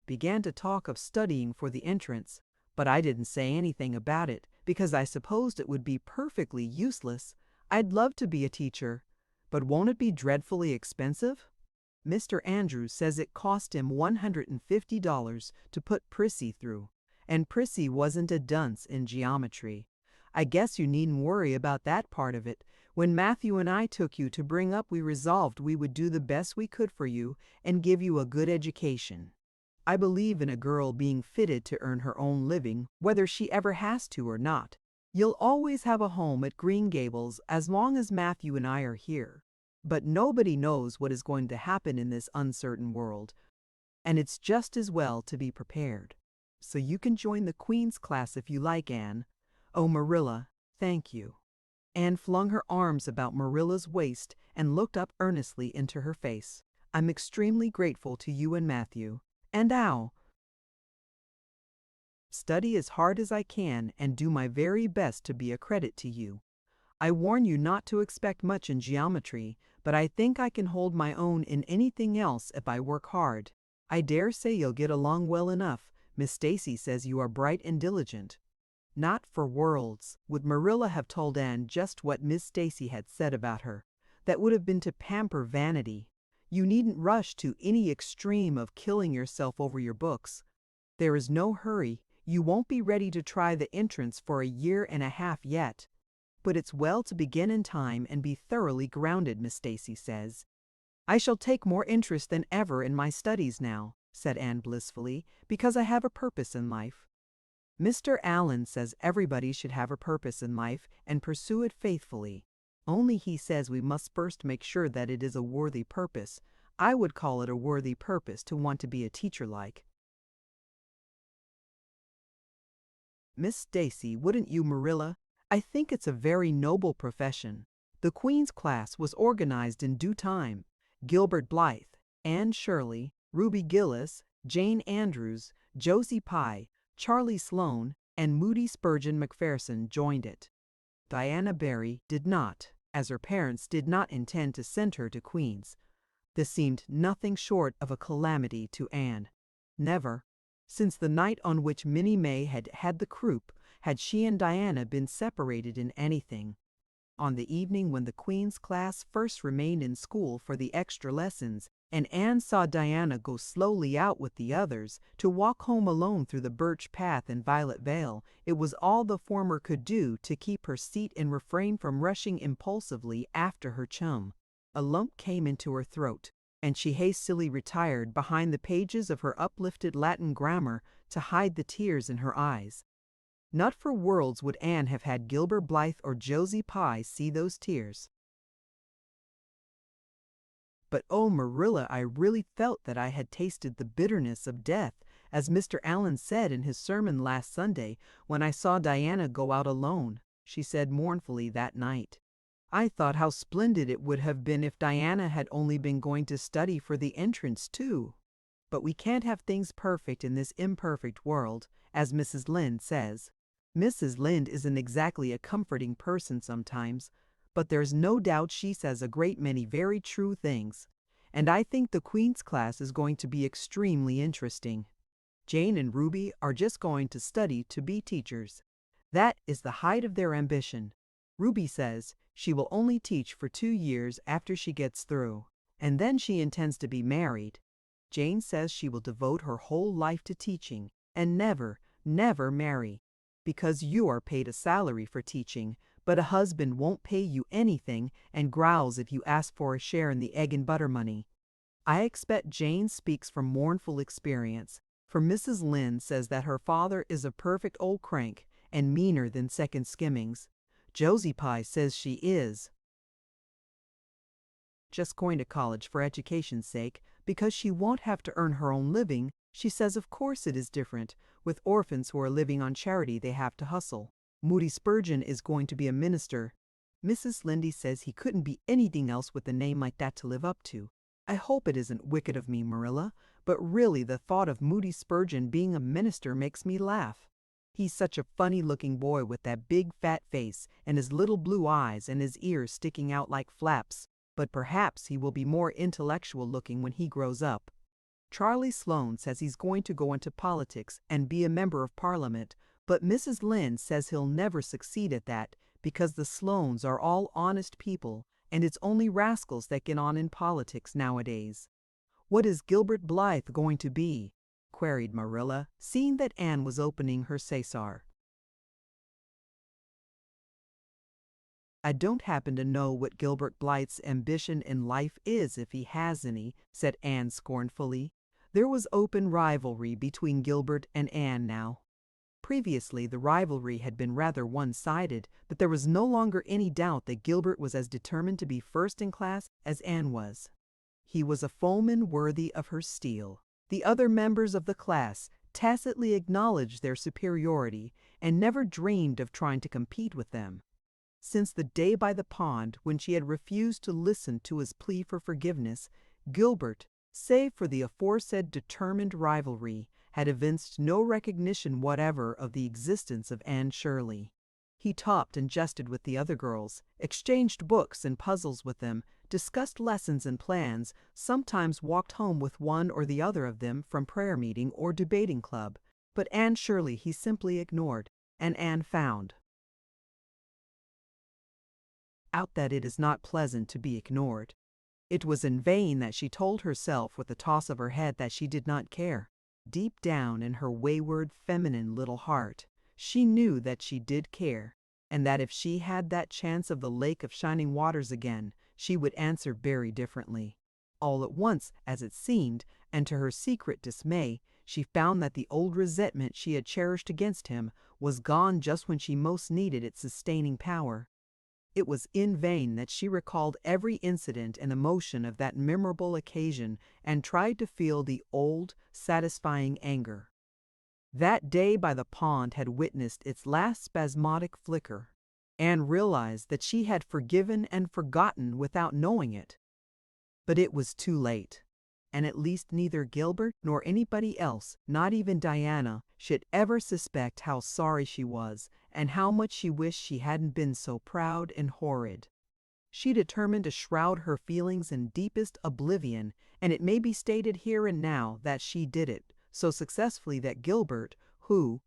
began to talk of studying for the entrance, but I didn't say anything about it because I supposed it would be perfectly useless. I'd love to be a teacher, but won't it be dreadfully expensive? Mr. Andrews says it cost him $150 to put Prissy through, and Prissy wasn't a dunce in geometry. I guess you needn't worry about that part of it. When Matthew and I took you to bring up, we resolved we would do the best we could for you and give you a good education. I believe in a girl being fitted to earn her own living, whether she ever has to or not. You'll always have a home at Green Gables as long as Matthew and I are here. But nobody knows what is going to happen in this uncertain world, and it's just as well to be prepared. So you can join the Queen's class if you like, Anne. Oh, Marilla, thank you. Anne flung her arms about Marilla's waist and looked up earnestly into her face. I'm extremely grateful to you and Matthew. And I'll study as hard as I can and do my very best to be a credit to you. I warn you not to expect much in geometry, but I think I can hold my own in anything else if I work hard. I dare say you'll get along well enough. Miss Stacy says you are bright and diligent. Not for worlds would Marilla have told Anne just what Miss Stacy had said about her. That would have been to pamper vanity. You needn't rush to any extreme of killing yourself over your books. There is no hurry. You won't be ready to try the entrance for a year and a half yet. But it's well to begin in time and be thoroughly grounded, Miss Stacy says. I shall take more interest than ever in my studies now, said Anne blissfully, because I have a purpose in life. Mr. Allen says everybody should have a purpose in life and pursue it faithfully. Only he says we must first make sure that it is a worthy purpose. I would call it a worthy purpose to want to be a teacher like Miss Stacy, wouldn't you, Marilla? I think it's a very noble profession. The Queen's class was organized in due time. Gilbert Blythe, Anne Shirley, Ruby Gillis, Jane Andrews, Josie Pye, Charlie Sloane, and Moody Spurgeon McPherson joined it. Diana Barry did not, as her parents did not intend to send her to Queen's. This seemed nothing short of a calamity to Anne. Never, since the night on which Minnie May had had the croup, had she and Diana been separated in anything. On the evening when the Queen's class first remained in school for the extra lessons, and Anne saw Diana go slowly out with the others to walk home alone through the birch path in Violet Vale, it was all the former could do to keep her seat and refrain from rushing impulsively after her chum. A lump came into her throat, and she hastily retired behind the pages of her uplifted Latin grammar to hide the tears in her eyes. Not for worlds would Anne have had Gilbert Blythe or Josie Pye see those tears. But oh, Marilla, I really felt that I had tasted the bitterness of death, as Mr. Allen said in his sermon last Sunday when I saw Diana go out alone. she said mournfully that night. I thought how splendid it would have been if Diana had only been going to study for the entrance too. But we can't have things perfect in this imperfect world, as Mrs. Lynde says. Mrs. Lynde isn't exactly a comforting person sometimes, but there's no doubt she says a great many very true things. And I think the Queen's class is going to be extremely interesting. Jane and Ruby are just going to study to be teachers. That is the height of their ambition. Ruby says she will only teach for 2 years after she gets through, and then she intends to be married. Jane says she will devote her whole life to teaching and never, never marry, because you are paid a salary for teaching, but a husband won't pay you anything and growls if you ask for a share in the egg and butter money. I expect Jane speaks from mournful experience, for Mrs. Lynde says that her father is a perfect old crank and meaner than second skimmings. Josie Pye says she is just going to college for education's sake because she won't have to earn her own living. She says of course it is different. With orphans who are living on charity they have to hustle. Moody Spurgeon is going to be a minister. Mrs. Lynde says he couldn't be anything else with a name like that to live up to. I hope it isn't wicked of me, Marilla, but really the thought of Moody Spurgeon being a minister makes me laugh. He's such a funny-looking boy with that big fat face and his little blue eyes and his ears sticking out like flaps, but perhaps he will be more intellectual-looking when he grows up. Charlie Sloane says he's going to go into politics and be a member of Parliament, but Mrs. Lynde says he'll never succeed at that because the Sloanes are all honest people and it's only rascals that get on in politics nowadays. What is Gilbert Blythe going to be? Queried Marilla, seeing that Anne was opening her César. I don't happen to know what Gilbert Blythe's ambition in life is, if he has any, said Anne scornfully. There was open rivalry between Gilbert and Anne now. Previously, the rivalry had been rather one-sided, but there was no longer any doubt that Gilbert was as determined to be first in class as Anne was. He was a foeman worthy of her steel. The other members of the class tacitly acknowledged their superiority and never dreamed of trying to compete with them. Since the day by the pond when she had refused to listen to his plea for forgiveness, Gilbert, save for the aforesaid determined rivalry, had evinced no recognition whatever of the existence of Anne Shirley. He talked and jested with the other girls, exchanged books and puzzles with them, discussed lessons and plans, sometimes walked home with one or the other of them from prayer meeting or debating club, but Anne Shirley he simply ignored, and Anne found out that it is not pleasant to be ignored. It was in vain that she told herself with a toss of her head that she did not care. Deep down in her wayward, feminine little heart, she knew that she did care, and that if she had that chance of the Lake of Shining Waters again, she would answer very differently. All at once, as it seemed, and to her secret dismay, she found that the old resentment she had cherished against him was gone just when she most needed its sustaining power. It was in vain that she recalled every incident and emotion of that memorable occasion and tried to feel the old, satisfying anger. That day by the pond had witnessed its last spasmodic flicker. Anne realized that she had forgiven and forgotten without knowing it. But it was too late, and at least neither Gilbert nor anybody else, not even Diana, should ever suspect how sorry she was and how much she wished she hadn't been so proud and horrid. She determined to shroud her feelings in deepest oblivion, and it may be stated here and now that she did it so successfully that Gilbert, who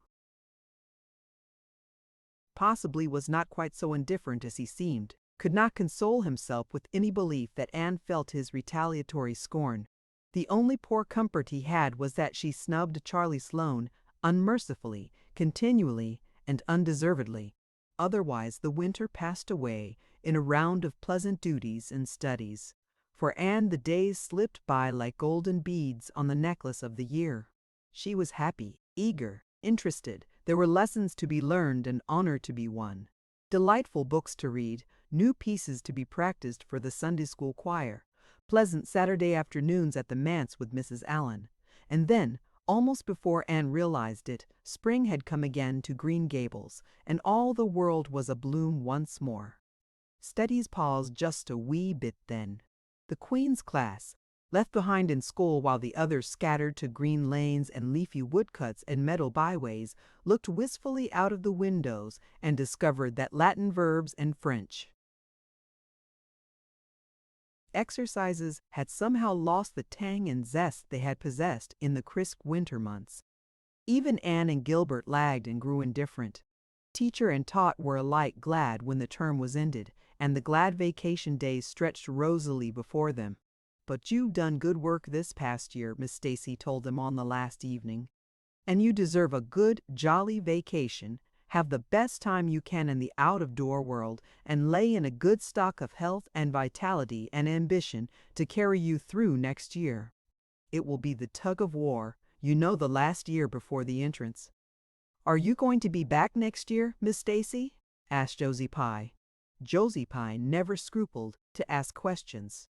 possibly was not quite so indifferent as he seemed, could not console himself with any belief that Anne felt his retaliatory scorn. The only poor comfort he had was that she snubbed Charlie Sloane unmercifully, continually, and undeservedly. Otherwise the winter passed away in a round of pleasant duties and studies. For Anne the days slipped by like golden beads on the necklace of the year. She was happy, eager, interested. There were lessons to be learned and honor to be won. Delightful books to read, new pieces to be practiced for the Sunday school choir, pleasant Saturday afternoons at the manse with Mrs. Allen. And then, Almost before Anne realized it, spring had come again to Green Gables, and all the world was abloom once more. Studies paused just a wee bit then. The Queen's class, left behind in school while the others scattered to green lanes and leafy woodcuts and meadow byways, looked wistfully out of the windows and discovered that Latin verbs and French exercises had somehow lost the tang and zest they had possessed in the crisp winter months. Even Anne and Gilbert lagged and grew indifferent. Teacher and taught were alike glad when the term was ended, and the glad vacation days stretched rosily before them. "But you've done good work this past year," Miss Stacy told them on the last evening. "And you deserve a good, jolly vacation. Have the best time you can in the out-of-door world, and lay in a good stock of health and vitality and ambition to carry you through next year. It will be the tug of war, you know, the last year before the entrance." "Are you going to be back next year, Miss Stacy?" asked Josie Pye. Josie Pye never scrupled to ask questions.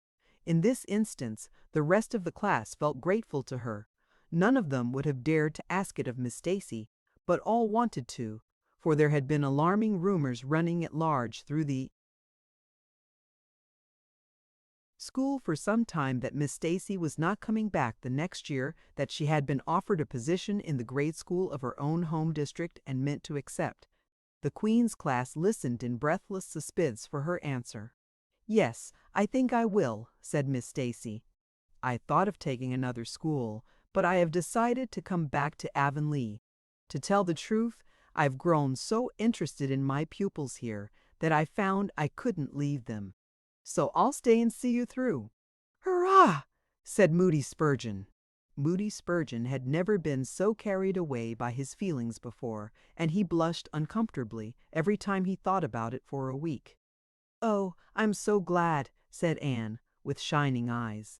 In this instance, the rest of the class felt grateful to her. None of them would have dared to ask it of Miss Stacy, but all wanted to, for there had been alarming rumors running at large through the school for some time that Miss Stacy was not coming back the next year, that she had been offered a position in the grade school of her own home district and meant to accept. The Queen's class listened in breathless suspense for her answer. "Yes, I think I will," said Miss Stacy. "I thought of taking another school, but I have decided to come back to Avonlea. To tell the truth, I've grown so interested in my pupils here that I found I couldn't leave them. So I'll stay and see you through." "Hurrah!" said Moody Spurgeon. Moody Spurgeon had never been so carried away by his feelings before, and he blushed uncomfortably every time he thought about it for a week. "Oh, I'm so glad," said Anne, with shining eyes.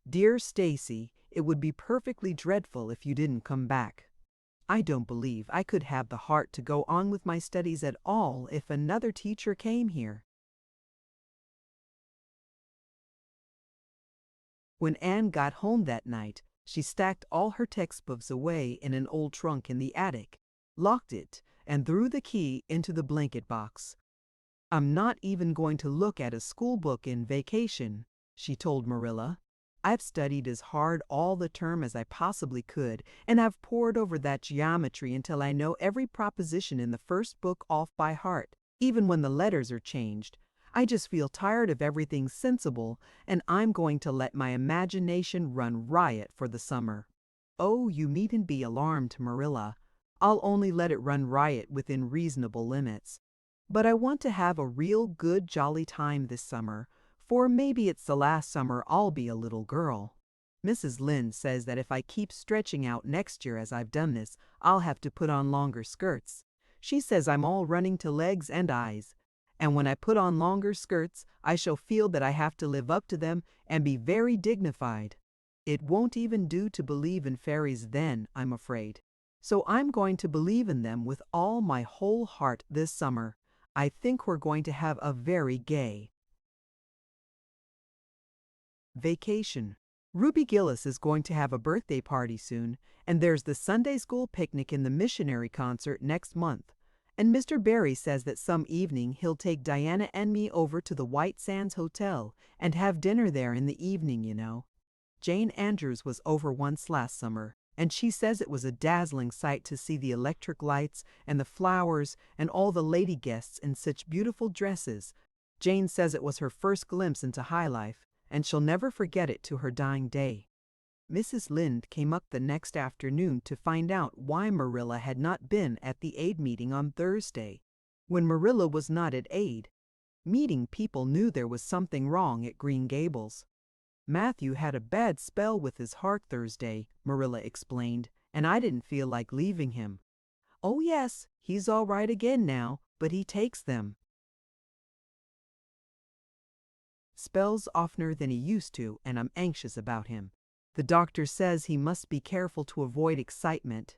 "Dear Stacy, it would be perfectly dreadful if you didn't come back. I don't believe I could have the heart to go on with my studies at all if another teacher came here." When Anne got home that night, she stacked all her textbooks away in an old trunk in the attic, locked it, and threw the key into the blanket box. "I'm not even going to look at a school book in vacation," she told Marilla. "I've studied as hard all the term as I possibly could, and I've pored over that geometry until I know every proposition in the first book off by heart, even when the letters are changed. I just feel tired of everything sensible, and I'm going to let my imagination run riot for the summer." "Oh, you needn't be alarmed, Marilla. I'll only let it run riot within reasonable limits. But I want to have a real good jolly time this summer, for maybe it's the last summer I'll be a little girl. Mrs. Lynde says that if I keep stretching out next year as I've done this, I'll have to put on longer skirts. She says I'm all running to legs and eyes. And when I put on longer skirts, I shall feel that I have to live up to them and be very dignified. It won't even do to believe in fairies then, I'm afraid. So I'm going to believe in them with all my whole heart this summer. I think we're going to have a very gay vacation. Ruby Gillis is going to have a birthday party soon, and there's the Sunday school picnic and the missionary concert next month. And Mr. Barry says that some evening he'll take Diana and me over to the White Sands Hotel and have dinner there in the evening, you know. Jane Andrews was over once last summer, and she says it was a dazzling sight to see the electric lights and the flowers and all the lady guests in such beautiful dresses. Jane says it was her first glimpse into high life, and she'll never forget it to her dying day. Mrs. Lynde came up the next afternoon to find out why Marilla had not been at the aid meeting on Thursday, when Marilla was not at aid. Meeting people knew there was something wrong at Green Gables. "Matthew had a bad spell with his heart Thursday," Marilla explained, "and I didn't feel like leaving him." "Oh yes, he's all right again now, but he takes them spells oftener than he used to, and I'm anxious about him. The doctor says he must be careful to avoid excitement."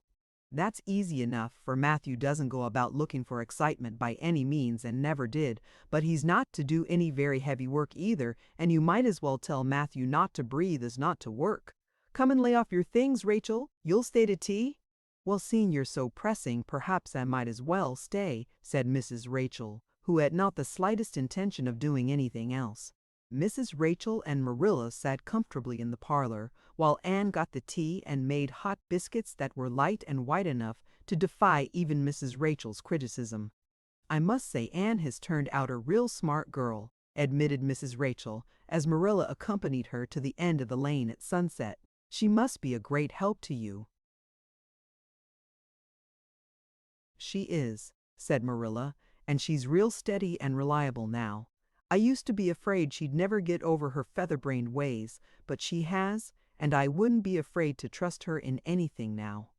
That's easy enough, for Matthew doesn't go about looking for excitement by any means and never did, but he's not to do any very heavy work either, and you might as well tell Matthew not to breathe as not to work. Come and lay off your things, Rachel. You'll stay to tea?" "Well, seeing you're so pressing, perhaps I might as well stay," said Mrs. Rachel, who had not the slightest intention of doing anything else. Mrs. Rachel and Marilla sat comfortably in the parlor, while Anne got the tea and made hot biscuits that were light and white enough to defy even Mrs. Rachel's criticism. "I must say Anne has turned out a real smart girl," admitted Mrs. Rachel, as Marilla accompanied her to the end of the lane at sunset. "She must be a great help to you." "She is," said Marilla, "and she's real steady and reliable now. I used to be afraid she'd never get over her feather-brained ways, but she has, and I wouldn't be afraid to trust her in anything now.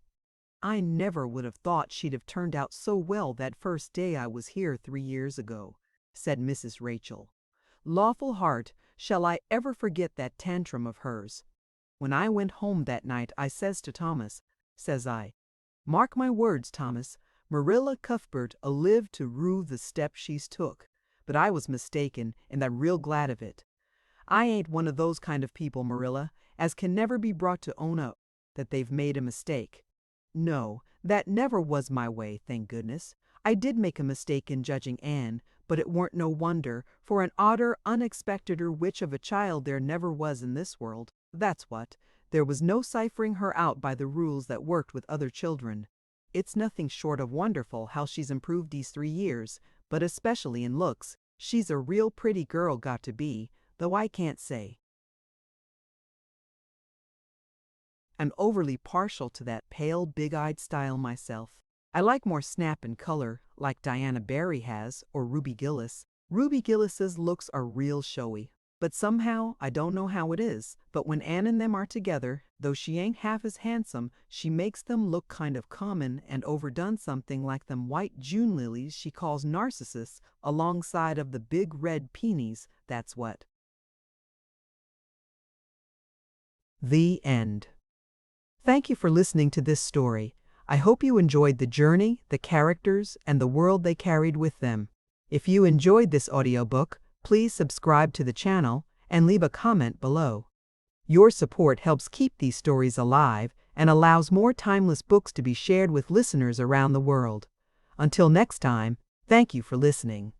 I never would have thought she'd have turned out so well that first day I was here 3 years ago," said Mrs. Rachel. "Lawful heart, shall I ever forget that tantrum of hers? When I went home that night I says to Thomas, says I, 'Mark my words, Thomas, Marilla Cuthbert 'll live to rue the step she's took.' But I was mistaken, and I'm real glad of it. I ain't one of those kind of people, Marilla, as can never be brought to own up that they've made a mistake. No, that never was my way, thank goodness. I did make a mistake in judging Anne, but it weren't no wonder, for an odder, unexpecteder witch of a child there never was in this world, that's what. There was no ciphering her out by the rules that worked with other children. It's nothing short of wonderful how she's improved these 3 years, but especially in looks. She's a real pretty girl got to be, though I can't say I'm overly partial to that pale, big-eyed style myself. I like more snap and color, like Diana Barry has, or Ruby Gillis. Ruby Gillis's looks are real showy. But somehow, I don't know how it is, but when Anne and them are together, though she ain't half as handsome, she makes them look kind of common and overdone, something like them white June lilies she calls narcissus alongside of the big red peonies, that's what. The end. Thank you for listening to this story. I hope you enjoyed the journey, the characters, and the world they carried with them. If you enjoyed this audiobook, please subscribe to the channel and leave a comment below. Your support helps keep these stories alive and allows more timeless books to be shared with listeners around the world. Until next time, thank you for listening.